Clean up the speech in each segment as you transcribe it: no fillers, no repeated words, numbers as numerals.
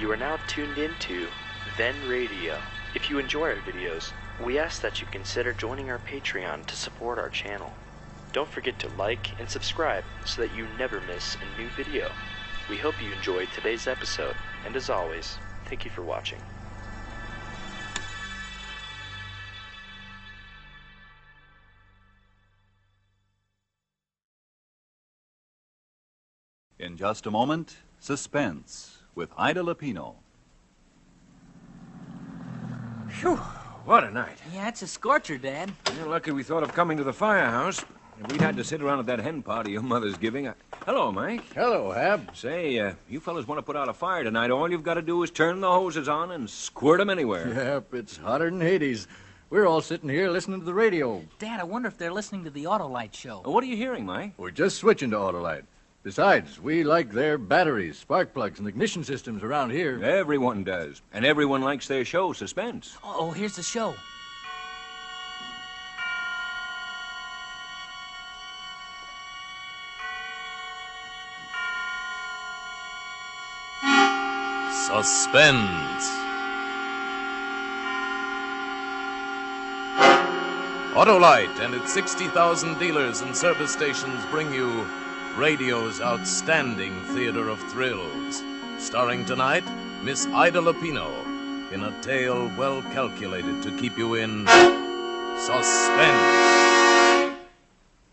You are now tuned into Then Radio. If you enjoy our videos, we ask that you consider joining our Patreon to support our channel. Don't forget to like and subscribe so that you never miss a new video. We hope you enjoyed today's episode, and as always, thank you for watching. In just a moment, Suspense with Ida Lupino. Phew, what a night. Yeah, it's a scorcher, Dad. You're lucky we thought of coming to the firehouse. If we'd had to sit around at that hen party your mother's giving. Hello, Mike. Hello, Hab. Say, you fellas want to put out a fire tonight. All you've got to do is turn the hoses on and squirt them anywhere. Yep, it's hotter than Hades. We're all sitting here listening to the radio. Dad, I wonder if they're listening to the Autolite show. What are you hearing, Mike? We're just switching to Autolite. Besides, we like their batteries, spark plugs, and ignition systems around here. Everyone does. And everyone likes their show, Suspense. Oh, here's the show. Suspense. Autolite and its 60,000 dealers and service stations bring you radio's outstanding theater of thrills. Starring tonight, Miss Ida Lupino in a tale well calculated to keep you in suspense.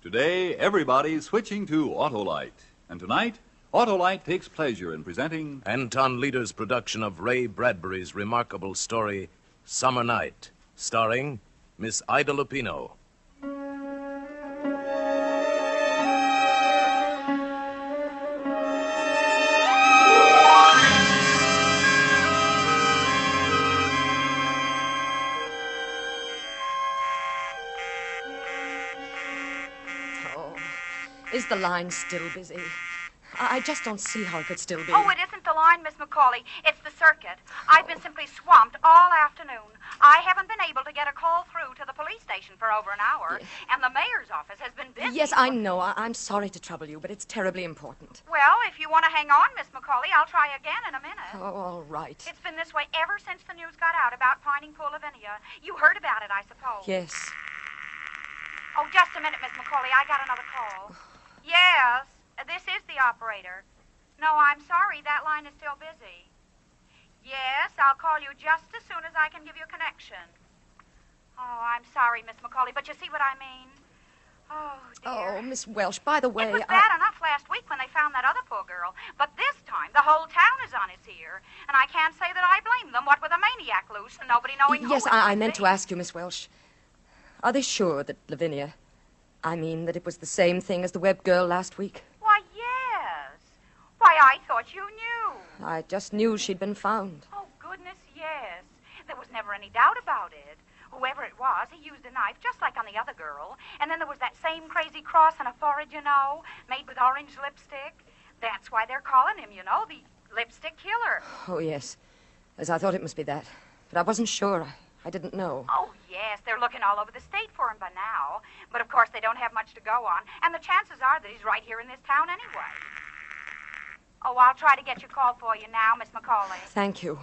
Today, everybody's switching to Autolite. And tonight, Autolite takes pleasure in presenting Anton Leader's production of Ray Bradbury's remarkable story, Summer Night, starring Miss Ida Lupino. Is the line still busy? I just don't see how it could still be. Oh, it isn't the line, Miss McCauley. It's the circuit. I've been simply swamped all afternoon. I haven't been able to get a call through to the police station for over an hour, and the mayor's office has been busy. Yes, I know. I'm sorry to trouble you, but it's terribly important. Well, if you want to hang on, Miss McCauley, I'll try again in a minute. Oh, all right. It's been this way ever since the news got out about Pining Pool, Lavinia. You heard about it, I suppose. Yes. Oh, just a minute, Miss McCauley. I got another call. Yes, this is the operator. No, I'm sorry, that line is still busy. Yes, I'll call you just as soon as I can give you a connection. Oh, I'm sorry, Miss McCauley, but you see what I mean? Oh, dear. Oh, Miss Welsh, by the way, It was bad enough last week when they found that other poor girl, but this time the whole town is on its ear, and I can't say that I blame them, what with a maniac loose and nobody knowing who Yes, it I might meant be. to ask you, Miss Welsh. Are they sure that Lavinia... that it was the same thing as the Webb girl last week? Why, yes. Why, I thought you knew. I just knew she'd been found. Oh, goodness, yes. There was never any doubt about it. Whoever it was, he used a knife just like on the other girl. And then there was that same crazy cross on her forehead, you know, made with orange lipstick. That's why they're calling him, you know, the lipstick killer. Oh, yes. As I thought it must be that. But I wasn't sure. I didn't know. Oh, yes, they're looking all over the state for him by now. But, of course, they don't have much to go on. And the chances are that he's right here in this town anyway. Oh, I'll try to get your call for you now, Miss McCauley. Thank you.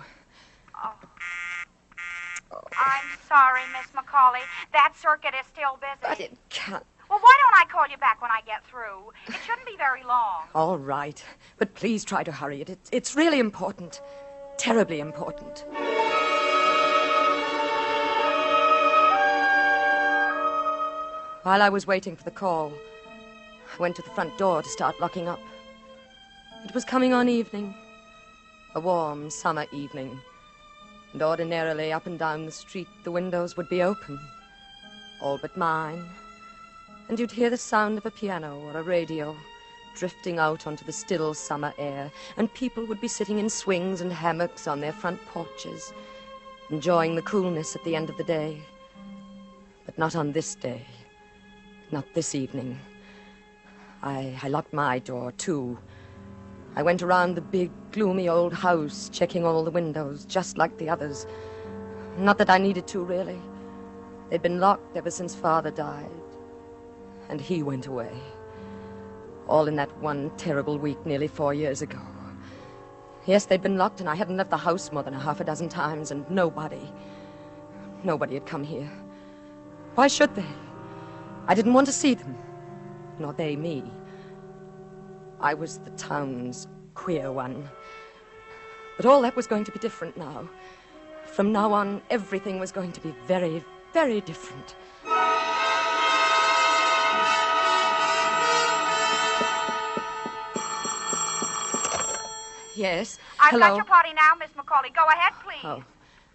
Oh. I'm sorry, Miss McCauley. That circuit is still busy. But it can't... Well, why don't I call you back when I get through? It shouldn't be very long. All right. But please try to hurry it. It's really important. Terribly important. While I was waiting for the call, I went to the front door to start locking up. It was coming on evening, a warm summer evening, and ordinarily up and down the street the windows would be open, all but mine, and you'd hear the sound of a piano or a radio drifting out onto the still summer air, and people would be sitting in swings and hammocks on their front porches, enjoying the coolness at the end of the day. But not on this day. Not this evening. I locked my door, too. I went around the big, gloomy old house, checking all the windows, just like the others. Not that I needed to, really. They'd been locked ever since Father died. And he went away. All in that one terrible week nearly 4 years ago. Yes, they'd been locked, and I hadn't left the house more than a half a dozen times, and nobody had come here. Why should they? I didn't want to see them, nor they me. I was the town's queer one. But all that was going to be different now. From now on, everything was going to be very, very different. Yes, I've hello. got your party now, Miss McCauley. Go ahead, please. Oh.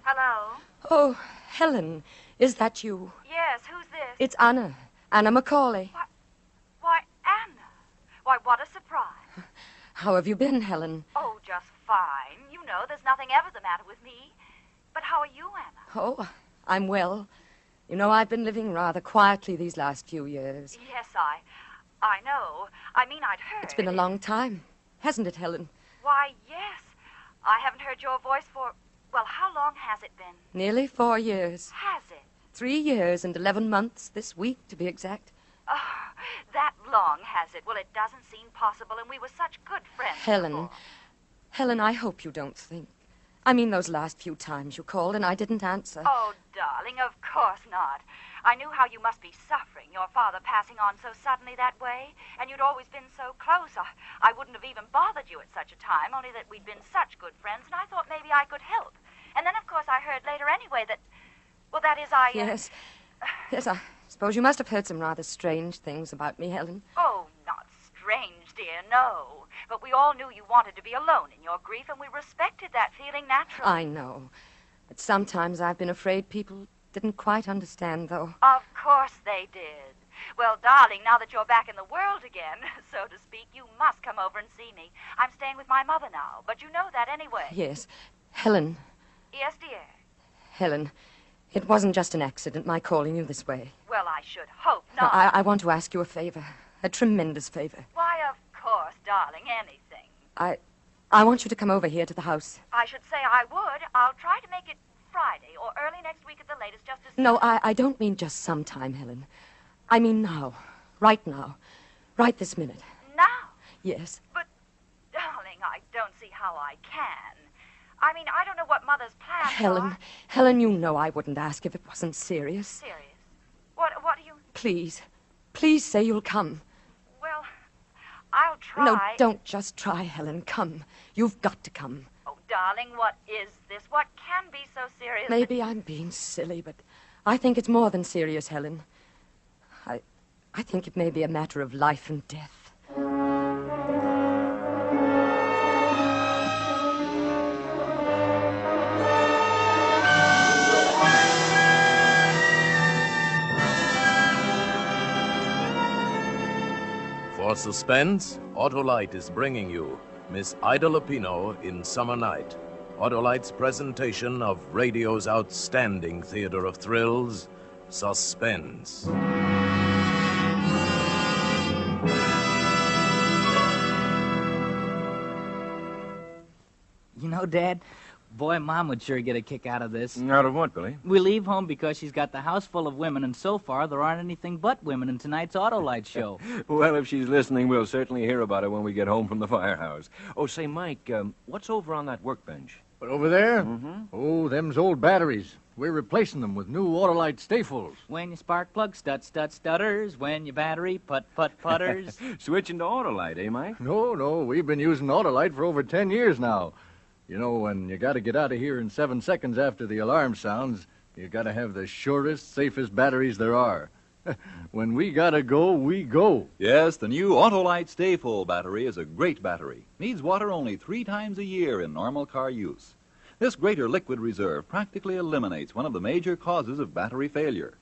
Hello? Oh, Helen, is that you? Yes, who's this? It's Anna McCauley. Why, Anna. Why, what a surprise. How have you been, Helen? Oh, just fine. You know, there's nothing ever the matter with me. But how are you, Anna? Oh, I'm well. You know, I've been living rather quietly these last few years. Yes, I know. I mean, I'd heard. It's been a long time, hasn't it, Helen? Why, yes. I haven't heard your voice for, well, how long has it been? Nearly 4 years. Has it? 3 years and 11 months this week, to be exact. Oh, that long has it? Well, it doesn't seem possible, and we were such good friends before. Helen, I hope you don't think. I mean, those last few times you called and I didn't answer. Oh, darling, of course not. I knew how you must be suffering, your father passing on so suddenly that way, and you'd always been so close. I wouldn't have even bothered you at such a time, only that we'd been such good friends, and I thought maybe I could help. And then, of course, I heard later anyway that, well, that is, Yes, I suppose you must have heard some rather strange things about me, Helen. Oh, not strange, dear, no. But we all knew you wanted to be alone in your grief, and we respected that feeling naturally. I know. But sometimes I've been afraid people didn't quite understand, though. Of course they did. Well, darling, now that you're back in the world again, so to speak, you must come over and see me. I'm staying with my mother now, but you know that anyway. Yes. Helen. Yes, dear. Helen, it wasn't just an accident, my calling you this way. Well, I should hope No, not. I want to ask you a favor. A tremendous favor. Why, of course, darling, anything. I want you to come over here to the house. I should say I would. I'll try to make it Friday or early next week at the latest, just as... No, I don't mean just sometime, Helen. I mean now. Right now. Right this minute. Now? Yes. But, darling, I don't see how I can. I mean, I don't know what Mother's plans are. Helen, you know I wouldn't ask if it wasn't serious. Serious? What do you... Please say you'll come. Well, I'll try. No, don't just try, Helen. Come. You've got to come. Oh, darling, what is this? What can be so serious? Maybe I'm being silly, but I think it's more than serious, Helen. I think it may be a matter of life and death. For Suspense, Autolite is bringing you Miss Ida Lupino in Summer Night, Autolite's presentation of radio's outstanding theater of thrills, Suspense. You know, Dad, boy, Mom would sure get a kick out of this. Out of what, Billy? We leave home because she's got the house full of women, and so far there aren't anything but women in tonight's Autolite show. Well, if she's listening, we'll certainly hear about it when we get home from the firehouse. Oh, say, Mike, what's over on that workbench? But over there? Mm-hmm. Oh, them's old batteries. We're replacing them with new Autolite stay-fulls. When your spark plug stutters, when your battery putters. Switching to Autolite, eh, Mike? No, we've been using Autolite for over 10 years now. You know, when you got to get out of here in 7 seconds after the alarm sounds, you got to have the surest, safest batteries there are. When we got to go, we go. Yes, the new Autolite Stay Full battery is a great battery. Needs water only 3 times a year in normal car use. This greater liquid reserve practically eliminates one of the major causes of battery failure.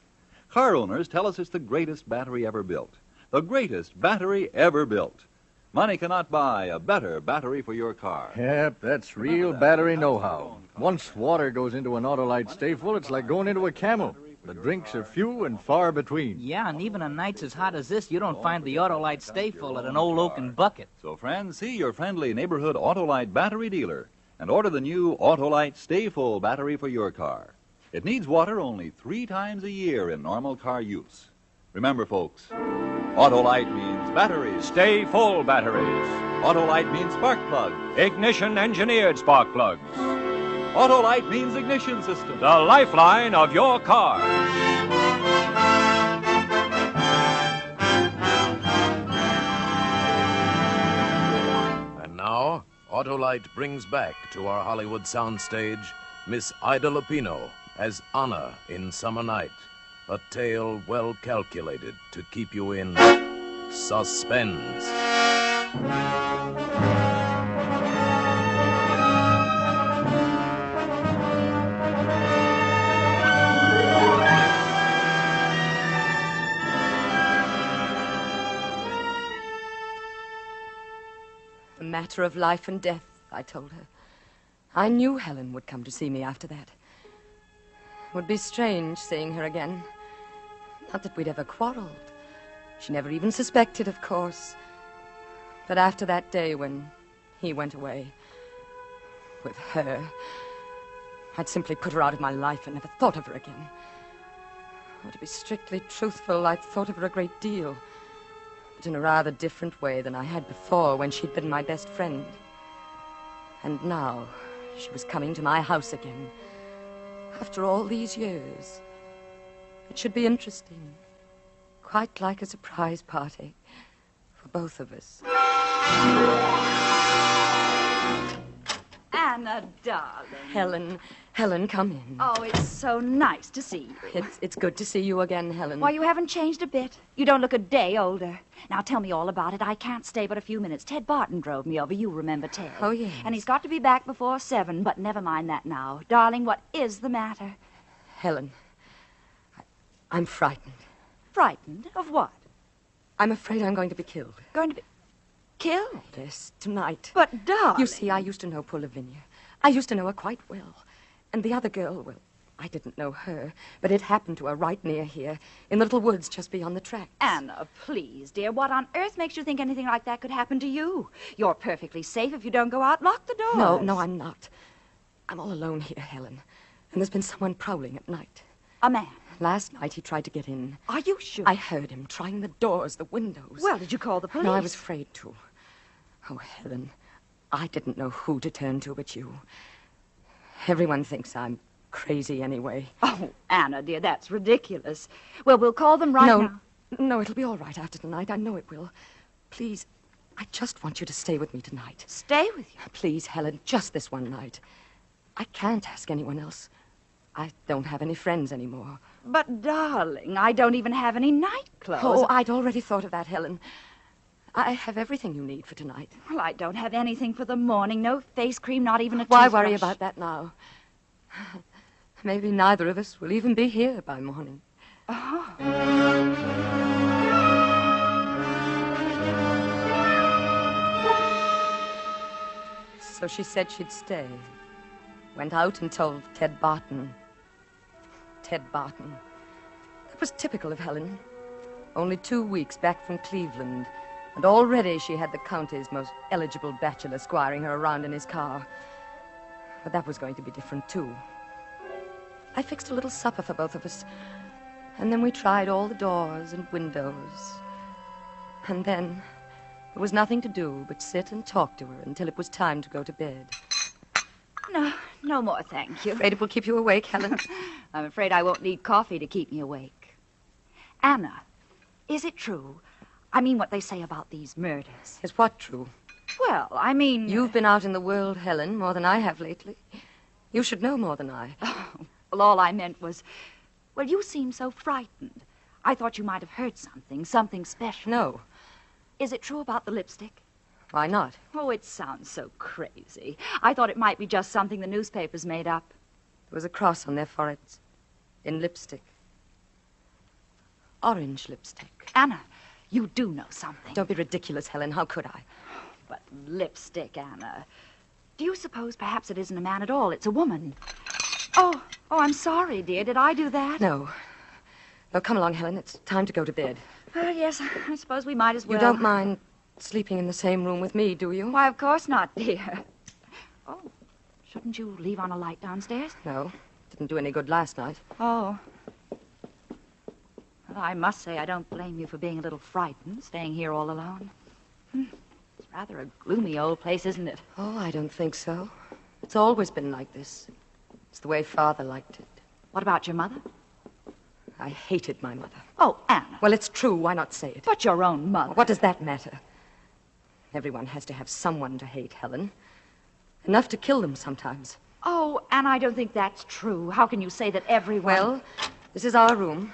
Car owners tell us it's the greatest battery ever built. The greatest battery ever built. Money cannot buy a better battery for your car. Yep, that's real battery know-how. Once water goes into an Autolite Stay Full, it's like going into a camel. The drinks are few and far between. Yeah, and even on nights as hot as this, you don't find the Autolite Stay Full at an old oaken bucket. So, friends, see your friendly neighborhood Autolite battery dealer and order the new Autolite Stay Full battery for your car. It needs water only 3 times a year in normal car use. Remember, folks, Autolite means batteries. Stay full batteries. Autolite means spark plug. Ignition engineered spark plugs. Autolite means ignition system. The lifeline of your car. And now, Autolite brings back to our Hollywood soundstage Miss Ida Lupino as Anna in Summer Night, a tale well calculated to keep you in suspense. A matter of life and death, I told her. I knew Helen would come to see me after that. It would be strange seeing her again. Not that we'd ever quarreled. She never even suspected, of course. But after that day when he went away with her, I'd simply put her out of my life and never thought of her again. Oh, to be strictly truthful, I'd thought of her a great deal, but in a rather different way than I had before when she'd been my best friend. And now she was coming to my house again, after all these years. It should be interesting, quite like a surprise party for both of us. Anna, darling. Helen, come in. Oh, it's so nice to see you. It's good to see you again, Helen. Why, you haven't changed a bit. You don't look a day older. Now, tell me all about it. I can't stay but a few minutes. Ted Barton drove me over. You remember Ted. Oh, yes. And he's got to be back before 7, but never mind that now. Darling, what is the matter? Helen, I'm frightened. Frightened? Of what? I'm afraid I'm going to be killed. Going to be killed? Yes, tonight. But, darling... You see, I used to know poor Lavinia. I used to know her quite well. And the other girl, well, I didn't know her, but it happened to her right near here, in the little woods just beyond the tracks. Anna, please, dear, what on earth makes you think anything like that could happen to you? You're perfectly safe if you don't go out. Lock the doors. No, I'm not. I'm all alone here, Helen. And there's been someone prowling at night. A man? Last night he tried to get in. Are you sure? I heard him trying the doors, the windows. Well, did you call the police? No, I was afraid to. Oh, Helen, I didn't know who to turn to but you. Everyone thinks I'm crazy anyway. Oh, Anna, dear, that's ridiculous. Well, we'll call them right now. No, it'll be all right after tonight. I know it will. Please, I just want you to stay with me tonight. Stay with you? Please, Helen, just this one night. I can't ask anyone else. I don't have any friends anymore. But, darling, I don't even have any nightclothes. Oh, I'd already thought of that, Helen. I have everything you need for tonight. Well, I don't have anything for the morning. No face cream, not even a Why toothbrush. worry about that now? Maybe neither of us will even be here by morning. Oh. So she said she'd stay. Went out and told Ted Barton. Ted Barton. That was typical of Helen. Only 2 weeks back from Cleveland, and already she had the county's most eligible bachelor squiring her around in his car. But that was going to be different, too. I fixed a little supper for both of us, and then we tried all the doors and windows. And then there was nothing to do but sit and talk to her until it was time to go to bed. No more, thank you. Afraid it will keep you awake, Helen? I'm afraid I won't need coffee to keep me awake. Anna, is it true? I mean what they say about these murders. Is what true? Well, I mean... You've been out in the world, Helen, more than I have lately. You should know more than I. Well, all I meant was... Well, you seem so frightened. I thought you might have heard something special. No. Is it true about the lipstick? Why not? Oh, it sounds so crazy. I thought it might be just something the newspapers made up. There was a cross on their foreheads. In lipstick. Orange lipstick. Anna, you do know something. Don't be ridiculous, Helen. How could I? But lipstick, Anna. Do you suppose perhaps it isn't a man at all? It's a woman. Oh, I'm sorry, dear. Did I do that? No. No, come along, Helen. It's time to go to bed. Yes, I suppose we might as well. You don't mind sleeping in the same room with me, do you? Why, of course not, dear. Oh, shouldn't you leave on a light downstairs? No. Didn't do any good last night. Oh. Well, I must say I don't blame you for being a little frightened, staying here all alone. It's rather a gloomy old place, isn't it? Oh, I don't think so. It's always been like this. It's the way Father liked it. What about your mother? I hated my mother. Oh, Anna. Well, it's true. Why not say it? But your own mother. What does that matter? Everyone has to have someone to hate, Helen. Enough to kill them sometimes. Oh, Anna, I don't think that's true. How can you say that everyone... Well, this is our room.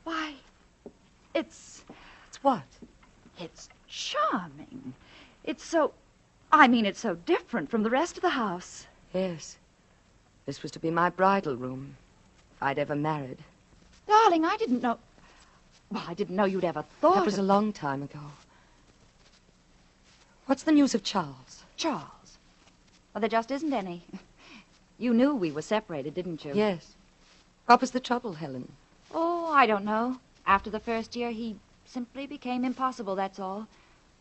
Why, it's what? It's charming. It's so... it's so different from the rest of the house. Yes. This was to be my bridal room, if I'd ever married. Darling, I didn't know... Well, I didn't know you'd ever thought That was a long time ago. What's the news of Charles? Charles? Well, there just isn't any. You knew we were separated, didn't you? Yes. What was the trouble, Helen? Oh, I don't know. After the first year, he simply became impossible, that's all.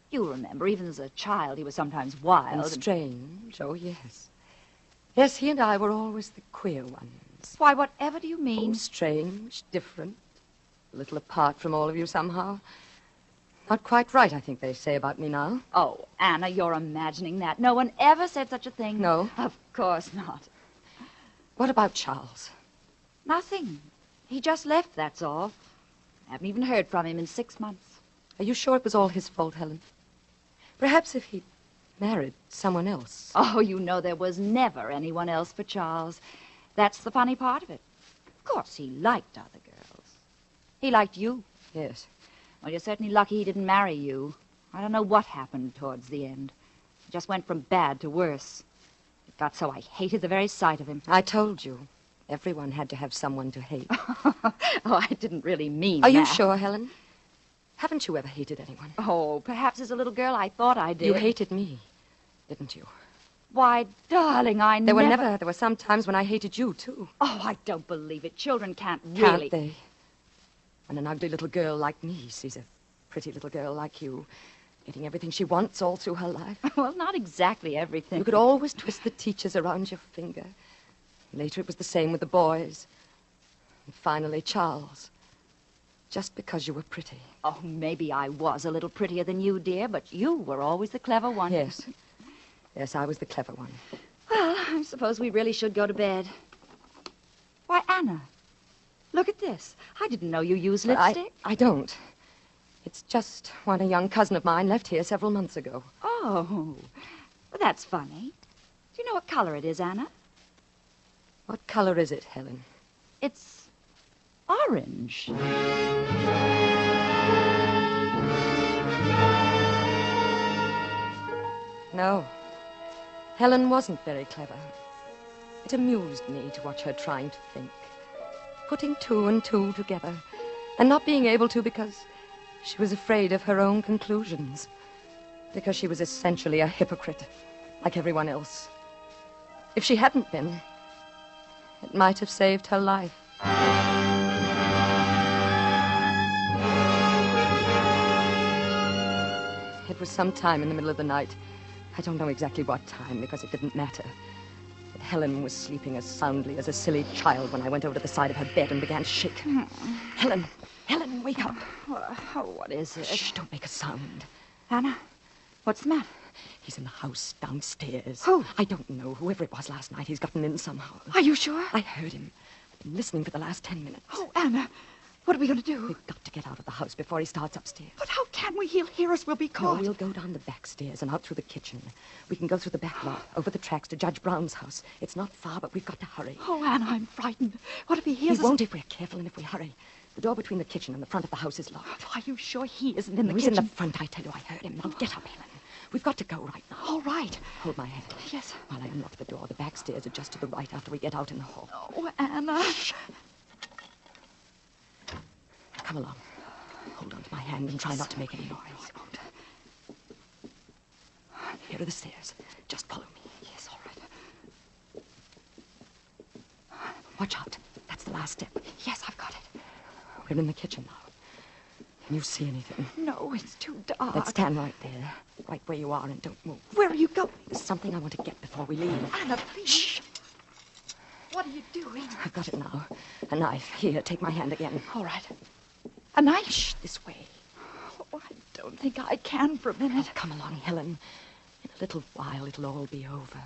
You remember, even as a child, he was sometimes wild. And strange. Oh, yes. Yes, he and I were always the queer ones. Why, whatever do you mean? Oh, strange, different, a little apart from all of you somehow. Not quite right, I think they say about me now. Oh, Anna, you're imagining that. No one ever said such a thing. No? Of course not. What about Charles? Nothing. He just left, that's all. I haven't even heard from him in 6 months. Are you sure it was all his fault, Helen? Perhaps if he'd married someone else. Oh, you know there was never anyone else for Charles. That's the funny part of it. Of course, he liked other girls. He liked you. Yes. Well, you're certainly lucky he didn't marry you. I don't know what happened towards the end. It just went from bad to worse. It got so I hated the very sight of him. I told you. Everyone had to have someone to hate. Oh, I didn't really mean Are that. you sure, Helen? Haven't you ever hated anyone? Oh, perhaps as a little girl I thought I did. You hated me, didn't you? Why, darling, There were some times when I hated you, too. Oh, I don't believe it. Children can't really... Can't they? When an ugly little girl like me sees a pretty little girl like you getting everything she wants all through her life. Well, not exactly everything. You could always twist the teachers around your finger. Later it was the same with the boys. And finally, Charles. Just because you were pretty. Oh, maybe I was a little prettier than you, dear, but you were always the clever one. Yes. Yes, I was the clever one. Well, I suppose we really should go to bed. Why, Anna, look at this. I didn't know you used lipstick. I don't. It's just one a young cousin of mine left here several months ago. Oh, well, that's funny. Do you know what color it is, Anna? What color is it, Helen? It's orange. No. Helen wasn't very clever. It amused me to watch her trying to think. Putting two and two together. And not being able to because she was afraid of her own conclusions. Because she was essentially a hypocrite, like everyone else. If she hadn't been, it might have saved her life. It was sometime in the middle of the night. I don't know exactly what time, because it didn't matter. But Helen was sleeping as soundly as a silly child when I went over to the side of her bed and began shaking. Helen, wake up. Oh, what is it? Shh, don't make a sound. Anna, what's the matter? He's in the house downstairs. Who? I don't know. Whoever it was last night, he's gotten in somehow. Are you sure? I heard him. I've been listening for the last 10 minutes. Oh, Anna, what are we going to do? We've got to get out of the house before he starts upstairs. But how can we? He'll hear us. We'll be caught. No, we'll go down the back stairs and out through the kitchen. We can go through the back lot, over the tracks to Judge Brown's house. It's not far, but we've got to hurry. Oh, Anna, I'm frightened. What if he hears us? He won't if we're careful and if we hurry. The door between the kitchen and the front of the house is locked. Are you sure he isn't in the He's kitchen? in the front, I tell you. I heard him. Now get up, Helen. We've got to go right now. All right. Hold my hand. Yes. While I unlock the door, the back stairs are just to the right after we get out in the hall. Oh, Anna. Shh. Come along. Hold on to my hand and try not to make any noise. Here are the stairs. Just follow me. Yes, all right. Watch out. That's the last step. Yes, I've got it. We're in the kitchen now. Can you see anything? No, it's too dark. Let's stand right there. Right where you are and don't move. Where are you going? There's something I want to get before we leave. Anna, please. Shh. What are you doing? I've got it now. A knife. Here, take my hand again. All right. A knife? Shh, this way. Oh, I don't think I can for a minute. Oh, come along, Helen. In a little while, it'll all be over.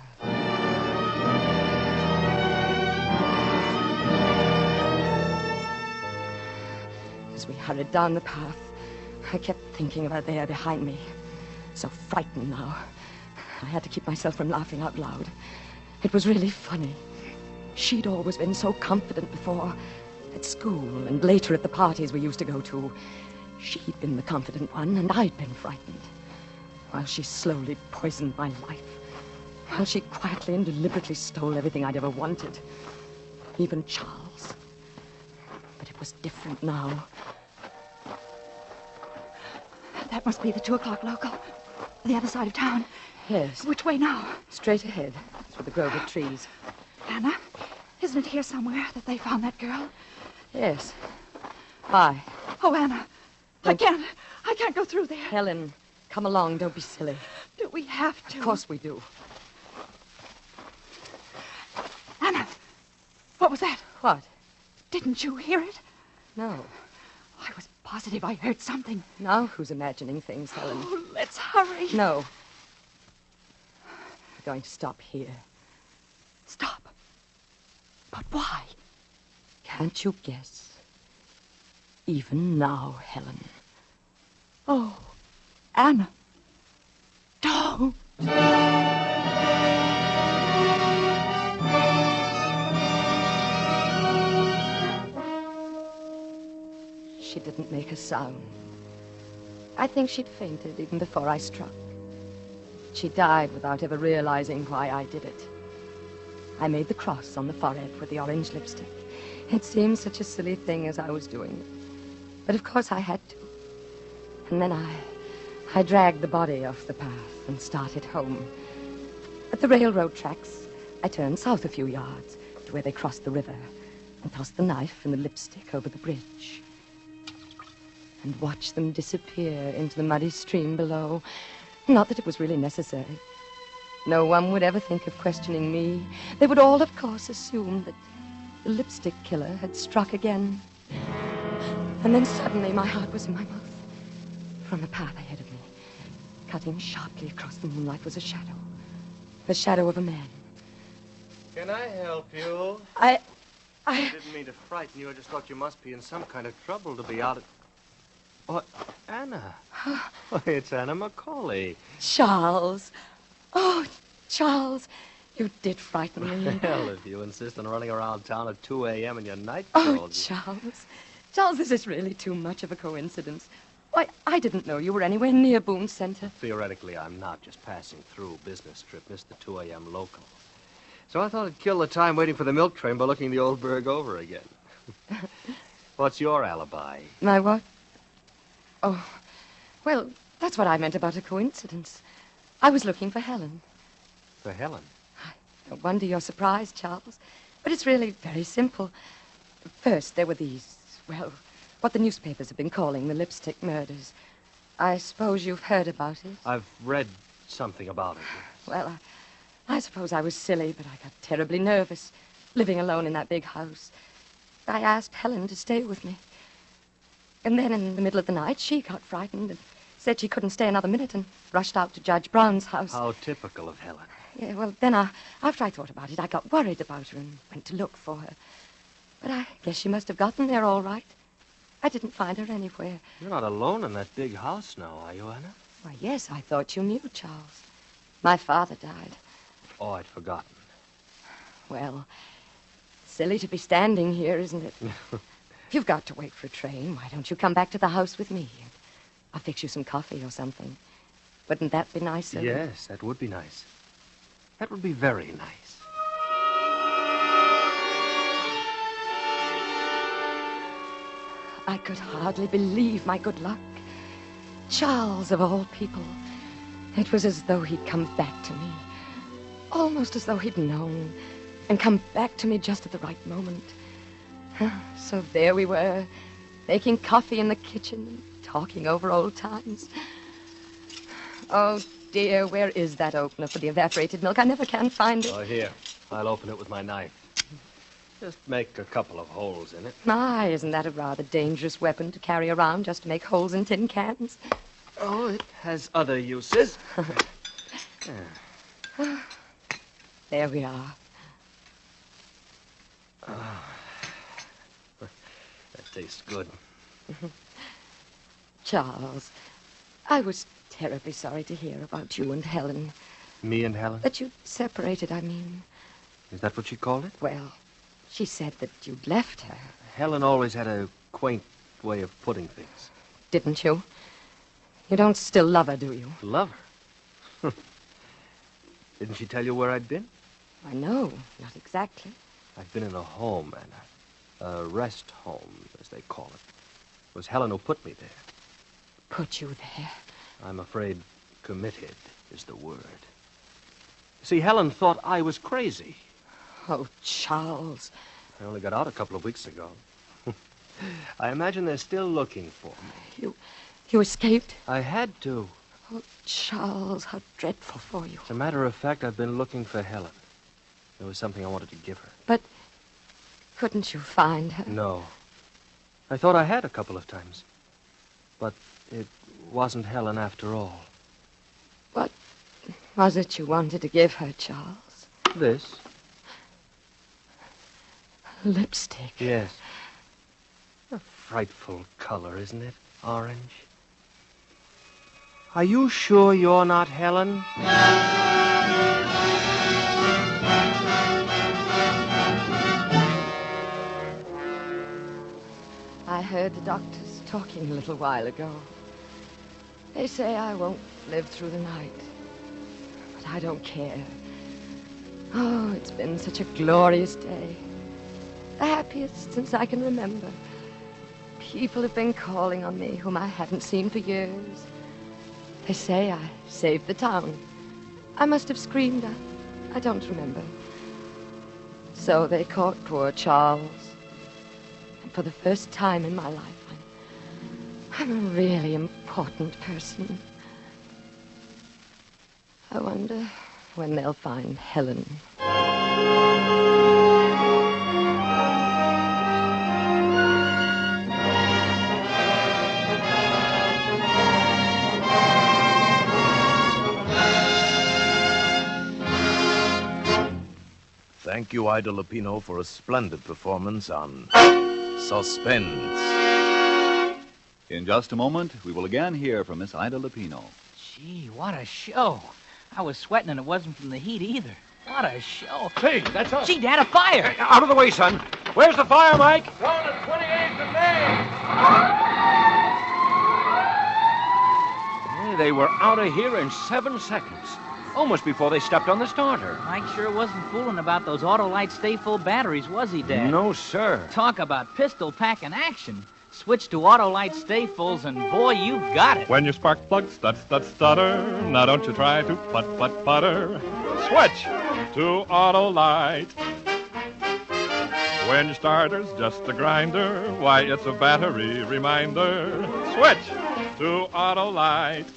As we hurried down the path, I kept thinking of her there behind me. So frightened now. I had to keep myself from laughing out loud. It was really funny. She'd always been so confident before. At school and later at the parties we used to go to. She'd been the confident one, and I'd been frightened. While she slowly poisoned my life. While she quietly and deliberately stole everything I'd ever wanted. Even Charles. But it was different now. That must be the 2 o'clock local. The other side of town. Yes. Which way now? Straight ahead, through the grove of trees. Anna, isn't it here somewhere that they found that girl? Yes. Why? Oh, Anna, I can't go through there. Helen, come along, don't be silly. Do we have to? Of course we do. Anna, what was that? What? Didn't you hear it? No. I was positive I heard something. Now who's imagining things, Helen? Oh, let's hurry. No. We're going to stop here. Stop. But why? Can't you guess? Even now, Helen. Oh, Anna. Don't. She didn't make a sound. I think she'd fainted even before I struck. She died without ever realizing why I did it. I made the cross on the forehead with the orange lipstick. It seemed such a silly thing as I was doing it. But of course I had to. And then I dragged the body off the path and started home. At the railroad tracks, I turned south a few yards to where they crossed the river and tossed the knife and the lipstick over the bridge. And watched them disappear into the muddy stream below. Not that it was really necessary. No one would ever think of questioning me. They would all, of course, assume that the lipstick killer had struck again. And then suddenly my heart was in my mouth. From the path ahead of me, cutting sharply across the moonlight, was a shadow. The shadow of a man. Can I help you? I didn't mean to frighten you. I just thought you must be in some kind of trouble to be out at... What? Anna. Why, it's Anna Macaulay. Charles. Oh, Charles. You did frighten me. Well, if you insist on running around town at 2 a.m. in your night Oh, clothes... Charles. Charles, this is really too much of a coincidence. Why, I didn't know you were anywhere near Boone Center. Theoretically, I'm not. Just passing through. Business trip. Missed the 2 a.m. local. So I thought I'd kill the time waiting for the milk train by looking the old burg over again. What's your alibi? My what? Oh, well, that's what I meant about a coincidence. I was looking for Helen. For Helen? No wonder you're surprised, Charles. But it's really very simple. First, there were these, well, what the newspapers have been calling the lipstick murders. I suppose you've heard about it. I've read something about it. Well, I suppose I was silly, but I got terribly nervous, living alone in that big house. I asked Helen to stay with me. And then in the middle of the night, she got frightened and said she couldn't stay another minute and rushed out to Judge Brown's house. How typical of Helen. Yeah, well, then after I thought about it, I got worried about her and went to look for her. But I guess she must have gotten there all right. I didn't find her anywhere. You're not alone in that big house now, are you, Anna? Why, yes, I thought you knew, Charles. My father died. Oh, I'd forgotten. Well, silly to be standing here, isn't it? You've got to wait for a train. Why don't you come back to the house with me? I'll fix you some coffee or something. Wouldn't that be nicer? Yes, that would be nice. That would be very nice. I could hardly believe my good luck. Charles, of all people. It was as though he'd come back to me. Almost as though he'd known and come back to me just at the right moment. So there we were, making coffee in the kitchen and talking over old times. Oh, dear, where is that opener for the evaporated milk? I never can find it. Oh, here. I'll open it with my knife. Just make a couple of holes in it. My, isn't that a rather dangerous weapon to carry around just to make holes in tin cans? Oh, it has other uses. There we are. That tastes good. Charles, I was terribly sorry to hear about you and Helen. Me and Helen? That you'd separated, I mean. Is that what she called it? Well, she said that you'd left her. Helen always had a quaint way of putting things. Didn't you? You don't still love her, do you? Love her? Didn't she tell you where I'd been? I know, not exactly. I've been in a home, Anna. A rest home, as they call it. It was Helen who put me there. Put you there? I'm afraid committed is the word. See, Helen thought I was crazy. Oh, Charles. I only got out a couple of weeks ago. I imagine they're still looking for me. You escaped? I had to. Oh, Charles, how dreadful for you. As a matter of fact, I've been looking for Helen. There was something I wanted to give her. But couldn't you find her? No. I thought I had a couple of times. But it wasn't Helen after all. What was it you wanted to give her, Charles? This. Lipstick. Yes. A frightful color, isn't it? Orange. Are you sure you're not Helen? I heard the doctors talking a little while ago. They say I won't live through the night. But I don't care. Oh, it's been such a glorious day. The happiest since I can remember. People have been calling on me whom I haven't seen for years. They say I saved the town. I must have screamed. I don't remember. So they caught poor Charles. And for the first time in my life, I'm a really important person. I wonder when they'll find Helen. Thank you, Ida Lupino, for a splendid performance on Suspense. In just a moment, we will again hear from Miss Ida Lupino. Gee, what a show. I was sweating and it wasn't from the heat either. What a show. Hey, that's us. Gee, Dad, a fire. Hey, out of the way, son. Where's the fire, Mike? On the 28th of May. Hey, they were out of here in 7 seconds. Almost before they stepped on the starter. Mike sure wasn't fooling about those Autolite Stay Full batteries, was he, Dad? No, sir. Talk about pistol packing action. Switch to Autolite Stay Fulls, and boy, you've got it. When your spark plug stutter, now don't you try to putter. Switch to Autolite. When your starter's just a grinder, why, it's a battery reminder. Switch to Autolite.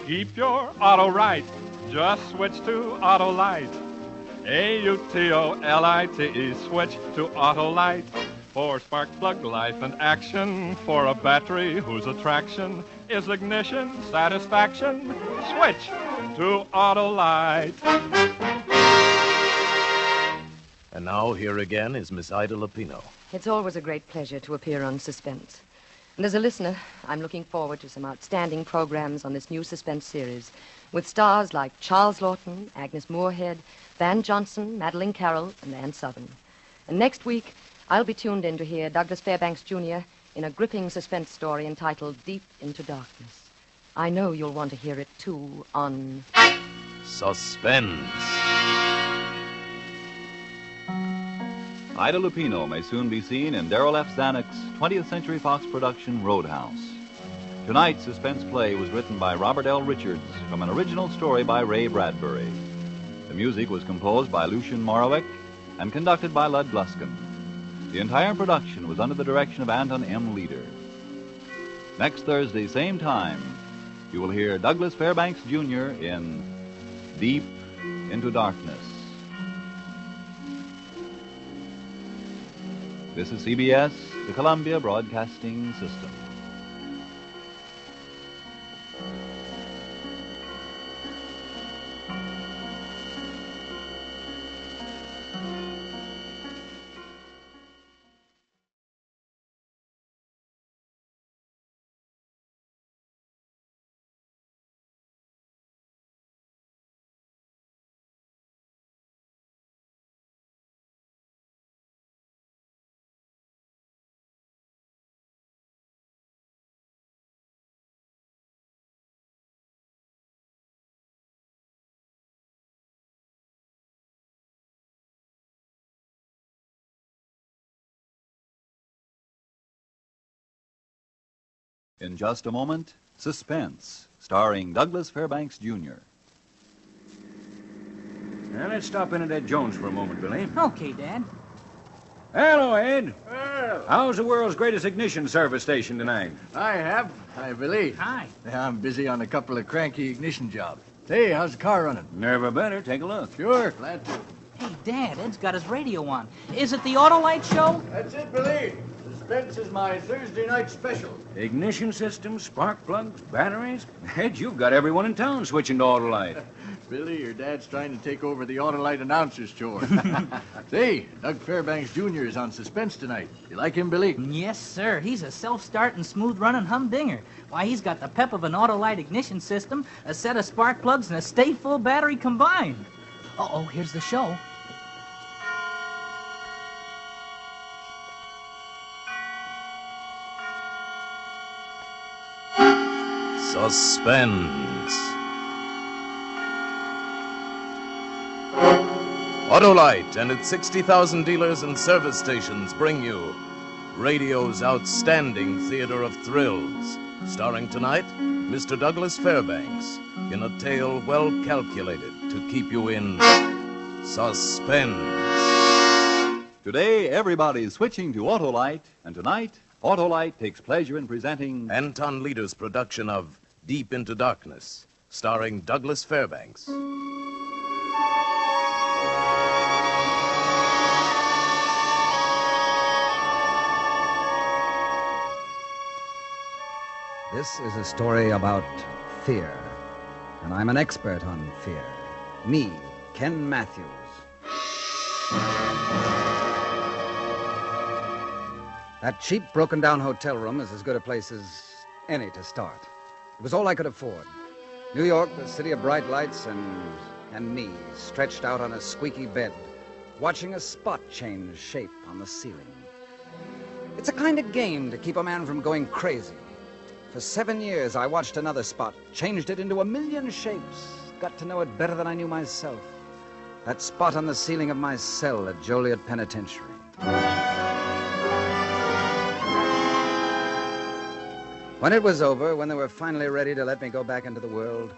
Keep your auto right. Just switch to Autolite. Autolite. Switch to Autolite. For spark plug life and action. For a battery whose attraction is ignition satisfaction. Switch to Autolite. And now, here again is Miss Ida Lupino. It's always a great pleasure to appear on Suspense. And as a listener, I'm looking forward to some outstanding programs on this new Suspense series with stars like Charles Lawton, Agnes Moorehead, Van Johnson, Madeline Carroll, and Ann Southern. And next week, I'll be tuned in to hear Douglas Fairbanks Jr. in a gripping suspense story entitled Deep into Darkness. I know you'll want to hear it, too, on Suspense. Ida Lupino may soon be seen in Darrell F. Zanuck's 20th Century Fox production, Roadhouse. Tonight's suspense play was written by Robert L. Richards from an original story by Ray Bradbury. The music was composed by Lucien Moraweck and conducted by Lud Gluskin. The entire production was under the direction of Anton M. Leader. Next Thursday, same time, you will hear Douglas Fairbanks Jr. in Deep into Darkness. This is CBS, the Columbia Broadcasting System. In just a moment, Suspense, starring Douglas Fairbanks, Jr. Now, let's stop in at Ed Jones for a moment, Billy. Okay, Dad. Hello, Ed. How's the world's greatest ignition service station tonight? Hi, Billy. Hi. Yeah, I'm busy on a couple of cranky ignition jobs. Hey, how's the car running? Never better. Take a look. Sure, glad to. Hey, Dad, Ed's got his radio on. Is it the Autolite show? That's it, Billy. Suspense is my Thursday night special. Ignition systems, spark plugs, batteries. Ed, you've got everyone in town switching to Autolite. Billy, your dad's trying to take over the Autolite announcer's chore. Say, Doug Fairbanks Jr. is on Suspense tonight. You like him, Billy? Yes, sir. He's a self-starting, smooth-running humdinger. Why, he's got the pep of an Autolite ignition system, a set of spark plugs, and a stay-full battery combined. Uh-oh, here's the show. Suspense. Autolite and its 60,000 dealers and service stations bring you radio's outstanding theater of thrills. Starring tonight, Mr. Douglas Fairbanks in a tale well calculated to keep you in suspense. Today, everybody's switching to Autolite, and tonight, Autolite takes pleasure in presenting Anton Leader's production of Deep into Darkness, starring Douglas Fairbanks. This is a story about fear, and I'm an expert on fear. Me, Ken Matthews. That cheap, broken-down hotel room is as good a place as any to start. It was all I could afford. New York, the city of bright lights, and me, stretched out on a squeaky bed, watching a spot change shape on the ceiling. It's a kind of game to keep a man from going crazy. For 7 years, I watched another spot, changed it into a million shapes, got to know it better than I knew myself. That spot on the ceiling of my cell at Joliet Penitentiary. When it was over, when they were finally ready to let me go back into the world,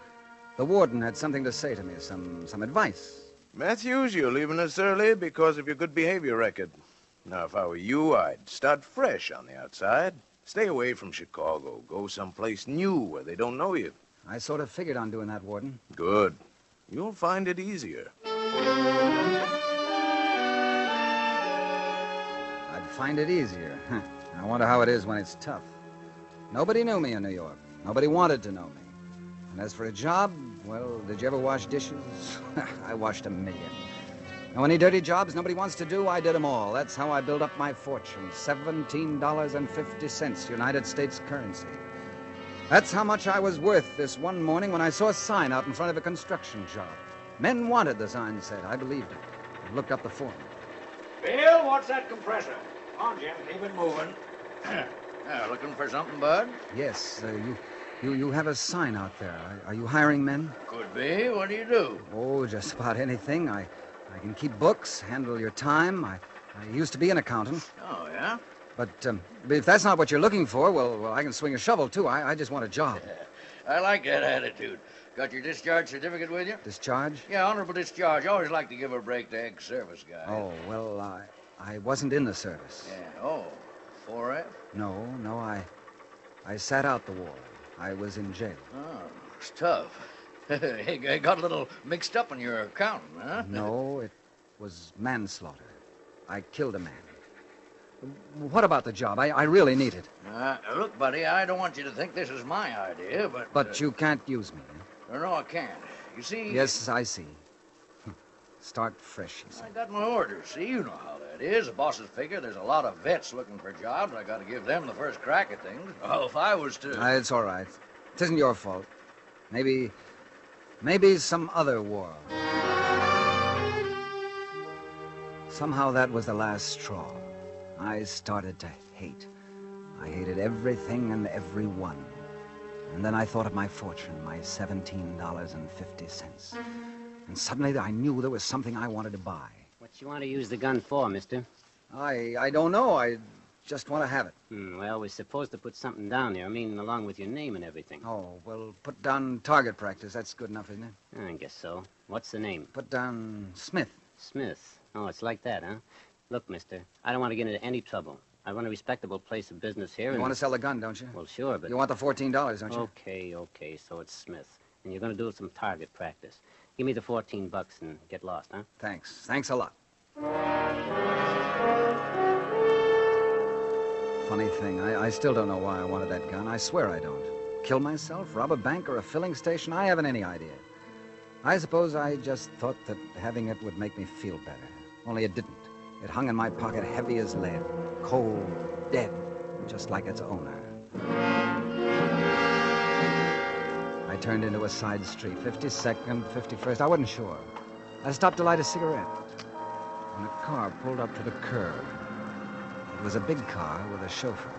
the warden had something to say to me, some advice. Matthews, you're leaving us early because of your good behavior record. Now, if I were you, I'd start fresh on the outside. Stay away from Chicago. Go someplace new where they don't know you. I sort of figured on doing that, Warden. Good. You'll find it easier. I'd find it easier. I wonder how it is when it's tough. Nobody knew me in New York. Nobody wanted to know me. And as for a job, well, did you ever wash dishes? I washed 1,000,000. Now, any dirty jobs nobody wants to do, I did them all. That's how I built up my fortune. $17.50 United States currency. That's how much I was worth this one morning when I saw a sign out in front of a construction job. Men wanted, the sign said. I believed it. I looked up the form. Bill, what's that compressor? Come on, Jim, keep it moving. Looking for something, Bud? Yes, you have a sign out there. Are you hiring men? Could be. What do you do? Oh, just about anything. I can keep books, handle your time. I used to be an accountant. Oh, yeah? But if that's not what you're looking for, well, I can swing a shovel, too. I just want a job. I like that attitude. Got your discharge certificate with you? Discharge? Yeah, honorable discharge. I always like to give a break to ex-service guys. Oh, well, I wasn't in the service. Yeah, oh, 4F? No, I sat out the war. I was in jail. Oh, it's tough. You got a little mixed up in your accounting, huh? No, it was manslaughter. I killed a man. What about the job? I really need it. Look, buddy, I don't want you to think this is my idea, but... But you can't use me. No, I can't. You see... Yes, I see. Start fresh, you see. I got my orders. See, you know how that is. The bosses figure there's a lot of vets looking for jobs. I got to give them the first crack at things. Oh, if I was to... It's all right. It isn't your fault. Maybe some other war. Somehow that was the last straw. I started to hate. I hated everything and everyone. And then I thought of my fortune, my $17.50. And suddenly I knew there was something I wanted to buy. What you want to use the gun for, mister? I don't know. I just want to have it. Well, we're supposed to put something down there. I mean, along with your name and everything. Oh, well, put down target practice. That's good enough, isn't it? I guess so. What's the name? Put down Smith. Smith. Oh, it's like that, huh? Look, mister, I don't want to get into any trouble. I run a respectable place of business here. You want to sell the gun, don't you? Well, sure, but... You want the $14, don't you? Okay, so it's Smith. And you're going to do some target practice. Give me the $14 and get lost, huh? Thanks a lot. Funny thing, I still don't know why I wanted that gun. I swear I don't. Kill myself, rob a bank or a filling station? I haven't any idea. I suppose I just thought that having it would make me feel better. Only it didn't. It hung in my pocket heavy as lead, cold, dead, just like its owner. I turned into a side street, 52nd, 51st, I wasn't sure. I stopped to light a cigarette when a car pulled up to the curb. It was a big car with a chauffeur,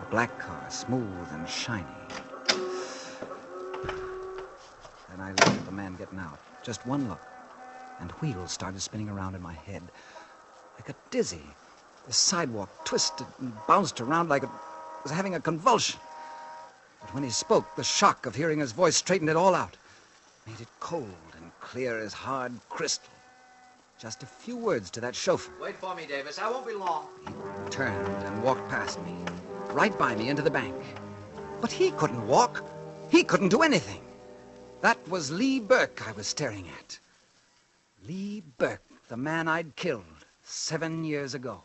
a black car, smooth and shiny. Then I looked at the man getting out, just one look, and wheels started spinning around in my head. I got dizzy. The sidewalk twisted and bounced around like it was having a convulsion. But when he spoke, the shock of hearing his voice straightened it all out. Made it cold and clear as hard crystal. Just a few words to that chauffeur. Wait for me, Davis. I won't be long. He turned and walked past me, right by me into the bank. But he couldn't walk. He couldn't do anything. That was Lee Burke I was staring at. Lee Burke, the man I'd killed 7 years ago.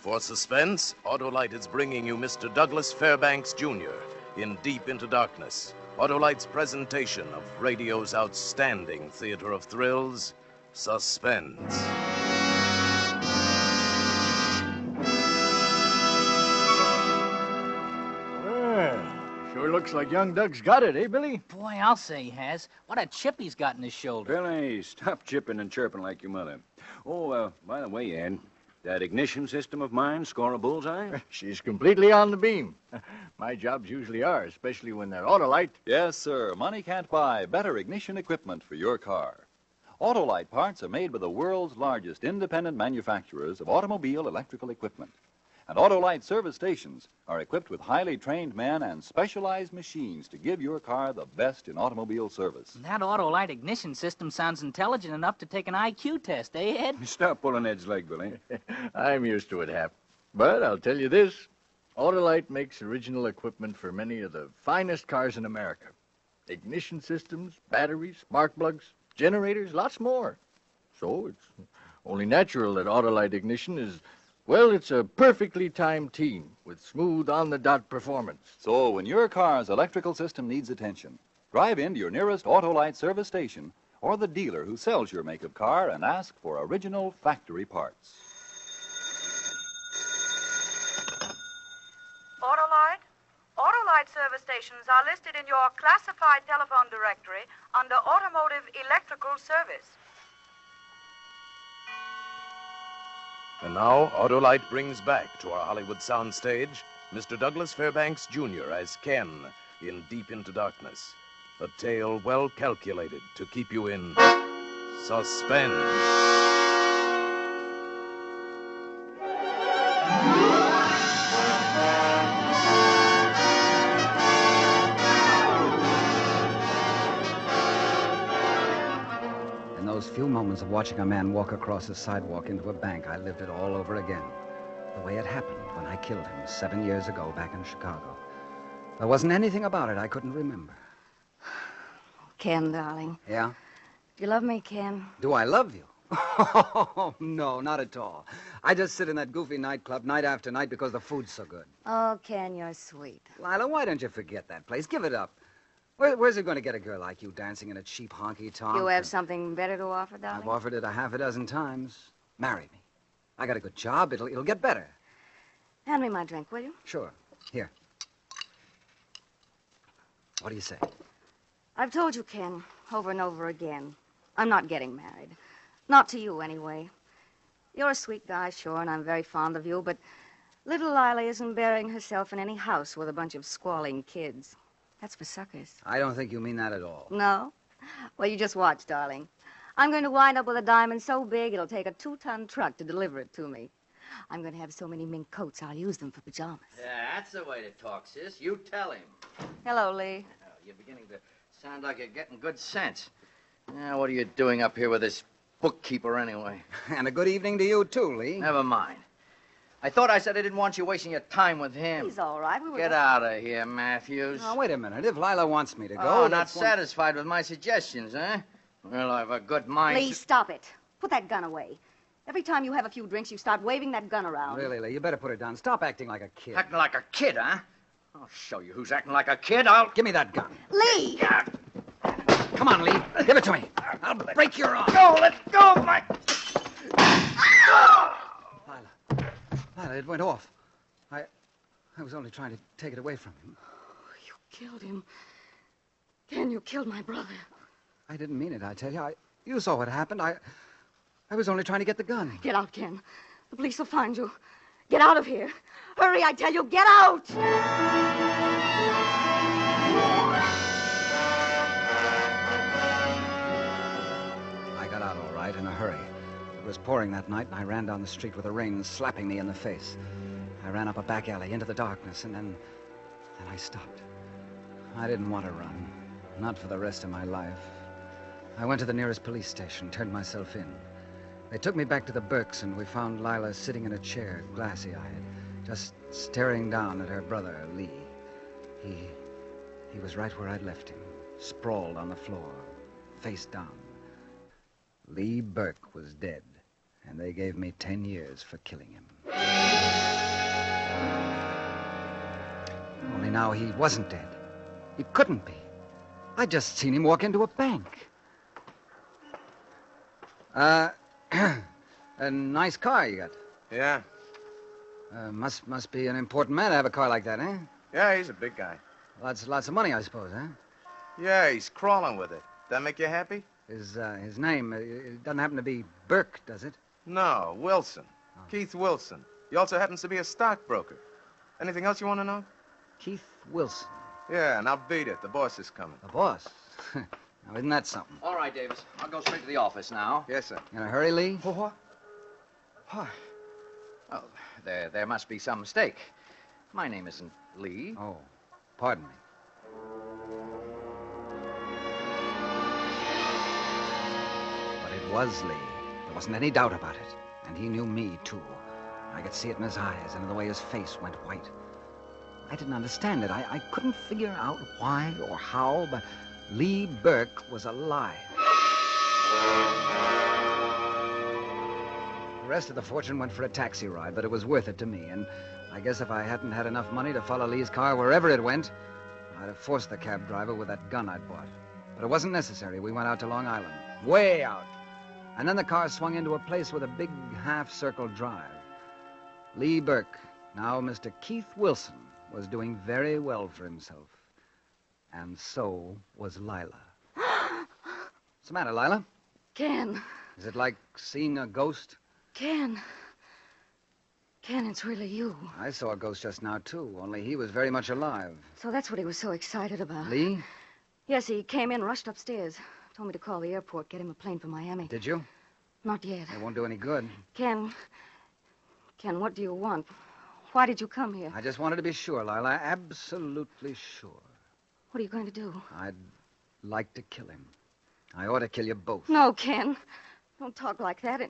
For suspense, Autolite is bringing you Mr. Douglas Fairbanks, Jr. in Deep into Darkness, Autolite's presentation of radio's outstanding theater of thrills, Suspense. Sure looks like young Doug's got it, eh, Billy? Boy, I'll say he has. What a chip he's got in his shoulder. Billy, stop chipping and chirping like your mother. Oh, by the way, Ed, that ignition system of mine score a bullseye? She's completely on the beam. My jobs usually are, especially when they're Autolite. Yes, sir. Money can't buy better ignition equipment for your car. Autolite parts are made by the world's largest independent manufacturers of automobile electrical equipment. And Autolite service stations are equipped with highly trained men and specialized machines to give your car the best in automobile service. That Autolite ignition system sounds intelligent enough to take an IQ test, eh, Ed? Stop pulling Ed's leg, Billy. I'm used to it, Hap. But I'll tell you this. Autolite makes original equipment for many of the finest cars in America. Ignition systems, batteries, spark plugs, generators, lots more. So it's only natural that Autolite ignition is... well, it's a perfectly timed team with smooth, on-the-dot performance. So when your car's electrical system needs attention, drive into your nearest Autolite service station or the dealer who sells your make of car and ask for original factory parts. Autolite? Autolite service stations are listed in your classified telephone directory under Automotive Electrical Service. And now, Autolite brings back to our Hollywood soundstage Mr. Douglas Fairbanks, Jr. as Ken in Deep into Darkness, a tale well calculated to keep you in suspense. In those few moments of watching a man walk across a sidewalk into a bank, I lived it all over again. The way it happened when I killed him 7 years ago back in Chicago. There wasn't anything about it I couldn't remember. Ken, darling. Yeah? Do you love me, Ken? Do I love you? Oh, no, not at all. I just sit in that goofy nightclub night after night because the food's so good. Oh, Ken, you're sweet. Lila, why don't you forget that place? Give it up. Where's it going to get a girl like you dancing in a cheap honky-tonk? You have something better to offer, darling? I've offered it a half a dozen times. Marry me. I got a good job. It'll get better. Hand me my drink, will you? Sure. Here. What do you say? I've told you, Ken, over and over again. I'm not getting married. Not to you, anyway. You're a sweet guy, sure, and I'm very fond of you, but little Lila isn't burying herself in any house with a bunch of squalling kids. That's for suckers. I don't think you mean that at all. No? Well, you just watch, darling. I'm going to wind up with a diamond so big it'll take a 2-ton truck to deliver it to me. I'm going to have so many mink coats I'll use them for pajamas. Yeah, that's the way to talk, sis. You tell him. Hello, Lee. Oh, you're beginning to sound like you're getting good sense. Now, what are you doing up here with this bookkeeper, anyway? And a good evening to you, too, Lee. Never mind. I thought I said I didn't want you wasting your time with him. He's all right. Get out of here, Matthews. Now, wait a minute. If Lila wants me to go... Oh, not satisfied with my suggestions, huh? Well, I've a good mind... Lee, stop it. Put that gun away. Every time you have a few drinks, you start waving that gun around. Really, Lee, you better put it down. Stop acting like a kid. Acting like a kid, huh? I'll show you who's acting like a kid. I'll... Give me that gun. Lee! Come on, Lee. Give it to me. I'll break your arm. Go, let go of my... Lila, it went off. I was only trying to take it away from him. Oh, you killed him. Ken, you killed my brother. I didn't mean it, I tell you. You saw what happened. I was only trying to get the gun. Get out, Ken. The police will find you. Get out of here. Hurry, I tell you, get out! I got out all right in a hurry. It was pouring that night, and I ran down the street with the rain slapping me in the face. I ran up a back alley into the darkness, and then I stopped. I didn't want to run. Not for the rest of my life. I went to the nearest police station, turned myself in. They took me back to the Burkes, and we found Lila sitting in a chair, glassy-eyed, just staring down at her brother, Lee. He was right where I'd left him, sprawled on the floor, face down. Lee Burke was dead, and they gave me 10 years for killing him. Only now he wasn't dead. He couldn't be. I'd just seen him walk into a bank. A nice car you got. Yeah. Must be an important man to have a car like that, eh? Yeah, he's a big guy. Lots of money, I suppose, huh? Yeah, he's crawling with it. That make you happy? His name, it doesn't happen to be Burke, does it? No, Wilson. Oh. Keith Wilson. He also happens to be a stockbroker. Anything else you want to know? Keith Wilson. Yeah, now beat it. The boss is coming. The boss? Now, isn't that something? All right, Davis. I'll go straight to the office now. Yes, sir. In a hurry, Lee? What? Oh, there must be some mistake. My name isn't Lee. Oh, pardon me. But it was Lee. There wasn't any doubt about it. And he knew me, too. I could see it in his eyes and in the way his face went white. I didn't understand it. I couldn't figure out why or how, but Lee Burke was alive. The rest of the fortune went for a taxi ride, but it was worth it to me. And I guess if I hadn't had enough money to follow Lee's car wherever it went, I'd have forced the cab driver with that gun I'd bought. But it wasn't necessary. We went out to Long Island. Way out. And then the car swung into a place with a big half-circle drive. Lee Burke, now Mr. Keith Wilson, was doing very well for himself. And so was Lila. What's the matter, Lila? Ken. Is it like seeing a ghost? Ken, it's really you. I saw a ghost just now, too, only he was very much alive. So that's what he was so excited about. Lee? Yes, he came in, rushed upstairs. Told me to call the airport, get him a plane for Miami. Did you? Not yet. It won't do any good. Ken, what do you want? Why did you come here? I just wanted to be sure, Lila. Absolutely sure. What are you going to do? I'd like to kill him. I ought to kill you both. No, Ken. Don't talk like that.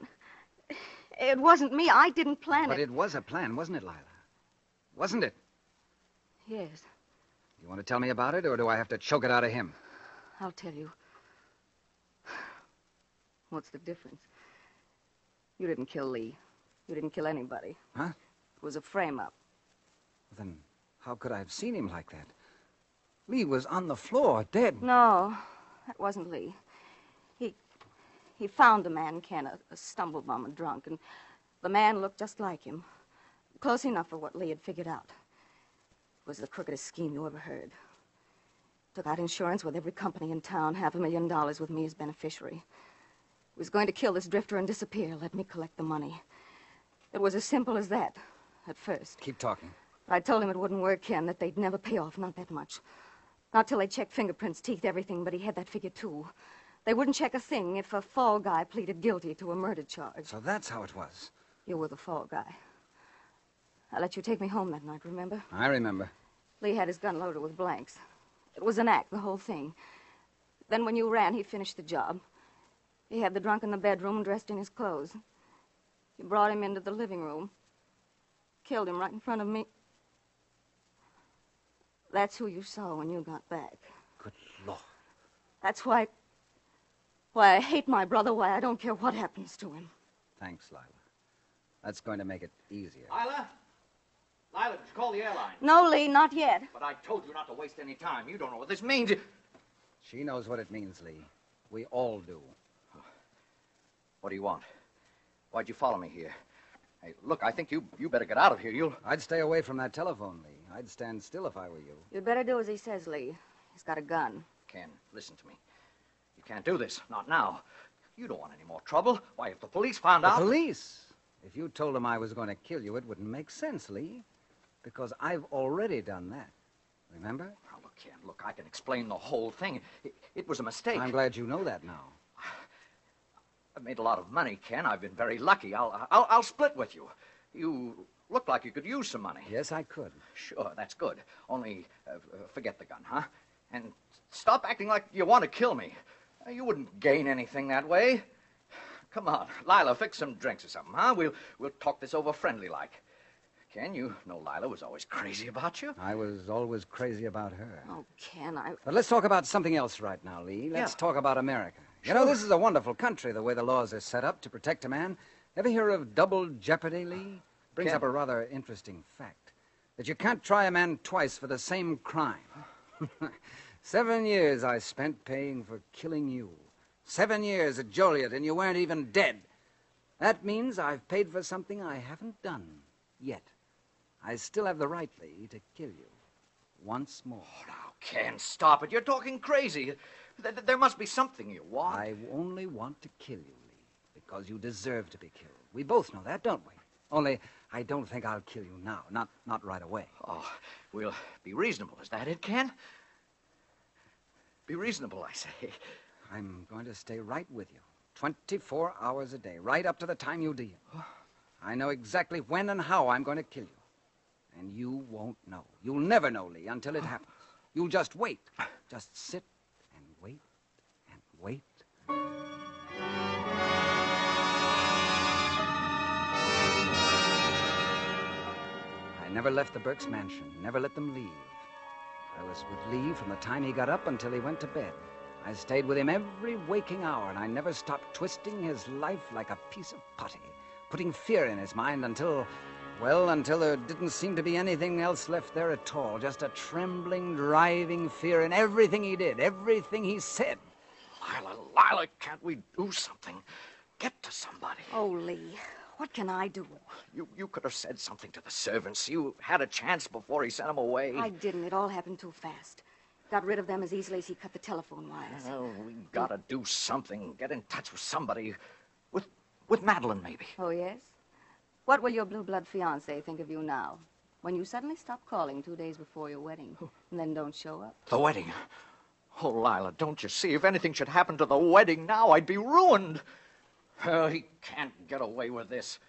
It wasn't me. I didn't plan it. But it was a plan, wasn't it, Lila? Wasn't it? Yes. You want to tell me about it, or do I have to choke it out of him? I'll tell you. What's the difference? You didn't kill Lee. You didn't kill anybody. Huh? It was a frame-up. Then how could I have seen him like that? Lee was on the floor, dead. No, that wasn't Lee. He found a man, Ken, a stumble-bum, a drunk, and the man looked just like him. Close enough for what Lee had figured out. It was the crookedest scheme you ever heard. Took out insurance with every company in town, $500,000 with me as beneficiary. He was going to kill this drifter and disappear, let me collect the money. It was as simple as that, at first. Keep talking. But I told him it wouldn't work, Ken, that they'd never pay off, not that much. Not till they checked fingerprints, teeth, everything, but he had that figure, too. They wouldn't check a thing if a fall guy pleaded guilty to a murder charge. So that's how it was. You were the fall guy. I let you take me home that night, remember? I remember. Lee had his gun loaded with blanks. It was an act, the whole thing. Then when you ran, he finished the job. He had the drunk in the bedroom dressed in his clothes. He brought him into the living room. Killed him right in front of me. That's who you saw when you got back. Good Lord. That's why I hate my brother, why I don't care what happens to him. Thanks, Lila. That's going to make it easier. Lila? Lila, did you call the airline? No, Lee, not yet. But I told you not to waste any time. You don't know what this means. She knows what it means, Lee. We all do. What do you want? Why'd you follow me here? Hey, look, I think you better get out of here. I'd stay away from that telephone, Lee. I'd stand still if I were you. You'd better do as he says, Lee. He's got a gun. Ken, listen to me. You can't do this. Not now. You don't want any more trouble. Why, if the police found out... The police? If you told them I was going to kill you, it wouldn't make sense, Lee. Because I've already done that. Remember? Now, look, Ken, look, I can explain the whole thing. It was a mistake. I'm glad you know that now. I've made a lot of money, Ken. I've been very lucky. I'll split with you. You look like you could use some money. Yes, I could. Sure, that's good. Only forget the gun, huh? And stop acting like you want to kill me. You wouldn't gain anything that way. Come on, Lila, fix some drinks or something, huh? We'll talk this over friendly-like. Ken, you know Lila was always crazy about you. I was always crazy about her. Oh, Ken, But let's talk about something else right now, Lee. Let's talk about America. You know, this is a wonderful country, the way the laws are set up to protect a man. Ever hear of double jeopardy, Lee? Brings up a rather interesting fact. That you can't try a man twice for the same crime. 7 years I spent paying for killing you. 7 years at Joliet, and you weren't even dead. That means I've paid for something I haven't done yet. I still have the right, Lee, to kill you. Once more. Oh, now, Ken, stop it. You're talking crazy. There must be something you want. I only want to kill you, Lee, because you deserve to be killed. We both know that, don't we? Only, I don't think I'll kill you now. Not right away. Oh, we'll be reasonable. Is that it, Ken? Be reasonable, I say. I'm going to stay right with you. 24 hours a day, right up to the time you deal. I know exactly when and how I'm going to kill you. And you won't know. You'll never know, Lee, until it happens. You'll just wait. Just sit and wait and wait. I never left the Burke's mansion, never let them leave. I was with Lee from the time he got up until he went to bed. I stayed with him every waking hour, and I never stopped twisting his life like a piece of putty, putting fear in his mind until there didn't seem to be anything else left there at all. Just a trembling, driving fear in everything he did, everything he said. Lila, can't we do something? Get to somebody. Oh, Lee, what can I do? You could have said something to the servants. You had a chance before he sent them away. I didn't. It all happened too fast. Got rid of them as easily as he cut the telephone wires. Well, we gotta do something. Get in touch with somebody. With Madeline, maybe. Oh, yes? What will your blue-blood fiancé think of you now, when you suddenly stop calling 2 days before your wedding, and then don't show up? The wedding? Oh, Lila, don't you see? If anything should happen to the wedding now, I'd be ruined. Oh, he can't get away with this.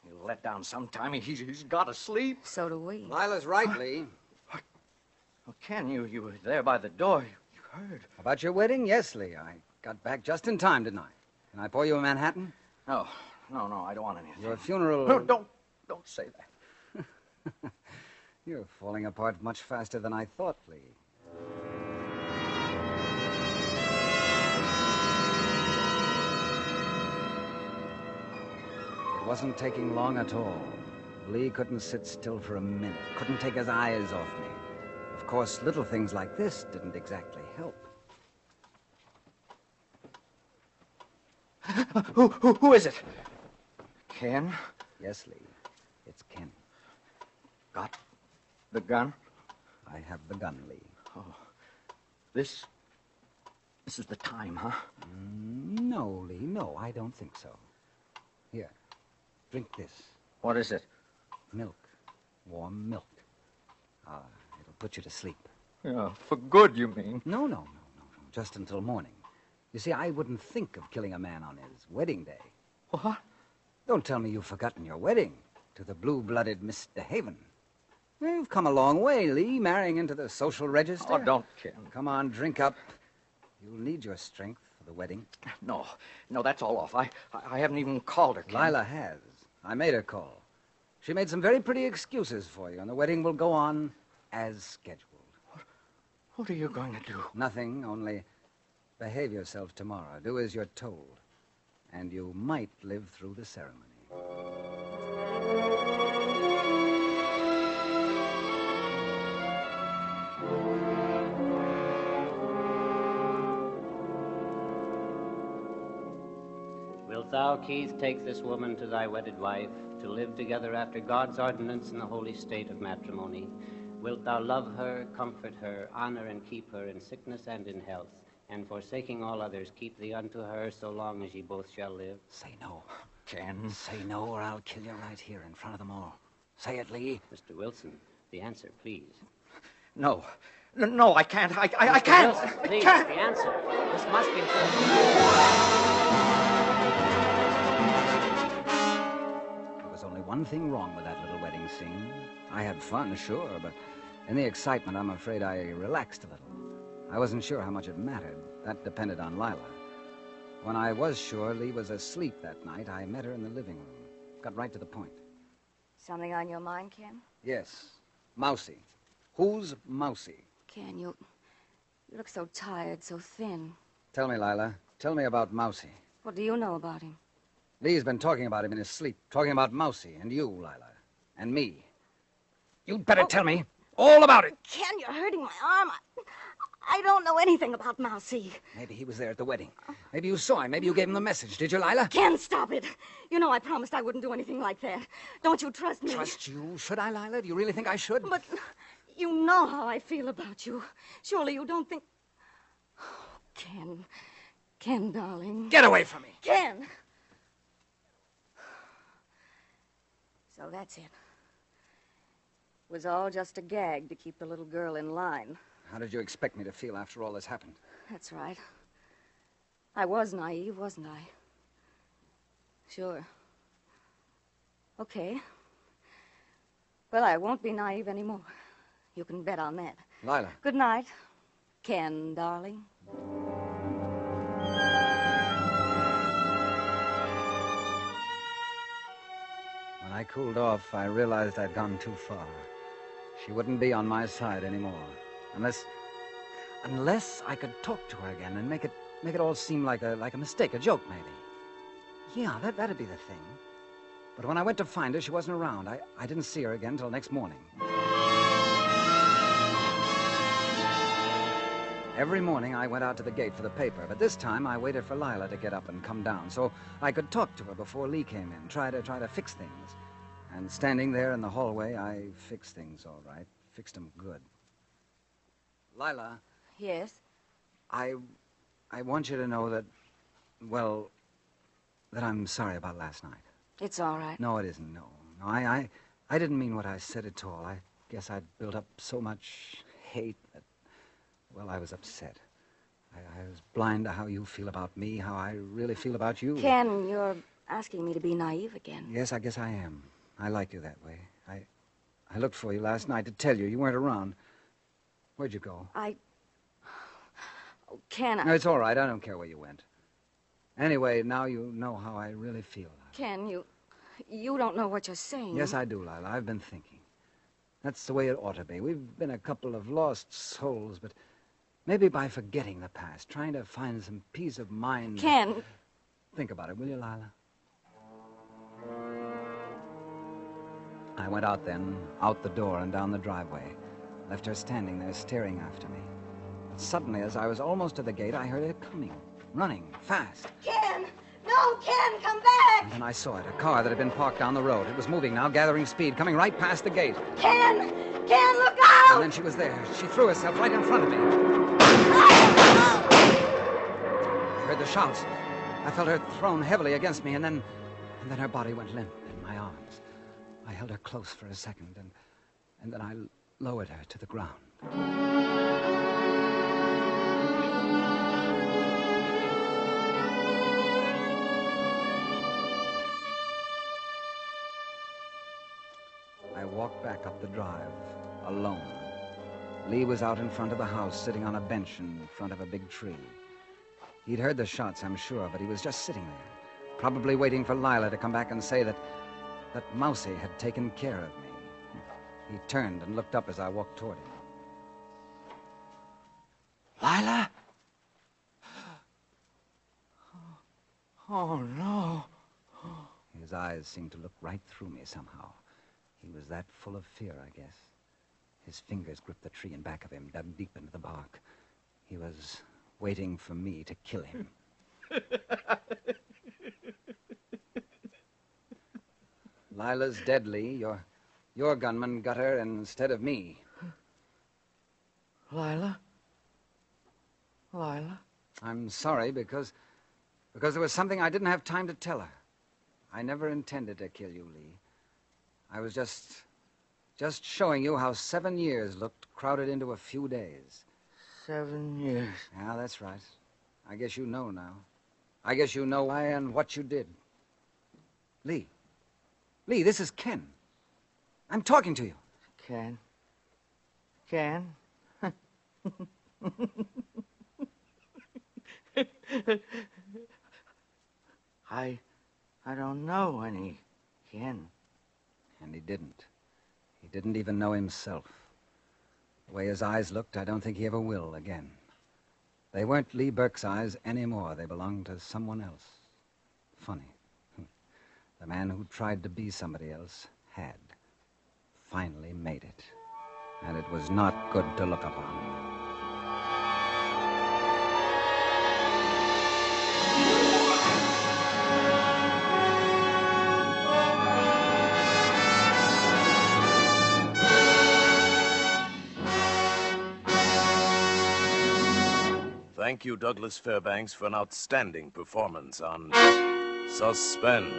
He'll let down sometime. He's got to sleep. So do we. Lila's right, Lee. Oh, Ken, you were there by the door. You heard. About your wedding? Yes, Lee. I got back just in time, didn't I? Can I pour you a Manhattan? No, I don't want anything. Your funeral... No, don't say that. You're falling apart much faster than I thought, Lee. wasn't taking long at all. Lee couldn't sit still for a minute, couldn't take his eyes off me. Of course, little things like this didn't exactly help. Who is it? Ken? Yes, Lee. It's Ken. Got the gun? I have the gun, Lee. Oh. This is the time, huh? No, Lee, no, I don't think so. Here, drink this. What is it? Milk. Warm milk. It'll put you to sleep. Yeah, for good, you mean? No. Just until morning. You see, I wouldn't think of killing a man on his wedding day. What? Don't tell me you've forgotten your wedding to the blue-blooded Mr. Haven. You've come a long way, Lee, marrying into the social register. Oh, don't, Ken. Come on, drink up. You'll need your strength for the wedding. No, that's all off. I haven't even called her, Ken. Lila has. I made her call. She made some very pretty excuses for you, and the wedding will go on as scheduled. What are you going to do? Nothing, only behave yourself tomorrow. Do as you're told, and you might live through the ceremony. Wilt thou, Keith, take this woman to thy wedded wife, to live together after God's ordinance in the holy state of matrimony? Wilt thou love her, comfort her, honor and keep her in sickness and in health, and forsaking all others, keep thee unto her so long as ye both shall live? Say no. Ken, say no, or I'll kill you right here in front of them all. Say it, Lee. Mr. Wilson, the answer, please. No, I can't. I can't. Wilson, please, I can't. the answer. This must be... There was only one thing wrong with that little wedding scene. I had fun, sure, but in the excitement, I'm afraid I relaxed a little. I wasn't sure how much it mattered. That depended on Lila. When I was sure Lee was asleep that night, I met her in the living room. Got right to the point. Something on your mind, Ken? Yes. Mousy. Who's Mousy? Ken, you look so tired, so thin. Tell me, Lila. Tell me about Mousy. What do you know about him? Lee's been talking about him in his sleep. Talking about Mousy and you, Lila. And me. You'd better tell me all about it. Ken, you're hurting my arm. I don't know anything about Mousy. Maybe he was there at the wedding. Maybe you saw him. Maybe you gave him the message. Did you, Lila? Ken, stop it. You know I promised I wouldn't do anything like that. Don't you trust me? Trust you? Should I, Lila? Do you really think I should? But you know how I feel about you. Surely you don't think... Oh, Ken, darling. Get away from me. Ken! So that's it. It was all just a gag to keep the little girl in line. How did you expect me to feel after all this happened? That's right. I was naive, wasn't I? Sure. Okay. Well, I won't be naive anymore. You can bet on that. Lila. Good night, Ken, darling. When I cooled off, I realized I'd gone too far. She wouldn't be on my side anymore. Unless I could talk to her again and make it all seem like a mistake, a joke, maybe. Yeah, that'd be the thing. But when I went to find her, she wasn't around. I didn't see her again until next morning. Every morning, I went out to the gate for the paper, but this time I waited for Lila to get up and come down so I could talk to her before Lee came in, try to fix things. And standing there in the hallway, I fixed things all right. Fixed them good. Lila. Yes? I want you to know that, well, that I'm sorry about last night. It's all right. No, it isn't, no. I didn't mean what I said at all. I guess I'd built up so much hate that, well, I was upset. I was blind to how you feel about me, how I really feel about you. Ken, you're asking me to be naive again. Yes, I guess I am. I like you that way. I looked for you last night to tell you. You weren't around. Where'd you go? Oh, Ken, No, it's all right. I don't care where you went. Anyway, now you know how I really feel. Ken, you don't know what you're saying. Yes, I do, Lila. I've been thinking. That's the way it ought to be. We've been a couple of lost souls, but maybe by forgetting the past, trying to find some peace of mind... Ken! Think about it, will you, Lila? I went out then, out the door and down the driveway. Left her standing there staring after me. But suddenly, as I was almost to the gate, I heard her coming, running, fast. Ken! No, Ken, come back! And then I saw it, a car that had been parked down the road. It was moving now, gathering speed, coming right past the gate. Ken! Ken, look out! And then she was there. She threw herself right in front of me. I heard the shouts. I felt her thrown heavily against me, and then her body went limp in my arms. I held her close for a second, and then I lowered her to the ground. I walked back up the drive, alone. Lee was out in front of the house, sitting on a bench in front of a big tree. He'd heard the shots, I'm sure, but he was just sitting there, probably waiting for Lila to come back and say that Mousie had taken care of me. He turned and looked up as I walked toward him. Lila? Oh, no. His eyes seemed to look right through me somehow. He was that full of fear, I guess. His fingers gripped the tree in back of him, dug deep into the bark. He was waiting for me to kill him. Lila's dead, Lee. Your gunman got her instead of me. Lila? Lila? I'm sorry because there was something I didn't have time to tell her. I never intended to kill you, Lee. I was just showing you how 7 years looked crowded into a few days. 7 years. Yeah, that's right. I guess you know now. I guess you know why and what you did. Lee, this is Ken. I'm talking to you. Ken? I don't know any Ken. And he didn't. He didn't even know himself. The way his eyes looked, I don't think he ever will again. They weren't Lee Burke's eyes anymore. They belonged to someone else. Funny. The man who tried to be somebody else had finally made it. And it was not good to look upon. Thank you, Douglas Fairbanks, for an outstanding performance on Suspense.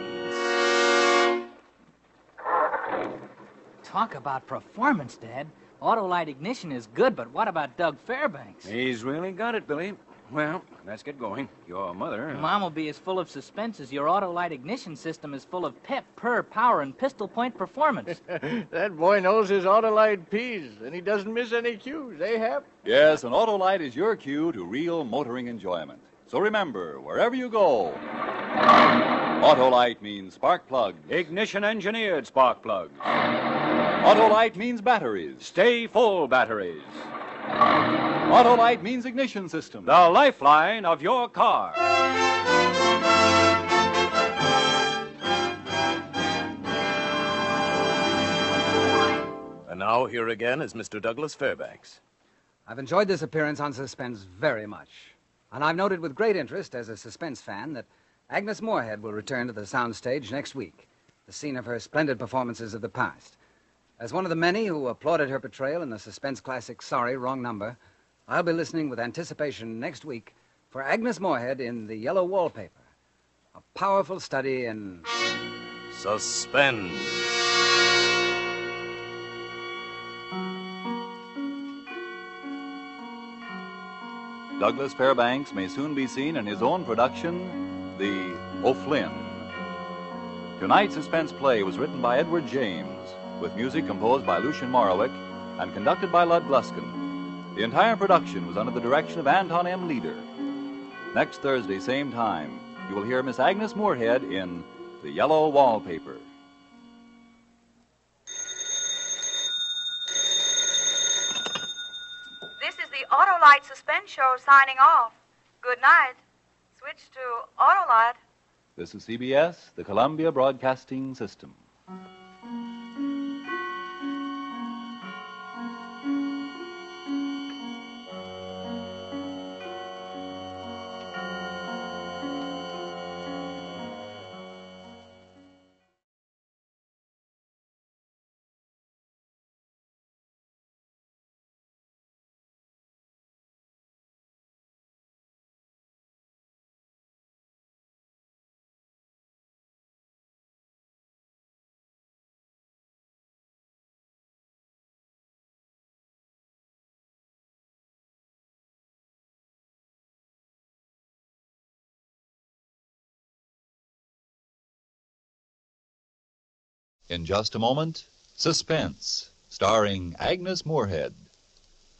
Talk about performance, Dad. Autolite ignition is good, but what about Doug Fairbanks? He's really got it, Billy. Well, let's get going. Your mother... Mom will be as full of suspense as your Autolite ignition system is full of pep, purr, power, and pistol point performance. That boy knows his Autolite P's, and he doesn't miss any cues, eh, Hap? Yes, an Autolite is your cue to real motoring enjoyment. So remember, wherever you go, Autolite means spark plugs. Ignition engineered spark plugs. Autolite means batteries. Stay full batteries. Autolite means ignition system. The lifeline of your car. And now, here again is Mr. Douglas Fairbanks. I've enjoyed this appearance on Suspense very much. And I've noted with great interest, as a Suspense fan, that Agnes Moorehead will return to the soundstage next week, the scene of her splendid performances of the past. As one of the many who applauded her portrayal in the Suspense classic Sorry, Wrong Number, I'll be listening with anticipation next week for Agnes Moorehead in The Yellow Wallpaper, a powerful study in... Suspense. Douglas Fairbanks may soon be seen in his own production, The O'Flynn. Tonight's suspense play was written by Edward James, with music composed by Lucien Morawick and conducted by Lud Gluskin. The entire production was under the direction of Anton M. Leader. Next Thursday, same time, you will hear Miss Agnes Moorehead in The Yellow Wallpaper. This is the Autolite Suspense Show signing off. Good night. Switch to Autolite. This is CBS, the Columbia Broadcasting System. In just a moment, Suspense, starring Agnes Moorehead.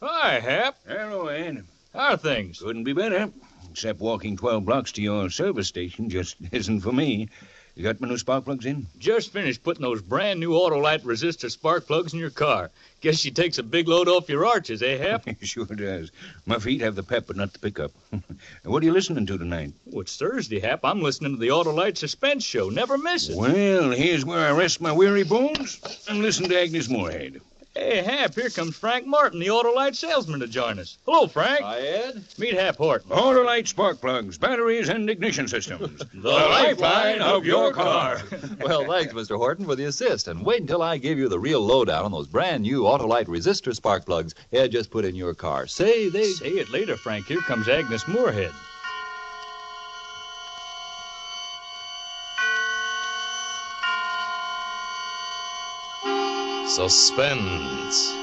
Hi, Hap. Hello, Ed. How are things? Couldn't be better. Except walking 12 blocks to your service station just isn't for me. You got my new spark plugs in? Just finished putting those brand new Autolite resistor spark plugs in your car. Guess she takes a big load off your arches, eh, Hap? Sure does. My feet have the pep, but not the pickup. What are you listening to tonight? Oh, it's Thursday, Hap. I'm listening to the Autolite Suspense Show. Never miss it. Well, here's where I rest my weary bones and listen to Agnes Moorehead. Hey, Hap, here comes Frank Martin, the Autolite salesman, to join us. Hello, Frank. Hi, Ed. Meet Hap Horton. Autolite spark plugs, batteries, and ignition systems. The lifeline of your car. Well, thanks, Mr. Horton, for the assist. And wait until I give you the real lowdown on those brand new Autolite resistor spark plugs Ed just put in your car. Say it later, Frank. Here comes Agnes Moorehead. Suspense.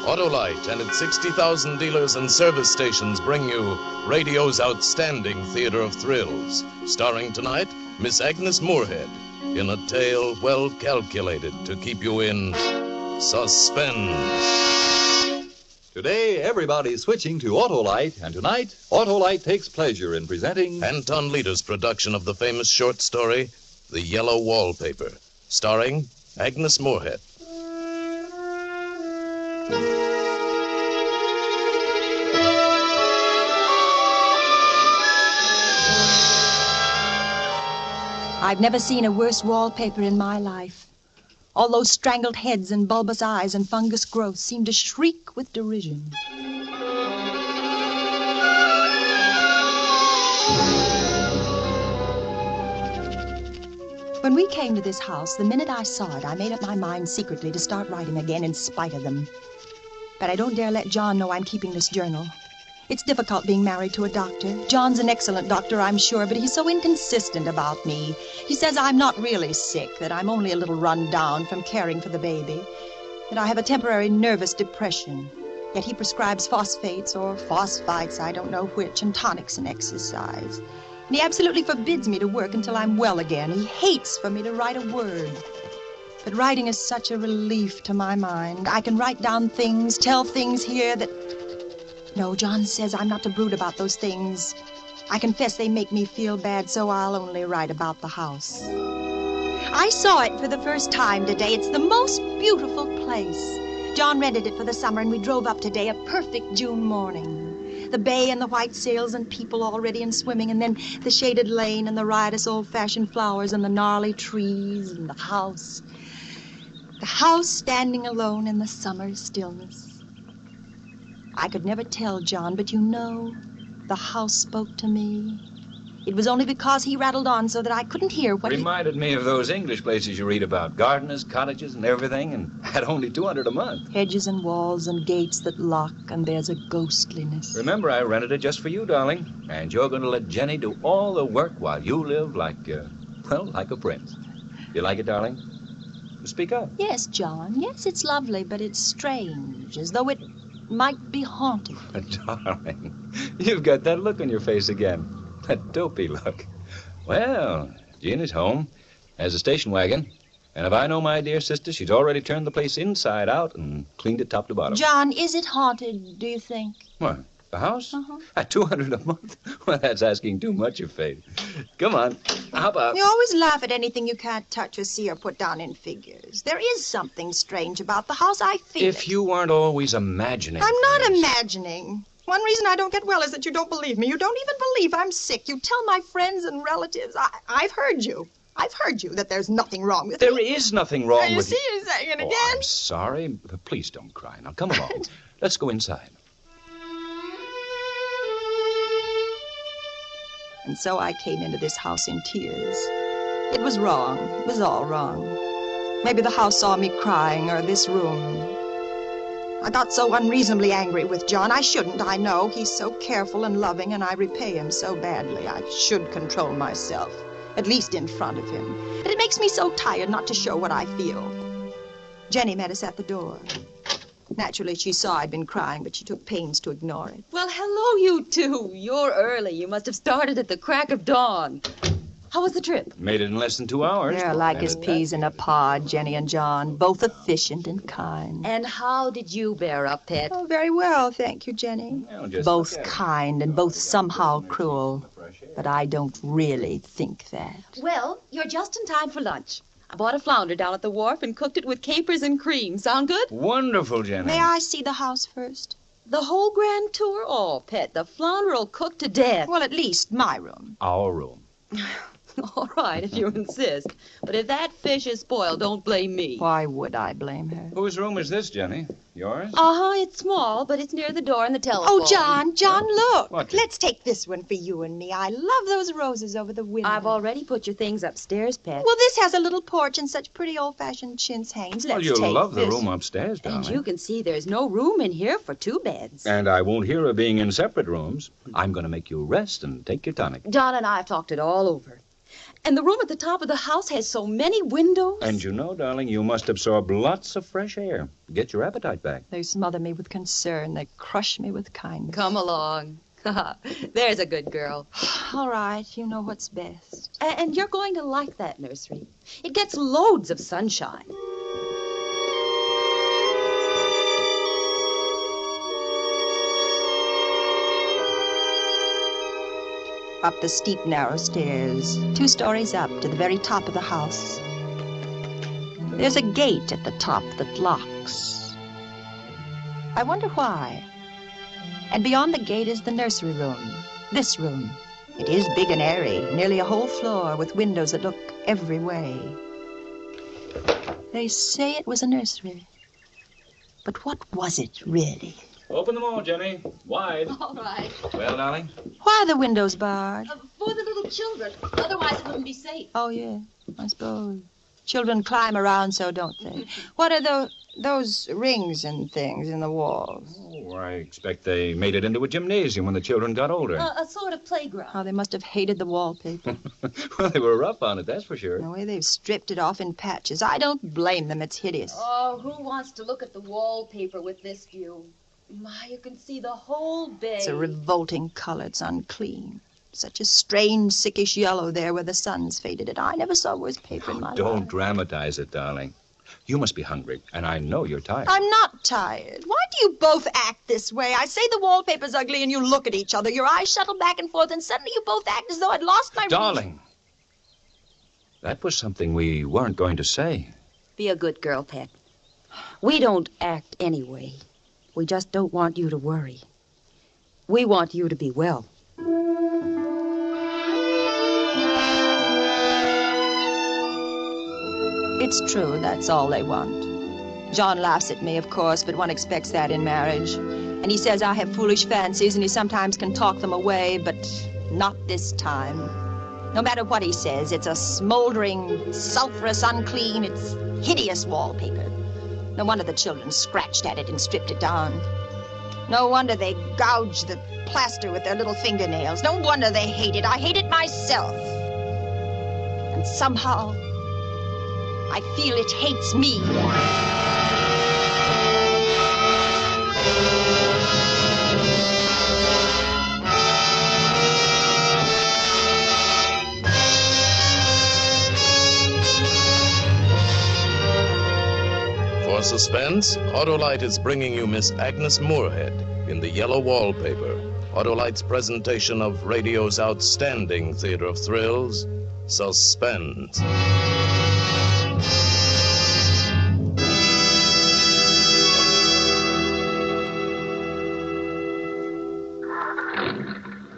Autolite and its 60,000 dealers and service stations bring you radio's outstanding theater of thrills. Starring tonight, Miss Agnes Moorehead, in a tale well calculated to keep you in suspense. Today, everybody's switching to Autolite, and tonight, Autolite takes pleasure in presenting Anton Leder's production of the famous short story, The Yellow Wallpaper, starring Agnes Moorehead. I've never seen a worse wallpaper in my life. All those strangled heads and bulbous eyes and fungus growths seem to shriek with derision. When we came to this house, the minute I saw it, I made up my mind secretly to start writing again in spite of them. But I don't dare let John know I'm keeping this journal. It's difficult being married to a doctor. John's an excellent doctor, I'm sure, but he's so inconsistent about me. He says I'm not really sick, that I'm only a little run down from caring for the baby, that I have a temporary nervous depression. Yet he prescribes phosphates or phosphites, I don't know which, and tonics and exercise. And he absolutely forbids me to work until I'm well again. He hates for me to write a word. But writing is such a relief to my mind. I can write down things, tell things here that... No, John says I'm not to brood about those things. I confess they make me feel bad, so I'll only write about the house. I saw it for the first time today. It's the most beautiful place. John rented it for the summer, and we drove up today, a perfect June morning. The bay and the white sails and people already in swimming, and then the shaded lane and the riotous old-fashioned flowers and the gnarly trees and the house. The house standing alone in the summer stillness. I could never tell John, but you know, the house spoke to me. It was only because he rattled on so that I couldn't hear what Reminded me of those English places you read about. Gardeners, cottages, and everything, and at only $200 a month. Hedges and walls and gates that lock, and there's a ghostliness. Remember, I rented it just for you, darling. And you're going to let Jenny do all the work while you live like a prince. You like it, darling? Speak up. Yes, John. Yes, it's lovely, but it's strange, as though it might be haunted. Darling, you've got that look on your face again. That dopey look. Well, Jean is home, has a station wagon, and if I know my dear sister, she's already turned the place inside out and cleaned it top to bottom. John, is it haunted, do you think? What, the house? Uh-huh. At $200 a month? Well, that's asking too much of fate. Come on, hop up. You always laugh at anything you can't touch or see or put down in figures. There is something strange about the house. I feel If you weren't always imagining. I'm not imagining. One reason I don't get well is that you don't believe me. You don't even believe I'm sick. You tell my friends and relatives. I've heard you. I've heard you that there's nothing wrong with me. There is nothing wrong with you. See, you're saying it again. I'm sorry. But please don't cry. Now, come along. Let's go inside. And so I came into this house in tears. It was wrong. It was all wrong. Maybe the house saw me crying, or this room. I got so unreasonably angry with John. I shouldn't, I know. He's so careful and loving, and I repay him so badly. I should control myself, at least in front of him. But it makes me so tired not to show what I feel. Jenny met us at the door. Naturally, she saw I'd been crying, but she took pains to ignore it. Well, hello, you two. You're early. You must have started at the crack of dawn. How was the trip? Made it in less than 2 hours. They're like as peas in a pod, Jenny and John, both efficient and kind. And how did you bear up, Pet? Oh, very well, thank you, Jenny. Both kind and both somehow cruel. But I don't really think that. Well, you're just in time for lunch. I bought a flounder down at the wharf and cooked it with capers and cream. Sound good? Wonderful, Jenny. May I see the house first? The whole grand tour? Oh, Pet, the flounder will cook to death. Well, at least my room. Our room. All right, if you insist. But if that fish is spoiled, don't blame me. Why would I blame her? Whose room is this, Jenny? Yours? Uh-huh, it's small, but it's near the door and the telephone. Oh, John, look. What? Let's take this one for you and me. I love those roses over the window. I've already put your things upstairs, Pet. Well, this has a little porch and such pretty old-fashioned chintz hangings. Let's Well, you'll take love the this. room upstairs, darling. And you can see there's no room in here for 2 beds. And I won't hear of being in separate rooms. I'm going to make you rest and take your tonic. John and I have talked it all over. And the room at the top of the house has so many windows. And you know, darling, you must absorb lots of fresh air. Get your appetite back. They smother me with concern. They crush me with kindness. Come along. There's a good girl. All right, you know what's best. And you're going to like that nursery. It gets loads of sunshine. Up the steep, narrow stairs, 2 stories up to the very top of the house. There's a gate at the top that locks. I wonder why. And beyond the gate is the nursery room. This room. It is big and airy, nearly a whole floor with windows that look every way. They say it was a nursery. But what was it, really? Open them all, Jenny. Wide. All right. Well, darling? Why are the windows barred? For the little children. Otherwise it wouldn't be safe. Oh, yeah, I suppose. Children climb around so, don't they? What are those rings and things in the walls? Oh, I expect they made it into a gymnasium when the children got older. A sort of playground. Oh, they must have hated the wallpaper. Well, they were rough on it, that's for sure. The way they've stripped it off in patches. I don't blame them. It's hideous. Oh, who wants to look at the wallpaper with this view? My, you can see the whole bay. It's a revolting color. It's unclean. Such a strange, sickish yellow there where the sun's faded it. I never saw worse paper in my life. Don't dramatize it, darling. You must be hungry, and I know you're tired. I'm not tired. Why do you both act this way? I say the wallpaper's ugly, and you look at each other. Your eyes shuttle back and forth, and suddenly you both act as though I'd lost my... Darling, that was something we weren't going to say. Be a good girl, Pet. We don't act anyway. We just don't want you to worry. We want you to be well. It's true, that's all they want. John laughs at me, of course, but one expects that in marriage. And he says I have foolish fancies, and he sometimes can talk them away, but not this time. No matter what he says, it's a smoldering, sulfurous, unclean, it's hideous wallpaper. No wonder the children scratched at it and stripped it down. No wonder they gouged the plaster with their little fingernails. No wonder they hate it. I hate it myself. And somehow, I feel it hates me. For Suspense, Autolite is bringing you Miss Agnes Moorehead in the yellow wallpaper. Autolite's presentation of radio's outstanding theater of thrills, Suspense.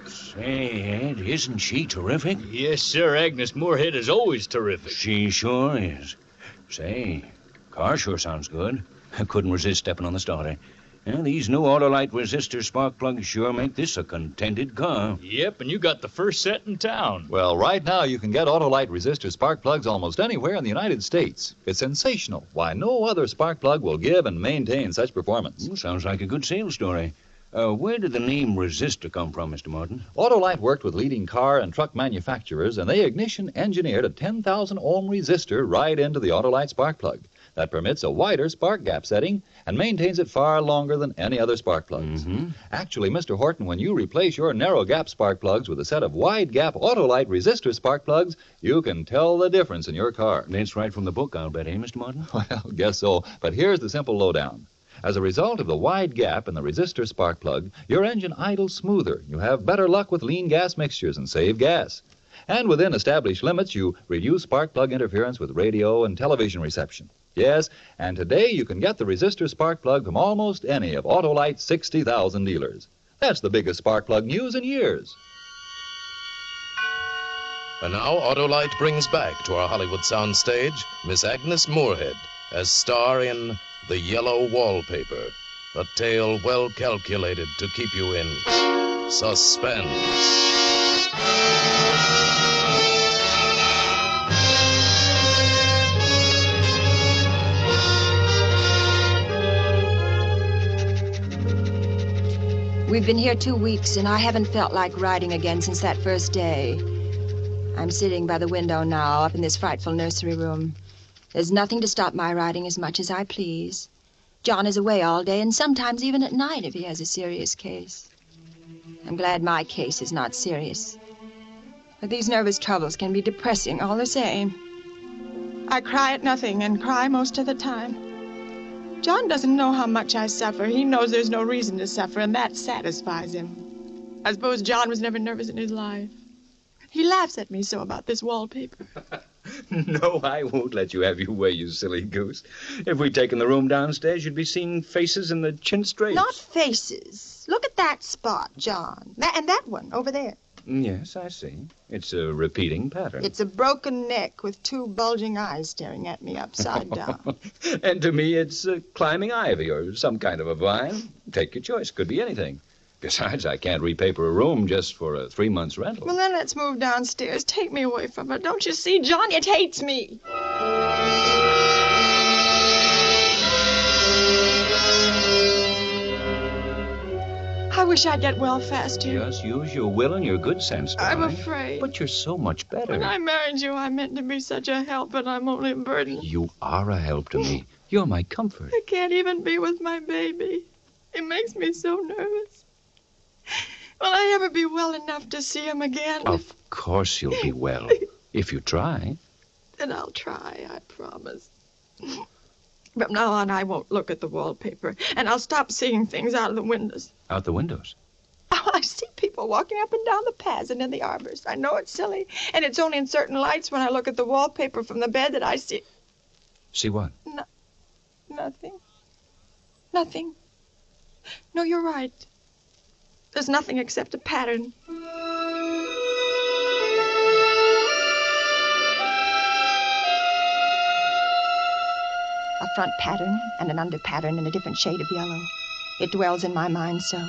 Say, Ed, isn't she terrific? Yes, sir. Agnes Moorehead is always terrific. She sure is. Say, car sure sounds good. I couldn't resist stepping on the starter. Yeah, these new Autolite resistor spark plugs sure make this a contented car. Yep, and you got the first set in town. Well, right now you can get Autolite resistor spark plugs almost anywhere in the United States. It's sensational. Why, no other spark plug will give and maintain such performance. Sounds like a good sales story. Where did the name resistor come from, Mr. Martin? Autolite worked with leading car and truck manufacturers, and they ignition engineered a 10,000 ohm resistor right into the Autolite spark plug. that permits a wider spark gap setting and maintains it far longer than any other spark plugs. Actually, Mr. Horton, when you replace your narrow gap spark plugs with a set of wide gap Autolite resistor spark plugs, you can tell the difference in your car. That's right from the book, I'll bet, eh, Mr. Martin? Well, guess so. But here's the simple lowdown. As a result of the wide gap in the resistor spark plug, your engine idles smoother. You have better luck with lean gas mixtures and save gas. And within established limits, you reduce spark plug interference with radio and television reception. Yes, and today you can get the resistor spark plug from almost any of Autolite's 60,000 dealers. That's the biggest spark plug news in years. And now Autolite brings back to our Hollywood soundstage Miss Agnes Moorehead as star in The Yellow Wallpaper, a tale well calculated to keep you in suspense. We've been here 2 weeks, and I haven't felt like riding again since that first day. I'm sitting by the window now, up in this frightful nursery room. There's nothing to stop my riding as much as I please. John is away all day, and sometimes even at night if he has a serious case. I'm glad my case is not serious. But these nervous troubles can be depressing all the same. I cry at nothing and cry most of the time. John doesn't know how much I suffer. He knows there's no reason to suffer, and that satisfies him. I suppose John was never nervous in his life. He laughs at me so about this wallpaper. No, I won't let you have your way, you silly goose. If we'd taken the room downstairs, you'd be seeing faces in the chintz drapes. Not faces. Look at that spot, John. And that one over there. Yes, I see. It's a repeating pattern. It's a broken neck with 2 bulging eyes staring at me upside down. And to me, it's climbing ivy or some kind of a vine. Take your choice. Could be anything. Besides, I can't repaper a room just for a 3 months rental. Well, then let's move downstairs. Take me away from it. Don't you see, John? It hates me. I wish I'd get well faster. Just use your will and your good sense, darling. I'm afraid. But you're so much better. When I married you, I meant to be such a help, but I'm only a burden. You are a help to me. You're my comfort. I can't even be with my baby. It makes me so nervous. Will I ever be well enough to see him again? Of course you'll be well, if you try. Then I'll try, I promise. From now on, I won't look at the wallpaper, and I'll stop seeing things out of the windows. Out the windows? Oh, I see people walking up and down the paths and in the arbors. I know it's silly, and it's only in certain lights when I look at the wallpaper from the bed that I see... See what? Nothing. Nothing. No, you're right. There's nothing except a pattern. A front pattern and an under pattern in a different shade of yellow. It dwells in my mind so.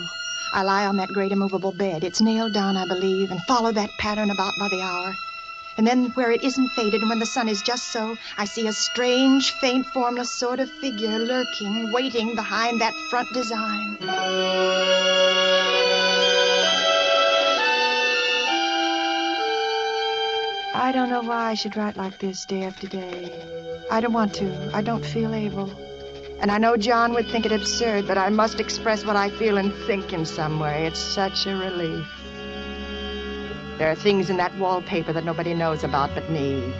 I lie on that great immovable bed. It's nailed down, I believe, and follow that pattern about by the hour. And then where it isn't faded and when the sun is just so, I see a strange, faint, formless sort of figure lurking, waiting behind that front design. I don't know why I should write like this day after day. I don't want to. I don't feel able. And I know John would think it absurd, but I must express what I feel and think in some way. It's such a relief. There are things in that wallpaper that nobody knows about but me.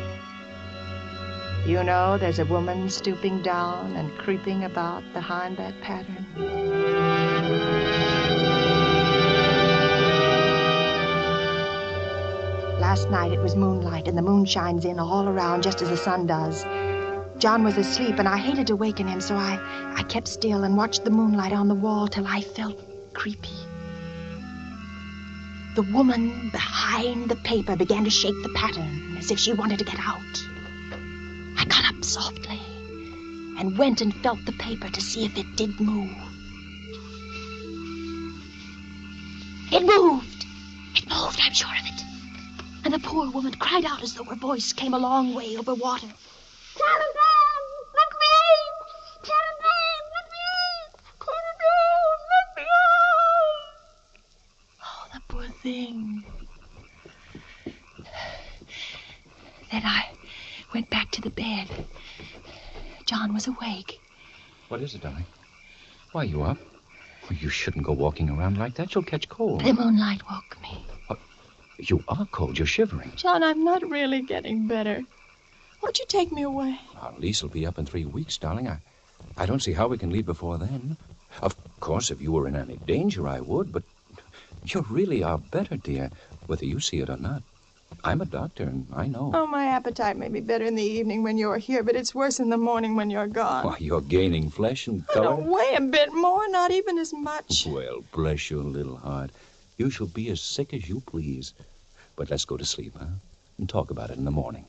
You know, there's a woman stooping down and creeping about behind that pattern. Last night it was moonlight, and the moon shines in all around just as the sun does. John was asleep, and I hated to waken him, so I kept still and watched the moonlight on the wall till I felt creepy. The woman behind the paper began to shake the pattern as if she wanted to get out. I got up softly and went and felt the paper to see if it did move. It moved! It moved, I'm sure of it. And the poor woman cried out as though her voice came a long way over water. Telegram! Let me in! Telegram! Let me in! Telegram! Let me in! Oh, the poor thing. Then I went back to the bed. John was awake. What is it, darling? Why, you up? Well, you shouldn't go walking around like that. You'll catch cold. The moonlight woke me. You are cold. You're shivering. John, I'm not really getting better. Won't you take me away? Our lease will be up in 3 weeks, darling. I don't see how we can leave before then. Of course, if you were in any danger, I would, but you really are better, dear, whether you see it or not. I'm a doctor, and I know. Oh, my appetite may be better in the evening when you're here, but it's worse in the morning when you're gone. Why, you're gaining flesh and I color. don't weigh a bit more, not even as much. Well, bless your little heart. You shall be as sick as you please. But let's go to sleep, huh? And talk about it in the morning.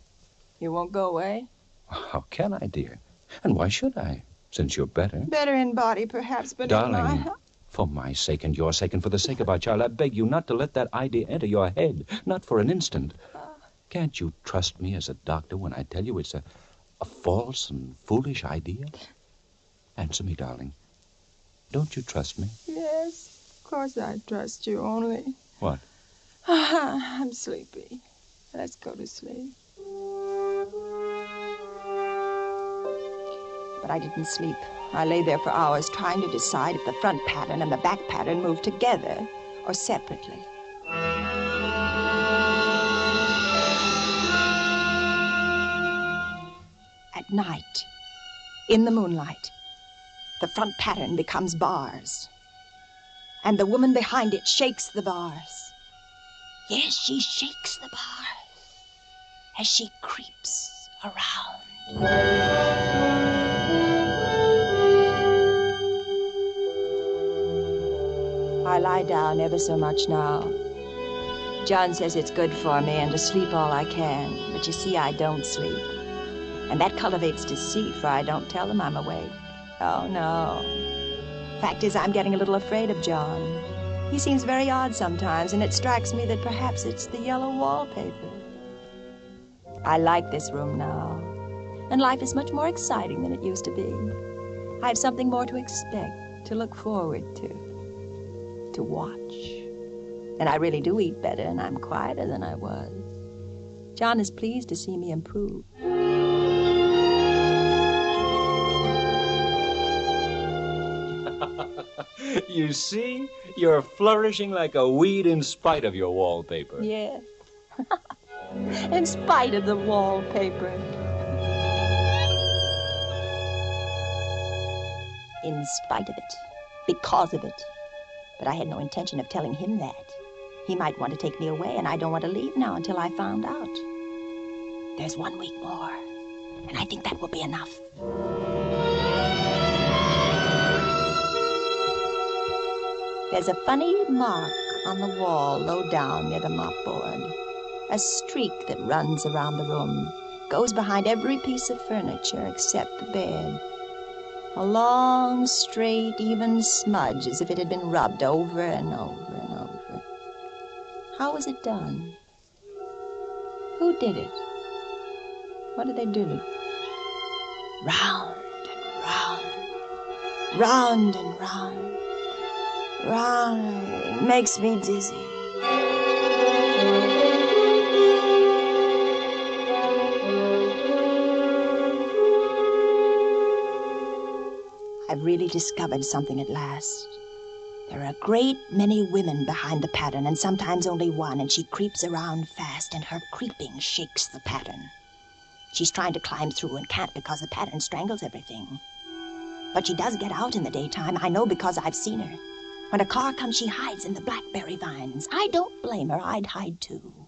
You won't go away? How can I, dear? And why should I, since you're better? Better in body, perhaps, but Darling, in my health. for my sake and your sake and for the sake of our child, I beg you not to let that idea enter your head, not for an instant. Can't you trust me as a doctor when I tell you it's a false and foolish idea? Answer me, darling. Don't you trust me? Yes, of course I trust you, only... What? I'm sleepy. Let's go to sleep. But I didn't sleep. I lay there for hours trying to decide if the front pattern and the back pattern moved together or separately. At night, in the moonlight, the front pattern becomes bars. And the woman behind it shakes the bars. Yes, she shakes the bars as she creeps around. I lie down ever so much now. John says it's good for me and to sleep all I can, but you see, I don't sleep. And that cultivates deceit, for I don't tell him I'm awake. Oh, no. Fact is, I'm getting a little afraid of John. He seems very odd sometimes, and it strikes me that perhaps it's the yellow wallpaper. I like this room now, and life is much more exciting than it used to be. I have something more to expect, to look forward to watch. And I really do eat better, and I'm quieter than I was. John is pleased to see me improve. You see? You're flourishing like a weed in spite of your wallpaper. Yeah. In spite of the wallpaper. In spite of it. Because of it. But I had no intention of telling him that. He might want to take me away, and I don't want to leave now until I found out. There's 1 week more, and I think that will be enough. There's a funny mark on the wall low down near the mopboard. A streak that runs around the room, goes behind every piece of furniture except the bed. A long, straight, even smudge, as if it had been rubbed over and over and over. How was it done? Who did it? What did they do? Round and round, round and round, round. It makes me dizzy. I've really discovered something at last. There are a great many women behind the pattern, and sometimes only one, and she creeps around fast, and her creeping shakes the pattern. She's trying to climb through and can't because the pattern strangles everything. But she does get out in the daytime. I know because I've seen her. When a car comes, she hides in the blackberry vines. I don't blame her. I'd hide too.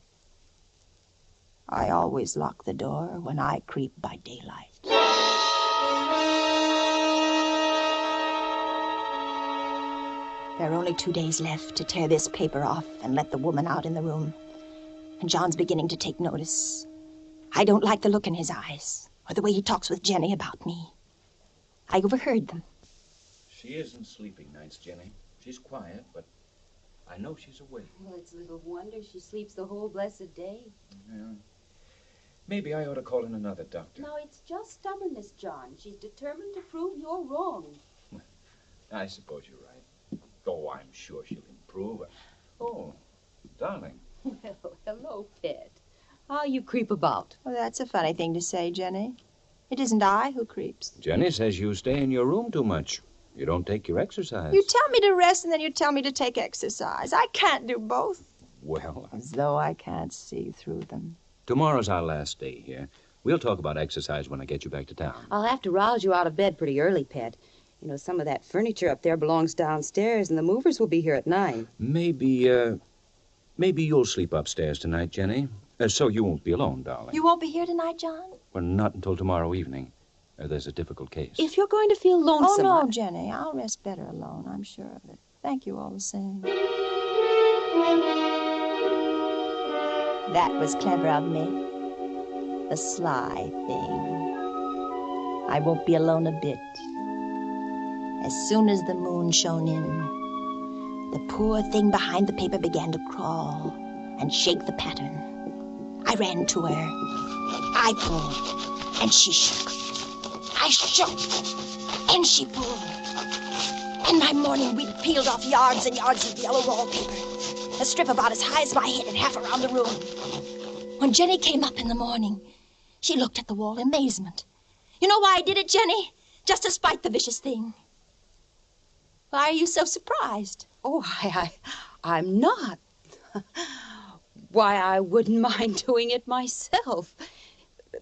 I always lock the door when I creep by daylight. There are only 2 days left to tear this paper off and let the woman out in the room. And John's beginning to take notice. I don't like the look in his eyes, or the way he talks with Jenny about me. I overheard them. She isn't sleeping nights, Jenny. She's quiet, but I know she's awake. Well, it's little wonder she sleeps the whole blessed day. Yeah. Maybe I ought to call in another doctor. No, it's just stubbornness, John. She's determined to prove you're wrong. I suppose you're right. Oh, I'm sure she'll improve. Oh, darling. Well, hello, pet. How you creep about? Well, that's a funny thing to say, Jenny. It isn't I who creeps. Jenny says you stay in your room too much. You don't take your exercise. You tell me to rest and then you tell me to take exercise. I can't do both. Well, As though I can't see through them. tomorrow's our last day here. We'll talk about exercise when I get you back to town. I'll have to rouse you out of bed pretty early, Pet. You know, some of that furniture up there belongs downstairs, and the movers will be here at 9. Maybe you'll sleep upstairs tonight, Jenny, so you won't be alone, darling. You won't be here tonight, John? Well, not until tomorrow evening. There's a difficult case. If you're going to feel lonesome... Oh, no, Jenny. I'll rest better alone. I'm sure of it. Thank you all the same. That was clever of me. The sly thing. I won't be alone a bit. As soon as the moon shone in, the poor thing behind the paper began to crawl and shake the pattern. I ran to her. I pulled, and she shook. I shook, and she pulled. And by morning, we'd peeled off yards and yards of yellow wallpaper, a strip about as high as my head and half around the room. When Jenny came up in the morning, she looked at the wall in amazement. You know why I did it, Jenny? Just to spite the vicious thing. Why are you so surprised? Oh, I'm not. Why, I wouldn't mind doing it myself.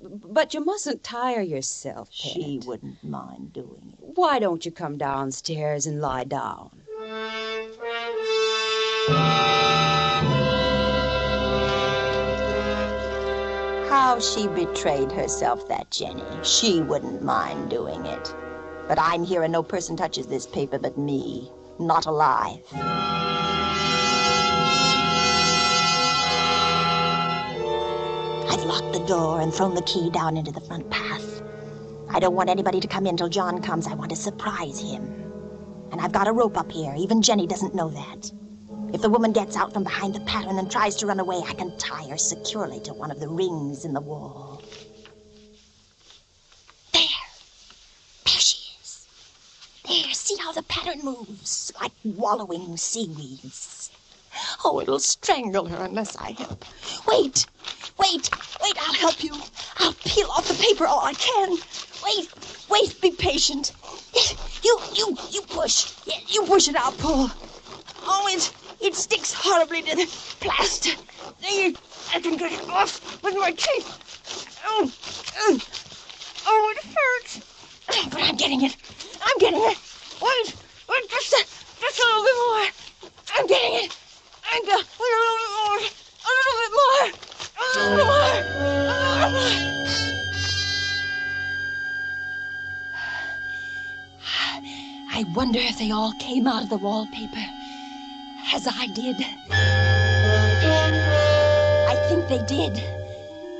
But you mustn't tire yourself, Pet. She wouldn't mind doing it. Why don't you come downstairs and lie down? How she betrayed herself, that Jenny. She wouldn't mind doing it. But I'm here and no person touches this paper but me. Not alive. I've locked the door and thrown the key down into the front path. I don't want anybody to come in till John comes. I want to surprise him. And I've got a rope up here. Even Jenny doesn't know that. If the woman gets out from behind the pattern and tries to run away, I can tie her securely to one of the rings in the wall. There she is. There, see how the pattern moves, like wallowing seaweeds. Oh, it'll strangle her unless I help. Wait, I'll help you. I'll peel off the paper all I can. Wait, be patient. You push. You push and I'll pull. Oh, it sticks horribly to the plaster. There, I can get it off with my teeth. Oh, it hurts. But I'm getting it. Wait, just a little bit more. I'm getting it. A little bit more. I wonder if they all came out of the wallpaper, as I did. I think they did,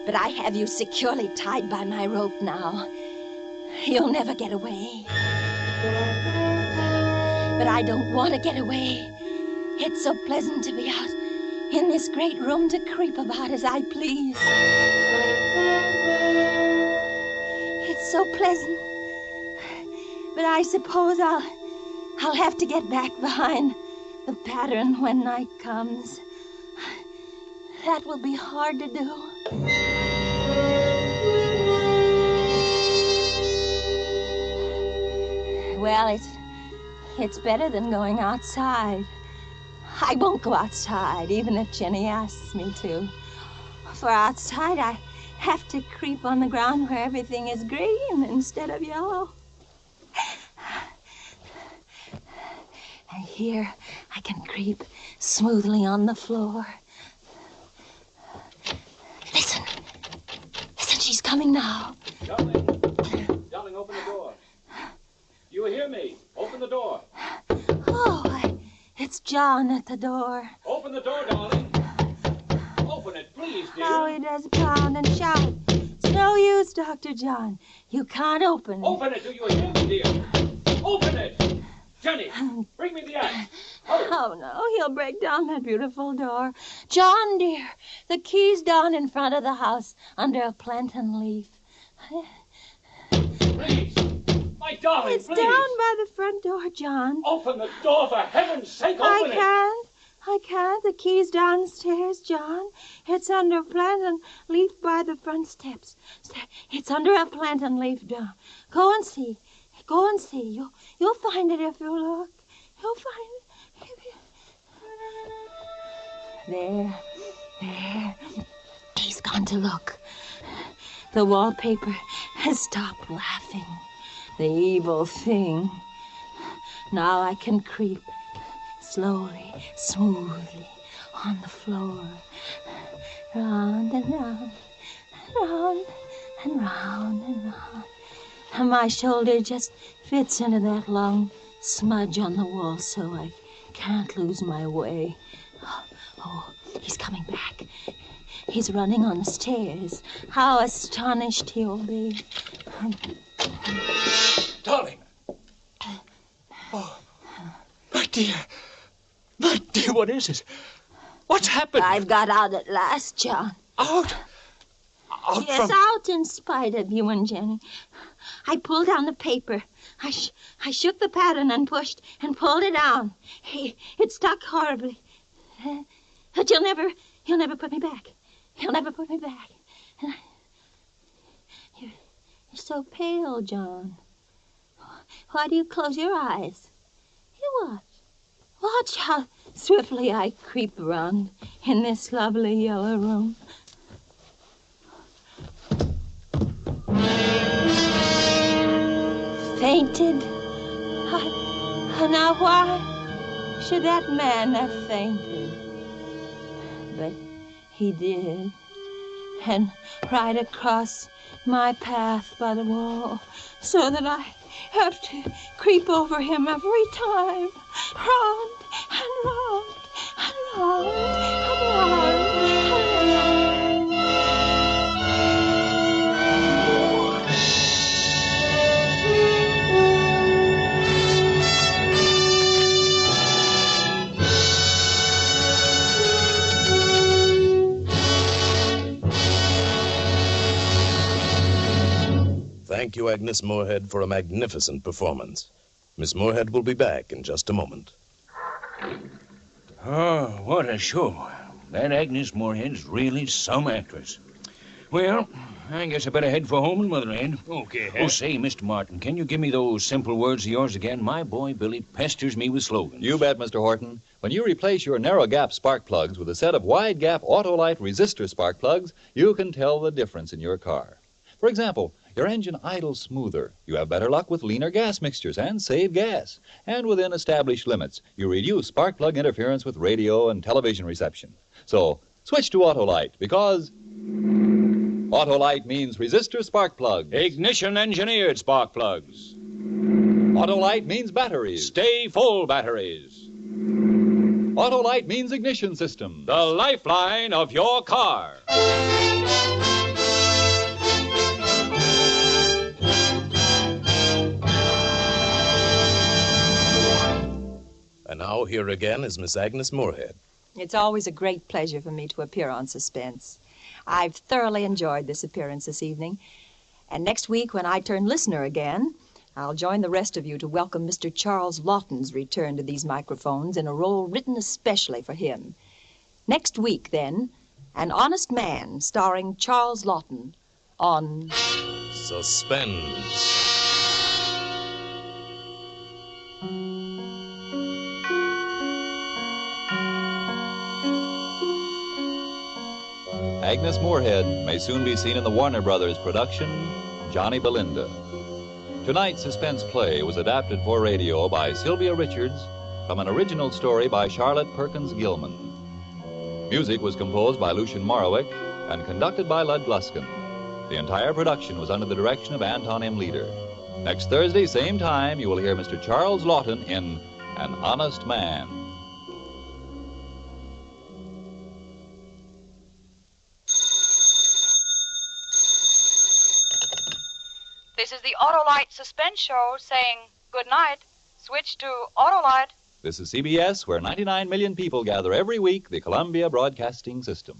but I have you securely tied by my rope now. You'll never get away. But I don't want to get away. It's so pleasant to be out in this great room to creep about as I please. It's so pleasant. But I suppose I'll have to get back behind the pattern when night comes. That will be hard to do. Well, it's better than going outside. I won't go outside, even if Jenny asks me to. For outside, I have to creep on the ground where everything is green instead of yellow. And here, I can creep smoothly on the floor. Listen, she's coming now. Darling, open the door. You hear me? Open the door. Oh, it's John at the door. Open the door, darling. Open it, please, dear. How he does pound and shout. It's no use, Dr. John. You can't open it. Open it, do you hear me, dear? Open it! Jenny, bring me the axe. Hurry. Oh, no, he'll break down that beautiful door. John, dear, the key's down in front of the house under a plantain leaf. Please, my darling, It's please. down by the front door, John. Open the door, for heaven's sake, open it. I can't. The key's downstairs, John. It's under a plantain leaf by the front steps. It's under a plantain leaf, John. Go and see. Go and see. You'll find it if you look. You'll find it. There. He's gone to look. The wallpaper has stopped laughing. The evil thing. Now I can creep slowly, smoothly on the floor. Round and round, round and round and round. And my shoulder just fits into that long smudge on the wall so I can't lose my way. Oh, he's coming back. He's running on the stairs. How astonished he'll be. Darling. Oh, my dear. My dear, what is it? What's happened? I've got out at last, John. Out? Yes, out in spite of you and Jenny. I pulled down the paper. I shook the pattern and pushed and pulled it down. It stuck horribly. But you'll never put me back. You'll never put me back. You're so pale, John. Why do you close your eyes? You watch. Watch how swiftly I creep around in this lovely yellow room. Fainted? Now why should that man have fainted? But he did. And right across my path by the wall, so that I have to creep over him every time. Round and round and round and round and round. Thank you, Agnes Moorehead, for a magnificent performance. Miss Moorehead will be back in just a moment. Oh, what a show. That Agnes Moorehead's really some actress. Well, I guess I better head for home and motherland. Okay, Oh, say, Mr. Martin, can you give me those simple words of yours again? My boy Billy pesters me with slogans. You bet, Mr. Horton. When you replace your narrow-gap spark plugs with a set of wide-gap Autolite resistor spark plugs, you can tell the difference in your car. For example, your engine idles smoother. You have better luck with leaner gas mixtures and save gas. And within established limits, you reduce spark plug interference with radio and television reception. So, switch to Autolite because Autolite means resistor spark plugs. Ignition-engineered spark plugs. Autolite means batteries. Stay full batteries. Autolite means ignition system. The lifeline of your car. And now here again is Miss Agnes Moorehead. It's always a great pleasure for me to appear on Suspense. I've thoroughly enjoyed this appearance this evening. And next week, when I turn listener again, I'll join the rest of you to welcome Mr. Charles Lawton's return to these microphones in a role written especially for him. Next week, then, An Honest Man, starring Charles Lawton, on Suspense. Agnes Moorehead may soon be seen in the Warner Brothers production, Johnny Belinda. Tonight's suspense play was adapted for radio by Sylvia Richards from an original story by Charlotte Perkins Gilman. Music was composed by Lucien Morawick and conducted by Lud Gluskin. The entire production was under the direction of Anton M. Leader. Next Thursday, same time, you will hear Mr. Charles Lawton in An Honest Man. This is the Autolite Suspense Show saying good night. Switch to Autolite. This is CBS, where 99 million people gather every week, the Columbia Broadcasting System.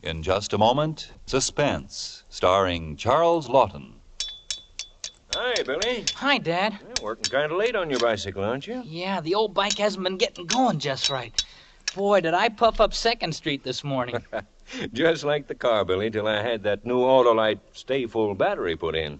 In just a moment, Suspense, starring Charles Lawton. Hi, Billy. Hi, Dad. You're working kind of late on your bicycle, aren't you? Yeah, the old bike hasn't been getting going just right. Boy, did I puff up 2nd Street this morning. Just like the car, Billy, till I had that new Autolite Stay Full battery put in.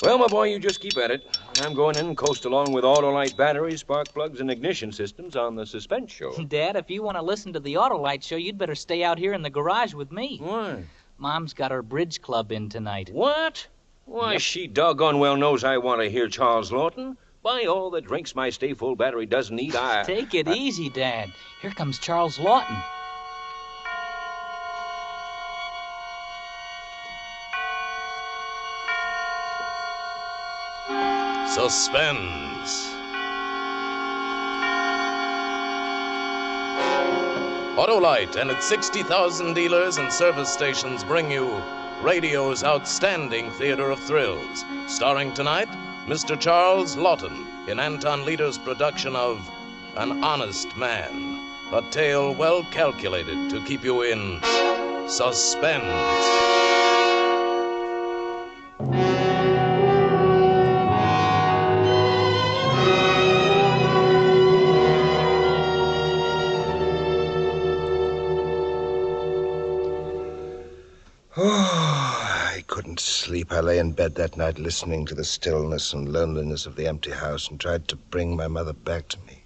Well, my boy, you just keep at it. I'm going in and coast along with Autolite batteries, spark plugs, and ignition systems on the Suspense show. Dad, if you want to listen to the Autolite show, you'd better stay out here in the garage with me. Why? Mom's got her bridge club in tonight. What? Why, Yep. she doggone well knows I want to hear Charles Lawton. By all the drinks my Stay Full battery doesn't need, Take it easy, Dad. Here comes Charles Lawton. Suspense. Autolite and its 60,000 dealers and service stations bring you radio's outstanding theater of thrills. Starring tonight, Mr. Charles Lawton in Anton Leader's production of An Honest Man, a tale well calculated to keep you in suspense. I couldn't sleep. I lay in bed that night listening to the stillness and loneliness of the empty house and tried to bring my mother back to me.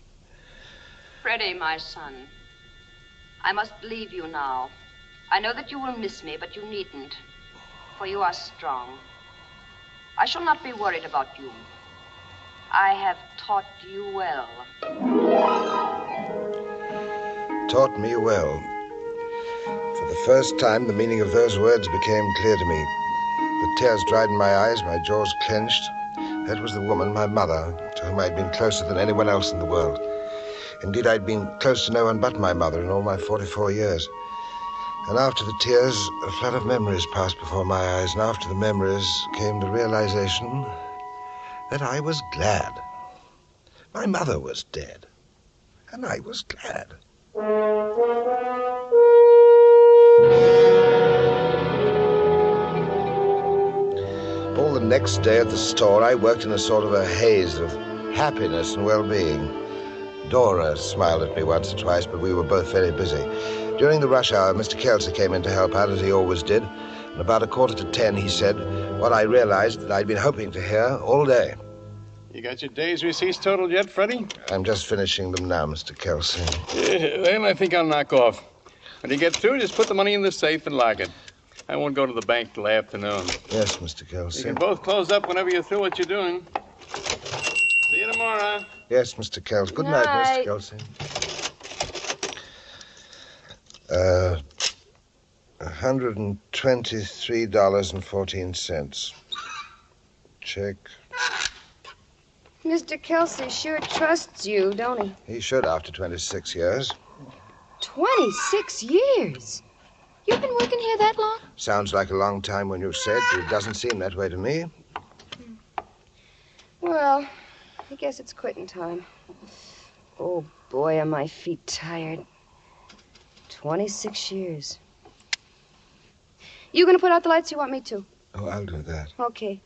Freddie, my son, I must leave you now. I know that you will miss me, but you needn't, for you are strong. I shall not be worried about you. I have taught you well. Taught me well. For the first time, the meaning of those words became clear to me. The tears dried in my eyes, my jaws clenched. That was the woman, my mother, to whom I'd been closer than anyone else in the world. Indeed, I'd been close to no one but my mother in all my 44 years. And after the tears, a flood of memories passed before my eyes, and after the memories came the realization that I was glad. My mother was dead, and I was glad. All the next day at the store, I worked in a sort of a haze of happiness and well-being. Dora smiled at me once or twice, but we were both very busy. During the rush hour, Mr. Kelsey came in to help out, as he always did. And about 9:45, he said what I realized that I'd been hoping to hear all day. You got your day's receipts totaled yet, Freddie? I'm just finishing them now, Mr. Kelsey. Well, I think I'll knock off. When you get through, just put the money in the safe and lock it. I won't go to the bank till afternoon. Yes, Mr. Kelsey. You can both close up whenever you're through what you're doing. See you tomorrow. Yes, Mr. Kelsey. Good night, Mr. Kelsey. $123.14. Check. Mr. Kelsey sure trusts you, don't he? He should after 26 years. 26 years? You've been working here that long? Sounds like a long time when you said, but it doesn't seem that way to me. Well, I guess it's quitting time. Oh, boy, are my feet tired. 26 years. You gonna put out the lights? You want me to? Oh, I'll do that. Okay.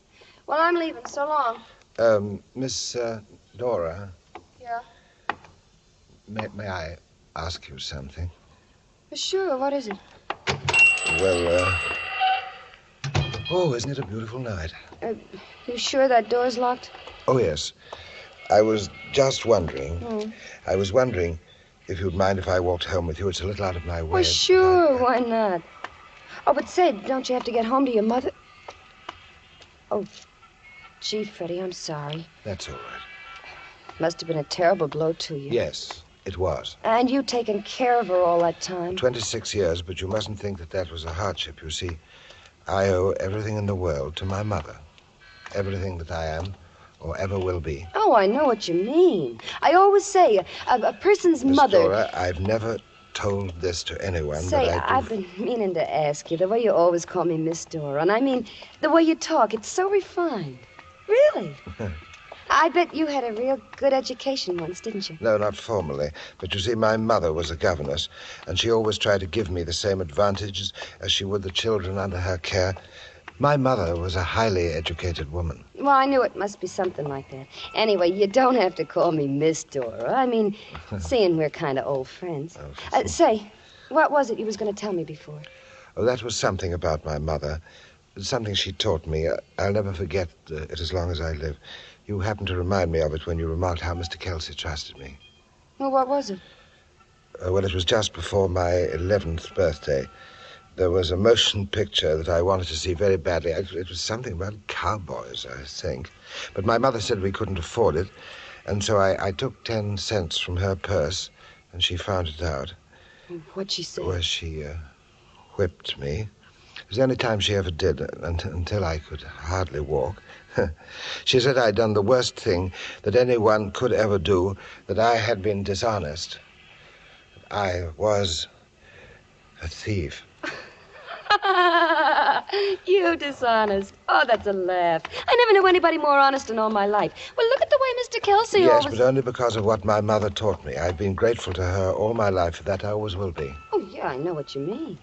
Well, I'm leaving. So long. Miss Dora, Yeah? may I ask you something? Sure. What is it? Well, oh, isn't it a beautiful night? You sure that door's locked? Oh, yes. I was just wondering. Hmm. I was wondering if you'd mind if I walked home with you. It's a little out of my way. Well, sure. Why not? Oh, but say, don't you have to get home to your mother? Oh, gee, Freddie, I'm sorry. That's all right. Must have been a terrible blow to you. Yes, it was. And you taking care of her all that time. 26 years, but you mustn't think that that was a hardship. You see, I owe everything in the world to my mother. Everything that I am or ever will be. Oh, I know what you mean. I always say a person's Miss mother... Dora, I've never told this to anyone, Say, but I've been meaning to ask you, the way you always call me Miss Dora, and I mean, the way you talk, it's so refined. Really. I bet you had a real good education once, didn't you? No, not formally. But you see, my mother was a governess, and she always tried to give me the same advantages as she would the children under her care. My mother was a highly educated woman. Well, I knew it must be something like that. Anyway, you don't have to call me Miss Dora. I mean, seeing we're kind of old friends. Say, what was it you was going to tell me before? Oh, that was something about my mother. Something she taught me. I'll never forget it as long as I live. You happened to remind me of it when you remarked how Mr. Kelsey trusted me. Well, what was it? Well, it was just before my 11th birthday. There was a motion picture that I wanted to see very badly. It was something about cowboys, I think. But my mother said we couldn't afford it, and so I took 10 cents from her purse, and she found it out. What'd she say? Well, she whipped me. It was the only time she ever did, until I could hardly walk. She said I'd done the worst thing that anyone could ever do, that I had been dishonest. I was a thief. You dishonest. Oh, that's a laugh. I never knew anybody more honest in all my life. Well, look at the way Mr. Kelsey Yes, always... but only because of what my mother taught me. I've been grateful to her all my life. For that I always will be. Oh, yeah, I know what you mean.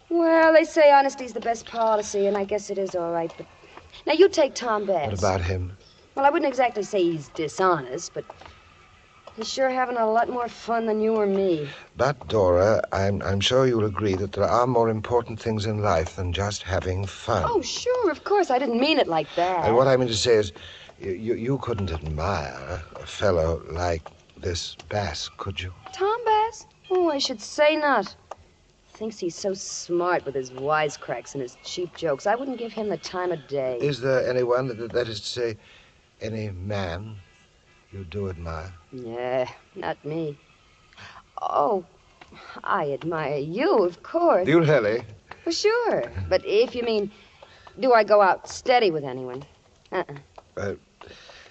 Well, they say honesty's the best policy, and I guess it is all right, but... Now, you take Tom Bass. What about him? Well, I wouldn't exactly say he's dishonest, but he's sure having a lot more fun than you or me. But, Dora, I'm sure you'll agree that there are more important things in life than just having fun. Oh, sure, of course. I didn't mean it like that. And what I mean to say is, you couldn't admire a fellow like this Bass, could you? Tom Bass? Oh, I should say not. Thinks he's so smart with his wisecracks and his cheap jokes. I wouldn't give him the time of day. Is there anyone, that is to say, any man you do admire? Yeah, not me. Oh, I admire you, of course. You really? Well, sure. But if you mean, do I go out steady with anyone?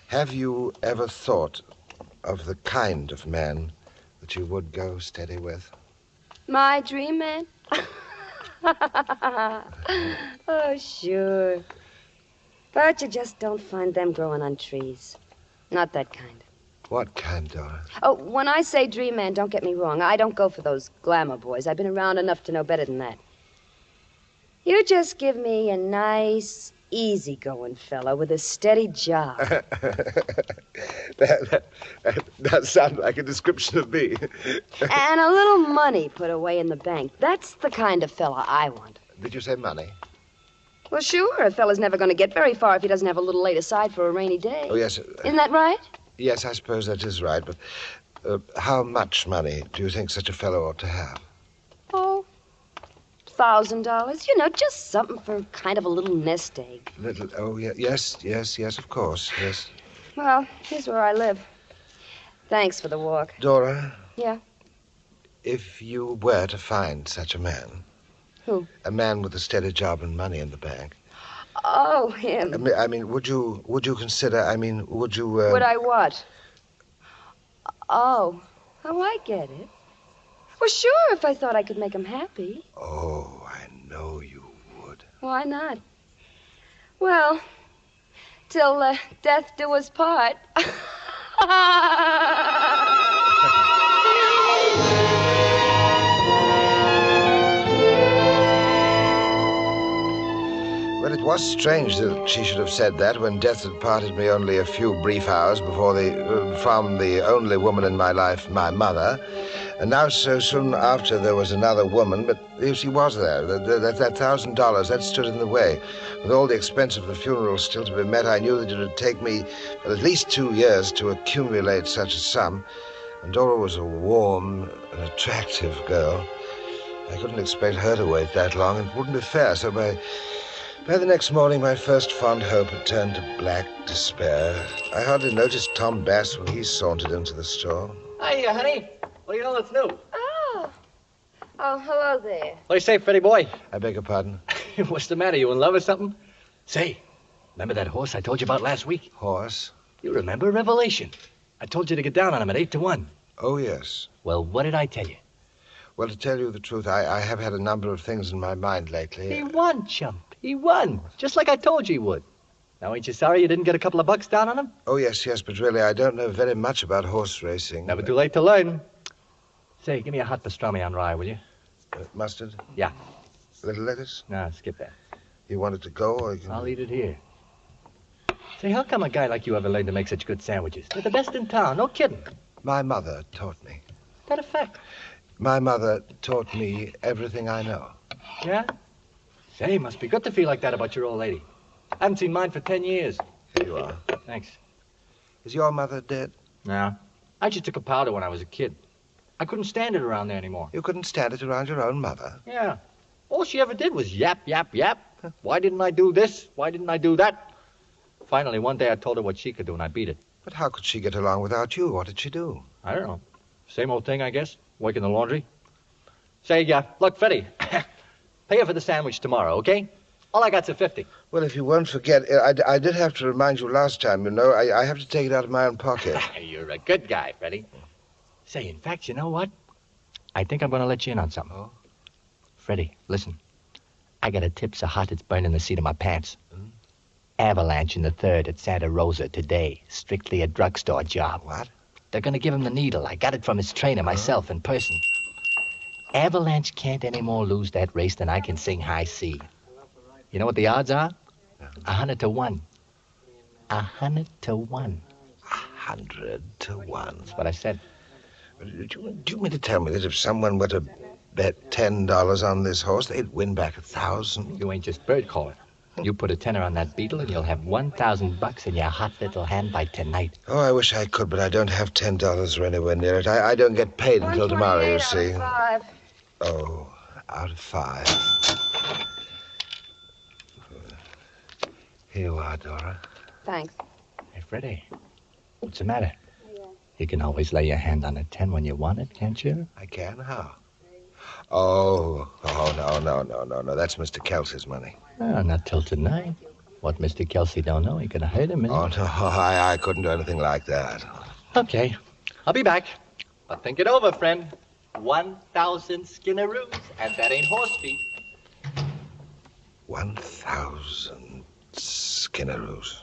Have you ever thought of the kind of man that you would go steady with? My dream man? Oh, sure. But you just don't find them growing on trees. Not that kind. What kind, Dora? Oh, when I say dream man, don't get me wrong. I don't go for those glamour boys. I've been around enough to know better than that. You just give me a nice, easy-going fella with a steady job. That sounds like a description of me. And a little money put away in the bank. That's the kind of fella I want. Did you say money? Well, sure. A fella's never going to get very far if he doesn't have a little laid aside for a rainy day. Oh, yes. Isn't that right? Yes, I suppose that is right. But how much money do you think such a fellow ought to have? Oh, $1,000. You know, just something for kind of a little nest egg. Yes, of course, yes. Well, here's where I live. Thanks for the walk. Dora? Yeah? If you were to find such a man... Who? A man with a steady job and money in the bank. Oh, him. I mean, would you consider, would you... Would I what? Oh, I get it. Well, sure, if I thought I could make him happy. Oh, I know you would. Why not? Well, till death do us part. Well, it was strange that she should have said that when death had parted me only a few brief hours before from the only woman in my life, my mother. And now, so soon after, there was another woman, but she was there. That $1,000, that stood in the way. With all the expense of the funeral still to be met, I knew that it would take me at least 2 years to accumulate such a sum. And Dora was a warm and attractive girl. I couldn't expect her to wait that long. It wouldn't be fair, so by the next morning, my first fond hope had turned to black despair. I hardly noticed Tom Bass when he sauntered into the store. Hiya, honey. What do you know that's new? Oh, hello there. What do you say, Freddie boy? I beg your pardon? What's the matter? You in love or something? Say, remember that horse I told you about last week? Horse? You remember Revelation. I told you to get down on him at 8-1. Oh, yes. Well, what did I tell you? Well, to tell you the truth, I have had a number of things in my mind lately. He won, chump. He won, just like I told you he would. Now, ain't you sorry you didn't get a couple of bucks down on him? Oh, yes, but really, I don't know very much about horse racing. Never too late to learn. Say, give me a hot pastrami on rye, will you? Mustard? Yeah. Little lettuce? No, skip that. You want it to go, or you can... I'll eat it here. Say, how come a guy like you ever learned to make such good sandwiches? They're the best in town, no kidding. My mother taught me. Is that a fact? My mother taught me everything I know. Yeah? Say, must be good to feel like that about your old lady. I haven't seen mine for 10 years. Here you are. Thanks. Is your mother dead? No. I just took a powder when I was a kid. I couldn't stand it around there anymore. You couldn't stand it around your own mother? Yeah. All she ever did was yap, yap, yap. Why didn't I do this? Why didn't I do that? Finally, one day I told her what she could do, and I beat it. But how could she get along without you? What did she do? I don't know. Same old thing, I guess. Work in the laundry. Say, look, Freddie, pay her for the sandwich tomorrow, okay? All I got's a 50. Well, if you won't forget, I did have to remind you last time, you know. I have to take it out of my own pocket. You're a good guy, Freddie. Say, in fact, you know what? I think I'm going to let you in on something. Oh? Freddie, listen. I got a tip so hot it's burning the seat of my pants. Avalanche in the 3rd at Santa Rosa today. Strictly a drugstore job. What? They're going to give him the needle. I got it from his trainer myself in person. Avalanche can't any more lose that race than I can sing High C. You know what the odds are? 100 to 1. 100 to 1. 100 to 1. That's what I said. Do you mean to tell me that if someone were to bet $10 on this horse, they'd win back 1,000? You ain't just bird calling. You put a tenner on that beetle, and you'll have $1,000 in your hot little hand by tonight. Oh, I wish I could, but I don't have $10 or anywhere near it. I don't get paid until tomorrow, you see. Out of 5. Oh, out of 5. Here you are, Dora. Thanks. Hey, Freddie, what's the matter? You can always lay your hand on a 10 when you want it, can't you? I can? How? Oh, no. That's Mr. Kelsey's money. Oh, not till tonight. What Mr. Kelsey don't know, he could have hurt him, isn't Oh, no, I couldn't do anything like that. Okay, I'll be back. But think it over, friend. 1,000 Skinnaroos, and that ain't horse feet. 1,000 Skinnaroos.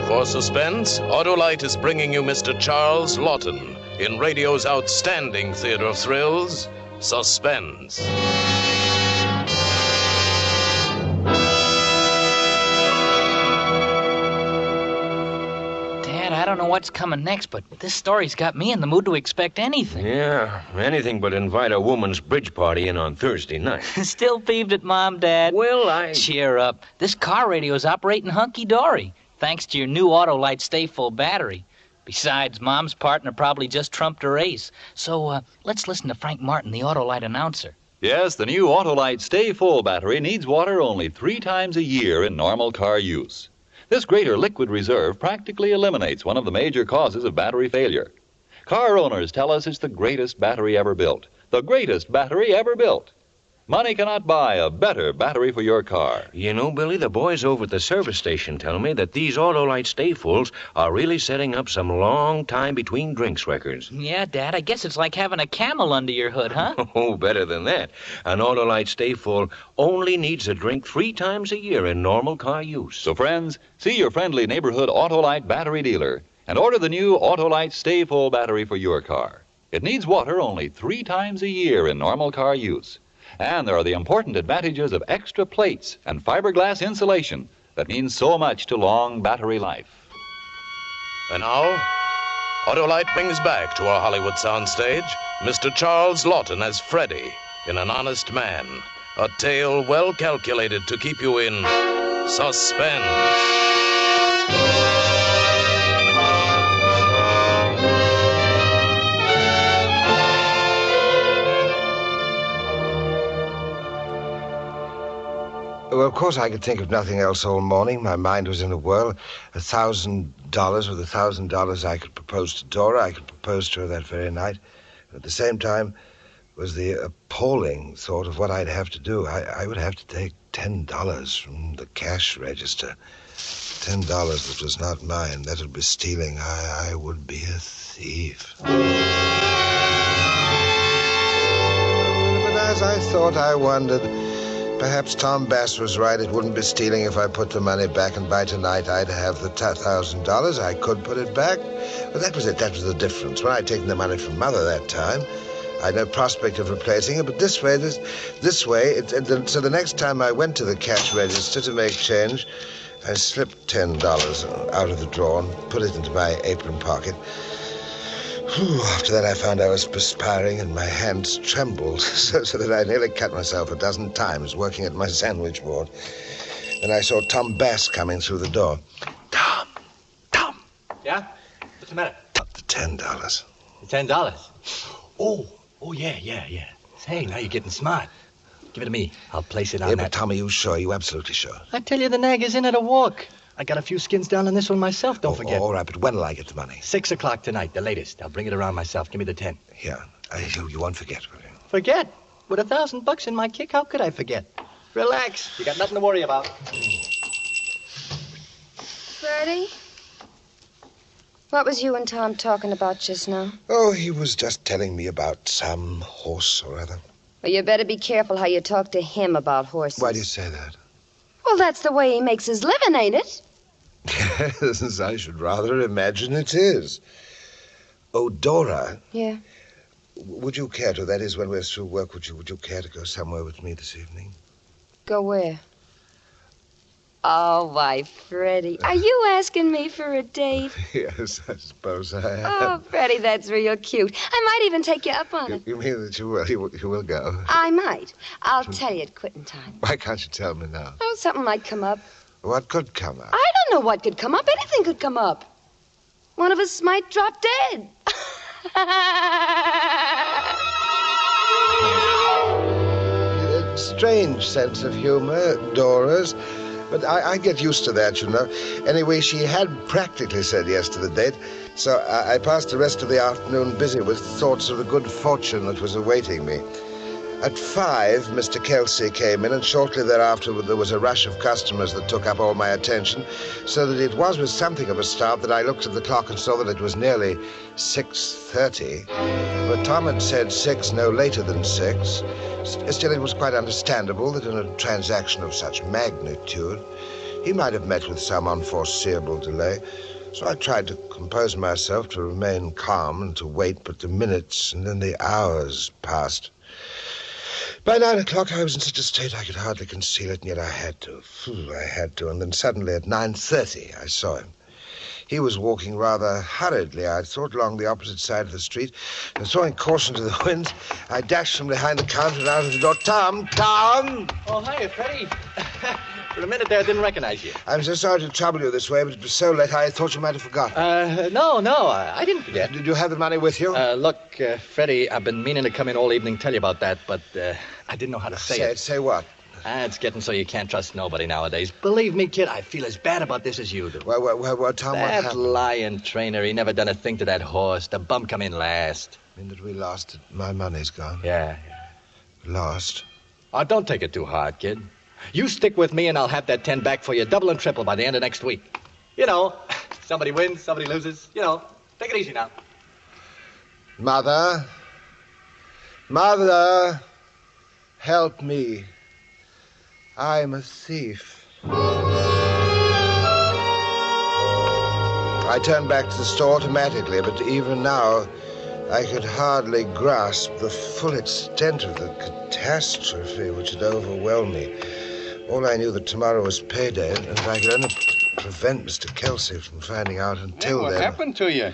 For Suspense, Autolite is bringing you Mr. Charles Lawton in radio's outstanding theater of thrills, Suspense. Dad, I don't know what's coming next, but this story's got me in the mood to expect anything. Yeah, anything but invite a woman's bridge party in on Thursday night. Still peeved at Mom, Dad? Well, Cheer up. This car radio's operating hunky-dory, thanks to your new Autolite Stay Full battery. Besides, Mom's partner probably just trumped her ace. So, let's listen to Frank Martin, the Autolite announcer. Yes, the new Autolite Stay Full battery needs water only 3 times a year in normal car use. This greater liquid reserve practically eliminates one of the major causes of battery failure. Car owners tell us it's the greatest battery ever built. The greatest battery ever built. Money cannot buy a better battery for your car. You know, Billy, the boys over at the service station tell me that these Autolite Stay Fulls are really setting up some long time between drinks records. Yeah, Dad, I guess it's like having a camel under your hood, huh? Oh, better than that. An Autolite Stay Full only needs a drink 3 times a year in normal car use. So, friends, see your friendly neighborhood Autolite battery dealer and order the new Autolite Stay Full battery for your car. It needs water only 3 times a year in normal car use. And there are the important advantages of extra plates and fiberglass insulation that means so much to long battery life. And now, Autolite brings back to our Hollywood soundstage Mr. Charles Lawton as Freddie in An Honest Man, a tale well calculated to keep you in suspense. Well, of course, I could think of nothing else all morning. My mind was in a whirl. $1,000 with $1,000 I could propose to Dora. I could propose to her that very night. At the same time was the appalling thought of what I'd have to do. I would have to take $10 from the cash register. $10 that was not mine. That would be stealing. I would be a thief. But as I thought, I wondered. Perhaps Tom Bass was right. It wouldn't be stealing if I put the money back, and by tonight I'd have the $1,000. I could put it back. But that was it. That was the difference. When I'd taken the money from Mother that time, I had no prospect of replacing it. But this way, so the next time I went to the cash register to make change, I slipped $10 out of the drawer and put it into my apron pocket. After that, I found I was perspiring and my hands trembled so that I nearly cut myself a dozen times working at my sandwich board. Then I saw Tom Bass coming through the door. Tom! Yeah? What's the matter? Up to $10. $10? Oh, yeah. Say, now you're getting smart. Give it to me. I'll place it on that. But Tom, are you sure? Are you absolutely sure? I tell you, the nag is in at a walk. I got a few skins down on this one myself, don't forget. All right, but when will I get the money? 6 o'clock tonight, the latest. I'll bring it around myself. Give me the 10. Here. You won't forget, will you? Forget? With $1,000 in my kick, how could I forget? Relax. You got nothing to worry about. Freddie? What was you and Tom talking about just now? Oh, he was just telling me about some horse or other. Well, you better be careful how you talk to him about horses. Why do you say that? Well, that's the way he makes his living, ain't it? Yes, I should rather imagine it is. Oh, Dora. Yeah? Would you care to, that is, when we're through work, would you care to go somewhere with me this evening? Go where? Oh, why, Freddie. Are you asking me for a date? Yes, I suppose I am. Oh, Freddie, that's real cute. I might even take you up on it. You mean that you will go? I might. I'll tell you at quitting time. Why can't you tell me now? Oh, something might come up. What could come up? I don't know what could come up. Anything could come up. One of us might drop dead. A strange sense of humor, Dora's. But I get used to that, you know. Anyway, she had practically said yes to the date, so I passed the rest of the afternoon busy with thoughts of the good fortune that was awaiting me. At 5, Mr. Kelsey came in, and shortly thereafter there was a rush of customers that took up all my attention, so that it was with something of a start that I looked at the clock and saw that it was nearly 6:30. But Tom had said 6, no later than 6. Still, it was quite understandable that in a transaction of such magnitude, he might have met with some unforeseeable delay. So I tried to compose myself, to remain calm and to wait, but the minutes and then the hours passed. By 9 o'clock, I was in such a state I could hardly conceal it, and yet I had to. And then suddenly at 9:30, I saw him. He was walking rather hurriedly, I thought, along the opposite side of the street, and throwing caution to the winds, I dashed from behind the counter and out of the door. Tom! Oh, hiya, Freddie. For a minute there, I didn't recognize you. I'm so sorry to trouble you this way, but it was so late, I thought you might have forgotten. No, I didn't forget. Did you have the money with you? Look, Freddie, I've been meaning to come in all evening, tell you about that, but I didn't know how to say it. Say what? It's getting so you can't trust nobody nowadays. Believe me, kid, I feel as bad about this as you do. Well, Tom, what happened? That lying trainer, he never done a thing to that horse. The bum come in last. I mean that we lost it. My money's gone. Yeah. Lost? Oh, don't take it too hard, kid. You stick with me and I'll have that 10 back for you, double and triple by the end of next week. You know, somebody wins, somebody loses. You know, take it easy now. Mother, help me. I'm a thief. I turned back to the store automatically, but even now, I could hardly grasp the full extent of the catastrophe which had overwhelmed me. All I knew that tomorrow was payday, and I could only prevent Mr. Kelsey from finding out until What then. What happened to you?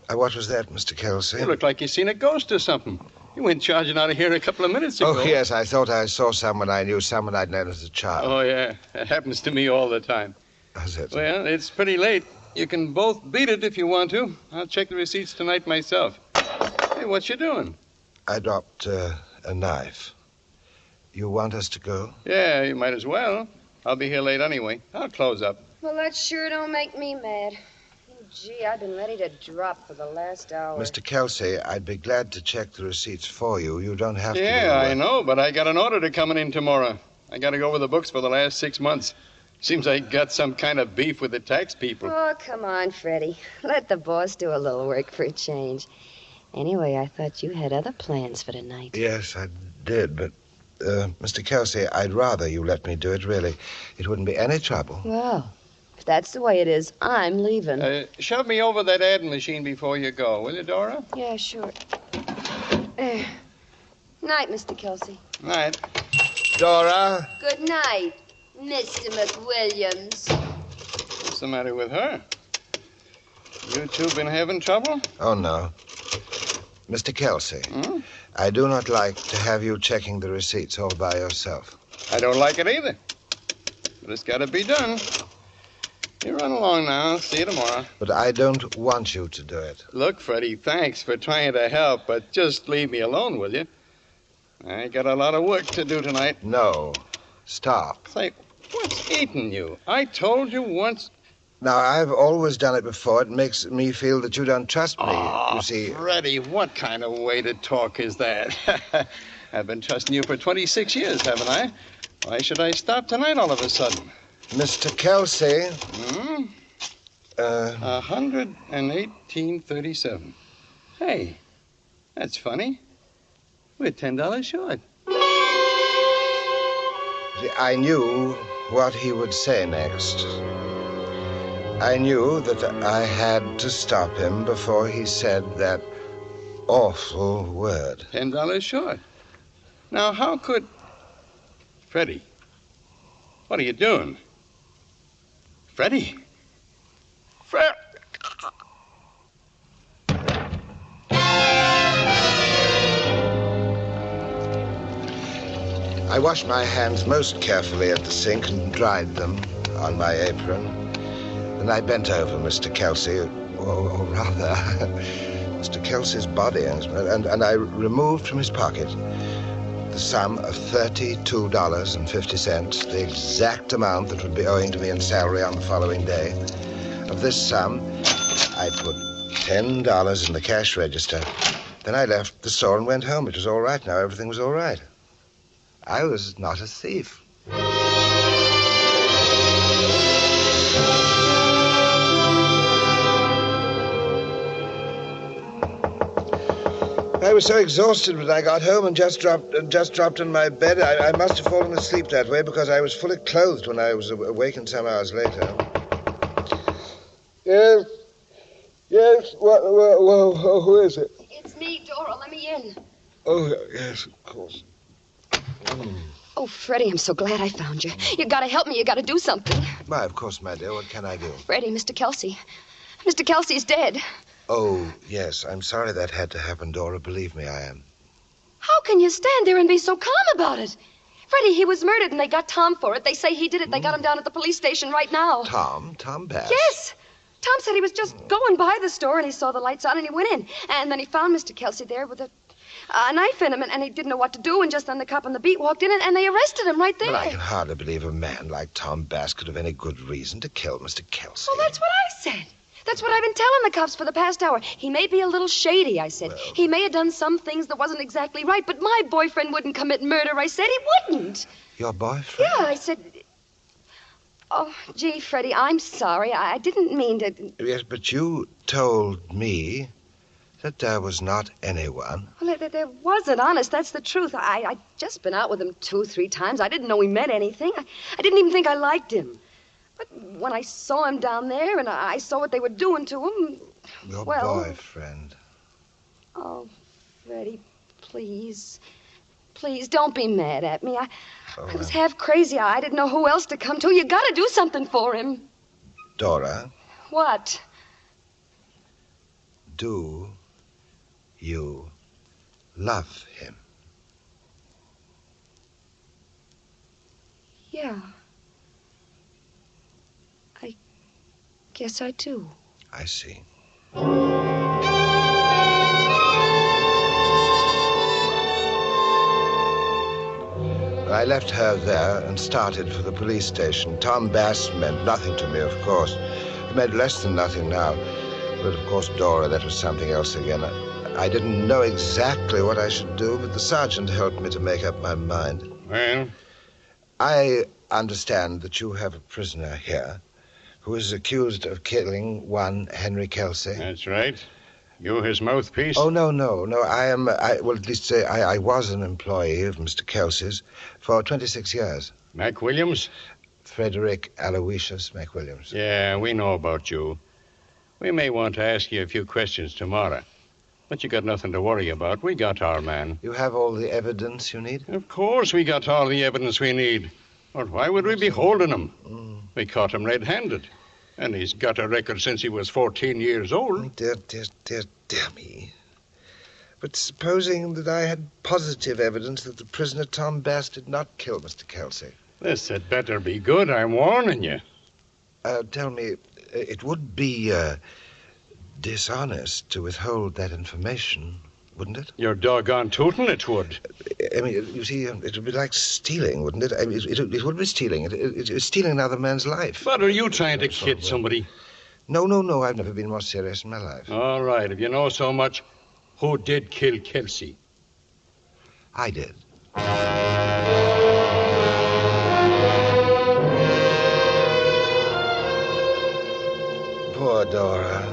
What was that, Mr. Kelsey? You look like you seen a ghost or something. You went charging out of here a couple of minutes ago. Oh, yes, I thought I saw someone I knew, someone I'd known as a child. Oh, yeah. That happens to me all the time. How's that? Well, it's pretty late. You can both beat it if you want to. I'll check the receipts tonight myself. Hey, what you doing? I dropped a knife. You want us to go? Yeah, you might as well. I'll be here late anyway. I'll close up. Well, that sure don't make me mad. Gee, I've been ready to drop for the last hour. Mr. Kelsey, I'd be glad to check the receipts for you. You don't have to. Yeah, I know, but I got an order coming in tomorrow. I got to go over the books for the last 6 months. Seems like you got some kind of beef with the tax people. Oh, come on, Freddie. Let the boss do a little work for a change. Anyway, I thought you had other plans for tonight. Yes, I did, but, Mr. Kelsey, I'd rather you let me do it, really. It wouldn't be any trouble. Well, if that's the way it is, I'm leaving. Shove me over that adding machine before you go, will you, Dora? Yeah, sure. There. Night, Mr. Kelsey. Night. Dora? Good night, Mr. McWilliams. What's the matter with her? You two been having trouble? Oh, no. Mr. Kelsey, I do not like to have you checking the receipts all by yourself. I don't like it either. But it's got to be done. You run along now. See you tomorrow. But I don't want you to do it. Look, Freddie, thanks for trying to help, but just leave me alone, will you? I got a lot of work to do tonight. No. Stop. Say, what's eating you? I told you once... Now, I've always done it before. It makes me feel that you don't trust me. Oh, you see... Freddie, what kind of way to talk is that? I've been trusting you for 26 years, haven't I? Why should I stop tonight all of a sudden? Mr. Kelsey... 118.37. Hey, that's funny. We're $10 short. See, I knew what he would say next. I knew that I had to stop him before he said that awful word. $10 short. Now, how could... Freddie, what are you doing? Freddie? I washed my hands most carefully at the sink and dried them on my apron. Then I bent over Mr. Kelsey, or rather, Mr. Kelsey's body, and I removed from his pocket the sum of $32.50, the exact amount that would be owing to me in salary on the following day. Of this sum, I put $10 in the cash register. Then I left the store and went home. It was all right now. Everything was all right. I was not a thief. I was so exhausted when I got home and just dropped in my bed. I must have fallen asleep that way because I was fully clothed when I was awakened some hours later. Yes. Yes. Who is it? It's me, Dora. Let me in. Oh, yes, of course. Oh, Freddie, I'm so glad I found you. You gotta help me. You gotta do something. Why, of course, my dear. What can I do? Freddie, Mr. Kelsey. Mr. Kelsey's dead. Oh, yes. I'm sorry that had to happen, Dora. Believe me, I am. How can you stand there and be so calm about it? Freddie, he was murdered and they got Tom for it. They say he did it. They got him down at the police station right now. Tom Bass? Yes. Tom said he was just going by the store and he saw the lights on and he went in. And then he found Mr. Kelsey there with a knife in him and he didn't know what to do. And just then the cop on the beat walked in and they arrested him right there. But I can hardly believe a man like Tom Bass could have any good reason to kill Mr. Kelsey. Well, that's what I said. That's what I've been telling the cops for the past hour. He may be a little shady, I said. Well, he may have done some things that wasn't exactly right, but my boyfriend wouldn't commit murder, I said. He wouldn't. Your boyfriend? Yeah, I said... Oh, gee, Freddie, I'm sorry. I didn't mean to... Yes, but you told me that there was not anyone. Well, there wasn't, honest. That's the truth. I'd just been out with him 2-3 times. I didn't know he meant anything. I didn't even think I liked him. But when I saw him down there and I saw what they were doing to him... Your boyfriend. Oh, Freddie, please. Please, don't be mad at me. I was half crazy. I didn't know who else to come to. You gotta do something for him. Dora. What? Do you love him? Yeah. I guess I do. I see. I left her there and started for the police station. Tom Bass meant nothing to me, of course. He meant less than nothing now. But, of course, Dora, that was something else again. I didn't know exactly what I should do, but the sergeant helped me to make up my mind. Well? I understand that you have a prisoner here who is accused of killing one Henry Kelsey. That's right. You his mouthpiece? Oh, no. Well, at least say I was an employee of Mr. Kelsey's for 26 years. McWilliams? Frederick Aloysius McWilliams. Yeah, we know about you. We may want to ask you a few questions tomorrow. But you got nothing to worry about. We got our man. You have all the evidence you need? Of course we got all the evidence we need. Or why would we be holding him? We caught him red-handed. And he's got a record since he was 14 years old. Dear me. But supposing that I had positive evidence that the prisoner Tom Bass did not kill Mr. Kelsey. This had better be good, I'm warning you. Tell me, it would be dishonest to withhold that information, wouldn't it? You're doggone tootin' it would. I mean, you see, it would be like stealing, wouldn't it? I mean, it would be stealing. It's stealing another man's life. But are you trying to kid somebody? No. I've never been more serious in my life. All right, if you know so much, who did kill Kelsey? I did. Poor Dora.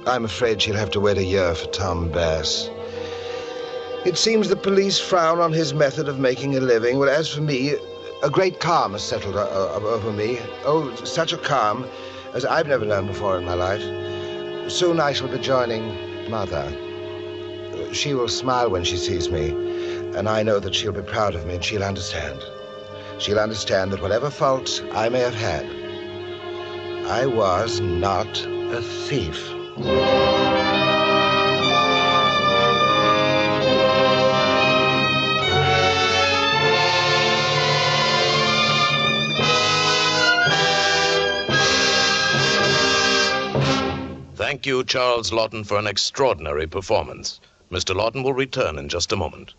I'm afraid she'll have to wait a year for Tom Bass. It seems the police frown on his method of making a living. Well, as for me, a great calm has settled over me. Oh, such a calm as I've never known before in my life. Soon I shall be joining Mother. She will smile when she sees me, and I know that she'll be proud of me, and she'll understand. She'll understand that whatever faults I may have had, I was not a thief. Thank you, Charles Lawton, for an extraordinary performance. Mr. Lawton will return in just a moment.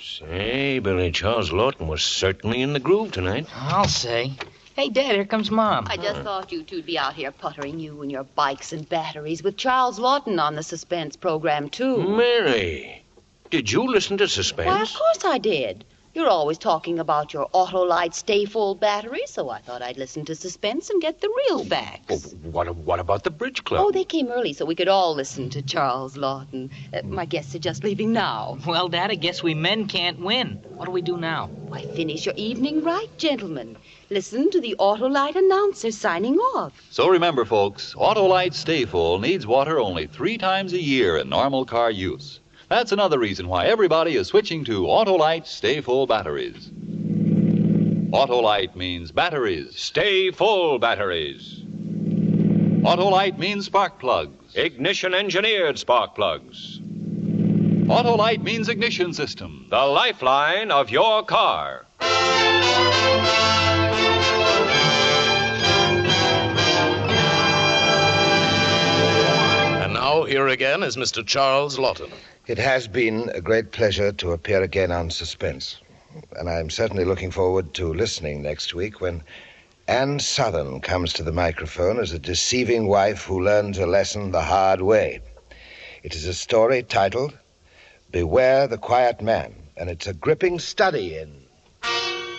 Say, Billy, Charles Lawton was certainly in the groove tonight. I'll say. Hey, Dad, here comes Mom. I just thought you two'd be out here puttering, you and your bikes and batteries, with Charles Lawton on the Suspense program, too. Mary, did you listen to Suspense? Why, of course I did. You're always talking about your Autolite Stay Full battery, so I thought I'd listen to Suspense and get the real backs. Well, what about the Bridge Club? Oh, they came early so we could all listen to Charles Lawton. My guests are just leaving now. Well, Dad, I guess we men can't win. What do we do now? Why, finish your evening right, gentlemen. Listen to the Autolite announcer signing off. So remember, folks, Autolite Stay Full needs water only 3 times a year in normal car use. That's another reason why everybody is switching to Autolite Stay Full batteries. Autolite means batteries. Stay full batteries. Autolite means spark plugs. Ignition engineered spark plugs. Autolite means ignition system. The lifeline of your car. And now, here again is Mr. Charles Lawton. It has been a great pleasure to appear again on Suspense. And I'm certainly looking forward to listening next week when Ann Southern comes to the microphone as a deceiving wife who learns a lesson the hard way. It is a story titled Beware the Quiet Man, and it's a gripping study in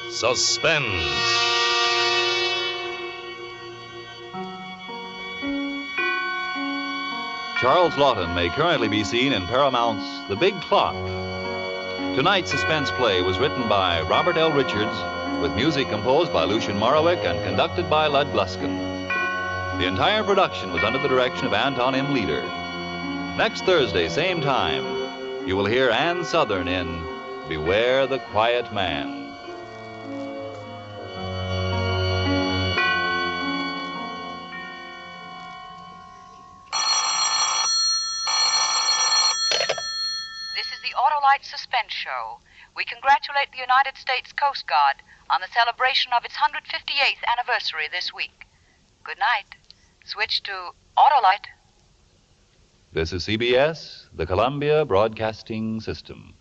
Suspense. Charles Lawton may currently be seen in Paramount's The Big Clock. Tonight's suspense play was written by Robert L. Richards, with music composed by Lucien Morawick and conducted by Lud Gluskin. The entire production was under the direction of Anton M. Leader. Next Thursday, same time, you will hear Ann Southern in Beware the Quiet Man. Autolite Suspense Show. We congratulate the United States Coast Guard on the celebration of its 158th anniversary this week. Good night. Switch to Autolite. This is CBS, the Columbia Broadcasting System.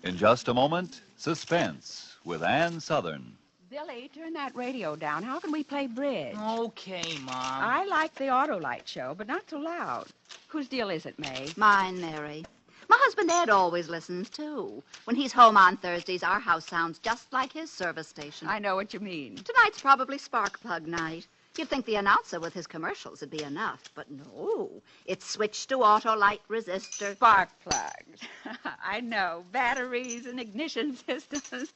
In just a moment, Suspense with Ann Southern. Billy, turn that radio down. How can we play bridge? Okay, Mom. I like the Autolite show, but not so loud. Whose deal is it, May? Mine, Mary. My husband Ed always listens, too. When he's home on Thursdays, our house sounds just like his service station. I know what you mean. Tonight's probably spark plug night. You'd think the announcer with his commercials would be enough, but no. It's switched to Autolite resistor. Spark plugs. I know. Batteries and ignition systems.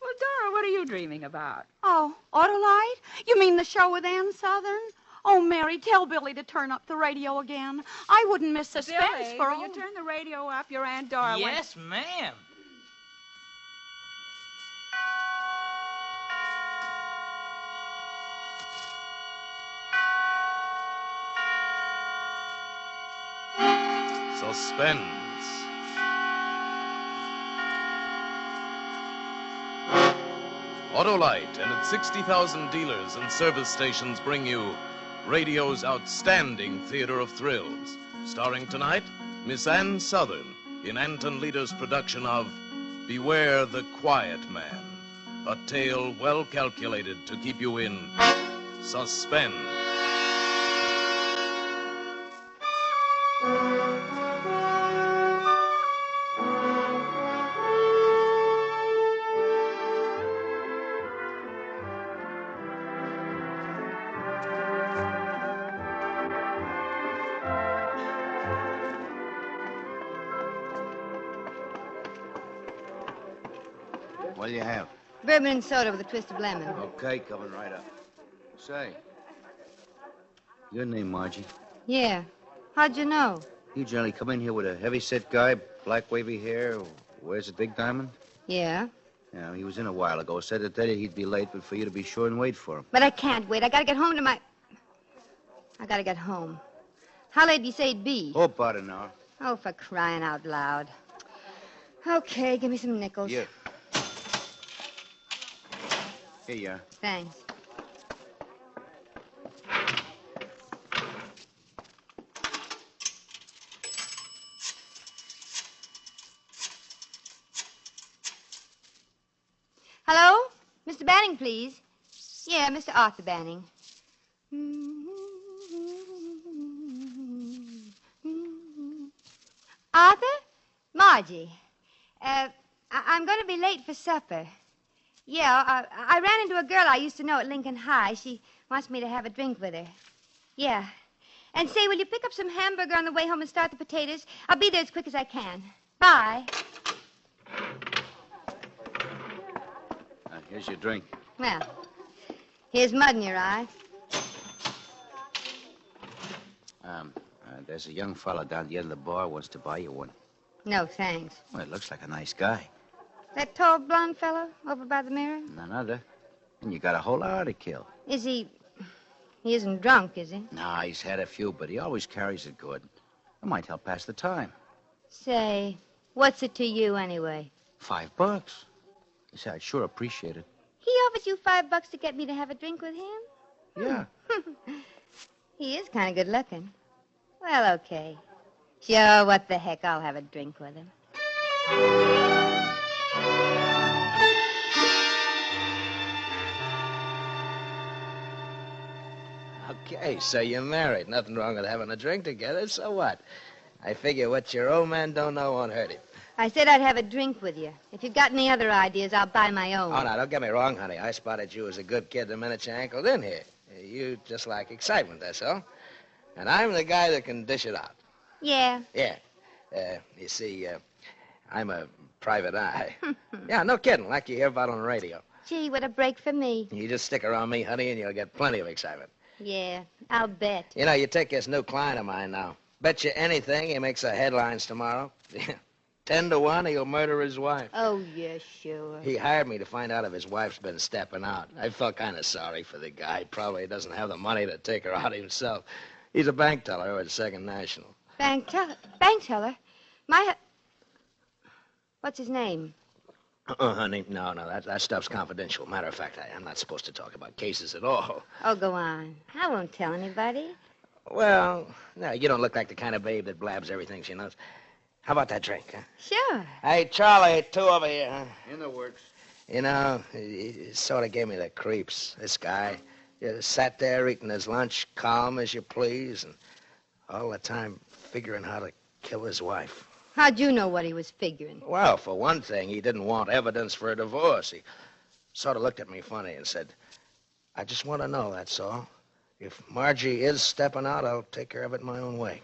Well, Dora, what are you dreaming about? Oh, Autolite? You mean the show with Ann Southern? Oh, Mary, tell Billy to turn up the radio again. I wouldn't miss Suspense Billy, for will you turn the radio up? Your Aunt Dora went... Yes, ma'am. Suspense. Autolite and its 60,000 dealers and service stations bring you radio's outstanding theater of thrills. Starring tonight, Miss Ann Southern in Anton Leader's production of Beware the Quiet Man, a tale well calculated to keep you in suspense. What do you have? Bourbon and soda with a twist of lemon. Okay, coming right up. Say, your name, Margie. Yeah. How'd you know? You generally come in here with a heavy-set guy, black wavy hair, wears a big diamond? Yeah. Yeah, he was in a while ago. Said that day he'd be late, but for you to be sure and wait for him. But I can't wait. I gotta get home to my... I gotta get home. How late do you say it'd be? Oh, about an hour. Oh, for crying out loud. Okay, give me some nickels. Yeah. Here you are. Thanks. Hello? Mr. Banning, please. Yeah, Mr. Arthur Banning. Arthur? Margie. I'm going to be late for supper. Yeah, I ran into a girl I used to know at Lincoln High. She wants me to have a drink with her. Yeah. And say, will you pick up some hamburger on the way home and start the potatoes? I'll be there as quick as I can. Bye. Here's your drink. Well, here's mud in your eye. There's a young fellow down the end of the bar wants to buy you one. No, thanks. Well, it looks like a nice guy. That tall blonde fellow over by the mirror? None other. And you got a whole hour to kill. Is he... He isn't drunk, is he? Nah, he's had a few, but he always carries it good. It might help pass the time. Say, what's it to you anyway? $5. He said, I'd sure appreciate it. He offers you $5 to get me to have a drink with him? Yeah. He is kind of good looking. Well, okay. Sure, what the heck, I'll have a drink with him. Okay, so you're married. Nothing wrong with having a drink together, so what? I figure what your old man don't know won't hurt him. I said I'd have a drink with you. If you've got any other ideas, I'll buy my own. Oh, now, don't get me wrong, honey. I spotted you as a good kid the minute you ankled in here. You just like excitement, that's all. And I'm the guy that can dish it out. Yeah. Yeah. You see, I'm a private eye. Yeah, no kidding, like you hear about on the radio. Gee, what a break for me. You just stick around me, honey, and you'll get plenty of excitement. Yeah, I'll bet. You know, you take this new client of mine now. Bet you anything he makes the headlines tomorrow. 10 to 1, he'll murder his wife. Oh, yeah, sure. He hired me to find out if his wife's been stepping out. I felt kind of sorry for the guy. Probably doesn't have the money to take her out himself. He's a bank teller at Second National. Bank teller? What's his name? Honey, no, that stuff's confidential. Matter of fact, I'm not supposed to talk about cases at all. Oh, go on. I won't tell anybody. Well, no, you don't look like the kind of babe that blabs everything she knows. How about that drink, huh? Sure. Hey, Charlie, 2 over here, huh? In the works. You know, he sort of gave me the creeps, this guy. He sat there eating his lunch, calm as you please, and all the time figuring how to kill his wife. How'd you know what he was figuring? Well, for one thing, he didn't want evidence for a divorce. He sort of looked at me funny and said, I just want to know, that's all. If Margie is stepping out, I'll take care of it my own way.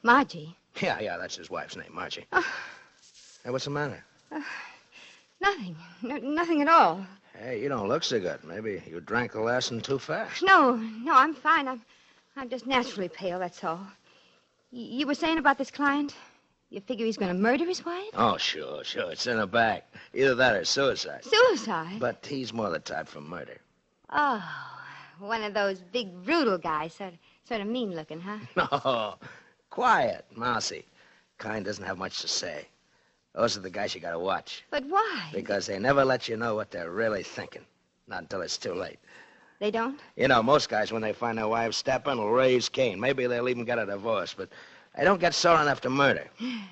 Margie? Yeah, that's his wife's name, Margie. Hey, what's the matter? Nothing. Nothing at all. Hey, you don't look so good. Maybe you drank the last one too fast. No, I'm fine. I'm just naturally pale, that's all. You were saying about this client? You figure he's going to murder his wife? Oh, sure. It's in the back. Either that or suicide. Suicide? But he's more the type for murder. Oh, one of those big, brutal guys. Sort of mean-looking, huh? No. Quiet, mousy. Kind doesn't have much to say. Those are the guys you gotta watch. But why? Because they never let you know what they're really thinking. Not until it's too late. They don't? You know, most guys, when they find their wives stepping, will raise Cain. Maybe they'll even get a divorce, but they don't get sore enough to murder.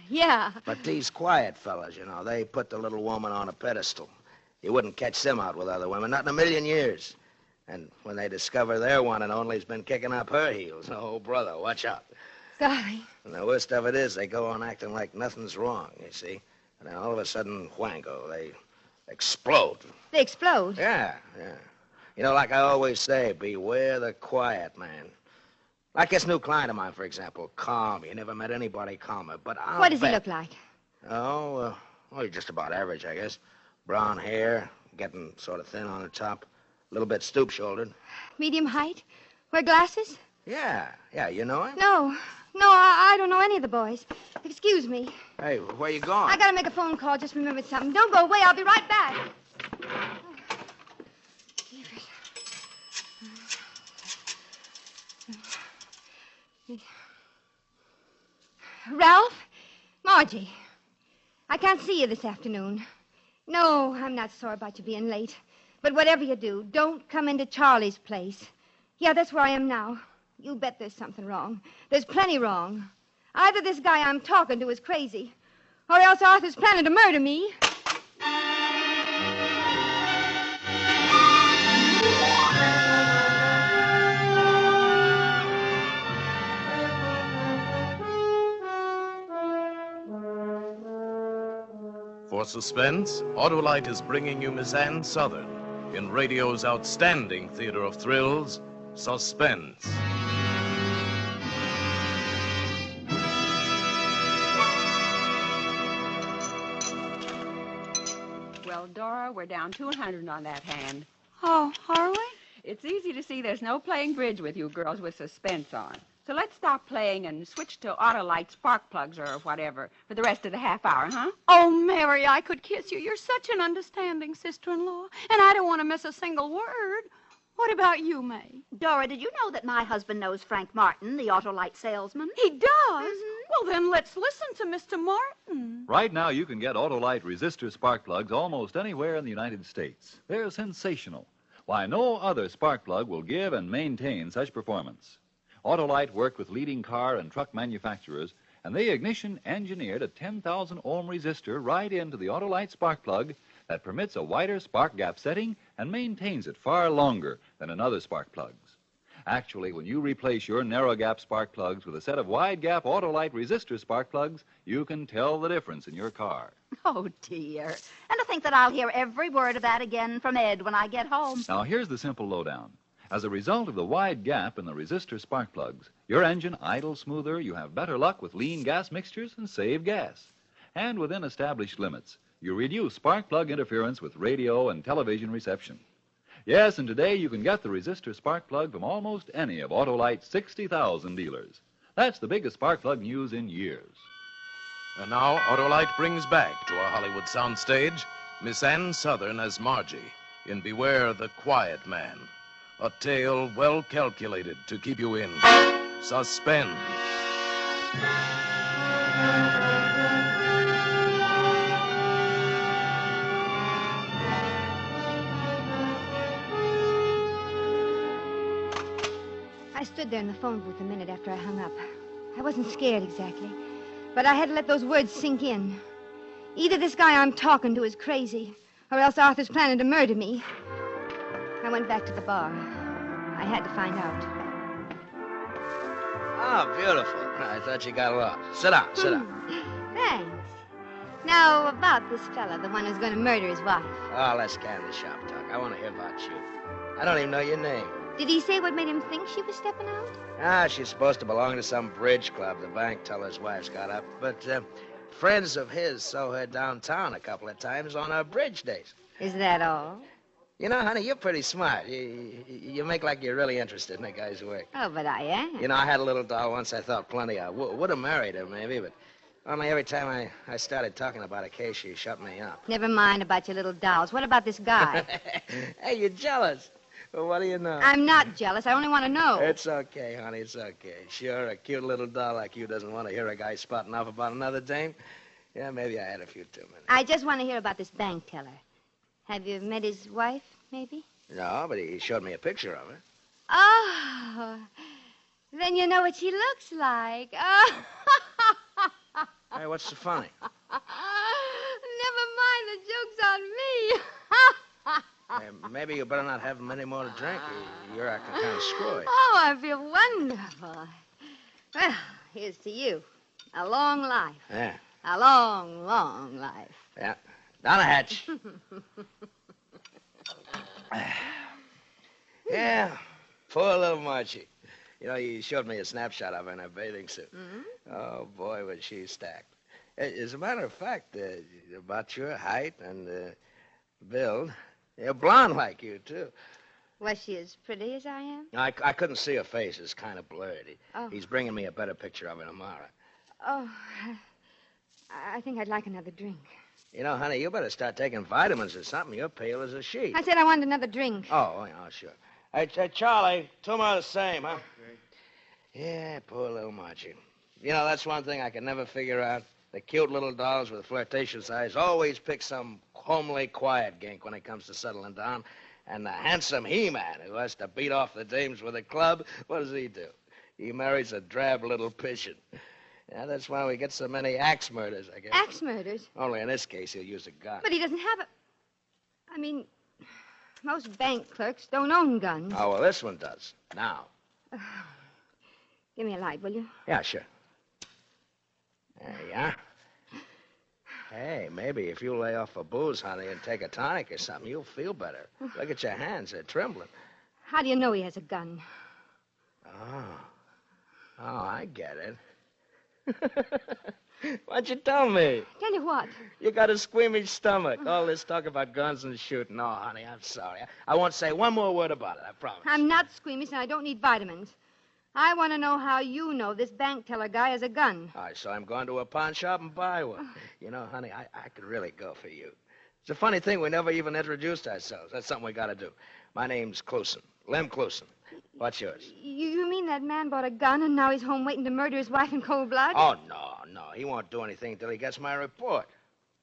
Yeah. But these quiet fellas, they put the little woman on a pedestal. You wouldn't catch them out with other women, not in a million years. And when they discover their one and only's been kicking up her heels, oh, brother, watch out. Golly. And the worst of it is they go on acting like nothing's wrong, you see. And then all of a sudden, whango, they explode. They explode? Yeah. Like I always say, beware the quiet man. Like this new client of mine, for example, calm. You never met anybody calmer, but What does he look like? Oh, he's just about average, I guess. Brown hair, getting sort of thin on the top, a little bit stoop-shouldered. Medium height? Wear glasses? Yeah, you know him? No, I don't know any of the boys. Excuse me. Hey, where you going? I gotta make a phone call. Just remembered something. Don't go away. I'll be right back. Ralph? Margie. I can't see you this afternoon. No, I'm not sorry about you being late. But whatever you do, don't come into Charlie's place. Yeah, that's where I am now. You bet there's something wrong. There's plenty wrong. Either this guy I'm talking to is crazy, or else Arthur's planning to murder me. For Suspense, Autolite is bringing you Miss Ann Southern in radio's outstanding theater of thrills, Suspense. Well, Dora, we're down 200 on that hand. Oh, are we? It's easy to see there's no playing bridge with you girls with Suspense on. So let's stop playing and switch to Autolite spark plugs or whatever for the rest of the half hour, huh? Oh, Mary, I could kiss you. You're such an understanding sister-in-law, and I don't want to miss a single word. What about you, May? Dora, did you know that my husband knows Frank Martin, the Autolite salesman? He does? Well, then let's listen to Mr. Martin. Right now, you can get Autolite resistor spark plugs almost anywhere in the United States. They're sensational. Why, no other spark plug will give and maintain such performance. Autolite worked with leading car and truck manufacturers, and they ignition engineered a 10,000 ohm resistor right into the Autolite spark plug that permits a wider spark gap setting and maintains it far longer than in other spark plugs. Actually, when you replace your narrow gap spark plugs with a set of wide gap Autolite resistor spark plugs, you can tell the difference in your car. Oh, dear. And to think that I'll hear every word of that again from Ed when I get home. Now, here's the simple lowdown. As a result of the wide gap in the resistor spark plugs, your engine idles smoother, you have better luck with lean gas mixtures, and save gas. And within established limits, you reduce spark plug interference with radio and television reception. Yes, and today you can get the resistor spark plug from almost any of Autolite's 60,000 dealers. That's the biggest spark plug news in years. And now, Autolite brings back to our Hollywood soundstage Miss Ann Southern as Margie in Beware the Quiet Man. A tale well calculated to keep you in suspense. I stood there in the phone booth a minute after I hung up. I wasn't scared exactly. But I had to let those words sink in. Either this guy I'm talking to is crazy, or else Arthur's planning to murder me. I went back to the bar. I had to find out. Oh, beautiful. I thought you got lost. Sit down, sit down. Thanks. Now, about this fella, the one who's going to murder his wife. Oh, let's candy shop talk. I want to hear about you. I don't even know your name. Did he say what made him think she was stepping out? Ah, she's supposed to belong to some bridge club the bank teller's wife's got up. But friends of his saw her downtown a couple of times on our bridge days. Is that all? You know, honey, you're pretty smart. You make like you're really interested in a guy's work. Oh, but I am. You know, I had a little doll once I thought plenty of. Would have married her, maybe, but only every time I started talking about a case, she shut me up. Never mind about your little dolls. What about this guy? Hey, you're jealous. Well, what do you know? I'm not jealous. I only want to know. It's okay, honey. It's okay. Sure, a cute little doll like you doesn't want to hear a guy spouting off about another dame. Yeah, maybe I had a few too many. I just want to hear about this bank teller. Have you met his wife, maybe? No, but he showed me a picture of her. Oh, then you know what she looks like. Oh. Hey, what's so funny? Never mind, the joke's on me. Hey, maybe you better not have many more to drink. You're acting kind of screwy. Oh, I feel wonderful. Well, here's to you. A long life. Yeah. A long, long life. Yeah. Down the hatch. Yeah. Poor little Marchie. You know, you showed me a snapshot of her in her bathing suit. Mm-hmm. Oh, boy, was she stacked. As a matter of fact, about your height and build, you're blonde like you, too. Was she as pretty as I am? I couldn't see her face. It's kind of blurred. He's bringing me a better picture of her tomorrow. Oh, I think I'd like another drink. You know, honey, you better start taking vitamins or something. You're pale as a sheet. I said I wanted another drink. Oh, sure. Hey, Charlie, two more the same, huh? Okay. Yeah, poor little Marchie. You know, that's one thing I can never figure out. The cute little dolls with flirtatious eyes always pick some homely, quiet gink when it comes to settling down. And the handsome He-Man who has to beat off the dames with a club, what does he do? He marries a drab little pigeon. Yeah, that's why we get so many axe murders, I guess. Axe murders? Only in this case, he'll use a gun. But he doesn't have a... I mean, most bank clerks don't own guns. Oh, well, this one does. Now. Give me a light, will you? Yeah, sure. There you are. Hey, maybe if you lay off a booze, honey, and take a tonic or something, you'll feel better. Look at your hands. They're trembling. How do you know he has a gun? Oh, I get it. Why'd you tell me? Tell you what? You got a squeamish stomach. All this talk about guns and shooting. Oh, honey, I'm sorry. I won't say one more word about it, I promise. I'm not squeamish, and I don't need vitamins. I want to know how you know this bank teller guy has a gun. All right, so I'm going to a pawn shop and buy one. You know, honey, I could really go for you. It's a funny thing, we never even introduced ourselves. That's something we got to do. My name's Cluson. Lem Cluson. What's yours? You mean that man bought a gun and now he's home waiting to murder his wife in cold blood? Oh, no. He won't do anything till he gets my report.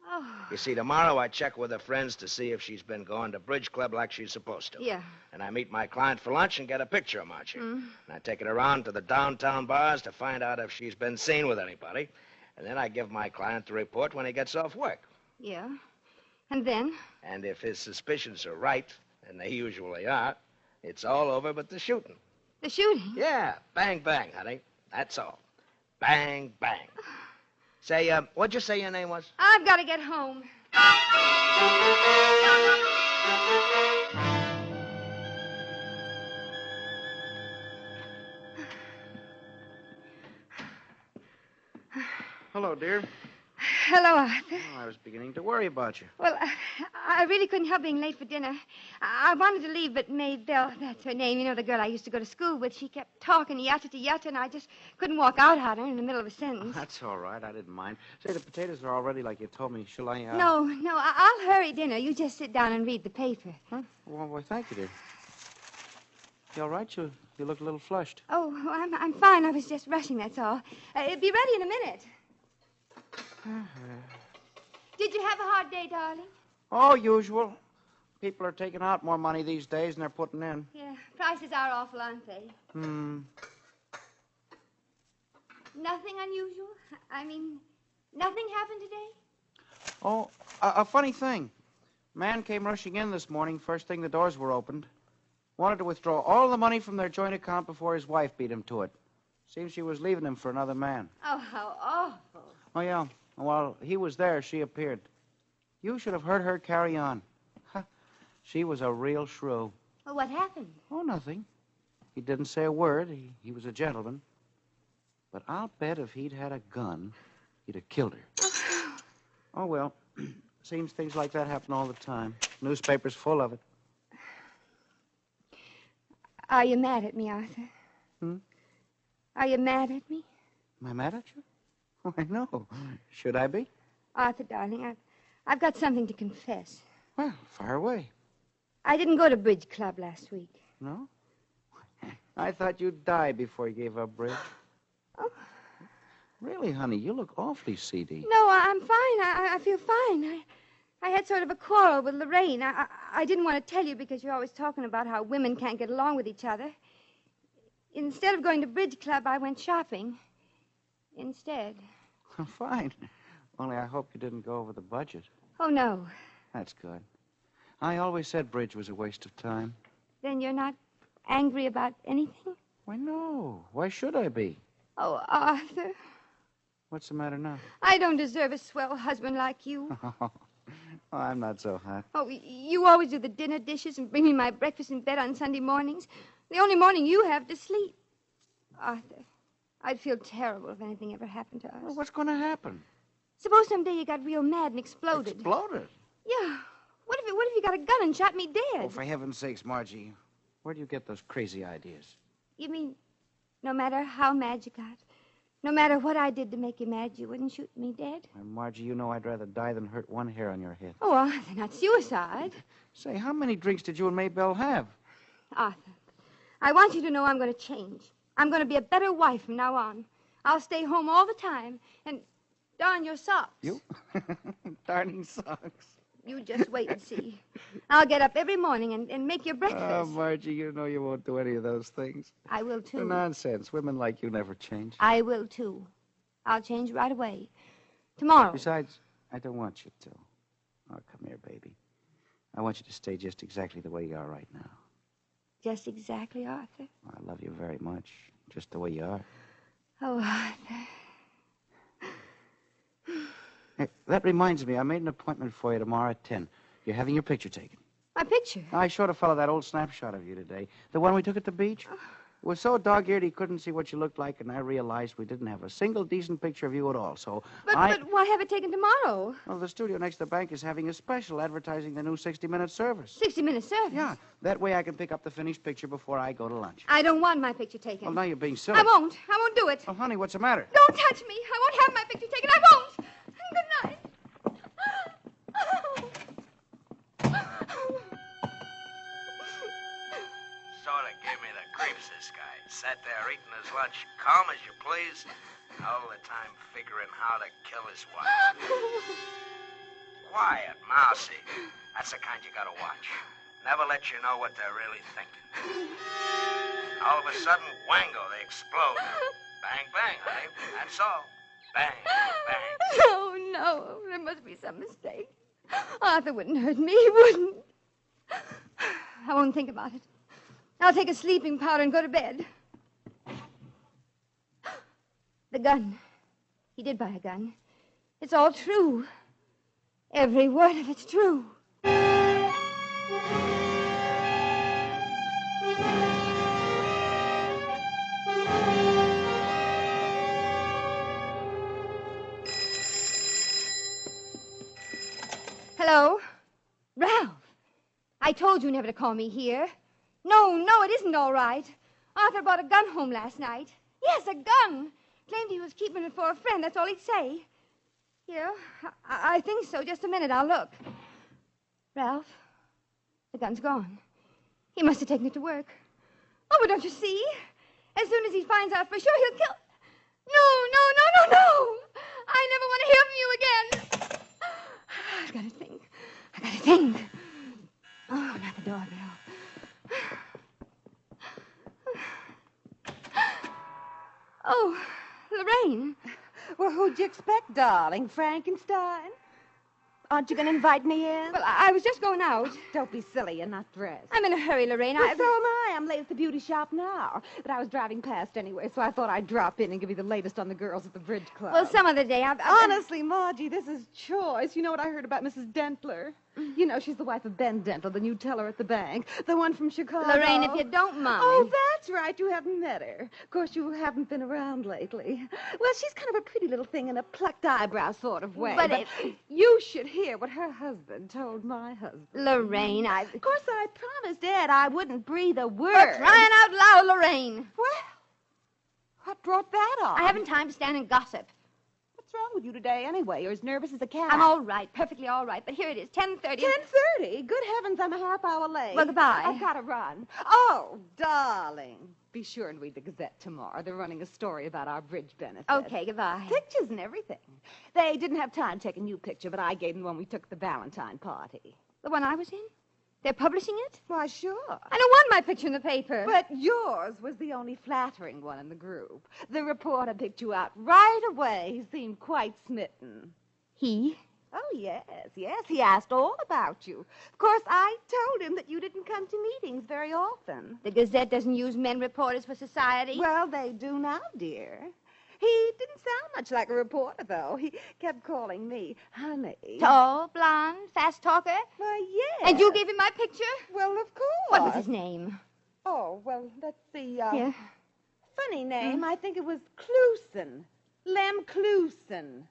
Oh. You see, tomorrow I check with her friends to see if she's been going to bridge club like she's supposed to. Yeah. And I meet my client for lunch and get a picture of Marchie. Mm. And I take it around to the downtown bars to find out if she's been seen with anybody. And then I give my client the report when he gets off work. Yeah. And then? And if his suspicions are right, and they usually are, it's all over but the shooting. The shooting? Yeah. Bang, bang, honey. That's all. Bang, bang. Say, what'd you say your name was? I've got to get home. Hello, dear. Hello, Arthur. Oh, I was beginning to worry about you. Well, I really couldn't help being late for dinner. I wanted to leave, but Maybelle, that's her name, you know, the girl I used to go to school with, she kept talking yatta to yatta, and I just couldn't walk out on her in the middle of a sentence. That's all right. I didn't mind. Say, the potatoes are all ready like you told me. Shall I, No, I'll hurry dinner. You just sit down and read the paper. Huh? Well, thank you, dear. You all right? You look a little flushed. Oh, I'm fine. I was just rushing, that's all. It'll be ready in a minute. Did you have a hard day, darling? Oh, usual. People are taking out more money these days than they're putting in. Yeah, prices are awful, aren't they? Nothing unusual? I mean, nothing happened today? Oh, a funny thing. Man came rushing in this morning, first thing the doors were opened. Wanted to withdraw all the money from their joint account before his wife beat him to it. Seems she was leaving him for another man. Oh, how awful. Oh, yeah. While he was there, she appeared. You should have heard her carry on. She was a real shrew. Well, what happened? Oh, nothing. He didn't say a word. He was a gentleman. But I'll bet if he'd had a gun, he'd have killed her. Oh, well, seems things like that happen all the time. Newspapers full of it. Are you mad at me, Arthur? Are you mad at me? Am I mad at you? Why, no. Should I be? Arthur, darling, I've got something to confess. Well, fire away. I didn't go to bridge club last week. No? I thought you'd die before you gave up bridge. Oh. Really, honey, you look awfully seedy. No, I'm fine. I feel fine. I had sort of a quarrel with Lorraine. I didn't want to tell you because you're always talking about how women can't get along with each other. Instead of going to bridge club, I went shopping. Instead. Fine. Only I hope you didn't go over the budget. Oh, no. That's good. I always said bridge was a waste of time. Then you're not angry about anything? Why, no. Why should I be? Oh, Arthur. What's the matter now? I don't deserve a swell husband like you. Oh, I'm not so hot. Oh, you always do the dinner dishes and bring me my breakfast in bed on Sunday mornings. The only morning you have to sleep. Arthur, I'd feel terrible if anything ever happened to us. Well, what's going to happen? Suppose someday you got real mad and exploded. Exploded? Yeah. What if you got a gun and shot me dead? Oh, for heaven's sakes, Margie. Where do you get those crazy ideas? You mean no matter how mad you got, no matter what I did to make you mad, you wouldn't shoot me dead? Well, Margie, you know I'd rather die than hurt one hair on your head. Oh, Arthur, not suicide. Say, how many drinks did you and Maybelle have? Arthur, I want you to know I'm going to change. I'm going to be a better wife from now on. I'll stay home all the time and darn your socks. You? Darning socks. You just wait and see. I'll get up every morning and make your breakfast. Oh, Margie, you know you won't do any of those things. I will, too. Nonsense. Women like you never change. I will, too. I'll change right away. Tomorrow. Besides, I don't want you to. Oh, come here, baby. I want you to stay just exactly the way you are right now. Just exactly, Arthur? I love you very much, just the way you are. Oh, Arthur. Hey, that reminds me, I made an appointment for you tomorrow at 10. You're having your picture taken. My picture? I showed a fellow that old snapshot of you today. The one we took at the beach. It was so dog-eared he couldn't see what you looked like, and I realized we didn't have a single decent picture of you at all, so But why have it taken tomorrow? Well, the studio next to the bank is having a special advertising the new 60-minute service. 60-minute service? Yeah. That way I can pick up the finished picture before I go to lunch. I don't want my picture taken. Well, now you're being silly. I won't do it. Oh, honey, what's the matter? Don't touch me. I won't have my picture taken. I won't. Good night. Sort of gave me the creeps, this guy. Sat there eating his lunch, calm as you please, all the time figuring how to kill his wife. Quiet, mousy. That's the kind you gotta watch. Never let you know what they're really thinking. All of a sudden, wango, they explode. Bang, bang, honey. That's all. Bang, bang. No. There must be some mistake. Arthur wouldn't hurt me. He wouldn't. I won't think about it. I'll take a sleeping powder and go to bed. The gun. He did buy a gun. It's all true. Every word of it's true. Hello? Ralph. I told you never to call me here. No, it isn't all right. Arthur brought a gun home last night. Yes, a gun. Claimed he was keeping it for a friend. That's all he'd say. Here, I think so. Just a minute. I'll look. Ralph, the gun's gone. He must have taken it to work. Oh, but don't you see? As soon as he finds out for sure, he'll kill... No. I never want to hear from you again. I've got to think. Oh, not the doorbell. Oh, Lorraine. Well, who'd you expect, darling? Frankenstein? Aren't you going to invite me in? Well, I was just going out. Don't be silly. You're not dressed. I'm in a hurry, Lorraine. Well, so am I. I'm late at the beauty shop now. But I was driving past anyway, so I thought I'd drop in and give you the latest on the girls at the bridge club. Well, some other day. Honestly, Margie, this is choice. You know what I heard about Mrs. Dentler? You know, she's the wife of Ben Dentler, the new teller at the bank. The one from Chicago. Lorraine, if you don't mind. Oh, that's right. You haven't met her. Of course, you haven't been around lately. Well, she's kind of a pretty little thing in a plucked eyebrow sort of way. But you should hear what her husband told my husband. Lorraine, Of course, I promised Ed I wouldn't breathe a word. For crying out loud, Lorraine. Well, what brought that on? I haven't time to stand and gossip. What's wrong with you today, anyway? You're as nervous as a cat. I'm all right, perfectly all right. But here it is, 10:30. 10:30? Good heavens, I'm a half hour late. Well, goodbye. I've got to run. Oh, darling. Be sure and read the Gazette tomorrow. They're running a story about our bridge benefit. Okay, goodbye. Pictures and everything. They didn't have time to take a new picture, but I gave them the one we took at the Valentine party. The one I was in? They're publishing it? Why, sure. I don't want my picture in the paper. But yours was the only flattering one in the group. The reporter picked you out right away. He seemed quite smitten. He? Oh, yes. He asked all about you. Of course, I told him that you didn't come to meetings very often. The Gazette doesn't use men reporters for society. Well, they do now, dear. He didn't sound much like a reporter, though. He kept calling me honey. Tall, blonde, fast talker? Why, yes. And you gave him my picture? Well, of course. What was his name? Oh, well, let's see. Yeah. Funny name. I think it was Clusen. Lem Clusen.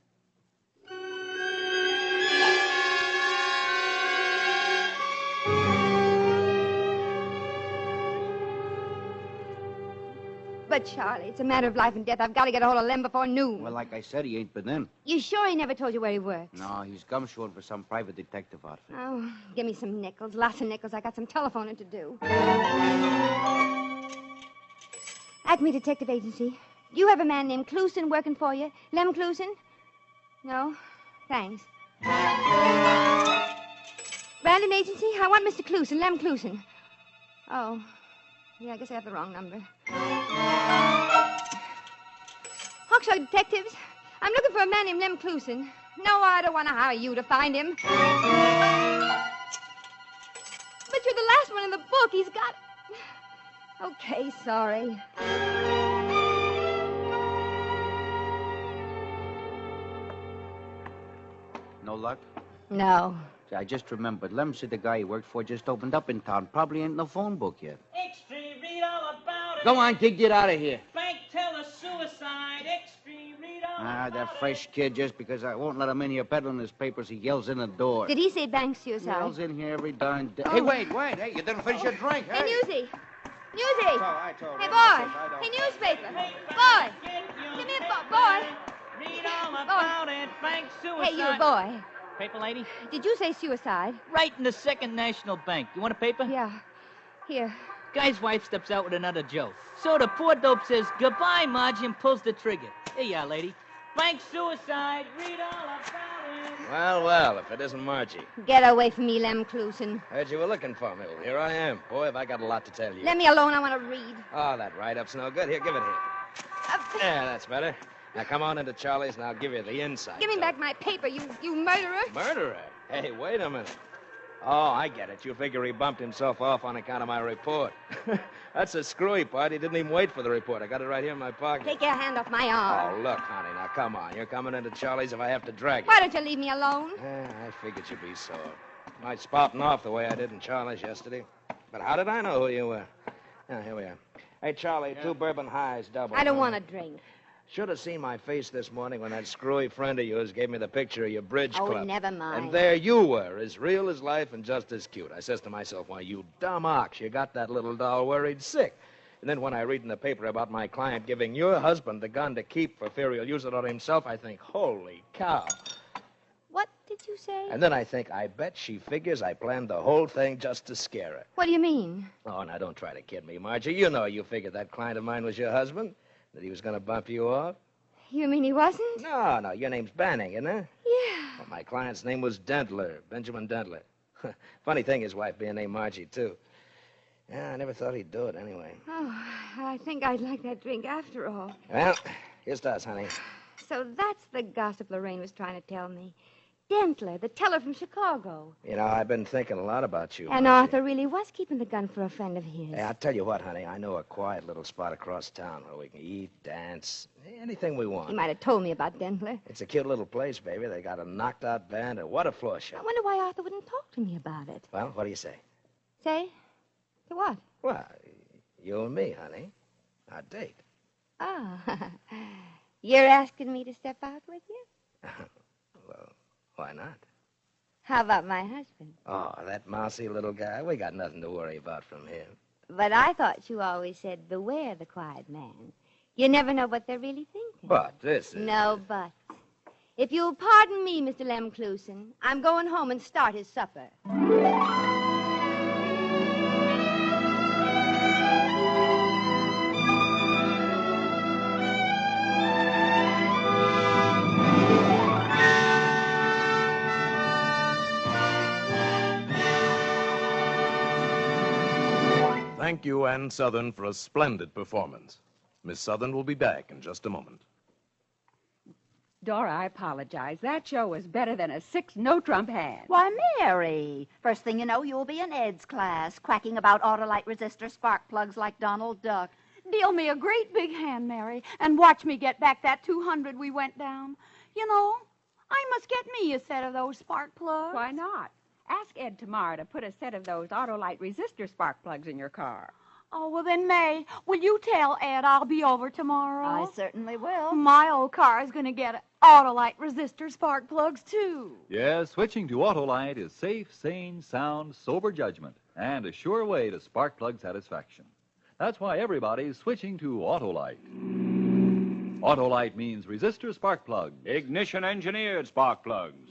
But, Charlie, it's a matter of life and death. I've got to get a hold of Lem before noon. Well, like I said, he ain't been in. You sure he never told you where he works? No, he's gumshoeing for some private detective outfit. Oh, give me some nickels. Lots of nickels. I got some telephoning to do. Acme Detective Agency. Do you have a man named Clusen working for you? Lem Clusen? No? Thanks. Brandon Agency? I want Mr. Clusen, Lem Clusen. Oh. Yeah, I guess I have the wrong number. Hawkshaw Detectives. I'm looking for a man named Lem Clusen. No, I don't want to hire you to find him. But you're the last one in the book. He's got... Okay, sorry. No luck? No. I just remembered. Lem said the guy he worked for just opened up in town. Probably ain't in the phone book yet. Extreme, read all about it. Go on, kid, get out of here. Bank teller suicide. Extreme, read all about That fresh kid, just because I won't let him in here peddling his papers, he yells in the door. Did he say bank suicide? Yells in here every darn day. Oh. Hey, wait. Hey, you didn't finish your drink. Hey, Newsy. Newsy. I told Hey, him. boy. I don't- Hey, newspaper. Boy. Come here, boy. Read all about it. Bank suicide. Hey, you, boy. Paper lady? Did you say suicide? Right in the Second National Bank. You want a paper? Yeah. Here. Guy's wife steps out with another Joe. So the poor dope says, goodbye, Marge, and pulls the trigger. Here you are, lady. Bank suicide. Read all about it. Well, if it isn't Margie. Get away from me, Lem Clusen. Heard you were looking for me. Well, here I am. Boy, have I got a lot to tell you. Let me alone. I want to read. Oh, that write-up's no good. Here, give it here. Yeah, that's better. Now, come on into Charlie's, and I'll give you the inside. Give me back my paper, you murderer. Murderer? Hey, wait a minute. Oh, I get it. You figure he bumped himself off on account of my report. That's a screwy part. He didn't even wait for the report. I got it right here in my pocket. Take your hand off my arm. Oh, look, honey, now come on. You're coming into Charlie's if I have to drag you. Why don't you leave me alone? I figured you'd be sore. Might spouting off the way I did in Charlie's yesterday. But how did I know who you were? Yeah, here we are. Hey, Charlie, 2 bourbon highs, double. I don't want to drink. Should have seen my face this morning when that screwy friend of yours gave me the picture of your bridge club. Oh, never mind. And there you were, as real as life and just as cute. I says to myself, why, you dumb ox, you got that little doll worried sick. And then when I read in the paper about my client giving your husband the gun to keep for fear he'll use it on himself, I think, holy cow. What did you say? And then I think, I bet she figures I planned the whole thing just to scare her. What do you mean? Oh, now don't try to kid me, Margie. You know you figured that client of mine was your husband. That he was going to bump you off? You mean he wasn't? No, your name's Banning, isn't it? Yeah. Well, my client's name was Dentler, Benjamin Dentler. Funny thing, his wife being named Margie, too. Yeah, I never thought he'd do it anyway. Oh, I think I'd like that drink after all. Well, Here's to us, honey. So that's the gossip Lorraine was trying to tell me. Dentler, the teller from Chicago. You know, I've been thinking a lot about you. And Marcy. Arthur really was keeping the gun for a friend of his. Hey, I'll tell you what, honey. I know a quiet little spot across town where we can eat, dance, anything we want. He might have told me about Dentler. It's a cute little place, baby. They got a knocked-out band, and what a floor show. I wonder why Arthur wouldn't talk to me about it. Well, what do you say? Say? To what? Well, you and me, honey. Our date. Oh. You're asking me to step out with you? Well, why not? How about my husband? Oh, that mousy little guy. We got nothing to worry about from him. But I thought you always said, beware the quiet man. You never know what they're really thinking. But this is... No buts. If you'll pardon me, Mr. Lemclusen, I'm going home and start his supper. Thank you, Ann Southern, for a splendid performance. Miss Southern will be back in just a moment. Dora, I apologize. That show was better than a 6 no-trump hand. Why, Mary, first thing you know, you'll be in Ed's class, quacking about Autolite resistor spark plugs like Donald Duck. Deal me a great big hand, Mary, and watch me get back that 200 we went down. You know, I must get me a set of those spark plugs. Why not? Ask Ed tomorrow to put a set of those Autolite resistor spark plugs in your car. Oh, well then, May, will you tell Ed I'll be over tomorrow? I certainly will. My old car is going to get Autolite resistor spark plugs, too. Yes, switching to Autolite is safe, sane, sound, sober judgment, and a sure way to spark plug satisfaction. That's why everybody's switching to Autolite. Autolite means resistor spark plugs. Ignition-engineered spark plugs.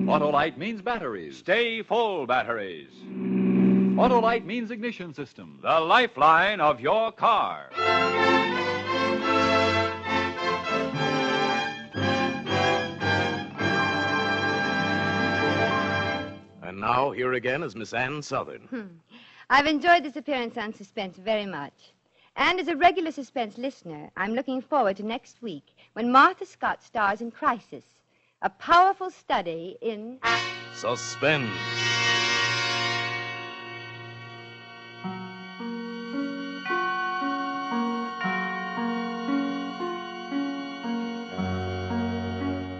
Autolite means batteries. Stay full batteries. Autolite means ignition system. The lifeline of your car. And now, here again is Miss Ann Southern. I've enjoyed this appearance on Suspense very much. And as a regular Suspense listener, I'm looking forward to next week when Martha Scott stars in Crisis, a powerful study in... Suspense.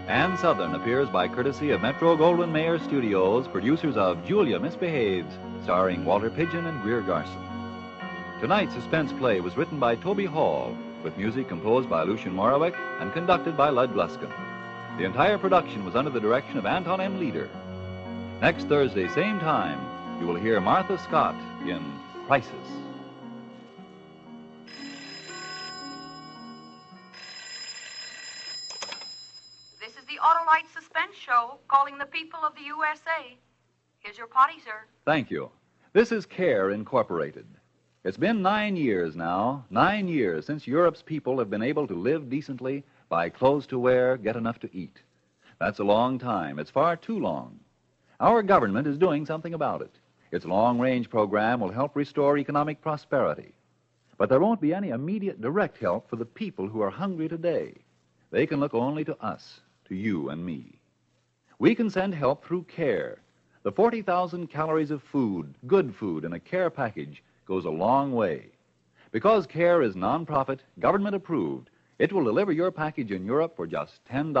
Ann Southern appears by courtesy of Metro-Goldwyn-Mayer Studios, producers of Julia Misbehaves, starring Walter Pidgeon and Greer Garson. Tonight's suspense play was written by Toby Hall, with music composed by Lucien Morawick and conducted by Lud Gluskin. The entire production was under the direction of Anton M. Leader. Next Thursday, same time, you will hear Martha Scott in Crisis. This is the Autolite Suspense Show, calling the people of the USA. Here's your potty, sir. Thank you. This is CARE Incorporated. It's been 9 years now, 9 years since Europe's people have been able to live decently, buy clothes to wear, get enough to eat. That's a long time. It's far too long. Our government is doing something about it. Its long-range program will help restore economic prosperity. But there won't be any immediate direct help for the people who are hungry today. They can look only to us, to you and me. We can send help through CARE. The 40,000 calories of food, good food, in a CARE package goes a long way. Because CARE is non-profit, government-approved, it will deliver your package in Europe for just $10.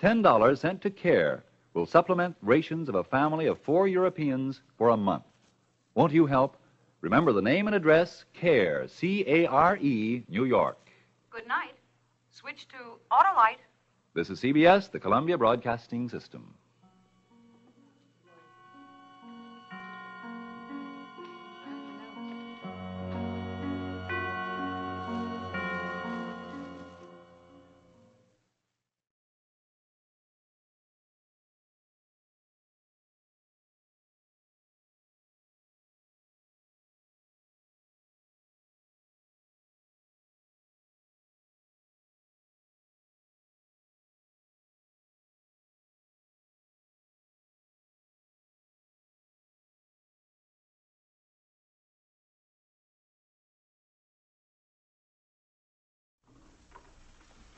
$10 sent to CARE will supplement rations of a family of 4 Europeans for a month. Won't you help? Remember the name and address, CARE, C-A-R-E, New York. Good night. Switch to Autolite. This is CBS, the Columbia Broadcasting System.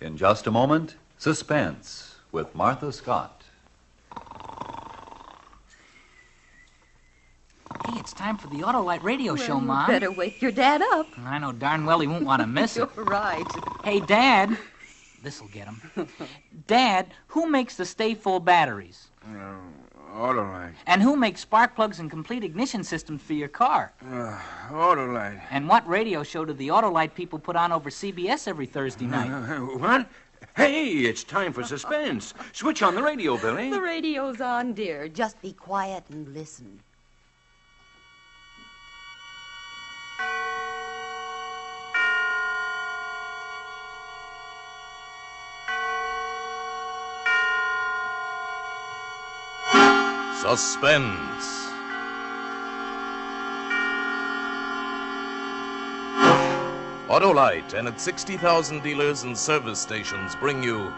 In just a moment, Suspense with Martha Scott. Hey, it's time for the Autolite radio show, Well, Mom. You better wake your dad up. I know darn well he won't want to miss it. You're right. Hey, Dad. This'll get him. Dad, who makes the Stay Full batteries? Autolite. And who makes spark plugs and complete ignition systems for your car? Autolite. And what radio show do the Autolite people put on over CBS every Thursday night? What? Hey, it's time for Suspense. Switch on the radio, Billy. The radio's on, dear. Just be quiet and listen. Suspense. Autolite and its 60,000 dealers and service stations bring you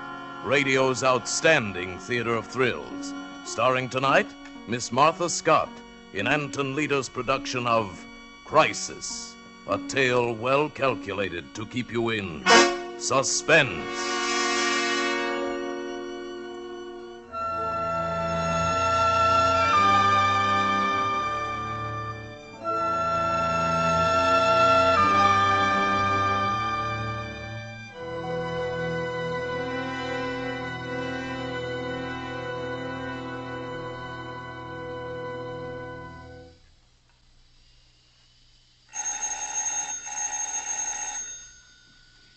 radio's outstanding theater of thrills. Starring tonight, Miss Martha Scott in Anton Leder's production of Crisis, a tale well calculated to keep you in suspense.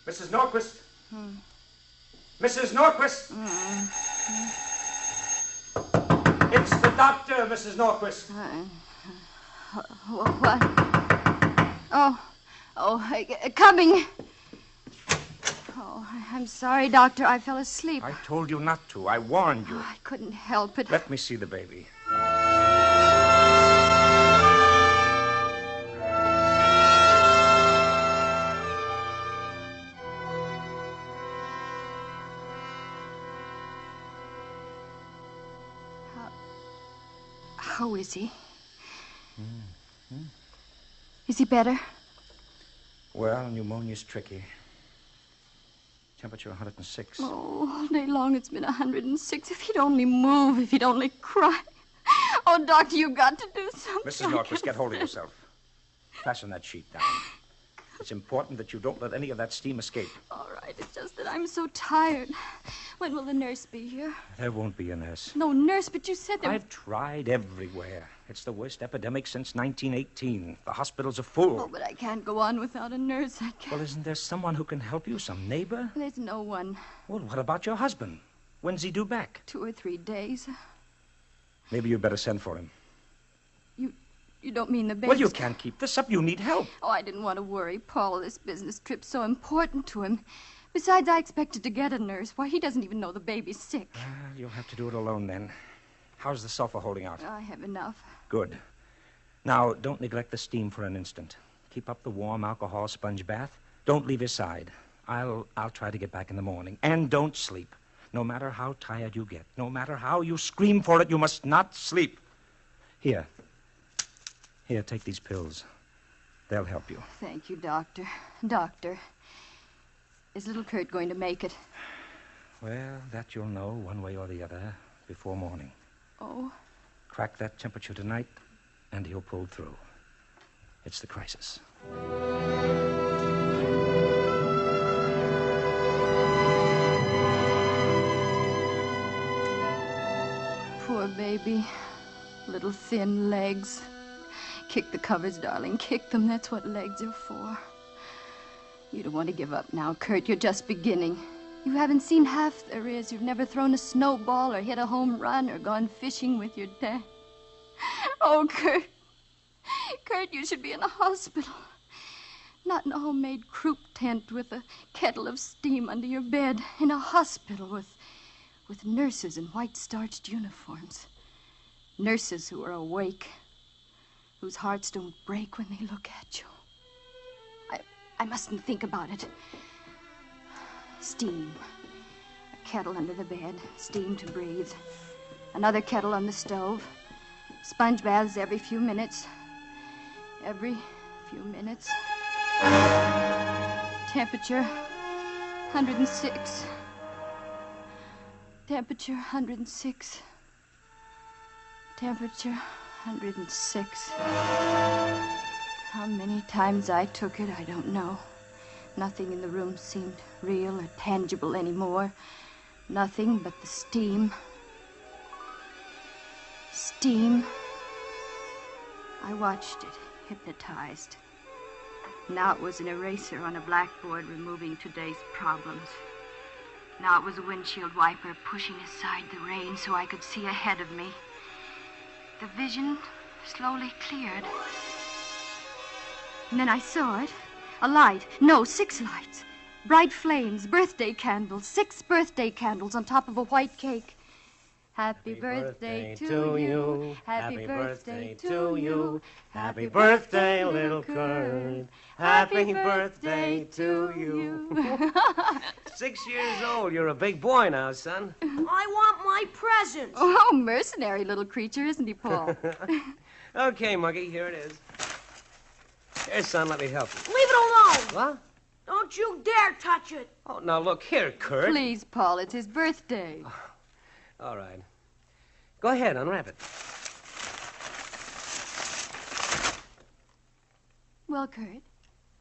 Mrs. Norquist? Mrs. Norquist? It's the doctor, Mrs. Norquist. What? Coming. Oh, I'm sorry, Doctor. I fell asleep. I told you not to. I warned you. I couldn't help it. Let me see the baby. How is he? Is he better? Well, pneumonia's tricky. Temperature 106. Oh, all day long it's been 106. If he'd only move, if he'd only cry. Oh, Doctor, you've got to do something. Mrs. Norquist, get hold of yourself. Fasten that sheet down. It's important that you don't let any of that steam escape. All right, it's just that I'm so tired. When will the nurse be here? There won't be a nurse. No nurse, but you said there... I've tried everywhere. It's the worst epidemic since 1918. The hospitals are full. Oh, but I can't go on without a nurse. I can't. Well, isn't there someone who can help you? Some neighbor? There's no one. Well, what about your husband? When's he due back? 2 or 3 days. Maybe you'd better send for him. You don't mean the baby? Well, you can't keep this up. You need help. Oh, I didn't want to worry Paul. This business trip's so important to him. Besides, I expected to get a nurse. Why, he doesn't even know the baby's sick. You'll have to do it alone, then. How's the sulfur holding out? I have enough. Good. Now, don't neglect the steam for an instant. Keep up the warm alcohol sponge bath. Don't leave his side. I'll try to get back in the morning. And don't sleep. No matter how tired you get, no matter how you scream for it, you must not sleep. Here, take these pills. They'll help you. Thank you, Doctor. Doctor, is little Kurt going to make it? Well, that you'll know one way or the other before morning. Oh? Crack that temperature tonight, and he'll pull through. It's the crisis. Poor baby. Little thin legs. Kick the covers, darling. Kick them. That's what legs are for. You don't want to give up now, Kurt. You're just beginning. You haven't seen half there is. You've never thrown a snowball or hit a home run or gone fishing with your dad. Oh, Kurt. Kurt, you should be in a hospital. Not in a homemade croup tent with a kettle of steam under your bed. In a hospital with nurses in white starched uniforms. Nurses who are awake. Whose hearts don't break when they look at you. I mustn't think about it. Steam. A kettle under the bed. Steam to breathe. Another kettle on the stove. Sponge baths every few minutes. Every few minutes. Temperature 106. Temperature 106. Temperature 106. How many times I took it, I don't know. Nothing in the room seemed real or tangible anymore. Nothing but the steam. Steam. I watched it, hypnotized. Now it was an eraser on a blackboard removing today's problems. Now it was a windshield wiper pushing aside the rain so I could see ahead of me. The vision slowly cleared. And then I saw it. A light. No, 6 lights. Bright flames, birthday candles, 6 birthday candles on top of a white cake. Happy birthday to you. Happy birthday to you. Happy birthday, little Kurt. Happy birthday to you. 6 years old. You're a big boy now, son. I want my present. Oh, mercenary little creature, isn't he, Paul? Okay, Muggy, here it is. Here, son, let me help you. Leave it alone. What? Don't you dare touch it. Oh, now look here, Kurt. Please, Paul, it's his birthday. All right. Go ahead, unwrap it. Well, Kurt,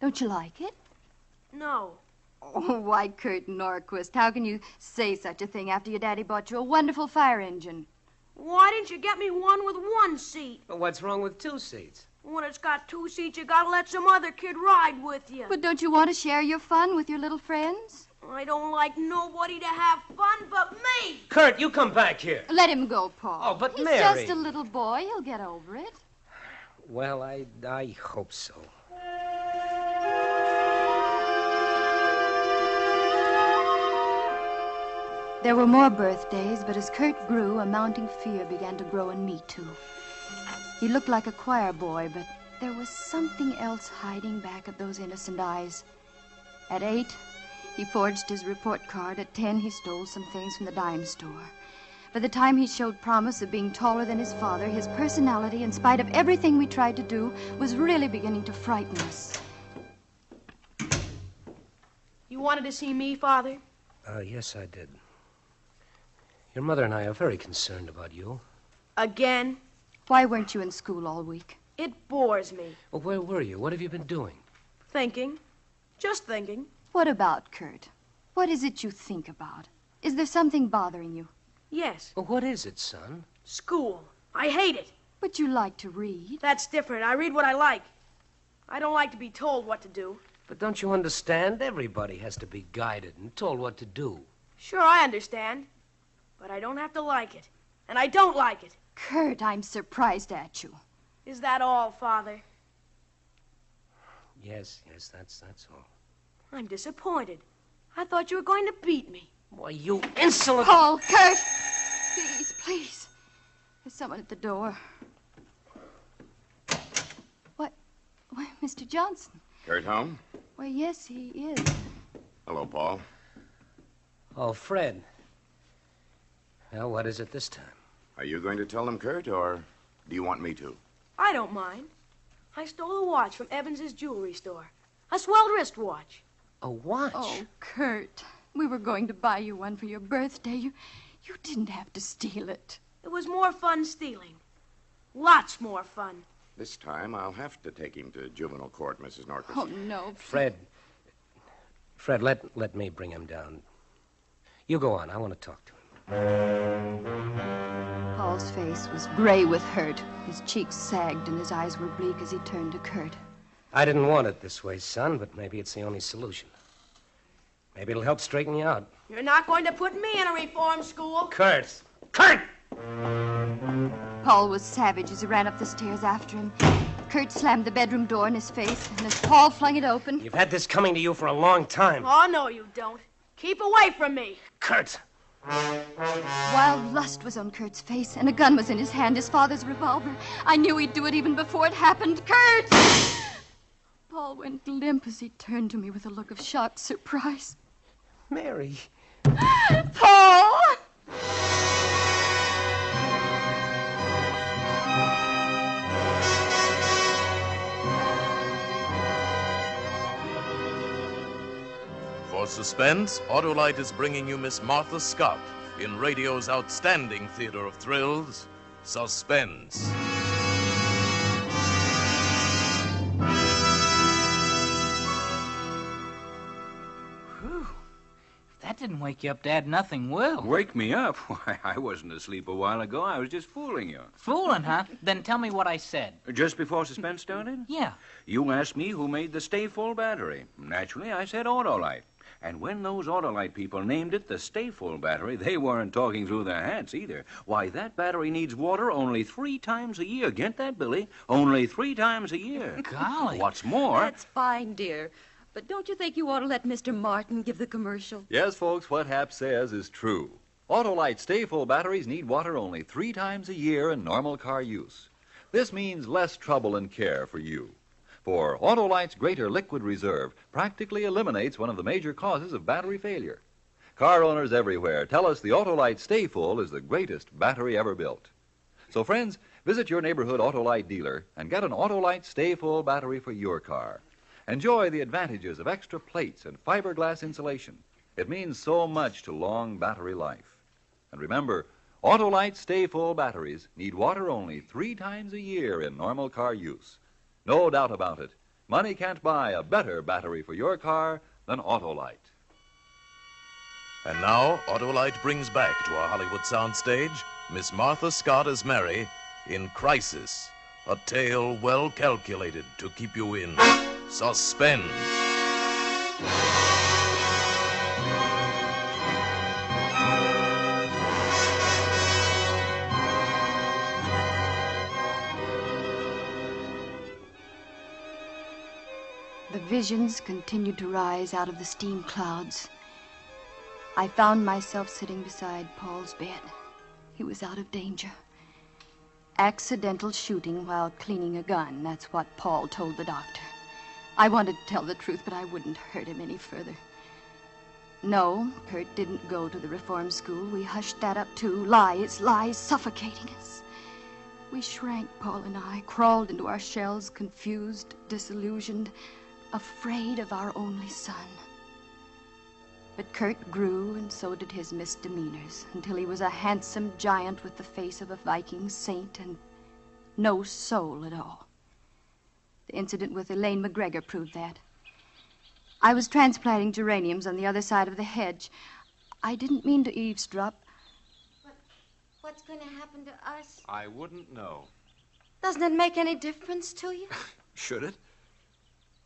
don't you like it? No. Oh, why, Kurt Norquist, how can you say such a thing after your daddy bought you a wonderful fire engine? Why didn't you get me one with 1 seat? But what's wrong with 2 seats? When it's got 2 seats, you gotta let some other kid ride with you. But don't you want to share your fun with your little friends? I don't like nobody to have fun but me. Kurt, you come back here. Let him go, Paul. Oh, but He's Mary. just a little boy. He'll get over it. Well, I hope so. There were more birthdays, but as Kurt grew, a mounting fear began to grow in me, too. He looked like a choir boy, but there was something else hiding back of those innocent eyes. At 8, he forged his report card. At 10, he stole some things from the dime store. By the time he showed promise of being taller than his father, his personality, in spite of everything we tried to do, was really beginning to frighten us. You wanted to see me, Father? Yes, I did. Your mother and I are very concerned about you. Again? Why weren't you in school all week? It bores me. Well, where were you? What have you been doing? Thinking. Just thinking. What about, Kurt? What is it you think about? Is there something bothering you? Yes. Well, what is it, son? School. I hate it. But you like to read. That's different. I read what I like. I don't like to be told what to do. But don't you understand? Everybody has to be guided and told what to do. Sure, I understand. But I don't have to like it. And I don't like it. Kurt, I'm surprised at you. Is that all, Father? Yes, that's all. I'm disappointed. I thought you were going to beat me. Why, you insolent... Paul, Kurt! Please. There's someone at the door. What? Why, Mr. Johnson. Kurt home? Why, yes, he is. Hello, Paul. Oh, Fred. Well, what is it this time? Are you going to tell them, Kurt, or do you want me to? I don't mind. I stole a watch from Evans's jewelry store. A swelled wristwatch. A watch? Oh, Kurt. We were going to buy you one for your birthday. You didn't have to steal it. It was more fun stealing. Lots more fun. This time I'll have to take him to juvenile court, Mrs. Norquist. Oh, no. Fred, let me bring him down. You go on. I want to talk to him. Paul's face was gray with hurt. His cheeks sagged and his eyes were bleak as he turned to Kurt. I didn't want it this way, son, but maybe it's the only solution. Maybe it'll help straighten you out. You're not going to put me in a reform school. Kurt! Kurt! Paul was savage as he ran up the stairs after him. Kurt slammed the bedroom door in his face, and as Paul flung it open... You've had this coming to you for a long time. Oh, no, you don't. Keep away from me. Kurt! Wild lust was on Kurt's face, and a gun was in his hand, his father's revolver. I knew he'd do it even before it happened. Kurt! Paul went limp as he turned to me with a look of shocked surprise. Mary. Paul! For Suspense, Autolite is bringing you Miss Martha Scott in radio's outstanding theater of thrills, Suspense. Whew. If that didn't wake you up, Dad, nothing will. Wake me up? Why, I wasn't asleep a while ago. I was just fooling you. Fooling, huh? Then tell me what I said. Just before Suspense started? Yeah. You asked me who made the Stay-Full battery. Naturally, I said Autolite. And when those Autolite people named it the Stay-Full battery, they weren't talking through their hats either. Why, that battery needs water only 3 times a year. Get that, Billy? Only 3 times a year. Golly. What's more... That's fine, dear. But don't you think you ought to let Mr. Martin give the commercial? Yes, folks, what Hap says is true. Autolite Stay-Full batteries need water only 3 times a year in normal car use. This means less trouble and care for you. For Autolite's greater liquid reserve practically eliminates one of the major causes of battery failure. Car owners everywhere tell us the Autolite Stay-Full is the greatest battery ever built. So, friends, visit your neighborhood Autolite dealer and get an Autolite Stay-Full battery for your car. Enjoy the advantages of extra plates and fiberglass insulation. It means so much to long battery life. And remember, Autolite Stay-Full batteries need water only 3 times a year in normal car use. No doubt about it. Money can't buy a better battery for your car than Autolite. And now, Autolite brings back to our Hollywood soundstage Miss Martha Scott as Mary in Crisis, a tale well calculated to keep you in suspense. The visions continued to rise out of the steam clouds. I found myself sitting beside Paul's bed. He was out of danger. Accidental shooting while cleaning a gun, that's what Paul told the doctor. I wanted to tell the truth, but I wouldn't hurt him any further. No, Kurt didn't go to the reform school. We hushed that up too. Lies, lies, suffocating us. We shrank, Paul and I, crawled into our shells, confused, disillusioned, afraid of our only son. But Kurt grew, and so did his misdemeanors, until he was a handsome giant with the face of a Viking saint and no soul at all. The incident with Elaine McGregor proved that. I was transplanting geraniums on the other side of the hedge. I didn't mean to eavesdrop. What's going to happen to us? I wouldn't know. Doesn't it make any difference to you? Should it?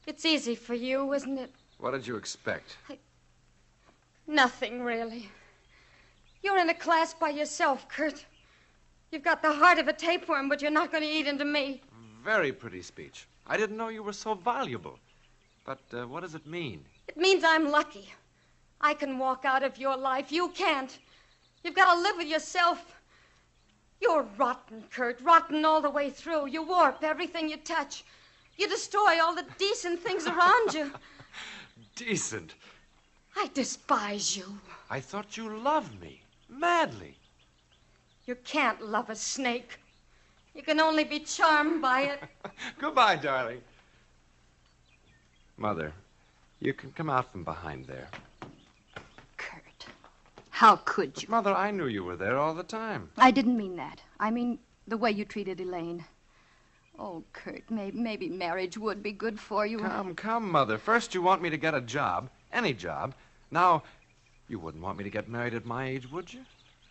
It's easy for you, isn't it? What did you expect? Nothing, really. You're in a class by yourself, Kurt. You've got the heart of a tapeworm, but you're not going to eat into me. Very pretty speech. I didn't know you were so valuable. But what does it mean? It means I'm lucky. I can walk out of your life. You can't. You've got to live with yourself. You're rotten, Kurt. Rotten all the way through. You warp everything you touch. You destroy all the decent things around you. Decent? I despise you. I thought you loved me. Madly. You can't love a snake. You can only be charmed by it. Goodbye, darling. Mother, you can come out from behind there. Kurt, how could you? Mother, I knew you were there all the time. I didn't mean that. I mean the way you treated Elaine. Oh, Kurt, maybe marriage would be good for you. Come, Mother. First you want me to get a job, any job. Now, you wouldn't want me to get married at my age, would you?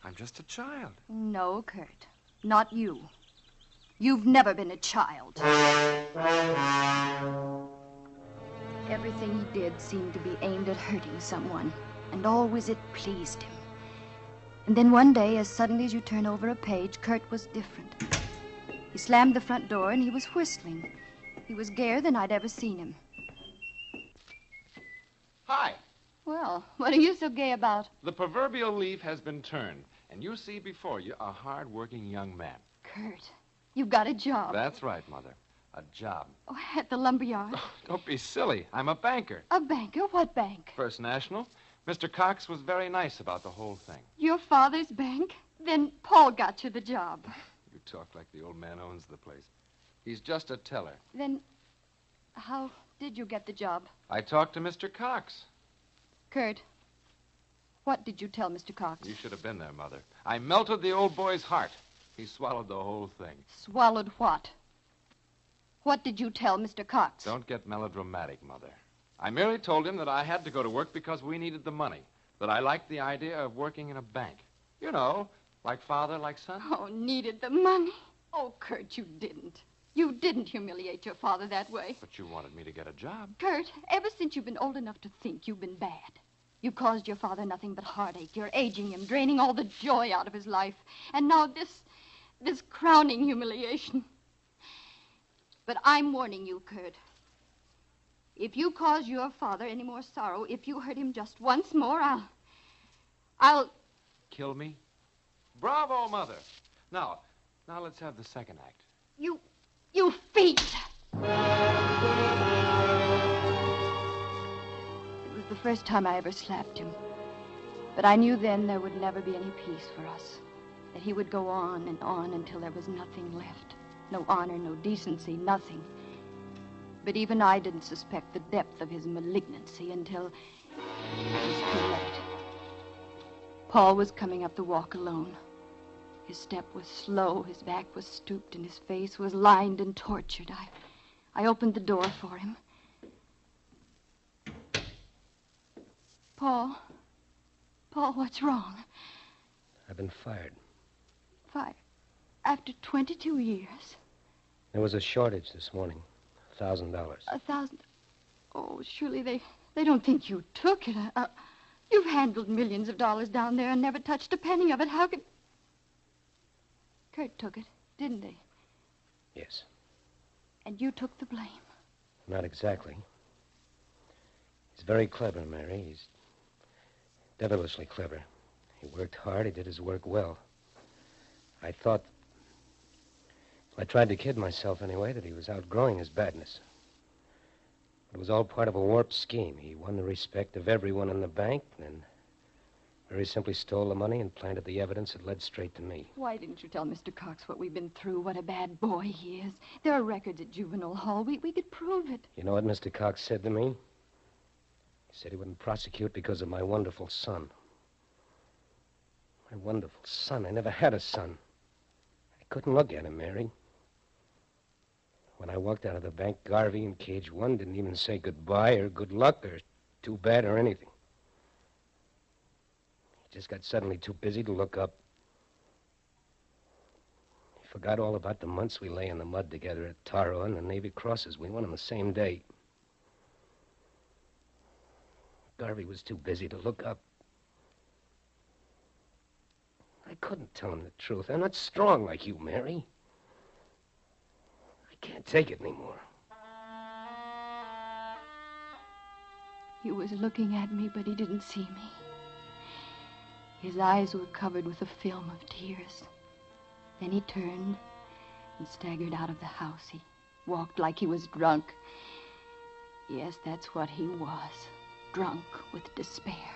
I'm just a child. No, Kurt, not you. You've never been a child. Everything he did seemed to be aimed at hurting someone, and always it pleased him. And then one day, as suddenly as you turn over a page, Kurt was different. He slammed the front door and he was whistling. He was gayer than I'd ever seen him. Hi. Well, what are you so gay about? The proverbial leaf has been turned, and you see before you a hard-working young man. Kurt, you've got a job. That's right, Mother. A job. Oh, at the lumberyard. Don't be silly. I'm a banker. A banker? What bank? First National. Mr. Cox was very nice about the whole thing. Your father's bank? Then Paul got you the job. You talk like the old man owns the place. He's just a teller. Then how did you get the job? I talked to Mr. Cox. Kurt, what did you tell Mr. Cox? You should have been there, Mother. I melted the old boy's heart. He swallowed the whole thing. Swallowed what? What did you tell Mr. Cox? Don't get melodramatic, Mother. I merely told him that I had to go to work because we needed the money, that I liked the idea of working in a bank. You know, like father, like son. Oh, needed the money? Oh, Kurt, you didn't. You didn't humiliate your father that way. But you wanted me to get a job. Kurt, ever since you've been old enough to think, you've been bad. You caused your father nothing but heartache. You're aging him, draining all the joy out of his life. And now this crowning humiliation. But I'm warning you, Kurt. If you cause your father any more sorrow, if you hurt him just once more, I'll... Kill me? Bravo, Mother. Now let's have the second act. You fiend! It was the first time I ever slapped him. But I knew then there would never be any peace for us. That he would go on and on until there was nothing left. No honor, no decency, nothing. But even I didn't suspect the depth of his malignancy until it was too late. Paul was coming up the walk alone. His step was slow, his back was stooped, and his face was lined and tortured. I opened the door for him. Paul, what's wrong? I've been fired. Fired? After 22 years? There was a shortage this morning. $1,000. $1,000? Oh, surely they don't think you took it. You've handled millions of dollars down there and never touched a penny of it. How could... Kurt took it, didn't they? Yes. And you took the blame. Not exactly. He's very clever, Mary. He's devilishly clever. He worked hard. He did his work well. I tried to kid myself anyway that he was outgrowing his badness. It was all part of a warped scheme. He won the respect of everyone in the bank, and very simply stole the money and planted the evidence that led straight to me. Why didn't you tell Mr. Cox what we've been through, what a bad boy he is? There are records at Juvenile Hall. We could prove it. You know what Mr. Cox said to me? He said he wouldn't prosecute because of my wonderful son. My wonderful son. I never had a son. I couldn't look at him, Mary. When I walked out of the bank, Garvey in cage 1 didn't even say goodbye or good luck or too bad or anything. He just got suddenly too busy to look up. He forgot all about the months we lay in the mud together at Taro and the Navy Crosses. We went on the same day. Garvey was too busy to look up. I couldn't tell him the truth. I'm not strong like you, Mary. I can't take it anymore. He was looking at me, but he didn't see me. His eyes were covered with a film of tears. Then he turned and staggered out of the house. He walked like he was drunk. Yes, that's what he was. Drunk with despair.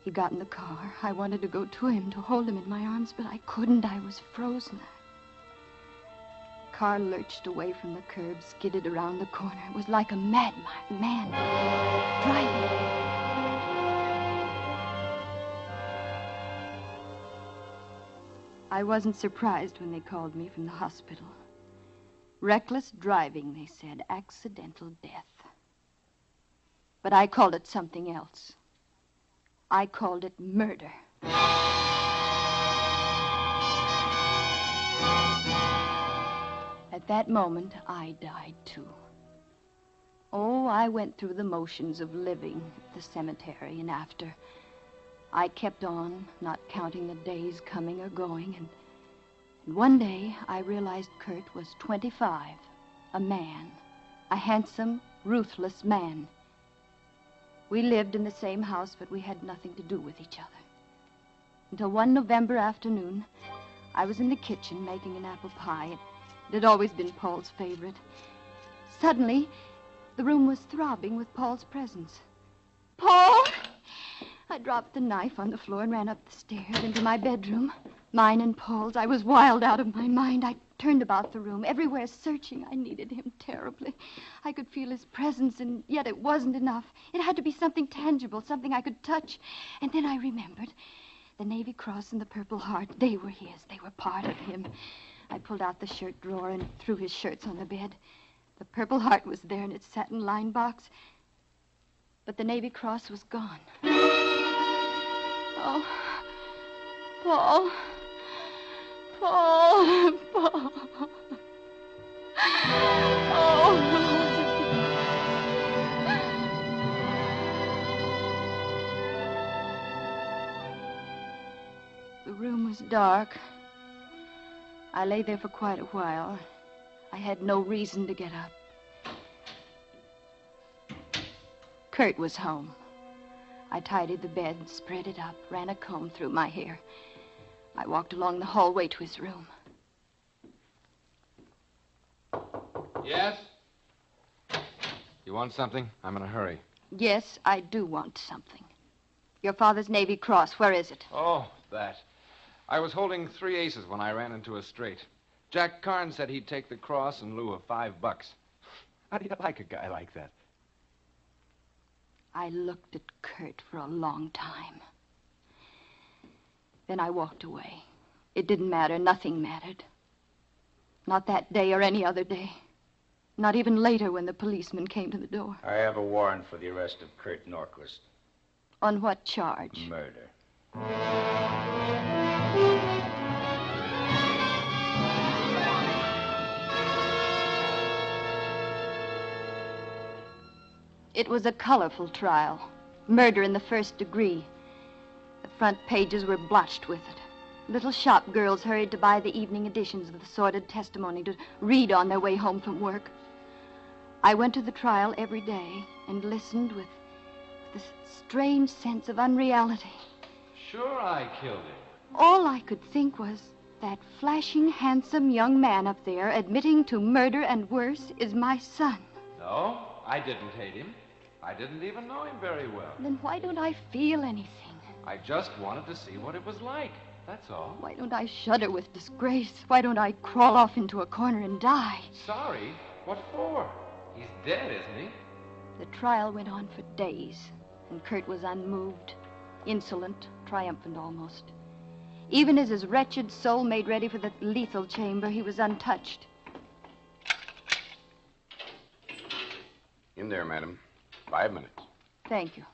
He got in the car. I wanted to go to him, to hold him in my arms, but I couldn't. I was frozen. The car lurched away from the curb, skidded around the corner. It was like a madman driving. I wasn't surprised when they called me from the hospital. Reckless driving, they said. Accidental death. But I called it something else. I called it murder. At that moment, I died, too. Oh, I went through the motions of living at the cemetery and after. I kept on, not counting the days coming or going, and one day I realized Kurt was 25, a man, a handsome, ruthless man. We lived in the same house, but we had nothing to do with each other. Until one November afternoon, I was in the kitchen making an apple pie. It had always been Paul's favorite. Suddenly, the room was throbbing with Paul's presence. Paul! I dropped the knife on the floor and ran up the stairs into my bedroom, mine and Paul's. I was wild out of my mind. turned about the room, everywhere searching. I needed him terribly. I could feel his presence, and yet it wasn't enough. It had to be something tangible, something I could touch. And then I remembered. The Navy Cross and the Purple Heart, they were his. They were part of him. I pulled out the shirt drawer and threw his shirts on the bed. The Purple Heart was there in its satin-lined box, but the Navy Cross was gone. Oh, Paul. Paul. Paul. Oh. The room was dark. I lay there for quite a while. I had no reason to get up. Kurt was home. I tidied the bed, spread it up, ran a comb through my hair. I walked along the hallway to his room. Yes? You want something? I'm in a hurry. Yes, I do want something. Your father's Navy Cross, where is it? Oh, that. I was holding 3 aces when I ran into a straight. Jack Carnes said he'd take the cross in lieu of $5. How do you like a guy like that? I looked at Kurt for a long time. Then I walked away. It didn't matter. Nothing mattered. Not that day or any other day. Not even later when the policeman came to the door. I have a warrant for the arrest of Kurt Norquist. On what charge? Murder. It was a colorful trial. Murder in the first degree. The front pages were blotched with it. Little shop girls hurried to buy the evening editions of the sordid testimony to read on their way home from work. I went to the trial every day and listened with this strange sense of unreality. Sure I killed him. All I could think was, that flashing, handsome young man up there admitting to murder and worse is my son. No, I didn't hate him. I didn't even know him very well. Then why don't I feel anything? I just wanted to see what it was like. That's all. Why don't I shudder with disgrace? Why don't I crawl off into a corner and die? Sorry? What for? He's dead, isn't he? The trial went on for days, and Kurt was unmoved, insolent, triumphant almost. Even as his wretched soul made ready for the lethal chamber, he was untouched. In there, madam. 5 minutes. Thank you.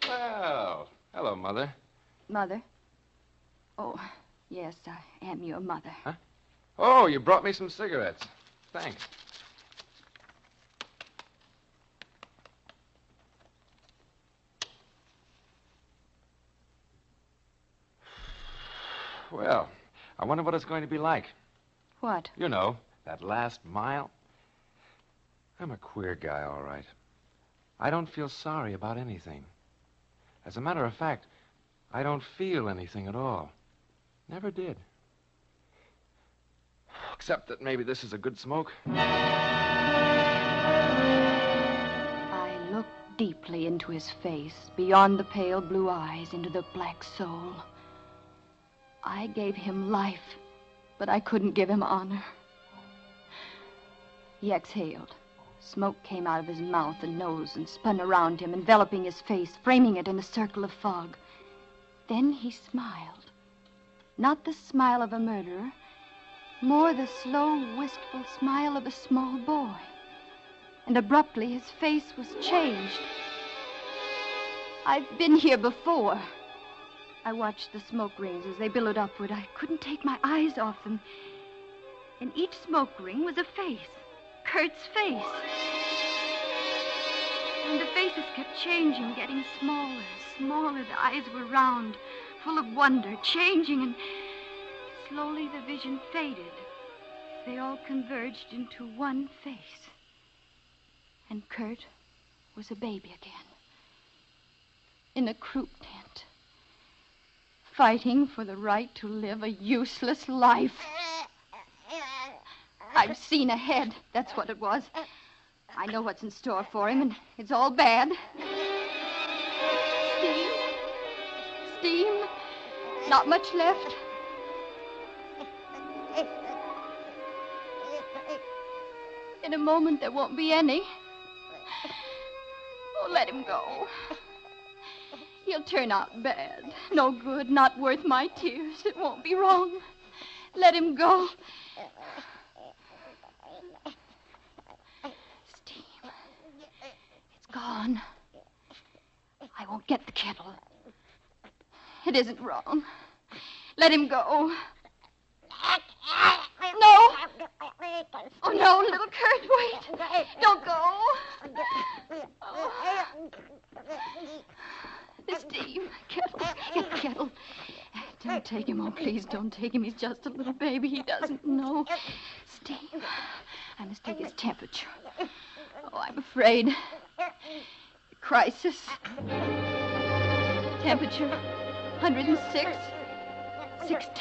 Well, hello, Mother. Mother? Oh, yes, I am your mother. Huh? Oh, you brought me some cigarettes. Thanks. Well, I wonder what it's going to be like. What? You know, that last mile. I'm a queer guy, all right. I don't feel sorry about anything. As a matter of fact, I don't feel anything at all. Never did. Except that maybe this is a good smoke. I looked deeply into his face, beyond the pale blue eyes, into the black soul. I gave him life, but I couldn't give him honor. He exhaled. Smoke came out of his mouth and nose and spun around him, enveloping his face, framing it in a circle of fog. Then he smiled. Not the smile of a murderer, more the slow, wistful smile of a small boy. And abruptly, his face was changed. I've been here before. I watched the smoke rings as they billowed upward. I couldn't take my eyes off them. In each smoke ring was a face. Kurt's face. And the faces kept changing, getting smaller, smaller. The eyes were round, full of wonder, changing, and slowly the vision faded. They all converged into one face. And Kurt was a baby again. In a croup tent. Fighting for the right to live a useless life. I've seen ahead. That's what it was. I know what's in store for him, and it's all bad. Steam. Steam. Not much left. In a moment, there won't be any. Oh, let him go. He'll turn out bad. No good, not worth my tears. It won't be wrong. Let him go. Steam. It's gone. I won't get the kettle. It isn't wrong. Let him go. No. Oh, no, little Kurt, wait. Don't go. Oh. The steam. Kettle. Get the kettle. Don't take him. Oh, please don't take him. He's just a little baby. He doesn't know. Steam. I must take his temperature. Oh, I'm afraid. Crisis. Temperature 106. 6/10.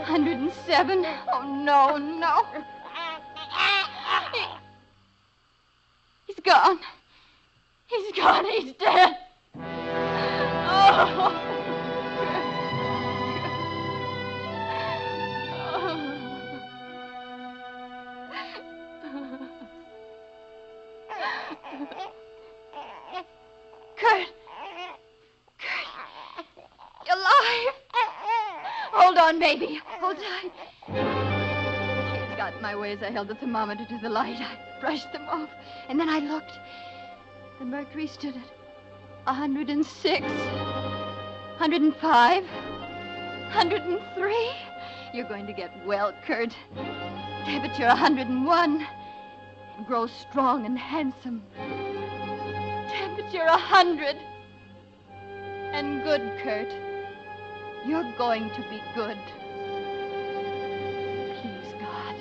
107. Oh, no, no. He's gone. He's gone. He's dead. Oh. Kurt. Kurt. You're alive. Hold on, baby. Hold tight. Tears got in my way as I held the thermometer to the light. I brushed them off, and then I looked. The mercury stood at 106, 105, 103. You're going to get well, Kurt. Temperature 101. And grow strong and handsome. Temperature 100. And good, Kurt. You're going to be good. Please, God.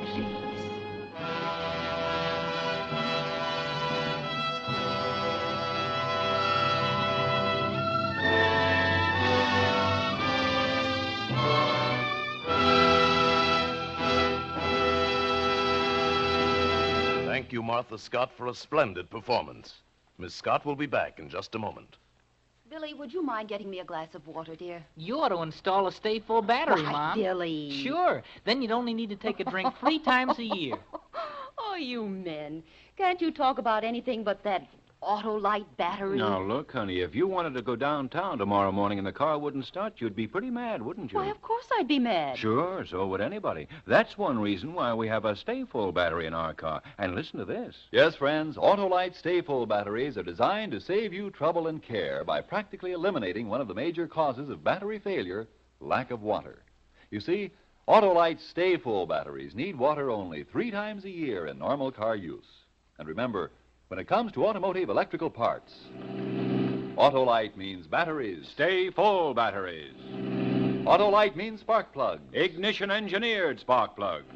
Please. Thank you, Martha Scott, for a splendid performance. Miss Scott will be back in just a moment. Billy, would you mind getting me a glass of water, dear? You ought to install a stay full battery, Why, Mom. Billy. Sure. Then you'd only need to take a drink 3 times a year. Oh, you men. Can't you talk about anything but that Autolite battery? Now, look, honey, if you wanted to go downtown tomorrow morning and the car wouldn't start, you'd be pretty mad, wouldn't you? Why, of course I'd be mad. Sure, so would anybody. That's one reason why we have a stay full battery in our car. And listen to this. Yes, friends, Autolite Stay Full batteries are designed to save you trouble and care by practically eliminating one of the major causes of battery failure, lack of water. You see, Autolite Stay Full batteries need water only 3 times a year in normal car use. And remember, when it comes to automotive electrical parts, Autolite means batteries. Stay full batteries. Autolite means spark plugs. Ignition-engineered spark plugs.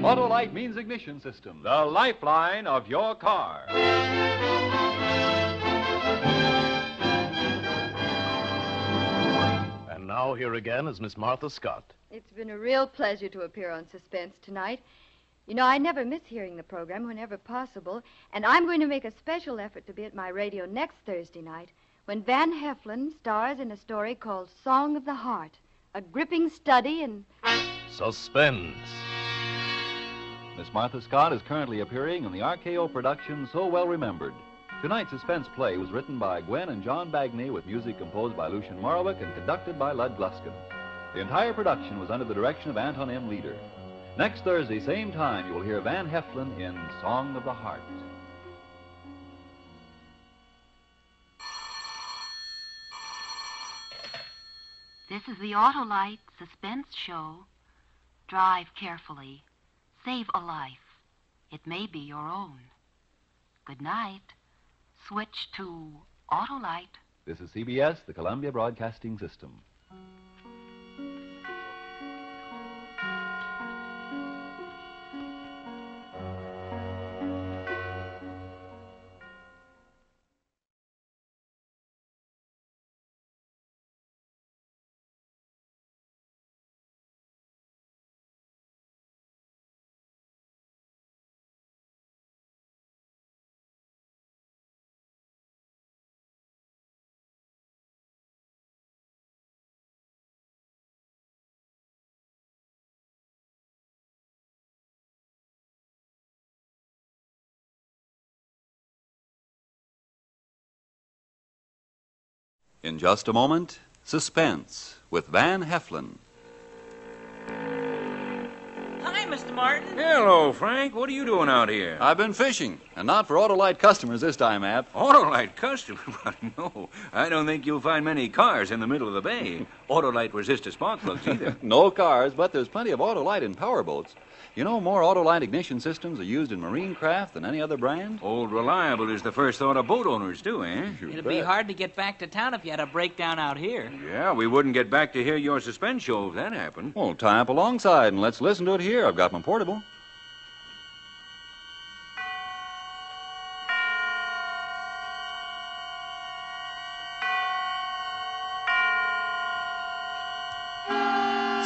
Autolite means ignition system. The lifeline of your car. And now here again is Miss Martha Scott. It's been a real pleasure to appear on Suspense tonight. You know, I never miss hearing the program whenever possible, and I'm going to make a special effort to be at my radio next Thursday night when Van Heflin stars in a story called Song of the Heart, a gripping study in Suspense. Miss Martha Scott is currently appearing in the RKO production So Well Remembered. Tonight's suspense play was written by Gwen and John Bagney with music composed by Lucian Morowick and conducted by Lud Gluskin. The entire production was under the direction of Anton M. Leader. Next Thursday, same time, you will hear Van Heflin in Song of the Heart. This is the Autolite Suspense Show. Drive carefully. Save a life. It may be your own. Good night. Switch to Autolite. This is CBS, the Columbia Broadcasting System. In just a moment, Suspense with Van Heflin. Hi, Mr. Martin. Hello, Frank. What are you doing out here? I've been fishing, and not for Autolite customers this time, App. Autolite customer? No, I don't think you'll find many cars in the middle of the bay. Autolite resistor spark plugs either. No cars, but there's plenty of Autolite in powerboats. You know, more Autolite ignition systems are used in marine craft than any other brand. Old Reliable is the first thought of boat owners, too, eh? It'd be hard to get back to town if you had a breakdown out here. Yeah, we wouldn't get back to hear your suspense show if that happened. Well, tie up alongside and let's listen to it here. I've got my portable.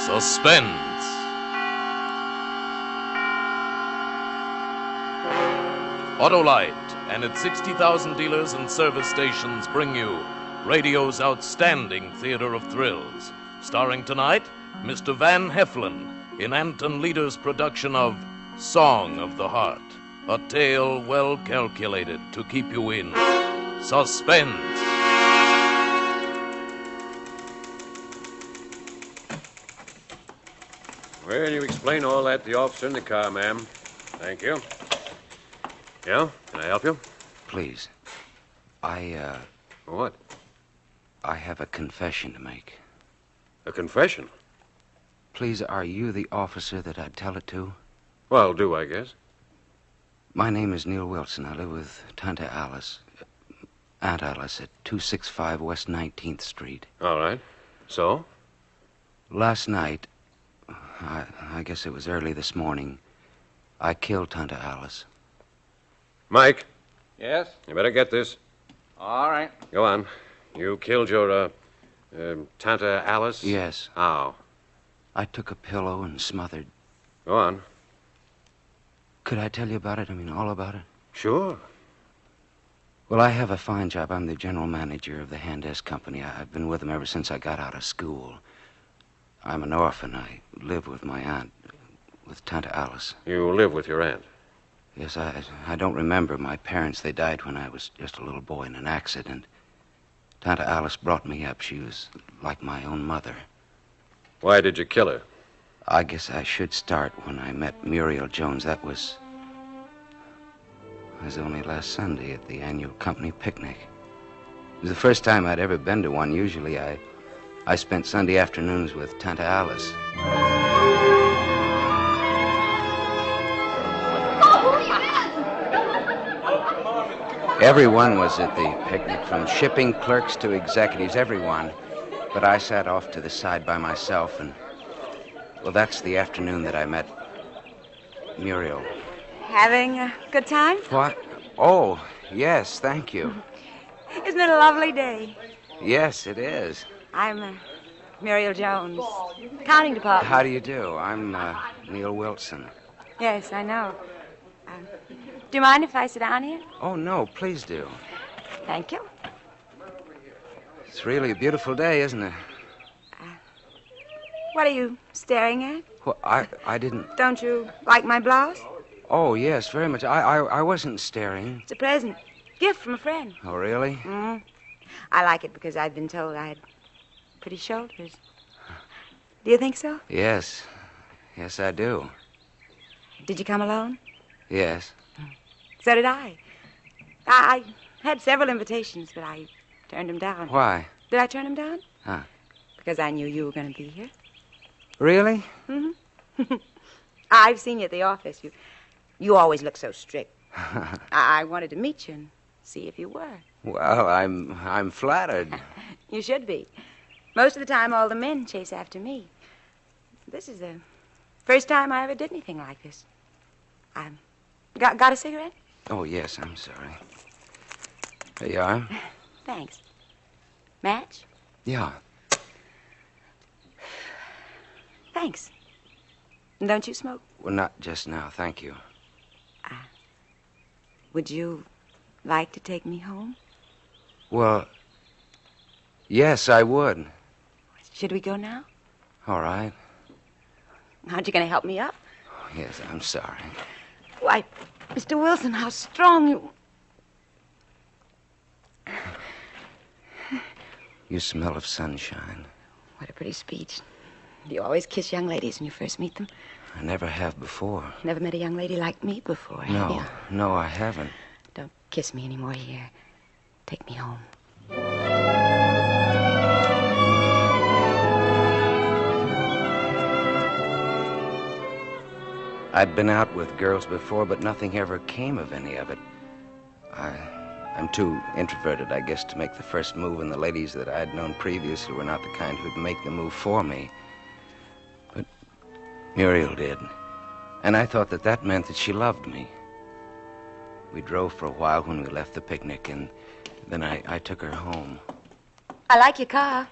Suspense. Autolite and its 60,000 dealers and service stations bring you radio's outstanding theater of thrills. Starring tonight, Mr. Van Heflin in Anton Leader's production of Song of the Heart, a tale well calculated to keep you in suspense. Well, you explain all that to the officer in the car, ma'am. Thank you. Yeah? Can I help you? Please. What? I have a confession to make. A confession? Please, are you the officer that I'd tell it to? Well, do, I guess. My name is Neil Wilson. I live with Aunt Alice at 265 West 19th Street. All right. So? Last night, I guess it was early this morning, I killed Tanta Alice. Mike, Yes? you better get this. All right. Go on. You killed your, Tanta Alice? Yes. How? I took a pillow and smothered. Go on. Could I tell you about it? I mean, all about it? Sure. Well, I have a fine job. I'm the general manager of the Hand-S Company. I've been with them ever since I got out of school. I'm an orphan. I live with my aunt, with Tanta Alice. You live with your aunt? Yes, I don't remember my parents. They died when I was just a little boy in an accident. Tanta Alice brought me up. She was like my own mother. Why did you kill her? I guess I should start when I met Muriel Jones. That was only last Sunday at the annual company picnic. It was the first time I'd ever been to one. Usually I spent Sunday afternoons with Tanta Alice. Everyone was at the picnic, from shipping clerks to executives, everyone. But I sat off to the side by myself, and, well, that's the afternoon that I met Muriel. Having a good time? What? Oh, yes, thank you. Isn't it a lovely day? Yes, it is. I'm Muriel Jones, accounting department. How do you do? I'm Neil Wilson. Yes, I know. Do you mind if I sit down here? Oh, no, please do. Thank you. It's really a beautiful day, isn't it? What are you staring at? Well, I didn't... Don't you like my blouse? Oh, yes, very much. I wasn't staring. It's a present. Gift from a friend. Oh, really? Mm. I like it because I've been told I had pretty shoulders. Do you think so? Yes. Yes, I do. Did you come alone? Yes. So did I. I had several invitations, but I turned them down. Why? Did I turn them down? Huh. Because I knew you were going to be here. Really? Mm-hmm. I've seen you at the office. You always look so strict. I wanted to meet you and see if you were. Well, I'm flattered. You should be. Most of the time, all the men chase after me. This is the first time I ever did anything like this. Got a cigarette? Oh, yes, I'm sorry. There you are. Thanks. Match? Yeah. Thanks. And don't you smoke? Well, not just now, thank you. Would you like to take me home? Well, yes, I would. Should we go now? All right. Aren't you going to help me up? Oh, yes, I'm sorry. Why, Mr. Wilson, how strong you... You smell of sunshine. What a pretty speech. Do you always kiss young ladies when you first meet them? I never have before. Never met a young lady like me before, have you? No, I haven't. Don't kiss me anymore here. Take me home. I'd been out with girls before, but nothing ever came of any of it. I'm too introverted, I guess, to make the first move, and the ladies that I'd known previously were not the kind who'd make the move for me. But Muriel did, and I thought that meant that she loved me. We drove for a while when we left the picnic, and then I took her home. I like your car.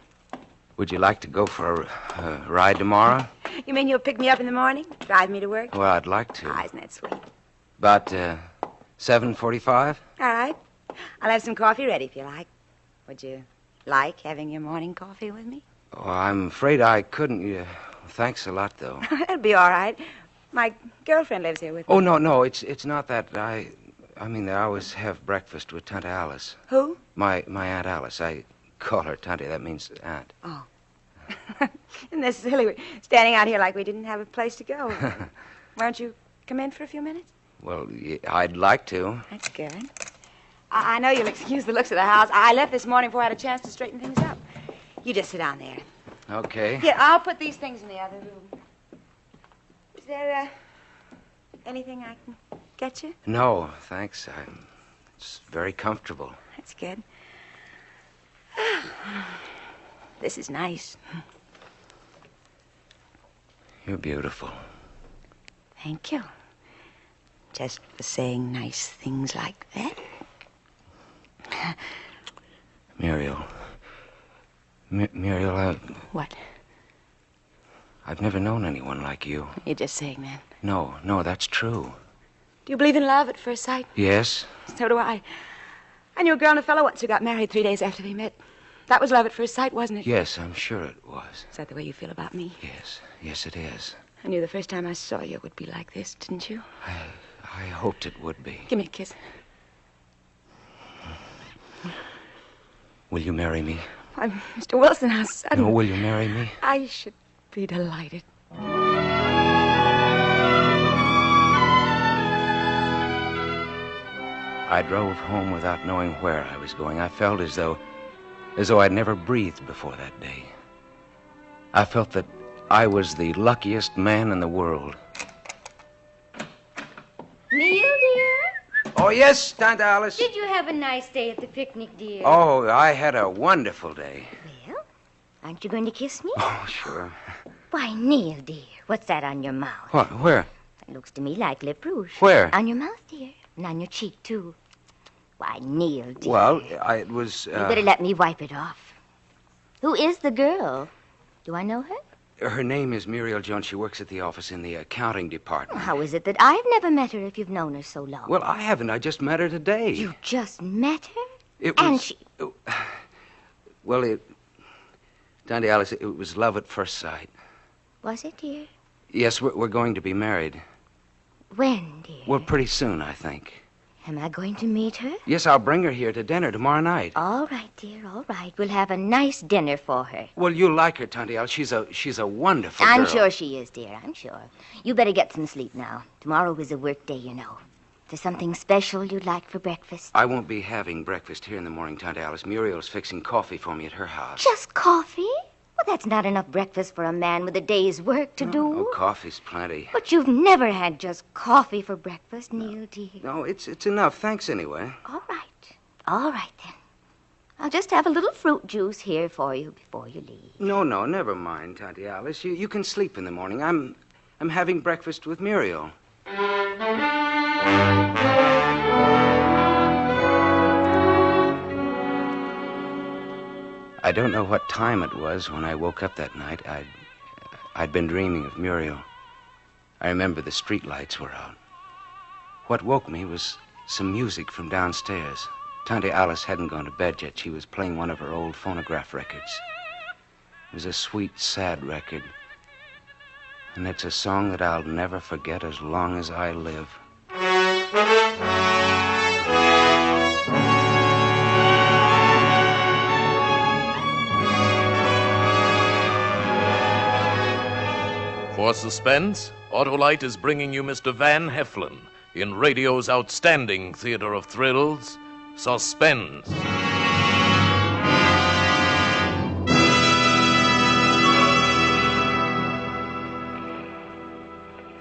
Would you like to go for a ride tomorrow? You mean you'll pick me up in the morning? Drive me to work? Well, I'd like to. Ah, isn't that sweet? About 7:45? All right. I'll have some coffee ready if you like. Would you like having your morning coffee with me? Oh, I'm afraid I couldn't. Thanks a lot, though. It'll be all right. My girlfriend lives here with me. Oh, no, it's not that. I mean, I always have breakfast with Tante Alice. Who? My Aunt Alice. I call her Tante. That means aunt. Oh. Isn't this silly? We're standing out here like we didn't have a place to go. Won't you come in for a few minutes? Well, I'd like to. That's good. I know you'll excuse the looks of the house. I left this morning before I had a chance to straighten things up. You just sit down there. Okay. Here, I'll put these things in the other room. Is there, anything I can get you? No, thanks. It's very comfortable. That's good. This is nice. You're beautiful. Thank you. Just for saying nice things like that. Muriel. Muriel, What? I've never known anyone like you. You're just saying that. No, that's true. Do you believe in love at first sight? Yes? So do I. I knew a girl and a fellow once who got married 3 days after they met. That was love at first sight, wasn't it? Yes, I'm sure it was. Is that the way you feel about me? Yes, it is. I knew the first time I saw you it would be like this, didn't you? I hoped it would be. Give me a kiss. Will you marry me? Why, Mr. Wilson, how sudden. No, will you marry me? I should be delighted. I drove home without knowing where I was going. I felt as though I'd never breathed before that day. I felt that I was the luckiest man in the world. Neil, dear? Oh, yes, Tante Alice. Did you have a nice day at the picnic, dear? Oh, I had a wonderful day. Well, aren't you going to kiss me? Oh, sure. Why, Neil, dear, what's that on your mouth? What? Where? It looks to me like lip rouge. Where? On your mouth, dear, and on your cheek, too. Why, Neil, dear. Well, it was... You better let me wipe it off. Who is the girl? Do I know her? Her name is Muriel Jones. She works at the office in the accounting department. How is it that I've never met her if you've known her so long? Well, I haven't. I just met her today. You just met her? It was... And she... Well, Tante Alice, it was love at first sight. Was it, dear? Yes, we're going to be married. When, dear? Well, pretty soon, I think. Am I going to meet her? Yes, I'll bring her here to dinner tomorrow night. All right, dear, all right. We'll have a nice dinner for her. Well, you'll like her, Tante Alice. She's a wonderful I'm girl. sure she is, dear. I'm sure. You better get some sleep now. Tomorrow is a work day, you know. Is there something special you'd like for breakfast? I won't be having breakfast here in the morning, Tante Alice. Muriel's fixing coffee for me at her house. Just coffee? Well, that's not enough breakfast for a man with a day's work to do. Oh, coffee's plenty. But you've never had just coffee for breakfast, Neil, dear. No, it's enough. Thanks anyway. All right. All right, then. I'll just have a little fruit juice here for you before you leave. No, never mind, Tante Alice. You can sleep in the morning. I'm having breakfast with Muriel. I don't know what time it was when I woke up that night. I'd been dreaming of Muriel. I remember the street lights were out. What woke me was some music from downstairs. Tante Alice hadn't gone to bed yet. She was playing one of her old phonograph records. It was a sweet, sad record. And it's a song that I'll never forget as long as I live. For Suspense, Autolite is bringing you Mr. Van Heflin in radio's outstanding theater of thrills, Suspense.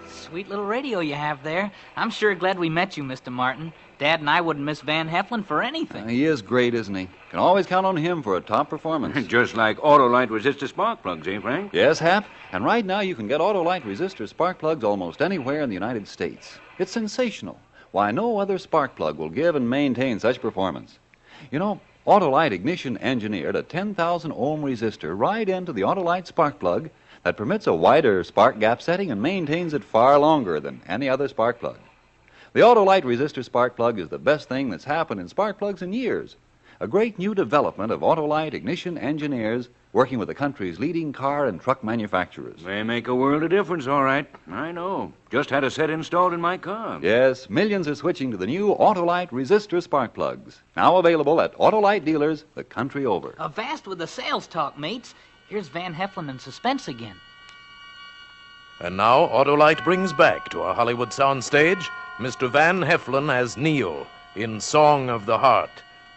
Sweet little radio you have there. I'm sure glad we met you, Mr. Martin. Dad and I wouldn't miss Van Heflin for anything. He is great, isn't he? Can always count on him for a top performance. Just like Autolite resistor spark plugs, eh, Frank? Yes, Hap. And right now you can get Autolite resistor spark plugs almost anywhere in the United States. It's sensational. Why, no other spark plug will give and maintain such performance. You know, Autolite Ignition engineered a 10,000 ohm resistor right into the Autolite spark plug that permits a wider spark gap setting and maintains it far longer than any other spark plug. The Autolite resistor spark plug is the best thing that's happened in spark plugs in years. A great new development of Autolite Ignition engineers working with the country's leading car and truck manufacturers. They make a world of difference, all right. I know. Just had a set installed in my car. Yes, millions are switching to the new Autolite resistor spark plugs. Now available at Autolite dealers the country over. Avast with the sales talk, mates. Here's Van Heflin in Suspense again. And now Autolite brings back to our Hollywood soundstage Mr. Van Heflin as Neil in Song of the Heart,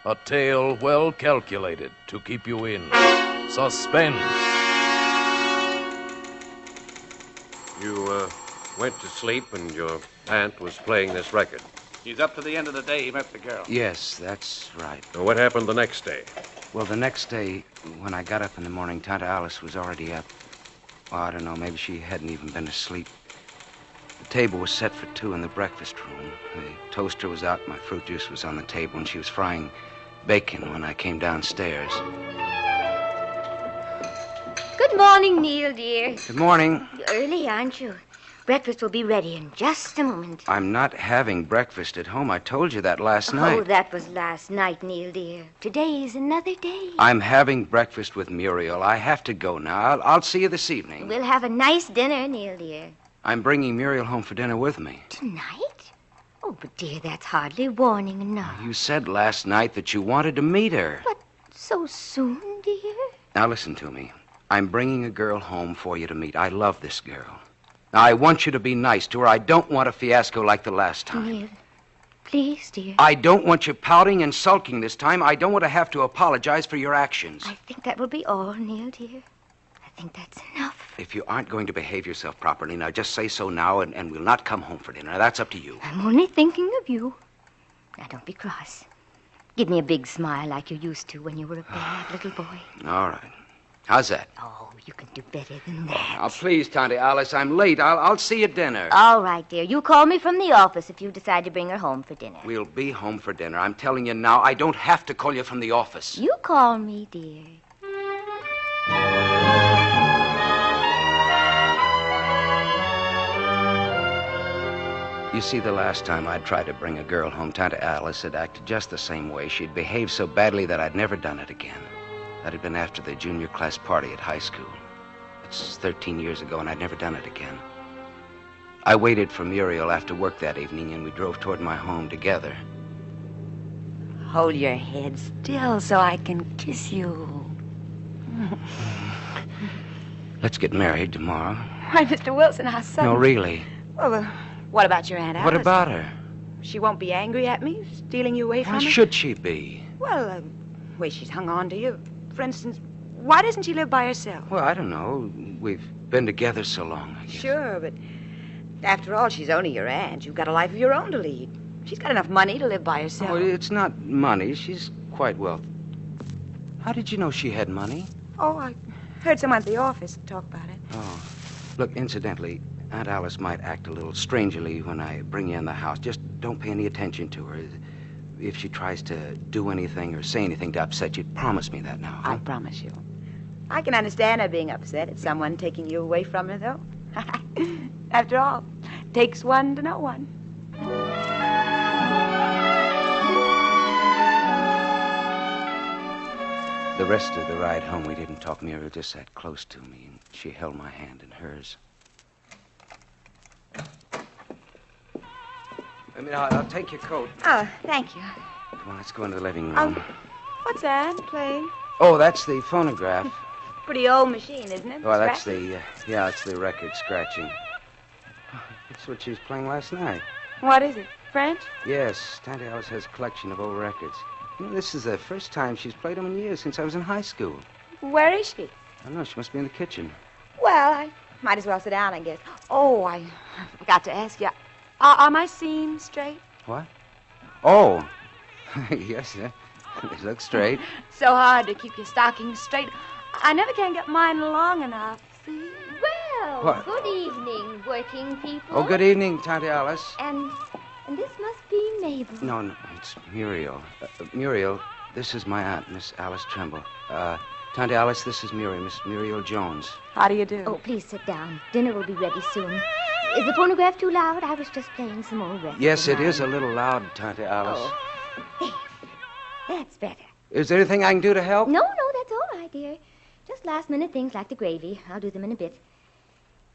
a tale well calculated to keep you in suspense. You went to sleep and your aunt was playing this record. He's up to the end of the day he met the girl. Yes, that's right. Now, what happened the next day? Well, the next day, when I got up in the morning, Tante Alice was already up. Oh, I don't know, maybe she hadn't even been asleep. The table was set for two in the breakfast room. The toaster was out, my fruit juice was on the table, and she was frying bacon when I came downstairs. Good morning, Neil, dear. Good morning. You're early, aren't you? Breakfast will be ready in just a moment. I'm not having breakfast at home. I told you that last night. Oh, that was last night, Neil, dear. Today's another day. I'm having breakfast with Muriel. I have to go now. I'll see you this evening. We'll have a nice dinner, Neil, dear. I'm bringing Muriel home for dinner with me. Tonight? Oh, but dear, that's hardly warning enough. You said last night that you wanted to meet her. But so soon, dear? Now listen to me. I'm bringing a girl home for you to meet. I love this girl. Now, I want you to be nice to her. I don't want a fiasco like the last time. Neil, please, dear. I don't want you pouting and sulking this time. I don't want to have to apologize for your actions. I think that will be all, Neil, dear. I think that's enough. If you aren't going to behave yourself properly, now just say so now, and we'll not come home for dinner. Now, that's up to you. I'm only thinking of you. Now, don't be cross. Give me a big smile like you used to when you were a bad little boy. All right. How's that? Oh, you can do better than that. Now, please, Tante Alice, I'm late. I'll see you at dinner. All right, dear. You call me from the office if you decide to bring her home for dinner. We'll be home for dinner. I'm telling you now, I don't have to call you from the office. You call me, dear. You see, the last time I'd tried to bring a girl home, Tante Alice had acted just the same way. She'd behaved so badly that I'd never done it again. That had been after the junior class party at high school. It's 13 years ago, and I'd never done it again. I waited for Muriel after work that evening, and we drove toward my home together. Hold your head still so I can kiss you. Let's get married tomorrow. Why, Mr. Wilson, how sudden. No, really. Well, what about your Aunt Alice? What about her? She won't be angry at me, stealing you away from Why her? should she be? Well, the way she's hung on to you. For instance, why doesn't she live by herself? Well, I don't know. We've been together so long, I guess. Sure, but after all, she's only your aunt. You've got a life of your own to lead. She's got enough money to live by herself. Oh, it's not money. She's quite wealthy. How did you know she had money? Oh, I heard someone at the office talk about it. Oh. Look, incidentally, Aunt Alice might act a little strangely when I bring you in the house. Just don't pay any attention to her. If she tries to do anything or say anything to upset you, promise me that now. Huh? I promise you. I can understand her being upset at someone taking you away from her, though. After all, it takes one to know one. The rest of the ride home, we didn't talk. Muriel just sat close to me, and she held my hand in hers. I mean, I'll take your coat. Oh, thank you. Come on, let's go into the living room. What's that playing? Oh, that's the phonograph. Pretty old machine, isn't it? Oh, that's Scratchy? it's the record scratching. That's what she was playing last night. What is it? French? Yes, Tante Alice has a collection of old records. You know, this is the first time she's played them in years, since I was in high school. Where is she? I don't know, she must be in the kitchen. Well, I might as well sit down, I guess. Oh, I forgot to ask you. Are my seams straight? What? Oh, yes, they look straight. So hard to keep your stockings straight. I never can get mine long enough. See? Well, What? good evening, working people. Oh, good evening, Tante Alice. And this must be Mabel. No, it's Muriel. Muriel, this is my aunt, Miss Alice Tremble. Tante Alice, this is Miss Muriel Jones. How do you do? Oh, please sit down. Dinner will be ready soon. Is the phonograph too loud? I was just playing some old records. Yes, it is a little loud, Tante Alice. Oh. That's better. Is there anything I can do to help? No, that's all right, dear. Just last-minute things like the gravy. I'll do them in a bit.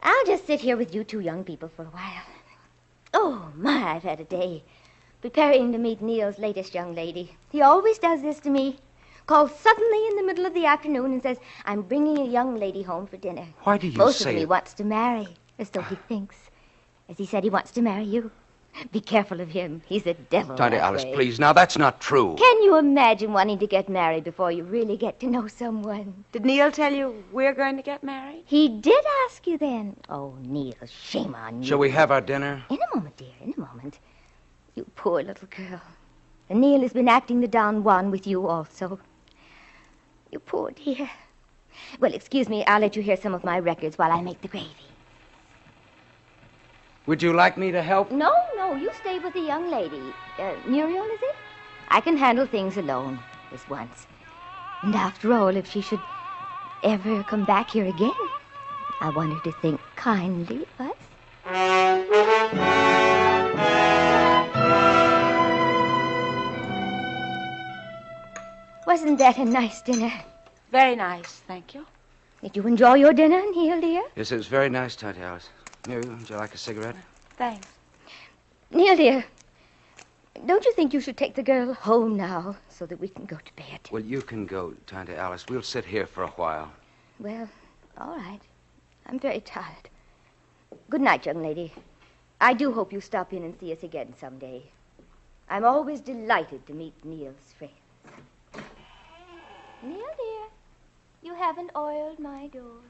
I'll just sit here with you two young people for a while. Oh, my, I've had a day. Preparing to meet Neil's latest young lady. He always does this to me. Calls suddenly in the middle of the afternoon and says, I'm bringing a young lady home for dinner. Why do you Most say of them he wants to marry, or so he thinks. As he said, he wants to marry you. Be careful of him. He's a devil. Tante that Alice, way. please. Now, that's not true. Can you imagine wanting to get married before you really get to know someone? Did Neil tell you we're going to get married? He did ask you then. Oh, Neil, shame on you. Shall we have our dinner? In a moment, dear, in a moment. You poor little girl. And Neil has been acting the Don Juan with you also. You poor dear. Well, excuse me, I'll let you hear some of my records while I make the gravy. Would you like me to help? No, you stay with the young lady. Muriel, is it? I can handle things alone, this once. And after all, if she should ever come back here again, I want her to think kindly of us. Wasn't that a nice dinner? Very nice, thank you. Did you enjoy your dinner, Neil, dear? Yes, it was very nice, Tante Alice. Muriel, would you like a cigarette? Thanks. Neil, dear, don't you think you should take the girl home now so that we can go to bed? Well, you can go, Tante Alice. We'll sit here for a while. Well, all right. I'm very tired. Good night, young lady. I do hope you stop in and see us again someday. I'm always delighted to meet Neil's friends. Neil, dear, you haven't oiled my door.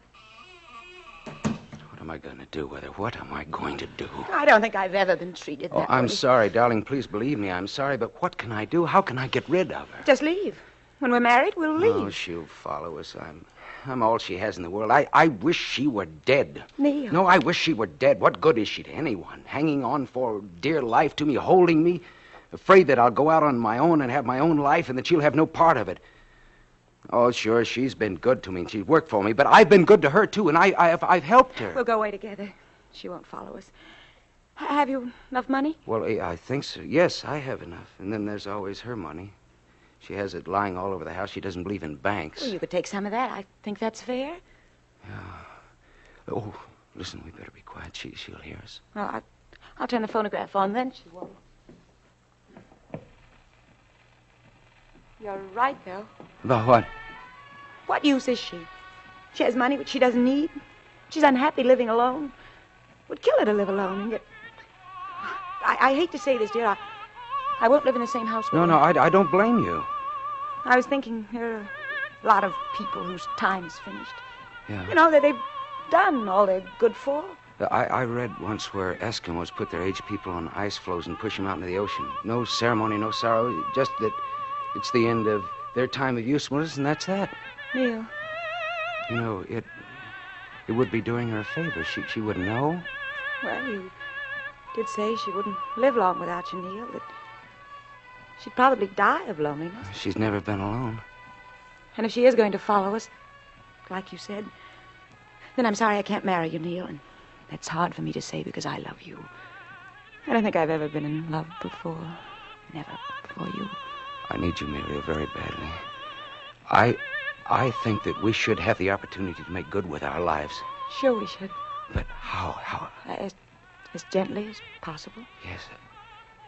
What am I going to do with her? What am I going to do? I don't think I've ever been treated Oh, that I'm way. sorry, darling. Please believe me. I'm sorry, but what can I do? How can I get rid of her? Just leave. When we're married, we'll leave. Oh, she'll follow us. I'm all she has in the world. I wish she were dead. Neil. No, I wish she were dead. What good is she to anyone? Hanging on for dear life to me, holding me, afraid that I'll go out on my own and have my own life and that she'll have no part of it. Oh, sure, she's been good to me and she's worked for me, but I've been good to her, too, and I've helped her. We'll go away together. She won't follow us. Have you enough money? Well, I think so. Yes, I have enough. And then there's always her money. She has it lying all over the house. She doesn't believe in banks. Well, you could take some of that. I think that's fair. Oh, listen, we better be quiet. She'll hear us. Well, I'll turn the phonograph on, then she won't. You're right, though. About what? What use is she? She has money which she doesn't need. She's unhappy living alone. Would kill her to live alone, and yet... I hate to say this, dear. I won't live in the same house with her. No, I don't blame you. I was thinking there are a lot of people whose time's finished. Yeah. You know, that they've done all they're good for. I read once where Eskimos put their aged people on ice floes and push them out into the ocean. No ceremony, no sorrow, just that it's the end of their time of usefulness, and that's that. Neil. You know, it would be doing her a favor. She wouldn't know. Well, you did say she wouldn't live long without you, Neil. That she'd probably die of loneliness. She's never been alone. And if she is going to follow us, like you said, then I'm sorry I can't marry you, Neil. And that's hard for me to say because I love you. I don't think I've ever been in love before. Never before you. I need you, Muriel, very badly. I think that we should have the opportunity to make good with our lives. Sure we should. But how? As gently as possible. Yes.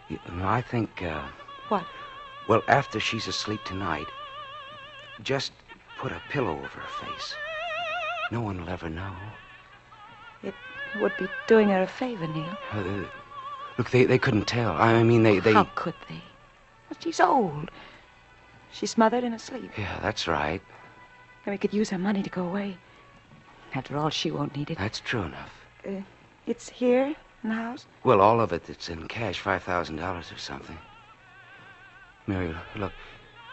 You know, I think, What? well, after she's asleep tonight, just put a pillow over her face. No one will ever know. It would be doing her a favor, Neil. Look, they couldn't tell. I mean, they... How could they? Well, she's old. She's smothered in her sleep. Yeah, that's right. And we could use her money to go away. After all, she won't need it. That's true enough. It's here in the house? Well, all of it that's in cash, $5,000 or something. Muriel, look,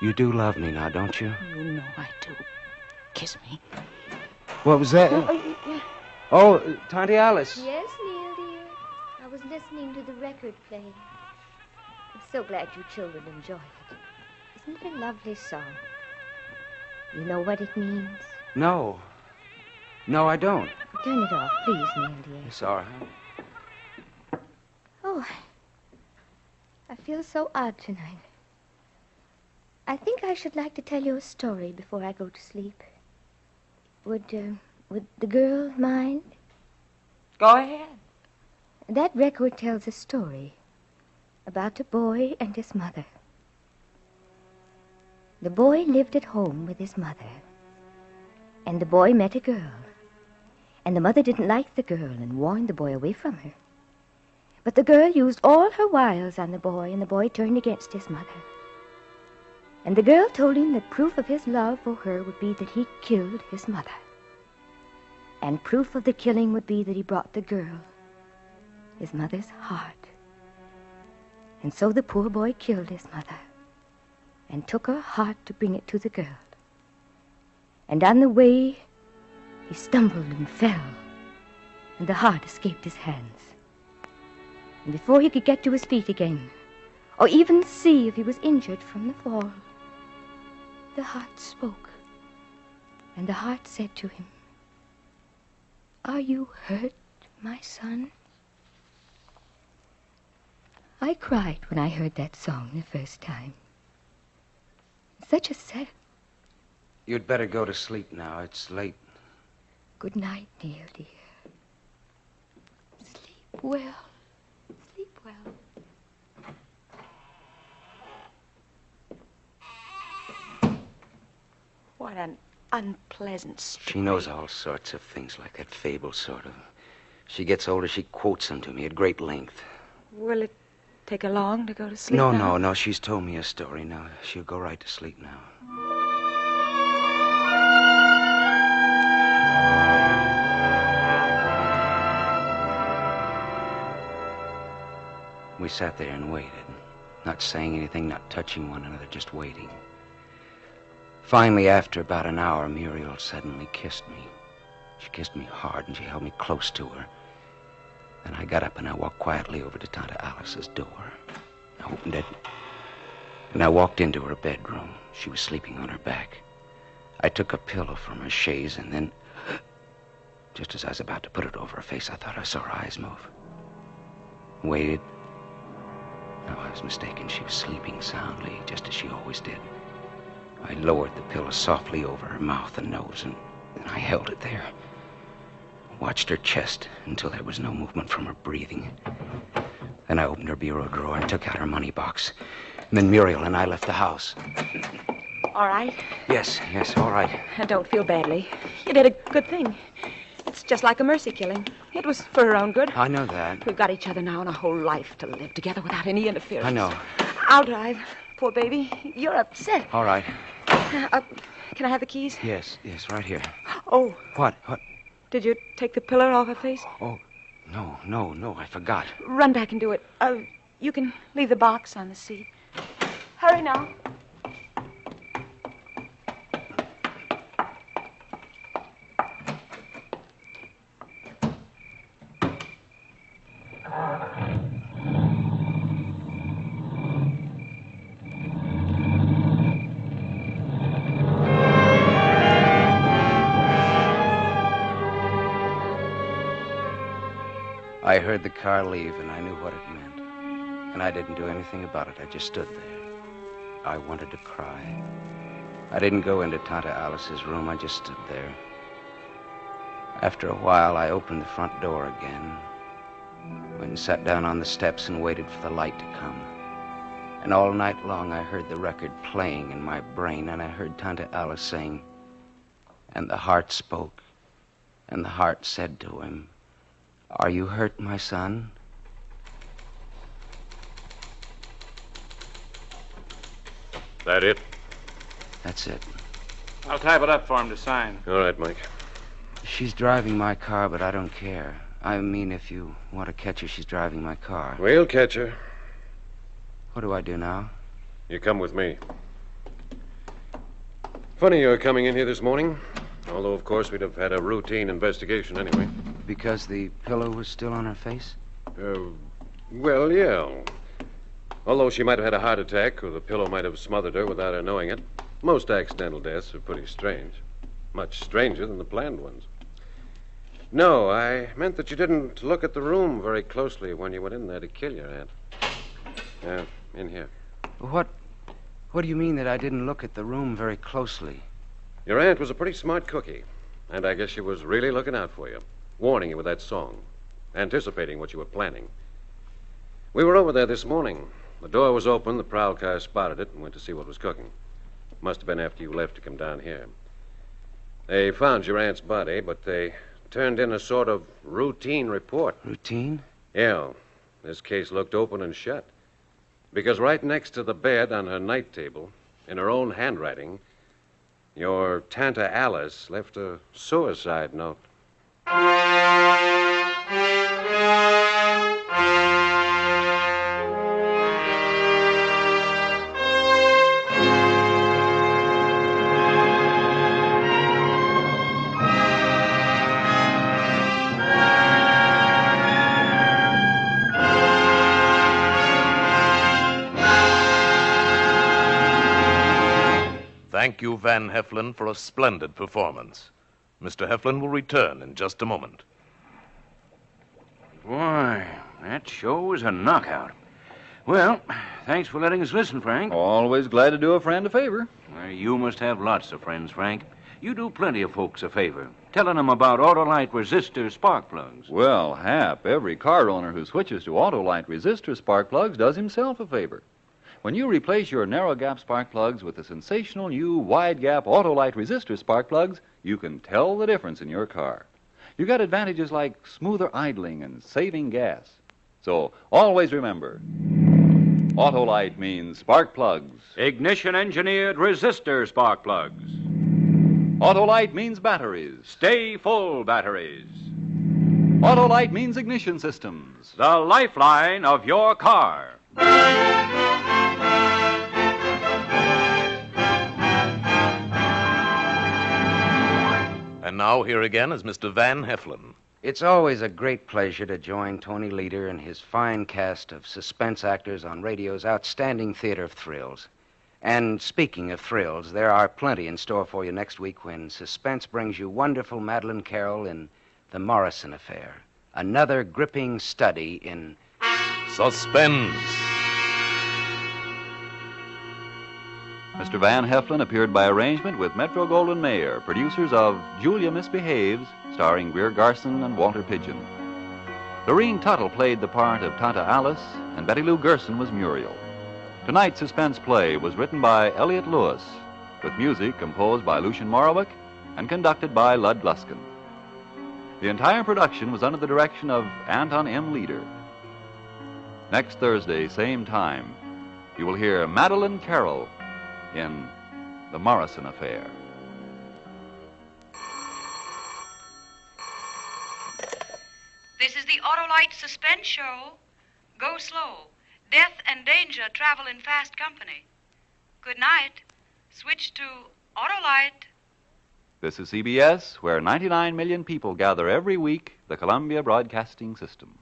you do love me now, don't you? You know I do. Kiss me. What was that? Oh, Tante Alice. Yes, Neil, dear. I was listening to the record playing. I'm so glad you children enjoy it. Isn't it a lovely song? You know what it means? No. No, I don't. Turn it off, please, Neil, dear. It's all right. Oh, I feel so odd tonight. I think I should like to tell you a story before I go to sleep. Would the girl mind? Go ahead. That record tells a story about a boy and his mother. The boy lived at home with his mother, and the boy met a girl. And the mother didn't like the girl and warned the boy away from her. But the girl used all her wiles on the boy, and the boy turned against his mother. And the girl told him that proof of his love for her would be that he killed his mother. And proof of the killing would be that he brought the girl his mother's heart. And so the poor boy killed his mother and took her heart to bring it to the girl. And on the way, he stumbled and fell, and the heart escaped his hands. And before he could get to his feet again, or even see if he was injured from the fall, the heart spoke, and the heart said to him, "Are you hurt, my son?" I cried when I heard that song the first time. Such a sad... You'd better go to sleep now. It's late. Good night, Neil, dear. Sleep well. Sleep well. What an unpleasant story. She knows all sorts of things like that fable, sort of. She gets older, she quotes them to me at great length. Will it take her long to go to sleep No, now? no. She's told me a story now. She'll go right to sleep now. We sat there and waited, not saying anything, not touching one another, just waiting. Finally, after about an hour, Muriel suddenly kissed me. She kissed me hard, and she held me close to her. Then I got up and I walked quietly over to Tante Alice's door. I opened it, and I walked into her bedroom. She was sleeping on her back. I took a pillow from her chaise, and then, just as I was about to put it over her face, I thought I saw her eyes move. Waited. No, I was mistaken. She was sleeping soundly, just as she always did. I lowered the pillow softly over her mouth and nose, and I held it there. Watched her chest until there was no movement from her breathing. Then I opened her bureau drawer and took out her money box. And then Muriel and I left the house. All right. Yes, all right. Don't feel badly. You did a good thing. It's just like a mercy killing. It was for her own good. I know that. We've got each other now and a whole life to live together without any interference. I know. I'll drive. Poor baby. You're upset. All right. Can I have the keys? Yes, right here. Oh. What? Did you take the pillow off her face? Oh, no, I forgot. Run back and do it. You can leave the box on the seat. Hurry now. I heard the car leave, and I knew what it meant. And I didn't do anything about it. I just stood there. I wanted to cry. I didn't go into Tante Alice's room. I just stood there. After a while, I opened the front door again. Went and sat down on the steps and waited for the light to come. And all night long, I heard the record playing in my brain, and I heard Tante Alice saying, "And the heart spoke, And the heart said to him, "Are you hurt, my son?" That it? That's it. I'll type it up for him to sign. All right, Mike. She's driving my car, but I don't care. I mean, if you want to catch her, she's driving my car. We'll catch her. What do I do now? You come with me. Funny you're coming in here this morning. Although, of course, we'd have had a routine investigation anyway. Because the pillow was still on her face? Well, yeah. Although she might have had a heart attack, or the pillow might have smothered her without her knowing it. Most accidental deaths are pretty strange. Much stranger than the planned ones. No, I meant that you didn't look at the room very closely when you went in there to kill your aunt. In here. What do you mean that I didn't look at the room very closely? Your aunt was a pretty smart cookie, and I guess she was really looking out for you, warning you with that song, anticipating what you were planning. We were over there this morning. The door was open, the prowl car spotted it and went to see what was cooking. Must have been after you left to come down here. They found your aunt's body, but they turned in a sort of routine report. Routine? Yeah. This case looked open and shut. Because right next to the bed on her night table, in her own handwriting, your Tanta Alice left a suicide note. Thank you, Van Heflin, for a splendid performance. Mr. Heflin will return in just a moment. Boy, that show was a knockout. Well, thanks for letting us listen, Frank. Always glad to do a friend a favor. You must have lots of friends, Frank. You do plenty of folks a favor, telling them about Autolite resistor spark plugs. Well, Hap, every car owner who switches to Autolite resistor spark plugs does himself a favor. When you replace your narrow gap spark plugs with the sensational new wide gap Autolite resistor spark plugs, you can tell the difference in your car. You got advantages like smoother idling and saving gas. So always remember, Autolite means spark plugs. Ignition engineered resistor spark plugs. Autolite means batteries. Stay full batteries. Autolite means ignition systems. The lifeline of your car. And now, here again is Mr. Van Heflin. It's always a great pleasure to join Tony Leader and his fine cast of suspense actors on radio's outstanding theater of thrills. And speaking of thrills, there are plenty in store for you next week when Suspense brings you wonderful Madeline Carroll in The Morrison Affair, another gripping study in Suspense. Mr. Van Heflin appeared by arrangement with Metro-Goldwyn-Mayer, producers of Julia Misbehaves, starring Greer Garson and Walter Pidgeon. Lorene Tuttle played the part of Tanta Alice, and Betty Lou Gerson was Muriel. Tonight's suspense play was written by Elliott Lewis, with music composed by Lucien Morawick and conducted by Lud Gluskin. The entire production was under the direction of Anton M. Leader. Next Thursday, same time, you will hear Madeline Carroll in The Morrison Affair. This is the Autolite Suspense Show. Go slow. Death and danger travel in fast company. Good night. Switch to Autolite. This is CBS, where 99 million people gather every week, the Columbia Broadcasting System.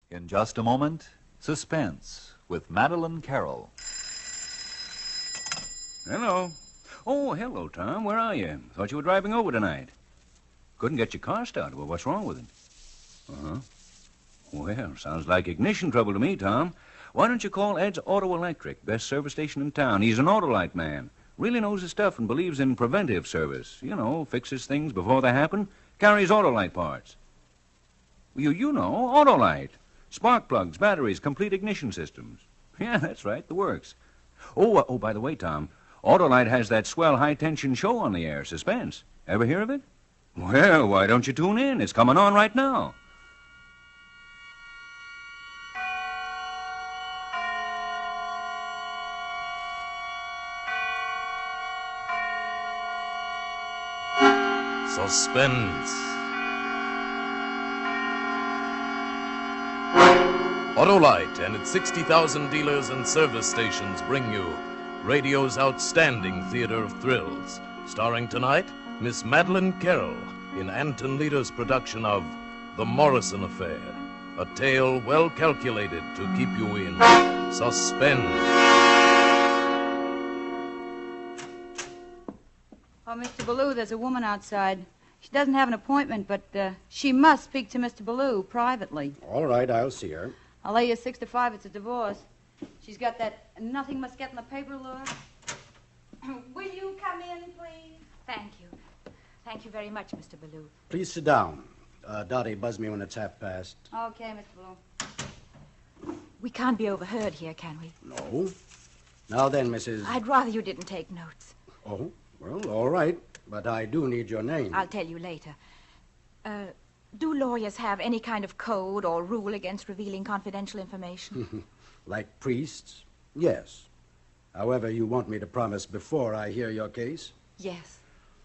In just a moment, Suspense with Madeline Carroll. Hello. Oh, hello, Tom. Where are you? Thought you were driving over tonight. Couldn't get your car started. Well, what's wrong with it? Uh-huh. Well, sounds like ignition trouble to me, Tom. Why don't you call Ed's Auto Electric, best service station in town? He's an Autolite man. Really knows his stuff and believes in preventive service. You know, fixes things before they happen. Carries Autolite parts. You know, Autolite. Spark plugs, batteries, complete ignition systems. Yeah, that's right, the works. Oh, by the way, Tom, Autolite has that swell high-tension show on the air, Suspense. Ever hear of it? Well, why don't you tune in? It's coming on right now. Suspense. Autolite and its 60,000 dealers and service stations bring you radio's outstanding theater of thrills. Starring tonight, Miss Madeline Carroll in Anton Leader's production of The Morrison Affair, a tale well calculated to keep you in suspense. Oh, Mr. Ballou, there's a woman outside. She doesn't have an appointment, but she must speak to Mr. Ballou privately. All right, I'll see her. I'll lay you 6 to 5 it's a divorce. She's got that nothing must get in the paper look. Will you come in, please? Thank you. Thank you very much, Mr. Ballou. Please sit down. Dottie, buzz me when it's 1:30. Okay, Mr. Ballou. We can't be overheard here, can we? No. Now then, Mrs. I'd rather you didn't take notes. Oh, well, all right. But I do need your name. I'll tell you later. Do lawyers have any kind of code or rule against revealing confidential information? Like priests? Yes. However, you want me to promise before I hear your case? Yes.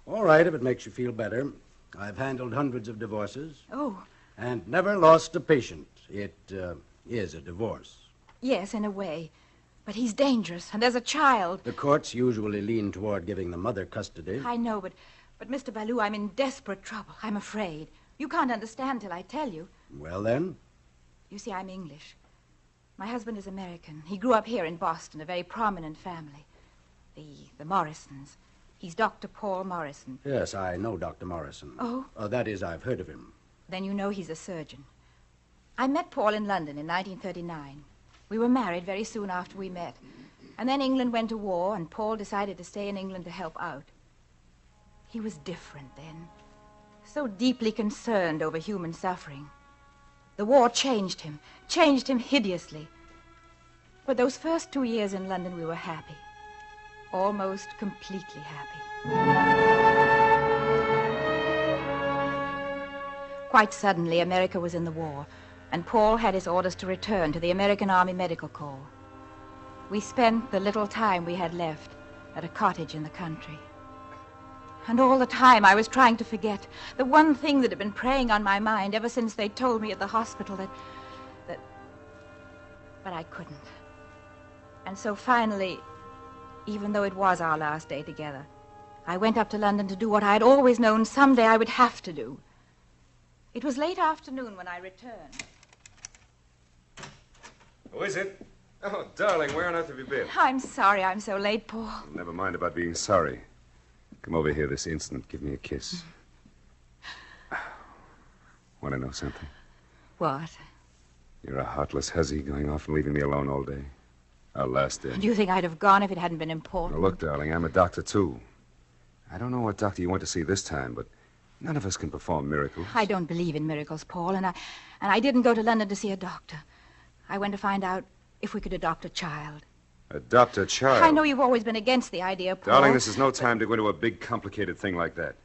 All right, if it makes you feel better. I've handled hundreds of divorces. Oh. And never lost a patient. It is a divorce. Yes, in a way. But he's dangerous, and there's a child. The courts usually lean toward giving the mother custody. I know, but Mr. Ballou, I'm in desperate trouble. I'm afraid. You can't understand till I tell you. Well, then? You see, I'm English. My husband is American. He grew up here in Boston, a very prominent family. The Morrisons. He's Dr. Paul Morrison. Yes, I know Dr. Morrison. Oh? That is, I've heard of him. Then you know he's a surgeon. I met Paul in London in 1939. We were married very soon after we met. And then England went to war, and Paul decided to stay in England to help out. He was different then. So deeply concerned over human suffering. The war changed him hideously. For those first 2 years in London, we were happy. Almost completely happy. Quite suddenly, America was in the war, and Paul had his orders to return to the American Army Medical Corps. We spent the little time we had left at a cottage in the country. And all the time I was trying to forget the one thing that had been preying on my mind ever since they told me at the hospital that... But I couldn't. And so finally, even though it was our last day together, I went up to London to do what I had always known someday I would have to do. It was late afternoon when I returned. Who is it? Oh, darling, where on earth have you been? I'm sorry I'm so late, Paul. Never mind about being sorry. Come over here this instant. Give me a kiss. Want to know something? What? You're a heartless hussy going off and leaving me alone all day. Our last day. Do you think I'd have gone if it hadn't been important? Now, look, darling, I'm a doctor, too. I don't know what doctor you went to see this time, but none of us can perform miracles. I don't believe in miracles, Paul, and I didn't go to London to see a doctor. I went to find out if we could adopt a child. Adopt a child? I know you've always been against the idea, Paul. Darling, this is no time to go into a big, complicated thing like that.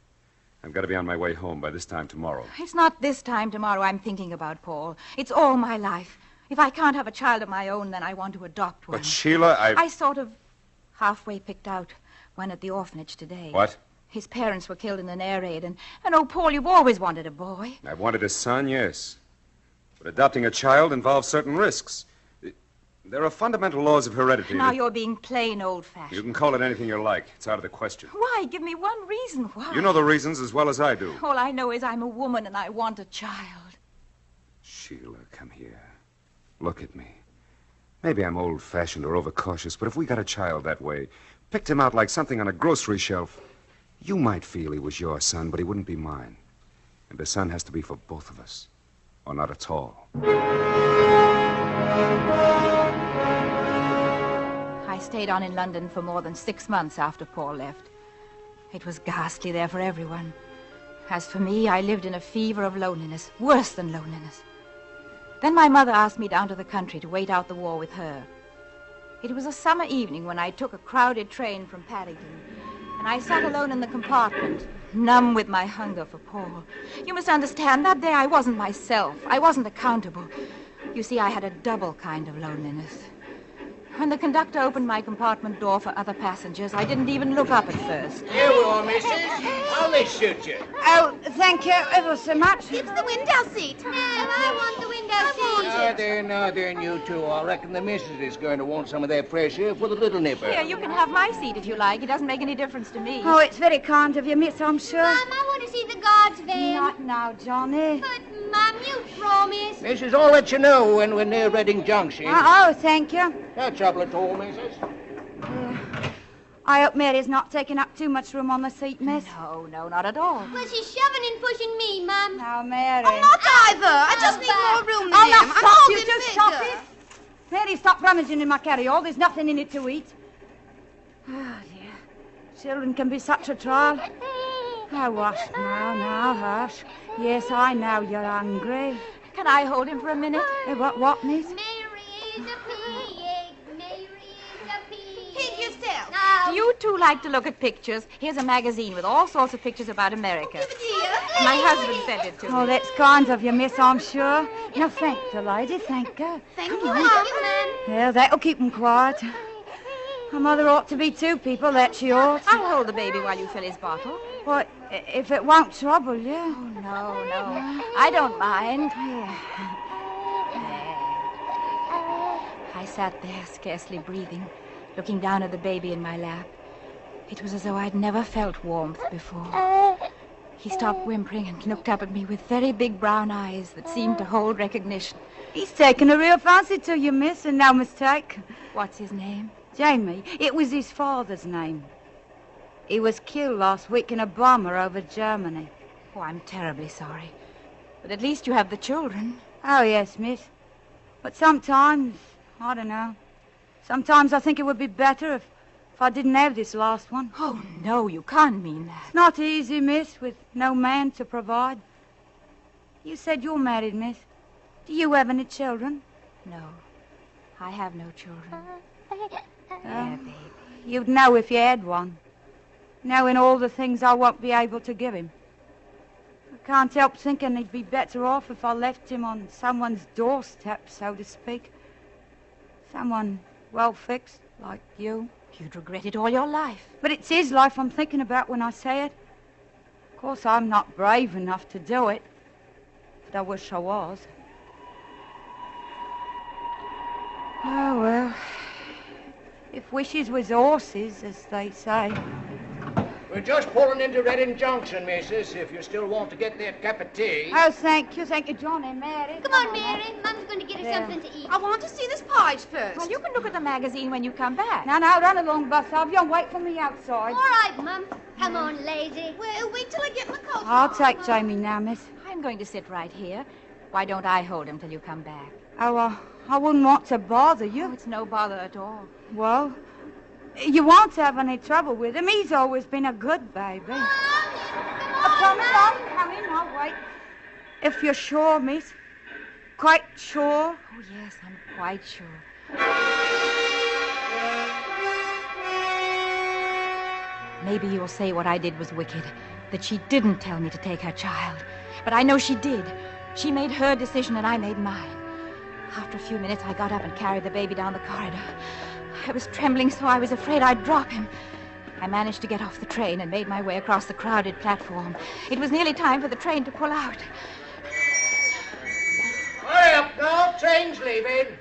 I've got to be on my way home by this time tomorrow. It's not this time tomorrow I'm thinking about, Paul. It's all my life. If I can't have a child of my own, then I want to adopt one. But, Sheila, I sort of halfway picked out one at the orphanage today. What? His parents were killed in an air raid, and oh, Paul, you've always wanted a boy. I've wanted a son, yes. But adopting a child involves certain risks. There are fundamental laws of heredity. Now you're being plain old-fashioned. You can call it anything you like. It's out of the question. Why? Give me one reason why. You know the reasons as well as I do. All I know is I'm a woman and I want a child. Sheila, come here. Look at me. Maybe I'm old-fashioned or overcautious, but if we got a child that way, picked him out like something on a grocery shelf, you might feel he was your son, but he wouldn't be mine. And the son has to be for both of us, or not at all. I stayed on in London for more than 6 months after Paul left. It was ghastly there for everyone. As for me, I lived in a fever of loneliness, worse than loneliness. Then my mother asked me down to the country to wait out the war with her. It was a summer evening when I took a crowded train from Paddington, and I sat alone in the compartment, numb with my hunger for Paul. You must understand, that day I wasn't myself. I wasn't accountable. You see, I had a double kind of loneliness. When the conductor opened my compartment door for other passengers, I didn't even look up at first. Here we are, missus. How may suit you? Oh, thank you ever so much. It's the window seat. No, I want the window seat. Now then, you two. I reckon the missus is going to want some of that fresh air for the little nipper. Here, you can have my seat if you like. It doesn't make any difference to me. Oh, it's very kind of you, miss, I'm sure. Mum, I want to see the guards van. Not now, Johnny. But, Mum, you promised. Missus, I'll let you know when we're near Reading Junction. Oh, thank you. No trouble at all, missus. I hope Mary's not taking up too much room on the seat, miss. No, not at all. Well, she's shoving and pushing me, Mum. Now, Mary. I'm not either. I just need more room than Oh, now him. stop, you two, stop it. Mary, stop rummaging in my carryall. There's nothing in it to eat. Oh, dear. Children can be such a trial. Now, hush, now, hush. Yes, I know you're hungry. Can I hold him for a minute? What, miss? Pig yourself. Do you two like to look at pictures? Here's a magazine with all sorts of pictures about America. My husband sent it to me. Oh, that's kind of you, miss, I'm sure. Now, thank the lady, thank her. Thank you, Mum. Yeah, that'll keep them quiet. A mother ought to be two people, that she ought. I'll hold the baby while you fill his bottle. What, if it won't trouble you? Oh, no. I don't mind. I sat there, scarcely breathing, looking down at the baby in my lap. It was as though I'd never felt warmth before. He stopped whimpering and looked up at me with very big brown eyes that seemed to hold recognition. He's taken a real fancy to you, miss, and no mistake. What's his name? Jamie. It was his father's name. He was killed last week in a bomber over Germany. Oh, I'm terribly sorry. But at least you have the children. Oh, yes, miss. But sometimes, I don't know. Sometimes I think it would be better if I didn't have this last one. Oh, no, you can't mean that. It's not easy, miss, with no man to provide. You said you're married, miss. Do you have any children? No, I have no children. Baby. You'd know if you had one. Knowing all the things I won't be able to give him. I can't help thinking he'd be better off if I left him on someone's doorstep, so to speak. Someone well-fixed, like you. You'd regret it all your life. But it's his life I'm thinking about when I say it. Of course, I'm not brave enough to do it. But I wish I was. Oh, well. If wishes was horses, as they say. We're just pulling into Reading Junction, missus, if you still want to get that cup of tea. Oh, thank you, John and Mary. Come on, Mary. Mum's going to get us something to eat. I want to see this page first. Well, you can look at the magazine when you come back. Now, run along, Bussavia, and wait for me outside. All right, Mum. Come on, lazy. Well, wait till I get my coat. I'll take Jamie now, miss. I'm going to sit right here. Why don't I hold him till you come back? Oh, I wouldn't want to bother you. Oh, it's no bother at all. Well, you won't have any trouble with him. He's always been a good baby. Come in, I'll wait. If you're sure, miss. Quite sure? Oh, yes, I'm quite sure. Maybe you'll say what I did was wicked, that she didn't tell me to take her child. But I know she did. She made her decision and I made mine. After a few minutes, I got up and carried the baby down the corridor. I was trembling so I was afraid I'd drop him. I managed to get off the train and made my way across the crowded platform. It was nearly time for the train to pull out. Hurry up now, train's leaving.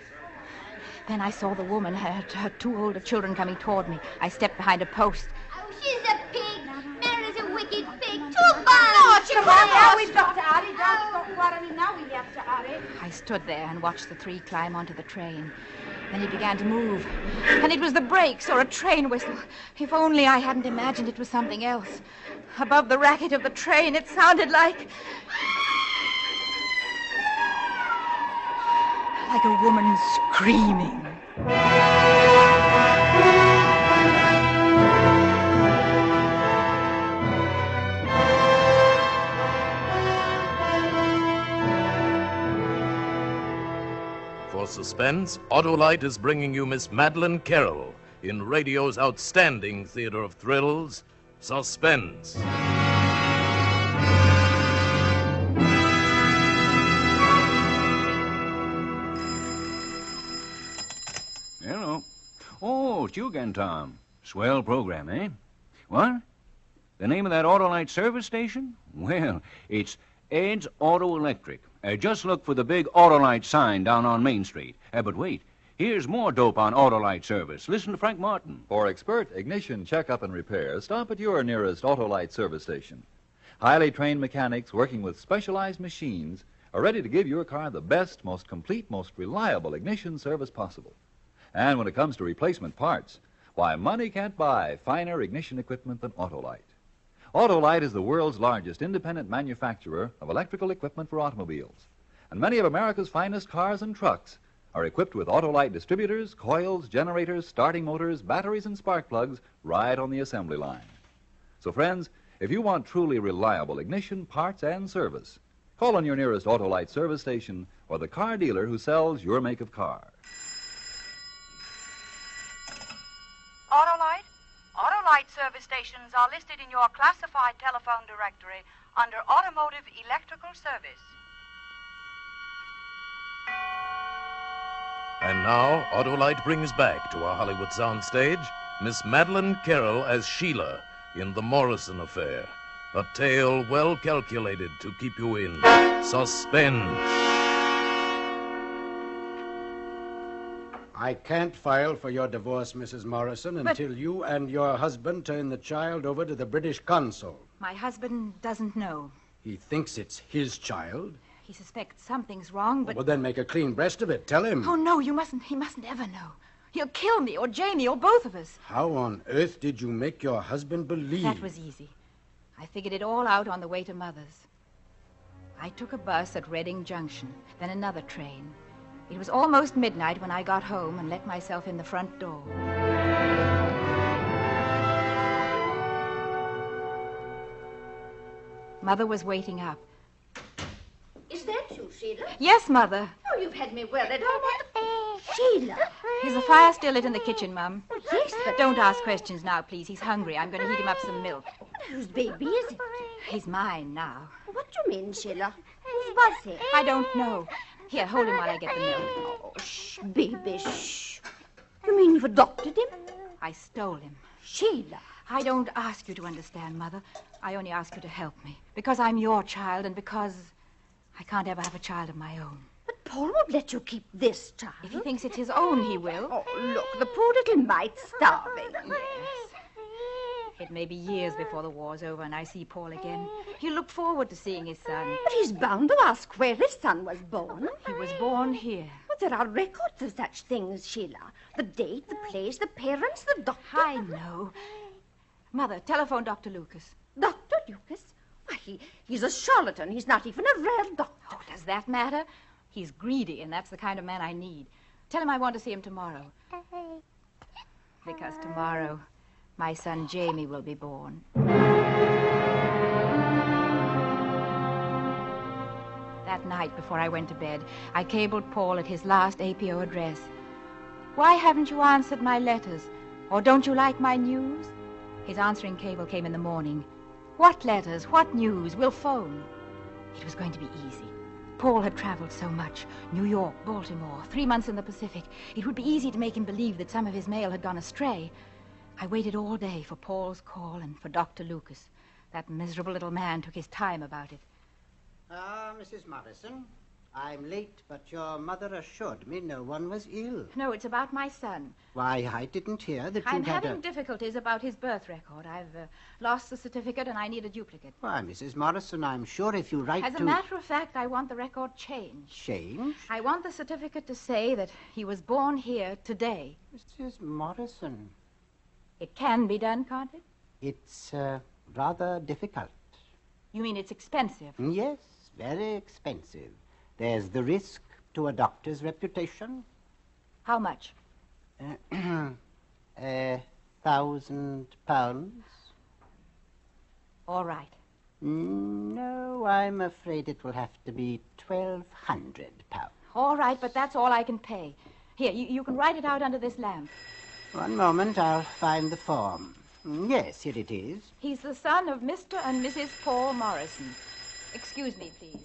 Then I saw the woman, her two older children coming toward me. I stepped behind a post. Oh, she's a pig. Mary's a wicked pig. Too bad. Come on, now we've got to hurry. Don't stop worrying now. We have to hurry. I stood there and watched the three climb onto the train. Then he began to move. And it was the brakes or a train whistle. If only I hadn't imagined it was something else. Above the racket of the train, it sounded like a woman screaming. For Suspense, Autolite is bringing you Miss Madeleine Carroll in radio's outstanding theater of thrills, Suspense. Hello. Oh, it's you again, Tom. Swell program, eh? What? The name of that Autolite service station? Well, it's Ed's Auto Electric. Just look for the big Autolite sign down on Main Street. But wait, here's more dope on Autolite service. Listen to Frank Martin. For expert ignition checkup and repair, stop at your nearest Autolite service station. Highly trained mechanics working with specialized machines are ready to give your car the best, most complete, most reliable ignition service possible. And when it comes to replacement parts, why, money can't buy finer ignition equipment than Autolite. Autolite is the world's largest independent manufacturer of electrical equipment for automobiles. And many of America's finest cars and trucks are equipped with Autolite distributors, coils, generators, starting motors, batteries, and spark plugs right on the assembly line. So, friends, if you want truly reliable ignition, parts, and service, call on your nearest Autolite service station or the car dealer who sells your make of car. Autolite? Autolite service stations are listed in your classified telephone directory under Automotive Electrical Service. And now, Autolite brings back to our Hollywood soundstage Miss Madeleine Carroll as Sheila in The Morrison Affair, a tale well calculated to keep you in suspense. I can't file for your divorce, Mrs. Morrison, until you and your husband turn the child over to the British consul. My husband doesn't know. He thinks it's his child. He suspects something's wrong, but... Well, then make a clean breast of it. Tell him. Oh, no, you mustn't. He mustn't ever know. He'll kill me or Jamie or both of us. How on earth did you make your husband believe? That was easy. I figured it all out on the way to Mother's. I took a bus at Reading Junction, then another train. It was almost midnight when I got home and let myself in the front door. Mother was waiting up. Is that you, Sheila? Yes, Mother. Oh, you've had me worried almost. Sheila. Is the fire still lit in the kitchen, Mum? Oh, yes, but... Don't ask questions now, please. He's hungry. I'm going to heat him up some milk. Whose baby is it? He's mine now. What do you mean, Sheila? Whose was he? I don't know. Here, hold him while I get the milk. Oh, shh, baby, shh. You mean you've adopted him? I stole him. Sheila. I don't ask you to understand, Mother. I only ask you to help me. Because I'm your child and because I can't ever have a child of my own. But Paul won't let you keep this child. If he thinks it's his own, he will. Oh, look, the poor little mite's starving. Yes. It may be years before the war's over and I see Paul again. He'll look forward to seeing his son. But he's bound to ask where his son was born. He was born here. But there are records of such things, Sheila. The date, the place, the parents, the doctor. I know. Mother, telephone Dr. Lucas. Dr. Lucas? Why, he's a charlatan. He's not even a real doctor. Oh, does that matter? He's greedy, and that's the kind of man I need. Tell him I want to see him tomorrow. Because tomorrow, my son Jamie will be born. That night, before I went to bed, I cabled Paul at his last APO address. Why haven't you answered my letters? Or don't you like my news? His answering cable came in the morning. What letters? What news? We'll phone. It was going to be easy. Paul had traveled so much. New York, Baltimore, 3 months in the Pacific. It would be easy to make him believe that some of his mail had gone astray. I waited all day for Paul's call and for Dr. Lucas. That miserable little man took his time about it. Mrs. Morrison, I'm late, but your mother assured me no one was ill. No, it's about my son. Why, I didn't hear that I'm you had having difficulties about his birth record. I've lost the certificate and I need a duplicate. Why, Mrs. Morrison, I'm sure if you write As a matter of fact, I want the record changed. Changed? I want the certificate to say that he was born here today. Mrs. Morrison. It can be done, can't it? It's rather difficult. You mean it's expensive? Yes, very expensive. There's the risk to a doctor's reputation. How much? £1,000. All right. No, I'm afraid it will have to be £1,200. All right, but that's all I can pay. Here, you can write it out under this lamp. One moment, I'll find the form. Yes, here it is. He's the son of Mr. and Mrs. Paul Morrison. Excuse me, please.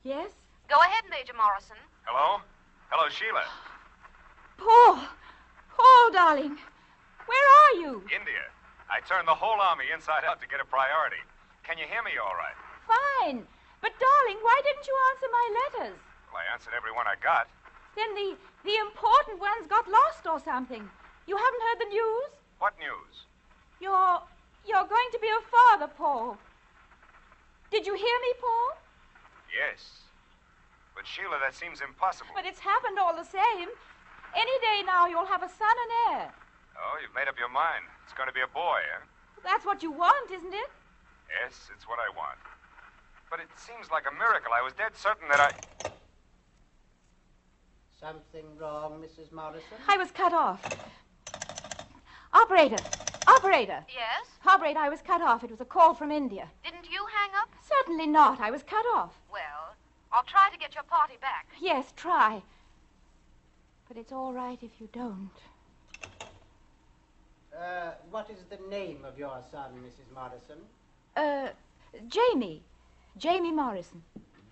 Yes? Go ahead, Major Morrison. Hello? Hello, Sheila. Paul! Paul, darling! Where are you? India. I turned the whole army inside out to get a priority. Can you hear me all right? Fine. But, darling, why didn't you answer my letters? Well, I answered every one I got. Then the important ones got lost or something. You haven't heard the news? What news? You're going to be a father, Paul. Did you hear me, Paul? Yes. But, Sheila, that seems impossible. But it's happened all the same. Any day now, you'll have a son and heir. Oh, you've made up your mind. It's going to be a boy, eh? That's what you want, isn't it? Yes, it's what I want. But it seems like a miracle. I was dead certain that I... Something wrong, Mrs. Morrison? I was cut off. Operator! Operator! Yes? Operator, I was cut off. It was a call from India. Didn't you hang up? Certainly not. I was cut off. Well, I'll try to get your party back. Yes, try. But it's all right if you don't. What is the name of your son, Mrs. Morrison? Jamie. Jamie Morrison.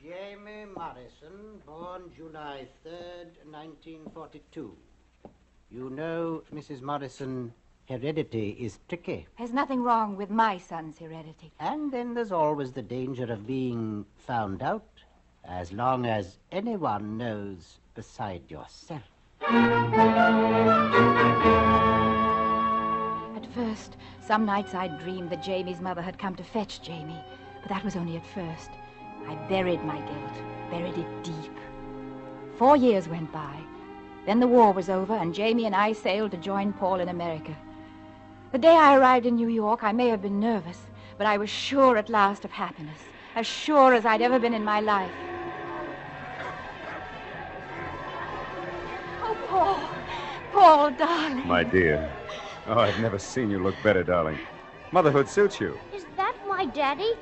Jamie Morrison, born July 3rd, 1942. You know, Mrs. Morrison, heredity is tricky. There's nothing wrong with my son's heredity. And then there's always the danger of being found out, as long as anyone knows beside yourself. At first, some nights I dreamed that Jamie's mother had come to fetch Jamie, but that was only at first. I buried my guilt, buried it deep. 4 years went by. Then the war was over, and Jamie and I sailed to join Paul in America. The day I arrived in New York, I may have been nervous, but I was sure at last of happiness, as sure as I'd ever been in my life. Oh, Paul. Paul, darling. My dear. Oh, I've never seen you look better, darling. Motherhood suits you. Is that my daddy?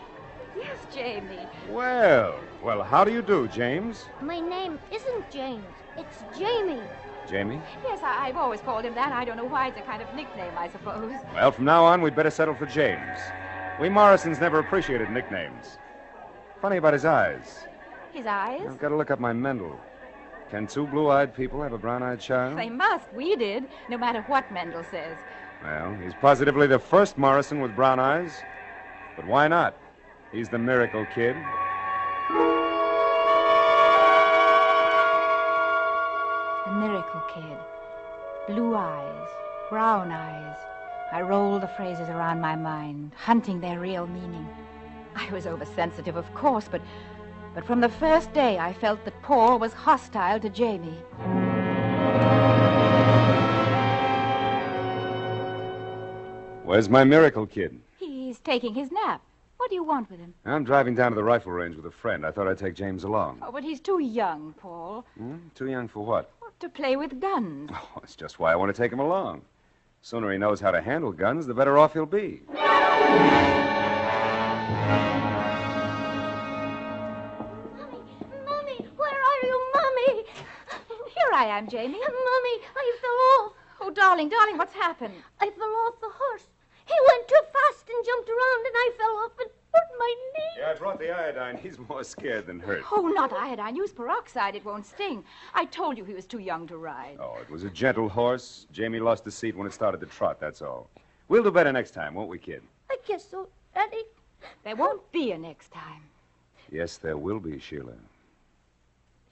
Yes, Jamie. Well, how do you do, James? My name isn't James. It's Jamie. Jamie? Yes, I've always called him that. I don't know why. It's a kind of nickname, I suppose. Well, from now on, we'd better settle for James. We Morrisons never appreciated nicknames. Funny about his eyes. His eyes? I've got to look up my Mendel. Can two blue-eyed people have a brown-eyed child? They must. We did, no matter what Mendel says. Well, he's positively the first Morrison with brown eyes. But why not? He's the miracle kid. The miracle kid. Blue eyes, brown eyes. I rolled the phrases around my mind, hunting their real meaning. I was oversensitive, of course, but from the first day I felt that Paul was hostile to Jamie. Where's my miracle kid? He's taking his nap. What do you want with him? I'm driving down to the rifle range with a friend. I thought I'd take James along. Oh, but he's too young, Paul. Too young for what? To play with guns. Oh, that's just why I want to take him along. Sooner he knows how to handle guns, the better off he'll be. Mommy, where are you, Mommy? Here I am, Jamie. Mommy, I fell off. Oh, darling, what's happened? I fell off the horse. He went too fast and jumped around, and I fell off and hurt my knee. Yeah, I brought the iodine. He's more scared than hurt. Oh, not iodine. Use peroxide. It won't sting. I told you he was too young to ride. Oh, it was a gentle horse. Jamie lost the seat when it started to trot, that's all. We'll do better next time, won't we, kid? I guess so, Daddy. There won't be a next time. Yes, there will be, Sheila.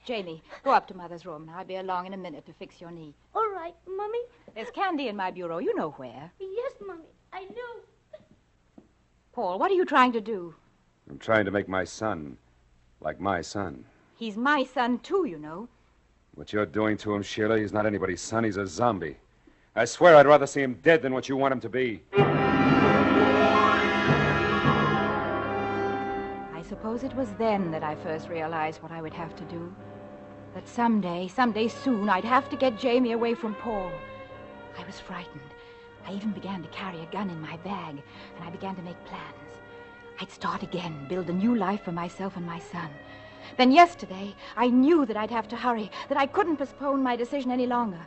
Jamie, go up to Mother's room. I'll be along in a minute to fix your knee. All right, Mummy. There's candy in my bureau. You know where. Yes, Mummy, I know. Paul, what are you trying to do? I'm trying to make my son like my son. He's my son, too, you know. What you're doing to him, Sheila, he's not anybody's son. He's a zombie. I swear I'd rather see him dead than what you want him to be. I suppose it was then that I first realized what I would have to do. That someday soon, I'd have to get Jamie away from Paul. I was frightened. I even began to carry a gun in my bag, and I began to make plans. I'd start again, build a new life for myself and my son. Then yesterday, I knew that I'd have to hurry, that I couldn't postpone my decision any longer.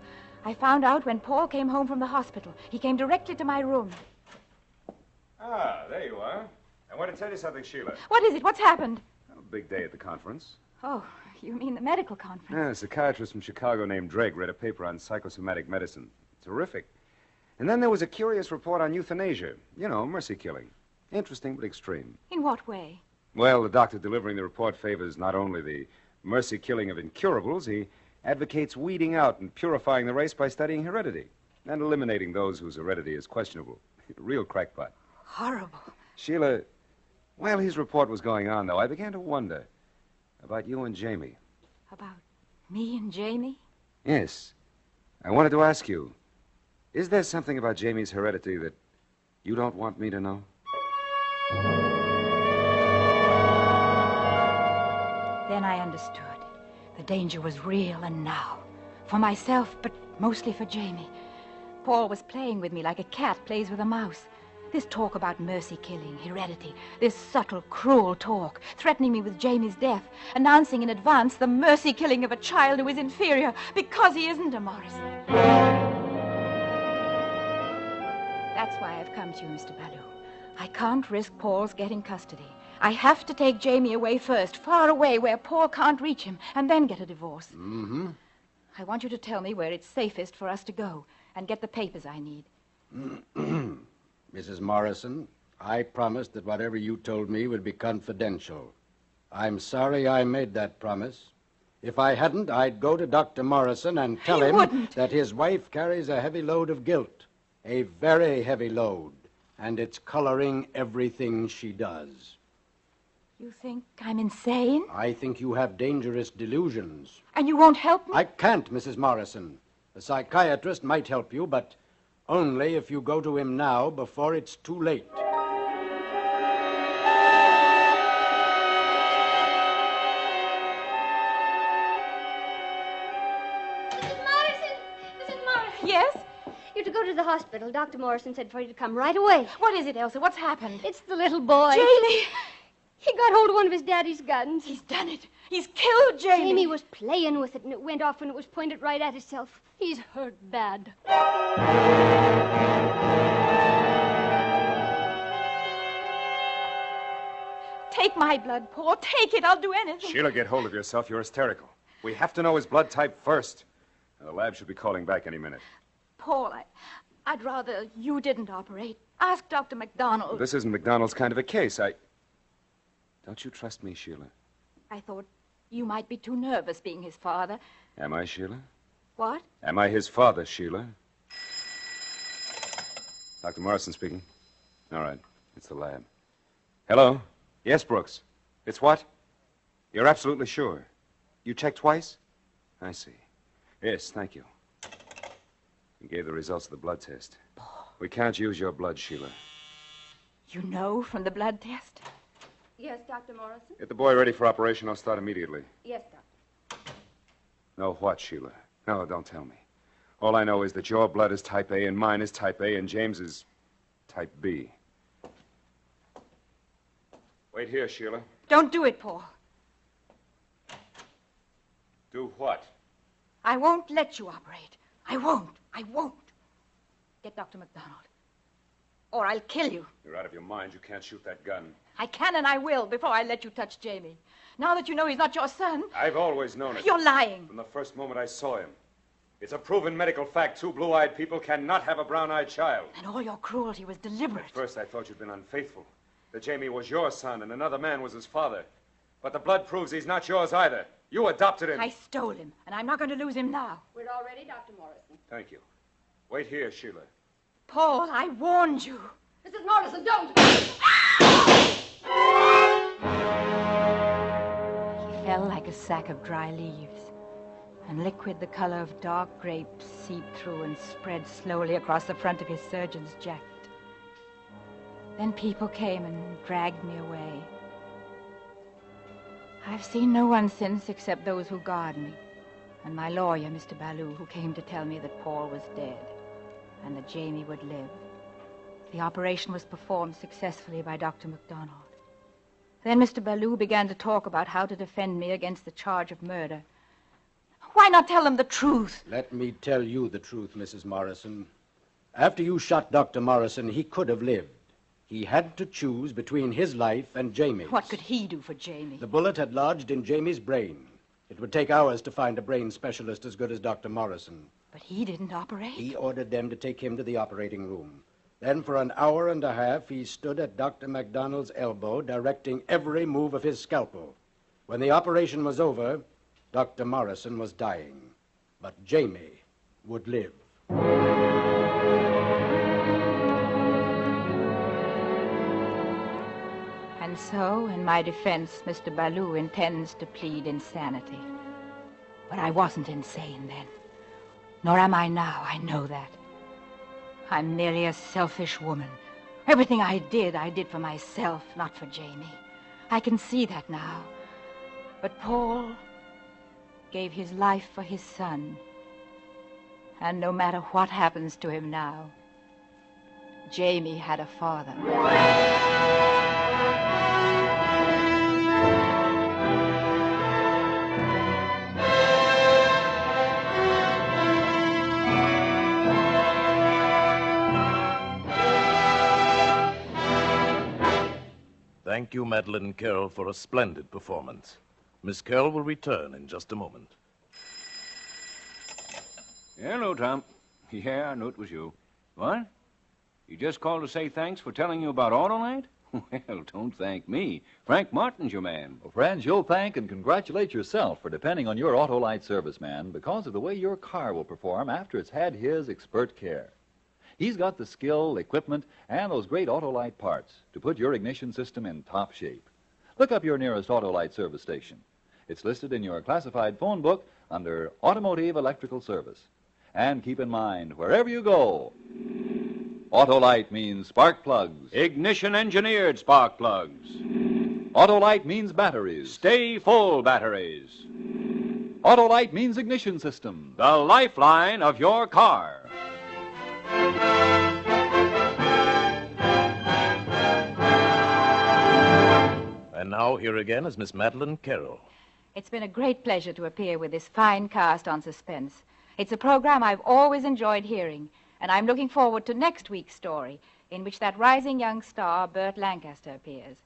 I found out when Paul came home from the hospital. He came directly to my room. Ah, there you are. I want to tell you something, Sheila. What is it? What's happened? A big day at the conference. Oh, you mean the medical conference? Yeah, a psychiatrist from Chicago named Drake read a paper on psychosomatic medicine. Terrific. And then there was a curious report on euthanasia. You know, mercy killing. Interesting but extreme. In what way? Well, the doctor delivering the report favors not only the mercy killing of incurables, he advocates weeding out and purifying the race by studying heredity and eliminating those whose heredity is questionable. Real crackpot. Horrible. Sheila, while his report was going on, though, I began to wonder about you and Jamie. About me and Jamie? Yes. I wanted to ask you, is there something about Jamie's heredity that you don't want me to know? Then I understood. The danger was real, and now. For myself, but mostly for Jamie. Paul was playing with me like a cat plays with a mouse. This talk about mercy killing, heredity, this subtle, cruel talk, threatening me with Jamie's death, announcing in advance the mercy killing of a child who is inferior because he isn't a Morrison. That's why I've come to you, Mr. Ballou. I can't risk Paul's getting custody. I have to take Jamie away first, far away where Paul can't reach him, and then get a divorce. Mm-hmm. I want you to tell me where it's safest for us to go and get the papers I need. Mrs. Morrison, I promised that whatever you told me would be confidential. I'm sorry I made that promise. If I hadn't, I'd go to Dr. Morrison and tell him that his wife carries a heavy load of guilt, a very heavy load, and it's coloring everything she does. You think I'm insane? I think you have dangerous delusions. And you won't help me? I can't, Mrs. Morrison. A psychiatrist might help you, but only if you go to him now before it's too late. Mrs. Morrison! Mrs. Morrison! Yes? You're to go to the hospital. Dr. Morrison said for you to come right away. What is it, Elsa? What's happened? It's the little boy. Jamie! He got hold of one of his daddy's guns. He's done it. He's killed Jamie. Jamie was playing with it, and it went off when it was pointed right at himself. He's hurt bad. Take my blood, Paul. Take it. I'll do anything. Sheila, get hold of yourself. You're hysterical. We have to know his blood type first. The lab should be calling back any minute. Paul, I'd rather you didn't operate. Ask Dr. McDonald. This isn't McDonald's kind of a case. Don't you trust me, Sheila? I thought you might be too nervous being his father. Am I, Sheila? What? Am I his father, Sheila? Dr. Morrison speaking. All right. It's the lab. Hello? Yes, Brooks. It's what? You're absolutely sure. You checked twice? I see. Yes, thank you. You gave the results of the blood test. We can't use your blood, Sheila. You know from the blood test? Yes, Dr. Morrison? Get the boy ready for operation. I'll start immediately. Yes, Doctor. No, what, Sheila? No, don't tell me. All I know is that your blood is type A and mine is type A and James is type B. Wait here, Sheila. Don't do it, Paul. Do what? I won't let you operate. I won't. Get Dr. McDonald. Or I'll kill you. You're out of your mind. You can't shoot that gun. I can and I will before I let you touch Jamie. Now that you know he's not your son. I've always known it. You're lying. From the first moment I saw him. It's a proven medical fact. Two blue-eyed people cannot have a brown-eyed child. And all your cruelty was deliberate. At first I thought you'd been unfaithful. That Jamie was your son and another man was his father. But the blood proves he's not yours either. You adopted him. I stole him, and I'm not going to lose him now. We're all ready, Dr. Morrison. Thank you. Wait here, Sheila. Paul, I warned you. Mrs. Morrison, don't! He fell like a sack of dry leaves, and liquid the color of dark grapes seeped through and spread slowly across the front of his surgeon's jacket. Then people came and dragged me away. I've seen no one since except those who guard me, and my lawyer, Mr. Ballou, who came to tell me that Paul was dead and that Jamie would live. The operation was performed successfully by Dr. MacDonald. Then Mr. Ballou began to talk about how to defend me against the charge of murder. Why not tell them the truth? Let me tell you the truth, Mrs. Morrison. After you shot Dr. Morrison, he could have lived. He had to choose between his life and Jamie's. What could he do for Jamie? The bullet had lodged in Jamie's brain. It would take hours to find a brain specialist as good as Dr. Morrison. But he didn't operate. He ordered them to take him to the operating room. Then for an hour and a half, he stood at Dr. MacDonald's elbow, directing every move of his scalpel. When the operation was over, Dr. Morrison was dying. But Jamie would live. And so, in my defense, Mr. Ballou intends to plead insanity. But I wasn't insane then. Nor am I now, I know that. I'm merely a selfish woman. Everything I did for myself, not for Jamie. I can see that now. But Paul gave his life for his son. And no matter what happens to him now, Jamie had a father. Thank you, Madeline Carroll, for a splendid performance. Miss Carroll will return in just a moment. Hello, Tom. Yeah, I knew it was you. What? You just called to say thanks for telling you about Autolite? Well, don't thank me. Frank Martin's your man. Well, friends, you'll thank and congratulate yourself for depending on your Autolite serviceman because of the way your car will perform after it's had his expert care. He's got the skill, equipment, and those great Autolite parts to put your ignition system in top shape. Look up your nearest Autolite service station. It's listed in your classified phone book under Automotive Electrical Service. And keep in mind, wherever you go, Autolite means spark plugs. Ignition engineered spark plugs. Autolite means batteries. Stay full batteries. Autolite means ignition system. The lifeline of your car. And now, here again is Miss Madeline Carroll. It's been a great pleasure to appear with this fine cast on Suspense. It's a program I've always enjoyed hearing, and I'm looking forward to next week's story, in which that rising young star, Burt Lancaster, appears.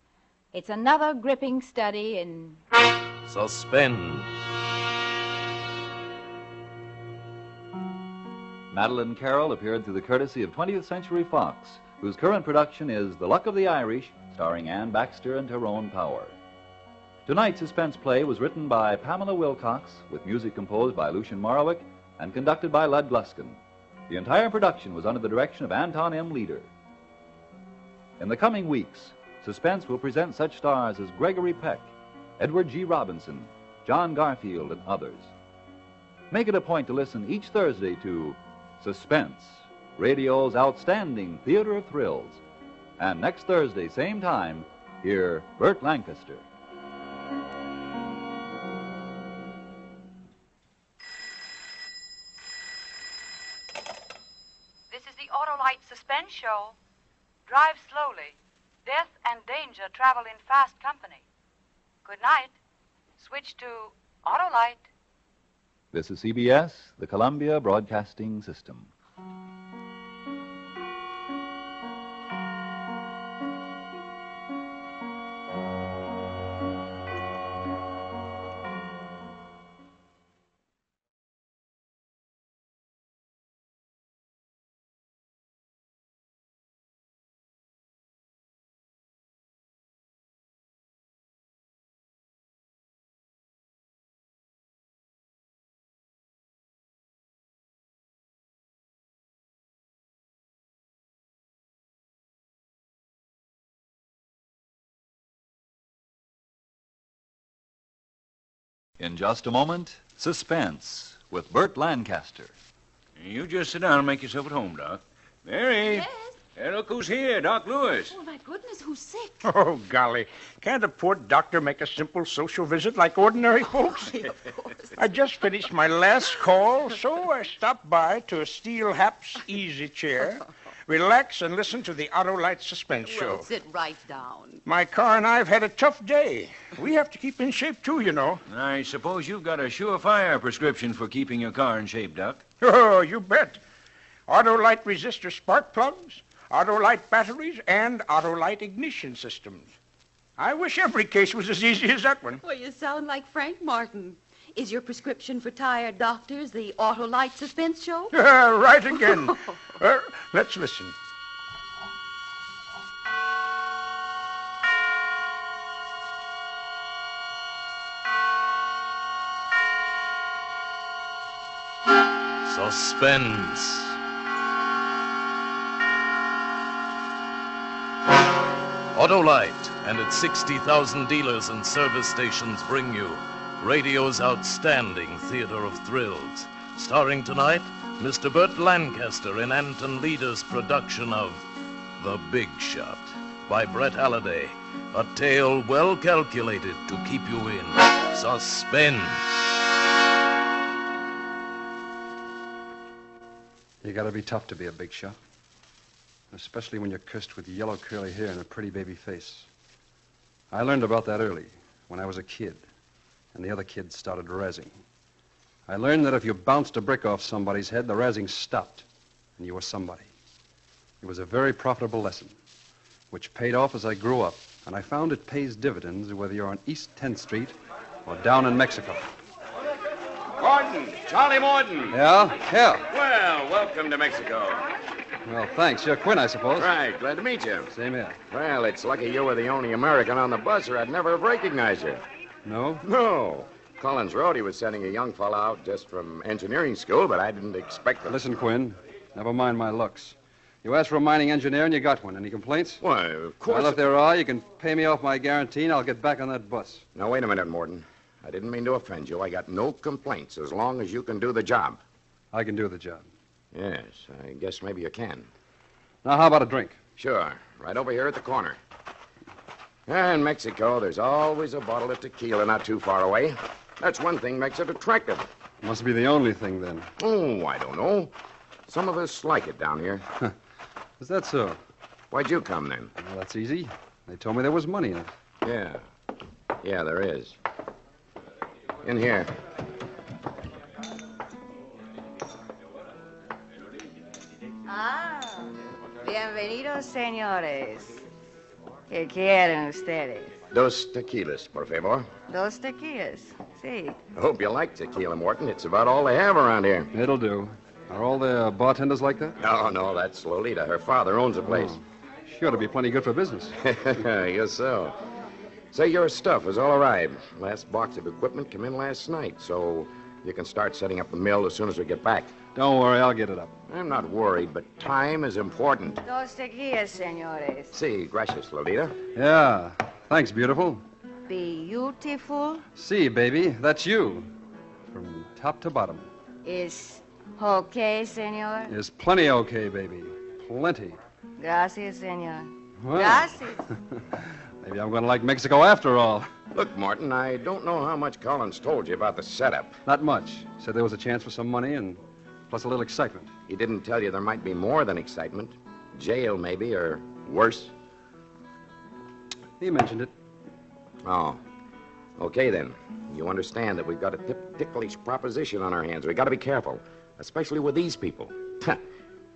It's another gripping study in Suspense. Madeline Carroll appeared through the courtesy of 20th Century Fox, whose current production is The Luck of the Irish, starring Ann Baxter and Tyrone Power. Tonight's suspense play was written by Pamela Wilcox, with music composed by Lucien Morawick and conducted by Lud Gluskin. The entire production was under the direction of Anton M. Leader. In the coming weeks, Suspense will present such stars as Gregory Peck, Edward G. Robinson, John Garfield, and others. Make it a point to listen each Thursday to Suspense, radio's outstanding theater of thrills. And next Thursday, same time, hear Burt Lancaster. This is the Autolite Suspense Show. Drive slowly. Death and danger travel in fast company. Good night. Switch to Autolite. This is CBS, the Columbia Broadcasting System. In just a moment, Suspense with Burt Lancaster. You just sit down and make yourself at home, Doc. Mary. Yes? Hey, look who's here, Doc Lewis. Oh, my goodness, who's sick? Oh, golly. Can't a poor doctor make a simple social visit like ordinary folks? I just finished my last call, so I stopped by to a Steel Haps easy chair, relax, and listen to the Autolite Suspense Show. Well, sit right down. My car and I have had a tough day. We have to keep in shape, too, you know. I suppose you've got a surefire prescription for keeping your car in shape, Doc. Oh, you bet. Autolite resistor spark plugs, Autolite batteries, and Autolite ignition systems. I wish every case was as easy as that one. Well, you sound like Frank Martin. Is your prescription for tired doctors the Autolite Suspense Show? Right again. Let's listen. Suspense. Autolite and its 60,000 dealers and service stations bring you radio's outstanding theater of thrills. Starring tonight, Mr. Burt Lancaster in Anton Leader's production of The Big Shot by Brett Halliday. A tale well calculated to keep you in suspense. You gotta be tough to be a big shot. Especially when you're cursed with yellow curly hair and a pretty baby face. I learned about that early, when I was a kid, and the other kids started razzing. I learned that if you bounced a brick off somebody's head, the razzing stopped, and you were somebody. It was a very profitable lesson, which paid off as I grew up, and I found it pays dividends whether you're on East 10th Street or down in Mexico. Morton! Charlie Morton! Yeah? Well, welcome to Mexico. Well, thanks. You're Quinn, I suppose. Right, glad to meet you. Same here. Well, it's lucky you were the only American on the bus, or I'd never have recognized you. No? No. Collins wrote he was sending a young fellow out just from engineering school, but I didn't expect him. Listen, Quinn, never mind my looks. You asked for a mining engineer, and you got one. Any complaints? Why, of course. Well, if there are, you can pay me off my guarantee, and I'll get back on that bus. Now, wait a minute, Morton. I didn't mean to offend you. I got no complaints as long as you can do the job. I can do the job. Yes, I guess maybe you can. Now, how about a drink? Sure. Right over here at the corner. In Mexico, there's always a bottle of tequila not too far away. That's one thing makes it attractive. Must be the only thing, then. Oh, I don't know. Some of us like it down here. Is that so? Why'd you come, then? Well, that's easy. They told me there was money in it. Yeah. Yeah, there is. In here. Ah, bienvenidos, señores. ¿Qué quieren ustedes? Dos tequilas, por favor. Dos tequilas, sí. I hope you like tequila, Morton. It's about all they have around here. It'll do. Are all the bartenders like that? No, that's Lolita. Her father owns the place. Oh. She ought to be plenty good for business. Yes, so. Say, your stuff has all arrived. Last box of equipment came in last night, so you can start setting up the mill as soon as we get back. Don't worry, I'll get it up. I'm not worried, but time is important. Dos tequilas, señores. Sí, gracias, Lolita. Yeah. Thanks, beautiful. Beautiful See, baby, that's you. From top to bottom. is okay, señor. Is plenty okay, baby. Plenty. Gracias, señor. Well. Gracias. Maybe I'm going to like Mexico after all. Look, Martin, I don't know how much Collins told you about the setup. Not much. Said there was a chance for some money and plus a little excitement. He didn't tell you there might be more than excitement. Jail, maybe, or worse. He mentioned it. Oh. Okay, then. You understand that we've got a ticklish proposition on our hands. We've got to be careful, especially with these people.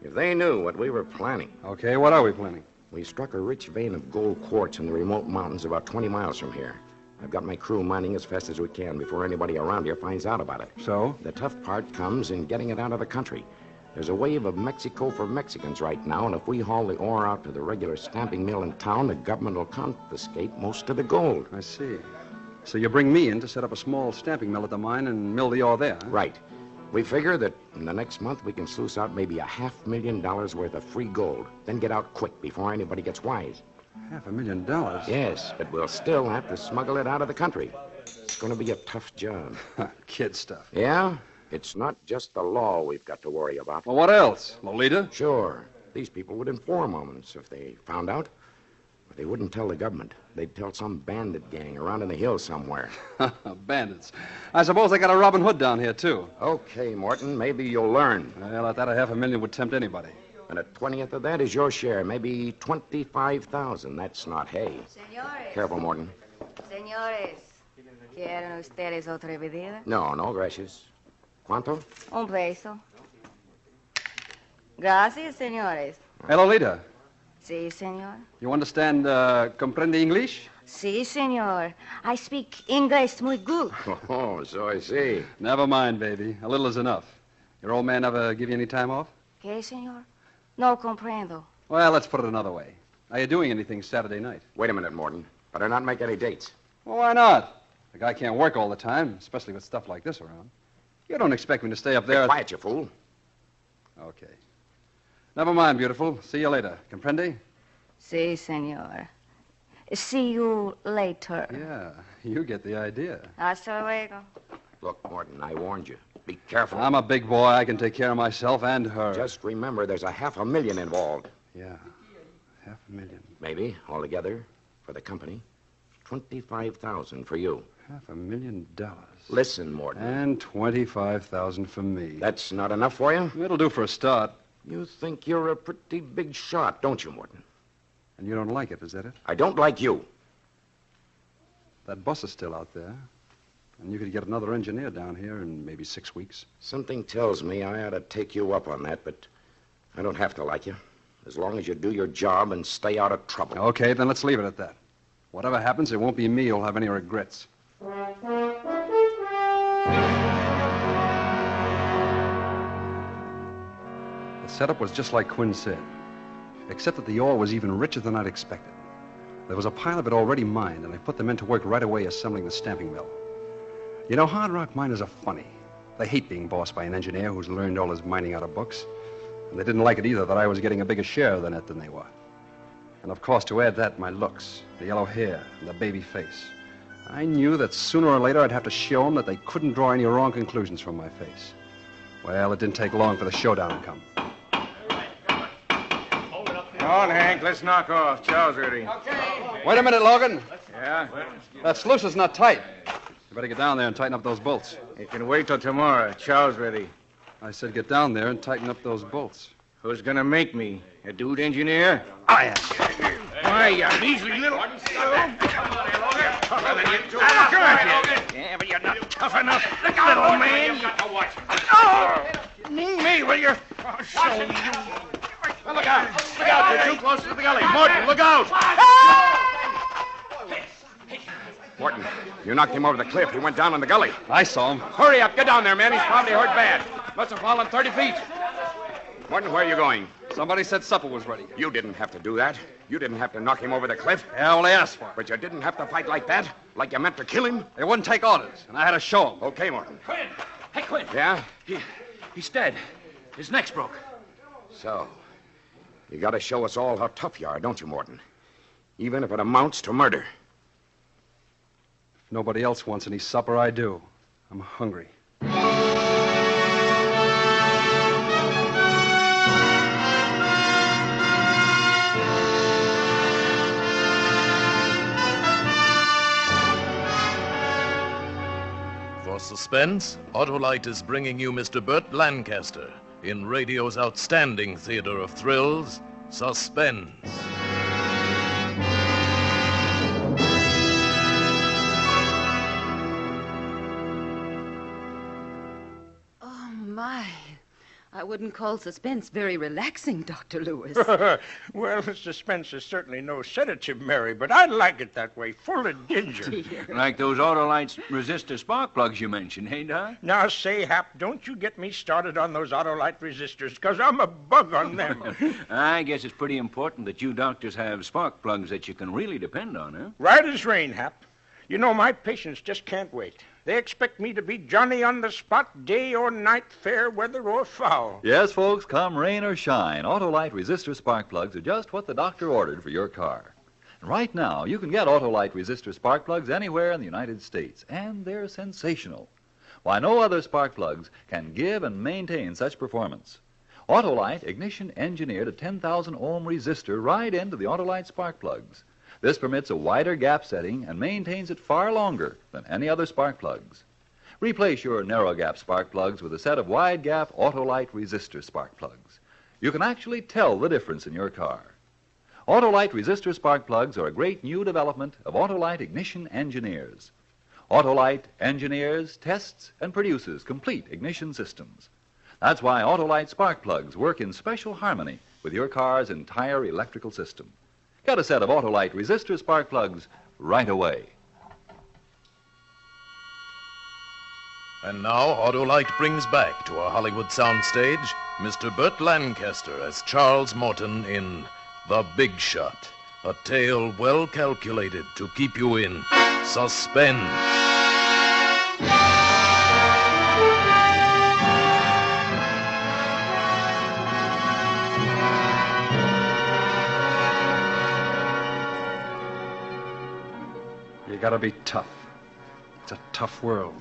If they knew what we were planning. Okay, what are we planning? We struck a rich vein of gold quartz in the remote mountains about 20 miles from here. I've got my crew mining as fast as we can before anybody around here finds out about it. So? The tough part comes in getting it out of the country. There's a wave of Mexico for Mexicans right now, and if we haul the ore out to the regular stamping mill in town, the government will confiscate most of the gold. I see. So you bring me in to set up a small stamping mill at the mine and mill the ore there, huh? Right. We figure that in the next month we can sluice out maybe $500,000 worth of free gold, then get out quick before anybody gets wise. $500,000? Yes, but we'll still have to smuggle it out of the country. It's going to be a tough job. Kid stuff. Yeah? It's not just the law we've got to worry about. Well, what else? Lolita? Sure. These people would inform on us if they found out. But they wouldn't tell the government. They'd tell some bandit gang around in the hills somewhere. Bandits. I suppose they got a Robin Hood down here, too. Okay, Morton, maybe you'll learn. Well, at that, $500,000 would tempt anybody. And a 20th of that is your share, maybe 25,000. That's not hay. Señores. Careful, Morton. Señores, ¿quieren ustedes otra bebida? No, gracias. ¿Cuánto? Un peso. Gracias, señores. Hey, Lolita. Sí, señor. You understand, comprende English? Sí, señor. I speak English muy good. Oh, so I see. Never mind, baby. A little is enough. Your old man ever give you any time off? ¿Qué, señor? No comprendo. Well, let's put it another way. Are you doing anything Saturday night? Wait a minute, Morton. Better not make any dates. Well, why not? The guy can't work all the time, especially with stuff like this around. You don't expect me to stay up there... Be quiet, you fool. Okay. Never mind, beautiful. See you later. Comprende? Sí, señor. See you later. Yeah, you get the idea. Hasta luego. Look, Morton, I warned you. Be careful. I'm a big boy. I can take care of myself and her. Just remember, there's $500,000 involved. Yeah, $500,000. Maybe, altogether, for the company. 25,000 for you. $500,000. Listen, Morton. And 25,000 for me. That's not enough for you? It'll do for a start. You think you're a pretty big shot, don't you, Morton? And you don't like it, is that it? I don't like you. That bus is still out there. And you could get another engineer down here in maybe 6 weeks. Something tells me I ought to take you up on that, but I don't have to like you. As long as you do your job and stay out of trouble. Okay, then let's leave it at that. Whatever happens, it won't be me who'll have any regrets. The setup was just like Quinn said, except that the ore was even richer than I'd expected. There was a pile of it already mined, and I put the men to work right away assembling the stamping mill. You know, hard rock miners are funny. They hate being bossed by an engineer who's learned all his mining out of books. And they didn't like it either that I was getting a bigger share of the net than they were. And of course, to add that, my looks, the yellow hair, and the baby face. I knew that sooner or later I'd have to show them that they couldn't draw any wrong conclusions from my face. Well, it didn't take long for the showdown to come. Come on, Hank, let's knock off. Chow's ready. Okay. Wait a minute, Logan. Yeah? That sluice is not tight. You better get down there and tighten up those bolts. You can wait till tomorrow. Chow's ready. I said get down there and tighten up those bolts. Who's gonna make me? A dude engineer? I am. Why, you measly little... Tougher than you do. Yeah, but you're not tough enough, little man. You got to watch. Oh! Me, will you? I'll show you. Well, look out. Look out. You're too close to the gully. Morton, look out. Morton, you knocked him over the cliff. He went down in the gully. I saw him. Hurry up. Get down there, man. He's probably hurt bad. Must have fallen 30 feet. Morton, where are you going? Somebody said supper was ready. You didn't have to do that. You didn't have to knock him over the cliff. Yeah, well, they asked for it. But you didn't have to fight like that? Like you meant to kill him? They wouldn't take orders, and I had to show them. Okay, Morton. Quinn! Hey, Quinn! Yeah? He's dead. His neck's broke. So, you got to show us all how tough you are, don't you, Morton? Even if it amounts to murder. If nobody else wants any supper, I do. I'm hungry. For Suspense, Autolite is bringing you Mr. Burt Lancaster in radio's outstanding theater of thrills, Suspense. Oh, my. I wouldn't call suspense very relaxing, Dr. Lewis. Well, suspense is certainly no sedative, Mary, but I like it that way, full of ginger. Like those Autolite resistor spark plugs you mentioned, hey, Doc? Now, say, Hap, don't you get me started on those Autolite resistors, because I'm a bug on them. I guess it's pretty important that you doctors have spark plugs that you can really depend on, huh? Right as rain, Hap. You know, my patients just can't wait. They expect me to be Johnny on the spot, day or night, fair weather or foul. Yes, folks, come rain or shine, Autolite resistor spark plugs are just what the doctor ordered for your car. Right now, you can get Autolite resistor spark plugs anywhere in the United States, and they're sensational. Why, no other spark plugs can give and maintain such performance. Autolite ignition engineered a 10,000 ohm resistor right into the Autolite spark plugs. This permits a wider gap setting and maintains it far longer than any other spark plugs. Replace your narrow gap spark plugs with a set of wide gap Autolite resistor spark plugs. You can actually tell the difference in your car. Autolite resistor spark plugs are a great new development of Autolite ignition engineers. Autolite engineers, tests, and produces complete ignition systems. That's why Autolite spark plugs work in special harmony with your car's entire electrical system. Get a set of Autolite resistor spark plugs right away. And now Autolite brings back to our Hollywood soundstage Mr. Burt Lancaster as Charles Morton in The Big Shot, a tale well calculated to keep you in suspense. You gotta be tough. It's a tough world.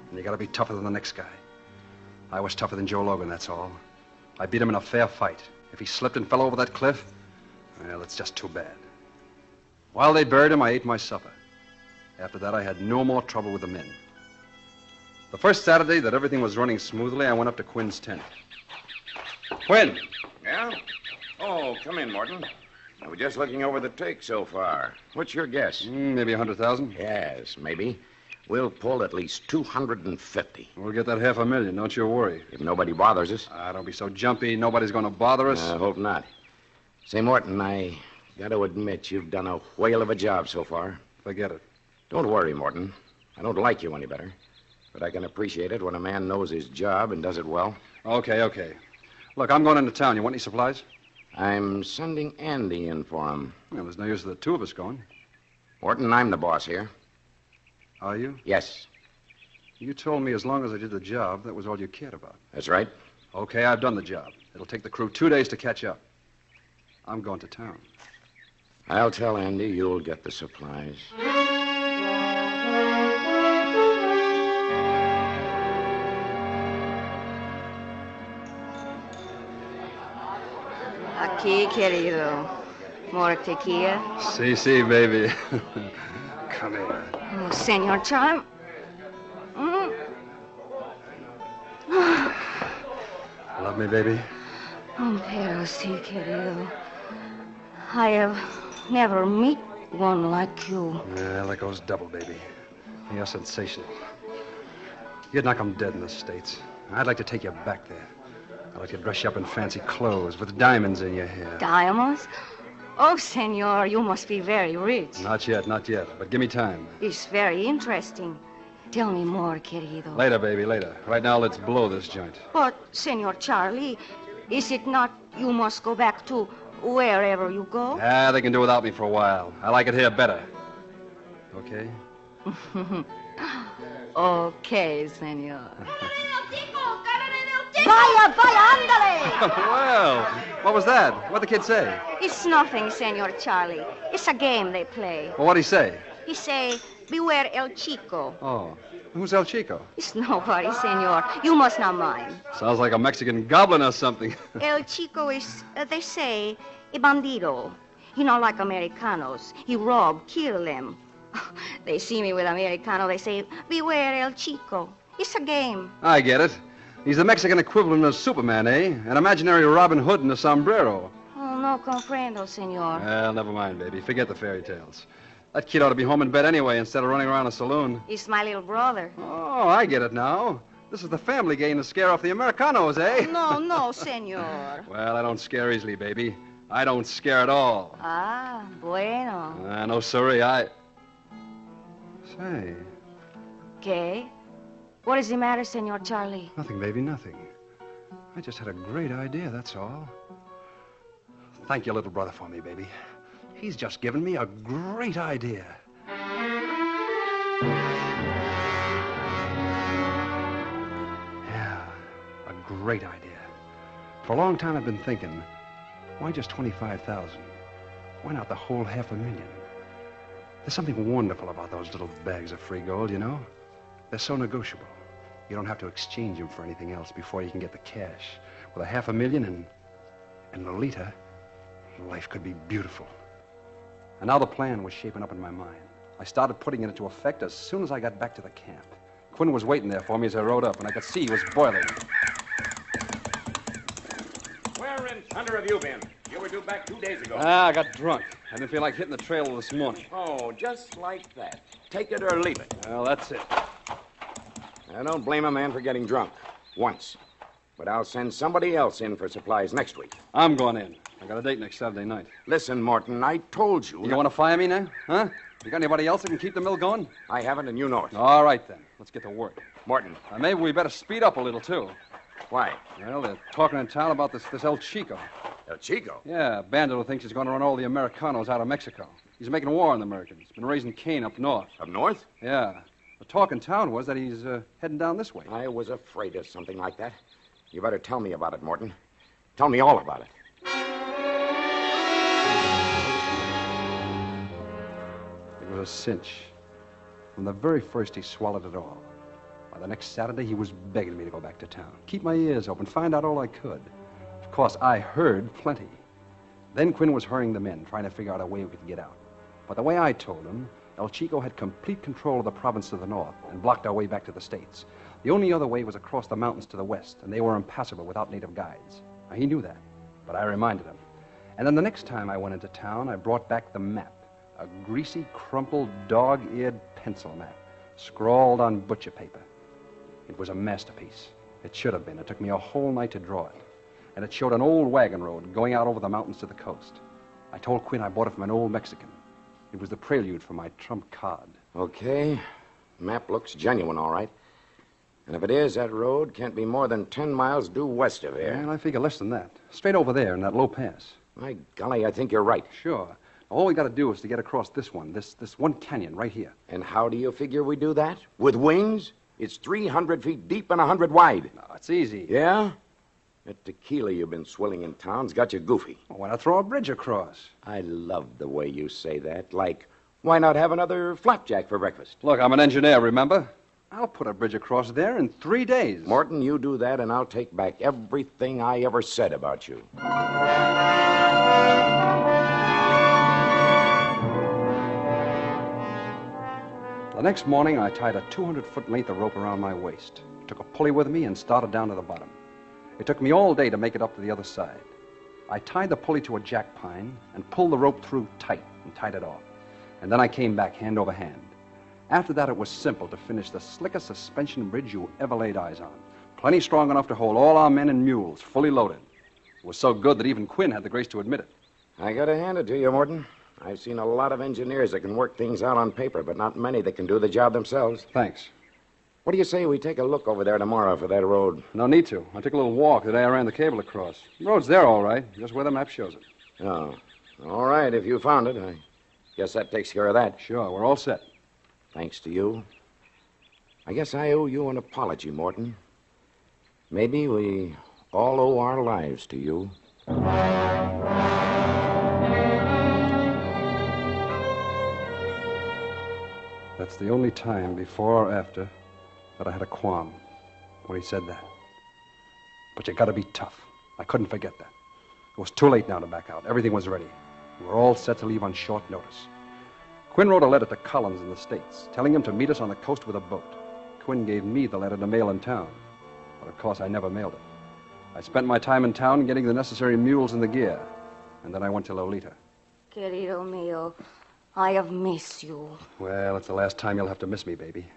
And you gotta be tougher than the next guy. I was tougher than Joe Logan, that's all. I beat him in a fair fight. If he slipped and fell over that cliff, well, it's just too bad. While they buried him, I ate my supper. After that, I had no more trouble with the men. The first Saturday that everything was running smoothly, I went up to Quinn's tent. Quinn! Yeah? Oh, come in, Morton. I was just looking over the take so far. What's your guess? Maybe 100,000? Yes, maybe. We'll pull at least 250. We'll get that $500,000, don't you worry. If nobody bothers us. Don't be so jumpy. Nobody's going to bother us. I hope not. Say, Morton, I got to admit you've done a whale of a job so far. Forget it. Don't worry, Morton. I don't like you any better. But I can appreciate it when a man knows his job and does it well. Okay. Look, I'm going into town. You want any supplies? I'm sending Andy in for him. Well, there's no use of the two of us going. Morton, I'm the boss here. Are you? Yes. You told me as long as I did the job, that was all you cared about. That's right. Okay, I've done the job. It'll take the crew 2 days to catch up. I'm going to town. I'll tell Andy you'll get the supplies. Aquí, querido. More tequila? Si, baby. Come here. Oh, Senor Charm. Love me, baby? Oh, pero sí, querido. I have never met one like you. Yeah, that goes double, baby. You're sensational. You'd knock 'em dead in the States. I'd like to take you back there. I'd like to dress you up in fancy clothes with diamonds in your hair. Diamonds? Oh, senor, you must be very rich. Not yet. But give me time. It's very interesting. Tell me more, querido. Later, baby, later. Right now, let's blow this joint. But, Senor Charlie, is it not you must go back to wherever you go? They can do without me for a while. I like it here better. Okay? Okay, senor. Vaya, ándale! Well, what was that? What'd the kid say? It's nothing, Senor Charlie. It's a game they play. Well, what'd he say? He say, beware El Chico. Oh, who's El Chico? It's nobody, senor. You must not mind. Sounds like a Mexican goblin or something. El Chico is, they say, a bandido. He not like Americanos. He rob, kill them. They see me with Americano, they say, beware El Chico. It's a game. I get it. He's the Mexican equivalent of Superman, eh? An imaginary Robin Hood in a sombrero. Oh, no comprendo, senor. Well, never mind, baby. Forget the fairy tales. That kid ought to be home in bed anyway instead of running around a saloon. He's my little brother. Oh, I get it now. This is the family game to scare off the Americanos, eh? No, senor. Well, I don't scare easily, baby. I don't scare at all. Ah, bueno. No, sorry, Say. ¿Qué? What is the matter, Senor Charlie? Nothing, baby, nothing. I just had a great idea, that's all. Thank your little brother for me, baby. He's just given me a great idea. Yeah, a great idea. For a long time I've been thinking, why just 25,000? Why not the whole $500,000? There's something wonderful about those little bags of free gold, you know? They're so negotiable. You don't have to exchange them for anything else before you can get the cash. With $500,000 and Lolita, life could be beautiful. And now the plan was shaping up in my mind. I started putting it into effect as soon as I got back to the camp. Quinn was waiting there for me as I rode up, and I could see he was boiling. Where in thunder have you been? You were due back 2 days ago. I got drunk. I didn't feel like hitting the trail this morning. Oh, just like that. Take it or leave it. Well, that's it. I don't blame a man for getting drunk. Once. But I'll send somebody else in for supplies next week. I'm going in. I got a date next Saturday night. Listen, Morton, I told you. You want to fire me now? Huh? You got anybody else that can keep the mill going? I haven't, and you know it. All right, then. Let's get to work. Morton. Maybe we better speed up a little, too. Why? Well, they're talking in town about this El Chico. El Chico? Yeah, a bandit who thinks he's going to run all the Americanos out of Mexico. He's making war on the Americans. Been raising Cain up north. Up north? Yeah. The talk in town was that he's heading down this way. I was afraid of something like that. You better tell me about it, Morton. Tell me all about it. It was a cinch. From the very first, he swallowed it all. By the next Saturday, he was begging me to go back to town. Keep my ears open, find out all I could. Of course, I heard plenty. Then Quinn was hurrying them in, trying to figure out a way we could get out. But the way I told him, El Chico had complete control of the province to the north and blocked our way back to the States. The only other way was across the mountains to the west, and they were impassable without native guides. Now, he knew that, but I reminded him. And then the next time I went into town, I brought back the map. A greasy, crumpled, dog-eared pencil map, scrawled on butcher paper. It was a masterpiece. It should have been. It took me a whole night to draw it. And it showed an old wagon road going out over the mountains to the coast. I told Quinn I bought it from an old Mexican. It was the prelude for my trump card. Okay. Map looks genuine, all right. And if it is, that road can't be more than 10 miles due west of here. Well, I figure less than that. Straight over there in that low pass. My golly, I think you're right. Sure. All we got to do is to get across this one canyon right here. And how do you figure we do that? With wings? It's 300 feet deep and 100 wide. No, it's easy. Yeah? That tequila you've been swilling in town's got you goofy. Well, why not throw a bridge across? I love the way you say that. Like, why not have another flapjack for breakfast? Look, I'm an engineer, remember? I'll put a bridge across there in 3 days. Morton, you do that, and I'll take back everything I ever said about you. The next morning, I tied a 200-foot length of rope around my waist, took a pulley with me, and started down to the bottom. It took me all day to make it up to the other side. I tied the pulley to a jack pine and pulled the rope through tight and tied it off. And then I came back hand over hand. After that, it was simple to finish the slickest suspension bridge you ever laid eyes on. Plenty strong enough to hold all our men and mules, fully loaded. It was so good that even Quinn had the grace to admit it. I gotta hand it to you, Morton. I've seen a lot of engineers that can work things out on paper, but not many that can do the job themselves. Thanks. What do you say we take a look over there tomorrow for that road? No need to. I took a little walk the day I ran the cable across. The road's there, all right, just where the map shows it. Oh. All right, if you found it, I guess that takes care of that. Sure, we're all set. Thanks to you. I guess I owe you an apology, Morton. Maybe we all owe our lives to you. That's the only time, before or after, that I had a qualm when he said that. But you gotta be tough. I couldn't forget that. It was too late now to back out. Everything was ready. We were all set to leave on short notice. Quinn wrote a letter to Collins in the States, telling him to meet us on the coast with a boat. Quinn gave me the letter to mail in town. But of course, I never mailed it. I spent my time in town getting the necessary mules and the gear. And then I went to Lolita. Querido mío, I have missed you. Well, it's the last time you'll have to miss me, baby.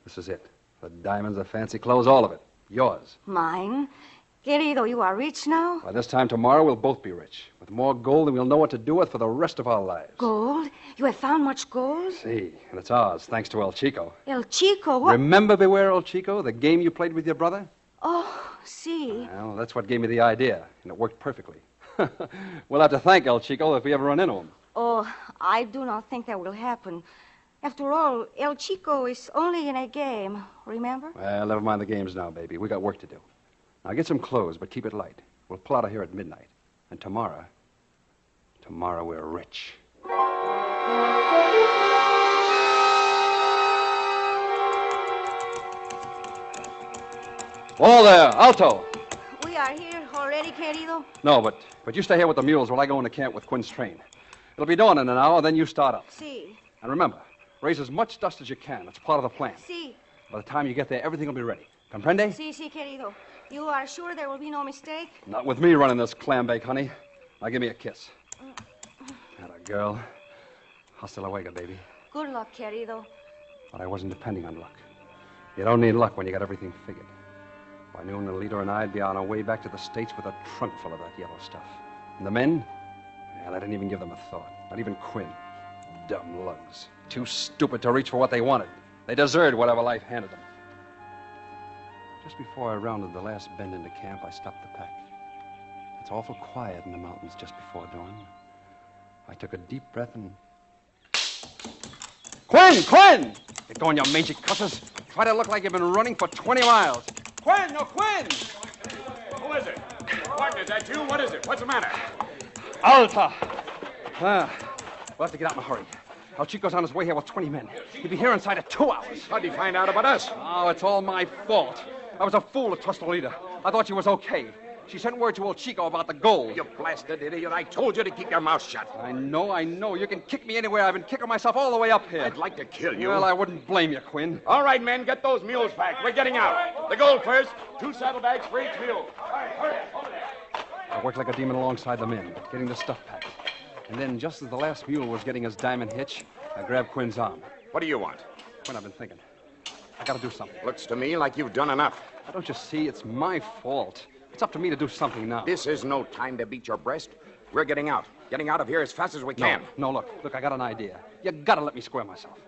This is it. The diamonds, the fancy clothes, all of it. Yours. Mine? Querido, you are rich now? By this time tomorrow, we'll both be rich. With more gold than we'll know what to do with for the rest of our lives. Gold? You have found much gold? See, and it's ours, thanks to El Chico. El Chico? What? Remember Beware El Chico, the game you played with your brother? Oh, see. Well, that's what gave me the idea, and it worked perfectly. We'll have to thank El Chico if we ever run into him. Oh, I do not think that will happen. After all, El Chico is only in a game, remember? Well, never mind the games now, baby. We got work to do. Now, get some clothes, but keep it light. We'll pull out of here at midnight. And tomorrow we're rich. Whoa there, Alto. We are here already, querido. No, but you stay here with the mules while I go into camp with Quinn's train. It'll be dawn in an hour, then you start up. Si. And remember, raise as much dust as you can. It's part of the plan. Si. By the time you get there, everything will be ready. Comprende? Si, querido. You are sure there will be no mistake? Not with me running this clam bake, honey. Now give me a kiss. Atta girl. Hasta luego, baby. Good luck, querido. But I wasn't depending on luck. You don't need luck when you got everything figured. By noon, the leader and I'd be on our way back to the States with a trunk full of that yellow stuff. And the men? Well, I didn't even give them a thought. Not even Quinn. Dumb lugs. Too stupid to reach for what they wanted. They deserved whatever life handed them. Just before I rounded the last bend into camp, I stopped the pack. It's awful quiet in the mountains just before dawn. I took a deep breath and... Quinn! Quinn! Get going, you mangy cusses. Try to look like you've been running for 20 miles. Quinn! No, Quinn! Who is it? Martin, is that you? What is it? What's the matter? Alta! We'll have to get out in a hurry. El Chico's on his way here with 20 men. He'll be here inside of 2 hours. How'd he find out about us? Oh, it's all my fault. I was a fool to trust the leader. I thought she was okay. She sent word to old Chico about the gold. You blasted idiot. I told you to keep your mouth shut. I know. You can kick me anywhere. I've been kicking myself all the way up here. I'd like to kill you. Well, I wouldn't blame you, Quinn. All right, men, get those mules back. We're getting out. The gold first. 2 saddlebags for each mule. Hurry. Over there. I worked like a demon alongside the men, getting the stuff packed. And then, just as the last mule was getting his diamond hitch, I grabbed Quinn's arm. What do you want? Quinn, I've been thinking. I gotta do something. Looks to me like you've done enough. Don't you see? It's my fault. It's up to me to do something now. This is no time to beat your breast. We're getting out. Getting out of here as fast as we can. No, look, I got an idea. You gotta let me square myself.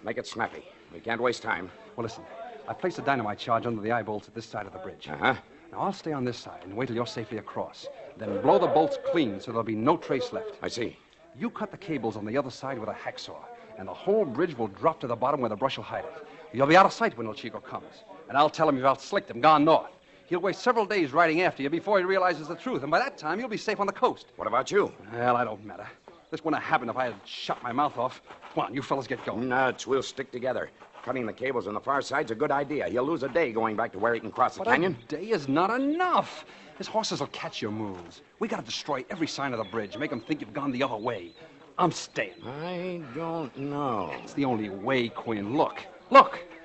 Make it snappy. We can't waste time. Well, listen. I placed a dynamite charge under the eye bolts at this side of the bridge. Uh-huh. Now, I'll stay on this side and wait till you're safely across. Then blow the bolts clean so there'll be no trace left. I see. You cut the cables on the other side with a hacksaw, and the whole bridge will drop to the bottom where the brush will hide it. You'll be out of sight when El Chico comes. And I'll tell him you've outslicked him, gone north. He'll waste several days riding after you before he realizes the truth, and by that time, you'll be safe on the coast. What about you? Well, I don't matter. This wouldn't have happened if I had shot my mouth off. Come on, you fellas get going. Nuts. We'll stick together. Cutting the cables on the far side's a good idea. He'll lose a day going back to where he can cross the canyon. A day is not enough. His horses will catch your moves. We gotta destroy every sign of the bridge, make them think you've gone the other way. I'm staying. I don't know. It's the only way, Quinn. Look.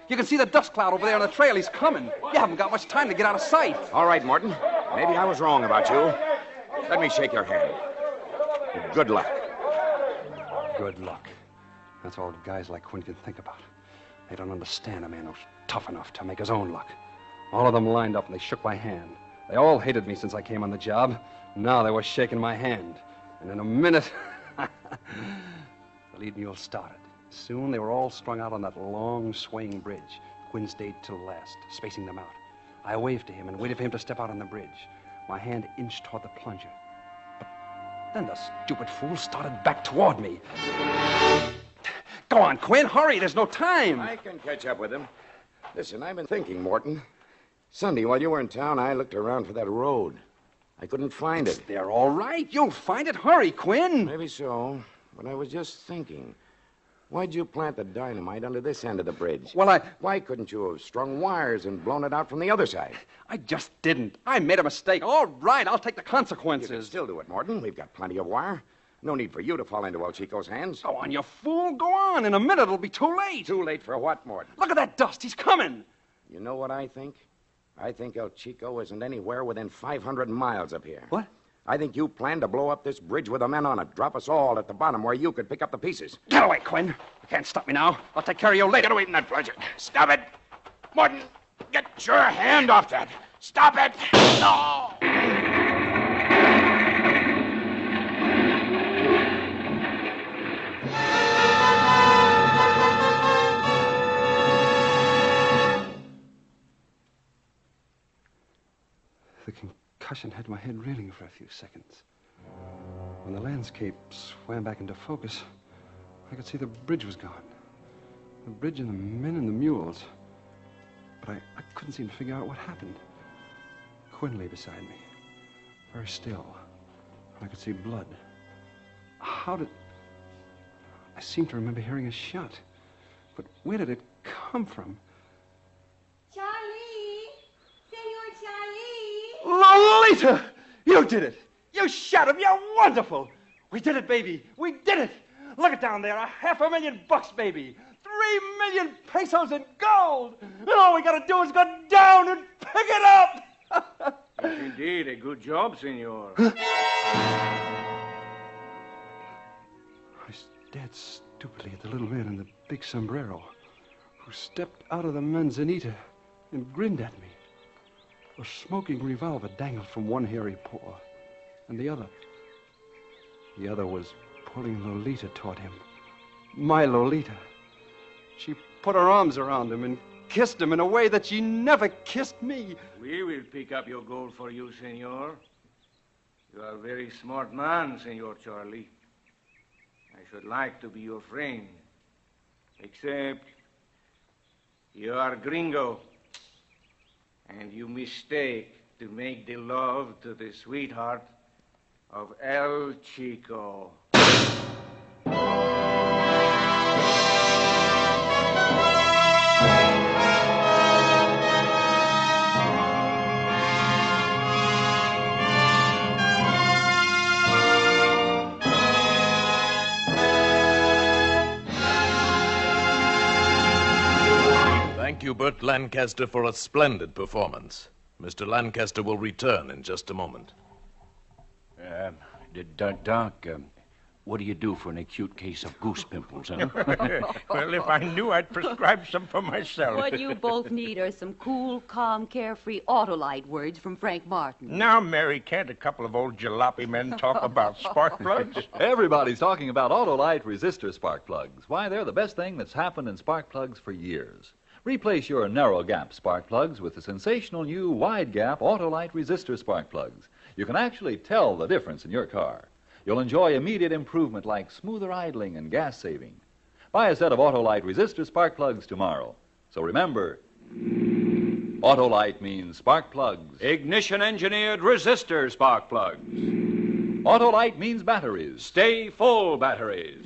You can see the dust cloud over there on the trail. He's coming. You haven't got much time to get out of sight. All right, Morton. Maybe I was wrong about you. Let me shake your hand. Good luck. Good luck. That's all guys like Quinn can think about. They don't understand a man who's tough enough to make his own luck. All of them lined up and they shook my hand. They all hated me since I came on the job. Now they were shaking my hand. And in a minute, the lead mule started. Soon they were all strung out on that long, swaying bridge. Quinn stayed till last, spacing them out. I waved to him and waited for him to step out on the bridge. My hand inched toward the plunger. But then the stupid fool started back toward me. Go on, Quinn, hurry, there's no time. I can catch up with him. Listen, I've been thinking, Morton. Sunday, while you were in town, I looked around for that road. I couldn't find it. They're all right. You'll find it. Hurry, Quinn. Maybe so, but I was just thinking. Why'd you plant the dynamite under this end of the bridge? Well, Why couldn't you have strung wires and blown it out from the other side? I just didn't. I made a mistake. All right, I'll take the consequences. You can still do it, Morton. We've got plenty of wire. No need for you to fall into El Chico's hands. Go on, you fool. Go on. In a minute, it'll be too late. Too late for what, Morton? Look at that dust. He's coming. You know what I think? I think El Chico isn't anywhere within 500 miles of here. What? I think you planned to blow up this bridge with the men on it. Drop us all at the bottom where you could pick up the pieces. Get away, Quinn. You can't stop me now. I'll take care of you later. Get away from that plunger. Stop it. Morton, get your hand off that. Stop it. No. The concussion had my head reeling for a few seconds. When the landscape swam back into focus, I could see the bridge was gone. The bridge and the men and the mules. But I couldn't seem to figure out what happened. Quinn lay beside me, very still. I could see blood. How did... I seem to remember hearing a shot. But where did it come from? Charlie, Lolita! You did it! You shot him! You're wonderful! We did it, baby! We did it! Look it down there, $500,000, baby! 3,000,000 pesos in gold! And all we gotta do is go down and pick it up! Yes, indeed. A good job, senor. I stared stupidly at the little man in the big sombrero, who stepped out of the manzanita and grinned at me. A smoking revolver dangled from one hairy paw, and the other was pulling Lolita toward him. My Lolita. She put her arms around him and kissed him in a way that she never kissed me. We will pick up your gold for you, senor. You are a very smart man, Senor Charlie. I should like to be your friend. Except you are gringo. And you mistake to make the love to the sweetheart of El Chico. Thank you, Burt Lancaster, for a splendid performance. Mr. Lancaster will return in just a moment. Doc, what do you do for an acute case of goose pimples, huh? Well, if I knew, I'd prescribe some for myself. What you both need are some cool, calm, carefree Autolite words from Frank Martin. Now, Mary, can't a couple of old jalopy men talk about spark plugs? Everybody's talking about Autolite resistor spark plugs. Why, they're the best thing that's happened in spark plugs for years. Replace your narrow gap spark plugs with the sensational new wide gap Autolite resistor spark plugs. You can actually tell the difference in your car. You'll enjoy immediate improvement like smoother idling and gas saving. Buy a set of Autolite resistor spark plugs tomorrow. So remember, Autolite means spark plugs. Ignition engineered resistor spark plugs. Autolite means batteries. Stay full batteries.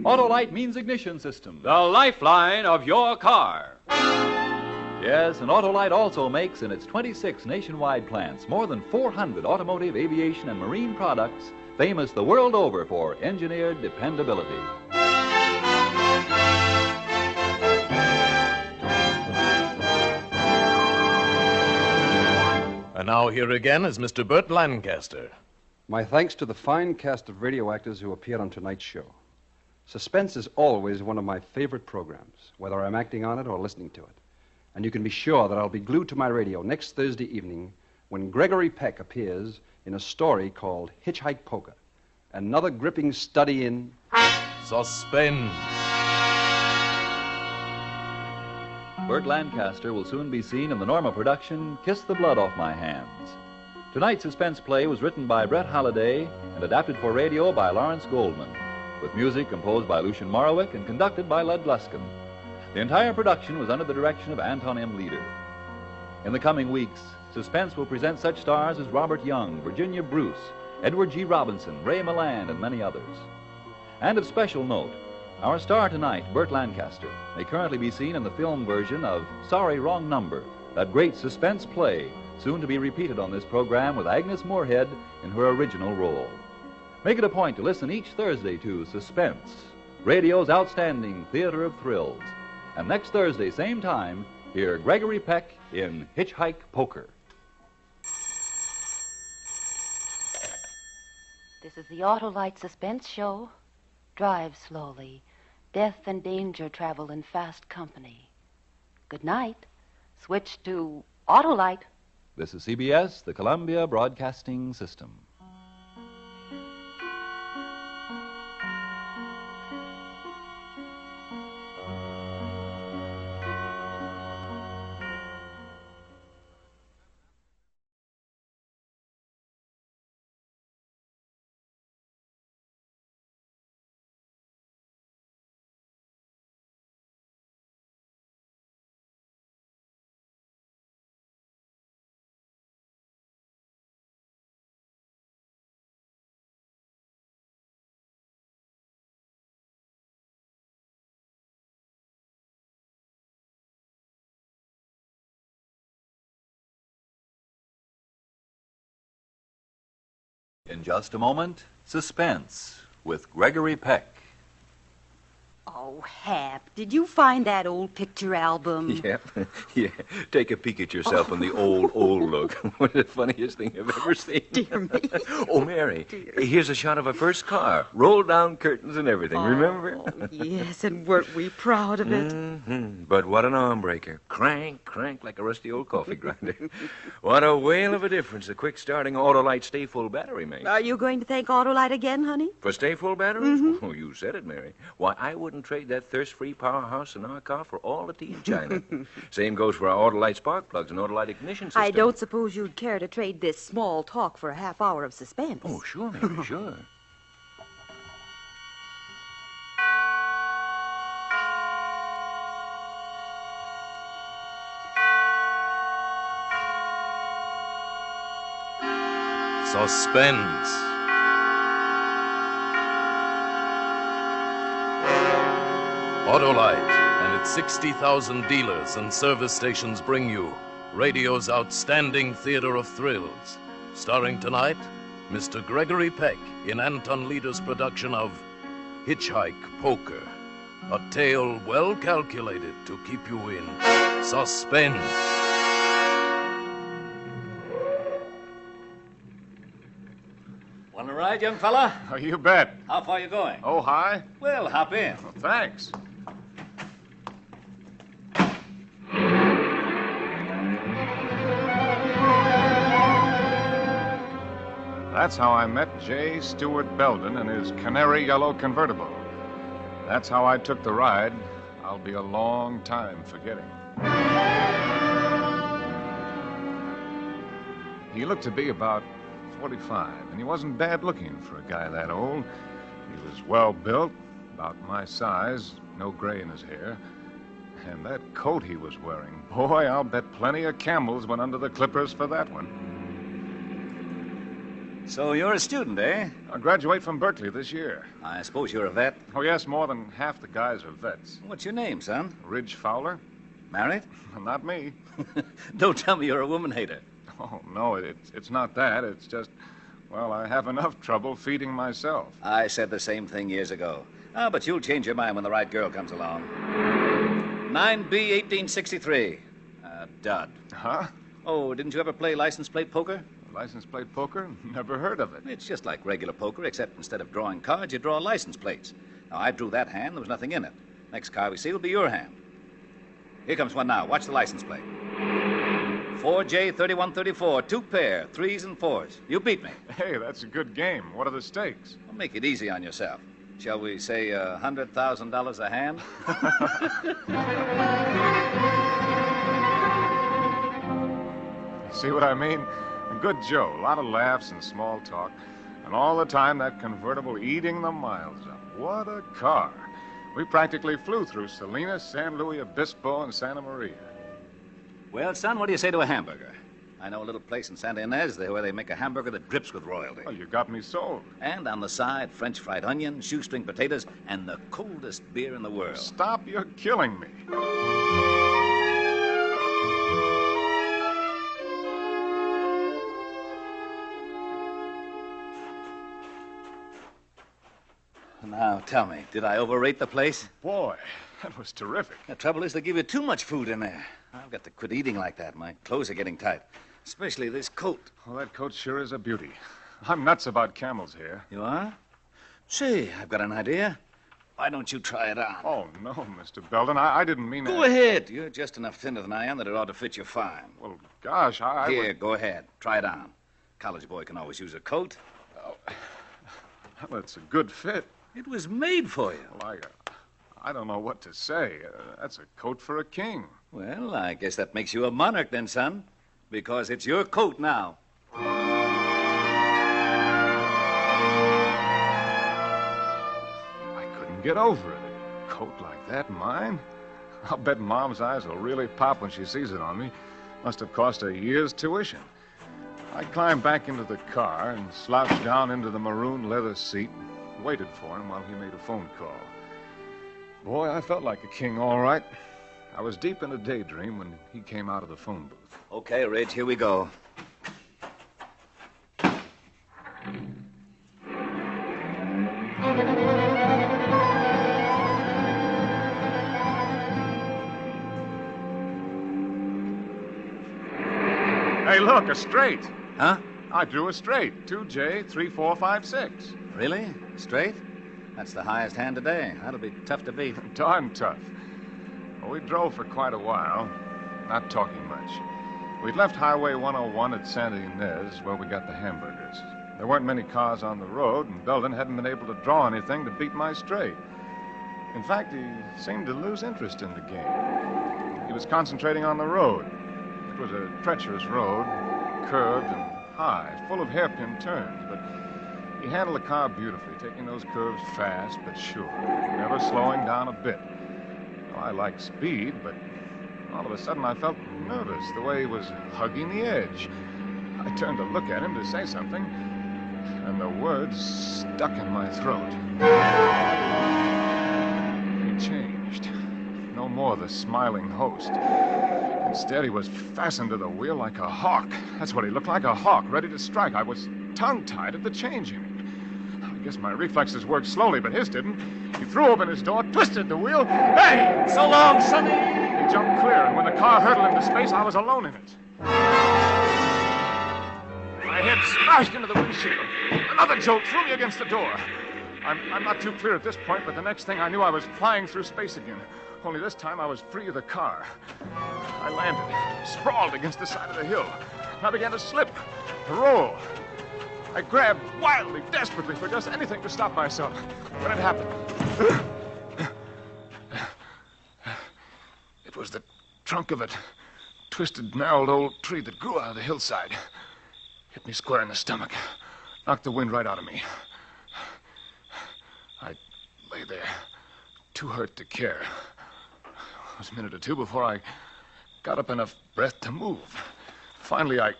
Autolite means ignition system. The lifeline of your car. Yes, and Autolite also makes in its 26 nationwide plants more than 400 automotive, aviation, and marine products famous the world over for engineered dependability. And now here again is Mr. Burt Lancaster. My thanks to the fine cast of radio actors who appeared on tonight's show. Suspense is always one of my favorite programs, whether I'm acting on it or listening to it. And you can be sure that I'll be glued to my radio next Thursday evening when Gregory Peck appears in a story called Hitch-Hike Poker, another gripping study in Suspense. Burt Lancaster will soon be seen in the Norma production Kiss the Blood Off My Hands. Tonight's suspense play was written by Brett Halliday and adapted for radio by Lawrence Goldman, with music composed by Lucien Morawick and conducted by Lud Gluskin. The entire production was under the direction of Anton M. Leader. In the coming weeks, Suspense will present such stars as Robert Young, Virginia Bruce, Edward G. Robinson, Ray Milland, and many others. And of special note, our star tonight, Burt Lancaster, may currently be seen in the film version of Sorry, Wrong Number, that great suspense play, soon to be repeated on this program with Agnes Moorehead in her original role. Make it a point to listen each Thursday to Suspense, radio's outstanding theater of thrills. And next Thursday, same time, hear Gregory Peck in Hitch-Hike Poker. This is the Autolite Suspense Show. Drive slowly. Death and danger travel in fast company. Good night. Switch to Autolite. This is CBS, the Columbia Broadcasting System. In just a moment, Suspense with Gregory Peck. Oh, Hap, did you find that old picture album? Yeah, yeah. Take a peek at yourself in the old look. One of the funniest thing I've ever seen. Dear me. Oh, Mary, here's a shot of our first car. Rolled down curtains and everything, remember? Oh, yes, and weren't we proud of it? Mm-hmm. But what an arm breaker. Crank, crank like a rusty old coffee grinder. What a whale of a difference the quick-starting Autolite stay-full battery makes. Are you going to thank Autolite again, honey? For stay-full batteries? Mm-hmm. Oh, you said it, Mary. Why, I wouldn't trade that thirst-free powerhouse in our car for all the tea in China. Same goes for our Autolite spark plugs and Autolite ignition system. I don't suppose you'd care to trade this small talk for a half hour of suspense. Oh, sure, Mary, sure. Suspense. Autolite and its 60,000 dealers and service stations bring you radio's outstanding theater of thrills. Starring tonight, Mr. Gregory Peck in Anton Leader's production of Hitch-Hike Poker, a tale well calculated to keep you in suspense. Want to ride, young fella? Oh, you bet. How far you going? Oh, hi. Well, hop in. Well, thanks. That's how I met J. Stewart Belden in his canary yellow convertible. That's how I took the ride. I'll be a long time forgetting. He looked to be about 45, and he wasn't bad looking for a guy that old. He was well built, about my size, no gray in his hair. And that coat he was wearing, boy, I'll bet plenty of camels went under the clippers for that one. So you're a student, eh? I graduate from Berkeley this year. I suppose you're a vet. Oh, yes, more than half the guys are vets. What's your name, son? Ridge Fowler. Married? Not me. Don't tell me you're a woman hater. Oh, no, it's not that. It's just, well, I have enough trouble feeding myself. I said the same thing years ago. Ah, but you'll change your mind when the right girl comes along. 9B 1863. Dud. Huh? Oh, didn't you ever play license plate poker? License plate poker? Never heard of it. It's just like regular poker, except instead of drawing cards, you draw license plates. Now, I drew that hand. There was nothing in it. Next card we see will be your hand. Here comes one now. Watch the license plate. 4J3134, 2 pair, 3s and 4s. You beat me. Hey, that's a good game. What are the stakes? Well, make it easy on yourself. Shall we say $100,000 a hand? See what I mean? A good Joe, a lot of laughs and small talk, and all the time that convertible eating the miles up. What a car. We practically flew through Salinas, San Luis Obispo, and Santa Maria. Well, son, what do you say to a hamburger? I know a little place in Santa Ynez where they make a hamburger that drips with royalty. Well, you got me sold. And on the side, French fried onion, shoestring potatoes, and the coldest beer in the world. Stop, you're killing me. Now, tell me, did I overrate the place? Boy, that was terrific. The trouble is they give you too much food in there. I've got to quit eating like that. My clothes are getting tight. Especially this coat. Well, that coat sure is a beauty. I'm nuts about camels here. You are? Say, I've got an idea. Why don't you try it on? Oh, no, Mr. Belden. I didn't mean Go ahead. You're just enough thinner than I am that it ought to fit you fine. Well, gosh, I Here, would... go ahead. Try it on. College boy can always use a coat. Oh, well, it's a good fit. It was made for you. Well, I don't know what to say. That's a coat for a king. Well, I guess that makes you a monarch then, son. Because it's your coat now. I couldn't get over it. A coat like that, mine? I'll bet Mom's eyes will really pop when she sees it on me. Must have cost a year's tuition. I climbed back into the car and slouched down into the maroon leather seat and waited for him while he made a phone call. Boy, I felt like a king, all right. I was deep in a daydream when he came out of the phone booth. Okay, Ridge, here we go. Hey, look, a straight. Huh? I drew a straight. 2J, 3, 4, 5, 6. Really? Straight? That's the highest hand today. That'll be tough to beat. Darn tough. Well, we drove for quite a while, not talking much. We'd left Highway 101 at Santa Ynez, where we got the hamburgers. There weren't many cars on the road, and Belden hadn't been able to draw anything to beat my straight. In fact, he seemed to lose interest in the game. He was concentrating on the road. It was a treacherous road, curved and high, full of hairpin turns, but he handled the car beautifully, taking those curves fast but sure, never slowing down a bit. Well, I like speed, but all of a sudden I felt nervous, the way he was hugging the edge. I turned to look at him to say something, and the words stuck in my throat. He changed. No more the smiling host. Instead, he was fastened to the wheel like a hawk. That's what he looked like, a hawk, ready to strike. I was tongue-tied at the change in him. I guess my reflexes worked slowly, but his didn't. He threw open his door, twisted the wheel. Hey! So long, Sonny! He jumped clear, and when the car hurtled into space, I was alone in it. My head smashed into the windshield. Another jolt threw me against the door. I'm not too clear at this point, but the next thing I knew, I was flying through space again. Only this time, I was free of the car. I landed, sprawled against the side of the hill. I began to slip, to roll. I grabbed wildly, desperately for just anything to stop myself. When it happened, it was the trunk of a twisted, gnarled old tree that grew out of the hillside. Hit me square in the stomach, knocked the wind right out of me. I lay there, too hurt to care. It was a minute or two before I got up enough breath to move. Finally, I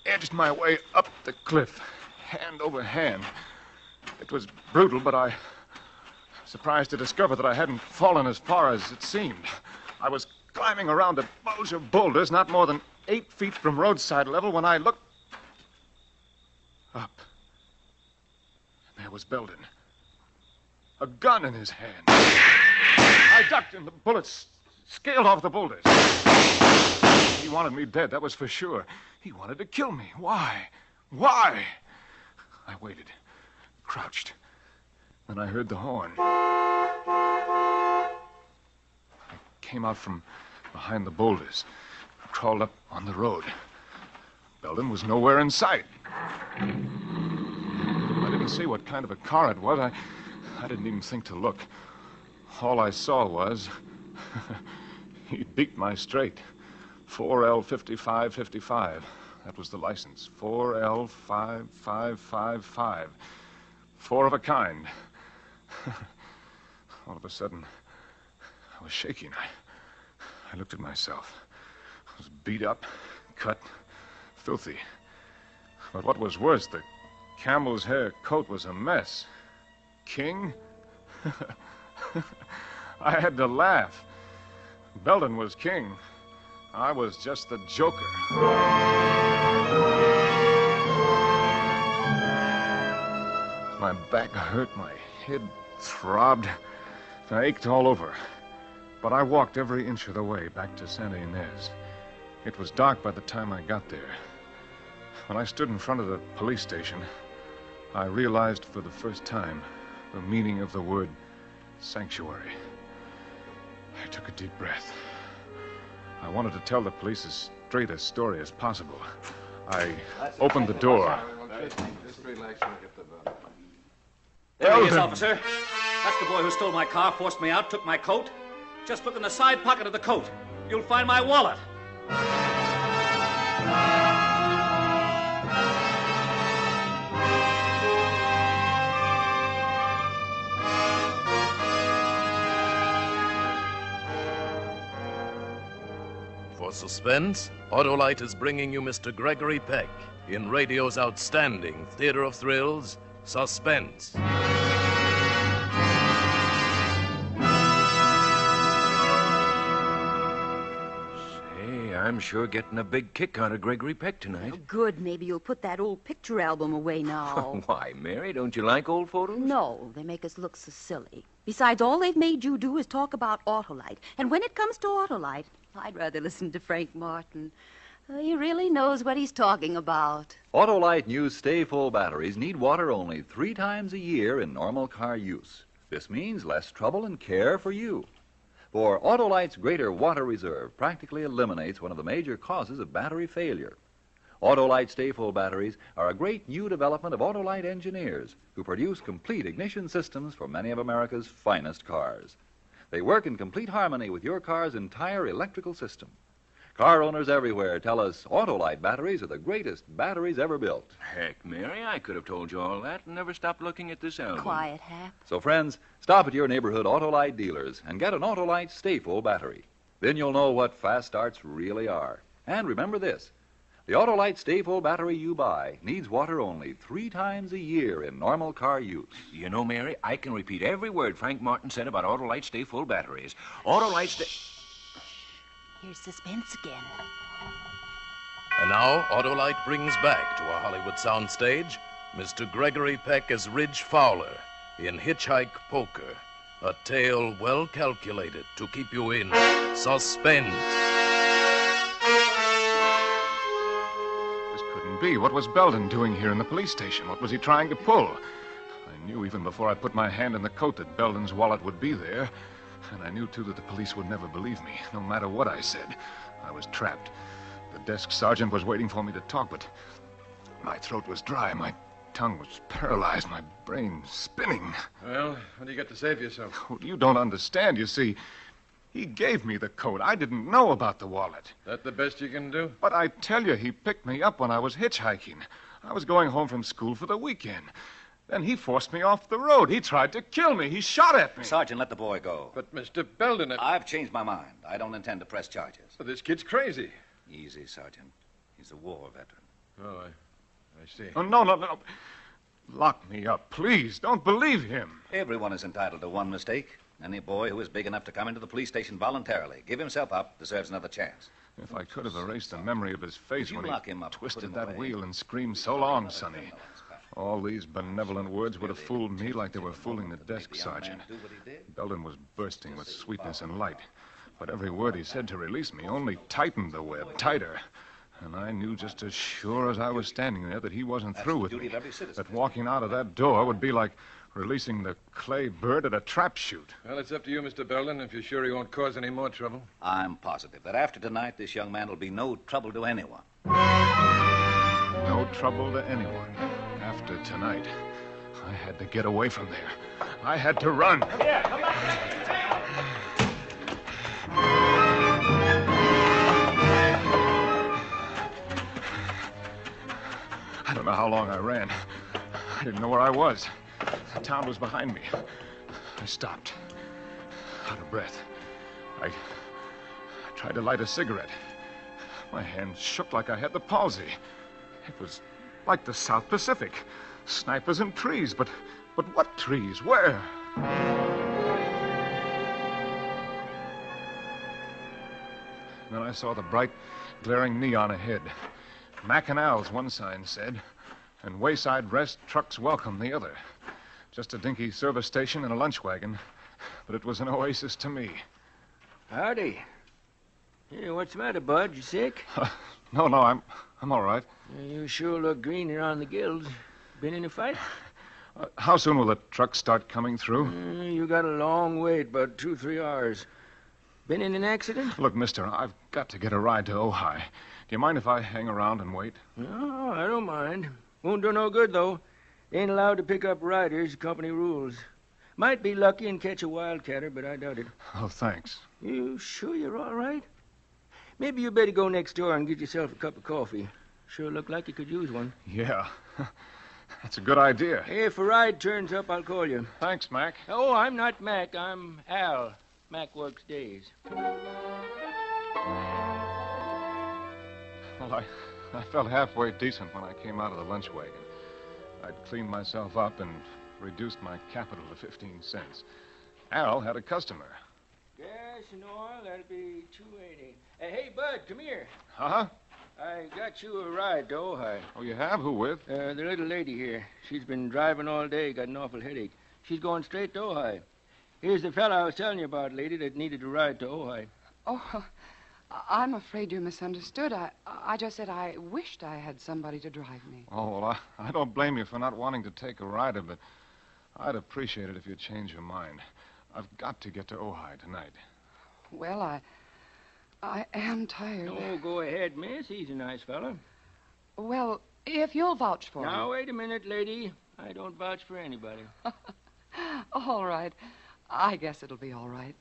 edged my way up the cliff, hand over hand. It was brutal, but I was surprised to discover that I hadn't fallen as far as it seemed. I was climbing around a bulge of boulders not more than 8 feet from roadside level when I looked up. And there was Belden, a gun in his hand. I ducked, and the bullets scaled off the boulders. He wanted me dead, that was for sure. He wanted to kill me. Why? Why? I waited, crouched. Then I heard the horn. I came out from behind the boulders, crawled up on the road. Belden was nowhere in sight. I didn't see what kind of a car it was. I didn't even think to look. All I saw was he beat my straight. 4L5555. That was the license. 4L5555. 4 of a kind. All of a sudden, I was shaking. I looked at myself. I was beat up, cut, filthy. But what was worse, the camel's hair coat was a mess. King? I had to laugh. Belden was king. I was just the joker. My back hurt, my head throbbed. I ached all over. But I walked every inch of the way back to Santa Ynez. It was dark by the time I got there. When I stood in front of the police station, I realized for the first time the meaning of the word sanctuary. I took a deep breath. I wanted to tell the police as straight a story as possible. I opened the door. There he is, officer. That's the boy who stole my car, forced me out, took my coat. Just look in the side pocket of the coat. You'll find my wallet. For Suspense, Autolite is bringing you Mr. Gregory Peck in radio's outstanding theater of thrills, Suspense. Say, I'm sure getting a big kick out of Gregory Peck tonight. Oh, good. Maybe you'll put that old picture album away now. Why, Mary, don't you like old photos? No, they make us look so silly. Besides, all they've made you do is talk about Autolite. And when it comes to Autolite, I'd rather listen to Frank Martin. He really knows what he's talking about. Autolite new Stay Full batteries need water only 3 times a year in normal car use. This means less trouble and care for you. For Autolite's greater water reserve practically eliminates one of the major causes of battery failure. Autolite Stay Full batteries are a great new development of Autolite engineers who produce complete ignition systems for many of America's finest cars. They work in complete harmony with your car's entire electrical system. Car owners everywhere tell us Autolite batteries are the greatest batteries ever built. Heck, Mary, I could have told you all that and never stopped looking at this album. Quiet, Hap. So, friends, stop at your neighborhood Autolite dealers and get an Autolite Stay Full battery. Then you'll know what fast starts really are. And remember this, the Autolite Stay Full battery you buy needs water only 3 times a year in normal car use. You know, Mary, I can repeat every word Frank Martin said about Autolite Stay Full batteries. Autolite Stay... Here's Suspense again. And now, Autolite brings back to a Hollywood soundstage Mr. Gregory Peck as Ridge Fowler in Hitch-Hike Poker, a tale well calculated to keep you in suspense. This couldn't be. What was Belden doing here in the police station? What was he trying to pull? I knew even before I put my hand in the coat that Belden's wallet would be there. And I knew, too, that the police would never believe me, no matter what I said. I was trapped. The desk sergeant was waiting for me to talk, but my throat was dry, my tongue was paralyzed, my brain spinning. Well, what do you got to say for yourself? Oh, you don't understand. You see, he gave me the coat. I didn't know about the wallet. That the best you can do? But I tell you, he picked me up when I was hitchhiking. I was going home from school for the weekend. Then he forced me off the road. He tried to kill me. He shot at me. Sergeant, let the boy go. But, Mr. Belden... I've changed my mind. I don't intend to press charges. But this kid's crazy. Easy, Sergeant. He's a war veteran. Oh, I see. Oh, no. Lock me up, please. Don't believe him. Everyone is entitled to one mistake. Any boy who is big enough to come into the police station voluntarily, give himself up, deserves another chance. If I could have erased the memory of his face when lock him up, twisted that wheel and screamed, "So long, Sonny." All these benevolent words would have fooled me like they were fooling the desk sergeant. Belden was bursting with sweetness and light. But every word he said to release me only tightened the web tighter. And I knew just as sure as I was standing there that he wasn't through with me. That walking out of that door would be like releasing the clay bird at a trap chute. Well, it's up to you, Mr. Belden, if you're sure he won't cause any more trouble. I'm positive that after tonight, this young man will be no trouble to anyone. No trouble to anyone. After tonight, I had to get away from there. I had to run. Yeah, come back. I don't know how long I ran. I didn't know where I was. The town was behind me. I stopped, out of breath. I tried to light a cigarette. My hands shook like I had the palsy. It was like the South Pacific. Snipers and trees, but what trees? Where? Then I saw the bright, glaring neon ahead. Mac and Al's, one sign said, and Wayside Rest Trucks Welcome, the other. Just a dinky service station and a lunch wagon, but it was an oasis to me. Howdy. Hey, what's the matter, Bud? You sick? No, I'm all right. You sure look green around the gills. Been in a fight? How soon will the trucks start coming through? You got a long wait, about 2-3 hours. Been in an accident? Look, mister, I've got to get a ride to Ojai. Do you mind if I hang around and wait? No, I don't mind. Won't do no good, though. Ain't allowed to pick up riders, company rules. Might be lucky and catch a wildcatter, but I doubt it. Oh, thanks. You sure you're all right? Maybe you better go next door and get yourself a cup of coffee. Sure look like you could use one. Yeah. That's a good idea. Hey, if a ride turns up, I'll call you. Thanks, Mac. Oh, I'm not Mac. I'm Al. Mac works days. Well, I felt halfway decent when I came out of the lunch wagon. I'd cleaned myself up and reduced my capital to 15 cents. Al had a customer. Gas and oil, that'll be $2.80. Hey, Bud, come here. Huh? I got you a ride to Ojai. Oh, you have? Who with? The little lady here. She's been driving all day, got an awful headache. She's going straight to Ojai. Here's the fella I was telling you about, lady, that needed a ride to Ojai. Oh, I'm afraid you misunderstood. I just said I wished I had somebody to drive me. Oh, well, I don't blame you for not wanting to take a rider, but I'd appreciate it if you'd change your mind. I've got to get to Ojai tonight. Well, I am tired. Oh, go ahead, miss. He's a nice fellow. Well, if you'll vouch for Now, me. wait a minute, lady. I don't vouch for anybody. All right. I guess it'll be all right.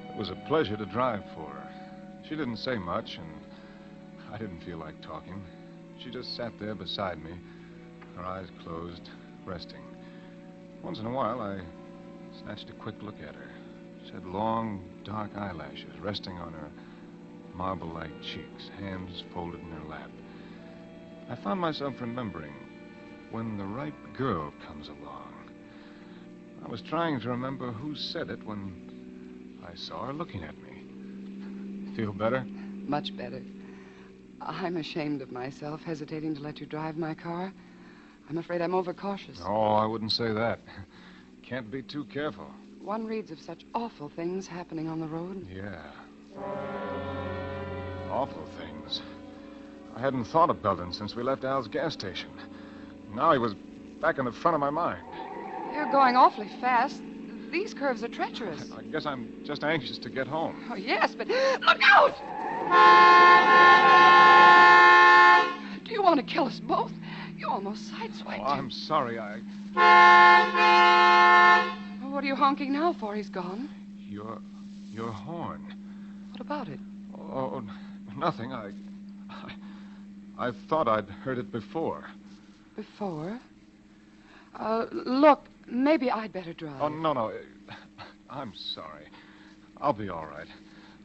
It was a pleasure to drive for her. She didn't say much, and I didn't feel like talking. She just sat there beside me, her eyes closed, resting. Once in a while, I snatched a quick look at her. She had long, dark eyelashes resting on her marble-like cheeks, hands folded in her lap. I found myself remembering when the right girl comes along. I was trying to remember who said it when I saw her looking at me. Feel better? Much better. I'm ashamed of myself, hesitating to let you drive my car. I'm afraid I'm overcautious. Oh, I wouldn't say that. Can't be too careful. One reads of such awful things happening on the road. Yeah. Awful things. I hadn't thought of Belden since we left Al's gas station. Now he was back in the front of my mind. You're going awfully fast. These curves are treacherous. I guess I'm just anxious to get home. Oh, yes, but look out! Do you want to kill us both? You almost sideswiped Oh, I'm him. sorry. Well, what are you honking now for? He's gone. Your horn. What about it? Oh, nothing. I thought I'd heard it before. Before? Look, maybe I'd better drive. Oh, no. I'm sorry. I'll be all right.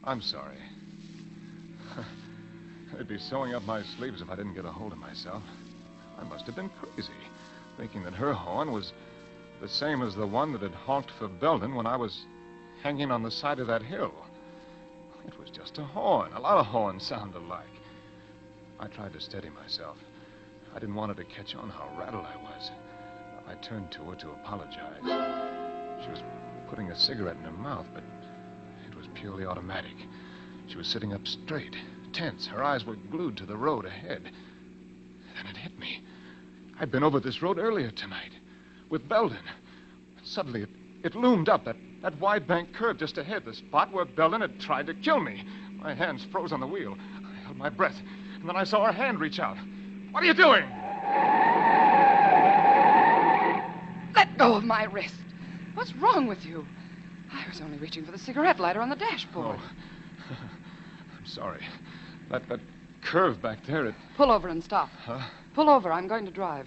I'm sorry. I'd be sewing up my sleeves if I didn't get a hold of myself. I must have been crazy, thinking that her horn was the same as the one that had honked for Belden when I was hanging on the side of that hill. It was just a horn. A lot of horns sound alike. I tried to steady myself. I didn't want her to catch on how rattled I was. I turned to her to apologize. She was putting a cigarette in her mouth, but it was purely automatic. She was sitting up straight, tense. Her eyes were glued to the road ahead. Then it hit me. I'd been over this road earlier tonight with Belden. Suddenly, it loomed up, that wide bank curve just ahead, the spot where Belden had tried to kill me. My hands froze on the wheel. I held my breath, and then I saw her hand reach out. What are you doing? Let go of my wrist. What's wrong with you? I was only reaching for the cigarette lighter on the dashboard. Oh. I'm sorry. That curve back there, it... Pull over and stop. Huh? Pull over. I'm going to drive.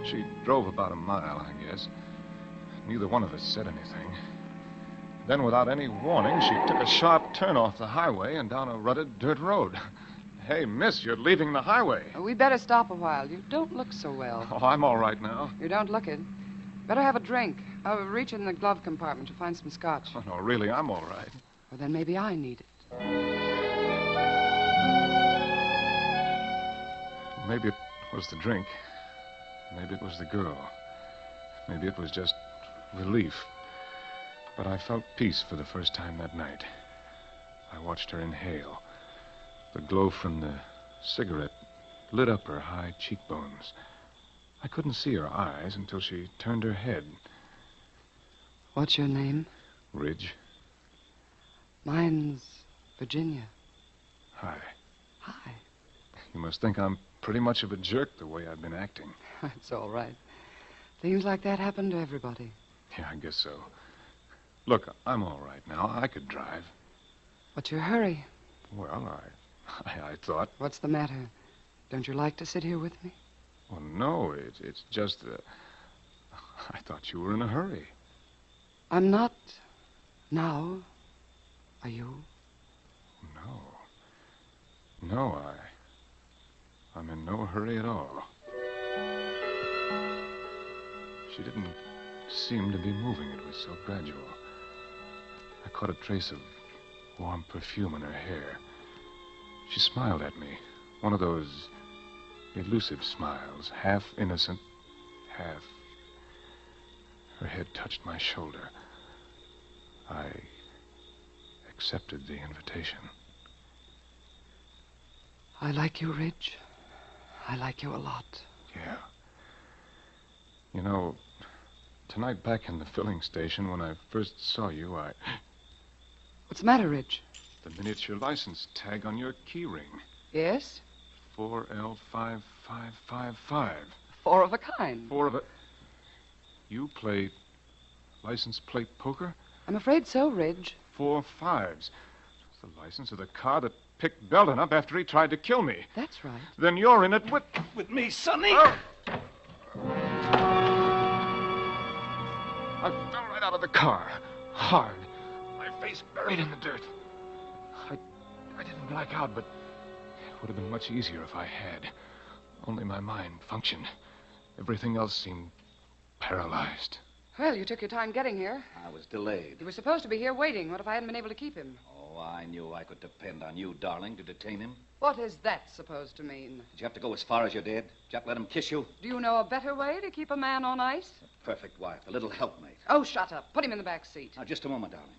She drove about a mile, I guess. Neither one of us said anything. Then, without any warning, she took a sharp turn off the highway and down a rutted dirt road. Hey, miss, you're leaving the highway. We better stop a while. You don't look so well. Oh, I'm all right now. You don't look it. Better have a drink. I'll reach in the glove compartment to find some scotch. Oh, no, really, I'm all right. Well, then maybe I need it. Maybe it was the drink. Maybe it was the girl. Maybe it was just relief. But I felt peace for the first time that night. I watched her inhale. The glow from the cigarette lit up her high cheekbones. I couldn't see her eyes until she turned her head. What's your name? Ridge. Mine's Virginia. Hi. Hi. You must think I'm pretty much of a jerk the way I've been acting. It's all right. Things like that happen to everybody. Yeah, I guess so. Look, I'm all right now. I could drive. What's your hurry? Well, I thought... What's the matter? Don't you like to sit here with me? Oh, no, it's just... I thought you were in a hurry. I'm not now. Are you? No, I'm in no hurry at all. She didn't seem to be moving. It was so gradual. I caught a trace of warm perfume in her hair. She smiled at me. One of those Elusive smiles, half innocent, half... Her head touched my shoulder. I accepted the invitation. I like you, Ridge. I like you a lot. Yeah. You know, tonight back in the filling station, when I first saw you, What's the matter, Ridge? The miniature license tag on your key ring. Yes? 4L5555. Four of a kind. You play license plate poker? I'm afraid so, Ridge. 4 5s. It's the license of the car that picked Belden up after he tried to kill me. That's right. Then you're in it with me, Sonny. I fell right out of the car, hard, my face buried in the dirt. I didn't black out, but it would have been much easier if I had. Only my mind functioned. Everything else seemed paralyzed. Well, you took your time getting here. I was delayed. You were supposed to be here waiting. What if I hadn't been able to keep him? Oh, I knew I could depend on you, darling, to detain him. What is that supposed to mean? Did you have to go as far as you did? Did you have to let him kiss you? Do you know a better way to keep a man on ice? Perfect wife, a little helpmate. Oh, shut up. Put him in the back seat. Now, just a moment, darling.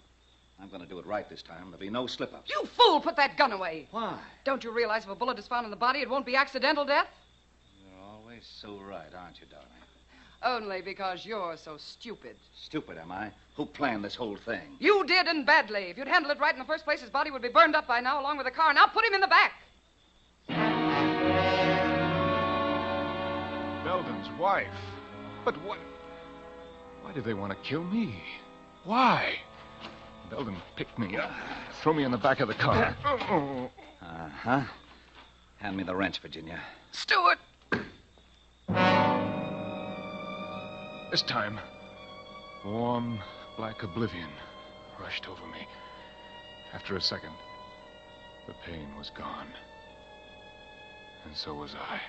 I'm going to do it right this time. There'll be no slip-ups. You fool! Put that gun away. Why? Don't you realize if a bullet is found in the body, it won't be accidental death? You're always so right, aren't you, darling? Only because you're so stupid. Stupid, am I? Who planned this whole thing? You did, and badly. If you'd handled it right in the first place, his body would be burned up by now, along with the car. Now put him in the back. Belden's wife. But what? Why did they want to kill me? Why? Belden picked me up, threw me in the back of the car. Uh-huh. Hand me the wrench, Virginia. Stewart! This time, warm, black oblivion rushed over me. After a second, the pain was gone. And so was I.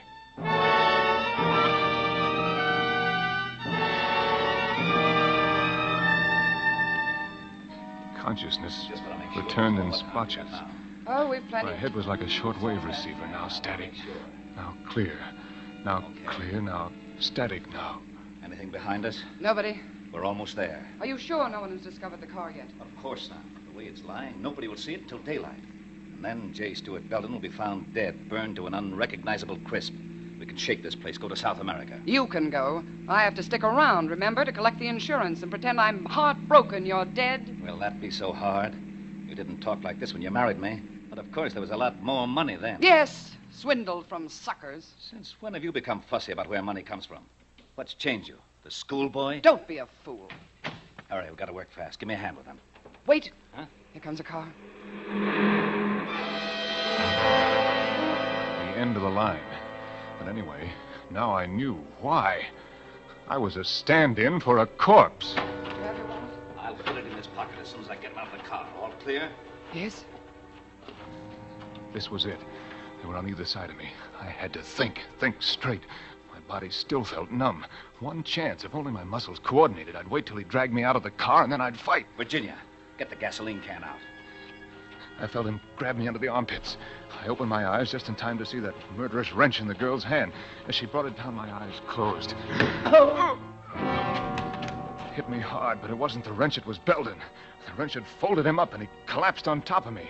Consciousness returned in splotches. Oh, we've plenty. My head was like a shortwave receiver, now static, now clear, now clear, now static, now. Anything behind us? Nobody. We're almost there. Are you sure no one has discovered the car yet? Of course not. The way it's lying, nobody will see it until daylight. And then J. Stewart Belden will be found dead, burned to an unrecognizable crisp. We can shake this place, go to South America. You can go. I have to stick around, remember, to collect the insurance and pretend I'm heartbroken you're dead. Will that be so hard? You didn't talk like this when you married me. But of course, there was a lot more money then. Yes, swindled from suckers. Since when have you become fussy about where money comes from? What's changed you? The schoolboy? Don't be a fool. All right, we've got to work fast. Give me a hand with him. Wait. Huh? Here comes a car. The end of the line. But anyway, now I knew why. I was a stand-in for a corpse. Do you have your wallet? I'll put it in this pocket as soon as I get out of the car. All clear? Yes. This was it. They were on either side of me. I had to think straight. My body still felt numb. One chance, if only my muscles coordinated, I'd wait till he dragged me out of the car and then I'd fight. Virginia, get the gasoline can out. I felt him grab me under the armpits. I opened my eyes just in time to see that murderous wrench in the girl's hand. As she brought it down, my eyes closed. Oh! It hit me hard, but it wasn't the wrench, it was Belden. The wrench had folded him up and he collapsed on top of me.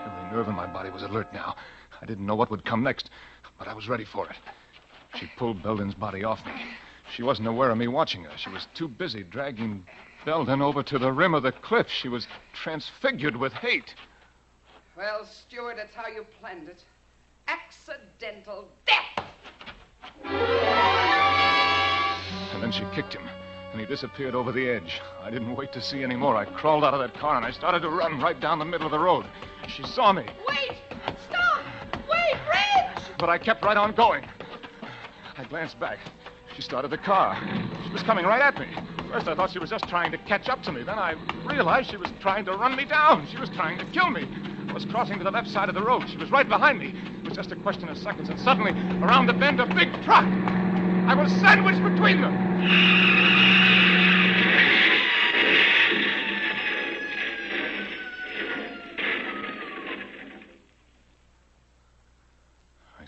Every nerve in my body was alert now. I didn't know what would come next, but I was ready for it. She pulled Belden's body off me. She wasn't aware of me watching her. She was too busy dragging Belden over to the rim of the cliff. She was transfigured with hate. Well, Stewart, that's how you planned it. Accidental death! And then she kicked him, and he disappeared over the edge. I didn't wait to see any more. I crawled out of that car, and I started to run right down the middle of the road. She saw me. Wait! Stop! Wait, Ridge! But I kept right on going. I glanced back. She started the car. She was coming right at me. First, I thought she was just trying to catch up to me. Then I realized she was trying to run me down. She was trying to kill me. I was crossing to the left side of the road. She was right behind me. It was just a question of seconds, and suddenly, around the bend, a big truck. I was sandwiched between them.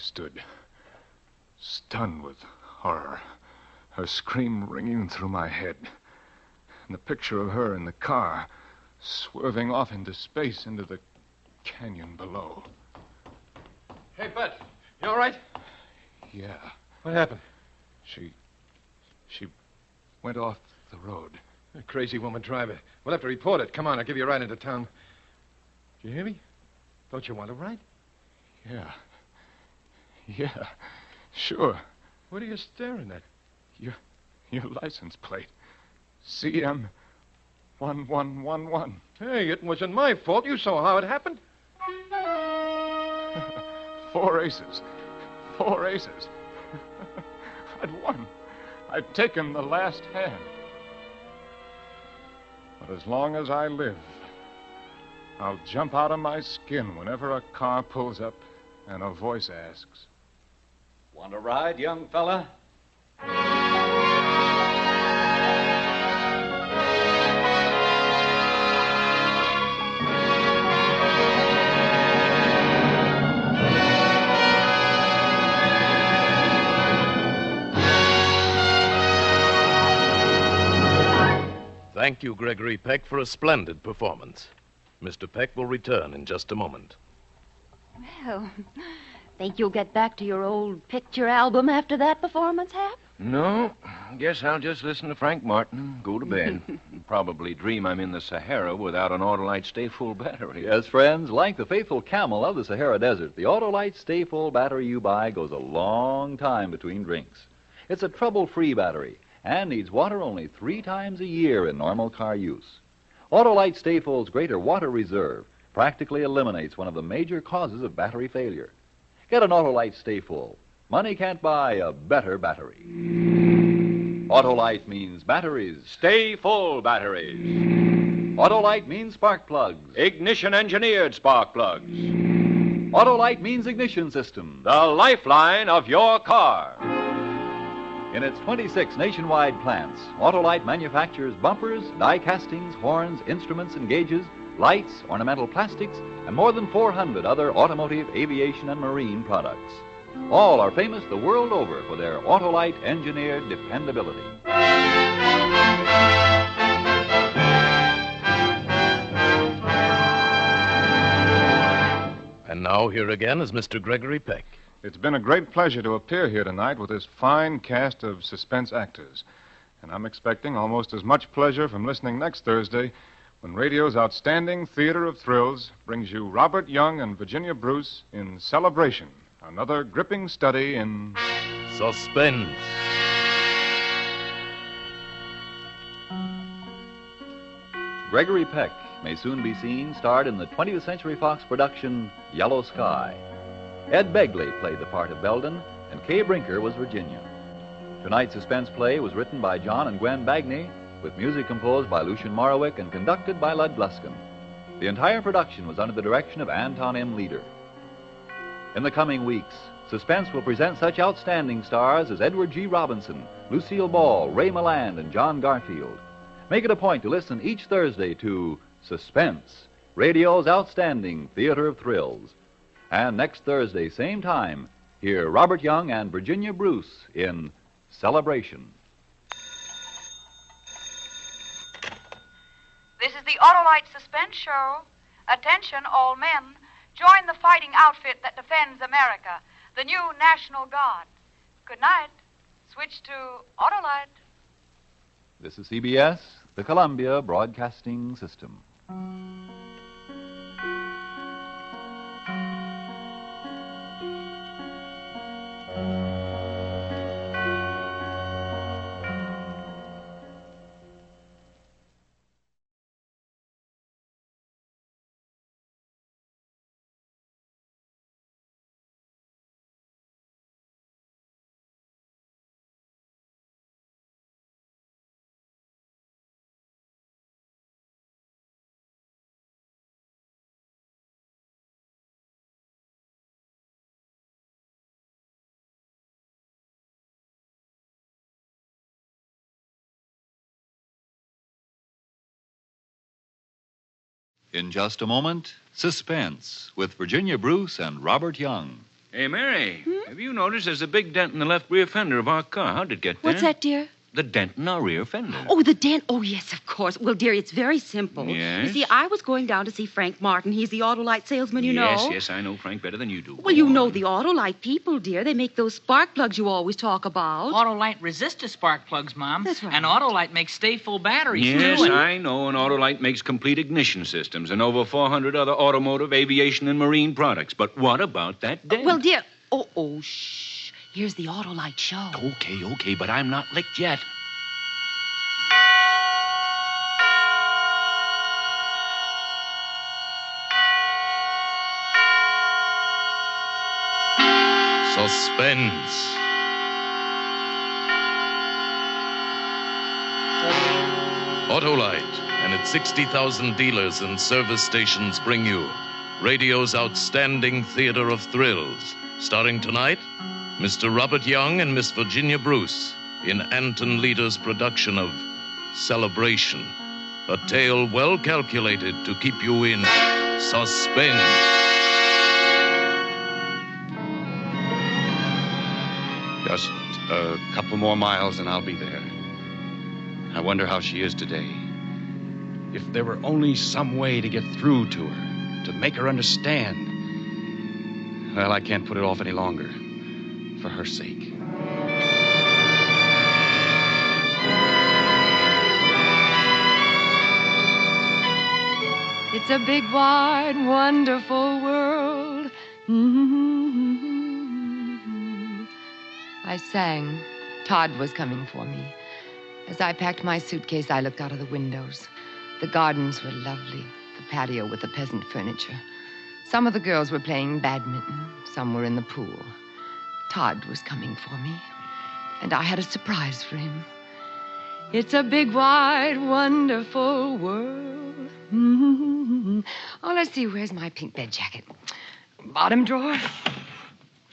stood, stunned with horror, her scream ringing through my head, and the picture of her in the car, swerving off into space, into the canyon below. Hey, Bud, you all right? Yeah. What happened? She went off the road. A crazy woman driver. We'll have to report it. Come on, I'll give you a ride into town. Do you hear me? Don't you want a ride? Yeah. Yeah, sure. What are you staring at? Your license plate. CM1111. Hey, it wasn't my fault. You saw how it happened. 4 aces. 4 aces. I'd won. I'd taken the last hand. But as long as I live, I'll jump out of my skin whenever a car pulls up and a voice asks, "Want a ride, young fella?" Thank you, Gregory Peck, for a splendid performance. Mr. Peck will return in just a moment. Well, think you'll get back to your old picture album after that performance, Hap? No, guess I'll just listen to Frank Martin and go to bed. Probably dream I'm in the Sahara without an Autolite Stay Full battery. Yes, friends, like the faithful camel of the Sahara Desert, the Autolite Stay Full battery you buy goes a long time between drinks. It's a trouble-free battery and needs water only 3 times a year in normal car use. Autolite Stay Full's greater water reserve practically eliminates one of the major causes of battery failure. Get an Autolite Stay Full. Money can't buy a better battery. Autolite means batteries. Stay Full batteries. Autolite means spark plugs. Ignition-engineered spark plugs. Autolite means ignition system. The lifeline of your car. In its 26 nationwide plants, Autolite manufactures bumpers, die castings, horns, instruments and gauges, lights, ornamental plastics, and more than 400 other automotive, aviation, and marine products. All are famous the world over for their Autolite engineered dependability. And now here again is Mr. Gregory Peck. It's been a great pleasure to appear here tonight with this fine cast of suspense actors. And I'm expecting almost as much pleasure from listening next Thursday when radio's outstanding theater of thrills brings you Robert Young and Virginia Bruce in Celebration, another gripping study in Suspense. Gregory Peck may soon be seen starred in the 20th Century Fox production Yellow Sky. Ed Begley played the part of Belden, and Kay Brinker was Virginia. Tonight's suspense play was written by John and Gwen Bagney, with music composed by Lucien Morawick and conducted by Lud Gluskin. The entire production was under the direction of Anton M. Leader. In the coming weeks, Suspense will present such outstanding stars as Edward G. Robinson, Lucille Ball, Ray Milland, and John Garfield. Make it a point to listen each Thursday to Suspense, radio's outstanding theater of thrills. And next Thursday, same time, hear Robert Young and Virginia Bruce in Celebration. This is the Autolite Suspense Show. Attention, all men. Join the fighting outfit that defends America, the new National Guard. Good night. Switch to Autolite. This is CBS, the Columbia Broadcasting System. In just a moment, Suspense with Virginia Bruce and Robert Young. Hey, Mary, have you noticed there's a big dent in the left rear fender of our car? How'd it get there? What's that, dear? The dent in our rear fender. Oh, the dent. Oh, yes, of course. Well, dear, it's very simple. Yes? You see, I was going down to see Frank Martin. He's the Autolite salesman, you know. Yes, I know Frank better than you do. Well, you know the Autolite people, dear. They make those spark plugs you always talk about. Autolite resistor spark plugs, Mom. That's right. And Autolite makes stay-full batteries, Yes, too. I know. And Autolite makes complete ignition systems and over 400 other automotive, aviation, and marine products. But what about that dent? Well, dear. Oh, shh. Here's the Autolite show. Okay, but I'm not licked yet. Suspense. Autolite and its 60,000 dealers and service stations bring you radio's outstanding theater of thrills. Starring tonight, Mr. Robert Young and Miss Virginia Bruce in Anton Leader's production of Celebration, a tale well calculated to keep you in suspense. Just a couple more miles and I'll be there. I wonder how she is today. If there were only some way to get through to her, to make her understand. Well, I can't put it off any longer. For her sake. It's a big, wide, wonderful world. I sang. Todd was coming for me. As I packed my suitcase, I looked out of the windows. The gardens were lovely, the patio with the peasant furniture. Some of the girls were playing badminton. Some were in the pool. Todd was coming for me, and I had a surprise for him. It's a big, wide, wonderful world. Oh, let's see, where's my pink bed jacket? Bottom drawer.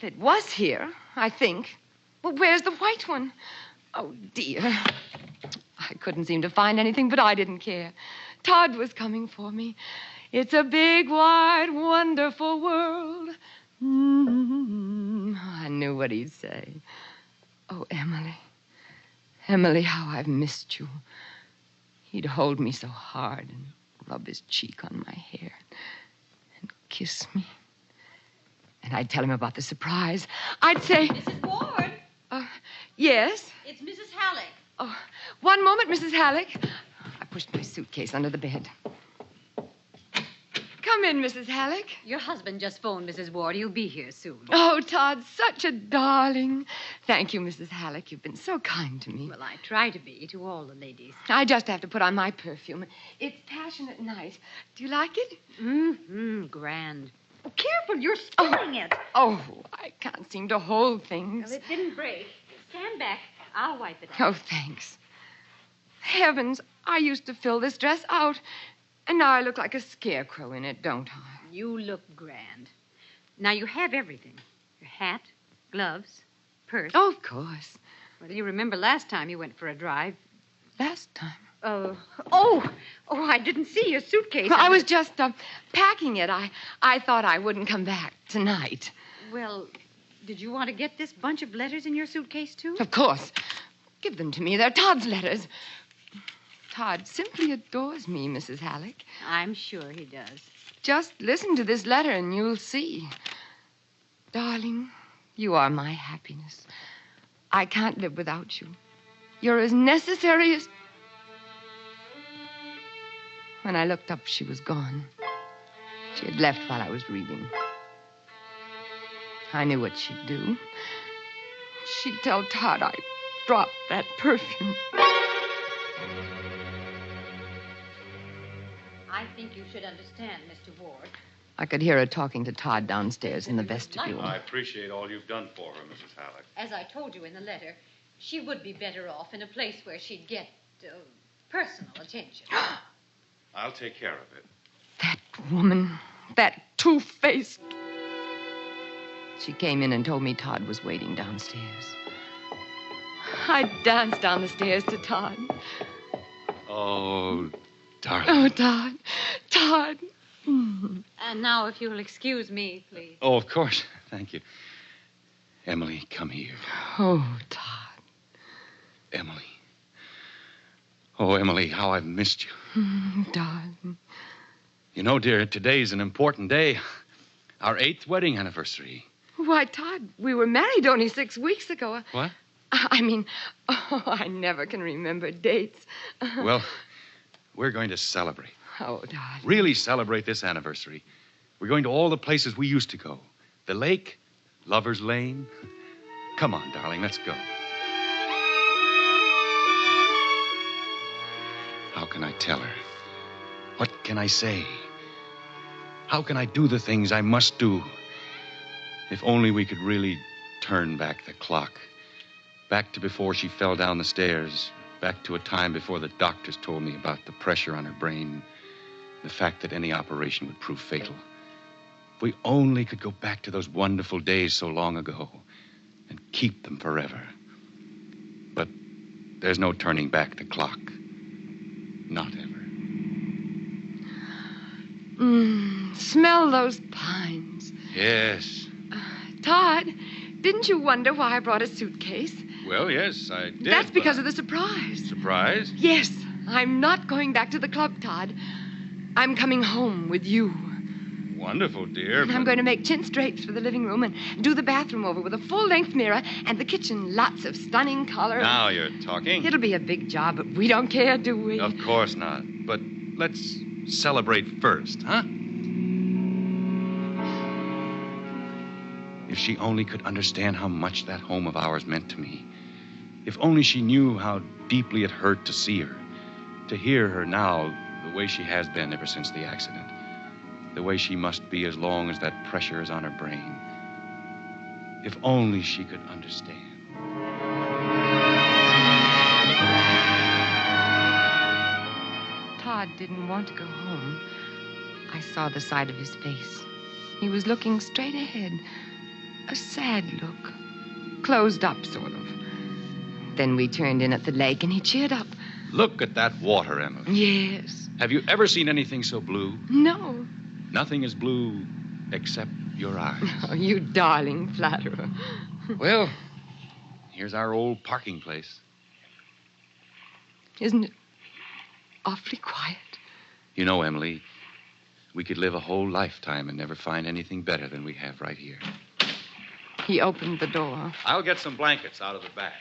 It was here, I think. Well, where's the white one? Oh, dear. I couldn't seem to find anything, but I didn't care. Todd was coming for me. It's a big, wide, wonderful world. I knew what he'd say. Oh, Emily. Emily, how I've missed you. He'd hold me so hard and rub his cheek on my hair and kiss me. And I'd tell him about the surprise. I'd say... Mrs. Ward? Yes? It's Mrs. Halleck. Oh, one moment, Mrs. Halleck. I pushed my suitcase under the bed. Come in, Mrs. Halleck. Your husband just phoned, Mrs. Ward. He'll be here soon. Oh, Todd, such a darling. Thank you, Mrs. Halleck. You've been so kind to me. Well, I try to be to all the ladies. I just have to put on my perfume. It's Passionate Night. Do you like it? Grand. Oh, careful, you're spilling it. Oh, I can't seem to hold things. Well, it didn't break. Stand back. I'll wipe it Oh, out. thanks. Heavens, I used to fill this dress out, and now I look like a scarecrow in it, don't I? You look grand. Now, you have everything. Your hat, gloves, purse. Oh, of course. Well, you remember last time you went for a drive. Last time? Oh, I didn't see your suitcase. Well, I was just packing it. I thought I wouldn't come back tonight. Well, did you want to get this bunch of letters in your suitcase, too? Of course. Give them to me. They're Todd's letters. Todd simply adores me, Mrs. Halleck. I'm sure he does. Just listen to this letter and you'll see. Darling, you are my happiness. I can't live without you. You're as necessary as... When I looked up, she was gone. She had left while I was reading. I knew what she'd do. She'd tell Todd I dropped that perfume. I think you should understand, Mr. Ward. I could hear her talking to Todd downstairs in the vestibule. I appreciate all you've done for her, Mrs. Halleck. As I told you in the letter, she would be better off in a place where she'd get personal attention. I'll take care of it. That woman, that two-faced... She came in and told me Todd was waiting downstairs. I danced down the stairs to Todd. Oh, darling. Oh, Todd. Todd. And now, if you'll excuse me, please. Oh, of course. Thank you. Emily, come here. Oh, Todd. Emily. Oh, Emily, how I've missed you. Darling. You know, dear, today's an important day. Our 8th wedding anniversary. Why, Todd, we were married only 6 weeks ago. What? I mean, I never can remember dates. Well, we're going to celebrate. Oh, darling. Really celebrate this anniversary. We're going to all the places we used to go. The lake, Lover's Lane. Come on, darling, let's go. How can I tell her? What can I say? How can I do the things I must do? If only we could really turn back the clock. Back to before she fell down the stairs. Back to a time before the doctors told me about the pressure on her brain. The fact that any operation would prove fatal. If we only could go back to those wonderful days so long ago and keep them forever. But there's no turning back the clock. Not ever. Smell those pines. Yes. Todd, didn't you wonder why I brought a suitcase? Well, yes, I did. That's because of the surprise. Surprise? Yes, I'm not going back to the club, Todd. I'm coming home with you. Wonderful, dear. And I'm going to make chintz drapes for the living room and do the bathroom over with a full-length mirror and the kitchen, lots of stunning color. Now you're talking. It'll be a big job, but we don't care, do we? Of course not. But let's celebrate first, huh? If she only could understand how much that home of ours meant to me. If only she knew how deeply it hurt to see her, to hear her now the way she has been ever since the accident, the way she must be as long as that pressure is on her brain. If only she could understand. Todd didn't want to go home. I saw the side of his face. He was looking straight ahead. A sad look. Closed up, sort of. Then we turned in at the lake, and he cheered up. Look at that water, Emily. Yes. Have you ever seen anything so blue? No. Nothing is blue except your eyes. Oh, you darling flatterer. Well, here's our old parking place. Isn't it awfully quiet? You know, Emily, we could live a whole lifetime and never find anything better than we have right here. He opened the door. I'll get some blankets out of the back.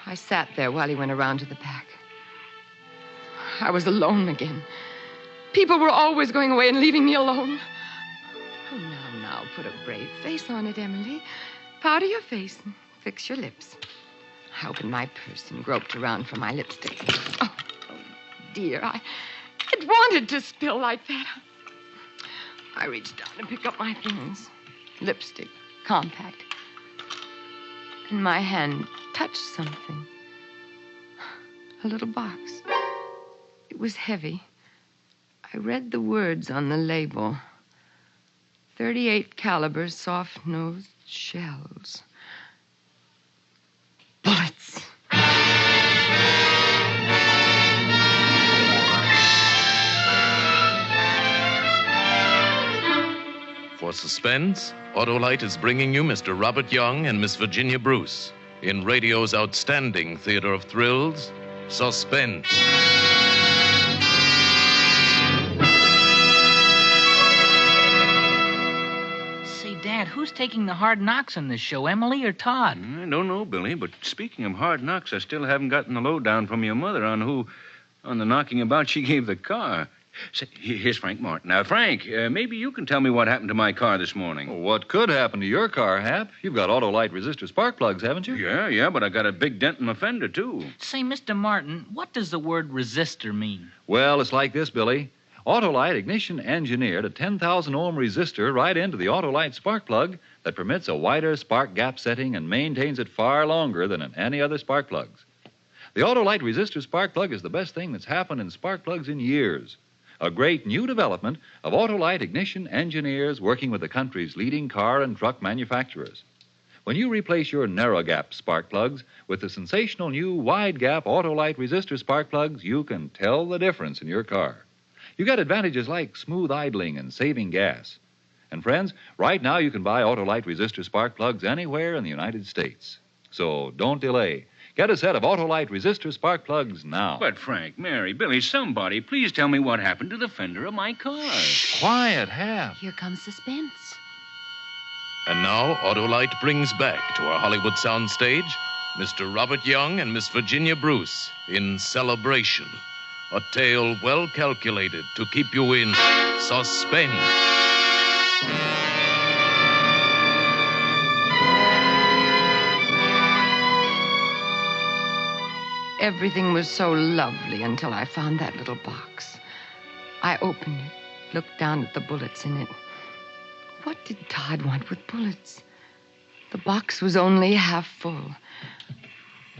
I sat there while he went around to the back. I was alone again. People were always going away and leaving me alone. Oh, now, put a brave face on it, Emily. Powder your face and fix your lips. I opened my purse and groped around for my lipstick. Oh dear, it wanted to spill like that. I reached down to pick up my things. Lipstick, compact. And my hand touched something. A little box. It was heavy. I read the words on the label. 38 caliber soft-nosed shells. Bullets. For Suspense, Autolite is bringing you Mr. Robert Young and Miss Virginia Bruce in radio's outstanding theater of thrills, Suspense. Say, Dad, who's taking the hard knocks on this show, Emily or Todd? I don't know, Billy, but speaking of hard knocks, I still haven't gotten the lowdown from your mother on the knocking about she gave the car. Say, here's Frank Martin. Now, Frank, maybe you can tell me what happened to my car this morning. Well, what could happen to your car, Hap? You've got Autolite resistor spark plugs, haven't you? Yeah, but I got a big dent in my fender, too. Say, Mr. Martin, what does the word resistor mean? Well, it's like this, Billy. Autolite ignition engineered a 10,000 ohm resistor right into the Autolite spark plug that permits a wider spark gap setting and maintains it far longer than in any other spark plugs. The Autolite resistor spark plug is the best thing that's happened in spark plugs in years. A great new development of Autolite ignition engineers working with the country's leading car and truck manufacturers. When you replace your narrow gap spark plugs with the sensational new wide gap Autolite resistor spark plugs, you can tell the difference in your car. You get advantages like smooth idling and saving gas. And friends, right now you can buy Autolite resistor spark plugs anywhere in the United States. So don't delay. Get a set of Autolite resistor spark plugs now. But Frank, Mary, Billy, somebody, please tell me what happened to the fender of my car. Quiet, Hap. Here comes suspense. And now, Autolite brings back to our Hollywood soundstage Mr. Robert Young and Miss Virginia Bruce in Celebration, a tale well calculated to keep you in suspense. Everything was so lovely until I found that little box. I opened it, looked down at the bullets in it. What did Todd want with bullets? The box was only half full.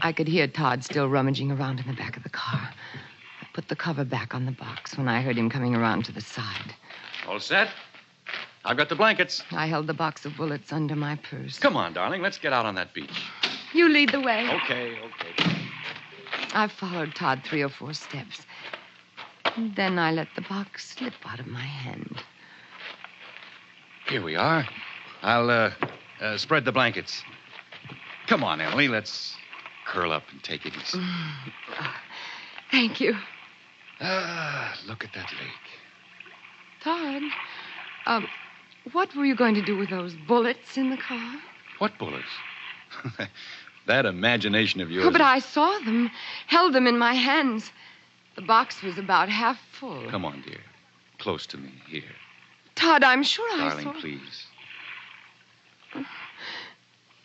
I could hear Todd still rummaging around in the back of the car. I put the cover back on the box when I heard him coming around to the side. All set? I've got the blankets. I held the box of bullets under my purse. Come on, darling. Let's get out on that beach. You lead the way. Okay. I followed Todd 3 or 4 steps. And then I let the box slip out of my hand. Here we are. I'll spread the blankets. Come on, Emily. Let's curl up and take it easy. Thank you. Look at that lake. Todd, what were you going to do with those bullets in the car? What bullets? That imagination of yours. Oh, but I saw them, held them in my hands. The box was about half full. Come on, dear. Close to me, here. Todd, I'm sure I saw... Darling, please.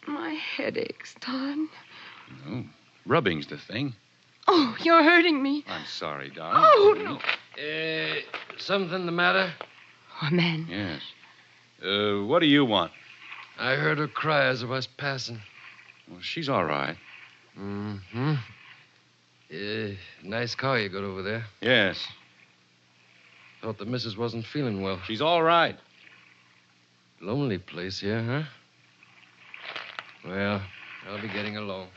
My head aches, Todd. No, rubbing's the thing. Oh, you're hurting me. I'm sorry, darling. Oh, no. Something the matter? Oh, man. Yes. What do you want? I heard her cry as I was passing. Well, she's all right. Mm-hmm. Nice car you got over there. Yes. Thought the missus wasn't feeling well. She's all right. Lonely place here, huh? Well, I'll be getting along.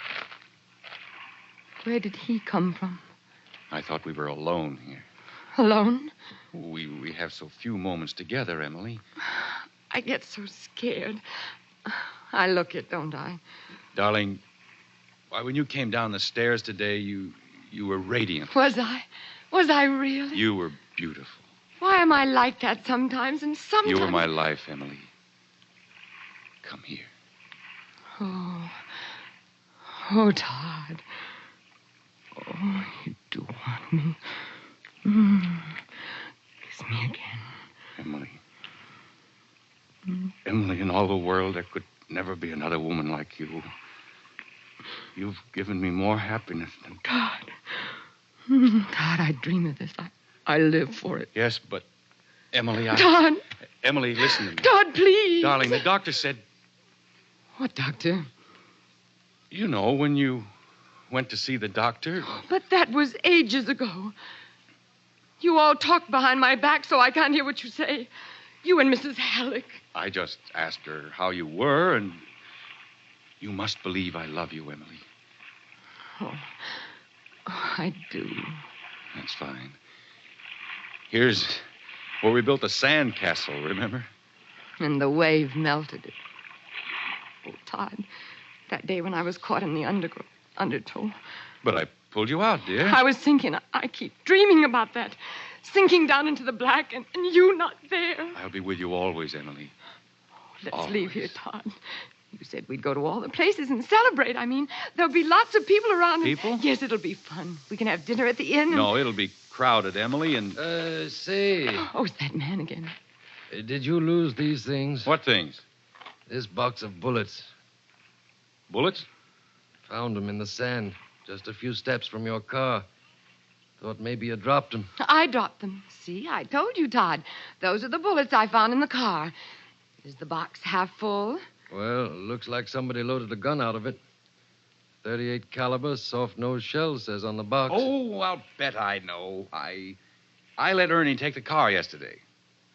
Where did he come from? I thought we were alone here. Alone? We have so few moments together, Emily. I get so scared. I look it, don't I? Darling, why, when you came down the stairs today, you were radiant. Was I? Was I really? You were beautiful. Why am I like that sometimes and sometimes... You were my life, Emily. Come here. Oh. Oh, Todd. Oh, you do want me. Kiss me again. Emily. Emily, in all the world, there could never be another woman like you. You've given me more happiness than... Todd. Todd, I dream of this. I live for it. Yes, but Emily, Todd. Emily, listen to me. Todd, please. Darling, the doctor said... What doctor? You know, when you went to see the doctor. But that was ages ago. You all talk behind my back, so I can't hear what you say. You and Mrs. Halleck. I just asked her how you were, and you must believe I love you, Emily. Oh, I do. That's fine. Here's where we built the sand castle, remember? And the wave melted it. Oh, Todd, that day when I was caught in the undertow. But I pulled you out, dear. I was thinking, I keep dreaming about that. Sinking down into the black and you not there. I'll be with you always, Emily. Let's Always. leave here, Todd. You said we'd go to all the places and celebrate. I mean, there'll be lots of people around. People? Yes, it'll be fun. We can have dinner at the inn. No, it'll be crowded, Emily, and... Say. Oh, it's that man again. Did you lose these things? What things? This box of bullets. Bullets? Found them in the sand, just a few steps from your car. Thought maybe you dropped them. I dropped them. See, I told you, Todd. Those are the bullets I found in the car. Is the box half full? Well, it looks like somebody loaded a gun out of it. 38 caliber, soft-nosed shell, says on the box. Oh, I'll bet I know. I let Ernie take the car yesterday.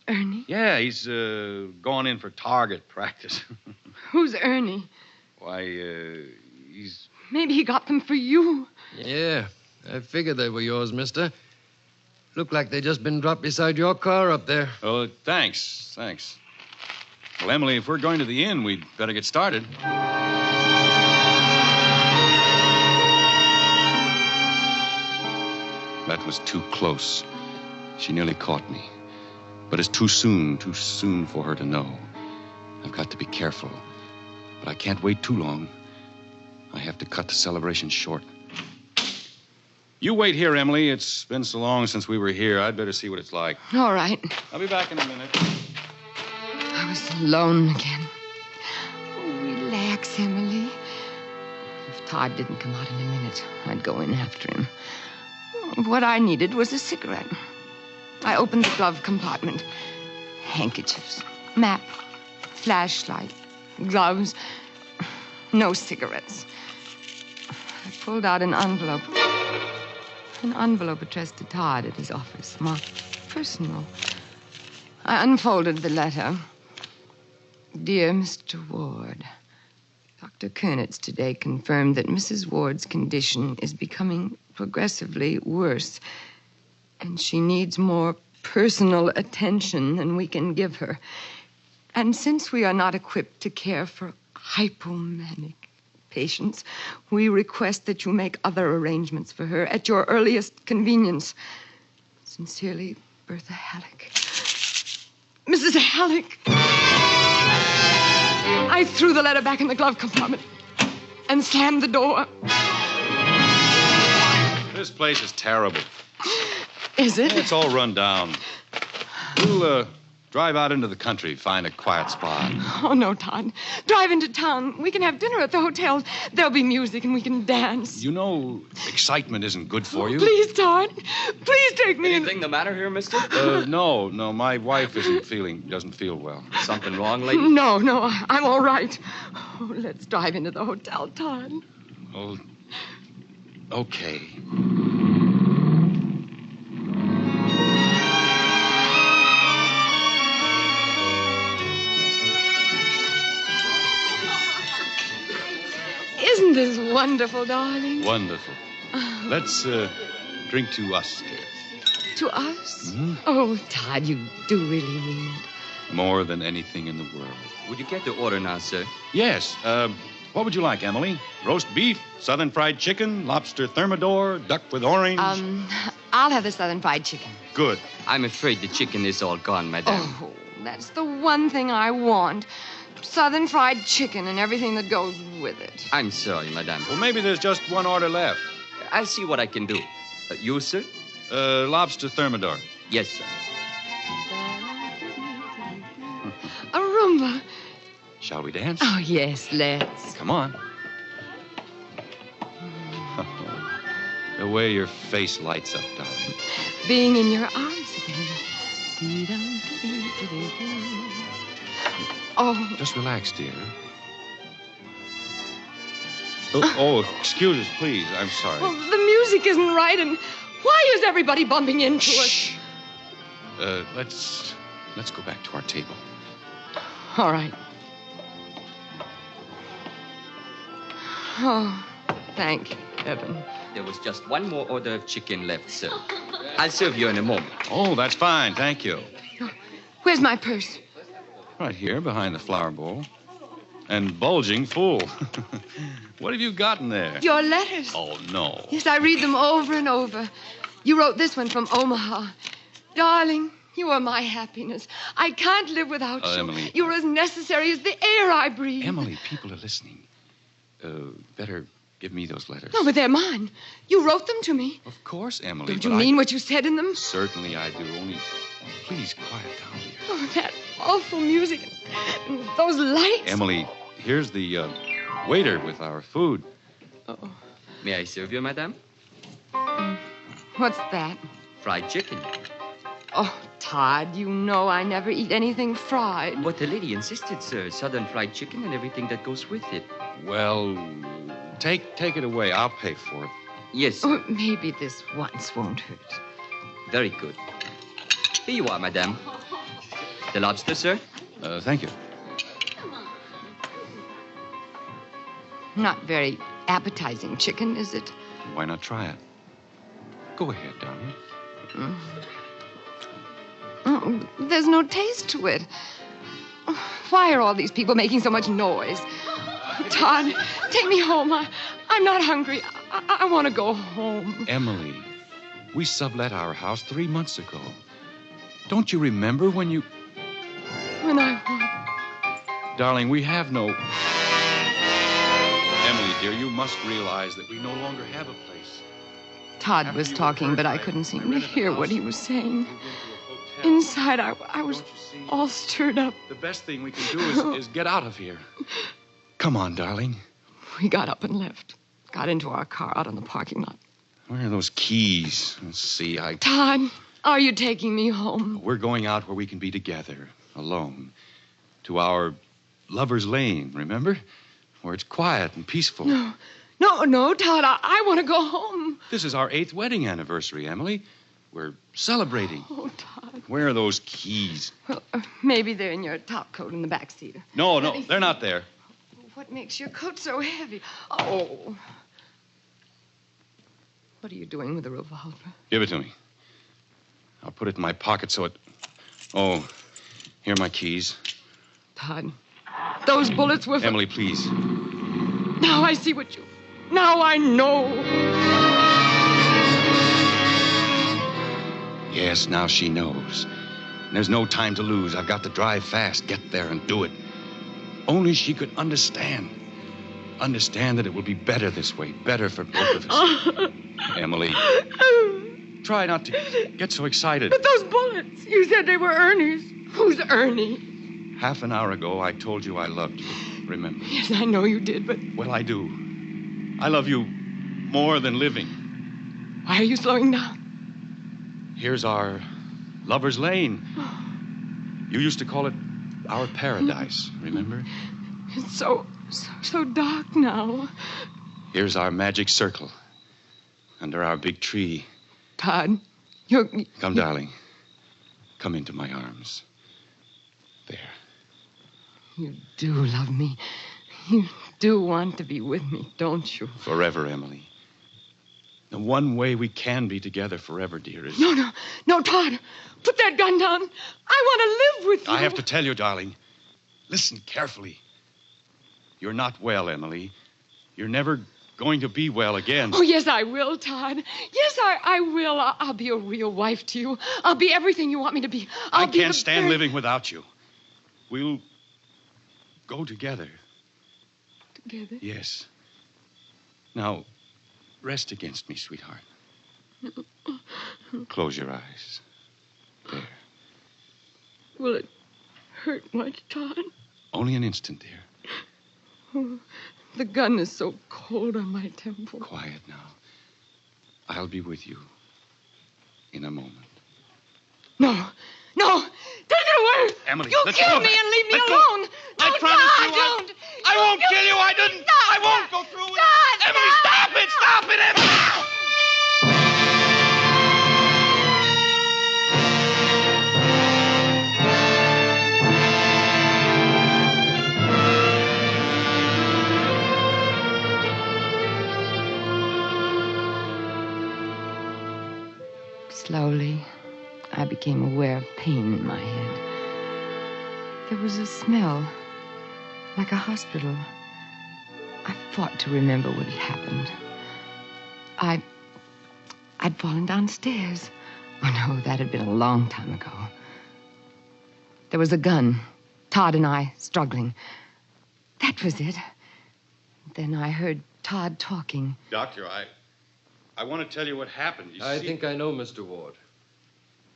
Ernie? Yeah, he's going in for target practice. Who's Ernie? Why, he's... Maybe he got them for you. Yeah, I figured they were yours, mister. Looked like they just been dropped beside your car up there. Oh, thanks. Well, Emily, if we're going to the inn, we'd better get started. That was too close. She nearly caught me. But it's too soon for her to know. I've got to be careful. But I can't wait too long. I have to cut the celebration short. You wait here, Emily. It's been so long since we were here. I'd better see what it's like. All right. I'll be back in a minute. I was alone again. Oh, relax, Emily. If Todd didn't come out in a minute, I'd go in after him. What I needed was a cigarette. I opened the glove compartment. Handkerchiefs, map, flashlight, gloves. No cigarettes. I pulled out an envelope. An envelope addressed to Todd at his office, marked personal. I unfolded the letter. Dear Mr. Ward, Dr. Kernitz today confirmed that Mrs. Ward's condition is becoming progressively worse, and she needs more personal attention than we can give her. And since we are not equipped to care for hypomanic patients, we request that you make other arrangements for her at your earliest convenience. Sincerely, Bertha Halleck. Mrs. Halleck! I threw the letter back in the glove compartment and slammed the door. This place is terrible. Is it? It's all run down. We'll drive out into the country, find a quiet spot. Oh, no, Todd. Drive into town. We can have dinner at the hotel. There'll be music and we can dance. You know, excitement isn't good for you. Please, Todd. Please take me. Anything the matter here, mister? No. My wife doesn't feel well. Something wrong, lady? No, I'm all right. Oh, let's drive into the hotel, Todd. Oh, okay. Isn't this wonderful, darling? Wonderful. Let's drink to us, dear. To us? Mm-hmm. Oh, Todd, you do really mean it. More than anything in the world. Would you care to order now, sir? Yes. What would you like, Emily? Roast beef, southern fried chicken, lobster thermidor, duck with orange? I'll have the southern fried chicken. Good. I'm afraid the chicken is all gone, madame. Oh, that's the one thing I want. Southern fried chicken and everything that goes with it. I'm sorry, madame. Well, maybe there's just one order left. I'll see what I can do. You, sir? Lobster thermidor. Yes, sir. A rumba. Shall we dance? Oh, yes, let's. Come on. The way your face lights up, darling. Being in your arms again. Oh. Just relax, dear. Oh, excuse us, please. I'm sorry. Well, the music isn't right, and why is everybody bumping into us? Let's go back to our table. All right. Oh, thank heaven. There was just one more order of chicken left, sir. I'll serve you in a moment. Oh, that's fine. Thank you. Where's my purse? Right here, behind the flower bowl. And bulging full. What have you got in there? Your letters. Oh, no. Yes, I read them over and over. You wrote this one from Omaha. Darling, you are my happiness. I can't live without you. Emily. You're as necessary as the air I breathe. Emily, people are listening. Better give me those letters. No, but they're mine. You wrote them to me. Of course, Emily. Don't you mean what you said in them? Certainly I do. Only, please, quiet down, dear. Oh, that awful music and those lights. Emily, here's the waiter with our food. Oh. May I serve you, madame? What's that? Fried chicken. Oh, Todd, you know I never eat anything fried. But the lady insisted, sir. Southern fried chicken and everything that goes with it. Well, take it away. I'll pay for it. Yes, sir. Oh, maybe this once won't hurt. Very good. Here you are, madame. The lobster, sir? Thank you. Not very appetizing chicken, is it? Why not try it? Go ahead, darling. Oh, there's no taste to it. Why are all these people making so much noise? Todd, take me home. I'm not hungry. I want to go home. Emily, we sublet our house 3 months ago. Don't you remember when you... When I want... Darling, we have no... Emily, dear, you must realize that we no longer have a place. Todd was talking, but I couldn't seem to hear what he was saying. Inside, I was all stirred up. The best thing we can do is get out of here. Come on, darling. We got up and left. Got into our car out on the parking lot. Where are those keys? Let's see, Todd, are you taking me home? We're going out where we can be together, alone. To our lover's lane, remember? Where it's quiet and peaceful. No, Todd, I want to go home. This is our 8th wedding anniversary, Emily. We're celebrating. Oh, Todd. Where are those keys? Well, maybe they're in your top coat in the back seat. No, they're not there. What makes your coat so heavy? Oh. What are you doing with the revolver? Give it to me. I'll put it in my pocket so it... Oh, here are my keys. Todd, those bullets were... Emily, please. Now I see what you... Now I know. Yes, now she knows. There's no time to lose. I've got to drive fast, get there and do it. Only she could understand. Understand that it will be better this way. Better for both of us. Emily, try not to get so excited. But those bullets, you said they were Ernie's. Who's Ernie? Half an hour ago, I told you I loved you. Remember? Yes, I know you did, but... Well, I do. I love you more than living. Why are you slowing down? Here's our lover's lane. You used to call it our paradise, remember? It's so dark now. Here's our magic circle. Under our big tree. Todd, Come, darling. Come into my arms. There. You do love me. You do want to be with me, don't you? Forever, Emily. The one way we can be together forever, dear, is... No, Todd. Put that gun down. I want to live with you. I have to tell you, darling. Listen carefully. You're not well, Emily. You're never going to be well again. Oh, yes, I will, Todd. Yes, I will. I'll be a real wife to you. I'll be everything you want me to be. I can't stand living without you. We'll go together. Together? Yes. Now, rest against me, sweetheart. Close your eyes. There. Will it hurt much, Todd? Only an instant, dear. Oh, the gun is so cold on my temple. Quiet now. I'll be with you in a moment. No. Take it away. Emily, you'll let kill go. me and leave me Let go. alone. I No, promise Todd, you don't. I won't kill you. I didn't. I won't go through with it. Emily, stop it. Stop it, Emily. Slowly, I became aware of pain in my head. There was a smell, like a hospital. I fought to remember what had happened. I'd fallen downstairs. Oh, no, that had been a long time ago. There was a gun. Todd and I struggling. That was it. Then I heard Todd talking. Doctor, I want to tell you what happened. I think I know, Mr. Ward.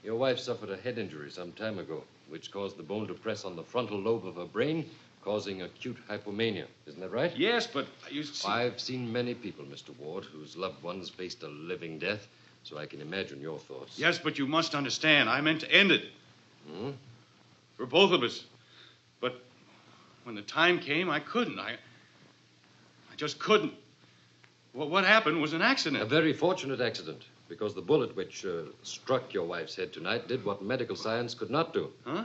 Your wife suffered a head injury some time ago, which caused the bone to press on the frontal lobe of her brain, causing acute hypomania. Isn't that right? Yes, but you see... I've seen many people, Mr. Ward, whose loved ones faced a living death, so I can imagine your thoughts. Yes, but you must understand. I meant to end it. For both of us. But when the time came, I couldn't. I just couldn't. Well, what happened was an accident. A very fortunate accident, because the bullet which struck your wife's head tonight did what medical science could not do. Huh?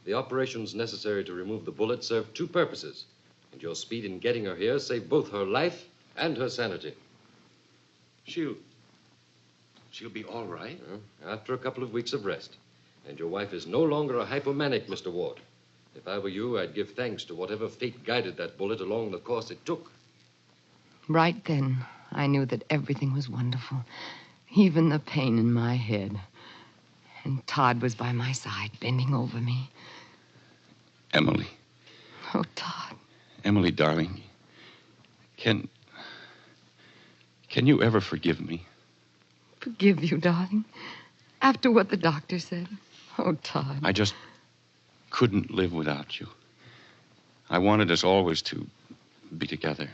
The operations necessary to remove the bullet served two purposes, and your speed in getting her here saved both her life and her sanity. She'll be all right? After a couple of weeks of rest. And your wife is no longer a hypomanic, Mr. Ward. If I were you, I'd give thanks to whatever fate guided that bullet along the course it took. Right then, I knew that everything was wonderful, even the pain in my head. And Todd was by my side, bending over me. Emily. Oh, Todd. Emily, darling. Can you ever forgive me? Forgive you, darling? After what the doctor said? Oh, Todd. I just couldn't live without you. I wanted us always to be together.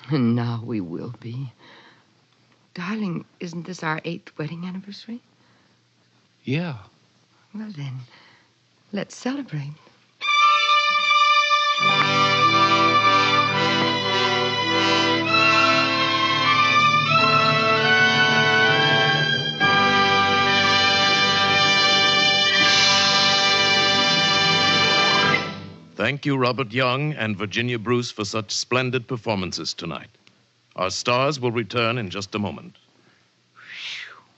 And now we will be. Darling, isn't this our 8th wedding anniversary? Yeah. Well, then, let's celebrate. Thank you, Robert Young and Virginia Bruce, for such splendid performances tonight. Our stars will return in just a moment.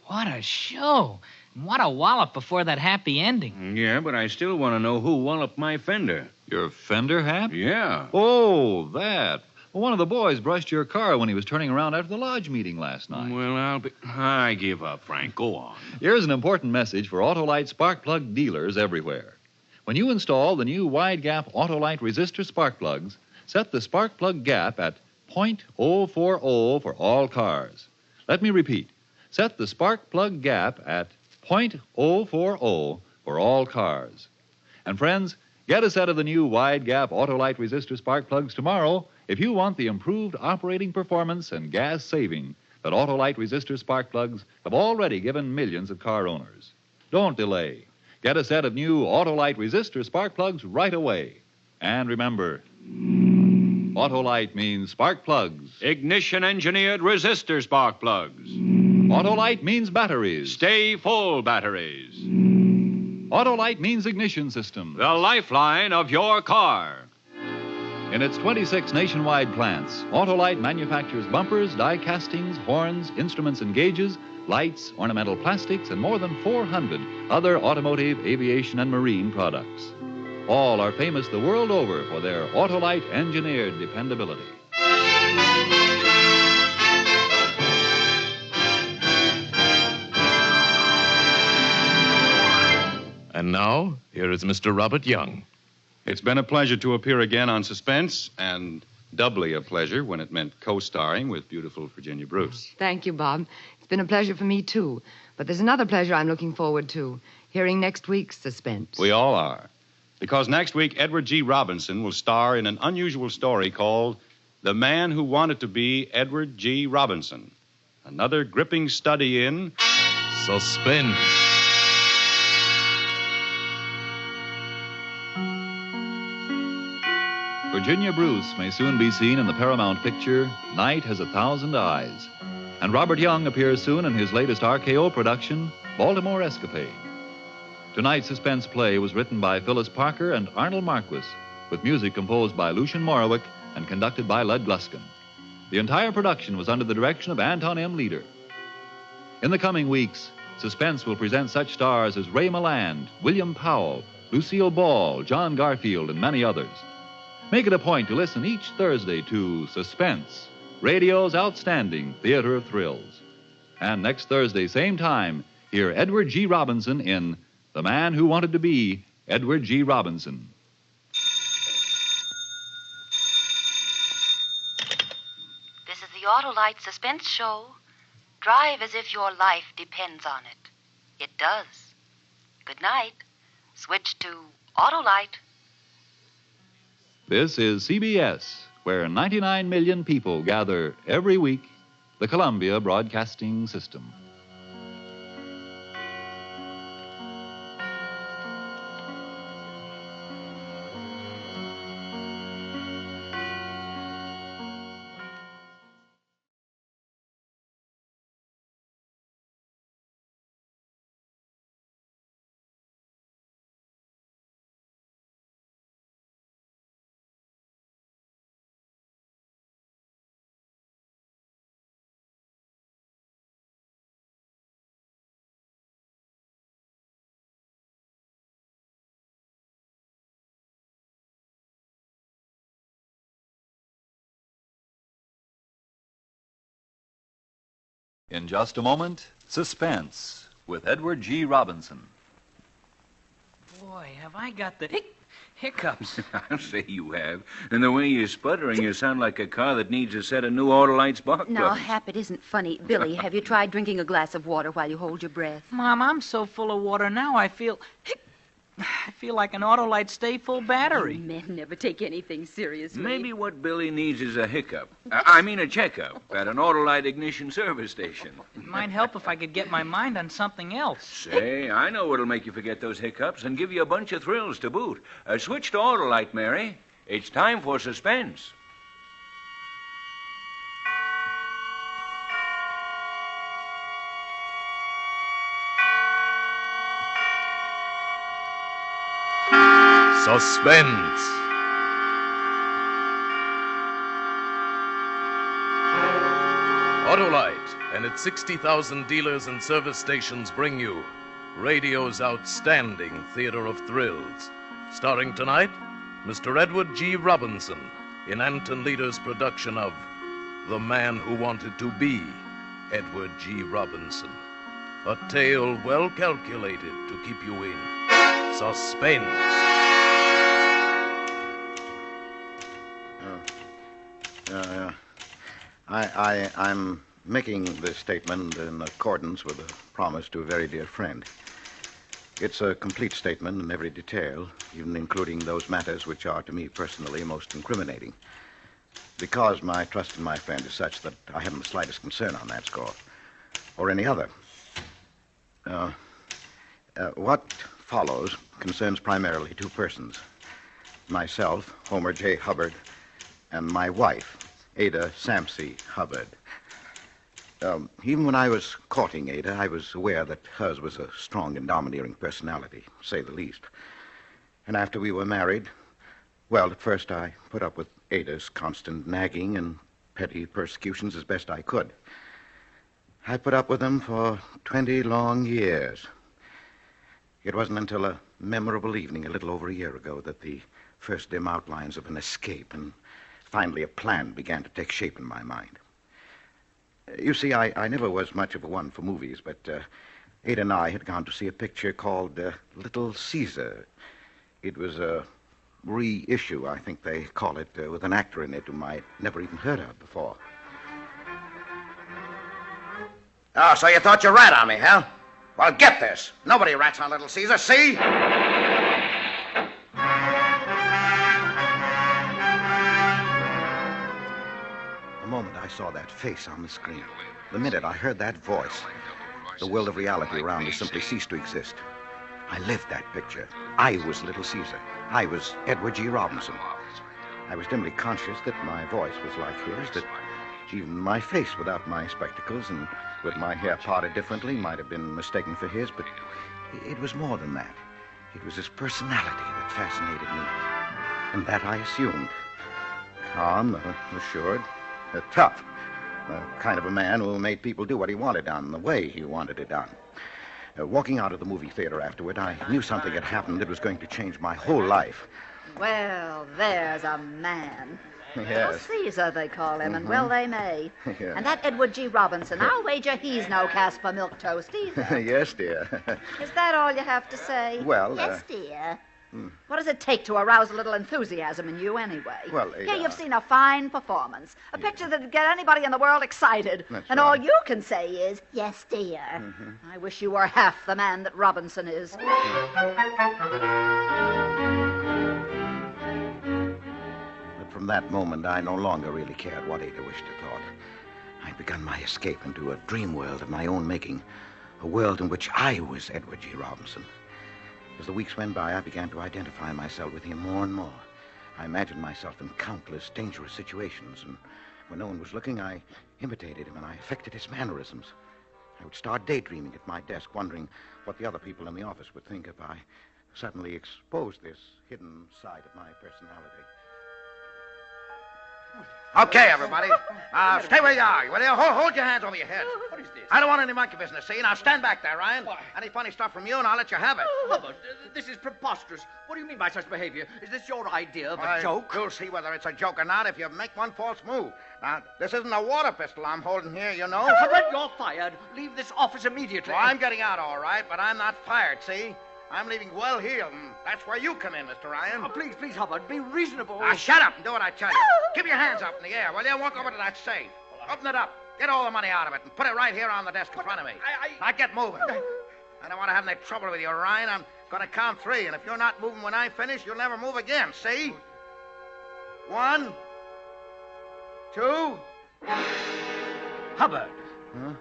What a show. And what a wallop before that happy ending. Yeah, but I still want to know who walloped my fender. Your fender, Hap? Yeah. Oh, that. Well, one of the boys brushed your car when he was turning around after the lodge meeting last night. Well, I give up, Frank. Go on. Here's an important message for Autolite spark plug dealers everywhere. When you install the new wide-gap Autolite resistor spark plugs, set the spark plug gap at .040 for all cars. Let me repeat. Set the spark plug gap at .040 for all cars. And friends, get a set of the new wide-gap Autolite resistor spark plugs tomorrow if you want the improved operating performance and gas saving that Autolite resistor spark plugs have already given millions of car owners. Don't delay. Get a set of new Autolite resistor spark plugs right away. And remember, Autolite means spark plugs. Ignition-engineered resistor spark plugs. Autolite means batteries. Stay full batteries. Autolite means ignition system. The lifeline of your car. In its 26 nationwide plants, Autolite manufactures bumpers, die castings, horns, instruments and gauges, lights, ornamental plastics, and more than 400 other automotive, aviation, and marine products. All are famous the world over for their Autolite engineered dependability. And now, here is Mr. Robert Young. It's been a pleasure to appear again on Suspense, and doubly a pleasure when it meant co-starring with beautiful Virginia Bruce. Thank you, Bob. It's been a pleasure for me, too. But there's another pleasure I'm looking forward to, hearing next week's Suspense. We all are. Because next week, Edward G. Robinson will star in an unusual story called The Man Who Wanted to Be Edward G. Robinson. Another gripping study in suspense. Virginia Bruce may soon be seen in the Paramount picture Night Has 1,000 Eyes. And Robert Young appears soon in his latest RKO production, Baltimore Escapade. Tonight's suspense play was written by Phyllis Parker and Arnold Marquis, with music composed by Lucien Morawick and conducted by Lud Gluskin. The entire production was under the direction of Anton M. Leader. In the coming weeks, Suspense will present such stars as Ray Milland, William Powell, Lucille Ball, John Garfield, and many others. Make it a point to listen each Thursday to Suspense, radio's outstanding theater of thrills. And next Thursday, same time, hear Edward G. Robinson in The Man Who Wanted to Be Edward G. Robinson. This is the Autolite Suspense Show. Drive as if your life depends on it. It does. Good night. Switch to Autolite. This is CBS, where 99 million people gather every week, the Columbia Broadcasting System. In just a moment, Suspense with Edward G. Robinson. Boy, have I got the hiccups. I'll say you have. And the way you're sputtering, you sound like a car that needs a set of new Autolite spark Now, plugs. Hap, it isn't funny. Billy, have you tried drinking a glass of water while you hold your breath? Mom, I'm so full of water now, I feel like an Autolite Stay Full battery. Men never take anything seriously. Maybe what Billy needs is a hiccup. A checkup at an Autolite ignition service station. It might help if I could get my mind on something else. Say, I know what'll make you forget those hiccups and give you a bunch of thrills to boot. Switch to Autolite, Mary. It's time for Suspense. Suspense. Autolite and its 60,000 dealers and service stations bring you radio's outstanding theater of thrills. Starring tonight, Mr. Edward G. Robinson in Anton Leader's production of The Man Who Wanted to Be Edward G. Robinson. A tale well calculated to keep you in suspense. I'm making this statement in accordance with a promise to a very dear friend. It's a complete statement in every detail, even including those matters which are to me personally most incriminating. Because my trust in my friend is such that I haven't the slightest concern on that score, or any other. What follows concerns primarily two persons. Myself, Homer J. Hubbard, and my wife, Ada Samsey Hubbard. Even when I was courting Ada, I was aware that hers was a strong and domineering personality, to say the least. And after we were married, well, at first I put up with Ada's constant nagging and petty persecutions as best I could. I put up with them for 20 long years. It wasn't until a memorable evening a little over a year ago that the first dim outlines of an escape and finally a plan began to take shape in my mind. You see, I never was much of a one for movies, but Ada and I had gone to see a picture called Little Caesar. It was a reissue, I think they call it, with an actor in it whom I'd never even heard of before. Oh, so you thought you rat on me, huh? Well, get this. Nobody rats on Little Caesar, see? The moment I saw that face on the screen, the minute I heard that voice, the world of reality around me simply ceased to exist. I lived that picture. I was Little Caesar. I was Edward G. Robinson. I was dimly conscious that my voice was like his, that even my face without my spectacles and with my hair parted differently might have been mistaken for his, but it was more than that. It was his personality that fascinated me, and that I assumed. Calm, assured, tough. The kind of a man who made people do what he wanted done, the way he wanted it done. Walking out of the movie theater afterward, I knew something had happened that was going to change my whole life. Well, there's a man. Yes. Little Caesar, they call him, and well they may. Yeah. And that Edward G. Robinson, I'll wager he's no Casper milk toast either. Yes, dear. Is that all you have to say? Well, Yes, dear. What does it take to arouse a little enthusiasm in you, anyway? Well, Here you've seen a fine performance, a picture that'd get anybody in the world excited. That's and right. all you can say is, yes, dear. I wish you were half the man that Robinson is. But from that moment, I no longer really cared what Ada wished or thought. I'd begun my escape into a dream world of my own making, a world in which I was Edward G. Robinson. As the weeks went by, I began to identify myself with him more and more. I imagined myself in countless dangerous situations, and when no one was looking, I imitated him and I affected his mannerisms. I would start daydreaming at my desk, wondering what the other people in the office would think if I suddenly exposed this hidden side of my personality. Okay, everybody. Stay where you are. Will you? Hold your hands over your head. What is this? I don't want any monkey business, see? Now stand back there, Ryan. Any funny stuff from you, and I'll let you have it. Hubbard, this is preposterous. What do you mean by such behavior? Is this your idea of a joke? You'll see whether it's a joke or not if you make one false move. Now, this isn't a water pistol I'm holding here, you know. Hubbard, you're fired. Leave this office immediately. Well, I'm getting out all right, but I'm not fired, see? I'm leaving well heeled, and that's where you come in, Mr. Ryan. Oh, please, Hubbard, be reasonable. Now, shut up and do what I tell you. Keep your hands up in the air, will you? Walk over to that safe. Open it up. Get all the money out of it and put it right here on the desk in front of me. Now, get moving. I don't want to have any trouble with you, Ryan. I'm going to count 3, and if you're not moving when I finish, you'll never move again, see? 1, 2... Hubbard. Huh?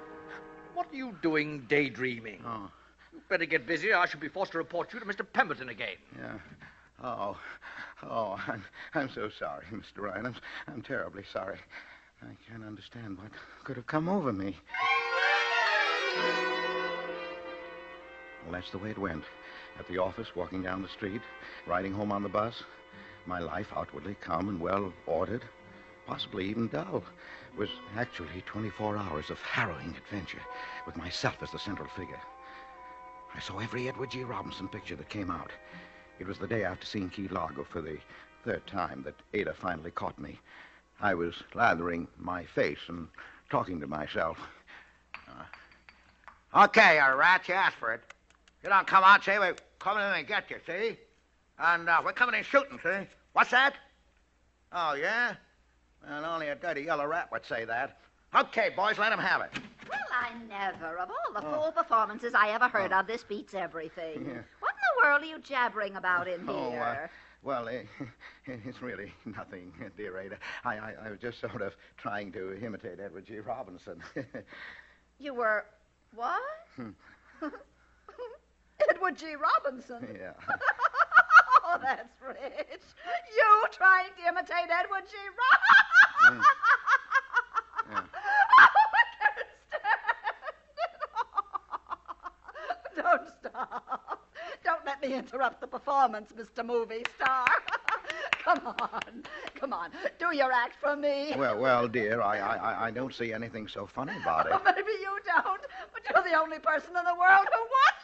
What are you doing daydreaming? Oh. You'd better get busy, or I shall be forced to report you to Mr. Pemberton again. Yeah. Oh, I'm so sorry, Mr. Ryan. I'm terribly sorry. I can't understand what could have come over me. Well, that's the way it went. At the office, walking down the street, riding home on the bus. My life, outwardly calm and well ordered, possibly even dull, was actually 24 hours of harrowing adventure, with myself as the central figure. I saw every Edward G. Robinson picture that came out. It was the day after seeing Key Largo for the 3rd time that Ada finally caught me. I was lathering my face and talking to myself. Okay, you rat, you asked for it. You don't come out, see? We're coming in and get you, see? And we're coming in shooting, see? What's that? Oh, yeah? Well, only a dirty yellow rat would say that. Okay, boys, let him have it. Well, I never. Of all the fool performances I ever heard of, this beats everything. Yeah. What in the world are you jabbering about in here? Well, it's really nothing, dear Ada. I was just sort of trying to imitate Edward G. Robinson. You were what? Edward G. Robinson? Yeah. Oh, that's rich. You trying to imitate Edward G. Robinson? Yeah. Don't stop. Don't let me interrupt the performance, Mr. Movie Star. Come on. Do your act for me. Well, dear, I don't see anything so funny about it. Oh, maybe you don't, but you're the only person in the world who wouldn't.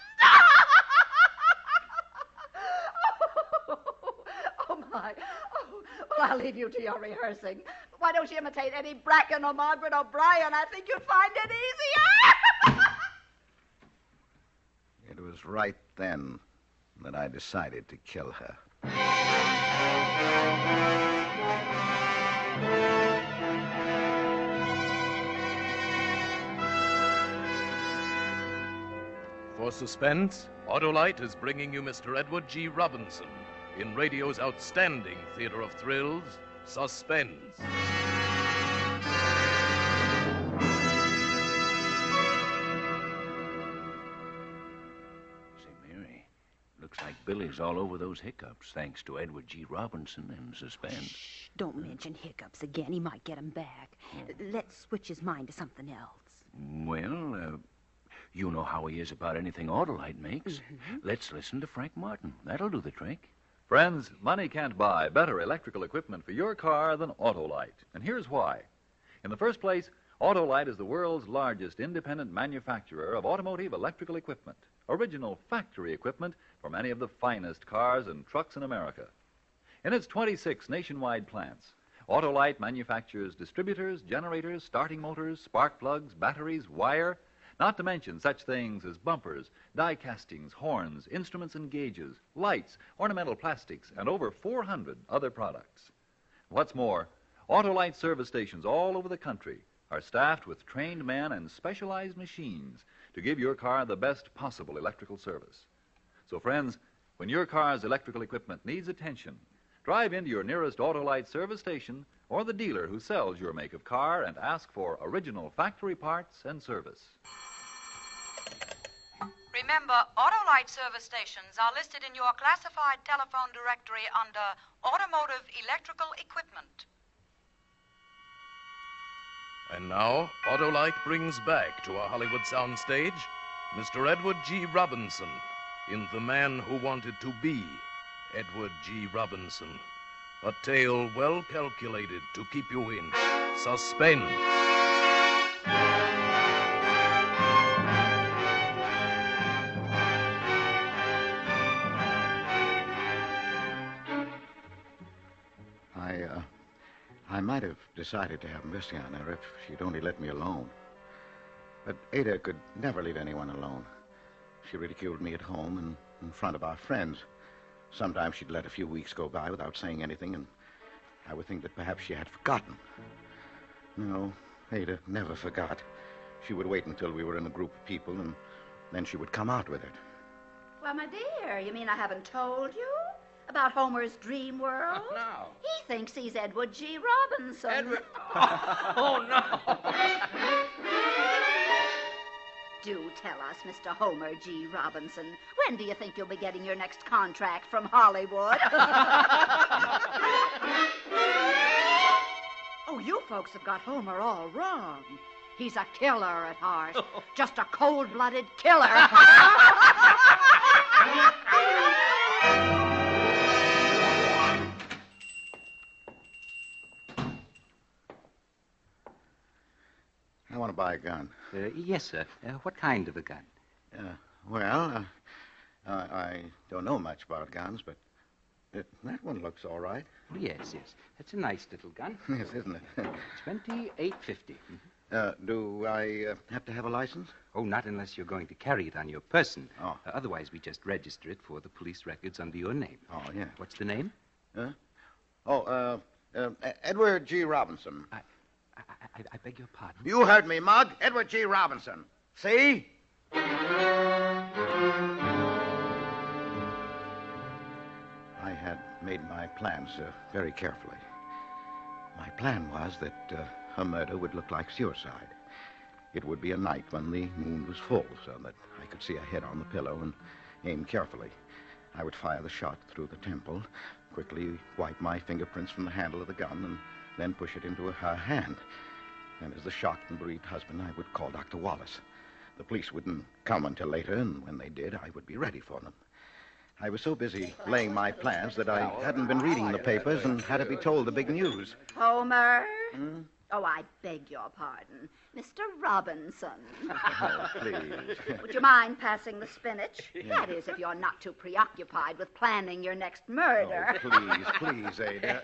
Oh, my. Oh, well, I'll leave you to your rehearsing. Why don't you imitate Eddie Bracken or Margaret O'Brien? I think you'd find it easier. It was right then that I decided to kill her. For Suspense, Autolite is bringing you Mr. Edward G. Robinson in radio's outstanding theater of thrills, Suspense. Mary, looks like Billy's all over those hiccups, thanks to Edward G. Robinson and Suspense. Shh, don't mention hiccups again. He might get 'em back. Let's switch his mind to something else. Well, you know how he is about anything Autolite makes. Mm-hmm. Let's listen to Frank Martin. That'll do the trick. Friends, money can't buy better electrical equipment for your car than Autolite. And here's why. In the first place, Autolite is the world's largest independent manufacturer of automotive electrical equipment. Original factory equipment for many of the finest cars and trucks in America. In its 26 nationwide plants, Autolite manufactures distributors, generators, starting motors, spark plugs, batteries, wire, not to mention such things as bumpers, die castings, horns, instruments and gauges, lights, ornamental plastics, and over 400 other products. What's more, Autolite service stations all over the country are staffed with trained men and specialized machines to give your car the best possible electrical service. So, friends, when your car's electrical equipment needs attention, drive into your nearest Autolite service station or the dealer who sells your make of car and ask for original factory parts and service. Remember, Autolite service stations are listed in your classified telephone directory under Automotive Electrical Equipment. And now, Autolite brings back to our Hollywood soundstage Mr. Edward G. Robinson in The Man Who Wanted to Be Edward G. Robinson, A tale well calculated to keep you in suspense. I might have decided to have mercy on her if she'd only let me alone. But Ada could never leave anyone alone. She ridiculed me at home and in front of our friends. Sometimes she'd let a few weeks go by without saying anything, and I would think that perhaps she had forgotten. No, Ada never forgot. She would wait until we were in a group of people, and then she would come out with it. Well, my dear, you mean I haven't told you about Homer's dream world? Oh, no. He thinks he's Edward G. Robinson. Edward? Oh, no. Do tell us, Mr. Homer G. Robinson, when do you think you'll be getting your next contract from Hollywood? Oh, you folks have got Homer all wrong. He's a killer at heart. Just a cold-blooded killer. I want to buy a gun. Yes, sir. What kind of a gun? I don't know much about guns, but that one looks all right. Yes. It's a nice little gun. Yes, isn't it? $28.50. Do I have to have a license? Oh, not unless you're going to carry it on your person. Oh. Otherwise, we just register it for the police records under your name. Oh, yeah. What's the name? Edward G. Robinson. I beg your pardon? You heard me, Mug. Edward G. Robinson. See? I had made my plans very carefully. My plan was that her murder would look like suicide. It would be a night when the moon was full, so that I could see ahead on the pillow and aim carefully. I would fire the shot through the temple, quickly wipe my fingerprints from the handle of the gun, and then push it into her hand. And as the shocked and bereaved husband, I would call Dr. Wallace. The police wouldn't come until later, and when they did, I would be ready for them. I was so busy laying my plans that I hadn't been reading the papers and had to be told the big news. Homer? Oh, I beg your pardon. Mr. Robinson. Oh, please. Would you mind passing the spinach? That is, if you're not too preoccupied with planning your next murder. Oh, please, Ada.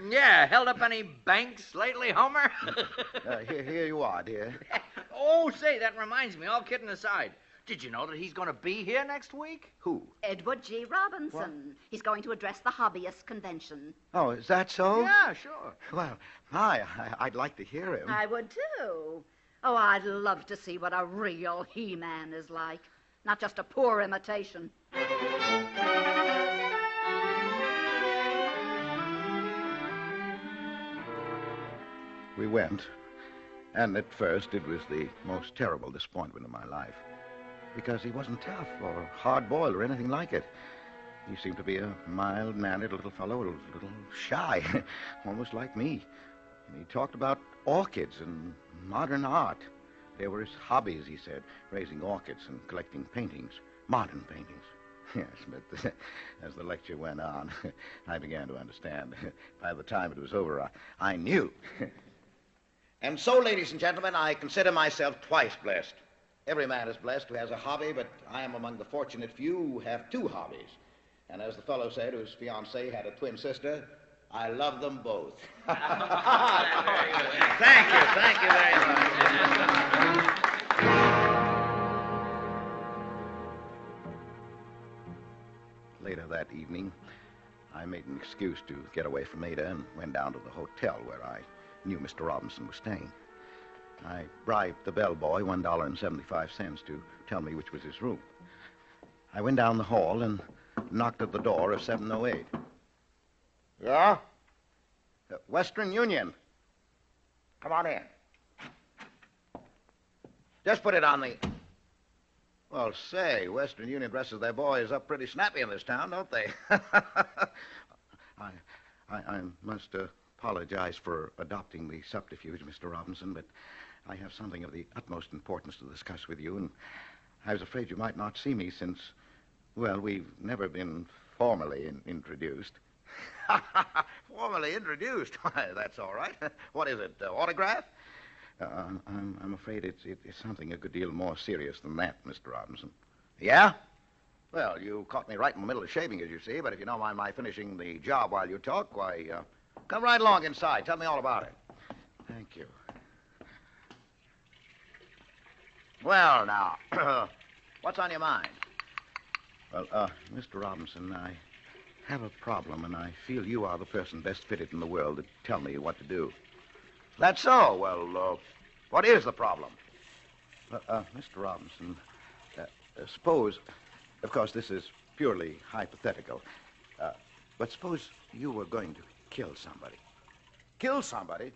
Yeah, held up any banks lately, Homer? Here you are, dear. Oh, say, that reminds me, all kidding aside. Did you know that he's going to be here next week? Who? Edward G. Robinson. What? He's going to address the hobbyist convention. Oh, is that so? Yeah, sure. Well, I'd like to hear him. I would, too. Oh, I'd love to see what a real He-Man is like. Not just a poor imitation. We went, and at first it was the most terrible disappointment of my life. Because he wasn't tough or hard-boiled or anything like it. He seemed to be a mild-mannered little fellow, a little shy, almost like me. And he talked about orchids and modern art. They were his hobbies, he said, raising orchids and collecting paintings, modern paintings. Yes, but as the lecture went on, I began to understand. By the time it was over, I knew. And so, ladies and gentlemen, I consider myself twice blessed. Every man is blessed who has a hobby, but I am among the fortunate few who have two hobbies. And as the fellow said, whose fiancée had a twin sister, I love them both. Thank you very much. Later that evening, I made an excuse to get away from Ada and went down to the hotel where I knew Mr. Robinson was staying. I bribed the bellboy $1.75 to tell me which was his room. I went down the hall and knocked at the door of 708. Yeah? Western Union. Come on in. Just put it on the... Well, say, Western Union dresses their boys up pretty snappy in this town, don't they? I must apologize for adopting the subterfuge, Mr. Robinson, but I have something of the utmost importance to discuss with you, and I was afraid you might not see me since, well, we've never been formally introduced. Formally introduced. Why, that's all right. What is it, autograph? I'm afraid it's something a good deal more serious than that, Mr. Robinson. Yeah? Well, you caught me right in the middle of shaving, as you see, but if you don't mind my finishing the job while you talk, why, come right along inside. Tell me all about it. Thank you. Well, now, what's on your mind? Well, Mr. Robinson, I have a problem, and I feel you are the person best fitted in the world to tell me what to do. That's so. Well, what is the problem? Mr. Robinson, suppose, of course, this is purely hypothetical, but suppose you were going to kill somebody. Kill somebody?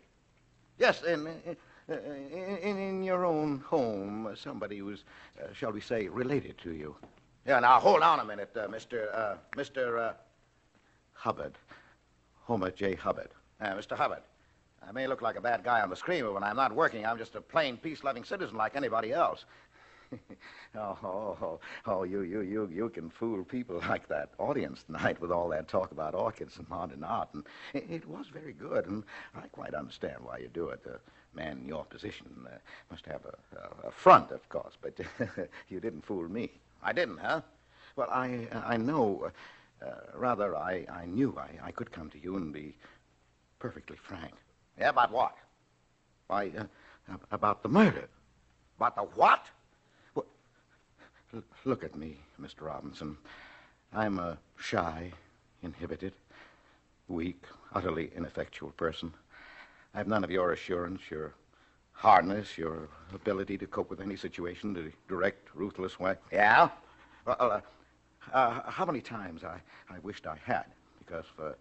Yes, in your own home, somebody who's, shall we say, related to you. Yeah, now, hold on a minute, Mr. Hubbard. Homer J. Hubbard. Mr. Hubbard, I may look like a bad guy on the screen, but when I'm not working, I'm just a plain, peace-loving citizen like anybody else. You can fool people like that audience tonight with all that talk about orchids and modern art. And it was very good, and I quite understand why you do it. A man in your position must have a front, of course, but you didn't fool me. I didn't, huh? Well, I know, rather, I knew I could come to you and be perfectly frank. Yeah, about what? Why, about the murder. About the what? Well, look at me, Mr. Robinson. I'm a shy, inhibited, weak, utterly ineffectual person. I have none of your assurance, your hardness, your ability to cope with any situation the direct, ruthless way. Yeah? Well, how many times I wished I had, because for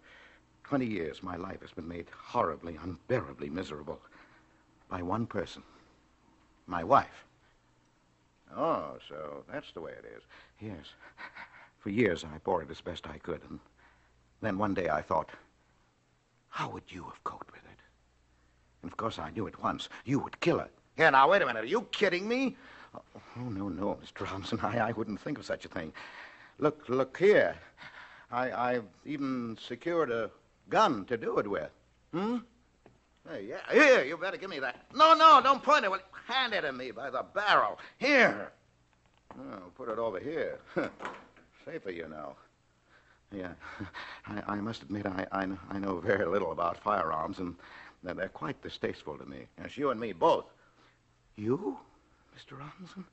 20 years my life has been made horribly, unbearably miserable by one person, my wife. Oh, so that's the way it is. Yes. For years I bore it as best I could, and then one day I thought, how would you have coped with it? And of course I knew at once, you would kill her. Yeah, now, wait a minute. Are you kidding me? Oh, no, Mr. Robinson. I wouldn't think of such a thing. Look here. I've even secured a gun to do it with. Hey, yeah. Here, you better give me that. No, don't point it. Well, hand it to me by the barrel. Here. Oh, put it over here. Safer, you know. Yeah. I must admit, I know very little about firearms, and they're quite distasteful to me. Yes, you and me both. You, Mr. Robinson?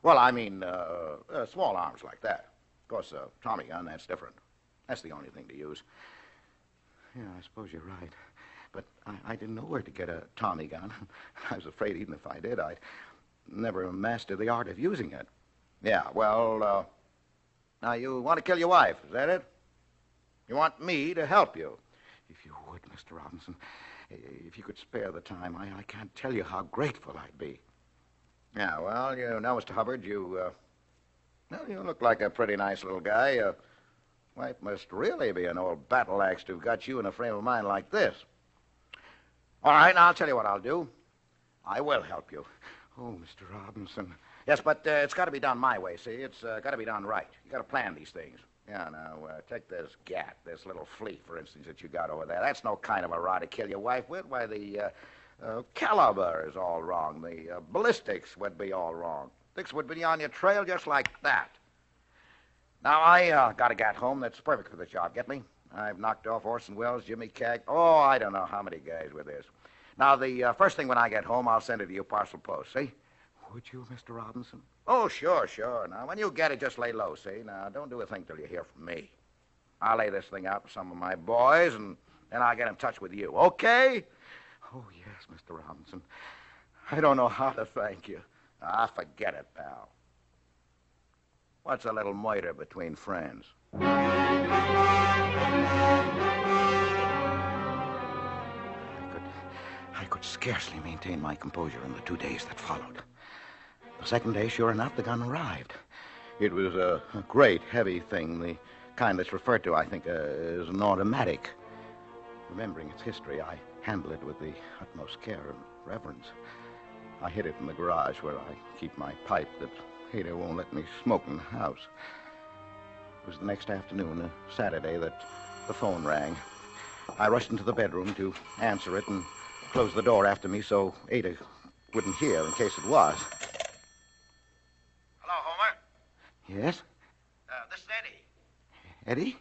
Well, I mean, small arms like that. Of course, a Tommy gun, that's different. That's the only thing to use. Yeah, I suppose you're right. But I didn't know where to get a Tommy gun. I was afraid even if I did, I'd never master the art of using it. Yeah, well, now you want to kill your wife, is that it? You want me to help you? If you would, Mr. Robinson, if you could spare the time, I can't tell you how grateful I'd be. Yeah, well, you know, Mr. Hubbard, you look like a pretty nice little guy. Your wife must really be an old battle axe to have got you in a frame of mind like this. All right, now I'll tell you what I'll do. I will help you. Oh, Mr. Robinson. Yes, but it's got to be done my way, see? It's got to be done right. You got to plan these things. Yeah, now, take this gat, this little flea, for instance, that you got over there. That's no kind of a rod to kill your wife with. Why, the caliber is all wrong. The ballistics would be all wrong. Things would be on your trail just like that. Now, I got a gat home that's perfect for the job. Get me? I've knocked off Orson Welles, Jimmy Cagg. Oh, I don't know how many guys with this. Now, the first thing when I get home, I'll send it to you parcel post, see? Would you, Mr. Robinson? Oh, sure. Now, when you get it, just lay low, see? Now, don't do a thing till you hear from me. I'll lay this thing out with some of my boys, and then I'll get in touch with you, okay? Oh, yes, Mr. Robinson. I don't know how to thank you. Ah, forget it, pal. What's a little murder between friends? I could scarcely maintain my composure in the 2 days that followed. The second day, sure enough, the gun arrived. It was a great, heavy thing, the kind that's referred to, I think, as an automatic. Remembering its history, I handled it with the utmost care and reverence. I hid it in the garage where I keep my pipe that Ada won't let me smoke in the house. It was the next afternoon, a Saturday, that the phone rang. I rushed into the bedroom to answer it and close the door after me so Ada wouldn't hear in case it was. Hello, Homer. Yes? This is Eddie. Eddie?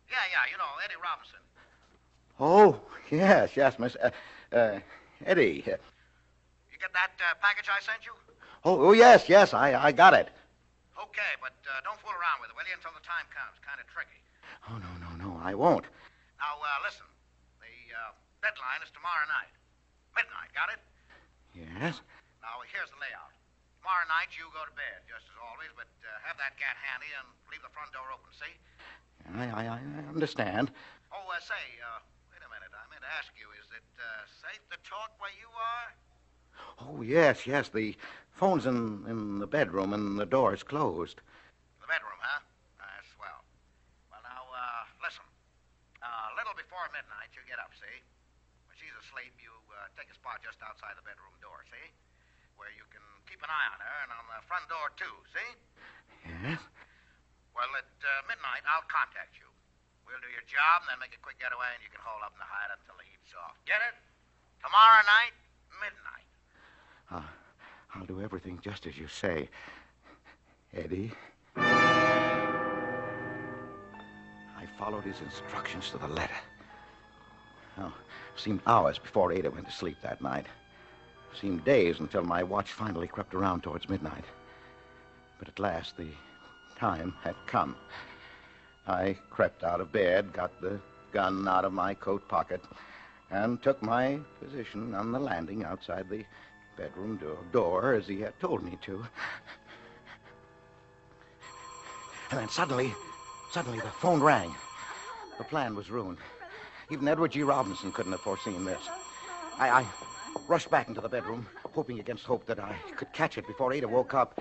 Yeah, you know, Eddie Robinson. Oh, yes, miss. Eddie. You get that package I sent you? Oh, yes, I got it. Okay, but don't fool around with it, will you, until the time comes. Kind of tricky. Oh, no, I won't. Now, listen. The deadline is tomorrow night. Midnight, got it? Yes? Now, here's the layout. Tomorrow night, you go to bed, just as always, but have that gat handy and leave the front door open, see? I understand. Oh, say, wait a minute. I meant to ask you, is it safe to talk where you are? Oh, yes. The phone's in the bedroom and the door is closed. The bedroom, huh? That's swell. Well, now, listen. A little before midnight, you get up, see? When she's asleep, you take a spot just outside the bedroom door, see? Where you can keep an eye on her and on the front door, too, see? Yes? Well, at midnight, I'll contact you. We'll do your job and then make a quick getaway, and you can hold up in the hideout until the heat's off. Get it? Tomorrow night, midnight. I'll do everything just as you say, Eddie. I followed his instructions to the letter. Now, it seemed hours before Ada went to sleep that night. It seemed days until my watch finally crept around towards midnight. But at last, the time had come. I crept out of bed, got the gun out of my coat pocket, and took my position on the landing outside the bedroom door as he had told me to. And then suddenly the phone rang. The plan was ruined. Even Edward G. Robinson couldn't have foreseen this. I rushed back into the bedroom, hoping against hope that I could catch it before Ada woke up.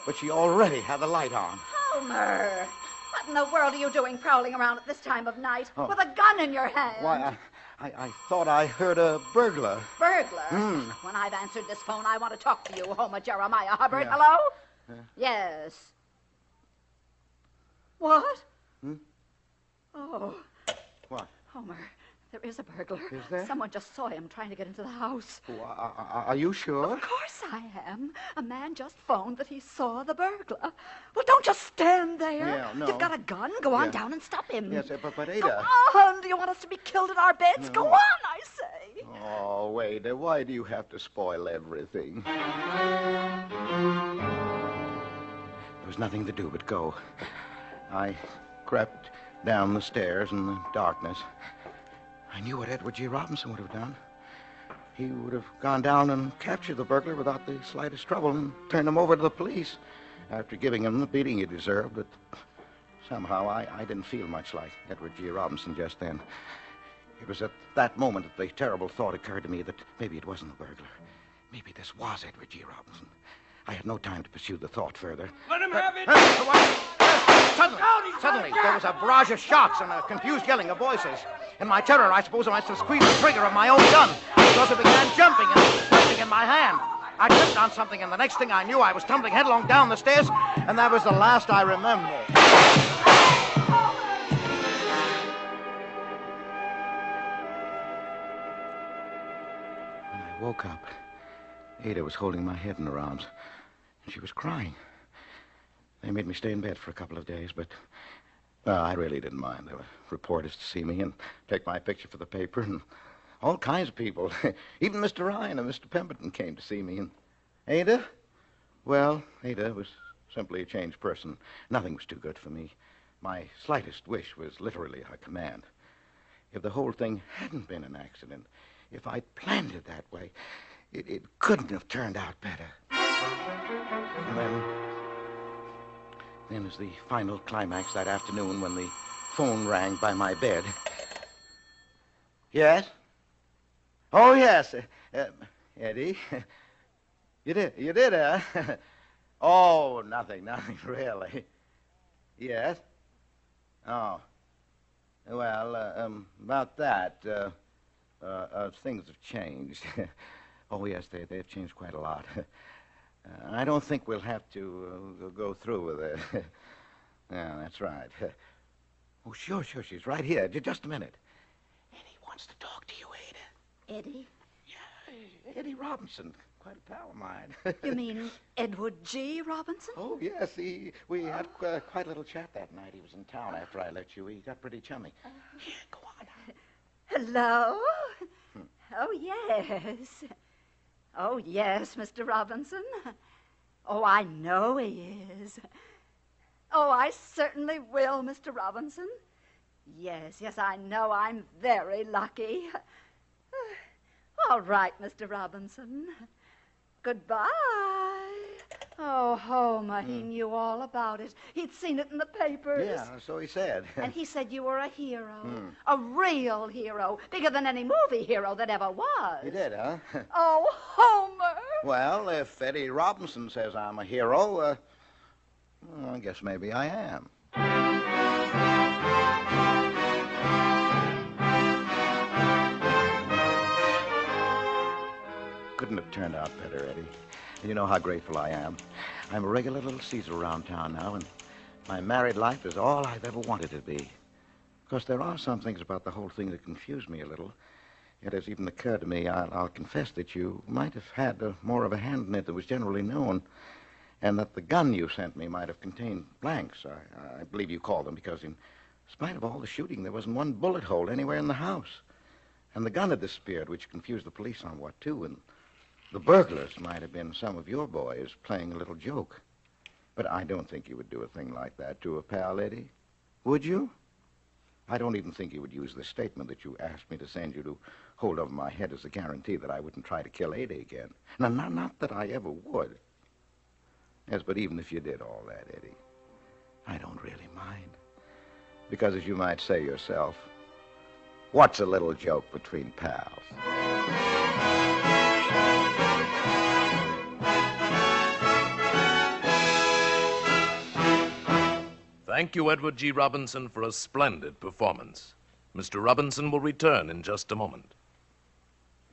But she already had the light on. Homer! What in the world are you doing prowling around at this time of night with a gun in your hand? Why, I thought I heard a burglar. Burglar? When I've answered this phone, I want to talk to you, Homer Jeremiah Hubbard. Yeah. Hello? Yes. What? Oh. What? Homer, there is a burglar. Is there? Someone just saw him trying to get into the house. Oh, are you sure? Of course I am. A man just phoned that he saw the burglar. Well, don't just stand there. Yeah, no. You've got a gun. Go on down and stop him. Yes, but Ada... Go on. Do you want us to be killed in our beds? No. Go on, I say. Oh, Ada, why do you have to spoil everything? There was nothing to do but go. I crept down the stairs in the darkness. I knew what Edward G. Robinson would have done. He would have gone down and captured the burglar without the slightest trouble and turned him over to the police after giving him the beating he deserved. But somehow I didn't feel much like Edward G. Robinson just then. It was at that moment that the terrible thought occurred to me that maybe it wasn't the burglar. Maybe this was Edward G. Robinson. I had no time to pursue the thought further. Let him have it! Suddenly, there was a barrage of shots and a confused yelling of voices. In my terror, I suppose I must have squeezed the trigger of my own gun because it began jumping and screaming in my hand. I tripped on something, and the next thing I knew, I was tumbling headlong down the stairs, and that was the last I remember. When I woke up, Ada was holding my head in her arms, and she was crying. They made me stay in bed for a couple of days, but I really didn't mind. There were reporters to see me and take my picture for the paper, and all kinds of people. Even Mr. Ryan and Mr. Pemberton came to see me. And Ada? Well, Ada was simply a changed person. Nothing was too good for me. My slightest wish was literally her command. If the whole thing hadn't been an accident, if I'd planned it that way, it couldn't have turned out better. And then as the final climax that afternoon when the phone rang by my bed. Yes? Oh, yes. Eddie? You did, huh? Oh, nothing, really. Yes? Oh. Well, about that, things have changed. Oh, yes, they've changed quite a lot. I don't think we'll have to go through with it. Yeah, that's right. Oh, sure. She's right here. Just a minute. Eddie wants to talk to you, Ada. Eddie? Yeah, Eddie Robinson. Quite a pal of mine. You mean Edward G. Robinson? Oh, yes. We had quite a little chat that night. He was in town after I left you. He got pretty chummy. Here, go on. Hello? Oh, yes. Oh, yes, Mr. Robinson. Oh, I know he is. Oh, I certainly will, Mr. Robinson. Yes, I know. I'm very lucky. All right, Mr. Robinson. Goodbye. Oh, Homer, he knew all about it. He'd seen it in the papers. Yeah, so he said. And he said you were a hero. A real hero. Bigger than any movie hero that ever was. He did, huh? Oh, Homer. Well, if Eddie Robinson says I'm a hero, well, I guess maybe I am. Couldn't have turned out better, Eddie. You know how grateful I am. I'm a regular little Caesar around town now, and my married life is all I've ever wanted to be. Of course, there are some things about the whole thing that confuse me a little. It has even occurred to me, I'll confess, that you might have had more of a hand in it than was generally known, and that the gun you sent me might have contained blanks. I believe you called them, because in spite of all the shooting, there wasn't one bullet hole anywhere in the house. And the gun had disappeared, which confused the police somewhat, too, and the burglars might have been some of your boys playing a little joke. But I don't think you would do a thing like that to a pal, Eddie. Would you? I don't even think you would use the statement that you asked me to send you to hold over my head as a guarantee that I wouldn't try to kill Ada again. Now, not that I ever would. Yes, but even if you did all that, Eddie, I don't really mind. Because, as you might say yourself, what's a little joke between pals? Thank you, Edward G. Robinson, for a splendid performance. Mr. Robinson will return in just a moment.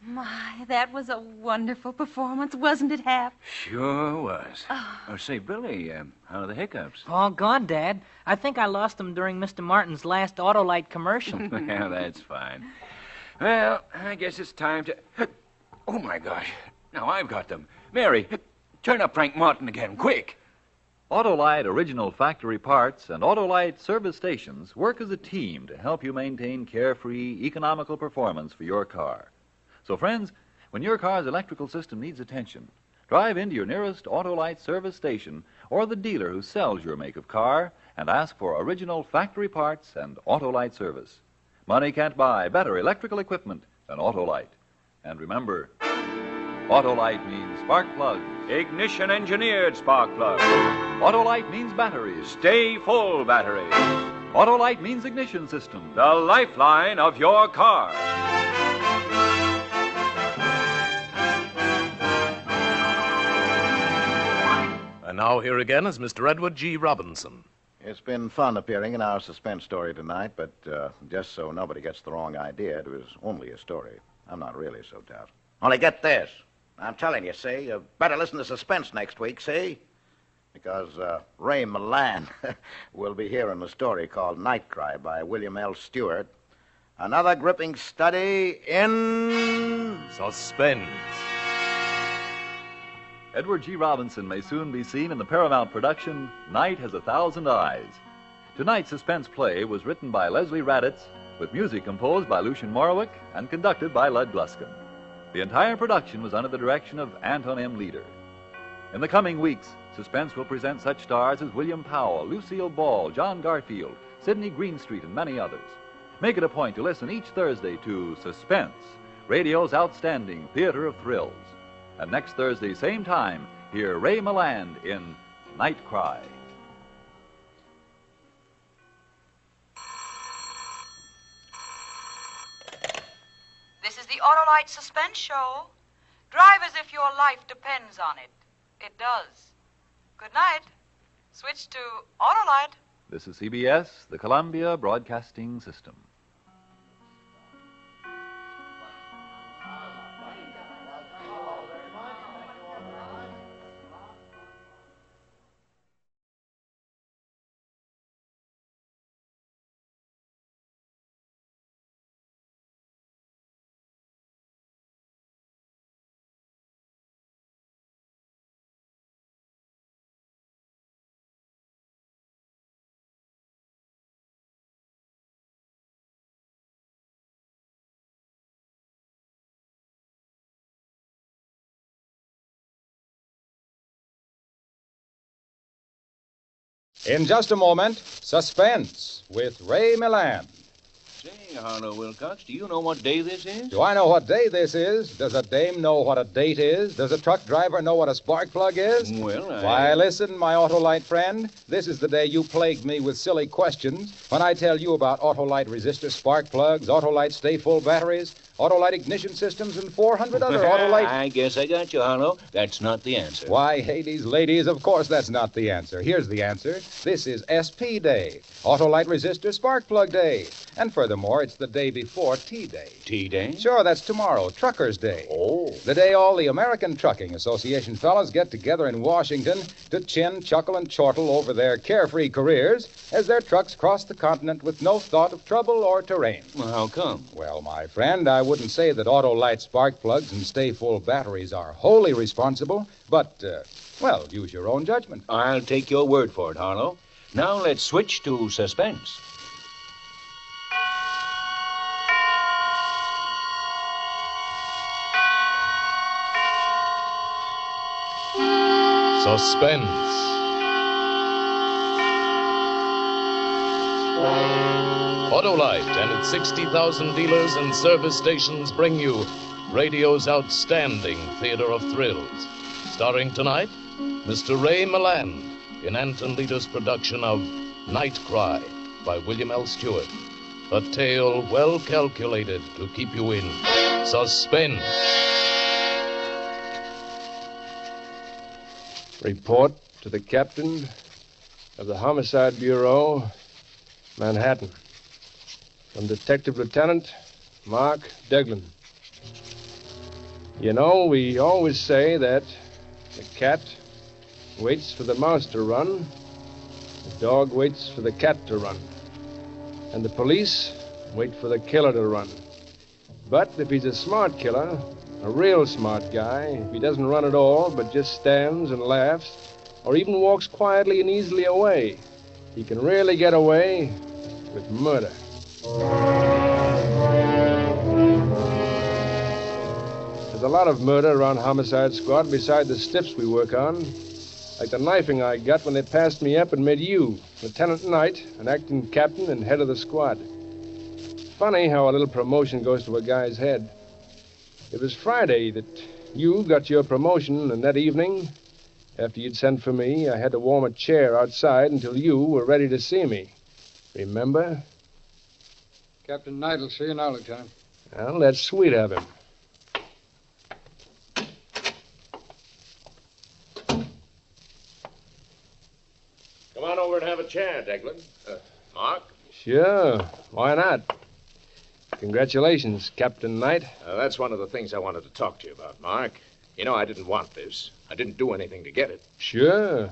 My, that was a wonderful performance, wasn't it, Hap? Sure was. Oh, say, Billy, how are the hiccups? All gone, Dad. I think I lost them during Mr. Martin's last Autolite commercial. Yeah, that's fine. Well, I guess it's time to... Oh, my gosh. Now I've got them. Mary, turn up Frank Martin again, quick. Autolite original factory parts and Autolite service stations work as a team to help you maintain carefree, economical performance for your car. So, friends, when your car's electrical system needs attention, drive into your nearest Autolite service station or the dealer who sells your make of car and ask for original factory parts and Autolite service. Money can't buy better electrical equipment than Autolite. And remember, Autolite means spark plugs. Ignition engineered spark plugs. Autolite means batteries. Stay full batteries. Autolite means ignition system. The lifeline of your car. And now here again is Mr. Edward G. Robinson. It's been fun appearing in our suspense story tonight, but just so nobody gets the wrong idea, it was only a story. I'm not really so tough. Only get this. I'm telling you, see? You better listen to Suspense next week, see? Because Ray Milland will be here in a story called Night Cry by William L. Stewart. Another gripping study in... Suspense. Edward G. Robinson may soon be seen in the Paramount production Night Has 1,000 Eyes. Tonight's suspense play was written by Leslie Raditz, with music composed by Lucien Morawick and conducted by Lud Gluskin. The entire production was under the direction of Anton M. Leader. In the coming weeks, Suspense will present such stars as William Powell, Lucille Ball, John Garfield, Sidney Greenstreet, and many others. Make it a point to listen each Thursday to Suspense, radio's outstanding theater of thrills. And next Thursday, same time, hear Ray Milland in Night Cry. This is the Autolite Suspense Show. Drive as if your life depends on it. It does. Good night. Switch to Autolite. This is CBS, the Columbia Broadcasting System. In just a moment, Suspense with Ray Milland. Say, Harlow Wilcox, do you know what day this is? Do I know what day this is? Does a dame know what a date is? Does a truck driver know what a spark plug is? Well, Why, listen, my Autolite friend. This is the day you plagued me with silly questions when I tell you about Autolite resistor spark plugs, Autolite stay-full batteries, Autolite ignition systems, and 400 other Autolite... I guess I got you, Harlow. That's not the answer. Why, Hades, ladies, of course that's not the answer. Here's the answer. This is SP Day, Autolite resistor spark plug day. And furthermore, it's the day before T-Day. T-Day? Sure, that's tomorrow, Truckers' Day. Oh. The day all the American Trucking Association fellas get together in Washington to chin, chuckle, and chortle over their carefree careers as their trucks cross the continent with no thought of trouble or terrain. Well, how come? Well, my friend, I wouldn't say that Autolite spark plugs and stay-full batteries are wholly responsible, but, well, use your own judgment. I'll take your word for it, Harlow. Now let's switch to Suspense. Suspense. Autolite and its 60,000 dealers and service stations bring you radio's outstanding theater of thrills. Starring tonight, Mr. Ray Milland in Anton Leader's production of Night Cry by William L. Stewart. A tale well calculated to keep you in suspense. Report to the captain of the Homicide Bureau, Manhattan. From Detective Lieutenant Mark Deglin. You know, we always say that the cat waits for the mouse to run, the dog waits for the cat to run, and the police wait for the killer to run. But if he's a smart killer, a real smart guy, if he doesn't run at all but just stands and laughs, or even walks quietly and easily away, he can really get away with murder. There's a lot of murder around Homicide Squad beside the stiffs we work on. Like the knifing I got when they passed me up and made you, Lieutenant Knight, an acting captain and head of the squad. Funny how a little promotion goes to a guy's head. It was Friday that you got your promotion, and that evening, after you'd sent for me, I had to warm a chair outside until you were ready to see me. Remember? Captain Knight will see you now, Lieutenant. Well, that's sweet of him. Come on over and have a chair, Deglin. Mark? Sure. Why not? Congratulations, Captain Knight. That's one of the things I wanted to talk to you about, Mark. You know, I didn't want this. I didn't do anything to get it. Sure.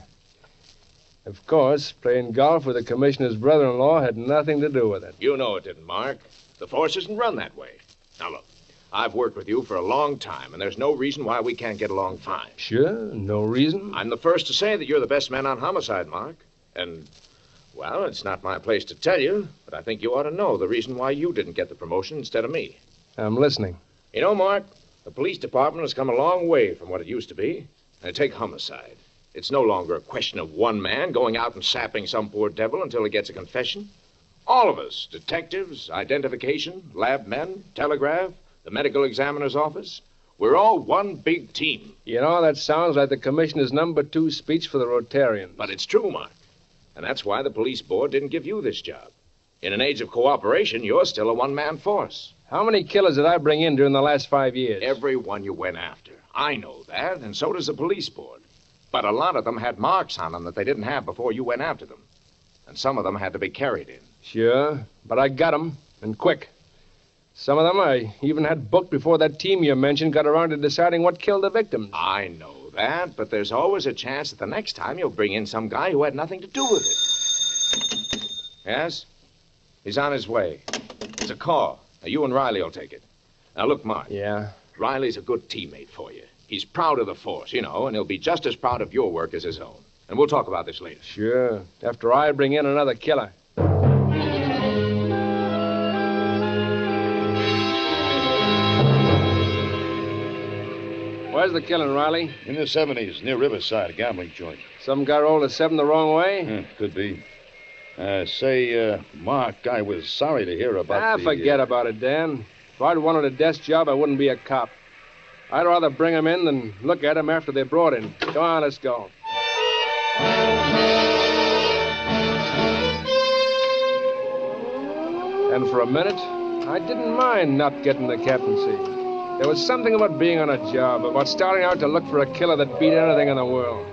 Of course, playing golf with the commissioner's brother-in-law had nothing to do with it. You know it didn't, Mark. The force isn't run that way. Now, look, I've worked with you for a long time, and there's no reason why we can't get along fine. Sure, no reason. I'm the first to say that you're the best man on Homicide, Mark. And, well, it's not my place to tell you, but I think you ought to know the reason why you didn't get the promotion instead of me. I'm listening. You know, Mark, the police department has come a long way from what it used to be. And take Homicide. It's no longer a question of one man going out and sapping some poor devil until he gets a confession. All of us, detectives, identification, lab men, telegraph, the medical examiner's office, we're all one big team. You know, that sounds like the commissioner's number 2 speech for the Rotarians. But it's true, Mark. And that's why the police board didn't give you this job. In an age of cooperation, you're still a one-man force. How many killers did I bring in during the last 5 years? Every one you went after. I know that, and so does the police board. But a lot of them had marks on them that they didn't have before you went after them. And some of them had to be carried in. Sure, but I got them, and quick. Some of them I even had booked before that team you mentioned got around to deciding what killed the victims. I know that, but there's always a chance that the next time you'll bring in some guy who had nothing to do with it. Yes? He's on his way. It's a call. Now, you and Riley will take it. Now, look, Mark. Yeah? Riley's a good teammate for you. He's proud of the force, you know, and he'll be just as proud of your work as his own. And we'll talk about this later. Sure. After I bring in another killer. Where's the killing, Riley? In the 70s, near Riverside, a gambling joint. Some guy rolled a 7 the wrong way? Could be. Mark, I was sorry to hear about Forget about it, Dan. If I'd wanted a desk job, I wouldn't be a cop. I'd rather bring him in than look at him after they're brought in. Come on, let's go. And for a minute, I didn't mind not getting the captaincy. There was something about being on a job, about starting out to look for a killer that beat anything in the world.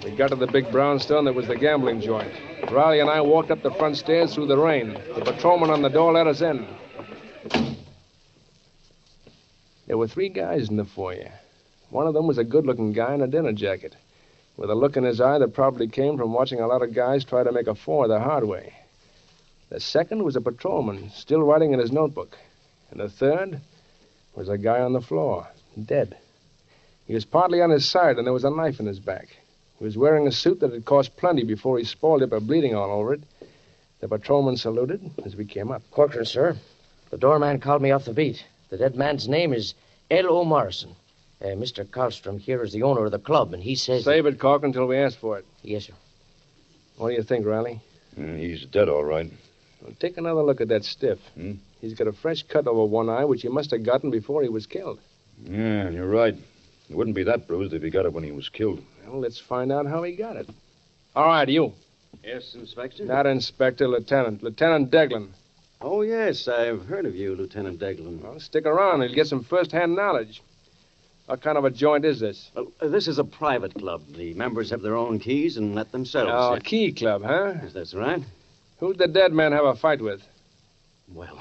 We got to the big brownstone that was the gambling joint. Riley and I walked up the front stairs through the rain. The patrolman on the door let us in. There were 3 guys in the foyer. One of them was a good-looking guy in a dinner jacket, with a look in his eye that probably came from watching a lot of guys try to make a 4 the hard way. The second was a patrolman, still writing in his notebook. And the third was a guy on the floor, dead. He was partly on his side, and there was a knife in his back. He was wearing a suit that had cost plenty before he spoiled it by bleeding all over it. The patrolman saluted as we came up. Corcoran, sir. The doorman called me off the beat. The dead man's name is L.O. Morrison. Mr. Karlstrom here is the owner of the club, and he says... Save it, Corcoran, until we ask for it. Yes, sir. What do you think, Riley? He's dead, all right. Well, take another look at that stiff. He's got a fresh cut over one eye, which he must have gotten before he was killed. Yeah, you're right. He wouldn't be that bruised if he got it when he was killed. Well, let's find out how he got it. All right, you. Yes, Inspector? Not Inspector, Lieutenant. Lieutenant Deglin. Oh, yes, I've heard of you, Lieutenant Deglin. Well, stick around. You'll get some first-hand knowledge. What kind of a joint is this? Well, this is a private club. The members have their own keys and let themselves. Oh, a key club, huh? Yes, that's right. Who'd the dead man have a fight with? Well,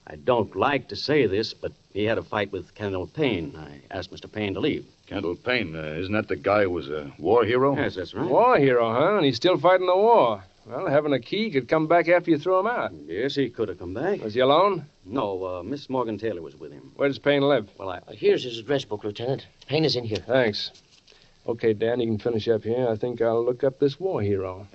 I don't like to say this, but he had a fight with Kendall Payne. I asked Mr. Payne to leave. Kendall Payne, isn't that the guy who was a war hero? Yes, that's right. War hero, huh? And he's still fighting the war. Well, having a key, he could come back after you threw him out. Yes, he could have come back. Was he alone? No, Miss Morgan Taylor was with him. Where does Payne live? Well, Here's his address book, Lieutenant. Payne is in here. Thanks. Okay, Dan, you can finish up here. I think I'll look up this war hero.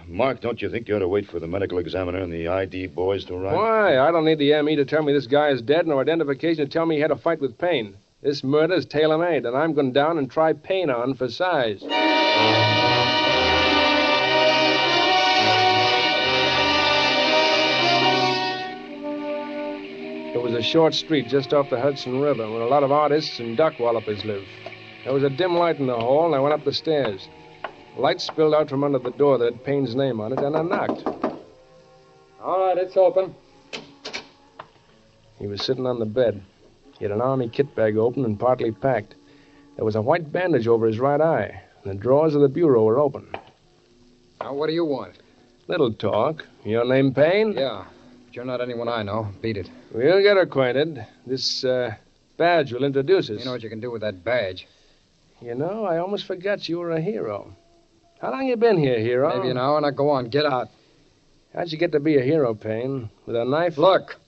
Mark, don't you think you ought to wait for the medical examiner and the ID boys to arrive? Why? I don't need the ME to tell me this guy is dead, nor identification to tell me he had a fight with Payne. This murder is tailor-made, and I'm going down and try Payne on for size. There was a short street just off the Hudson River where a lot of artists and duck wallopers live. There was a dim light in the hall, and I went up the stairs. Light spilled out from under the door that had Payne's name on it, and I knocked. All right, it's open. He was sitting on the bed. He had an army kit bag open and partly packed. There was a white bandage over his right eye, and the drawers of the bureau were open. Now, what do you want? Little talk. Your name Payne? Yeah, but you're not anyone I know. Beat it. We'll get acquainted. This badge will introduce us. You know what you can do with that badge. You know, I almost forgot you were a hero. How long you been here, hero? Maybe an hour. Now, go on. Get out. How'd you get to be a hero, Payne? With a knife? Look,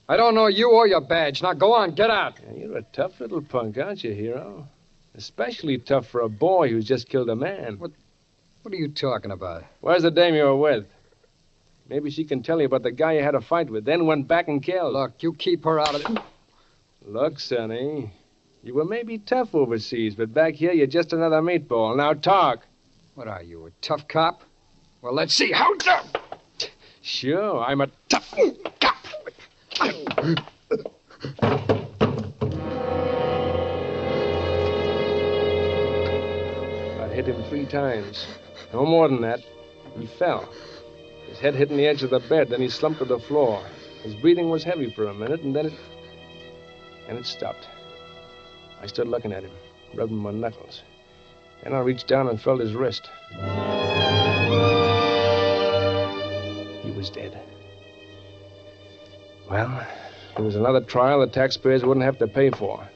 I don't know you or your badge. Now, go on. Get out. Yeah, you're a tough little punk, aren't you, hero? Especially tough for a boy who's just killed a man. What are you talking about? Where's the dame you were with? Maybe she can tell you about the guy you had a fight with, then went back and killed. Look, you keep her out of it. Look, Sonny, you were maybe tough overseas, but back here you're just another meatball. Now talk. What are you, a tough cop? Well, let's see how tough. Sure, I'm a tough cop. I hit him 3 times. No more than that. He fell. His head hit the edge of the bed, then he slumped to the floor. His breathing was heavy for a minute, and then it stopped. I stood looking at him, rubbing my knuckles. Then I reached down and felt his wrist. He was dead. Well, it was another trial the taxpayers wouldn't have to pay for.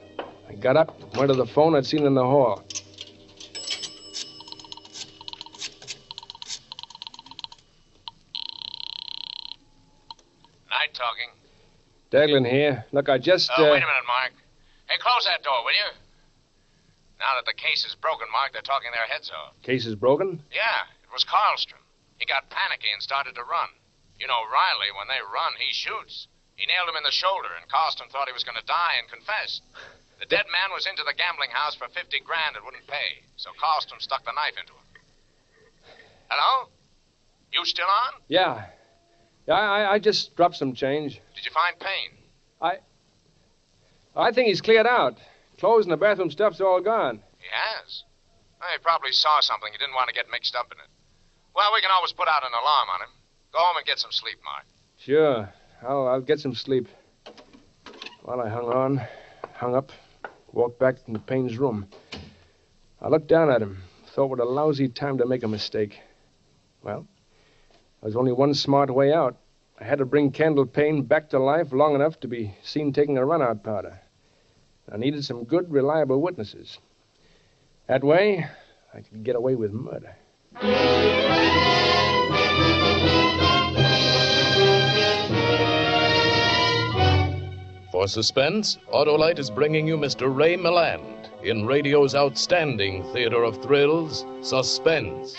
I got up, went to the phone I'd seen in the hall. Night talking. Deglin here. Look, I just... Wait a minute, Mark. Hey, close that door, will you? Now that the case is broken, Mark, they're talking their heads off. Case is broken? Yeah, it was Karlstrom. He got panicky and started to run. You know, Riley, when they run, he shoots. He nailed him in the shoulder, and Karlstrom thought he was going to die and confessed. The dead man was into the gambling house for 50 grand and wouldn't pay, so Carlstrom stuck the knife into him. Hello? You still on? Yeah. I just dropped some change. Did you find Payne? I think he's cleared out. Clothes and the bathroom stuff's all gone. He has. Well, he probably saw something. He didn't want to get mixed up in it. Well, we can always put out an alarm on him. Go home and get some sleep, Mark. Sure. I'll get some sleep. While I hung up, walked back into Payne's room. I looked down at him, thought what a lousy time to make a mistake. Well, there was only one smart way out. I had to bring Candle Payne back to life long enough to be seen taking a run-out powder. I needed some good, reliable witnesses. That way, I could get away with murder. For Suspense, Autolite is bringing you Mr. Ray Milland in radio's outstanding theater of thrills, Suspense.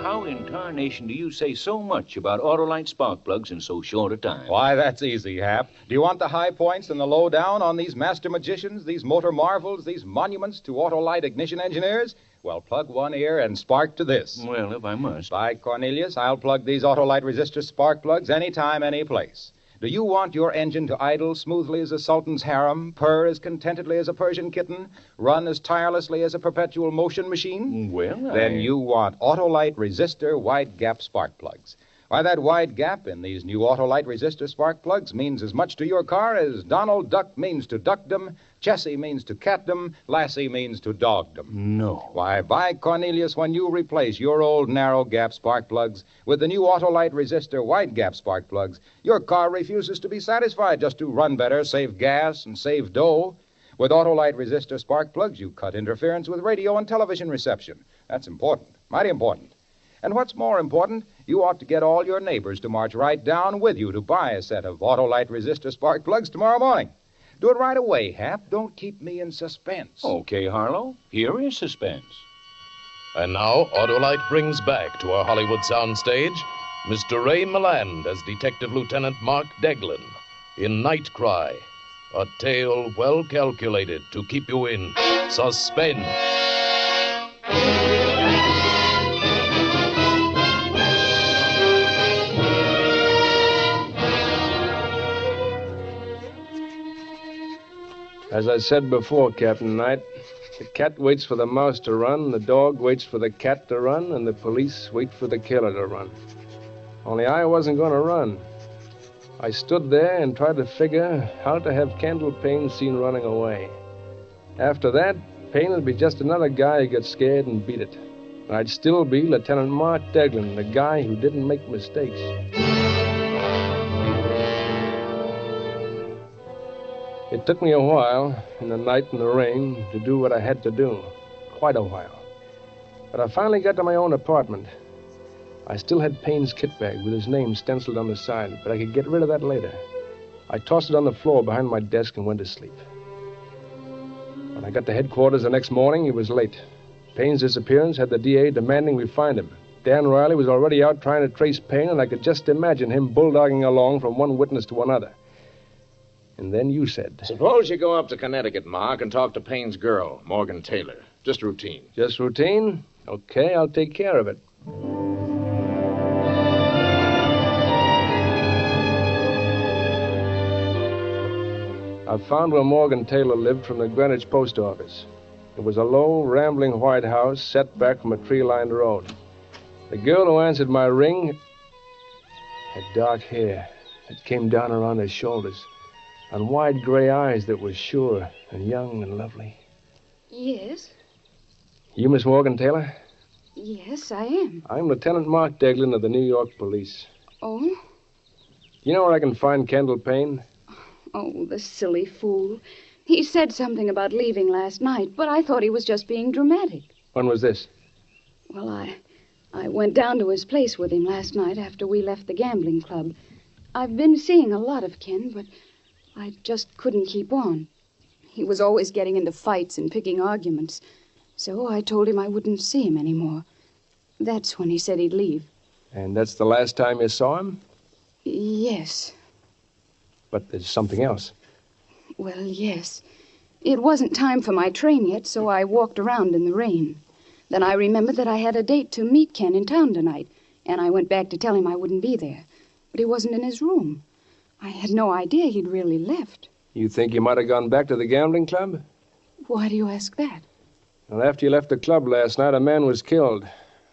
How in tarnation do you say so much about Autolite spark plugs in so short a time? Why, that's easy, Hap. Do you want the high points and the low down on these master magicians, these motor marvels, these monuments to Autolite ignition engineers? Well, plug one ear and spark to this. Well, if I must. By Cornelius, I'll plug these Autolite resistor spark plugs anytime, any place. Do you want your engine to idle smoothly as a sultan's harem, purr as contentedly as a Persian kitten, run as tirelessly as a perpetual motion machine? Well, Then you want Autolite resistor wide gap spark plugs. Why, that wide gap in these new Autolite resistor spark plugs means as much to your car as Donald Duck means to duckdom, Chessie means to catdom, Lassie means to dogdom. No. Why, by Cornelius, when you replace your old narrow gap spark plugs with the new Autolite resistor wide gap spark plugs, your car refuses to be satisfied just to run better, save gas, and save dough. With Autolite resistor spark plugs, you cut interference with radio and television reception. That's important, mighty important. And what's more important, you ought to get all your neighbors to march right down with you to buy a set of Autolite resistor spark plugs tomorrow morning. Do it right away, Hap. Don't keep me in suspense. Okay, Harlow. Here is Suspense. And now, Autolite brings back to our Hollywood soundstage Mr. Ray Milland as Detective Lieutenant Mark Deglin in Night Cry, a tale well calculated to keep you in suspense. As I said before, Captain Knight, the cat waits for the mouse to run, the dog waits for the cat to run, and the police wait for the killer to run. Only I wasn't going to run. I stood there and tried to figure how to have Candle Payne seen running away. After that, Payne would be just another guy who got scared and beat it. And I'd still be Lieutenant Mark Deglin, the guy who didn't make mistakes. It took me a while, in the night and the rain, to do what I had to do. Quite a while. But I finally got to my own apartment. I still had Payne's kit bag with his name stenciled on the side, but I could get rid of that later. I tossed it on the floor behind my desk and went to sleep. When I got to headquarters the next morning, it was late. Payne's disappearance had the DA demanding we find him. Dan Riley was already out trying to trace Payne, and I could just imagine him bulldogging along from one witness to another. And then you said... Suppose you go up to Connecticut, Mark, and talk to Payne's girl, Morgan Taylor. Just routine. Just routine? Okay, I'll take care of it. I found where Morgan Taylor lived from the Greenwich post office. It was a low, rambling white house set back from a tree-lined road. The girl who answered my ring had dark hair that came down around her shoulders, and wide gray eyes that were sure and young and lovely. Yes? You Miss Morgan Taylor? Yes, I am. I'm Lieutenant Mark Deglin of the New York Police. Oh? You know where I can find Candle Payne? Oh, the silly fool. He said something about leaving last night, but I thought he was just being dramatic. When was this? Well, I went down to his place with him last night after we left the gambling club. I've been seeing a lot of Ken, but I just couldn't keep on. He was always getting into fights and picking arguments. So I told him I wouldn't see him anymore. That's when he said he'd leave. And that's the last time you saw him? Yes. But there's something else. Well, yes. It wasn't time for my train yet, so I walked around in the rain. Then I remembered that I had a date to meet Ken in town tonight, and I went back to tell him I wouldn't be there. But he wasn't in his room. I had no idea he'd really left. You think he might have gone back to the gambling club? Why do you ask that? Well, after you left the club last night, a man was killed.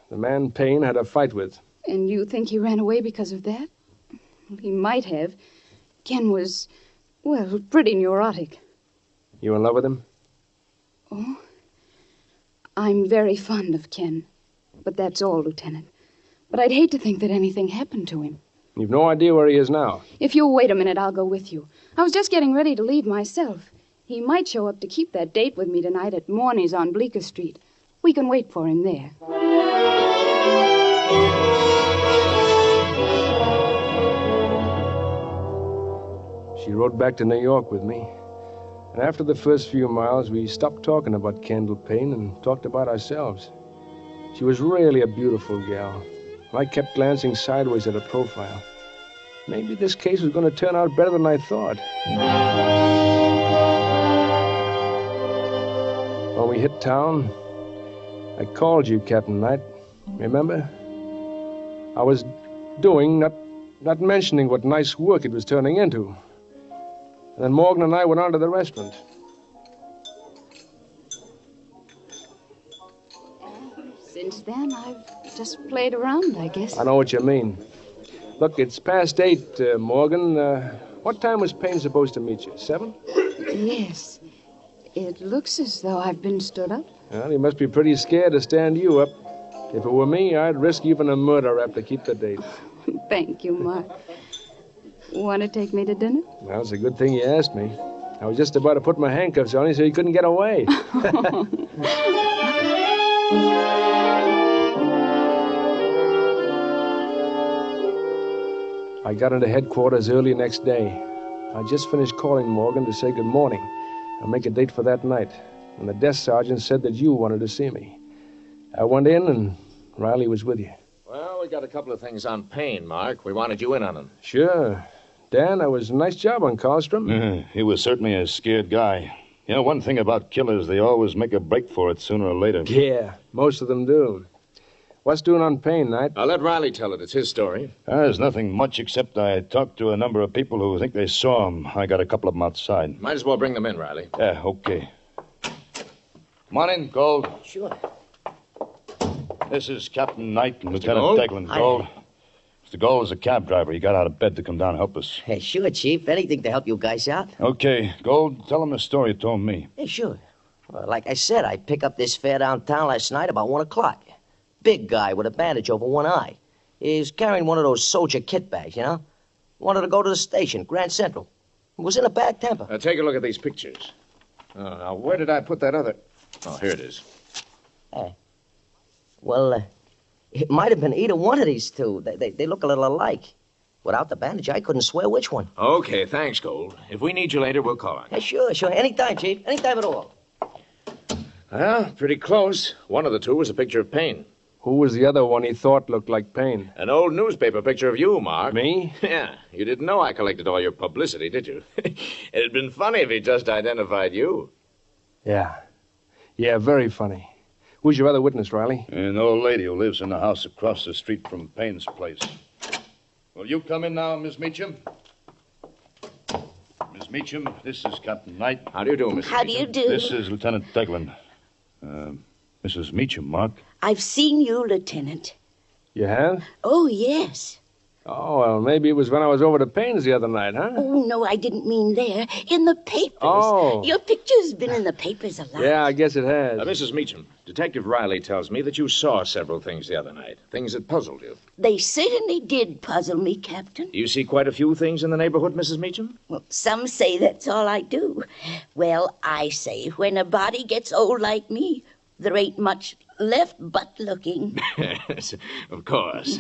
The man Payne had a fight with. And you think he ran away because of that? He might have. Ken was, well, pretty neurotic. You in love with him? Oh? I'm very fond of Ken. But that's all, Lieutenant. But I'd hate to think that anything happened to him. You've no idea where he is now. If you'll wait a minute, I'll go with you. I was just getting ready to leave myself. He might show up to keep that date with me tonight at Morney's on Bleecker Street. We can wait for him there. She rode back to New York with me. And after the first few miles, we stopped talking about Kendall Payne and talked about ourselves. She was really a beautiful gal. I kept glancing sideways at her profile. Maybe this case was going to turn out better than I thought. When we hit town, I called you, Captain Knight. Remember? I was doing, not mentioning what nice work it was turning into. And then Morgan and I went on to the restaurant. Since then, I've just played around, I guess. I know what you mean. Look, it's past 8, Morgan. What time was Payne supposed to meet you? 7? Yes. It looks as though I've been stood up. Well, he must be pretty scared to stand you up. If it were me, I'd risk even a murder rap to keep the date. Thank you, Mark. Want to take me to dinner? Well, it's a good thing you asked me. I was just about to put my handcuffs on you so you couldn't get away. I got into headquarters early next day. I just finished calling Morgan to say good morning and make a date for that night. And the desk sergeant said that you wanted to see me. I went in, and Riley was with you. Well, we got a couple of things on Payne, Mark. We wanted you in on them. Sure. Dan, that was a nice job on Carlstrom. He was certainly a scared guy. You know, one thing about killers, they always make a break for it sooner or later. Yeah, most of them do. What's doing on Payne, Knight? I'll let Riley tell it. It's his story. There's nothing much except I talked to a number of people who think they saw him. I got a couple of them outside. Might as well bring them in, Riley. Yeah, okay. Come on in, Gold. Sure. This is Captain Knight and Mr. Lieutenant Gold? Deglin. Hi. Gold. Mr. Gold is a cab driver. He got out of bed to come down and help us. Hey, sure, Chief. Anything to help you guys out. Okay, Gold, tell him the story you told me. Hey, sure. Well, like I said, I picked up this fare downtown last night about 1 o'clock. Big guy with a bandage over one eye. He's carrying one of those soldier kit bags, you know? Wanted to go to the station, Grand Central. Was in a bad temper. Take a look at these pictures. Oh, now, where did I put that other... Oh, here it is. Well, it might have been either one of these two. They look a little alike. Without the bandage, I couldn't swear which one. Okay, thanks, Gold. If we need you later, we'll call on you. Hey, sure. Anytime, Chief. Anytime at all. Well, pretty close. One of the two was a picture of Payne. Who was the other one he thought looked like Payne? An old newspaper picture of you, Mark. Me? Yeah. You didn't know I collected all your publicity, did you? It'd been funny if he just identified you. Yeah. Yeah, very funny. Who's your other witness, Riley? An old lady who lives in the house across the street from Payne's place. Will you come in now, Miss Meacham? Miss Meacham, this is Captain Knight. How do you do, Mrs. How do you do? This is Lieutenant Deglin. Mrs. Meacham, Mark. I've seen you, Lieutenant. You have? Oh, yes. Oh, well, maybe it was when I was over to Payne's the other night, huh? Oh, no, I didn't mean there. In the papers. Oh. Your picture's been in the papers a lot. Yeah, I guess it has. Mrs. Meacham, Detective Riley tells me that you saw several things the other night. Things that puzzled you. They certainly did puzzle me, Captain. You see quite a few things in the neighborhood, Mrs. Meacham? Well, some say that's all I do. Well, I say when a body gets old like me, there ain't much left but looking. Yes, of course.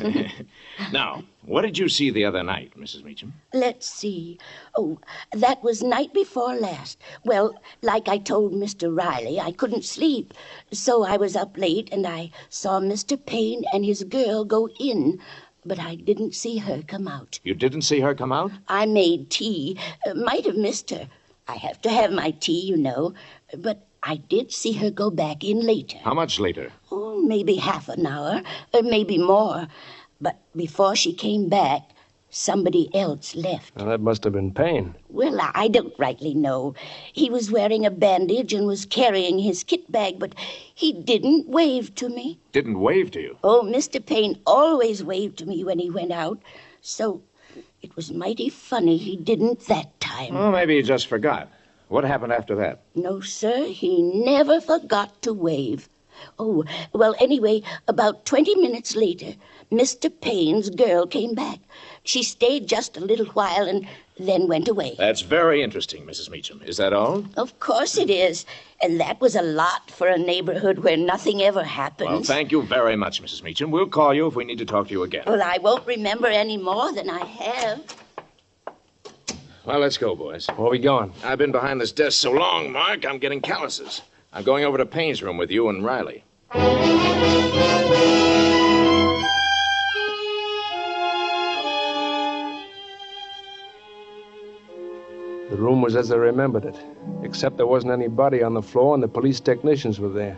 Now, what did you see the other night, Mrs. Meacham? Let's see. Oh, that was night before last. Well, like I told Mr. Riley, I couldn't sleep. So I was up late and I saw Mr. Payne and his girl go in. but I didn't see her come out. You didn't see her come out? I made tea. Might have missed her. I have to have my tea, you know. But I did see her go back in later. How much later? Oh, maybe half an hour, or maybe more. But before she came back, somebody else left. Well, that must have been Payne. Well, I don't rightly know. He was wearing a bandage and was carrying his kit bag, but he didn't wave to me. Didn't wave to you? Oh, Mr. Payne always waved to me when he went out, so it was mighty funny he didn't that time. Well, maybe he just forgot. What happened after that? No, sir, he never forgot to wave. Oh, well, anyway, about 20 minutes later, Mr. Payne's girl came back. She stayed just a little while and then went away. That's very interesting, Mrs. Meacham. Is that all? Of course it is. And that was a lot for a neighborhood where nothing ever happens. Well, thank you very much, Mrs. Meacham. We'll call you if we need to talk to you again. Well, I won't remember any more than I have. Well, let's go, boys. Where are we going? I've been behind this desk so long, Mark, I'm getting calluses. I'm going over to Payne's room with you and Riley. The room was as I remembered it, except there wasn't any body on the floor and the police technicians were there.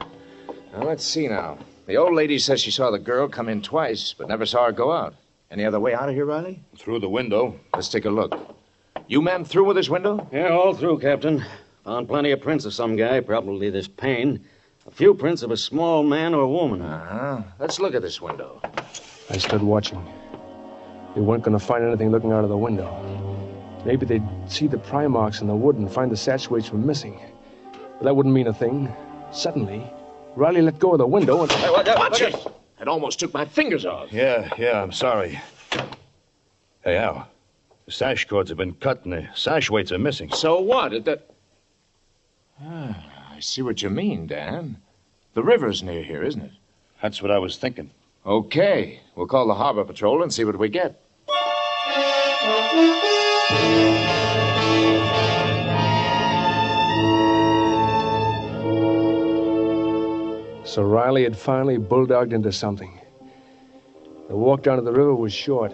Now, let's see now. The old lady says she saw the girl come in twice, but never saw her go out. Any other way out of here, Riley? Through the window. Let's take a look. You men through with this window? Yeah, all through, Captain. Found plenty of prints of some guy, probably this Payne. A few prints of a small man or woman. Uh-huh. Let's look at this window. I stood watching. They weren't going to find anything looking out of the window. Maybe they'd see the pry marks in the wood and find the satchwaits were missing. But that wouldn't mean a thing. Suddenly, Riley let go of the window and... Hey, watch it! It almost took my fingers off. Yeah, I'm sorry. Hey, Al. The sash cords have been cut and the sash weights are missing. So what? I see what you mean, Dan. The river's near here, isn't it? That's what I was thinking. Okay. We'll call the harbor patrol and see what we get. So Riley had finally bulldogged into something. The walk down to the river was short.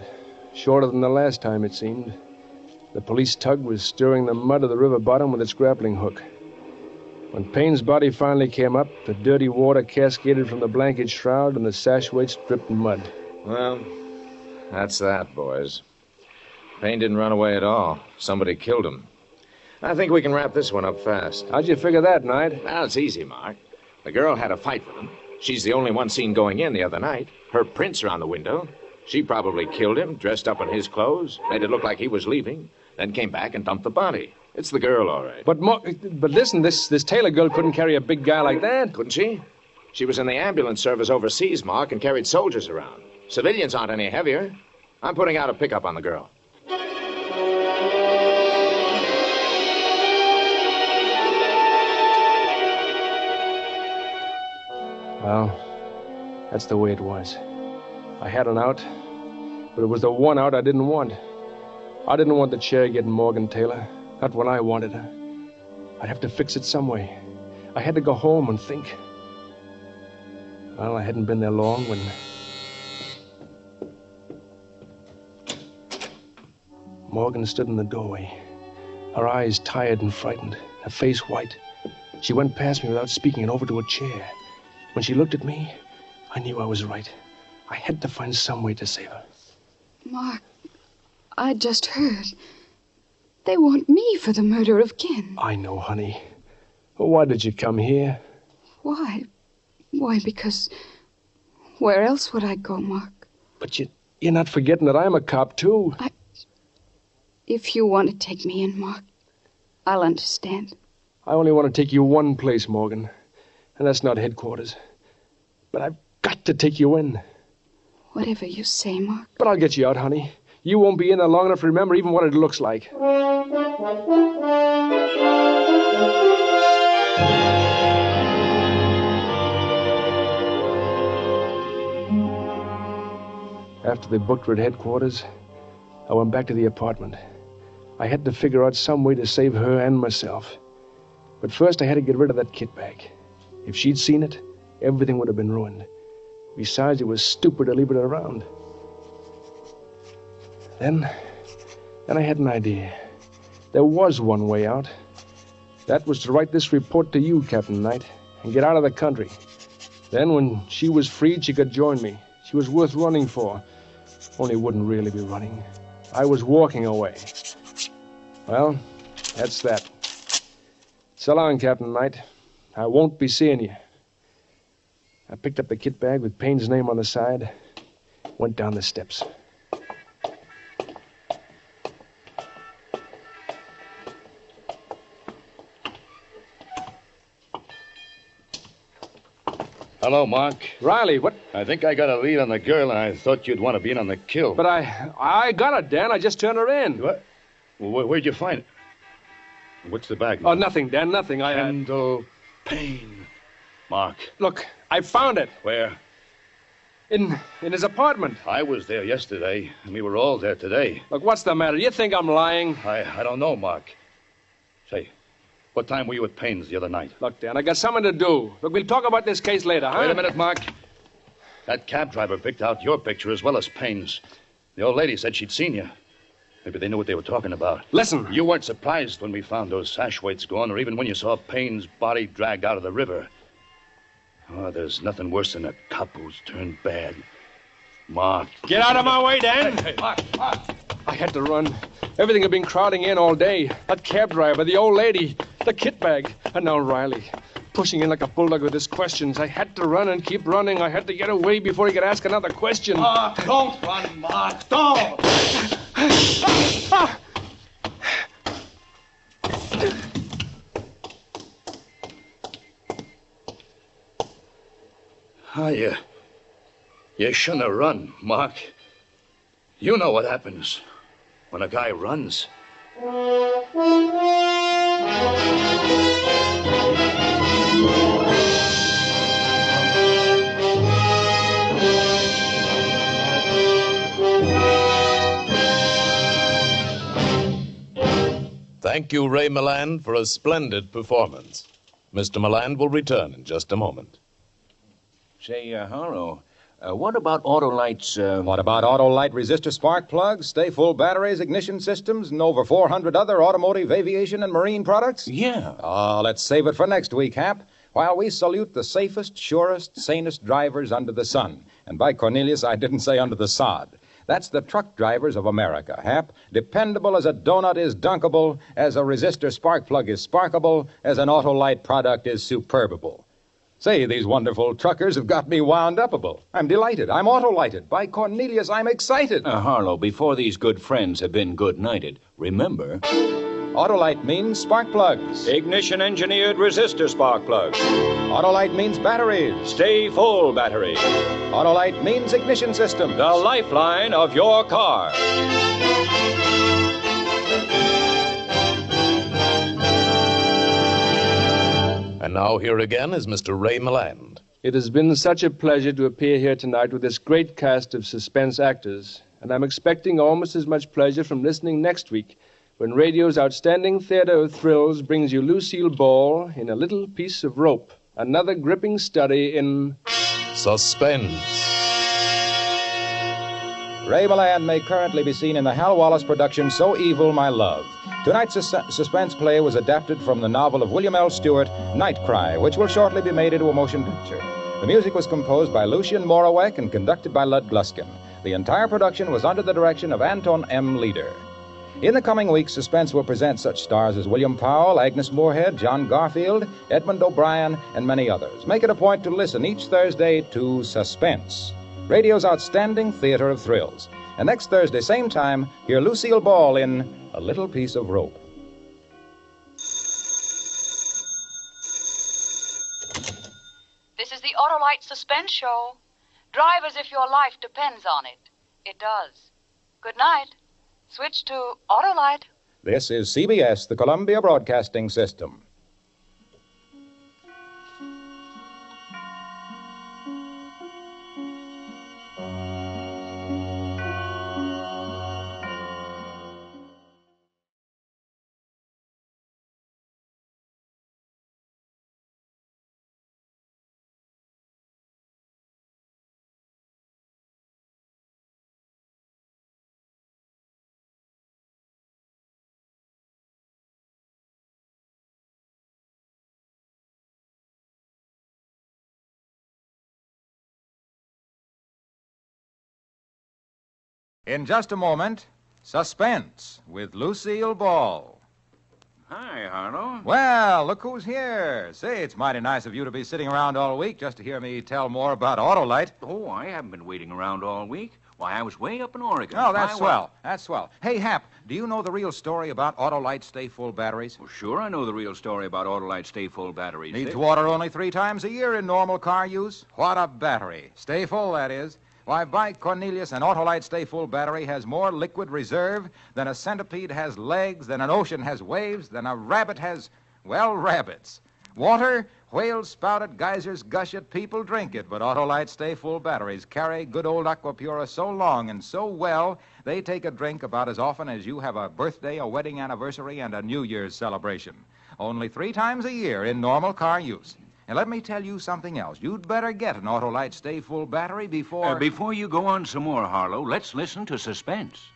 Shorter than the last time, it seemed. The police tug was stirring the mud of the river bottom with its grappling hook. When Payne's body finally came up, the dirty water cascaded from the blanket shroud and the sash weights dripped in mud. Well, that's that, boys. Payne didn't run away at all. Somebody killed him. I think we can wrap this one up fast. How'd you figure that, Knight? Well, it's easy, Mark. The girl had a fight with him. She's the only one seen going in the other night. Her prints are on the window. She probably killed him, dressed up in his clothes, made it look like he was leaving, then came back and dumped the body. It's the girl, all right. But listen, this Taylor girl couldn't carry a big guy like that. Couldn't she? She was in the ambulance service overseas, Mark, and carried soldiers around. Civilians aren't any heavier. I'm putting out a pickup on the girl. Well, that's the way it was. I had an out, but it was the one out I didn't want. I didn't want the chair getting Morgan Taylor, not when I wanted her. I'd have to fix it some way. I had to go home and think. Well, I hadn't been there long when... Morgan stood in the doorway, her eyes tired and frightened, her face white. She went past me without speaking and over to a chair. When she looked at me, I knew I was right. I had to find some way to save her. Mark, I just heard. They want me for the murder of Ken. I know, honey. Well, why did you come here? Why? Why, because... Where else would I go, Mark? But you're not forgetting that I'm a cop, too. If you want to take me in, Mark, I'll understand. I only want to take you one place, Morgan. And that's not headquarters. But I've got to take you in. Whatever you say, Mark. But I'll get you out, honey. You won't be in there long enough to remember even what it looks like. After they booked her at headquarters, I went back to the apartment. I had to figure out some way to save her and myself. But first I had to get rid of that kit bag. If she'd seen it, everything would have been ruined. Besides, it was stupid to leave it around. Then I had an idea. There was one way out. That was to write this report to you, Captain Knight, and get out of the country. Then, when she was freed, she could join me. She was worth running for. Only wouldn't really be running. I was walking away. Well, that's that. So long, Captain Knight. I won't be seeing you. I picked up the kit bag with Payne's name on the side, went down the steps. Hello, Mark. Riley, what? I think I got a lead on the girl, and I thought you'd want to be in on the kill. But I got her, Dan. I just turned her in. What? Well, where'd you find it? What's the bag? Oh, nothing, Dan, nothing. Kendall Payne. Mark. Look, I found it. Where? In his apartment. I was there yesterday, and we were all there today. Look, what's the matter? You think I'm lying? I don't know, Mark. Say, what time were you at Payne's the other night? Look, Dan, I got something to do. Look, we'll talk about this case later, huh? Wait a minute, Mark. That cab driver picked out your picture as well as Payne's. The old lady said she'd seen you. Maybe they knew what they were talking about. Listen. You weren't surprised when we found those sash weights gone, or even when you saw Payne's body dragged out of the river. Oh, there's nothing worse than a cop who's turned bad. Mark. Get out of my way, Dan. Hey, Mark. I had to run. Everything had been crowding in all day. That cab driver, the old lady, the kit bag, and now Riley. Pushing in like a bulldog with his questions. I had to run and keep running. I had to get away before he could ask another question. Mark, don't run, Mark. Don't! You shouldn't have run, Mark. You know what happens when a guy runs. Thank you, Ray Milland, for a splendid performance. Mr. Milland will return in just a moment. Say, Harlow, what about Autolite's, What about Autolite resistor spark plugs, stay full batteries, ignition systems, and over 400 other automotive, aviation, and marine products? Yeah. Oh, let's save it for next week, Hap, while we salute the safest, surest, sanest drivers under the sun. And by Cornelius, I didn't say under the sod. That's the truck drivers of America, Hap. Dependable as a donut is dunkable, as a resistor spark plug is sparkable, as an Autolite product is superbable. Say, these wonderful truckers have got me wound upable. I'm delighted. I'm Autolighted. By Cornelius, I'm excited. Harlow, before these good friends have been good-nighted, remember... Autolite means spark plugs. Ignition-engineered resistor spark plugs. Autolite means batteries. Stay full battery. Autolite means ignition systems. The lifeline of your car. And now here again is Mr. Ray Milland. It has been such a pleasure to appear here tonight with this great cast of suspense actors, and I'm expecting almost as much pleasure from listening next week when radio's outstanding theater of thrills brings you Lucille Ball in A Little Piece of Rope, another gripping study in... Suspense. Ray Milland may currently be seen in the Hal Wallace production So Evil, My Love. Tonight's suspense play was adapted from the novel of William L. Stewart, Night Cry, which will shortly be made into a motion picture. The music was composed by Lucien Morawek and conducted by Lud Gluskin. The entire production was under the direction of Anton M. Leader. In the coming weeks, Suspense will present such stars as William Powell, Agnes Moorehead, John Garfield, Edmund O'Brien, and many others. Make it a point to listen each Thursday to Suspense, radio's outstanding theater of thrills. And next Thursday, same time, hear Lucille Ball in A Little Piece of Rope. This is the Autolite Suspense Show. Drive as if your life depends on it. It does. Good night. Switch to Autolite. This is CBS, the Columbia Broadcasting System. In just a moment, Suspense with Lucille Ball. Hi, Harlow. Well, look who's here. Say, it's mighty nice of you to be sitting around all week just to hear me tell more about Autolite. Oh, I haven't been waiting around all week. Why, I was way up in Oregon. Oh, that's swell. That's swell. Hey, Hap, do you know the real story about Autolite Stay Full batteries? Well, sure, I know the real story about Autolite Stay Full batteries. Needs water only 3 times a year in normal car use. What a battery. Stay full, that is. Why, by Cornelius, an Autolite Stay Full battery has more liquid reserve than a centipede has legs, than an ocean has waves, than a rabbit has, well, rabbits. Water, whales spout it, geysers gush it, people drink it, but Autolite Stay Full batteries carry good old Aquapura so long and so well, they take a drink about as often as you have a birthday, a wedding anniversary, and a New Year's celebration. Only 3 times a year in normal car use. And let me tell you something else. You'd better get an Autolite Stay Full battery before... Before you go on some more, Harlow, let's listen to Suspense.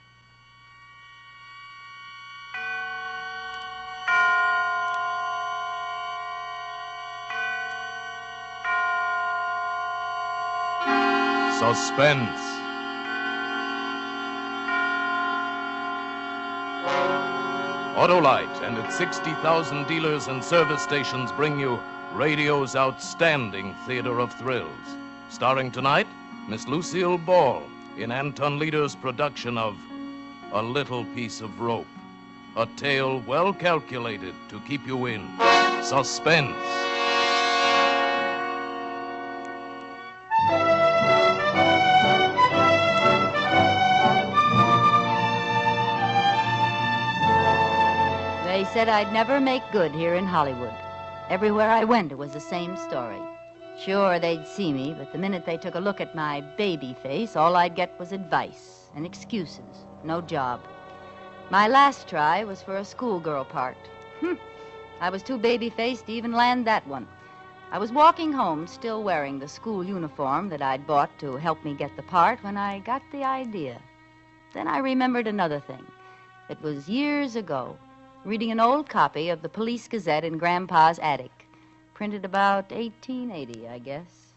Suspense. Autolite and its 60,000 dealers and service stations bring you radio's outstanding theater of thrills. Starring tonight, Miss Lucille Ball in Anton Leader's production of A Little Piece of Rope, a tale well calculated to keep you in suspense. They said I'd never make good here in Hollywood. Everywhere I went, it was the same story. Sure, they'd see me, but the minute they took a look at my baby face, all I'd get was advice and excuses. No job. My last try was for a schoolgirl part. I was too baby-faced to even land that one. I was walking home, still wearing the school uniform that I'd bought to help me get the part, when I got the idea. Then I remembered another thing. It was years ago, reading an old copy of the Police Gazette in Grandpa's attic. Printed about 1880, I guess.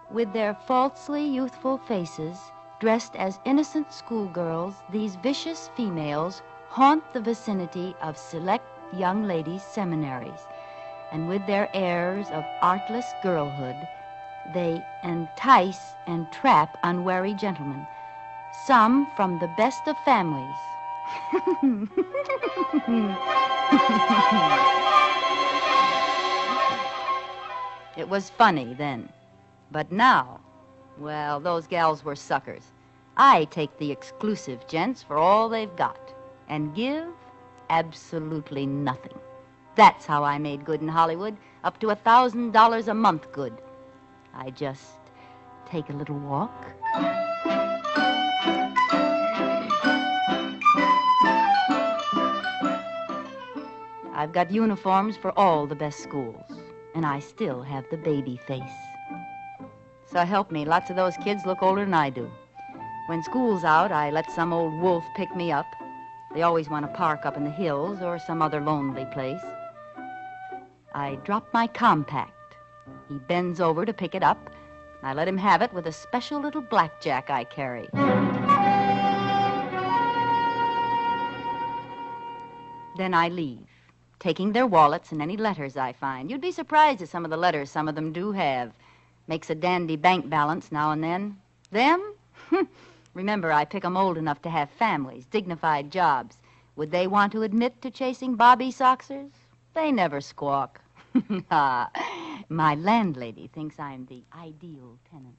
With their falsely youthful faces, dressed as innocent schoolgirls, these vicious females haunt the vicinity of select young ladies' seminaries. And with their airs of artless girlhood, they entice and trap unwary gentlemen, some from the best of families. It was funny then. But now, well, those gals were suckers. I take the exclusive gents for all they've got and give absolutely nothing. That's how I made good in Hollywood, up to $1,000 a month good. I just take a little walk. I've got uniforms for all the best schools, and I still have the baby face. So help me, lots of those kids look older than I do. When school's out, I let some old wolf pick me up. They always want to park up in the hills or some other lonely place. I drop my compact. He bends over to pick it up. I let him have it with a special little blackjack I carry. Then I leave, taking their wallets and any letters I find. You'd be surprised at some of the letters some of them do have. Makes a dandy bank balance now and then. Them? Remember, I pick 'em old enough to have families, dignified jobs. Would they want to admit to chasing Bobby Soxers? They never squawk. My landlady thinks I'm the ideal tenant.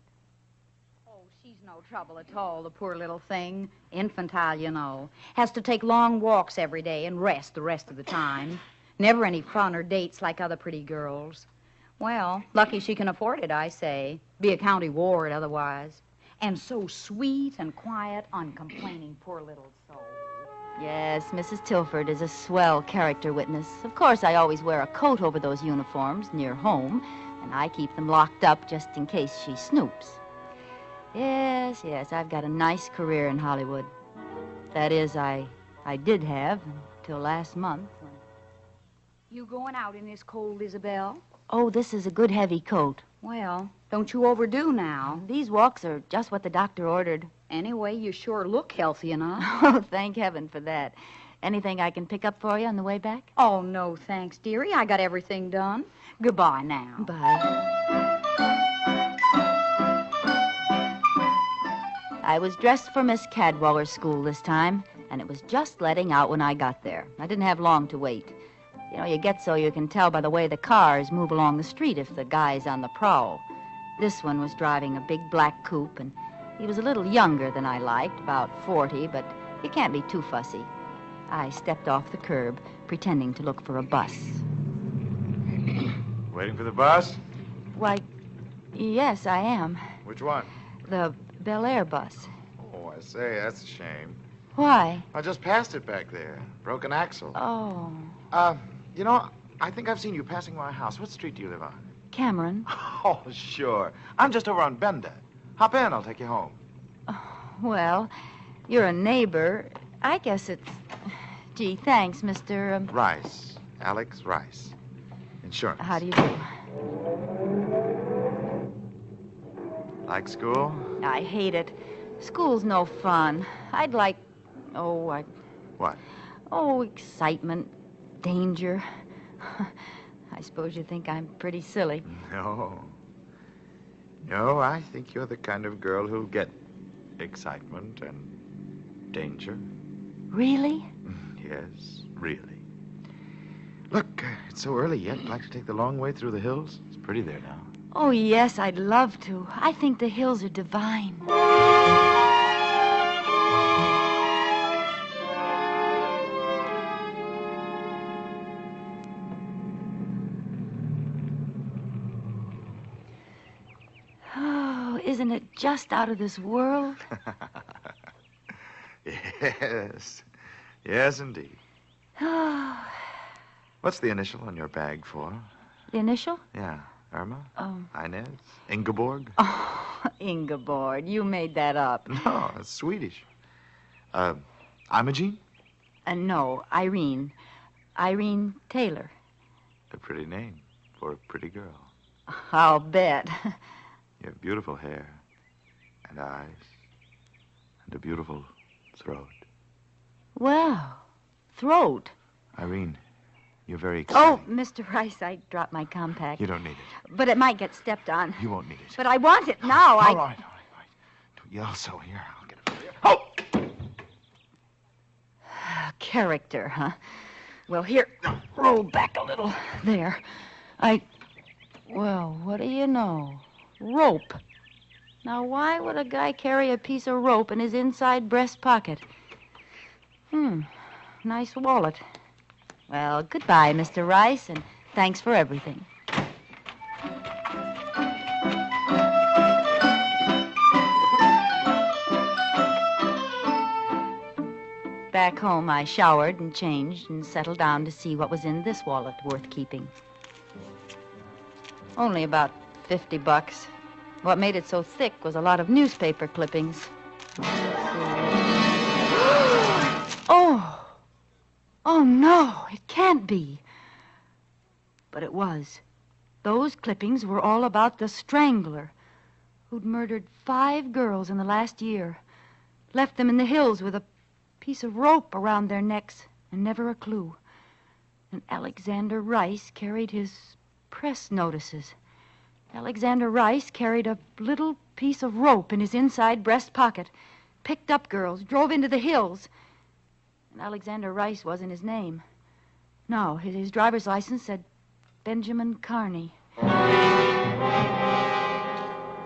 Oh, she's no trouble at all, the poor little thing. Infantile, you know. Has to take long walks every day and rest the rest of the time. Never any fun or dates like other pretty girls. Well, lucky she can afford it, I say. Be a county ward otherwise. And so sweet and quiet, uncomplaining, poor little soul. Yes, Mrs. Tilford is a swell character witness. Of course, I always wear a coat over those uniforms near home, and I keep them locked up just in case she snoops. Yes, I've got a nice career in Hollywood. That is, I did have until last month. You going out in this cold, Isabel? Oh, this is a good heavy coat. Well, Don't you overdo now. These walks are just what the doctor ordered. Anyway, you sure look healthy enough. Oh, thank heaven for that. Anything I can pick up for you on the way back? Oh, no, thanks, dearie. I got everything done. Goodbye now. Bye. I was dressed for Miss Cadwaller's school this time, and it was just letting out when I got there. I didn't have long to wait. You know, you get so you can tell by the way the cars move along the street if the guy's on the prowl. This one was driving a big black coupe, and he was a little younger than I liked, about 40, but you can't be too fussy. I stepped off the curb, pretending to look for a bus. Waiting for the bus? Why, yes, I am. Which one? The Bel Air bus. Oh, I say, that's a shame. Why? I just passed it back there. Broken axle. Oh. You know, I think I've seen you passing my house. What street do you live on? Cameron. Oh, sure. I'm just over on Bender. Hop in, I'll take you home. Well, you're a neighbor. I guess it's... Gee, thanks, Mr. Rice. Alex Rice. Insurance. How do you do? Like school? I hate it. School's no fun. I'd like... What? Oh, excitement. Danger. I suppose you think I'm pretty silly. No. No, I think you're the kind of girl who'll get excitement and danger. Really? Yes, really. Look, it's so early yet. Like to take the long way through the hills? It's pretty there now. Oh, yes, I'd love to. I think the hills are divine. Oh, isn't it just out of this world? Yes. Yes, indeed. Oh. What's the initial on your bag for? The initial? Yeah. Irma? Oh. Inez? Ingeborg? Oh, Ingeborg, you made that up. No, it's Swedish. Imogene? No, Irene. Irene Taylor. A pretty name for a pretty girl. I'll bet. You have beautiful hair and eyes and a beautiful throat. Well, throat. Irene, you're very exciting. Oh, Mr. Rice, I dropped my compact. You don't need it. But it might get stepped on. You won't need it. But I want it now. All right. Don't yell so. Here, I'll get it for you. Oh! Character, huh? Well, here, roll back a little. There. Well, what do you know? Rope. Now, why would a guy carry a piece of rope in his inside breast pocket? Nice wallet. Well, goodbye, Mr. Rice, and thanks for everything. Back home, I showered and changed and settled down to see what was in this wallet worth keeping. Only about $50. What made it so thick was a lot of newspaper clippings. Oh, no, it can't be. But it was. Those clippings were all about the strangler who'd murdered 5 girls in the last year, left them in the hills with a piece of rope around their necks and never a clue. And Alexander Rice carried his press notices. Alexander Rice carried a little piece of rope in his inside breast pocket, picked up girls, drove into the hills. And Alexander Rice wasn't his name. No, his driver's license said Benjamin Carney.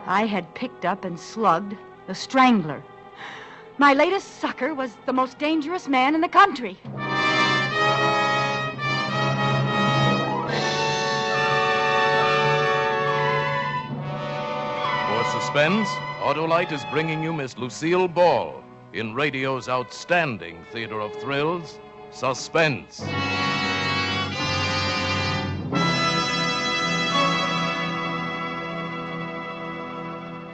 I had picked up and slugged the strangler. My latest sucker was the most dangerous man in the country. For Suspense, Autolite is bringing you Miss Lucille Ball in radio's outstanding theater of thrills, Suspense.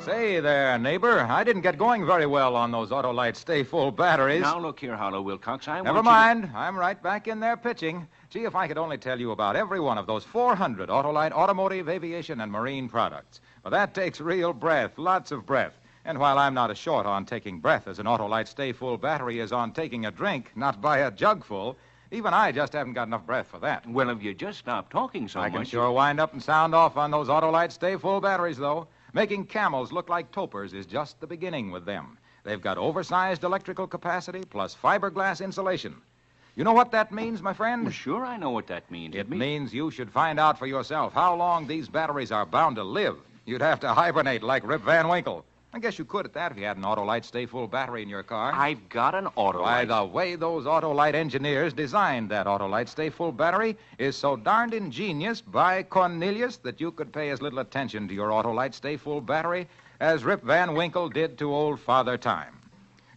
Say there, neighbor. I didn't get going very well on those Autolite Stay Full batteries. Now, look here, Harlow Wilcox. Never mind. I'm right back in there pitching. Gee, if I could only tell you about every one of those 400 Autolite automotive, aviation, and marine products. Well, that takes real breath, lots of breath. And while I'm not as short on taking breath as an Autolite Stay Full battery is on taking a drink, not by a jug full, even I just haven't got enough breath for that. Well, if you just stop talking so much... I can sure wind up and sound off on those Autolite Stay Full batteries, though. Making camels look like topers is just the beginning with them. They've got oversized electrical capacity plus fiberglass insulation. You know what that means, my friend? Well, sure, I know what that means. It means you should find out for yourself how long these batteries are bound to live. You'd have to hibernate like Rip Van Winkle. I guess you could at that if you had an Autolite Stay Full battery in your car. I've got an Autolite. Why, the way those Autolite engineers designed that Autolite Stay Full battery is so darned ingenious by Cornelius that you could pay as little attention to your Autolite Stay Full battery as Rip Van Winkle did to old Father Time.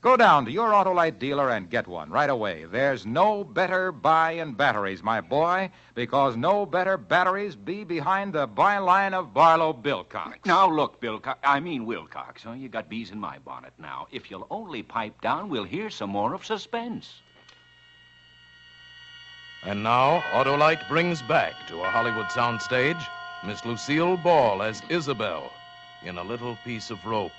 Go down to your Autolite dealer and get one right away. There's no better buy in batteries, my boy, because no better batteries be behind the byline of Barlow Bilcox. Now, look, Wilcox. Oh, you got bees in my bonnet now. If you'll only pipe down, we'll hear some more of Suspense. And now, Autolite brings back to a Hollywood soundstage Miss Lucille Ball as Isabel in A Little Piece of Rope.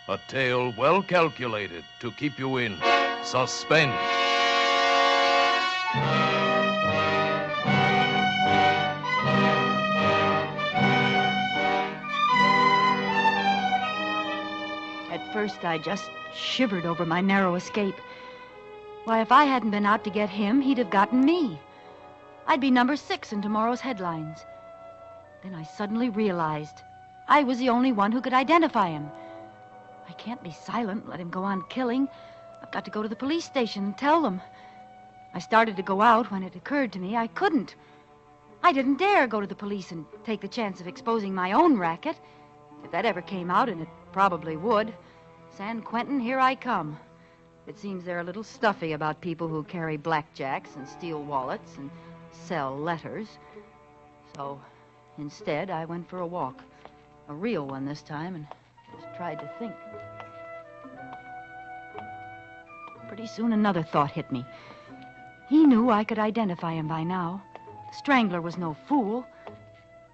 A tale well calculated to keep you in suspense. At first, I just shivered over my narrow escape. Why, if I hadn't been out to get him, he'd have gotten me. I'd be number 6 in tomorrow's headlines. Then I suddenly realized I was the only one who could identify him. I can't be silent, let him go on killing. I've got to go to the police station and tell them. I started to go out when it occurred to me I couldn't. I didn't dare go to the police and take the chance of exposing my own racket. If that ever came out, and it probably would, San Quentin, here I come. It seems they're a little stuffy about people who carry blackjacks and steal wallets and sell letters. So, instead, I went for a walk. A real one this time, and just tried to think. Pretty soon another thought hit me. He knew I could identify him by now. The Strangler was no fool.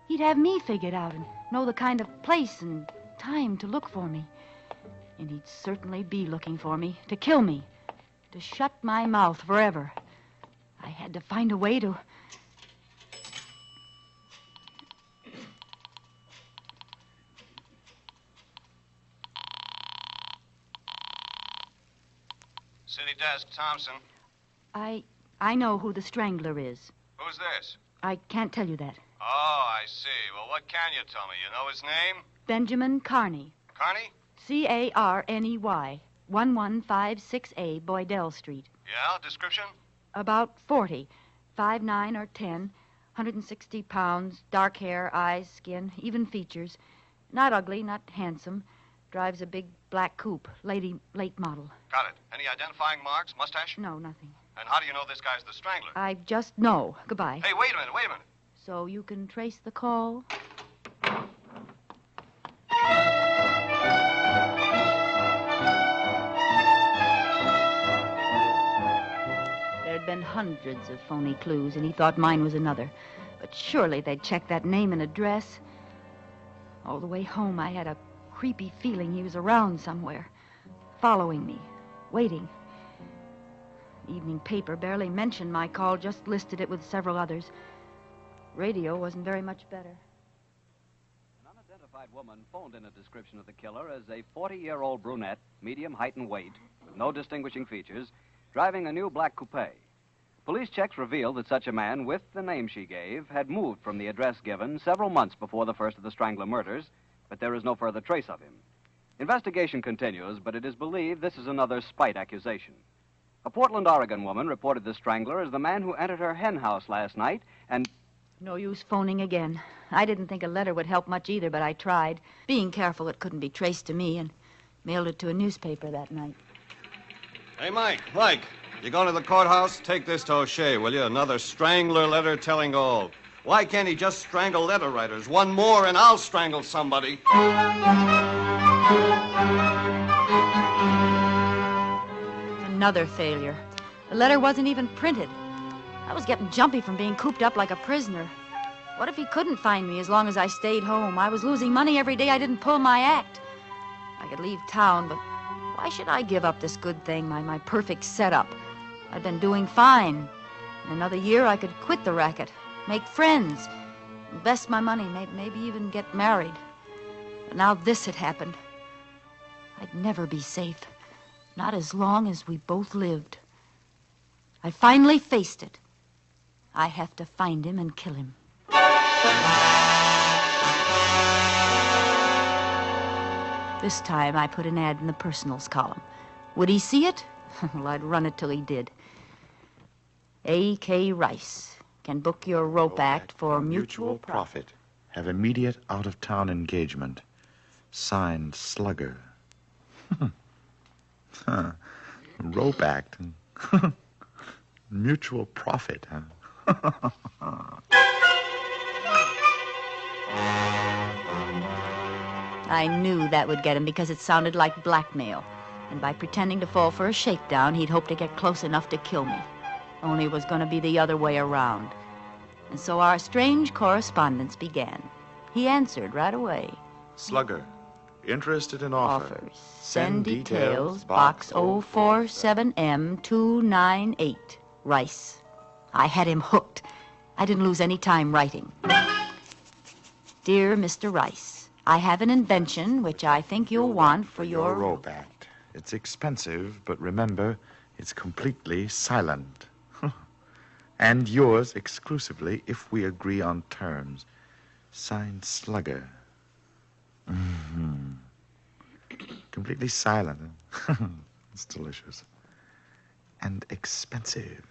He'd have me figured out and know the kind of place and time to look for me. And he'd certainly be looking for me, to kill me, to shut my mouth forever. I had to find a way to... City desk, Thompson. I know who the Strangler is. Who's this? I can't tell you that. Oh, I see. Well, what can you tell me? You know his name? Benjamin Carney. Carney? C-A-R-N-E-Y, 11568 Boydell Street. Yeah, description? About 40, 5'9" or 10, 160 pounds, dark hair, eyes, skin, even features. Not ugly, not handsome. Drives a big black coupe, late model. Got it. Any identifying marks? Mustache? No, nothing. And how do you know this guy's the Strangler? I just know. Goodbye. Hey, wait a minute. So you can trace the call? There'd been hundreds of phony clues, and he thought mine was another. But surely they'd check that name and address. All the way home, I had a creepy feeling he was around somewhere, following me, waiting. The evening paper barely mentioned my call, just listed it with several others. Radio wasn't very much better. An unidentified woman phoned in a description of the killer as a 40-year-old brunette, medium height and weight, with no distinguishing features, driving a new black coupe. Police checks revealed that such a man, with the name she gave, had moved from the address given several months before the first of the Strangler murders, but there is no further trace of him. Investigation continues, but it is believed this is another spite accusation. A Portland, Oregon woman reported the Strangler as the man who entered her hen house last night and... No use phoning again. I didn't think a letter would help much either, but I tried, being careful it couldn't be traced to me, and mailed it to a newspaper that night. Hey, Mike, you going to the courthouse? Take this to O'Shea, will you? Another Strangler letter telling all. Why can't he just strangle letter writers? One more and I'll strangle somebody. Another failure. The letter wasn't even printed. I was getting jumpy from being cooped up like a prisoner. What if he couldn't find me as long as I stayed home? I was losing money every day I didn't pull my act. I could leave town, but why should I give up this good thing, my perfect setup? I'd been doing fine. In another year, I could quit the racket, make friends, invest my money, maybe even get married. But now this had happened. I'd never be safe, not as long as we both lived. I finally faced it. I have to find him and kill him. This time I put an ad in the personals column. Would he see it? Well, I'd run it till he did. A.K. Rice can book your rope act for mutual profit. Have immediate out-of-town engagement. Signed, Slugger. Rope act. Mutual profit, huh? I knew that would get him because it sounded like blackmail. And by pretending to fall for a shakedown, he'd hope to get close enough to kill me. Only it was going to be the other way around. And so our strange correspondence began. He answered right away. Slugger, interested in offers. Send details, Box 047M298, Rice. I had him hooked. I didn't lose any time writing. Dear Mr. Rice, I have an invention which I think you'll want for your rope act. It's expensive, but remember, it's completely silent. And yours exclusively if we agree on terms. Signed, Slugger. Mm-hmm. Completely silent. It's delicious. And expensive.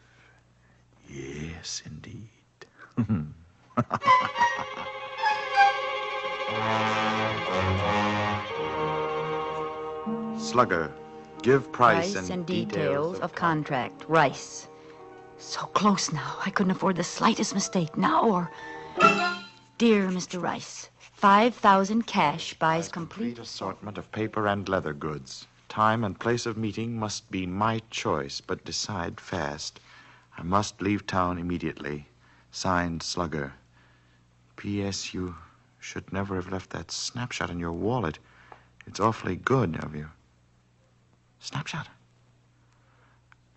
Yes, indeed. Slugger, give price and details of contract. Rice. So close now. I couldn't afford the slightest mistake now or... Dear Mr. Rice, 5,000 cash buys complete assortment of paper and leather goods. Time and place of meeting must be my choice, but decide fast. I must leave town immediately. Signed, Slugger. P.S. You should never have left that snapshot in your wallet. It's awfully good of you. Snapshot?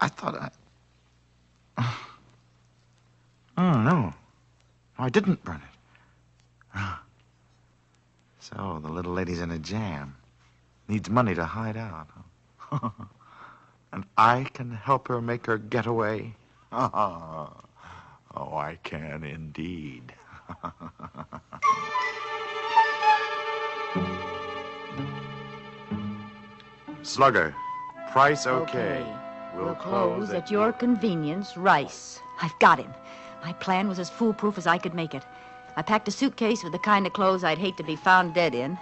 I thought Oh, no. I didn't burn it. So, the little lady's in a jam. Needs money to hide out. And I can help her make her get away. Oh, I can indeed. Slugger, price okay. We'll close at your convenience, Rice. I've got him. My plan was as foolproof as I could make it. I packed a suitcase with the kind of clothes I'd hate to be found dead in,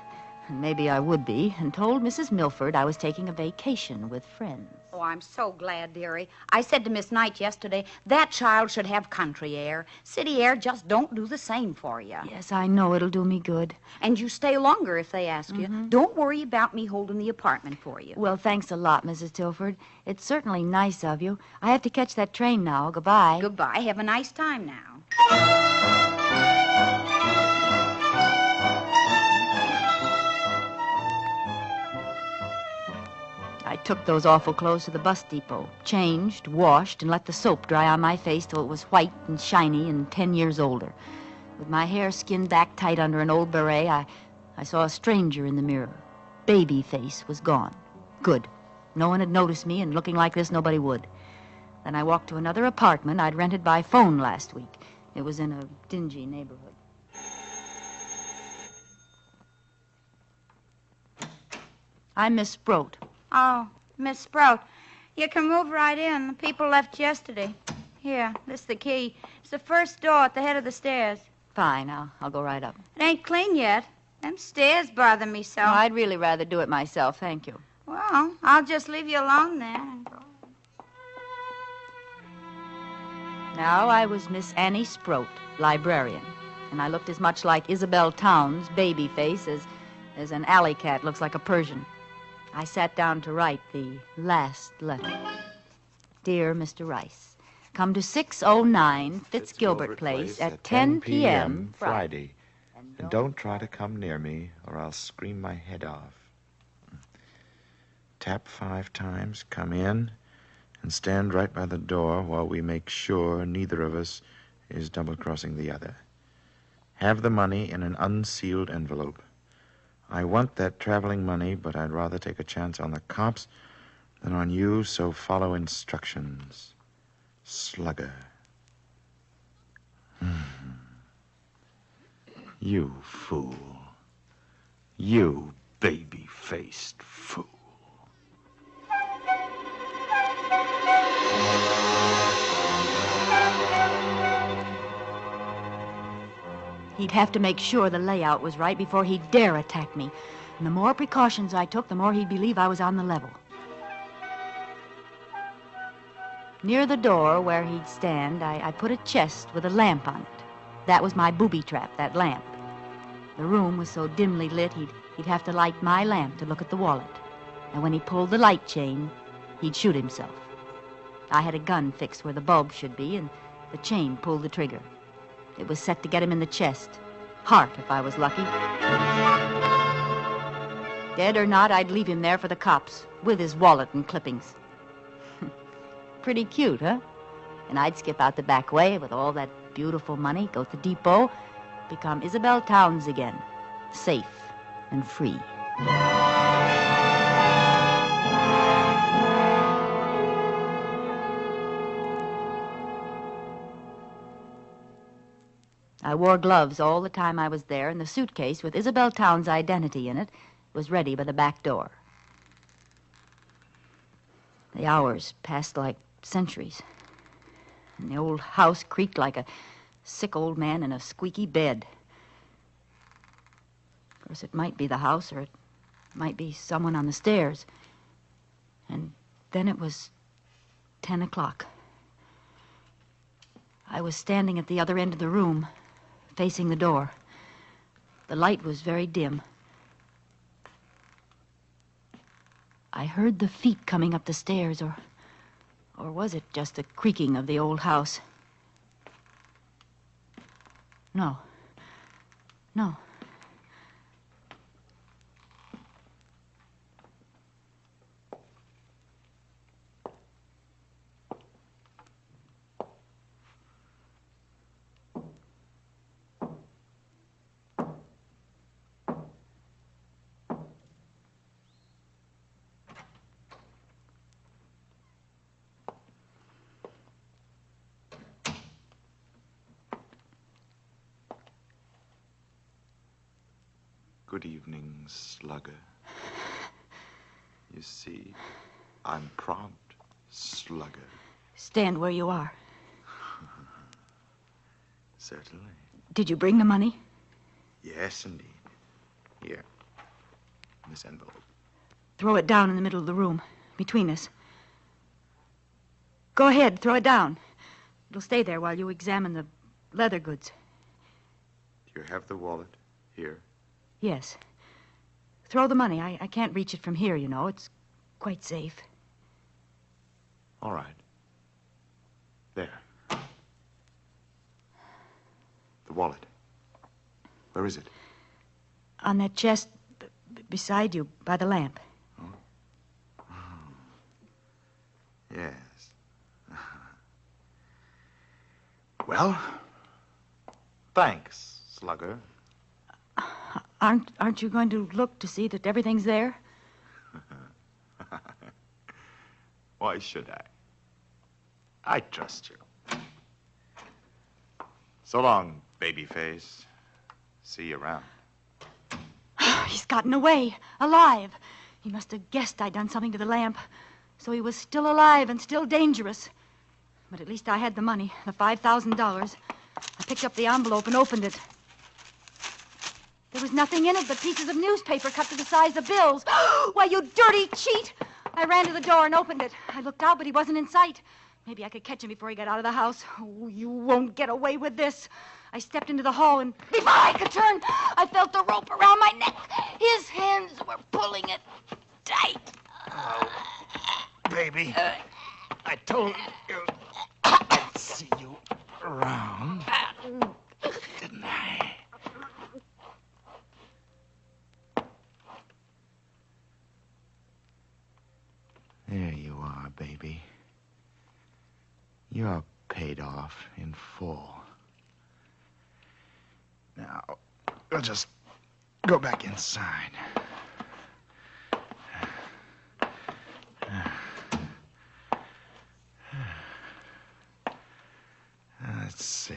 and maybe I would be, and told Mrs. Milford I was taking a vacation with friends. Oh, I'm so glad, dearie. I said to Miss Knight yesterday, that child should have country air. City air just don't do the same for you. Yes, I know it'll do me good. And you stay longer if they ask you. Don't worry about me holding the apartment for you. Well, thanks a lot, Mrs. Tilford. It's certainly nice of you. I have to catch that train now. Goodbye. Goodbye. Have a nice time now. I took those awful clothes to the bus depot, changed, washed, and let the soap dry on my face till it was white and shiny and 10 years older. With my hair skinned back tight under an old beret, I saw a stranger in the mirror. Baby face was gone. Good. No one had noticed me, and looking like this, nobody would. Then I walked to another apartment I'd rented by phone last week. It was in a dingy neighborhood. I'm Miss Sproat. Oh, Miss Sprout, you can move right in. The people left yesterday. Here, this is the key. It's the first door at the head of the stairs. Fine, I'll go right up. It ain't clean yet. Them stairs bother me so. No, I'd really rather do it myself, thank you. Well, I'll just leave you alone then. Now I was Miss Annie Sproat, librarian, and I looked as much like Isabel Towns' baby face as There's an alley cat, looks like a Persian. I sat down to write the last letter. Dear Mr. Rice, come to 609 Fitzgilbert Place at 10 p.m. Friday. And don't try to come near me, or I'll scream my head off. Tap 5 times, come in, and stand right by the door while we make sure neither of us is double-crossing the other. Have the money in an unsealed envelope. I want that traveling money, but I'd rather take a chance on the cops than on you, so follow instructions. Slugger. You fool. You baby-faced fool. He'd have to make sure the layout was right before he'd dare attack me. And the more precautions I took, the more he'd believe I was on the level. Near the door where he'd stand, I put a chest with a lamp on it. That was my booby trap, that lamp. The room was so dimly lit, he'd have to light my lamp to look at the wallet. And when he pulled the light chain, he'd shoot himself. I had a gun fixed where the bulb should be, and the chain pulled the trigger. It was set to get him in the chest. Heart, if I was lucky. Dead or not, I'd leave him there for the cops, with his wallet and clippings. Pretty cute, huh? And I'd skip out the back way with all that beautiful money, go to the depot, become Isabel Towns again, safe and free. I wore gloves all the time I was there, and the suitcase with Isabel Towns' identity in it was ready by the back door. The hours passed like centuries, and the old house creaked like a sick old man in a squeaky bed. Of course, it might be the house, or it might be someone on the stairs. And then it was 10 o'clock. I was standing at the other end of the room, facing the door. The light was very dim. I heard the feet coming up the stairs, or was it just the creaking of the old house? No. Good evening, Slugger. You see, I'm prompt, Slugger. Stand where you are. Certainly. Did you bring the money? Yes, indeed. Here, in this envelope. Throw it down in the middle of the room, between us. Go ahead, throw it down. It'll stay there while you examine the leather goods. Do you have the wallet here? Yes. Throw the money. I can't reach it from here, you know. It's quite safe. All right. There. The wallet. Where is it? On that chest beside you, by the lamp. Oh. Yes. Well, thanks, Slugger. Aren't you going to look to see that everything's there? Why should I? I trust you. So long, babyface. See you around. He's gotten away, alive. He must have guessed I'd done something to the lamp, so he was still alive and still dangerous. But at least I had the money, the $5,000. I picked up the envelope and opened it. There was nothing in it but pieces of newspaper cut to the size of bills. Why, you dirty cheat! I ran to the door and opened it. I looked out, but he wasn't in sight. Maybe I could catch him before he got out of the house. Oh, you won't get away with this. I stepped into the hall, and before I could turn, I felt the rope around my neck. His hands were pulling it tight. Oh, baby. I told you I'd see you around. Didn't I? There you are, baby. You're paid off in full. Now, we'll just go back inside. Let's see.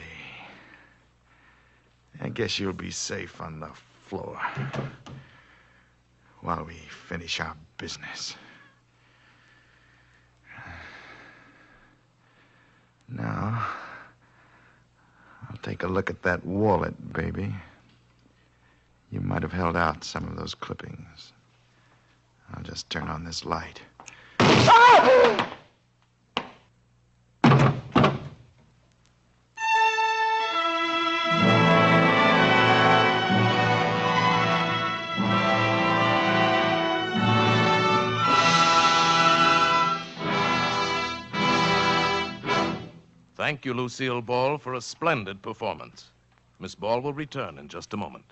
I guess you'll be safe on the floor while we finish our business. Now, I'll take a look at that wallet, baby. You might have held out some of those clippings. I'll just turn on this light. Ah! Thank you, Lucille Ball, for a splendid performance. Miss Ball will return in just a moment.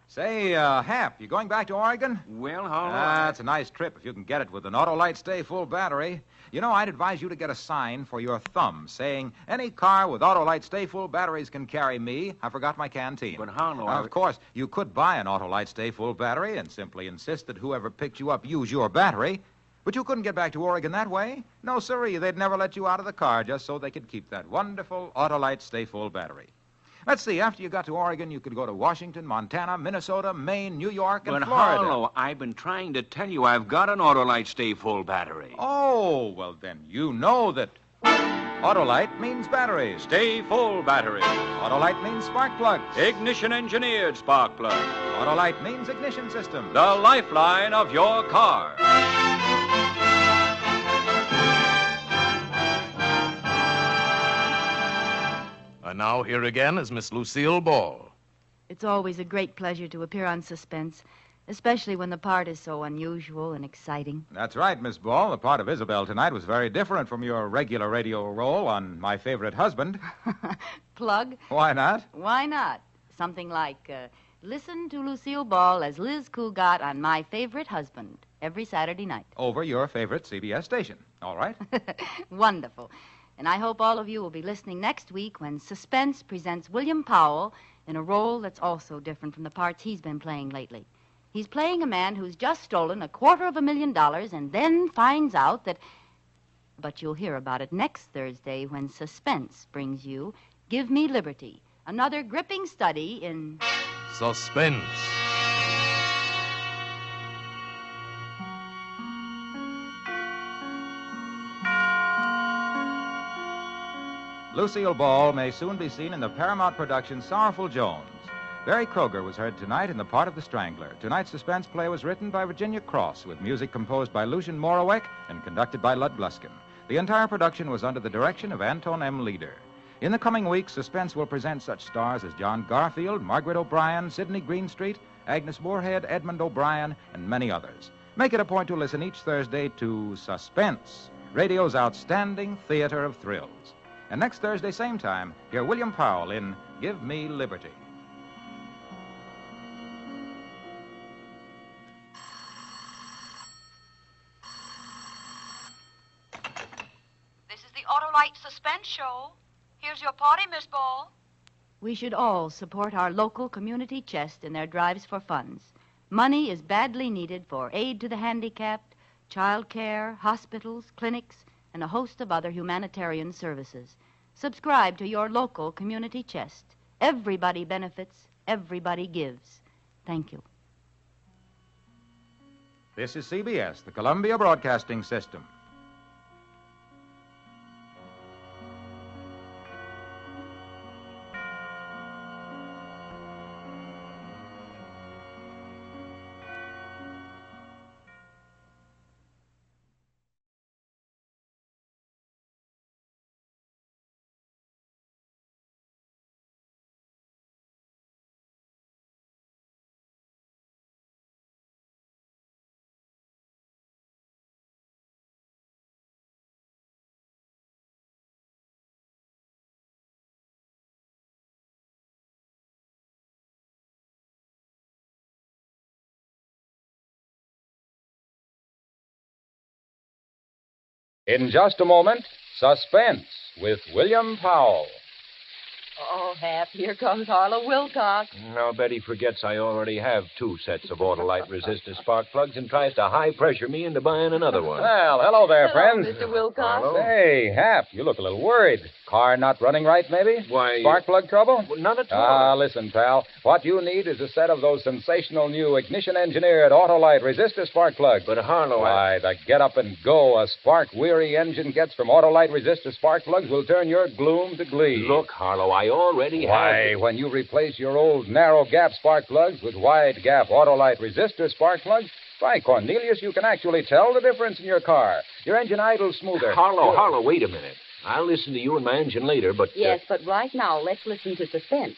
Say, Hap, you going back to Oregon? Well, how long? That's a nice trip if you can get it with an Autolite Stay Full battery. You know, I'd advise you to get a sign for your thumb saying, any car with Autolite Stay Full batteries can carry me. I forgot my canteen. But how long? Of course, you could buy an Autolite Stay Full battery and simply insist that whoever picked you up use your battery. But you couldn't get back to Oregon that way. No, sirree. They'd never let you out of the car just so they could keep that wonderful Autolite Stay Full battery. Let's see. After you got to Oregon, you could go to Washington, Montana, Minnesota, Maine, New York, and But Florida. Harlow, I've been trying to tell you I've got an Autolite Stay Full battery. Oh, well, then you know that Autolite means batteries. Stay full battery. Autolite means spark plugs. Ignition engineered spark plug. Autolite means ignition system. The lifeline of your car. And now here again is Miss Lucille Ball. It's always a great pleasure to appear on Suspense, especially when the part is so unusual and exciting. That's right, Miss Ball. The part of Isabel tonight was very different from your regular radio role on My Favorite Husband. Plug? Why not? Why not? Something like, listen to Lucille Ball as Liz Cougat on My Favorite Husband every Saturday night. Over your favorite CBS station. All right? Wonderful. And I hope all of you will be listening next week when Suspense presents William Powell in a role that's also different from the parts he's been playing lately. He's playing a man who's just stolen $250,000 and then finds out that... But you'll hear about it next Thursday when Suspense brings you Give Me Liberty, another gripping study in... Suspense. Lucille Ball may soon be seen in the Paramount production Sorrowful Jones. Barry Kroger was heard tonight in the part of the Strangler. Tonight's suspense play was written by Virginia Cross with music composed by Lucian Moraweck and conducted by Lud Gluskin. The entire production was under the direction of Anton M. Leader. In the coming weeks, Suspense will present such stars as John Garfield, Margaret O'Brien, Sidney Greenstreet, Agnes Moorehead, Edmund O'Brien, and many others. Make it a point to listen each Thursday to Suspense, radio's outstanding theater of thrills. And next Thursday, same time, hear William Powell in Give Me Liberty. This is the Autolite Suspense Show. Here's your party, Miss Ball. We should all support our local community chest in their drives for funds. Money is badly needed for aid to the handicapped, child care, hospitals, clinics, and a host of other humanitarian services. Subscribe to your local community chest. Everybody benefits, everybody gives. Thank you. This is CBS, the Columbia Broadcasting System. In just a moment, Suspense with William Powell. Oh, Hap, here comes Harlow Wilcox. Now, Betty forgets I already have 2 sets of Autolite resistor spark plugs and tries to high-pressure me into buying another one. Well, hello there, friend. Mr. Wilcox. Hello. Hey, Hap, you look a little worried. Car not running right, maybe? Why... Spark plug trouble? Well, none at all. Listen, pal. What you need is a set of those sensational new ignition-engineered Autolite resistor spark plugs. But, Harlow, Why, the get-up-and-go a spark-weary engine gets from Autolite resistor spark plugs will turn your gloom to glee. Look, Harlow, I already have... Why, when you replace your old narrow-gap spark plugs with wide-gap Autolite resistor spark plugs, why, Cornelius, you can actually tell the difference in your car. Your engine idles smoother. Harlow, wait a minute. I'll listen to you and my engine later, but... Yes, but right now, let's listen to Suspense.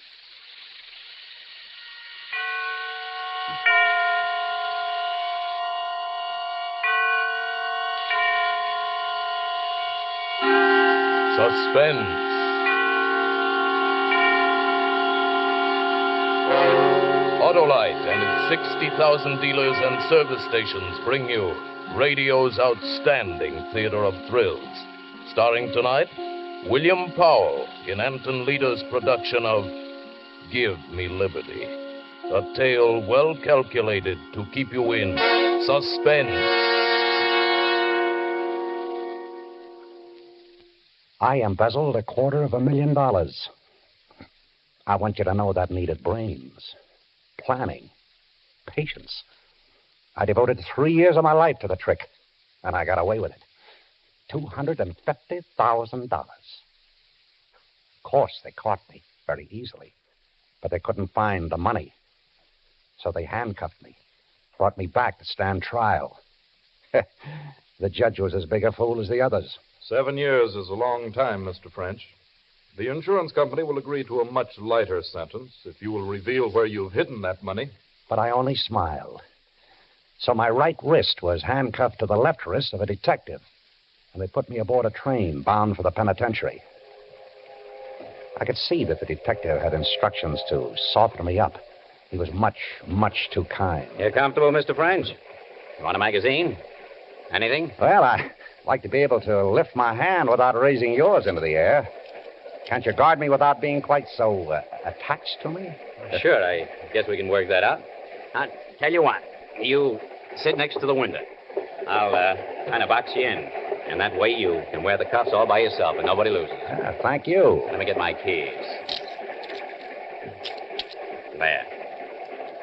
Suspense. Autolite and its 60,000 dealers and service stations bring you radio's outstanding theater of thrills. Starring tonight, William Powell in Anton Leader's production of Give Me Liberty. A tale well calculated to keep you in suspense. I embezzled $250,000. I want you to know that needed brains, planning, patience. I devoted 3 years of my life to the trick, and I got away with it. $250,000. Of course, they caught me very easily, but they couldn't find the money. So they handcuffed me, brought me back to stand trial. The judge was as big a fool as the others. 7 years is a long time, Mr. French. The insurance company will agree to a much lighter sentence if you will reveal where you've hidden that money. But I only smiled. So my right wrist was handcuffed to the left wrist of a detective, and they put me aboard a train bound for the penitentiary. I could see that the detective had instructions to soften me up. He was much, much too kind. You comfortable, Mr. French? You want a magazine? Anything? Well, I'd like to be able to lift my hand without raising yours into the air. Can't you guard me without being quite so attached to me? Sure, I guess we can work that out. I'll tell you what. You sit next to the window. I'll kind of box you in. And that way you can wear the cuffs all by yourself and nobody loses. Thank you. Let me get my keys. There.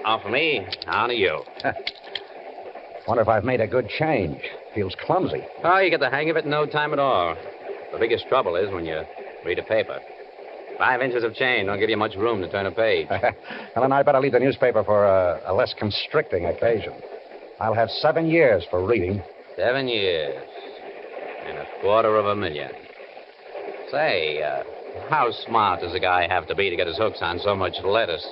On for me, on to you. Wonder if I've made a good change. Feels clumsy. Oh, you get the hang of it in no time at all. The biggest trouble is when you read a paper. 5 inches of chain don't give you much room to turn a page. Well, then I'd better leave the newspaper for a less constricting occasion. I'll have 7 years for reading. 7 years. And $250,000. Say, how smart does a guy have to be to get his hooks on so much lettuce?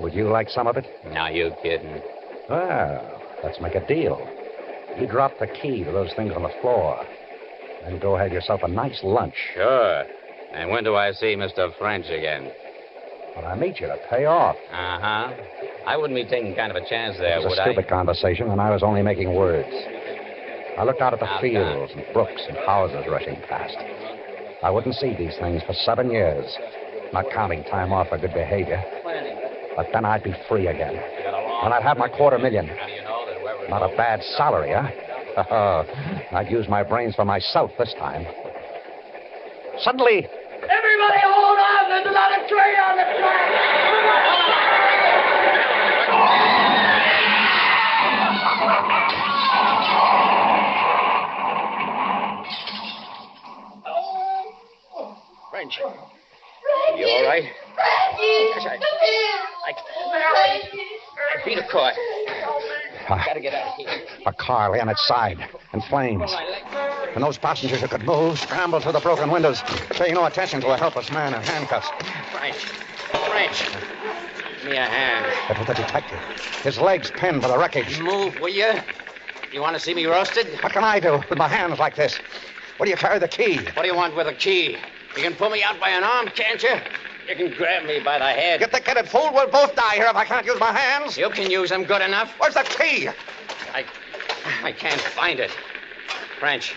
Would you like some of it? Now, you kidding. Well, let's make a deal. You drop the key to those things on the floor. Then go have yourself a nice lunch. Sure. And when do I see Mr. French again? When I meet you to pay off. Uh-huh. I wouldn't be taking kind of a chance there, It was would a stupid conversation, and I was only making words. I looked out at the fields and brooks and houses rushing past. I wouldn't see these things for 7 years, not counting time off for good behavior. But then I'd be free again. And I'd have my $250,000. Not a bad salary, huh? I'd use my brains for myself this time. Suddenly... Everybody hold on! There's another train on the track! French. You all right? Yes, I feel a cord. Gotta get out of here. A car lay on its side, in flames. And those passengers who could move scrambled through the broken windows, paying no attention to a helpless man in handcuffs. French. Give me a hand. It was the detective. His legs pinned to the wreckage. Move, will you? You want to see me roasted? What can I do with my hands like this? What do you carry the key? What do you want with a key? You can pull me out by an arm, can't you? You can grab me by the head. You thick-headed fool, we'll both die here if I can't use my hands. You can use them good enough. Where's the key? I can't find it. French,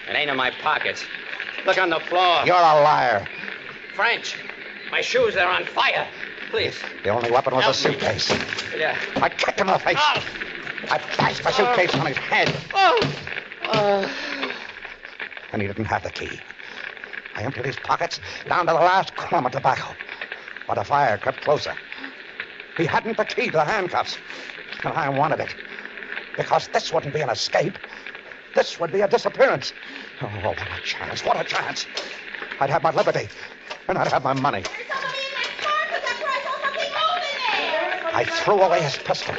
It ain't in my pockets. Look on the floor. You're a liar. French, my shoes, they're on fire. Please. The only weapon was Help a suitcase. Me. Yeah. I kicked him in the face. Oh. I bashed the suitcase on his head. And he didn't have the key. I emptied his pockets down to the last crumb of tobacco. But the fire crept closer. He hadn't the key to the handcuffs. And I wanted it. Because this wouldn't be an escape. This would be a disappearance. Oh, what a chance. What a chance. I'd have my liberty. And I'd have my money. I threw away his pistol.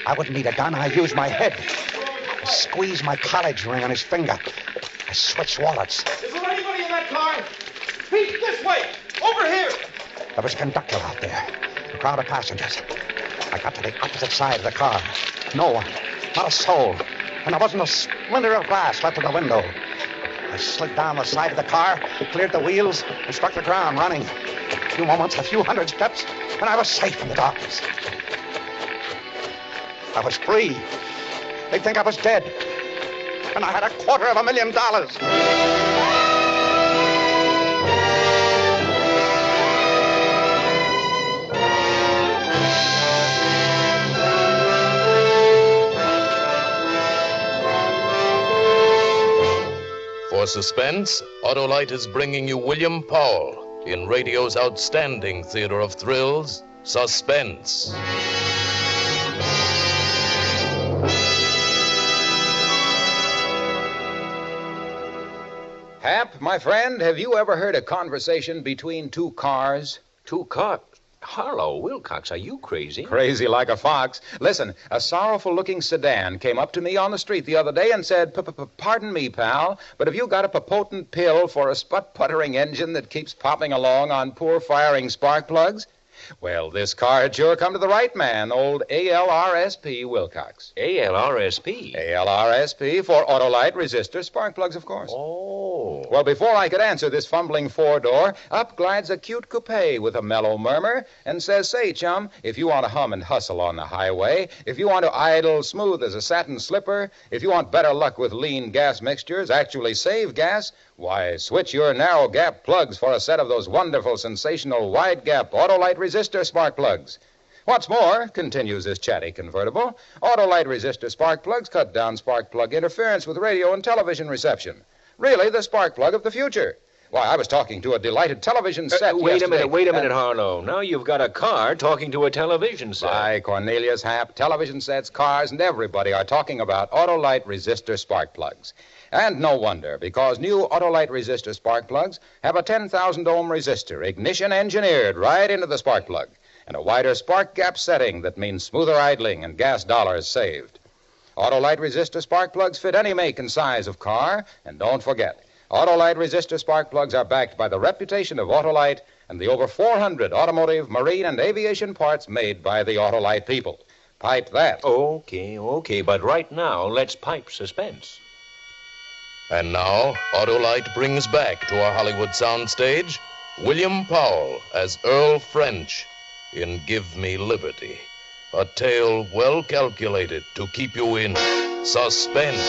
I wouldn't need a gun. I used my head. I squeezed my college ring on his finger. I switched wallets. Is there anybody in that car? Pete, this way! Over here! There was a conductor out there. A crowd of passengers. I got to the opposite side of the car. No one. Not a soul. And there wasn't a splinter of glass left in the window. I slid down the side of the car, cleared the wheels, and struck the ground running. A few moments, a few hundred steps, and I was safe in the darkness. I was free. They'd think I was dead. And I had $250,000. For Suspense, Autolite is bringing you William Powell in radio's outstanding theater of thrills, Suspense. Hap, my friend, have you ever heard a conversation between two cars? Two cars? Harlow, Wilcox, are you crazy? Crazy like a fox. Listen, a sorrowful-looking sedan came up to me on the street the other day and said, "Pardon me, pal, but have you got a potent pill for a sput-puttering engine that keeps popping along on poor firing spark plugs?" Well, this car had sure come to the right man, old ALRSP Wilcox. ALRSP? ALRSP for Autolite resistor spark plugs, of course. Oh. Well, before I could answer this fumbling four-door, up glides a cute coupe with a mellow murmur and says, "Say, chum, if you want to hum and hustle on the highway, if you want to idle smooth as a satin slipper, if you want better luck with lean gas mixtures, actually save gas, why, switch your narrow gap plugs for a set of those wonderful, sensational, wide gap Autolite resistor spark plugs. What's more," continues this chatty convertible, "Autolite resistor spark plugs cut down spark plug interference with radio and television reception. Really, the spark plug of the future. Why, I was talking to a delighted television set Wait yesterday. a minute, Harlow. Now you've got a car talking to a television set. By Cornelius Hap, television sets, cars, and everybody are talking about Autolite resistor spark plugs. And no wonder, because new Autolite resistor spark plugs have a 10,000 ohm resistor, ignition engineered right into the spark plug, and a wider spark gap setting that means smoother idling and gas dollars saved. Autolite resistor spark plugs fit any make and size of car, and don't forget, Autolite resistor spark plugs are backed by the reputation of Autolite and the over 400 automotive, marine, and aviation parts made by the Autolite people. Pipe that. Okay, but right now, let's pipe Suspense. And now, Autolite brings back to our Hollywood soundstage William Powell as Earl French in Give Me Liberty, a tale well calculated to keep you in suspense.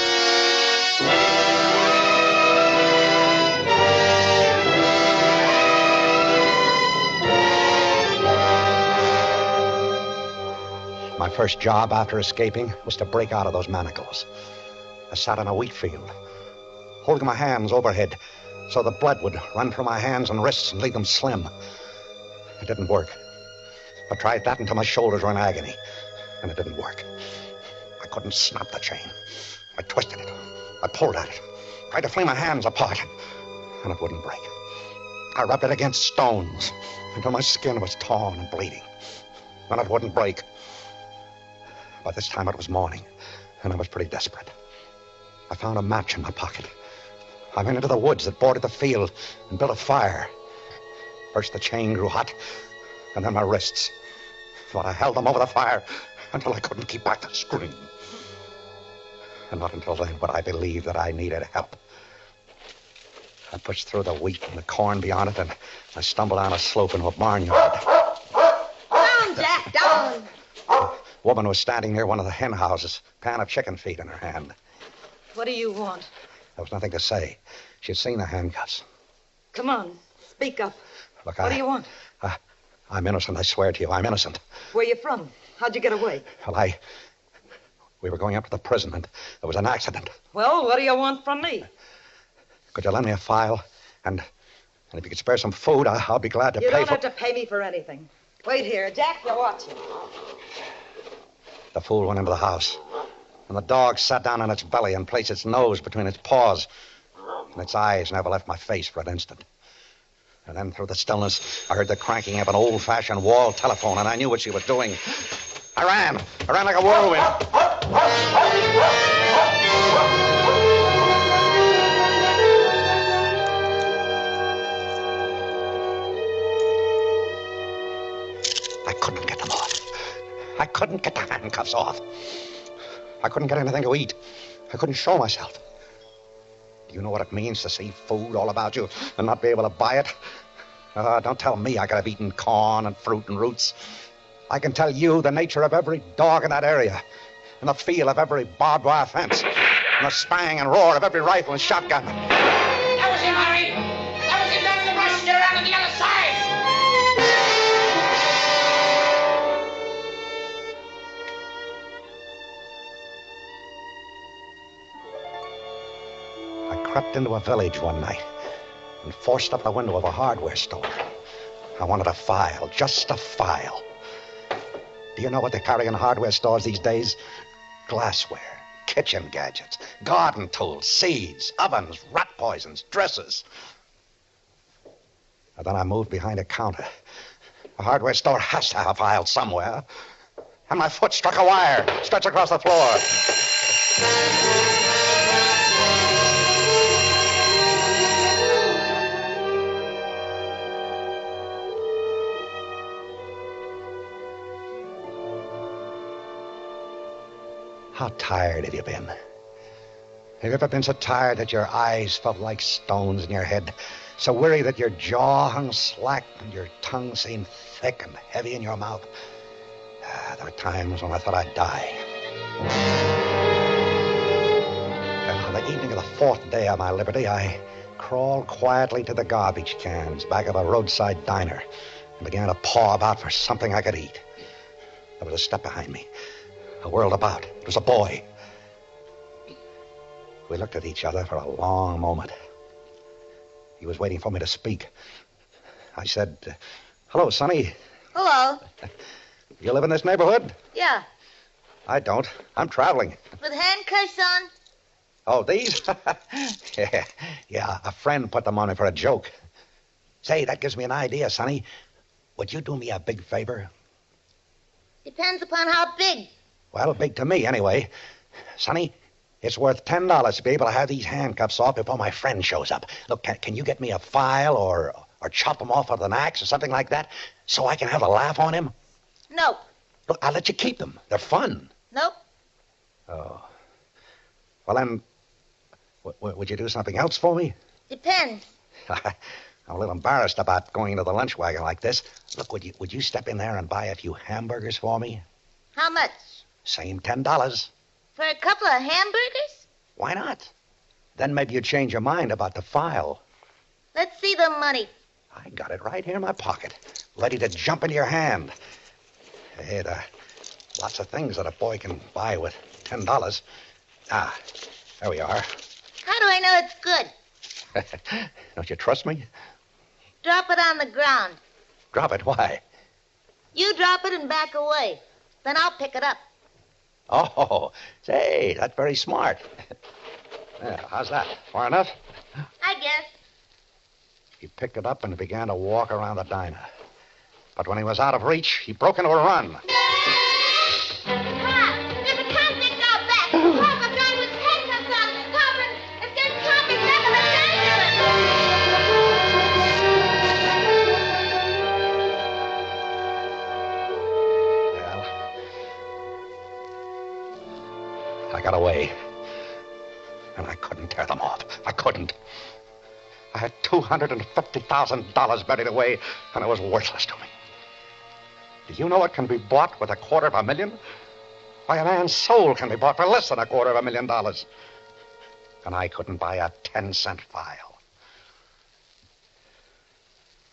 My first job after escaping was to break out of those manacles. I sat in a wheat field, holding my hands overhead so the blood would run from my hands and wrists and leave them slim. It didn't work. I tried that until my shoulders were in agony, and it didn't work. I couldn't snap the chain. I twisted it. I pulled at it, tried to fling my hands apart, and it wouldn't break. I rubbed it against stones until my skin was torn and bleeding, and it wouldn't break. By this time it was morning, and I was pretty desperate. I found a match in my pocket. I went into the woods that bordered the field and built a fire. First the chain grew hot, and then my wrists. But I held them over the fire until I couldn't keep back the scream. And not until then would I believe that I needed help. I pushed through the wheat and the corn beyond it, and I stumbled down a slope into a barnyard. Down, Jack, down! A woman was standing near one of the hen houses, pan of chicken feed in her hand. What do you want? There was nothing to say. She'd seen the handcuffs. Come on, speak up. Look, What do you want? I'm innocent, I swear to you. I'm innocent. Where you from? How'd you get away? Well, we were going up to the prison, and there was an accident. Well, what do you want from me? Could you lend me a file? And if you could spare some food, I'll be glad to You pay don't for... have to pay me for anything. Wait here. Jack, you're watching. The fool went into the house, and the dog sat down on its belly and placed its nose between its paws, and its eyes never left my face for an instant. And then through the stillness, I heard the cranking of an old-fashioned wall telephone, and I knew what she was doing. I ran like a whirlwind. I couldn't get them off. I couldn't get the handcuffs off. I couldn't get anything to eat. I couldn't show myself. Do you know what it means to see food all about you and not be able to buy it? Don't tell me I could have eaten corn and fruit and roots. I can tell you the nature of every dog in that area, and the feel of every barbed wire fence, and the spang and roar of every rifle and shotgun. That was him, Harry. That was him down in the brush. Get around to the other side. I crept into a village one night and forced up the window of a hardware store. I wanted a file, just a file. Do you know what they carry in hardware stores these days? Glassware, kitchen gadgets, garden tools, seeds, ovens, rat poisons, dressers. And then I moved behind a counter. A hardware store has to have files somewhere. And my foot struck a wire, stretched across the floor. How tired have you been? Have you ever been so tired that your eyes felt like stones in your head? So weary that your jaw hung slack and your tongue seemed thick and heavy in your mouth? There were times when I thought I'd die. And on the evening of the 4th day of my liberty, I crawled quietly to the garbage cans back of a roadside diner and began to paw about for something I could eat. There was a step behind me. I whirled about. It was a boy. We looked at each other for a long moment. He was waiting for me to speak. I said, "Hello, Sonny. Hello. You live in this neighborhood?" Yeah. I don't. I'm traveling. With handcuffs on? Oh, these? Yeah, a friend put them on me for a joke. Say, that gives me an idea, Sonny. Would you do me a big favor? Depends upon how big. Well, big to me, anyway. Sonny, it's worth $10 to be able to have these handcuffs off before my friend shows up. Look, can you get me a file or chop them off with an axe or something like that so I can have a laugh on him? Nope. Look, I'll let you keep them. They're fun. Nope. Oh. Well, then, would you do something else for me? Depends. I'm a little embarrassed about going into the lunch wagon like this. Look, would you step in there and buy a few hamburgers for me? How much? Same $10. For a couple of hamburgers? Why not? Then maybe you'd change your mind about the file. Let's see the money. I got it right here in my pocket, ready to jump into your hand. Hey, there are lots of things that a boy can buy with $10. Ah, there we are. How do I know it's good? Don't you trust me? Drop it on the ground. Drop it? Why? You drop it and back away. Then I'll pick it up. Oh, say, that's very smart. Yeah, how's that? Far enough? I guess. He picked it up and began to walk around the diner. But when he was out of reach, he broke into a run. Pop! There's a convict out back. Pop, a guy with handcuffs on. Pop, and if there's convicts back of the I got away. And I couldn't tear them off. I couldn't. I had $250,000 buried away, and it was worthless to me. Do you know what can be bought with $250,000? Why, a man's soul can be bought for less than $250,000. and I couldn't buy a 10-cent file.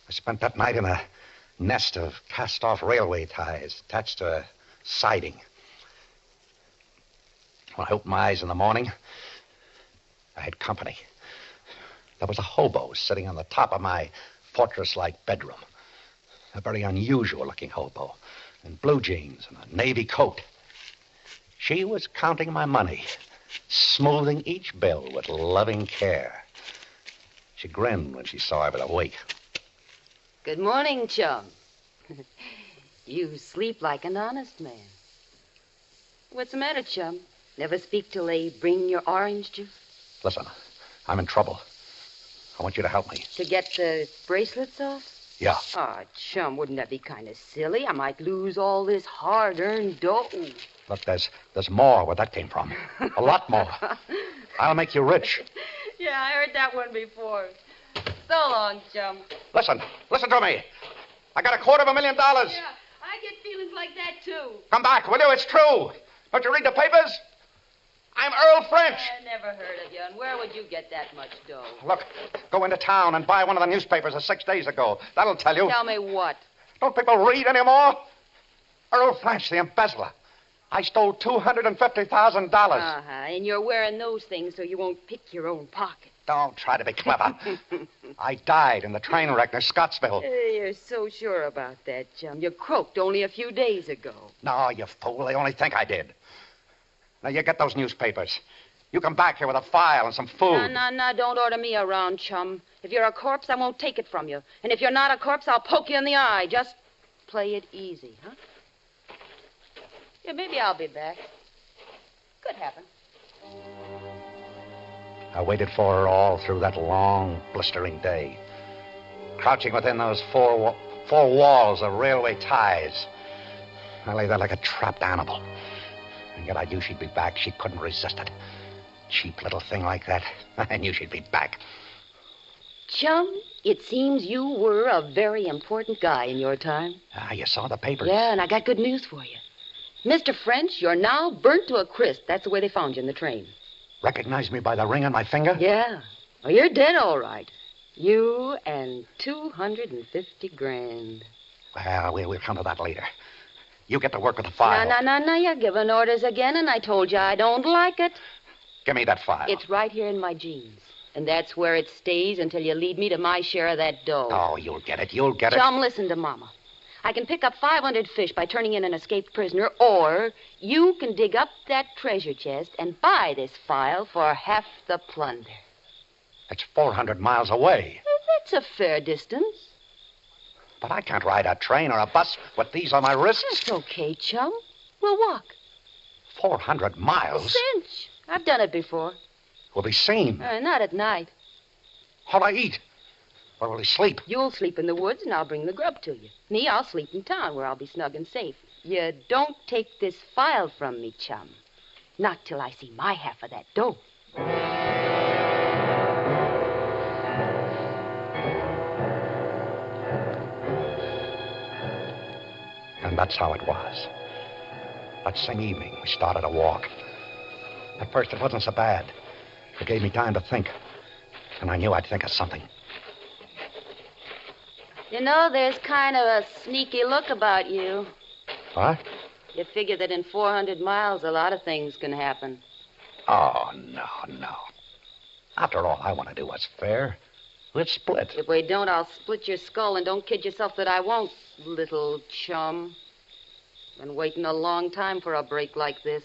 I spent that night in a nest of cast-off railway ties attached to a siding. When I opened my eyes in the morning, I had company. There was a hobo sitting on the top of my fortress-like bedroom. A very unusual-looking hobo in blue jeans and a navy coat. She was counting my money, smoothing each bill with loving care. She grinned when she saw I was awake. Good morning, chum. You sleep like an honest man. What's the matter, chum? Never speak till they bring your orange juice? Listen, I'm in trouble. I want you to help me. To get the bracelets off? Yeah. Oh, chum, wouldn't that be kind of silly? I might lose all this hard-earned dough. Look, there's more where that came from. A lot more. I'll make you rich. Yeah, I heard that one before. So long, chum. Listen to me. I got $250,000. Yeah, I get feelings like that, too. Come back, will you? It's true. Don't you read the papers? I'm Earl French. I never heard of you, and where would you get that much dough? Look, go into town and buy one of the newspapers of 6 days ago. That'll tell you. Tell me what? Don't people read anymore? Earl French, the embezzler. I stole $250,000. Uh-huh, and you're wearing those things so you won't pick your own pocket. Don't try to be clever. I died in the train wreck near Scottsville. You're so sure about that, chum. You croaked only a few days ago. No, you fool. They only think I did. Now, you get those newspapers. You come back here with a file and some food. No, don't order me around, chum. If you're a corpse, I won't take it from you. And if you're not a corpse, I'll poke you in the eye. Just play it easy, huh? Yeah, maybe I'll be back. Could happen. I waited for her all through that long, blistering day. Crouching within those four walls of railway ties. I lay there like a trapped animal. And yet I knew she'd be back. She couldn't resist it. Cheap little thing like that. I knew she'd be back. Chum, it seems you were a very important guy in your time. You saw the papers. Yeah, and I got good news for you. Mr. French, you're now burnt to a crisp. That's the way they found you in the train. Recognize me by the ring on my finger? Yeah. Well, you're dead, all right. You and $250,000. Well, we'll come to that later. You get to work with the file. No. You're giving orders again, and I told you I don't like it. Give me that file. It's right here in my jeans. And that's where it stays until you lead me to my share of that dough. Oh, you'll get it. Chum, listen to Mama. I can pick up 500 fish by turning in an escaped prisoner, or you can dig up that treasure chest and buy this file for half the plunder. It's 400 miles away. That's a fair distance. But I can't ride a train or a bus with these on my wrists. That's okay, chum. We'll walk. 400 miles? A cinch. I've done it before. We'll be seen. Not at night. How'll I eat? Where will he sleep? You'll sleep in the woods, and I'll bring the grub to you. Me, I'll sleep in town, where I'll be snug and safe. You don't take this file from me, chum. Not till I see my half of that dough. And that's how it was. That same evening, we started a walk. At first, it wasn't so bad. It gave me time to think. And I knew I'd think of something. You know, there's kind of a sneaky look about you. What? You figure that in 400 miles, a lot of things can happen. Oh, no. After all, I want to do what's fair. Let's split. If we don't, I'll split your skull, and don't kid yourself that I won't, little chum. Been waiting a long time for a break like this.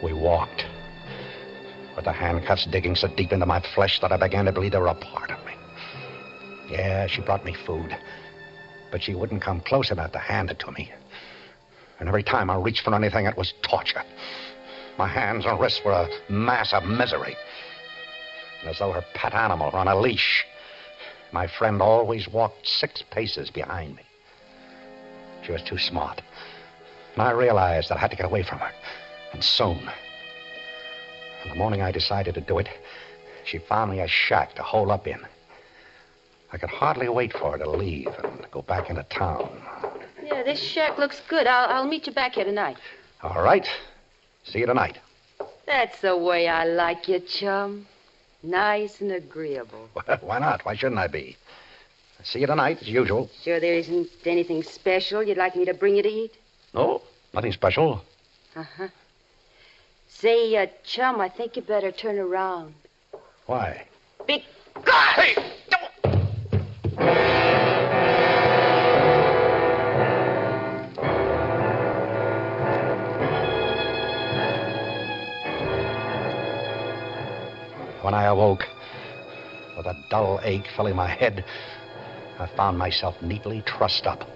We walked, with the handcuffs digging so deep into my flesh that I began to believe they were a part of me. Yeah, she brought me food, but she wouldn't come close enough to hand it to me. And every time I reached for anything, it was torture. My hands and wrists were a mass of misery. And as though her pet animal were on a leash, my friend always walked 6 paces behind me. She was too smart. And I realized that I had to get away from her. And soon. And the morning I decided to do it, she found me a shack to hole up in. I could hardly wait for her to leave and go back into town. Yeah, this shack looks good. I'll meet you back here tonight. All right. See you tonight. That's the way I like you, chum. Nice and agreeable. Why not? Why shouldn't I be? See you tonight, as usual. Sure there isn't anything special you'd like me to bring you to eat? No, nothing special. Uh-huh. Say, chum, I think you better turn around. Why? Big... Hey! When I awoke, with a dull ache filling my head, I found myself neatly trussed up.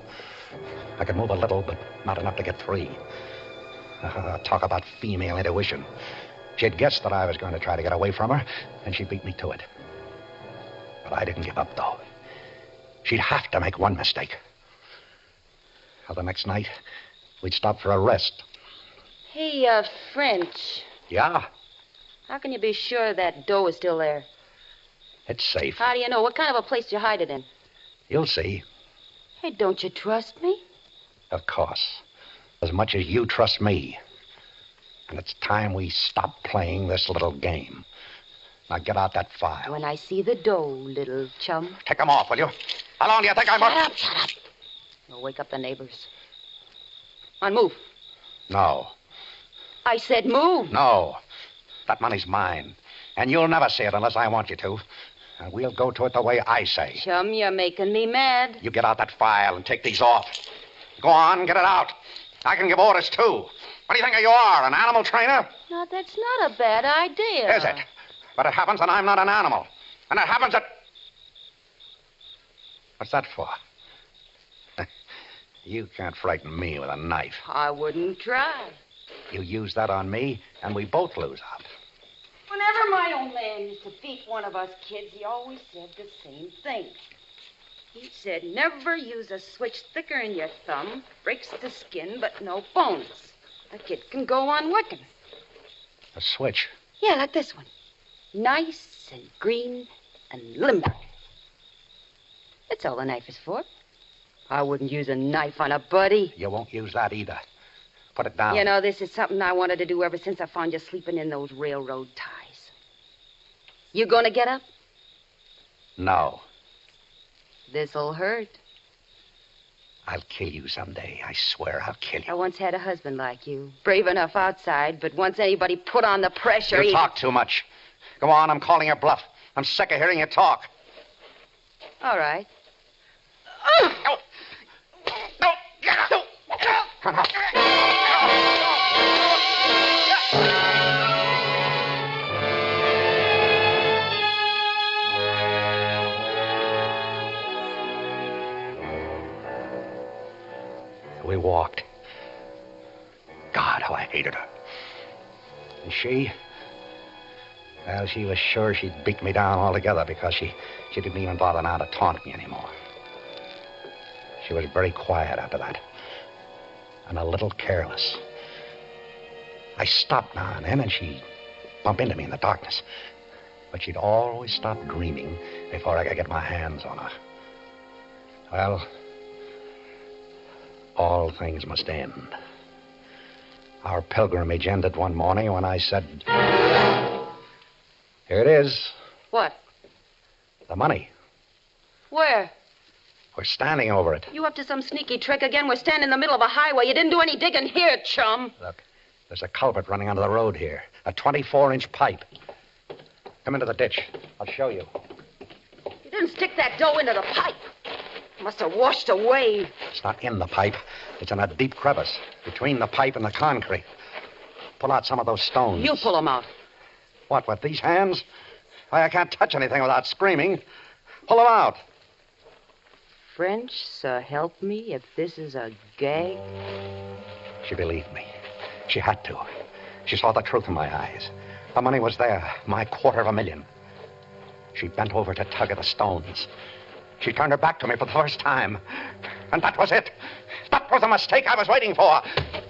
I could move a little, but not enough to get free. Talk about female intuition. She had guessed that I was going to try to get away from her, and she beat me to it. But I didn't give up, though. She'd have to make one mistake. Well, the next night, we'd stop for a rest. Hey, French. Yeah? How can you be sure that dough is still there? It's safe. How do you know? What kind of a place do you hide it in? You'll see. Hey, don't you trust me? Of course. As much as you trust me. And it's time we stop playing this little game. Now get out that file. When I see the dough, little chum. Take them off, will you? How long do you think I'm... Shut up. You'll wake up the neighbors. On, move. No. I said move. No. That money's mine. And you'll never see it unless I want you to. And we'll go to it the way I say. Chum, you're making me mad. You get out that file and take these off. Go on, get it out. I can give orders, too. What do you think you are, an animal trainer? No, that's not a bad idea. Is it? But it happens that I'm not an animal. And it happens that... What's that for? You can't frighten me with a knife. I wouldn't try. You use that on me, and we both lose out. Whenever my old man used to beat one of us kids, he always said the same thing. He said, never use a switch thicker in your thumb. Breaks the skin, but no bones. A kid can go on working. A switch? Yeah, like this one. Nice and green and limber. That's all the knife is for. I wouldn't use a knife on a buddy. You won't use that either. Put it down. You know, this is something I wanted to do ever since I found you sleeping in those railroad ties. You gonna get up? No. This'll hurt. I'll kill you someday. I swear I'll kill you. I once had a husband like you. Brave enough outside, but once anybody put on the pressure... You talk too much. Go on, I'm calling your bluff. I'm sick of hearing you talk. All right. No. No. Get up. No. Come on. We walked. God, how I hated her. And she... Well, she was sure she'd beat me down altogether because she didn't even bother now to taunt me anymore. She was very quiet after that. And a little careless. I stopped now and then, and she'd bump into me in the darkness. But she'd always stop dreaming before I could get my hands on her. Well... all things must end. Our pilgrimage ended one morning when I said, here it is. What? The money. Where? We're standing over it. You up to some sneaky trick again? We're standing in the middle of a highway. You didn't do any digging here, chum. Look, there's a culvert running under the road here. A 24-inch pipe. Come into the ditch. I'll show you. You didn't stick that dough into the pipe. It must have washed away. It's not in the pipe. It's in a deep crevice between the pipe and the concrete. Pull out some of those stones. You pull them out. What, with these hands? Why, I can't touch anything without screaming. Pull them out. French, so help me if this is a gag. She believed me. She had to. She saw the truth in my eyes. The money was there, my $250,000. She bent over to tug at the stones. She turned her back to me for the first time. And that was it. That was the mistake I was waiting for.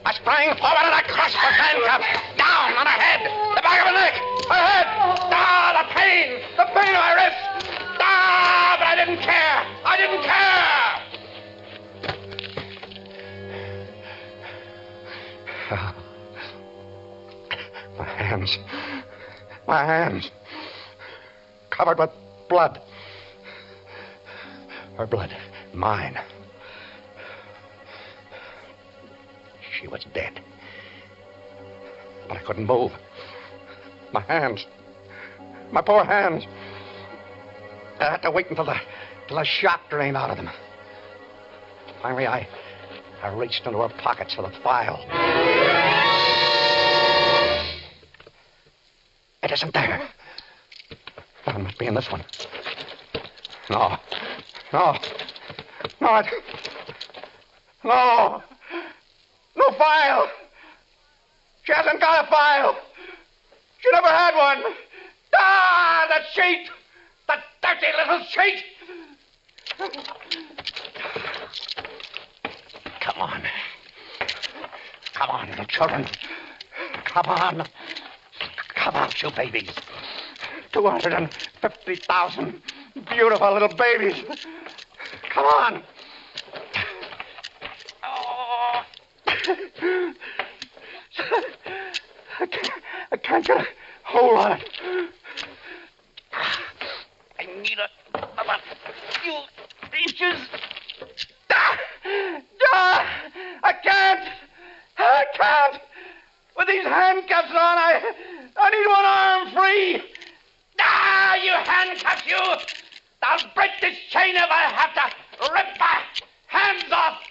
I sprang forward and I crushed her handcuff. Down on her head. The back of her neck. Her head. Ah, the pain. The pain of my wrist. Ah, but I didn't care. I didn't care. My hands. My hands. Covered with blood. Her blood. Mine. She was dead. But I couldn't move. My hands. My poor hands. I had to wait until the shock drained out of them. Finally, I reached into her pockets for the file. It isn't there. It must be in this one. No. No. No. No. No file. She hasn't got a file. She never had one. Ah, the cheat. The dirty little cheat. Come on. Come on, little children. Come on. Come on, you babies. 250,000 beautiful little babies. Come on. Oh. I can't get a hold on it. I need about a few inches. I can't. I can't. With these handcuffs on, I need one arm free. You handcuffs, you! I'll break this chain if I have to rip my hands off.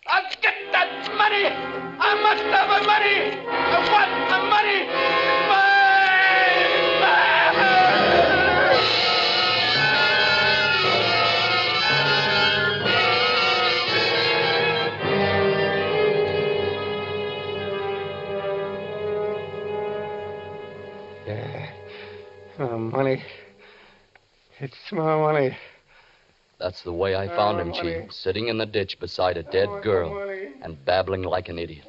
I'll get that money. I must have the money. I want the money. It's money. It's my money. That's the way I found him, Chief, sitting in the ditch beside a dead girl and babbling like an idiot.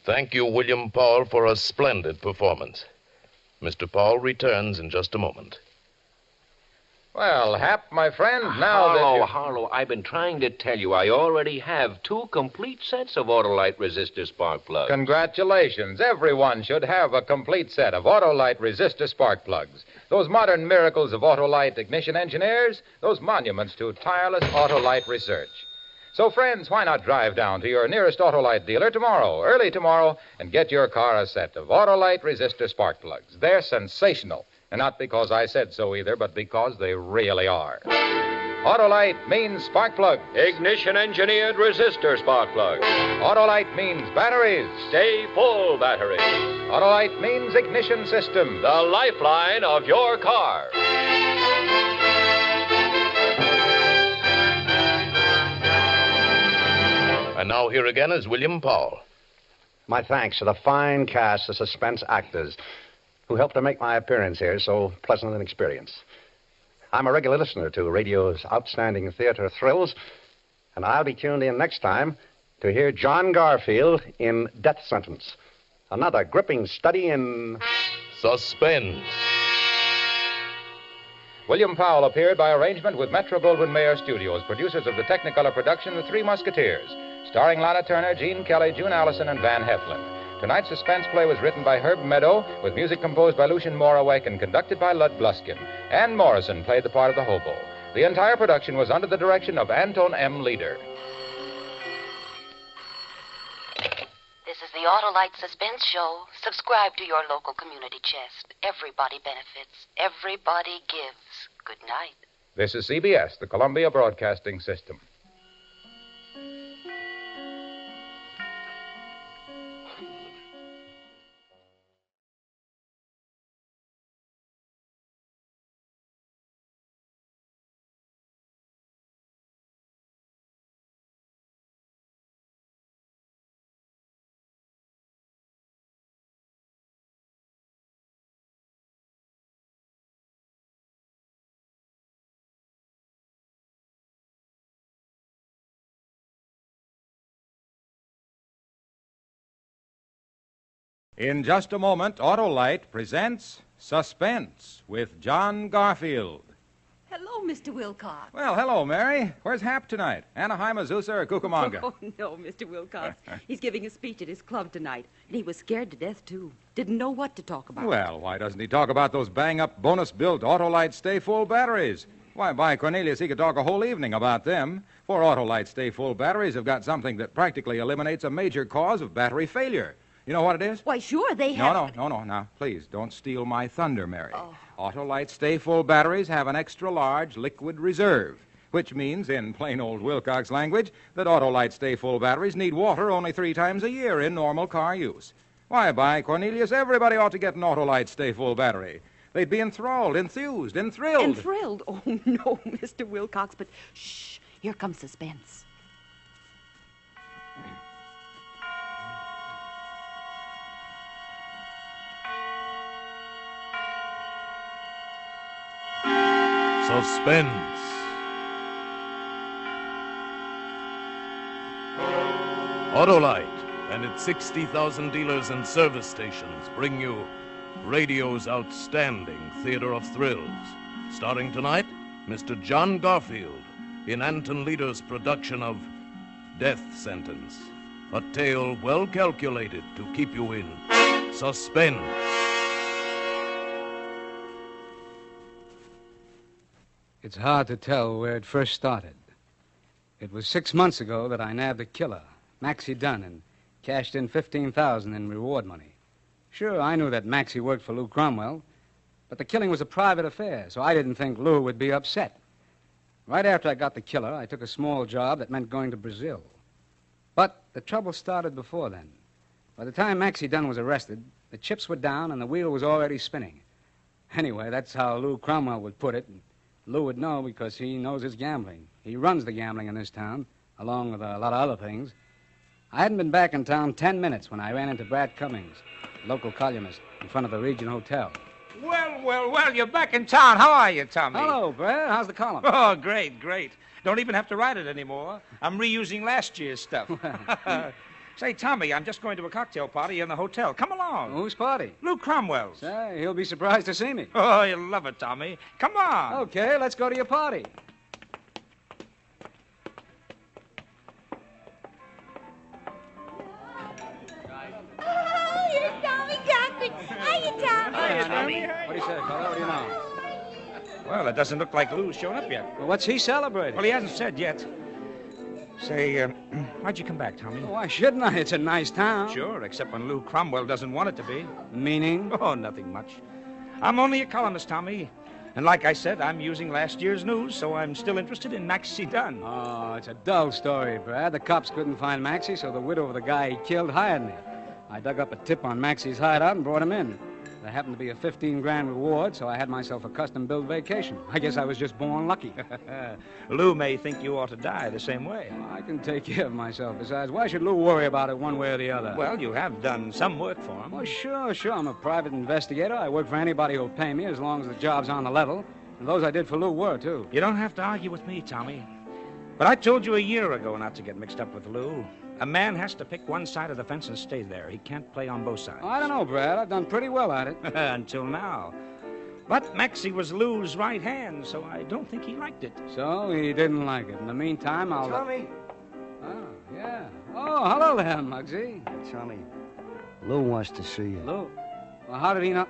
Thank you, William Paul, for a splendid performance. Mr. Paul returns in just a moment. Well, Hap, my friend, now that you... Harlow, I've been trying to tell you I already have 2 complete sets of Autolite resistor spark plugs. Congratulations. Everyone should have a complete set of Autolite resistor spark plugs. Those modern miracles of Autolite ignition engineers, those monuments to tireless Autolite research. So, friends, why not drive down to your nearest Autolite dealer tomorrow, early tomorrow, and get your car a set of Autolite resistor spark plugs. They're sensational. And not because I said so either, but because they really are. Autolite means spark plug. Ignition engineered resistor spark plug. Autolite means batteries. Stay full battery. Autolite means ignition system. The lifeline of your car. And now here again is William Paul. My thanks to the fine cast of suspense actors who helped to make my appearance here so pleasant an experience. I'm a regular listener to radio's outstanding theater thrills, and I'll be tuned in next time to hear John Garfield in Death Sentence, another gripping study in... Suspense. William Powell appeared by arrangement with Metro-Goldwyn-Mayer Studios, producers of the Technicolor production The Three Musketeers, starring Lana Turner, Gene Kelly, June Allison, and Van Heflin. Tonight's suspense play was written by Herb Meadow, with music composed by Lucien Morawek and conducted by Lud Bluskin. Ann Morrison played the part of the hobo. The entire production was under the direction of Anton M. Leader. This is the Autolite Suspense Show. Subscribe to your local community chest. Everybody benefits. Everybody gives. Good night. This is CBS, the Columbia Broadcasting System. In just a moment, Autolite presents Suspense with John Garfield. Hello, Mr. Wilcox. Well, hello, Mary. Where's Hap tonight? Anaheim, Azusa, or Cucamonga? Oh, no, Mr. Wilcox. He's giving a speech at his club tonight, and he was scared to death, too. Didn't know what to talk about. Well, why doesn't he talk about those bang-up, bonus-built Autolite stay-full batteries? Why, by Cornelius, he could talk a whole evening about them. For Autolite stay-full batteries have got something that practically eliminates a major cause of battery failure. You know what it is? Why, sure, they have... No. Now, please, don't steal my thunder, Mary. Oh. Autolite stay-full batteries have an extra-large liquid reserve, which means, in plain old Wilcox language, that Autolite stay-full batteries need water only 3 times a year in normal car use. Why, by Cornelius, everybody ought to get an Autolite stay-full battery. They'd be enthralled, enthused, and thrilled. And thrilled? Oh, no, Mr. Wilcox, but shh, here comes Suspense. Suspense. Autolite and its 60,000 dealers and service stations bring you radio's outstanding theater of thrills. Starring tonight, Mr. John Garfield in Anton Leader's production of Death Sentence, a tale well calculated to keep you in suspense. It's hard to tell where it first started. It was 6 months ago that I nabbed a killer, Maxie Dunn, and cashed in $15,000 in reward money. Sure, I knew that Maxie worked for Lou Cromwell, but the killing was a private affair, so I didn't think Lou would be upset. Right after I got the killer, I took a small job that meant going to Brazil. But the trouble started before then. By the time Maxie Dunn was arrested, the chips were down and the wheel was already spinning. Anyway, that's how Lou Cromwell would put it. Lou would know because he knows his gambling. He runs the gambling in this town, along with a lot of other things. I hadn't been back in town 10 minutes when I ran into Brad Cummings, local columnist, in front of the Region Hotel. Well, you're back in town. How are you, Tommy? Hello, Brad. How's the column? Oh, great. Don't even have to write it anymore. I'm reusing last year's stuff. Say, Tommy, I'm just going to a cocktail party in the hotel. Come along. Whose party? Lou Cromwell's. Say, he'll be surprised to see me. Oh, you'll love it, Tommy. Come on. Okay, let's go to your party. Oh, you're Tommy Cochran. Hiya, Tommy. Hiya, Tommy. What do you say, fella? What do you know? Well, it doesn't look like Lou's shown up yet. Well, what's he celebrating? Well, he hasn't said yet. Say, why'd you come back, Tommy? Why shouldn't I? It's a nice town. Sure, except when Lou Cromwell doesn't want it to be. Meaning? Oh, nothing much. I'm only a columnist, Tommy. And like I said, I'm using last year's news, so I'm still interested in Maxie Dunn. Oh, it's a dull story, Brad. The cops couldn't find Maxie, so the widow of the guy he killed hired me. I dug up a tip on Maxie's hideout and brought him in. There happened to be a $15,000 reward, so I had myself a custom-built vacation. I guess I was just born lucky. Lou may think you ought to die the same way. I can take care of myself. Besides, why should Lou worry about it one way or the other? Well, you have done some work for him. Well, sure. I'm a private investigator. I work for anybody who'll pay me as long as the job's on the level. And those I did for Lou were, too. You don't have to argue with me, Tommy. But I told you a year ago not to get mixed up with Lou. A man has to pick one side of the fence and stay there. He can't play on both sides. I don't know, Brad. I've done pretty well at it. Until now. But Maxie was Lou's right hand, so I don't think he liked it. So he didn't like it. In the meantime, I'll... Tommy! Oh, yeah. Oh, hello there, Muggsy. Tommy, Lou wants to see you. Lou? Well, how did he know...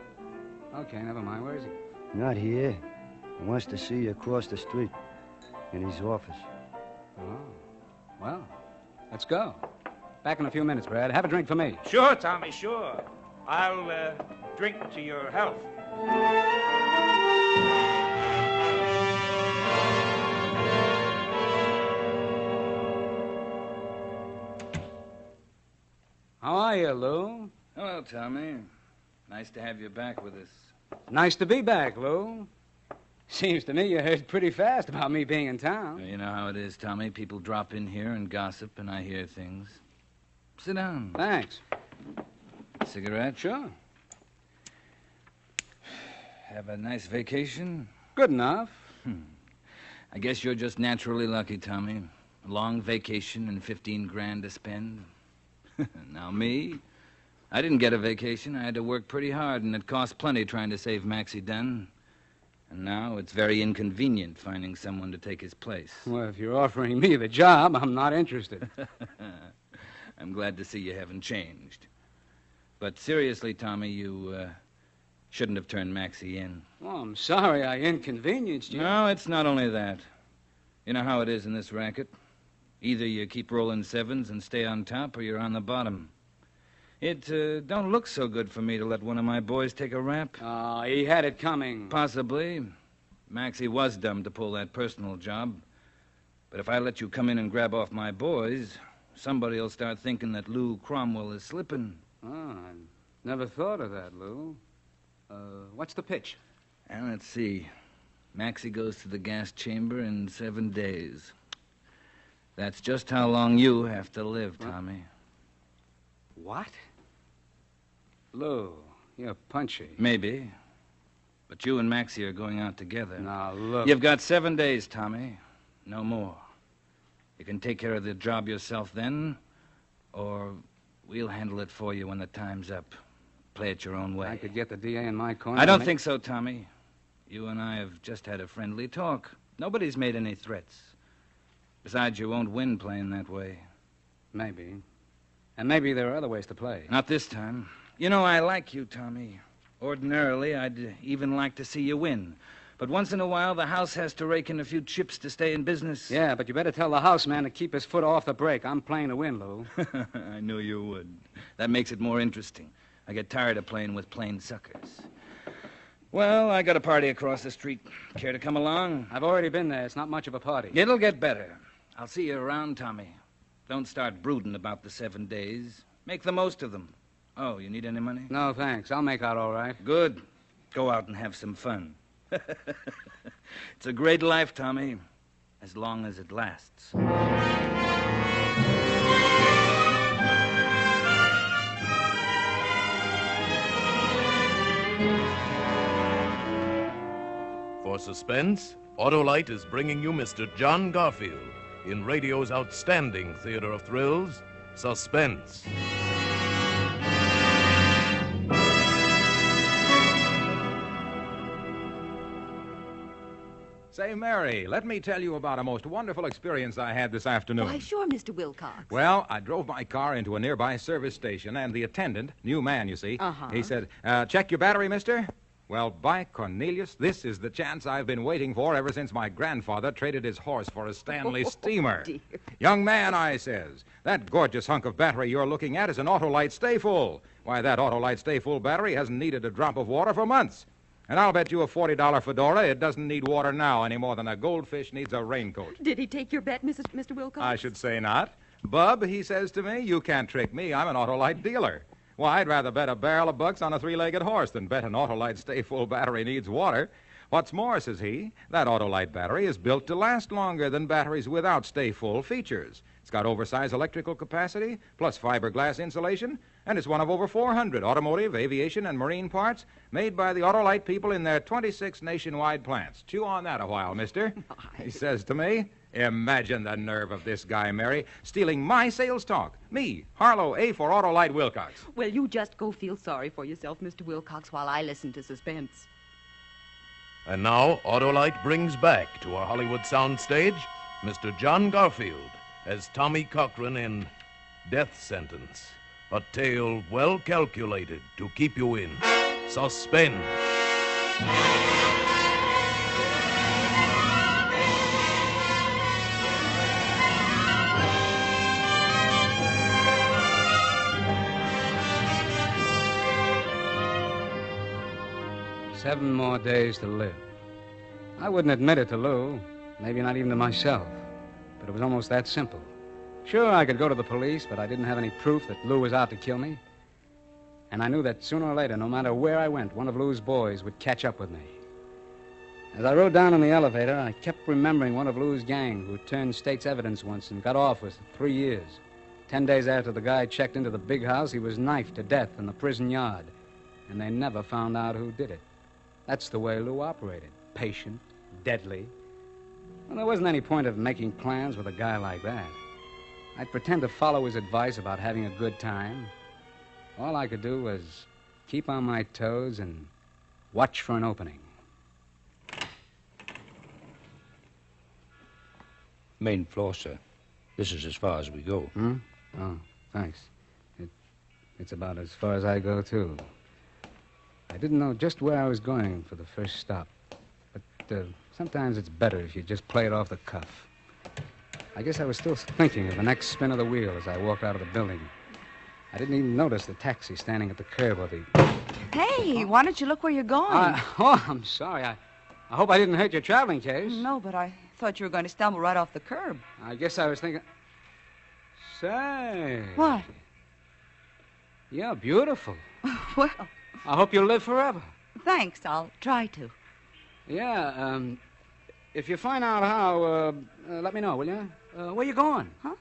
Okay, never mind. Where is he? Not here. He wants to see you across the street in his office. Oh, well... Let's go. Back in a few minutes, Brad. Have a drink for me. Sure, Tommy, sure. I'll drink to your health. How are you, Lou? Hello, Tommy. Nice to have you back with us. Nice to be back, Lou. Seems to me you heard pretty fast about me being in town. Well, you know how it is, Tommy. People drop in here and gossip, and I hear things. Sit down. Thanks. Cigarette? Sure. Have a nice vacation? Good enough. I guess you're just naturally lucky, Tommy. A long vacation and $15,000 to spend. Now me, I didn't get a vacation. I had to work pretty hard, and it cost plenty trying to save Maxie Dunn. And now it's very inconvenient finding someone to take his place. Well, if you're offering me the job, I'm not interested. I'm glad to see you haven't changed. But seriously, Tommy, you shouldn't have turned Maxie in. Oh, I'm sorry I inconvenienced you. No, it's not only that. You know how it is in this racket. Either you keep rolling sevens and stay on top, or you're on the bottom. It don't look so good for me to let one of my boys take a rap. Oh, he had it coming. Possibly. Maxie was dumb to pull that personal job. But if I let you come in and grab off my boys, somebody will start thinking that Lou Cromwell is slipping. Oh, I never thought of that, Lou. What's the pitch? And let's see. Maxie goes to the gas chamber in 7 days. That's just how long you have to live, Tommy. What? Lou, you're punchy. Maybe. But you and Maxie are going out together. Now, look. You've got 7 days, Tommy. No more. You can take care of the job yourself then, or we'll handle it for you when the time's up. Play it your own way. I could get the DA in my corner. I don't think so, Tommy. You and I have just had a friendly talk. Nobody's made any threats. Besides, you won't win playing that way. Maybe. And maybe there are other ways to play. Not this time. You know, I like you, Tommy. Ordinarily, I'd even like to see you win. But once in a while, the house has to rake in a few chips to stay in business. Yeah, but you better tell the house man to keep his foot off the brake. I'm playing to win, Lou. I knew you would. That makes it more interesting. I get tired of playing with plain suckers. Well, I got a party across the street. Care to come along? I've already been there. It's not much of a party. It'll get better. I'll see you around, Tommy. Don't start brooding about the 7 days. Make the most of them. Oh, you need any money? No, thanks. I'll make out all right. Good. Go out and have some fun. It's a great life, Tommy, as long as it lasts. For Suspense, Autolite is bringing you Mr. John Garfield in radio's outstanding theater of thrills, Suspense. Say, Mary, let me tell you about a most wonderful experience I had this afternoon. Why, sure, Mr. Wilcox. Well, I drove my car into a nearby service station, and the attendant, new man, you see, he said, check your battery, mister. Well, by Cornelius, this is the chance I've been waiting for ever since my grandfather traded his horse for a Stanley steamer. Dear. Young man, I says, that gorgeous hunk of battery you're looking at is an Autolite Stay Full. Why, that Autolite Stay Full battery hasn't needed a drop of water for months. And I'll bet you a $40 fedora it doesn't need water now any more than a goldfish needs a raincoat. Did he take your bet, Mr. Wilcox? I should say not. Bub, he says to me, you can't trick me. I'm an Autolite dealer. Why, I'd rather bet a barrel of bucks on a three-legged horse than bet an Autolite Stay Full battery needs water. What's more, says he, that Autolite battery is built to last longer than batteries without Stay Full features. It's got oversized electrical capacity, plus fiberglass insulation, and it's one of over 400 automotive, aviation, and marine parts made by the Autolite people in their 26 nationwide plants. Chew on that a while, mister. He says to me, imagine the nerve of this guy, Mary, stealing my sales talk. Me, Harlow A for Autolite Wilcox. Well, you just go feel sorry for yourself, Mr. Wilcox, while I listen to Suspense. And now, Autolite brings back to our Hollywood soundstage Mr. John Garfield as Tommy Cochran in Death Sentence, a tale well calculated to keep you in suspense. 7 more days to live. I wouldn't admit it to Lou, maybe not even to myself, but it was almost that simple. Sure, I could go to the police, but I didn't have any proof that Lou was out to kill me. And I knew that sooner or later, no matter where I went, one of Lou's boys would catch up with me. As I rode down in the elevator, I kept remembering one of Lou's gang who turned state's evidence once and got off with 3 years. 10 days after the guy checked into the big house, he was knifed to death in the prison yard. And they never found out who did it. That's the way Lou operated. Patient, deadly. Well, there wasn't any point of making plans with a guy like that. I'd pretend to follow his advice about having a good time. All I could do was keep on my toes and watch for an opening. Main floor, sir. This is as far as we go. Hmm? Oh, thanks. It's about as far as I go, too. I didn't know just where I was going for the first stop. But sometimes it's better if you just play it off the cuff. I guess I was still thinking of the next spin of the wheel as I walked out of the building. I didn't even notice the taxi standing at the curb or the... Hey, why don't you look where you're going? I'm sorry. I hope I didn't hurt your traveling case. No, but I thought you were going to stumble right off the curb. I guess I was thinking... Say... What? You're beautiful. Well... I hope you'll live forever. Thanks, I'll try to. Yeah, if you find out how, let me know, will you? Where you going? Huh?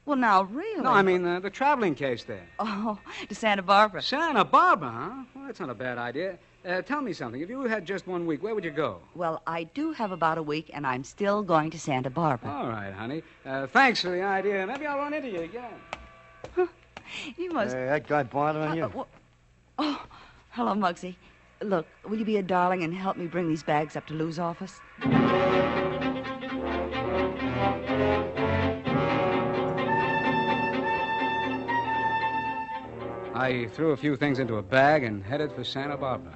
Well, now, really? No, I mean the traveling case there. Oh, to Santa Barbara. Santa Barbara, huh? Well, that's not a bad idea. Tell me something. If you had just 1 week, where would you go? Well, I do have about a week, and I'm still going to Santa Barbara. All right, honey. Thanks for the idea. Maybe I'll run into you again. Huh. You must... Hey, that guy bothering you? Oh, hello, Muggsy. Look, will you be a darling and help me bring these bags up to Lou's office? I threw a few things into a bag and headed for Santa Barbara.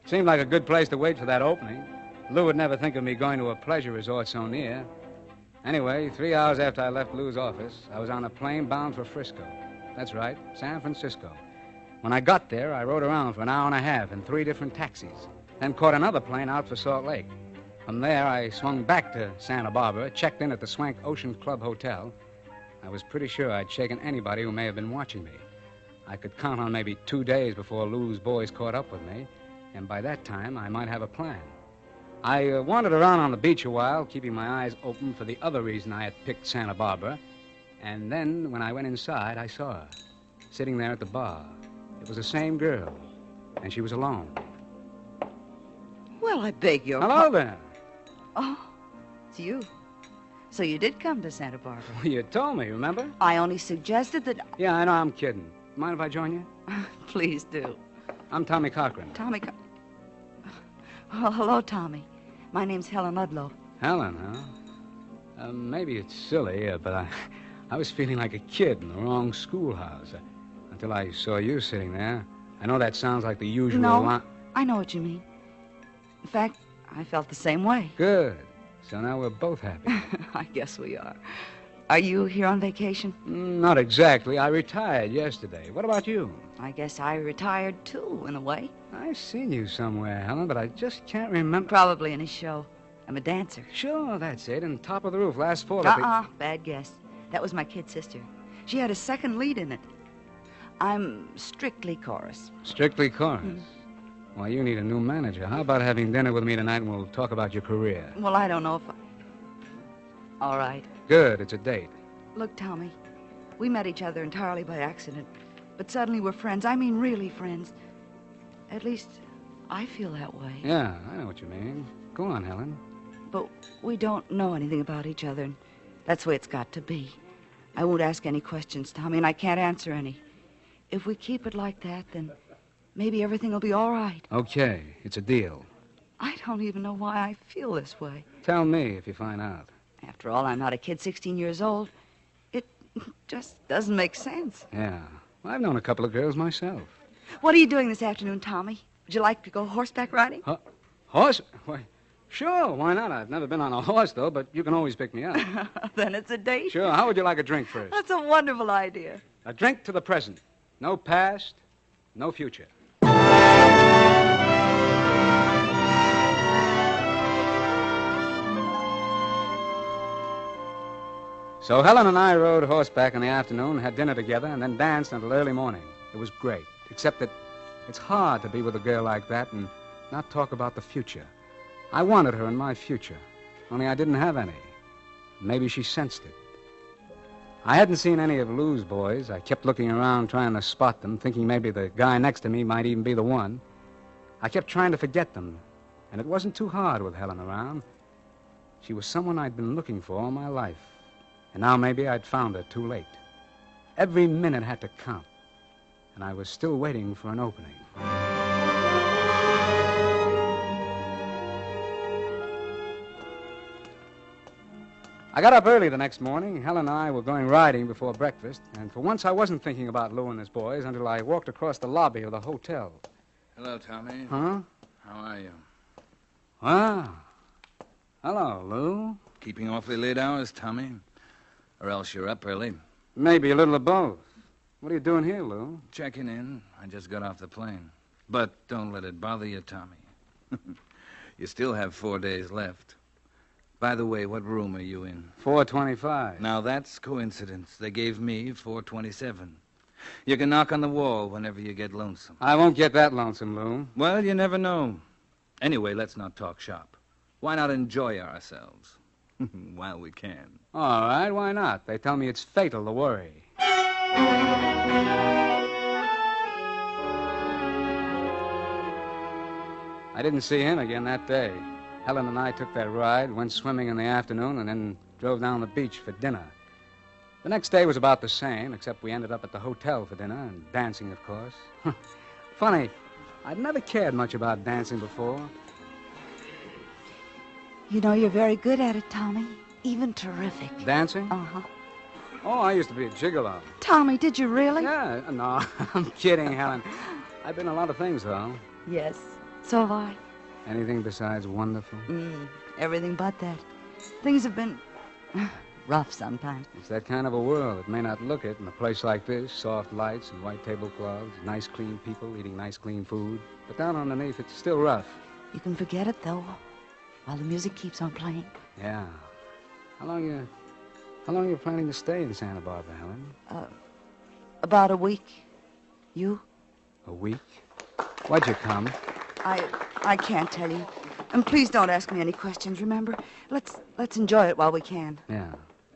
Seemed like a good place to wait for that opening. Lou would never think of me going to a pleasure resort so near. Anyway, 3 hours after I left Lou's office, I was on a plane bound for Frisco. That's right, San Francisco. When I got there, I rode around for an hour and a half in 3 different taxis, then caught another plane out for Salt Lake. From there, I swung back to Santa Barbara, checked in at the Swank Ocean Club Hotel. I was pretty sure I'd shaken anybody who may have been watching me. I could count on maybe 2 days before Lou's boys caught up with me, and by that time, I might have a plan. I wandered around on the beach a while, keeping my eyes open for the other reason I had picked Santa Barbara, and then, when I went inside, I saw her, sitting there at the bar. It was the same girl, and she was alone. Well, I beg your Hello there. Oh, it's you. So you did come to Santa Barbara. Well, you told me, remember? I only suggested that... Yeah, I know, I'm kidding. Mind if I join you? Please do. I'm Tommy Cochran. Tommy Oh, hello, Tommy. My name's Helen Ludlow. Helen, huh? Maybe it's silly, but I was feeling like a kid in the wrong schoolhouse. Until I saw you sitting there. I know that sounds like the usual... No, I know what you mean. In fact, I felt the same way. Good. So now we're both happy. I guess we are. Are you here on vacation? Not exactly. I retired yesterday. What about you? I guess I retired, too, in a way. I've seen you somewhere, Helen, but I just can't remember. Probably in a show. I'm a dancer. Sure, that's it. On Top of the Roof last fall. Bad guess. That was my kid sister. She had a second lead in it. I'm strictly chorus. Strictly chorus? Well, you need a new manager. How about having dinner with me tonight and we'll talk about your career? Well, I don't know if All right. Good. It's a date. Look, Tommy, we met each other entirely by accident, but suddenly we're friends. I mean, really friends. At least, I feel that way. Yeah, I know what you mean. Go on, Helen. But we don't know anything about each other, and that's the way it's got to be. I won't ask any questions, Tommy, and I can't answer any. If we keep it like that, then maybe everything will be all right. Okay, it's a deal. I don't even know why I feel this way. Tell me if you find out. After all, I'm not a kid 16 years old. It just doesn't make sense. Yeah. Well, I've known a couple of girls myself. What are you doing this afternoon, Tommy? Would you like to go horseback riding? Horse? Why, sure, why not? I've never been on a horse, though, but you can always pick me up. Then it's a date. Sure. How would you like a drink first? That's a wonderful idea. A drink to the present. No past, no future. So Helen and I rode horseback in the afternoon, had dinner together, and then danced until early morning. It was great, except that it's hard to be with a girl like that and not talk about the future. I wanted her in my future, only I didn't have any. Maybe she sensed it. I hadn't seen any of Lou's boys. I kept looking around trying to spot them, thinking maybe the guy next to me might even be the one. I kept trying to forget them, and it wasn't too hard with Helen around. She was someone I'd been looking for all my life. And now maybe I'd found her too late. Every minute had to count. and I was still waiting for an opening. I got up early the next morning. Helen and I were going riding before breakfast, and for once I wasn't thinking about Lou and his boys until I walked across the lobby of the hotel. Hello, Tommy. Huh? How are you? Ah. Hello, Lou. Keeping awfully late hours, Tommy. Or else you're up early. Maybe a little of both. What are you doing here, Lou? Checking in. I just got off the plane. But don't let it bother you, Tommy. You still have 4 days left. By the way, what room are you in? 425. Now, that's coincidence. They gave me 427. You can knock on the wall whenever you get lonesome. I won't get that lonesome, Lou. Well, you never know. Anyway, let's not talk shop. Why not enjoy ourselves? While we can. All right, why not? They tell me it's fatal to worry. I didn't see him again that day. Helen and I took that ride, went swimming in the afternoon, and then drove down the beach for dinner. The next day was about the same, except we ended up at the hotel for dinner and dancing, of course. Funny, I'd never cared much about dancing before. You know, you're very good at it, Tommy. Even terrific. Dancing? Uh-huh. Oh, I used to be a gigolo. Tommy, did you really? Yeah, no, I'm kidding, Helen. I've been a lot of things, though. Yes, so have I. Anything besides wonderful? Everything but that. Things have been rough sometimes. It's that kind of a world. It may not look it in a place like this. Soft lights and white tablecloths, nice, clean people eating nice, clean food. But down underneath, it's still rough. You can forget it, though, while the music keeps on playing. Yeah. How long are you planning to stay in Santa Barbara, Helen? About a week. You? A week? Why'd you come? I can't tell you. And please don't ask me any questions, remember? Let's enjoy it while we can. Yeah.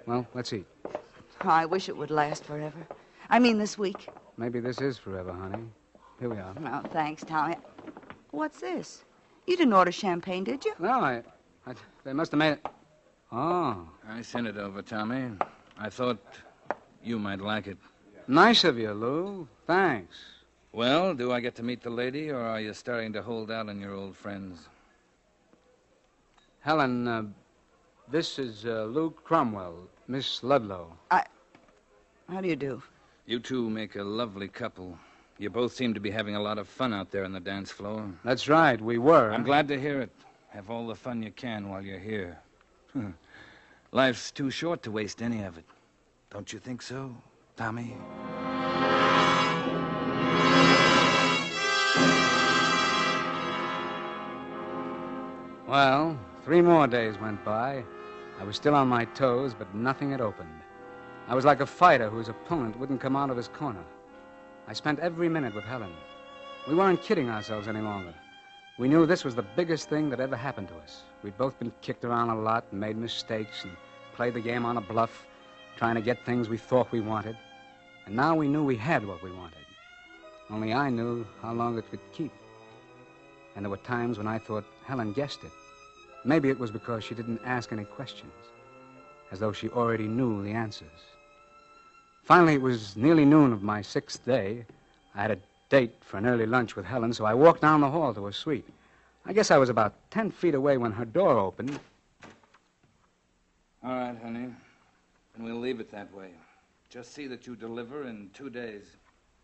Well, let's eat. Oh, I wish it would last forever. I mean this week. Maybe this is forever, honey. Here we are. Oh, thanks, Tommy. What's this? You didn't order champagne, did you? No, they must have made it. Oh. I sent it over, Tommy. I thought you might like it. Nice of you, Lou. Thanks. Well, do I get to meet the lady, or are you starting to hold out on your old friends? Helen, this is Luke Cromwell, Miss Ludlow. How do you do? You two make a lovely couple. You both seem to be having a lot of fun out there on the dance floor. That's right, we were. I'm glad to hear it. Have all the fun you can while you're here. Life's too short to waste any of it. Don't you think so, Tommy? Well, 3 more days went by. I was still on my toes, but nothing had opened. I was like a fighter whose opponent wouldn't come out of his corner. I spent every minute with Helen. We weren't kidding ourselves any longer. We knew this was the biggest thing that ever happened to us. We'd both been kicked around a lot and made mistakes and played the game on a bluff, trying to get things we thought we wanted. And now we knew we had what we wanted. Only I knew how long it would keep. And there were times when I thought Helen guessed it. Maybe it was because she didn't ask any questions, as though she already knew the answers. Finally, it was nearly noon of my 6th day. I had a date for an early lunch with Helen, so I walked down the hall to her suite. I guess I was about 10 feet away when her door opened. All right, honey. And we'll leave it that way. Just see that you deliver in 2 days.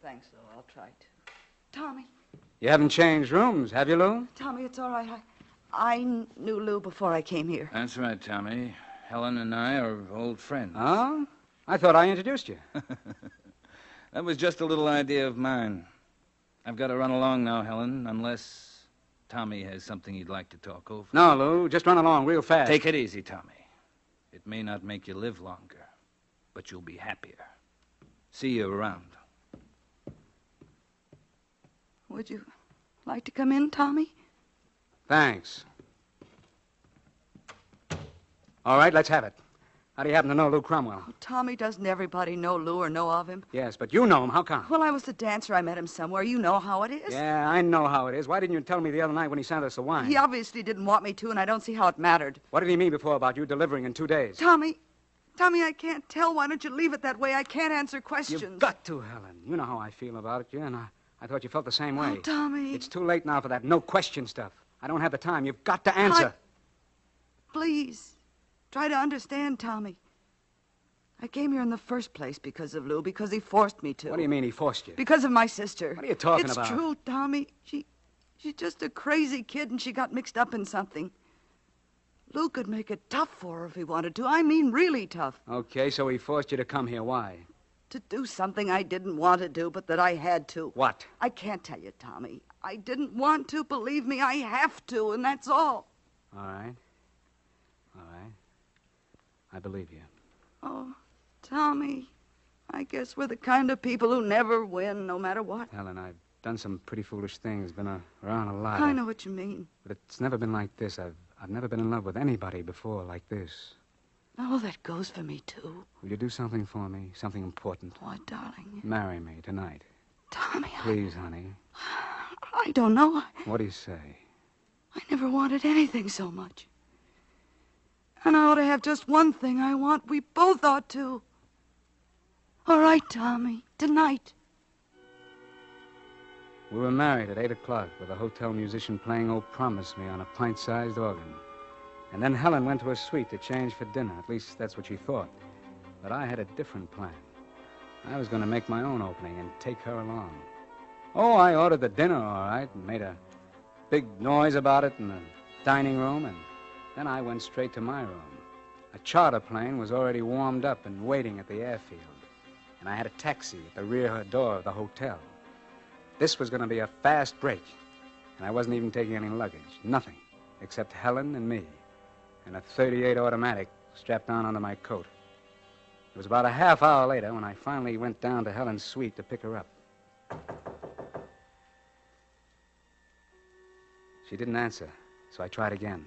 Thanks, though. I'll try to. Tommy. You haven't changed rooms, have you, Lou? Tommy, it's all right. I knew Lou before I came here. That's right, Tommy. Helen and I are old friends. Oh? I thought I introduced you. That was just a little idea of mine. I've got to run along now, Helen, unless Tommy has something he'd like to talk over. No, Lou, just run along real fast. Take it easy, Tommy. It may not make you live longer, but you'll be happier. See you around. Would you like to come in, Tommy? Thanks. All right, let's have it. How do you happen to know Lou Cromwell? Oh, Tommy, doesn't everybody know Lou or know of him? Yes, but you know him. How come? Well, I was the dancer. I met him somewhere. You know how it is. Yeah, I know how it is. Why didn't you tell me the other night when he sent us the wine? He obviously didn't want me to, and I don't see how it mattered. What did he mean before about you delivering in 2 days? Tommy, Tommy, I can't tell. Why don't you leave it that way? I can't answer questions. You've got to, Helen. You know how I feel about it, dear, and I thought you felt the same way. Oh, Tommy. It's too late now for that no-question stuff. I don't have the time. You've got to answer. Please, try to understand, Tommy. I came here in the first place because of Lou, because he forced me to. What do you mean he forced you? Because of my sister. What are you talking about? It's true, Tommy. She's just a crazy kid, and she got mixed up in something. Lou could make it tough for her if he wanted to. I mean, really tough. Okay, so he forced you to come here. Why? To do something I didn't want to do, but that I had to. What? I can't tell you, Tommy. I didn't want to. Believe me, I have to, and that's all. All right. I believe you. Oh, Tommy, I guess we're the kind of people who never win, no matter what. Helen, I've done some pretty foolish things, been around a lot. I know what you mean. But it's never been like this. I've never been in love with anybody before like this. Oh, that goes for me, too. Will you do something for me? Something important? What, darling? Marry me tonight. Tommy, Please, honey. I don't know. What do you say? I never wanted anything so much. And I ought to have just one thing I want. We both ought to. All right, Tommy. Tonight. We were married at 8 o'clock with a hotel musician playing "Oh, Promise Me" on a pint-sized organ. And then Helen went to her suite to change for dinner. At least that's what she thought. But I had a different plan. I was going to make my own opening and take her along. Oh, I ordered the dinner, all right, and made a big noise about it in the dining room, and then I went straight to my room. A charter plane was already warmed up and waiting at the airfield, and I had a taxi at the rear door of the hotel. This was going to be a fast break, and I wasn't even taking any luggage. Nothing, except Helen and me, and a .38 automatic strapped on under my coat. It was about a half hour later when I finally went down to Helen's suite to pick her up. She didn't answer, so I tried again.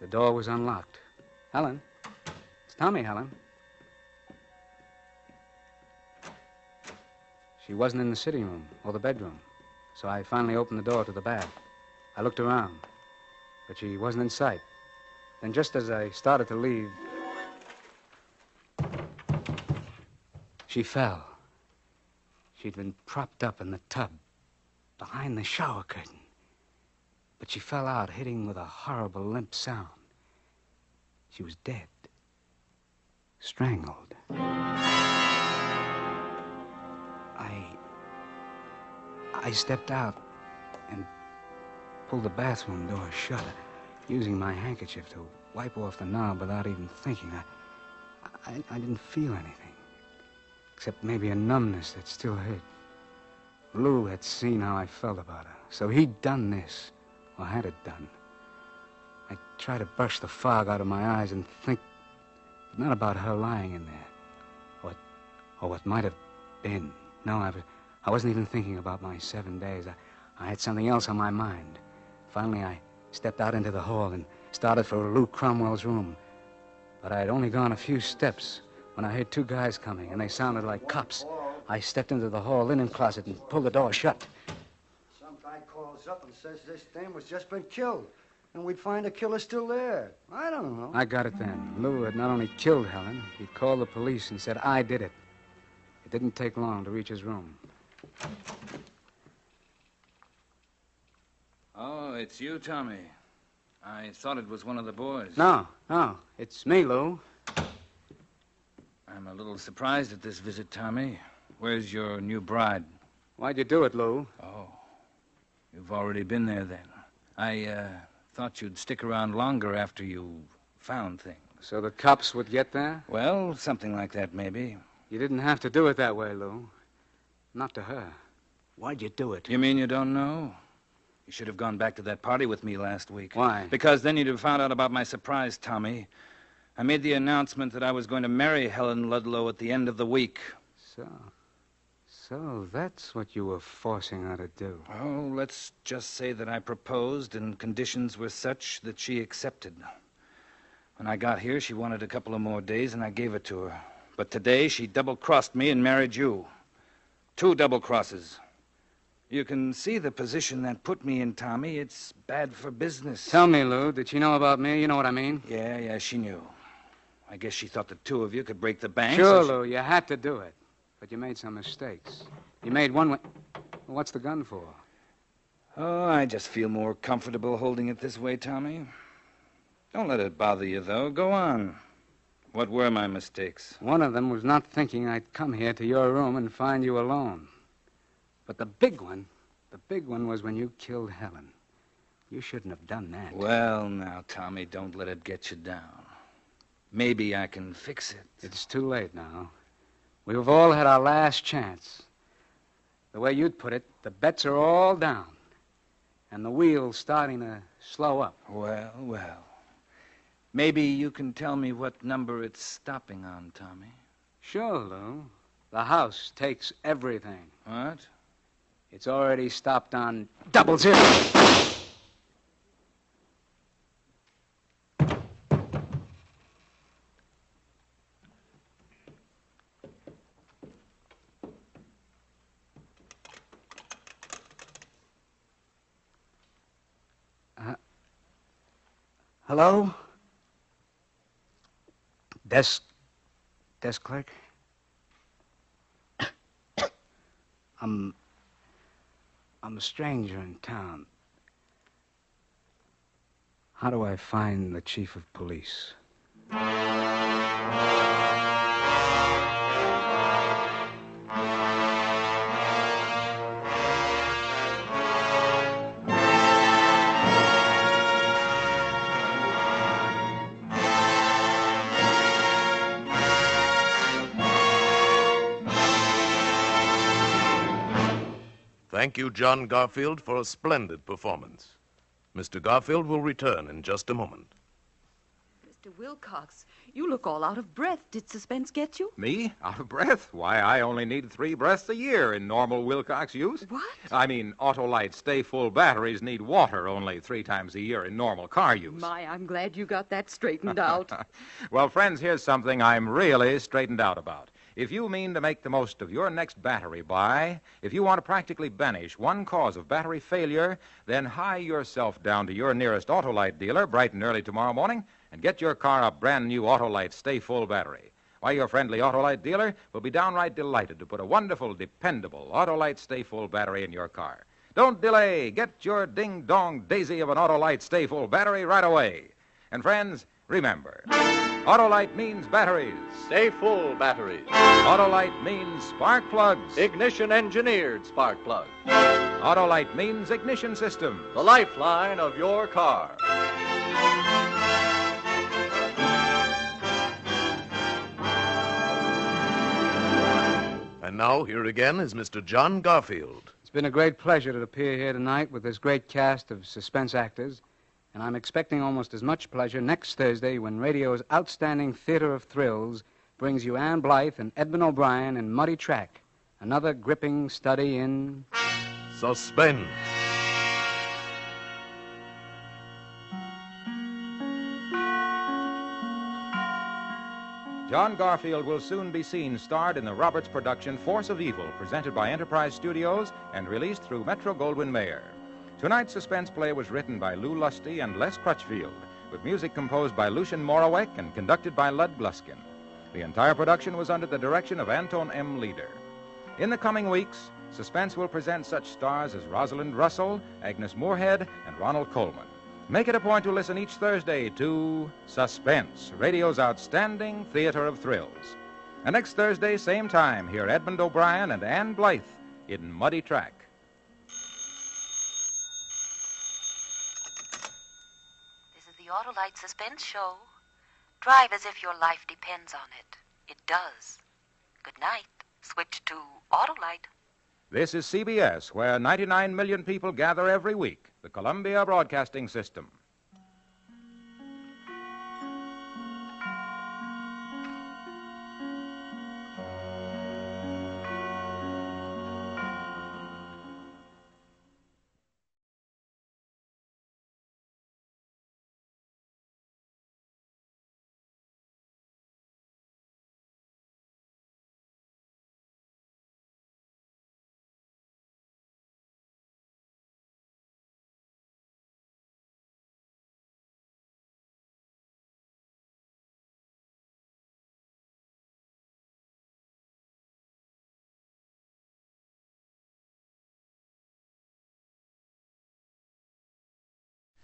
The door was unlocked. Helen? It's Tommy, Helen. She wasn't in the sitting room or the bedroom, so I finally opened the door to the bath. I looked around, but she wasn't in sight. Then just as I started to leave, she fell. She'd been propped up in the tub behind the shower curtain. But she fell out, hitting with a horrible limp sound. She was dead. Strangled. I stepped out and pulled the bathroom door shut, using my handkerchief to wipe off the knob without even thinking. I didn't feel anything, except maybe a numbness that still hurt. Lou had seen how I felt about her, so he'd done this, or had it done. I tried to brush the fog out of my eyes and think, but not about her lying in there, or what might have been. No, I wasn't even thinking about my 7 days. I had something else on my mind. Finally, I stepped out into the hall and started for Lou Cromwell's room. But I had only gone a few steps when I heard two guys coming, and they sounded like cops. I stepped into the hall linen closet and pulled the door shut. Some guy calls up and says this dame was just been killed, and we'd find the killer still there. I don't know. I got it then. Lou had not only killed Helen, he'd called the police and said I did it. It didn't take long to reach his room. Oh, it's you, Tommy. I thought it was one of the boys. No, it's me, Lou. I'm a little surprised at this visit, Tommy. Where's your new bride? Why'd you do it, Lou? Oh, you've already been there then. I thought you'd stick around longer after you found things. So the cops would get there? Well, something like that, maybe. You didn't have to do it that way, Lou. Not to her. Why'd you do it? You mean you don't know? You should have gone back to that party with me last week. Why? Because then you'd have found out about my surprise, Tommy. I made the announcement that I was going to marry Helen Ludlow at the end of the week. So that's what you were forcing her to do. Oh, let's just say that I proposed and conditions were such that she accepted. When I got here, she wanted a couple of more days, and I gave it to her. But today, she double-crossed me and married you. 2 double crosses. You can see the position that put me in, Tommy. It's bad for business. Tell me, Lou, did she know about me? You know what I mean? Yeah, she knew. I guess she thought the two of you could break the bank. Sure, so Lou, you had to do it. But you made some mistakes. You made one... What's the gun for? Oh, I just feel more comfortable holding it this way, Tommy. Don't let it bother you, though. Go on. What were my mistakes? One of them was not thinking I'd come here to your room and find you alone. But the big one was when you killed Helen. You shouldn't have done that. Well, now, Tommy, don't let it get you down. Maybe I can fix it. It's too late now. We've all had our last chance. The way you'd put it, the bets are all down. And the wheel's starting to slow up. Well. Maybe you can tell me what number it's stopping on, Tommy. Sure, Lou. The house takes everything. What? It's already stopped on 00. Hello? Desk clerk? I'm a stranger in town. How do I find the chief of police? Thank you, John Garfield, for a splendid performance. Mr. Garfield will return in just a moment. Mr. Wilcox, you look all out of breath. Did suspense get you? Me? Out of breath? Why, I only need 3 breaths a year in normal Wilcox use. What? I mean, Autolite Stay Full batteries need water only 3 times a year in normal car use. My, I'm glad you got that straightened out. Well, friends, here's something I'm really straightened out about. If you mean to make the most of your next battery buy, if you want to practically banish one cause of battery failure, then hie yourself down to your nearest Autolite dealer bright and early tomorrow morning and get your car a brand new Autolite Stay Full battery. Why, your friendly Autolite dealer will be downright delighted to put a wonderful, dependable Autolite Stay Full battery in your car. Don't delay. Get your ding-dong daisy of an Autolite Stay Full battery right away. And friends, remember, Autolite means batteries. Stay full batteries. Autolite means spark plugs. Ignition engineered spark plugs. Autolite means ignition system. The lifeline of your car. And now, here again is Mr. John Garfield. It's been a great pleasure to appear here tonight with this great cast of suspense actors. And I'm expecting almost as much pleasure next Thursday when radio's outstanding theater of thrills brings you Ann Blythe and Edmund O'Brien in Muddy Track, another gripping study in... Suspense. John Garfield will soon be seen starred in the Roberts production Force of Evil, presented by Enterprise Studios and released through Metro-Goldwyn-Mayer. Tonight's suspense play was written by Lou Lusty and Les Crutchfield, with music composed by Lucien Moraweck and conducted by Lud Gluskin. The entire production was under the direction of Anton M. Leader. In the coming weeks, Suspense will present such stars as Rosalind Russell, Agnes Moorehead, and Ronald Coleman. Make it a point to listen each Thursday to Suspense, radio's outstanding theater of thrills. And next Thursday, same time, hear Edmund O'Brien and Ann Blythe in Muddy Track. The Autolite Suspense Show. Drive as if your life depends on it. It does. Good night. Switch to Autolite. This is CBS, where 99 million people gather every week, the Columbia Broadcasting System.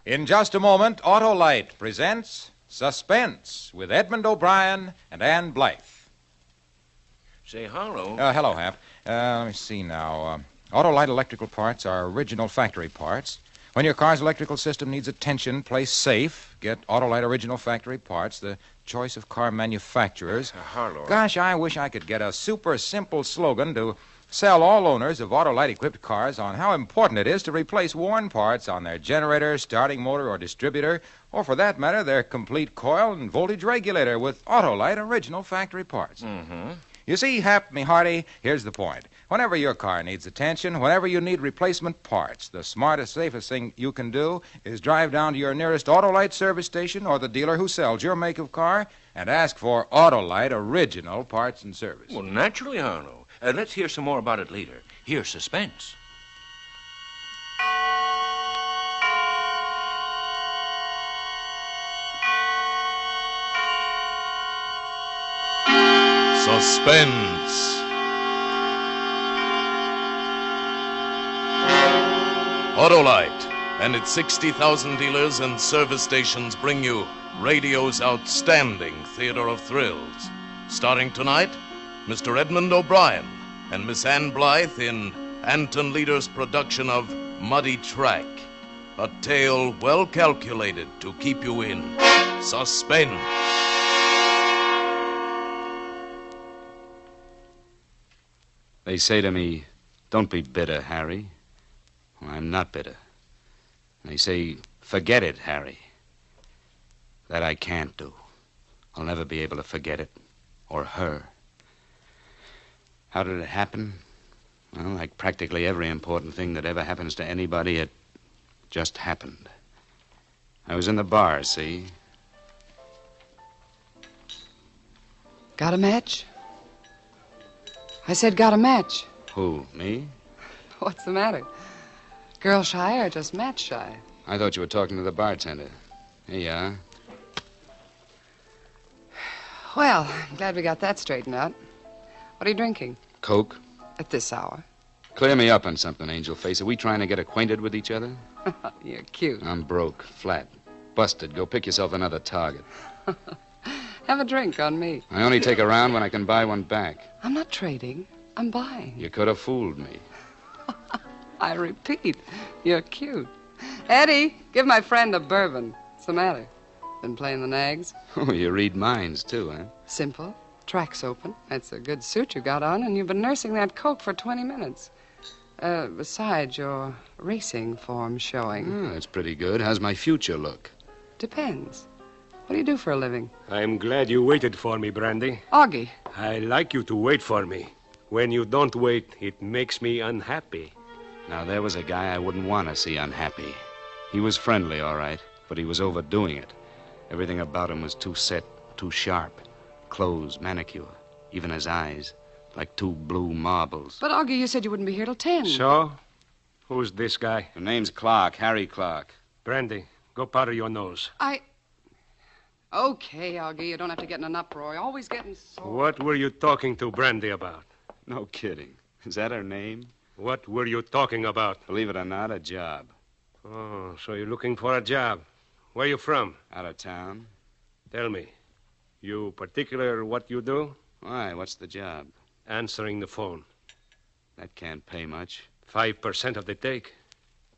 In just a moment, Autolite presents Suspense with Edmund O'Brien and Ann Blythe. Say, Harlow. Hello, Hap. Let me see now. Autolite electrical parts are original factory parts. When your car's electrical system needs attention, place safe. Get Autolite original factory parts, the choice of car manufacturers. Harlow. Gosh, I wish I could get a super simple slogan to sell all owners of Autolite-equipped cars on how important it is to replace worn parts on their generator, starting motor, or distributor, or for that matter, their complete coil and voltage regulator with Autolite original factory parts. Mm-hmm. You see, Hap, me hearty, here's the point. Whenever your car needs attention, whenever you need replacement parts, the smartest, safest thing you can do is drive down to your nearest Autolite service station or the dealer who sells your make of car and ask for Autolite original parts and service. Well, naturally, Harlow. Let's hear some more about it later. Here's Suspense. Suspense. Autolite and its 60,000 dealers and service stations bring you radio's outstanding theater of thrills. Starting tonight, Mr. Edmund O'Brien and Miss Ann Blythe in Anton Leader's production of Muddy Track, a tale well calculated to keep you in suspense. They say to me, "Don't be bitter, Harry." Well, I'm not bitter. They say, "Forget it, Harry." That I can't do. I'll never be able to forget it, or her. How did it happen? Well, like practically every important thing that ever happens to anybody, it just happened. I was in the bar, see? Got a match? I said got a match. Who, me? What's the matter? Girl shy or just match shy? I thought you were talking to the bartender. Here you are. Well, I'm glad we got that straightened out. What are you drinking? Coke? At this hour? Clear me up on something, Angel Face. Are we trying to get acquainted with each other? You're cute. I'm broke, flat, busted. Go pick yourself another target. Have a drink on me. I only take a round when I can buy one back. I'm not trading. I'm buying. You could have fooled me. I repeat, you're cute. Eddie, give my friend a bourbon. What's the matter? Been playing the nags? Oh, you read minds, too, huh? Simple. Track's open. That's a good suit you got on, and you've been nursing that Coke for 20 minutes. Besides, your racing form's showing. Oh, that's pretty good. How's my future look? Depends. What do you do for a living? I'm glad you waited for me, Brandy. Augie. I like you to wait for me. When you don't wait, it makes me unhappy. Now, there was a guy I wouldn't want to see unhappy. He was friendly, all right, but he was overdoing it. Everything about him was too set, too sharp. Clothes, manicure, even his eyes, like two blue marbles. But, Augie, you said you wouldn't be here till 10. So? Who's this guy? The name's Clark, Harry Clark. Brandy, go powder your nose. Okay, Augie, you don't have to get in an uproar. You're always getting sore. What were you talking to Brandy about? No kidding. Is that her name? What were you talking about? Believe it or not, a job. Oh, so you're looking for a job. Where you from? Out of town. Tell me, you particular what you do? Why, what's the job? Answering the phone. That can't pay much. 5% of the take.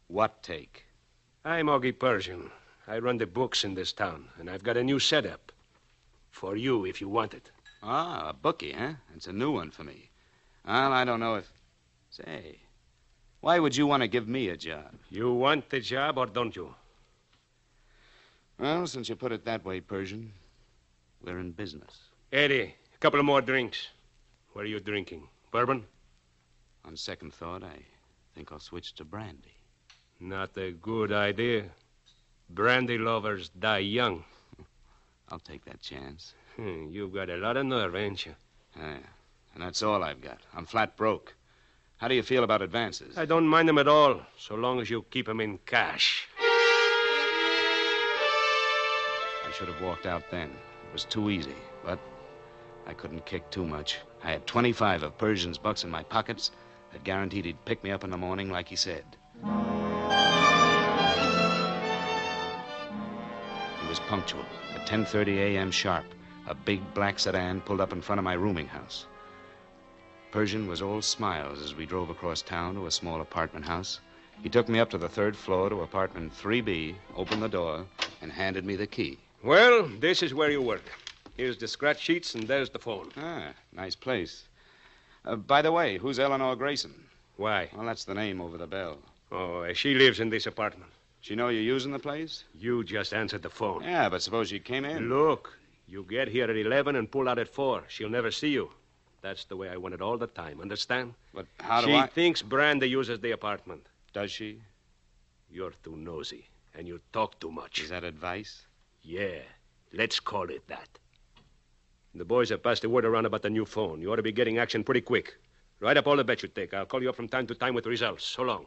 What take? I'm Augie Persian. I run the books in this town, and I've got a new setup. For you, if you want it. Ah, a bookie, huh? It's a new one for me. Well, I don't know if... Say, why would you want to give me a job? You want the job, or don't you? Well, since you put it that way, Persian, we're in business. Eddie, a couple of more drinks. What are you drinking? Bourbon? On second thought, I think I'll switch to brandy. Not a good idea. Brandy lovers die young. I'll take that chance. You've got a lot of nerve, ain't you? Yeah, and that's all I've got. I'm flat broke. How do you feel about advances? I don't mind them at all, so long as you keep them in cash. I should have walked out then. It was too easy, but I couldn't kick too much. I had 25 of Persian's bucks in my pockets that guaranteed he'd pick me up in the morning like he said. was punctual. At 10:30 a.m. sharp, a big black sedan pulled up in front of my rooming house. Persian was all smiles as we drove across town to a small apartment house. He took me up to the 3rd floor to apartment 3B, opened the door, and handed me the key. Well, this is where you work. Here's the scratch sheets, and there's the phone. Ah, nice place. By the way, who's Eleanor Grayson? Why? Well, that's the name over the bell. Oh, she lives in this apartment. She know you're using the place? You just answered the phone. Yeah, but suppose she came in. Look, you get here at 11 and pull out at 4. She'll never see you. That's the way I want it all the time, understand? But how do She I... thinks Brandy uses the apartment. Does she? You're too nosy, and you talk too much. Is that advice? Yeah, let's call it that. The boys have passed the word around about the new phone. You ought to be getting action pretty quick. Write up all the bets you take. I'll call you up from time to time with results. So long.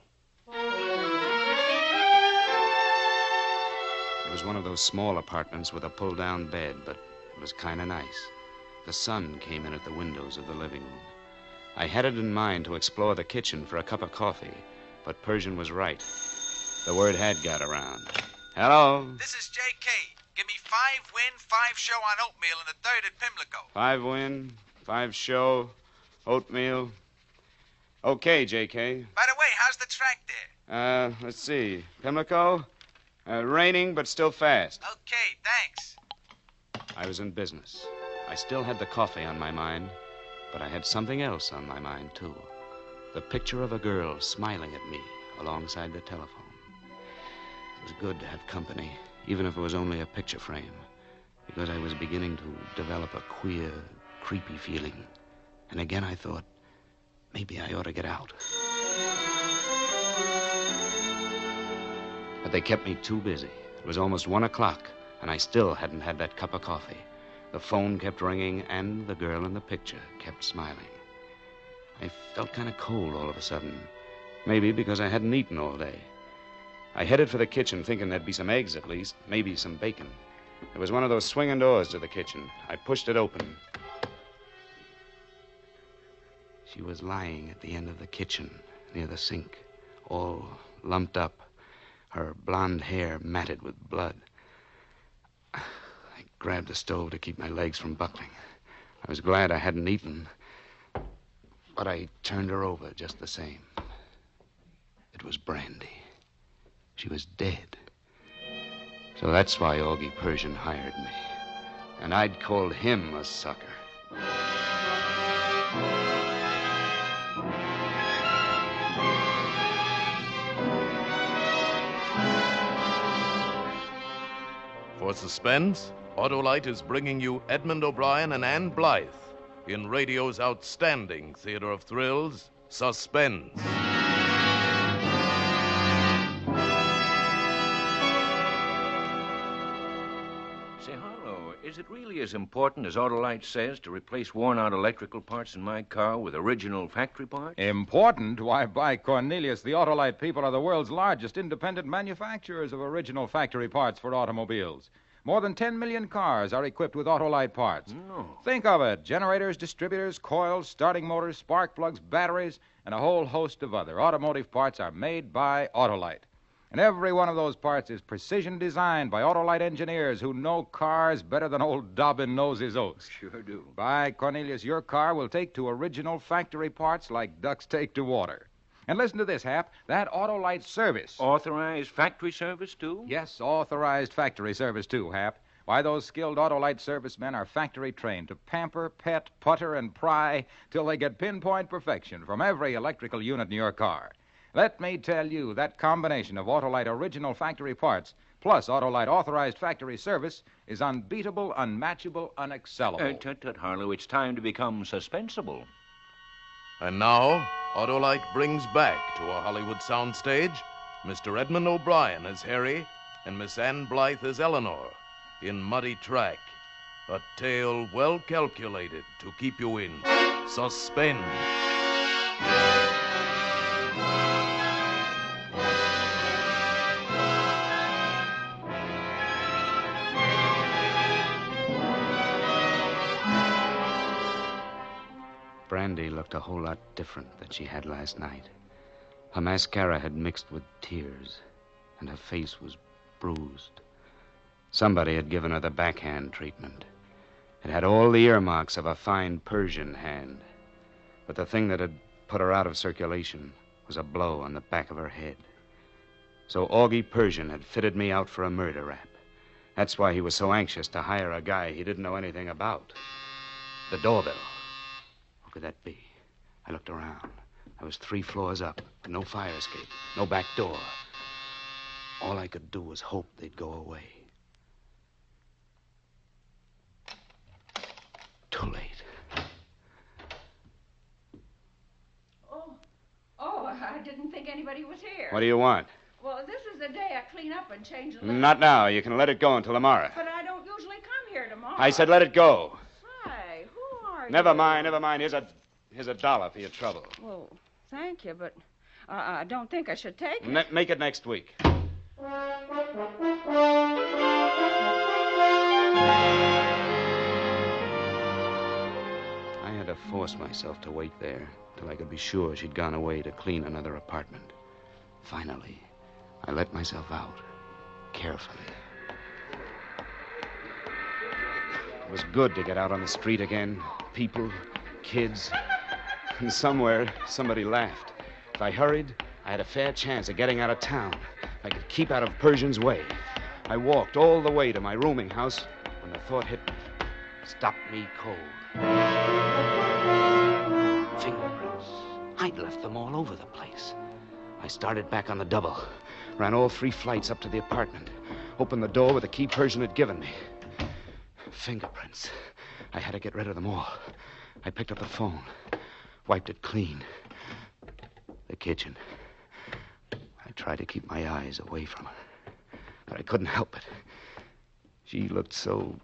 It was one of those small apartments with a pull-down bed, but it was kind of nice. The sun came in at the windows of the living room. I had it in mind to explore the kitchen for a cup of coffee, but Persian was right. The word had got around. Hello? This is J.K. Give me 5 win, 5 show on oatmeal in the 3rd at Pimlico. 5 win, 5 show, oatmeal. Okay, J.K. By the way, how's the track there? Let's see. Pimlico? Raining, but still fast. Okay, thanks. I was in business. I still had the coffee on my mind, but I had something else on my mind, too. The picture of a girl smiling at me alongside the telephone. It was good to have company, even if it was only a picture frame, because I was beginning to develop a queer, creepy feeling. And again I thought, maybe I ought to get out. But they kept me too busy. It was almost 1 o'clock, and I still hadn't had that cup of coffee. The phone kept ringing, and the girl in the picture kept smiling. I felt kind of cold all of a sudden, maybe because I hadn't eaten all day. I headed for the kitchen, thinking there'd be some eggs at least, maybe some bacon. There was one of those swinging doors to the kitchen. I pushed it open. She was lying at the end of the kitchen, near the sink, all lumped up, her blonde hair matted with blood. I grabbed the stove to keep my legs from buckling. I was glad I hadn't eaten, but I turned her over just the same. It was Brandy. She was dead. So that's why Augie Persian hired me. And I'd called him a sucker. For Suspense, Autolite is bringing you Edmund O'Brien and Ann Blythe in radio's outstanding theater of thrills, Suspense. Say, Harlow, is it really as important as Autolite says to replace worn-out electrical parts in my car with original factory parts? Important? Why, by Cornelius, the Autolite people are the world's largest independent manufacturers of original factory parts for automobiles. More than 10 million cars are equipped with Autolite parts. No. Think of it. Generators, distributors, coils, starting motors, spark plugs, batteries, and a whole host of other automotive parts are made by Autolite. And every one of those parts is precision designed by Autolite engineers who know cars better than old Dobbin knows his oats. Sure do. By Cornelius, your car will take to original factory parts like ducks take to water. And listen to this, Hap. That Autolite service. Authorized factory service, too? Yes, authorized factory service, too, Hap. Why, those skilled Autolite servicemen are factory trained to pamper, pet, putter, and pry till they get pinpoint perfection from every electrical unit in your car. Let me tell you, that combination of Autolite original factory parts plus Autolite authorized factory service is unbeatable, unmatchable, unexcellable. Tut, Harlow, it's time to become suspenseful. And now, Autolite brings back to a Hollywood soundstage Mr. Edmund O'Brien as Harry and Miss Ann Blythe as Eleanor in Muddy Track, a tale well calculated to keep you in suspense. Brandy looked a whole lot different than she had last night. Her mascara had mixed with tears, and her face was bruised. Somebody had given her the backhand treatment. It had all the earmarks of a fine Persian hand. But the thing that had put her out of circulation was a blow on the back of her head. So Augie Persian had fitted me out for a murder rap. That's why he was so anxious to hire a guy he didn't know anything about. The doorbell. What could that be? I looked around. I was 3 floors up, no fire escape, no back door. All I could do was hope they'd go away. Too late. Oh, I didn't think anybody was here. What do you want? Well, this is the day I clean up and change the Not now. You can let it go until tomorrow. But I don't usually come here tomorrow. I said let it go. Hi, who are you? Never mind. Here's a dollar for your trouble. Well, thank you, but I don't think I should take it. Make it next week. I had to force myself to wait there till I could be sure she'd gone away to clean another apartment. Finally, I let myself out, carefully. It was good to get out on the street again. People, kids, and somewhere somebody laughed. If I hurried, I had a fair chance of getting out of town. I could keep out of Persian's way. I walked all the way to my rooming house when the thought hit me. Stopped me cold. Fingerprints. I'd left them all over the place. I started back on the double. Ran all 3 flights up to the apartment. Opened the door with the key Persian had given me. Fingerprints. I had to get rid of them all. I picked up the phone. Wiped it clean. The kitchen. I tried to keep my eyes away from her. But I couldn't help it. She looked so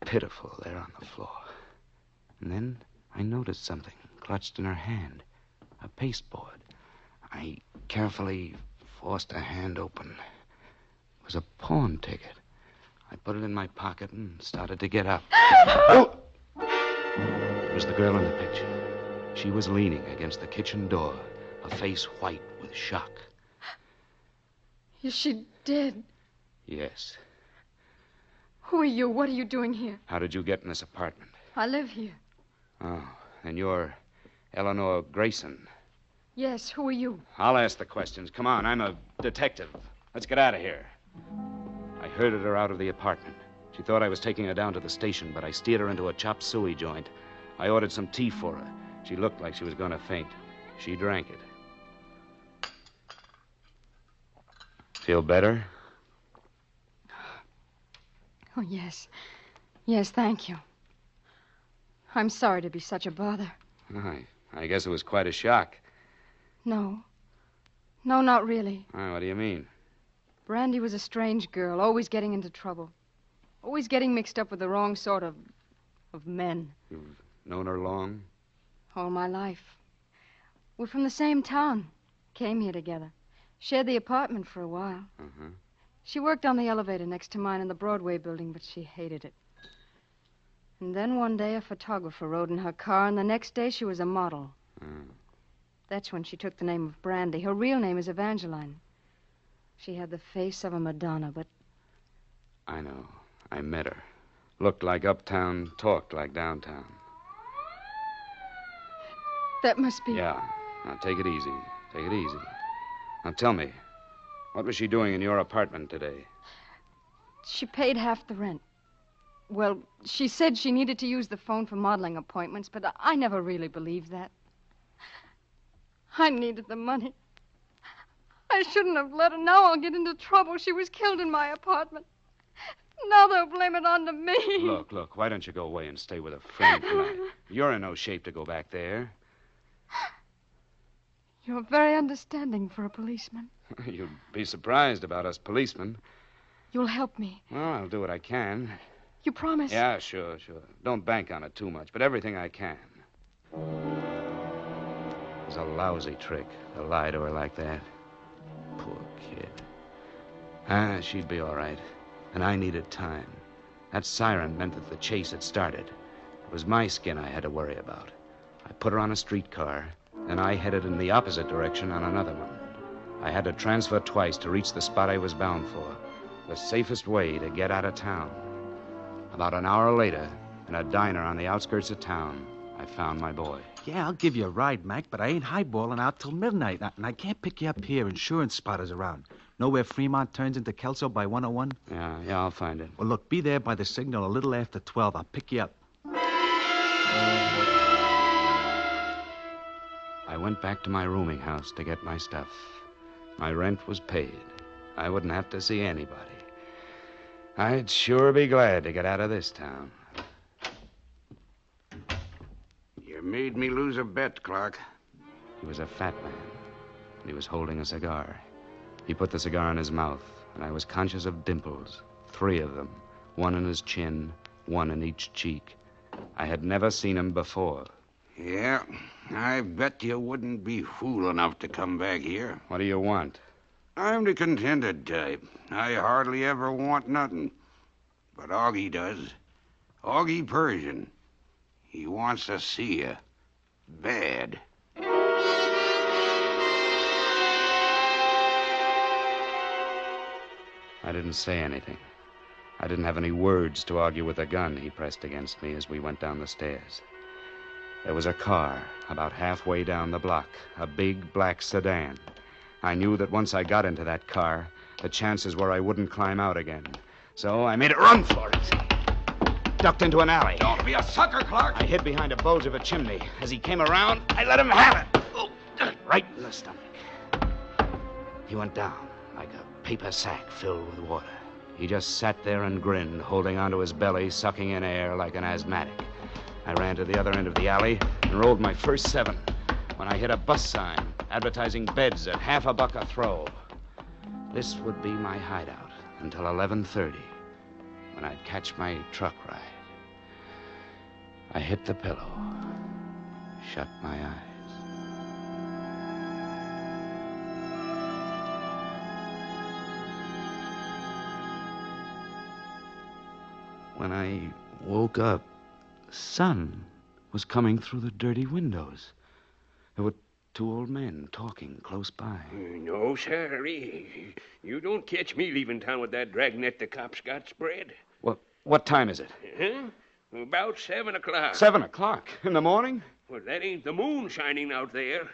pitiful there on the floor. And then I noticed something clutched in her hand. A pasteboard. I carefully forced her hand open. It was a pawn ticket. I put it in my pocket and started to get up. Oh! It was the girl in the picture. She was leaning against the kitchen door, her face white with shock. Is she dead? Yes. Who are you? What are you doing here? How did you get in this apartment? I live here. Oh, and you're Eleanor Grayson. Yes, who are you? I'll ask the questions. Come on, I'm a detective. Let's get out of here. I herded her out of the apartment. She thought I was taking her down to the station, but I steered her into a chop suey joint. I ordered some tea for her. She looked like she was going to faint. She drank it. Feel better? Oh, yes. Yes, thank you. I'm sorry to be such a bother. I guess it was quite a shock. No. No, not really. What do you mean? Brandy was a strange girl, always getting into trouble. Always getting mixed up with the wrong sort of men. You've known her long? All my life. We're from the same town. Came here together. Shared the apartment for a while. Uh-huh. She worked on the elevator next to mine in the Broadway building, but she hated it. And then one day a photographer rode in her car, and the next day she was a model. That's when she took the name of Brandy. Her real name is Evangeline. She had the face of a Madonna, but... I know. I met her. Looked like uptown, talked like downtown. That must be... Yeah. Now, take it easy. Take it easy. Now, tell me, what was she doing in your apartment today? She paid half the rent. Well, she said she needed to use the phone for modeling appointments, but I never really believed that. I needed the money. I shouldn't have let her. Now I'll get into trouble. She was killed in my apartment. Now they'll blame it on to me. Look, why don't you go away and stay with a friend tonight? You're in no shape to go back there. You're very understanding for a policeman. You'd be surprised about us policemen. You'll help me. Well, I'll do what I can. You promise? Yeah, sure. Don't bank on it too much, but everything I can. It was a lousy trick to lie to her like that. Poor kid. She'd be all right. And I needed time. That siren meant that the chase had started. It was my skin I had to worry about. I put her on a streetcar, and I headed in the opposite direction on another one. I had to transfer twice to reach the spot I was bound for. The safest way to get out of town. About an hour later, in a diner on the outskirts of town, I found my boy. Yeah, I'll give you a ride, Mac, but I ain't highballing out till midnight, and I can't pick you up here. Insurance spotters around. Know where Fremont turns into Kelso by 101? Yeah, I'll find it. Well, look, be there by the signal a little after 12. I'll pick you up. I went back to my rooming house to get my stuff. My rent was paid. I wouldn't have to see anybody. I'd sure be glad to get out of this town. You made me lose a bet, Clark. He was a fat man, and he was holding a cigar. He put the cigar in his mouth, and I was conscious of dimples, 3 of them, one in his chin, one in each cheek. I had never seen him before. Yeah, I bet you wouldn't be fool enough to come back here. What do you want? I'm the contented type. I hardly ever want nothing. But Augie does. Augie Persian. He wants to see you. Bad. I didn't say anything. I didn't have any words to argue with the gun he pressed against me as we went down the stairs. There was a car about halfway down the block, a big black sedan. I knew that once I got into that car, the chances were I wouldn't climb out again. So I made it run for it. Ducked into an alley. Don't be a sucker, Clark. I hid behind a bulge of a chimney. As he came around, I let him have it. Oh, right in the stomach. He went down like a paper sack filled with water. He just sat there and grinned, holding onto his belly, sucking in air like an asthmatic. I ran to the other end of the alley and rolled my first 7 when I hit a bus sign advertising beds at $50 a throw. This would be my hideout until 11:30, when I'd catch my truck ride. I hit the pillow, shut my eyes. When I woke up, the sun was coming through the dirty windows. There were 2 old men talking close by. No, sir. You don't catch me leaving town with that dragnet the cops got spread. What time is it? Huh? About 7 o'clock. 7 o'clock in the morning? Well, that ain't the moon shining out there.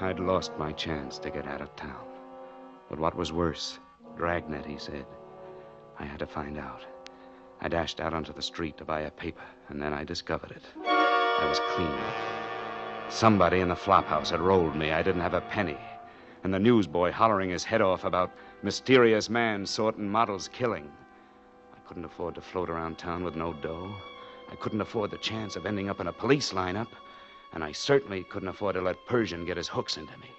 I'd lost my chance to get out of town. But what was worse, dragnet, he said. I had to find out. I dashed out onto the street to buy a paper, and then I discovered it. I was clean. Somebody in the flophouse had rolled me. I didn't have a penny. And the newsboy hollering his head off about mysterious man sorting models killing. I couldn't afford to float around town with no dough. I couldn't afford the chance of ending up in a police lineup. And I certainly couldn't afford to let Persian get his hooks into me.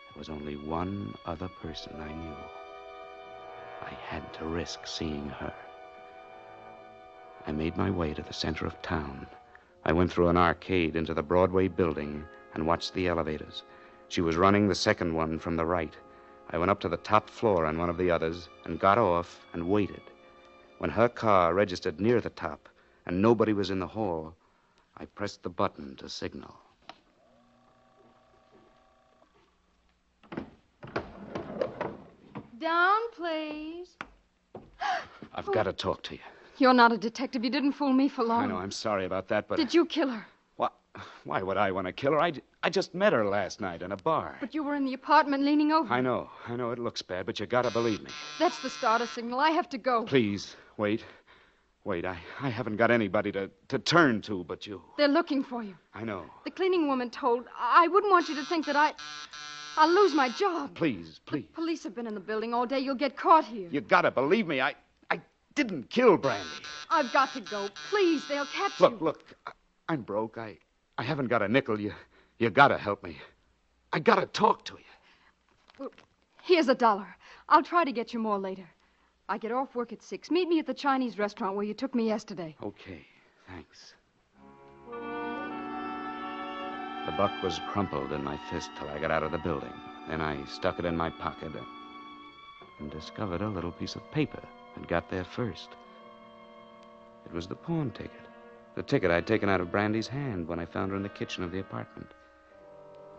There was only one other person I knew. I had to risk seeing her. I made my way to the center of town. I went through an arcade into the Broadway building and watched the elevators. She was running the second one from the right. I went up to the top floor on one of the others and got off and waited. When her car registered near the top and nobody was in the hall, I pressed the button to signal. Down, please. I've got to talk to you. You're not a detective. You didn't fool me for long. I know, I'm sorry about that, but... Did you kill her? Why would I want to kill her? I just met her last night in a bar. But you were in the apartment leaning over. I know it looks bad, but you gotta believe me. That's the starter signal. I have to go. Please, wait. I haven't got anybody to turn to but you. They're looking for you. I know. The cleaning woman told... I wouldn't want you to think that I'll lose my job. Please. The police have been in the building all day. You'll get caught here. You gotta believe me. I didn't kill Brandy. I've got to go. Please, they'll catch you. Look, I'm broke. I haven't got a nickel. You gotta help me. I gotta talk to you. Well, here's $1. I'll try to get you more later. I get off work at 6. Meet me at the Chinese restaurant where you took me yesterday. Okay, thanks. The buck was crumpled in my fist till I got out of the building. Then I stuck it in my pocket and discovered a little piece of paper that got there first. It was the pawn ticket. The ticket I'd taken out of Brandy's hand when I found her in the kitchen of the apartment.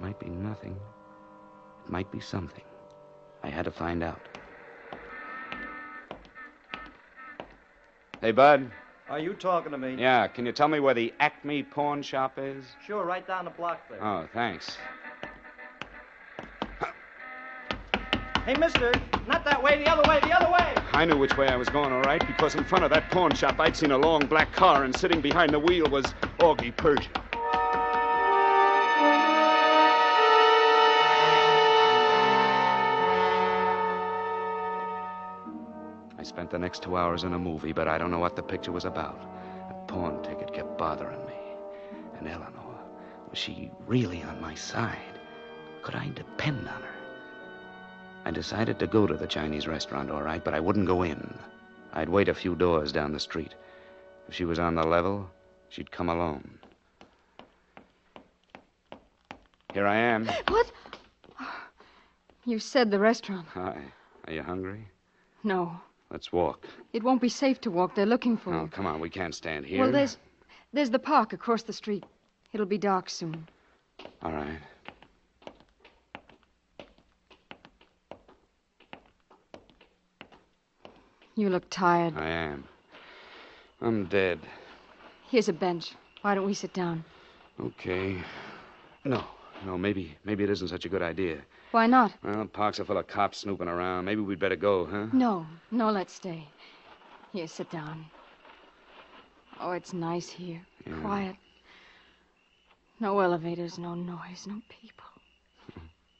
It might be nothing. It might be something. I had to find out. Hey, Bud. Are you talking to me? Yeah, can you tell me where the Acme pawn shop is? Sure, right down the block there. Oh, thanks. Hey, mister, not that way, the other way, the other way! I knew which way I was going, all right, because in front of that pawn shop I'd seen a long black car, and sitting behind the wheel was Augie Persian. I spent the next 2 hours in a movie, but I don't know what the picture was about. That pawn ticket kept bothering me. And Eleanor, was she really on my side? Could I depend on her? I decided to go to the Chinese restaurant, all right, but I wouldn't go in. I'd wait a few doors down the street. If she was on the level, she'd come alone. Here I am. What? You said the restaurant. Hi. Are you hungry? No. Let's walk. It won't be safe to walk. They're looking for Oh, you. come on. We can't stand here. Well, there's the park across the street. It'll be dark soon. All right. You look tired. I am. I'm dead. Here's a bench. Why don't we sit down? Okay. No, maybe it isn't such a good idea. Why not? Well, parks are full of cops snooping around. Maybe we'd better go, huh? No, let's stay. Here, sit down. Oh, it's nice here. Yeah. Quiet. No elevators, no noise, no people.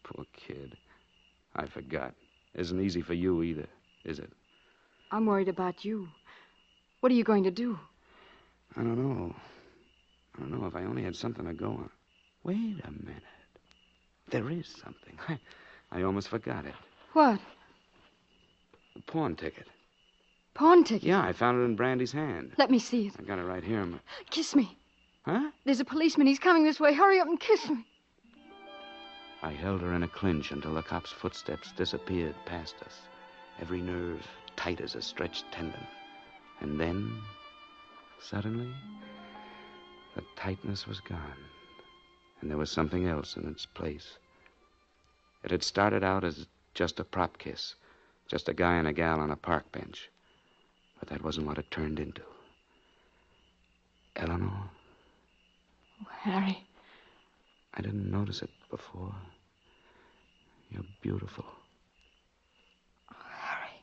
Poor kid. I forgot. Isn't easy for you either, is it? I'm worried about you. What are you going to do? I don't know. If I only had something to go on. Wait a minute. There is something. I almost forgot it. What? The pawn ticket. Pawn ticket? Yeah, I found it in Brandy's hand. Let me see it. I got it right here. Kiss me. Huh? There's a policeman. He's coming this way. Hurry up and kiss me. I held her in a clinch until the cop's footsteps disappeared past us. Every nerve tight as a stretched tendon. And then, suddenly, the tightness was gone. And there was something else in its place. It had started out as just a prop kiss. Just a guy and a gal on a park bench. But that wasn't what it turned into. Eleanor? Oh, Harry. I didn't notice it before. You're beautiful. Oh, Harry.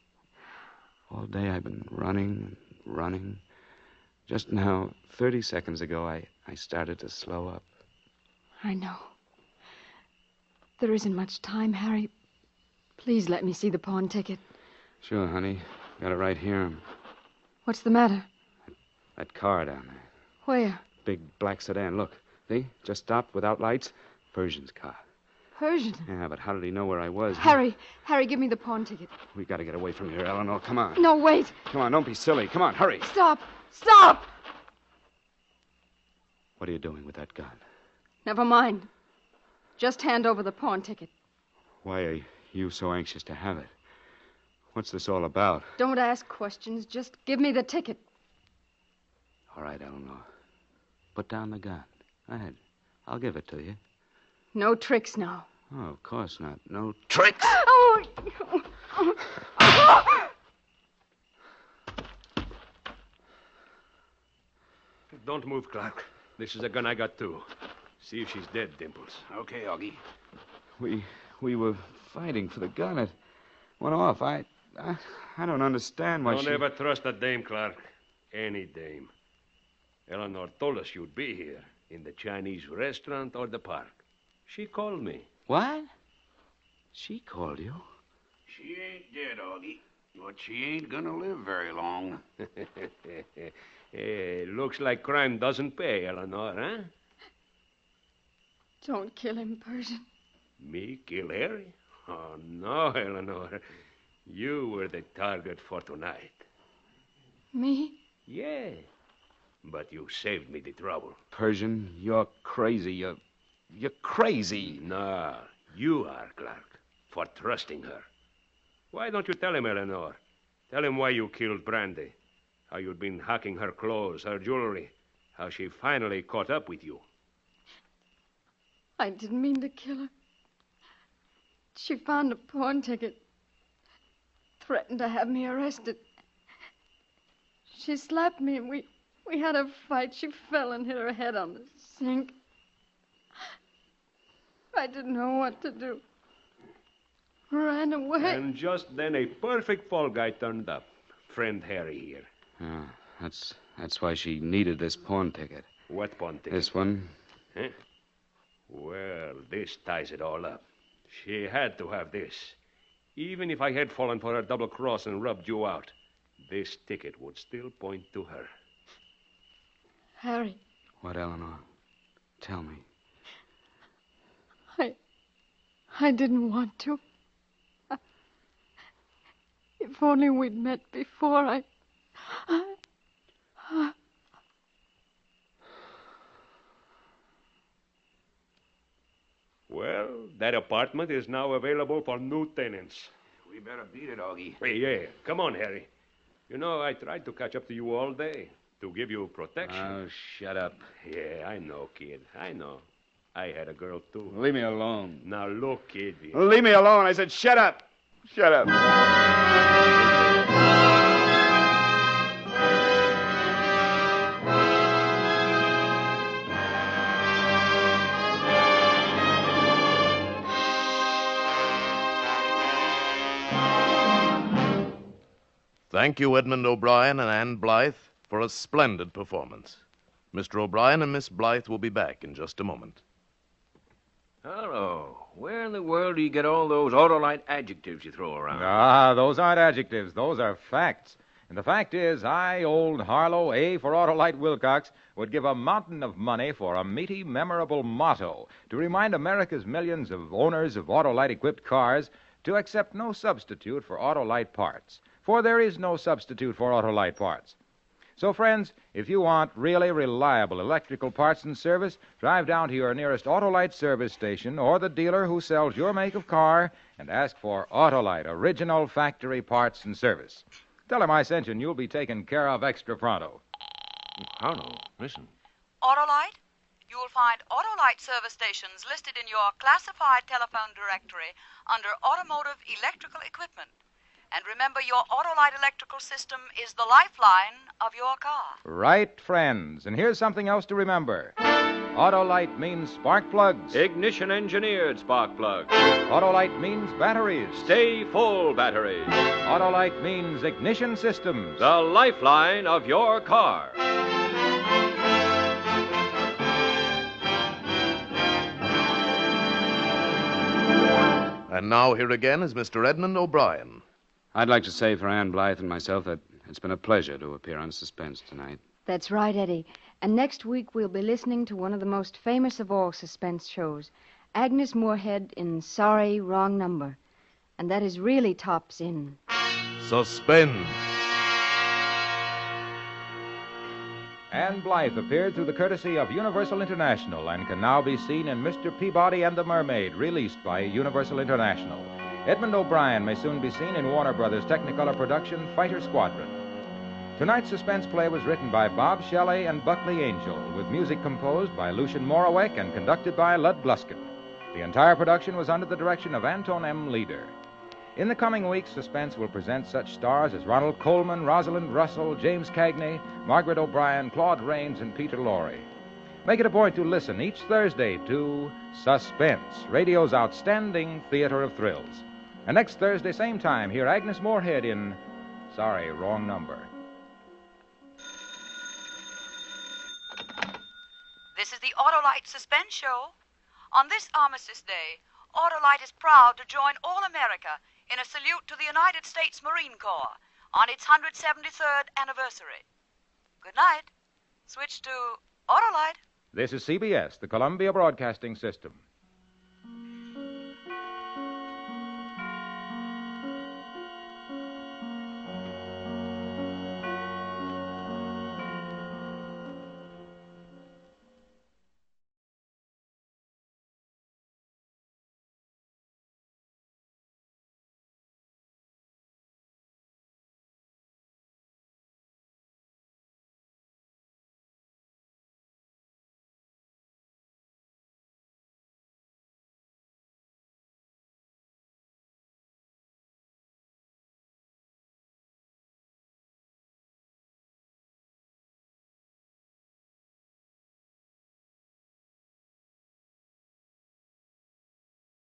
All day I've been running and running. Just now, 30 seconds ago, I started to slow up. I know. There isn't much time, Harry. Please let me see the pawn ticket. Sure, honey. Got it right here. What's the matter? That car down there. Where? Big black sedan. Look. See? Just stopped without lights. Persian's car. Persian? Yeah, but how did he know where I was? Harry, give me the pawn ticket. We got to get away from here, Eleanor. Come on. No, wait. Come on, don't be silly. Come on, hurry. Stop! What are you doing with that gun? Never mind. Just hand over the pawn ticket. Why are you so anxious to have it? What's this all about? Don't ask questions. Just give me the ticket. All right, Eleanor. Put down the gun. Go ahead. I'll give it to you. No tricks now. Oh, of course not. No tricks. Oh! Don't move, Clark. This is a gun I got, too. See if she's dead, Dimples. Okay, Augie. We were fighting for the gun. It went off. I don't understand why Don't ever trust a dame, Clark. Any dame. Eleanor told us you'd be here, in the Chinese restaurant or the park. She called me. What? She called you? She ain't dead, Augie. But she ain't gonna live very long. Looks like crime doesn't pay, Eleanor, huh? Don't kill him, Persian. Me kill Harry? Oh, no, Eleanor. You were the target for tonight. Me? Yeah. But you saved me the trouble. Persian, you're crazy. You're crazy. No, you are, Clark, for trusting her. Why don't you tell him, Eleanor? Tell him why you killed Brandy. How you'd been hacking her clothes, her jewelry. How she finally caught up with you. I didn't mean to kill her. She found a pawn ticket, threatened to have me arrested. She slapped me and we had a fight. She fell and hit her head on the sink. I didn't know what to do. Ran away. And just then a perfect fall guy turned up. Friend Harry here. Oh, that's why she needed this pawn ticket. What pawn ticket? This one. Huh? Well, this ties it all up. She had to have this. Even if I had fallen for her double cross and rubbed you out, this ticket would still point to her. Harry. What, Eleanor? Tell me. I didn't want to. If only we'd met before, Well, that apartment is now available for new tenants. We better beat it, Augie. Hey, yeah. Come on, Harry. You know, I tried to catch up to you all day to give you protection. Oh, shut up. Yeah, I know, kid. I know. I had a girl, too. Leave me alone. Now, look, kid. Leave me alone. I said shut up. Shut up. Thank you, Edmund O'Brien and Ann Blythe, for a splendid performance. Mr. O'Brien and Miss Blythe will be back in just a moment. Hello. Where in the world do you get all those Autolite adjectives you throw around? Ah, those aren't adjectives. Those are facts. And the fact is, I, old Harlow, A for Autolite Wilcox, would give a mountain of money for a meaty, memorable motto to remind America's millions of owners of Autolite-equipped cars to accept no substitute for Autolite parts. For there is no substitute for Autolite parts. So, friends, if you want really reliable electrical parts and service, drive down to your nearest Autolite service station or the dealer who sells your make of car and ask for Autolite original factory parts and service. Tell him I sent you and you'll be taken care of extra pronto. Harlow, listen. Autolite? You will find Autolite service stations listed in your classified telephone directory under Automotive Electrical Equipment. And remember, your Autolite electrical system is the lifeline of your car. Right, friends. And here's something else to remember. Autolite means spark plugs. Ignition engineered spark plugs. Autolite means batteries. Stay full batteries. Autolite means ignition systems. The lifeline of your car. And now here again is Mr. Edmund O'Brien. I'd like to say for Ann Blythe and myself that it's been a pleasure to appear on Suspense tonight. That's right, Eddie. And next week we'll be listening to one of the most famous of all suspense shows, Agnes Moorehead in Sorry, Wrong Number. And that is really tops in Suspense. Ann Blythe appeared through the courtesy of Universal International and can now be seen in Mr. Peabody and the Mermaid, released by Universal International. Edmund O'Brien may soon be seen in Warner Brothers' Technicolor production Fighter Squadron. Tonight's suspense play was written by Bob Shelley and Buckley Angel, with music composed by Lucian Morawek and conducted by Lud Gluskin. The entire production was under the direction of Anton M. Leader. In the coming weeks, Suspense will present such stars as Ronald Coleman, Rosalind Russell, James Cagney, Margaret O'Brien, Claude Rains, and Peter Lorre. Make it a point to listen each Thursday to Suspense, radio's outstanding theater of thrills. And next Thursday, same time, hear Agnes Moorehead in Sorry, Wrong Number. This is the Autolite Suspense Show. On this Armistice Day, Autolite is proud to join all America in a salute to the United States Marine Corps on its 173rd anniversary. Good night. Switch to Autolite. This is CBS, the Columbia Broadcasting System.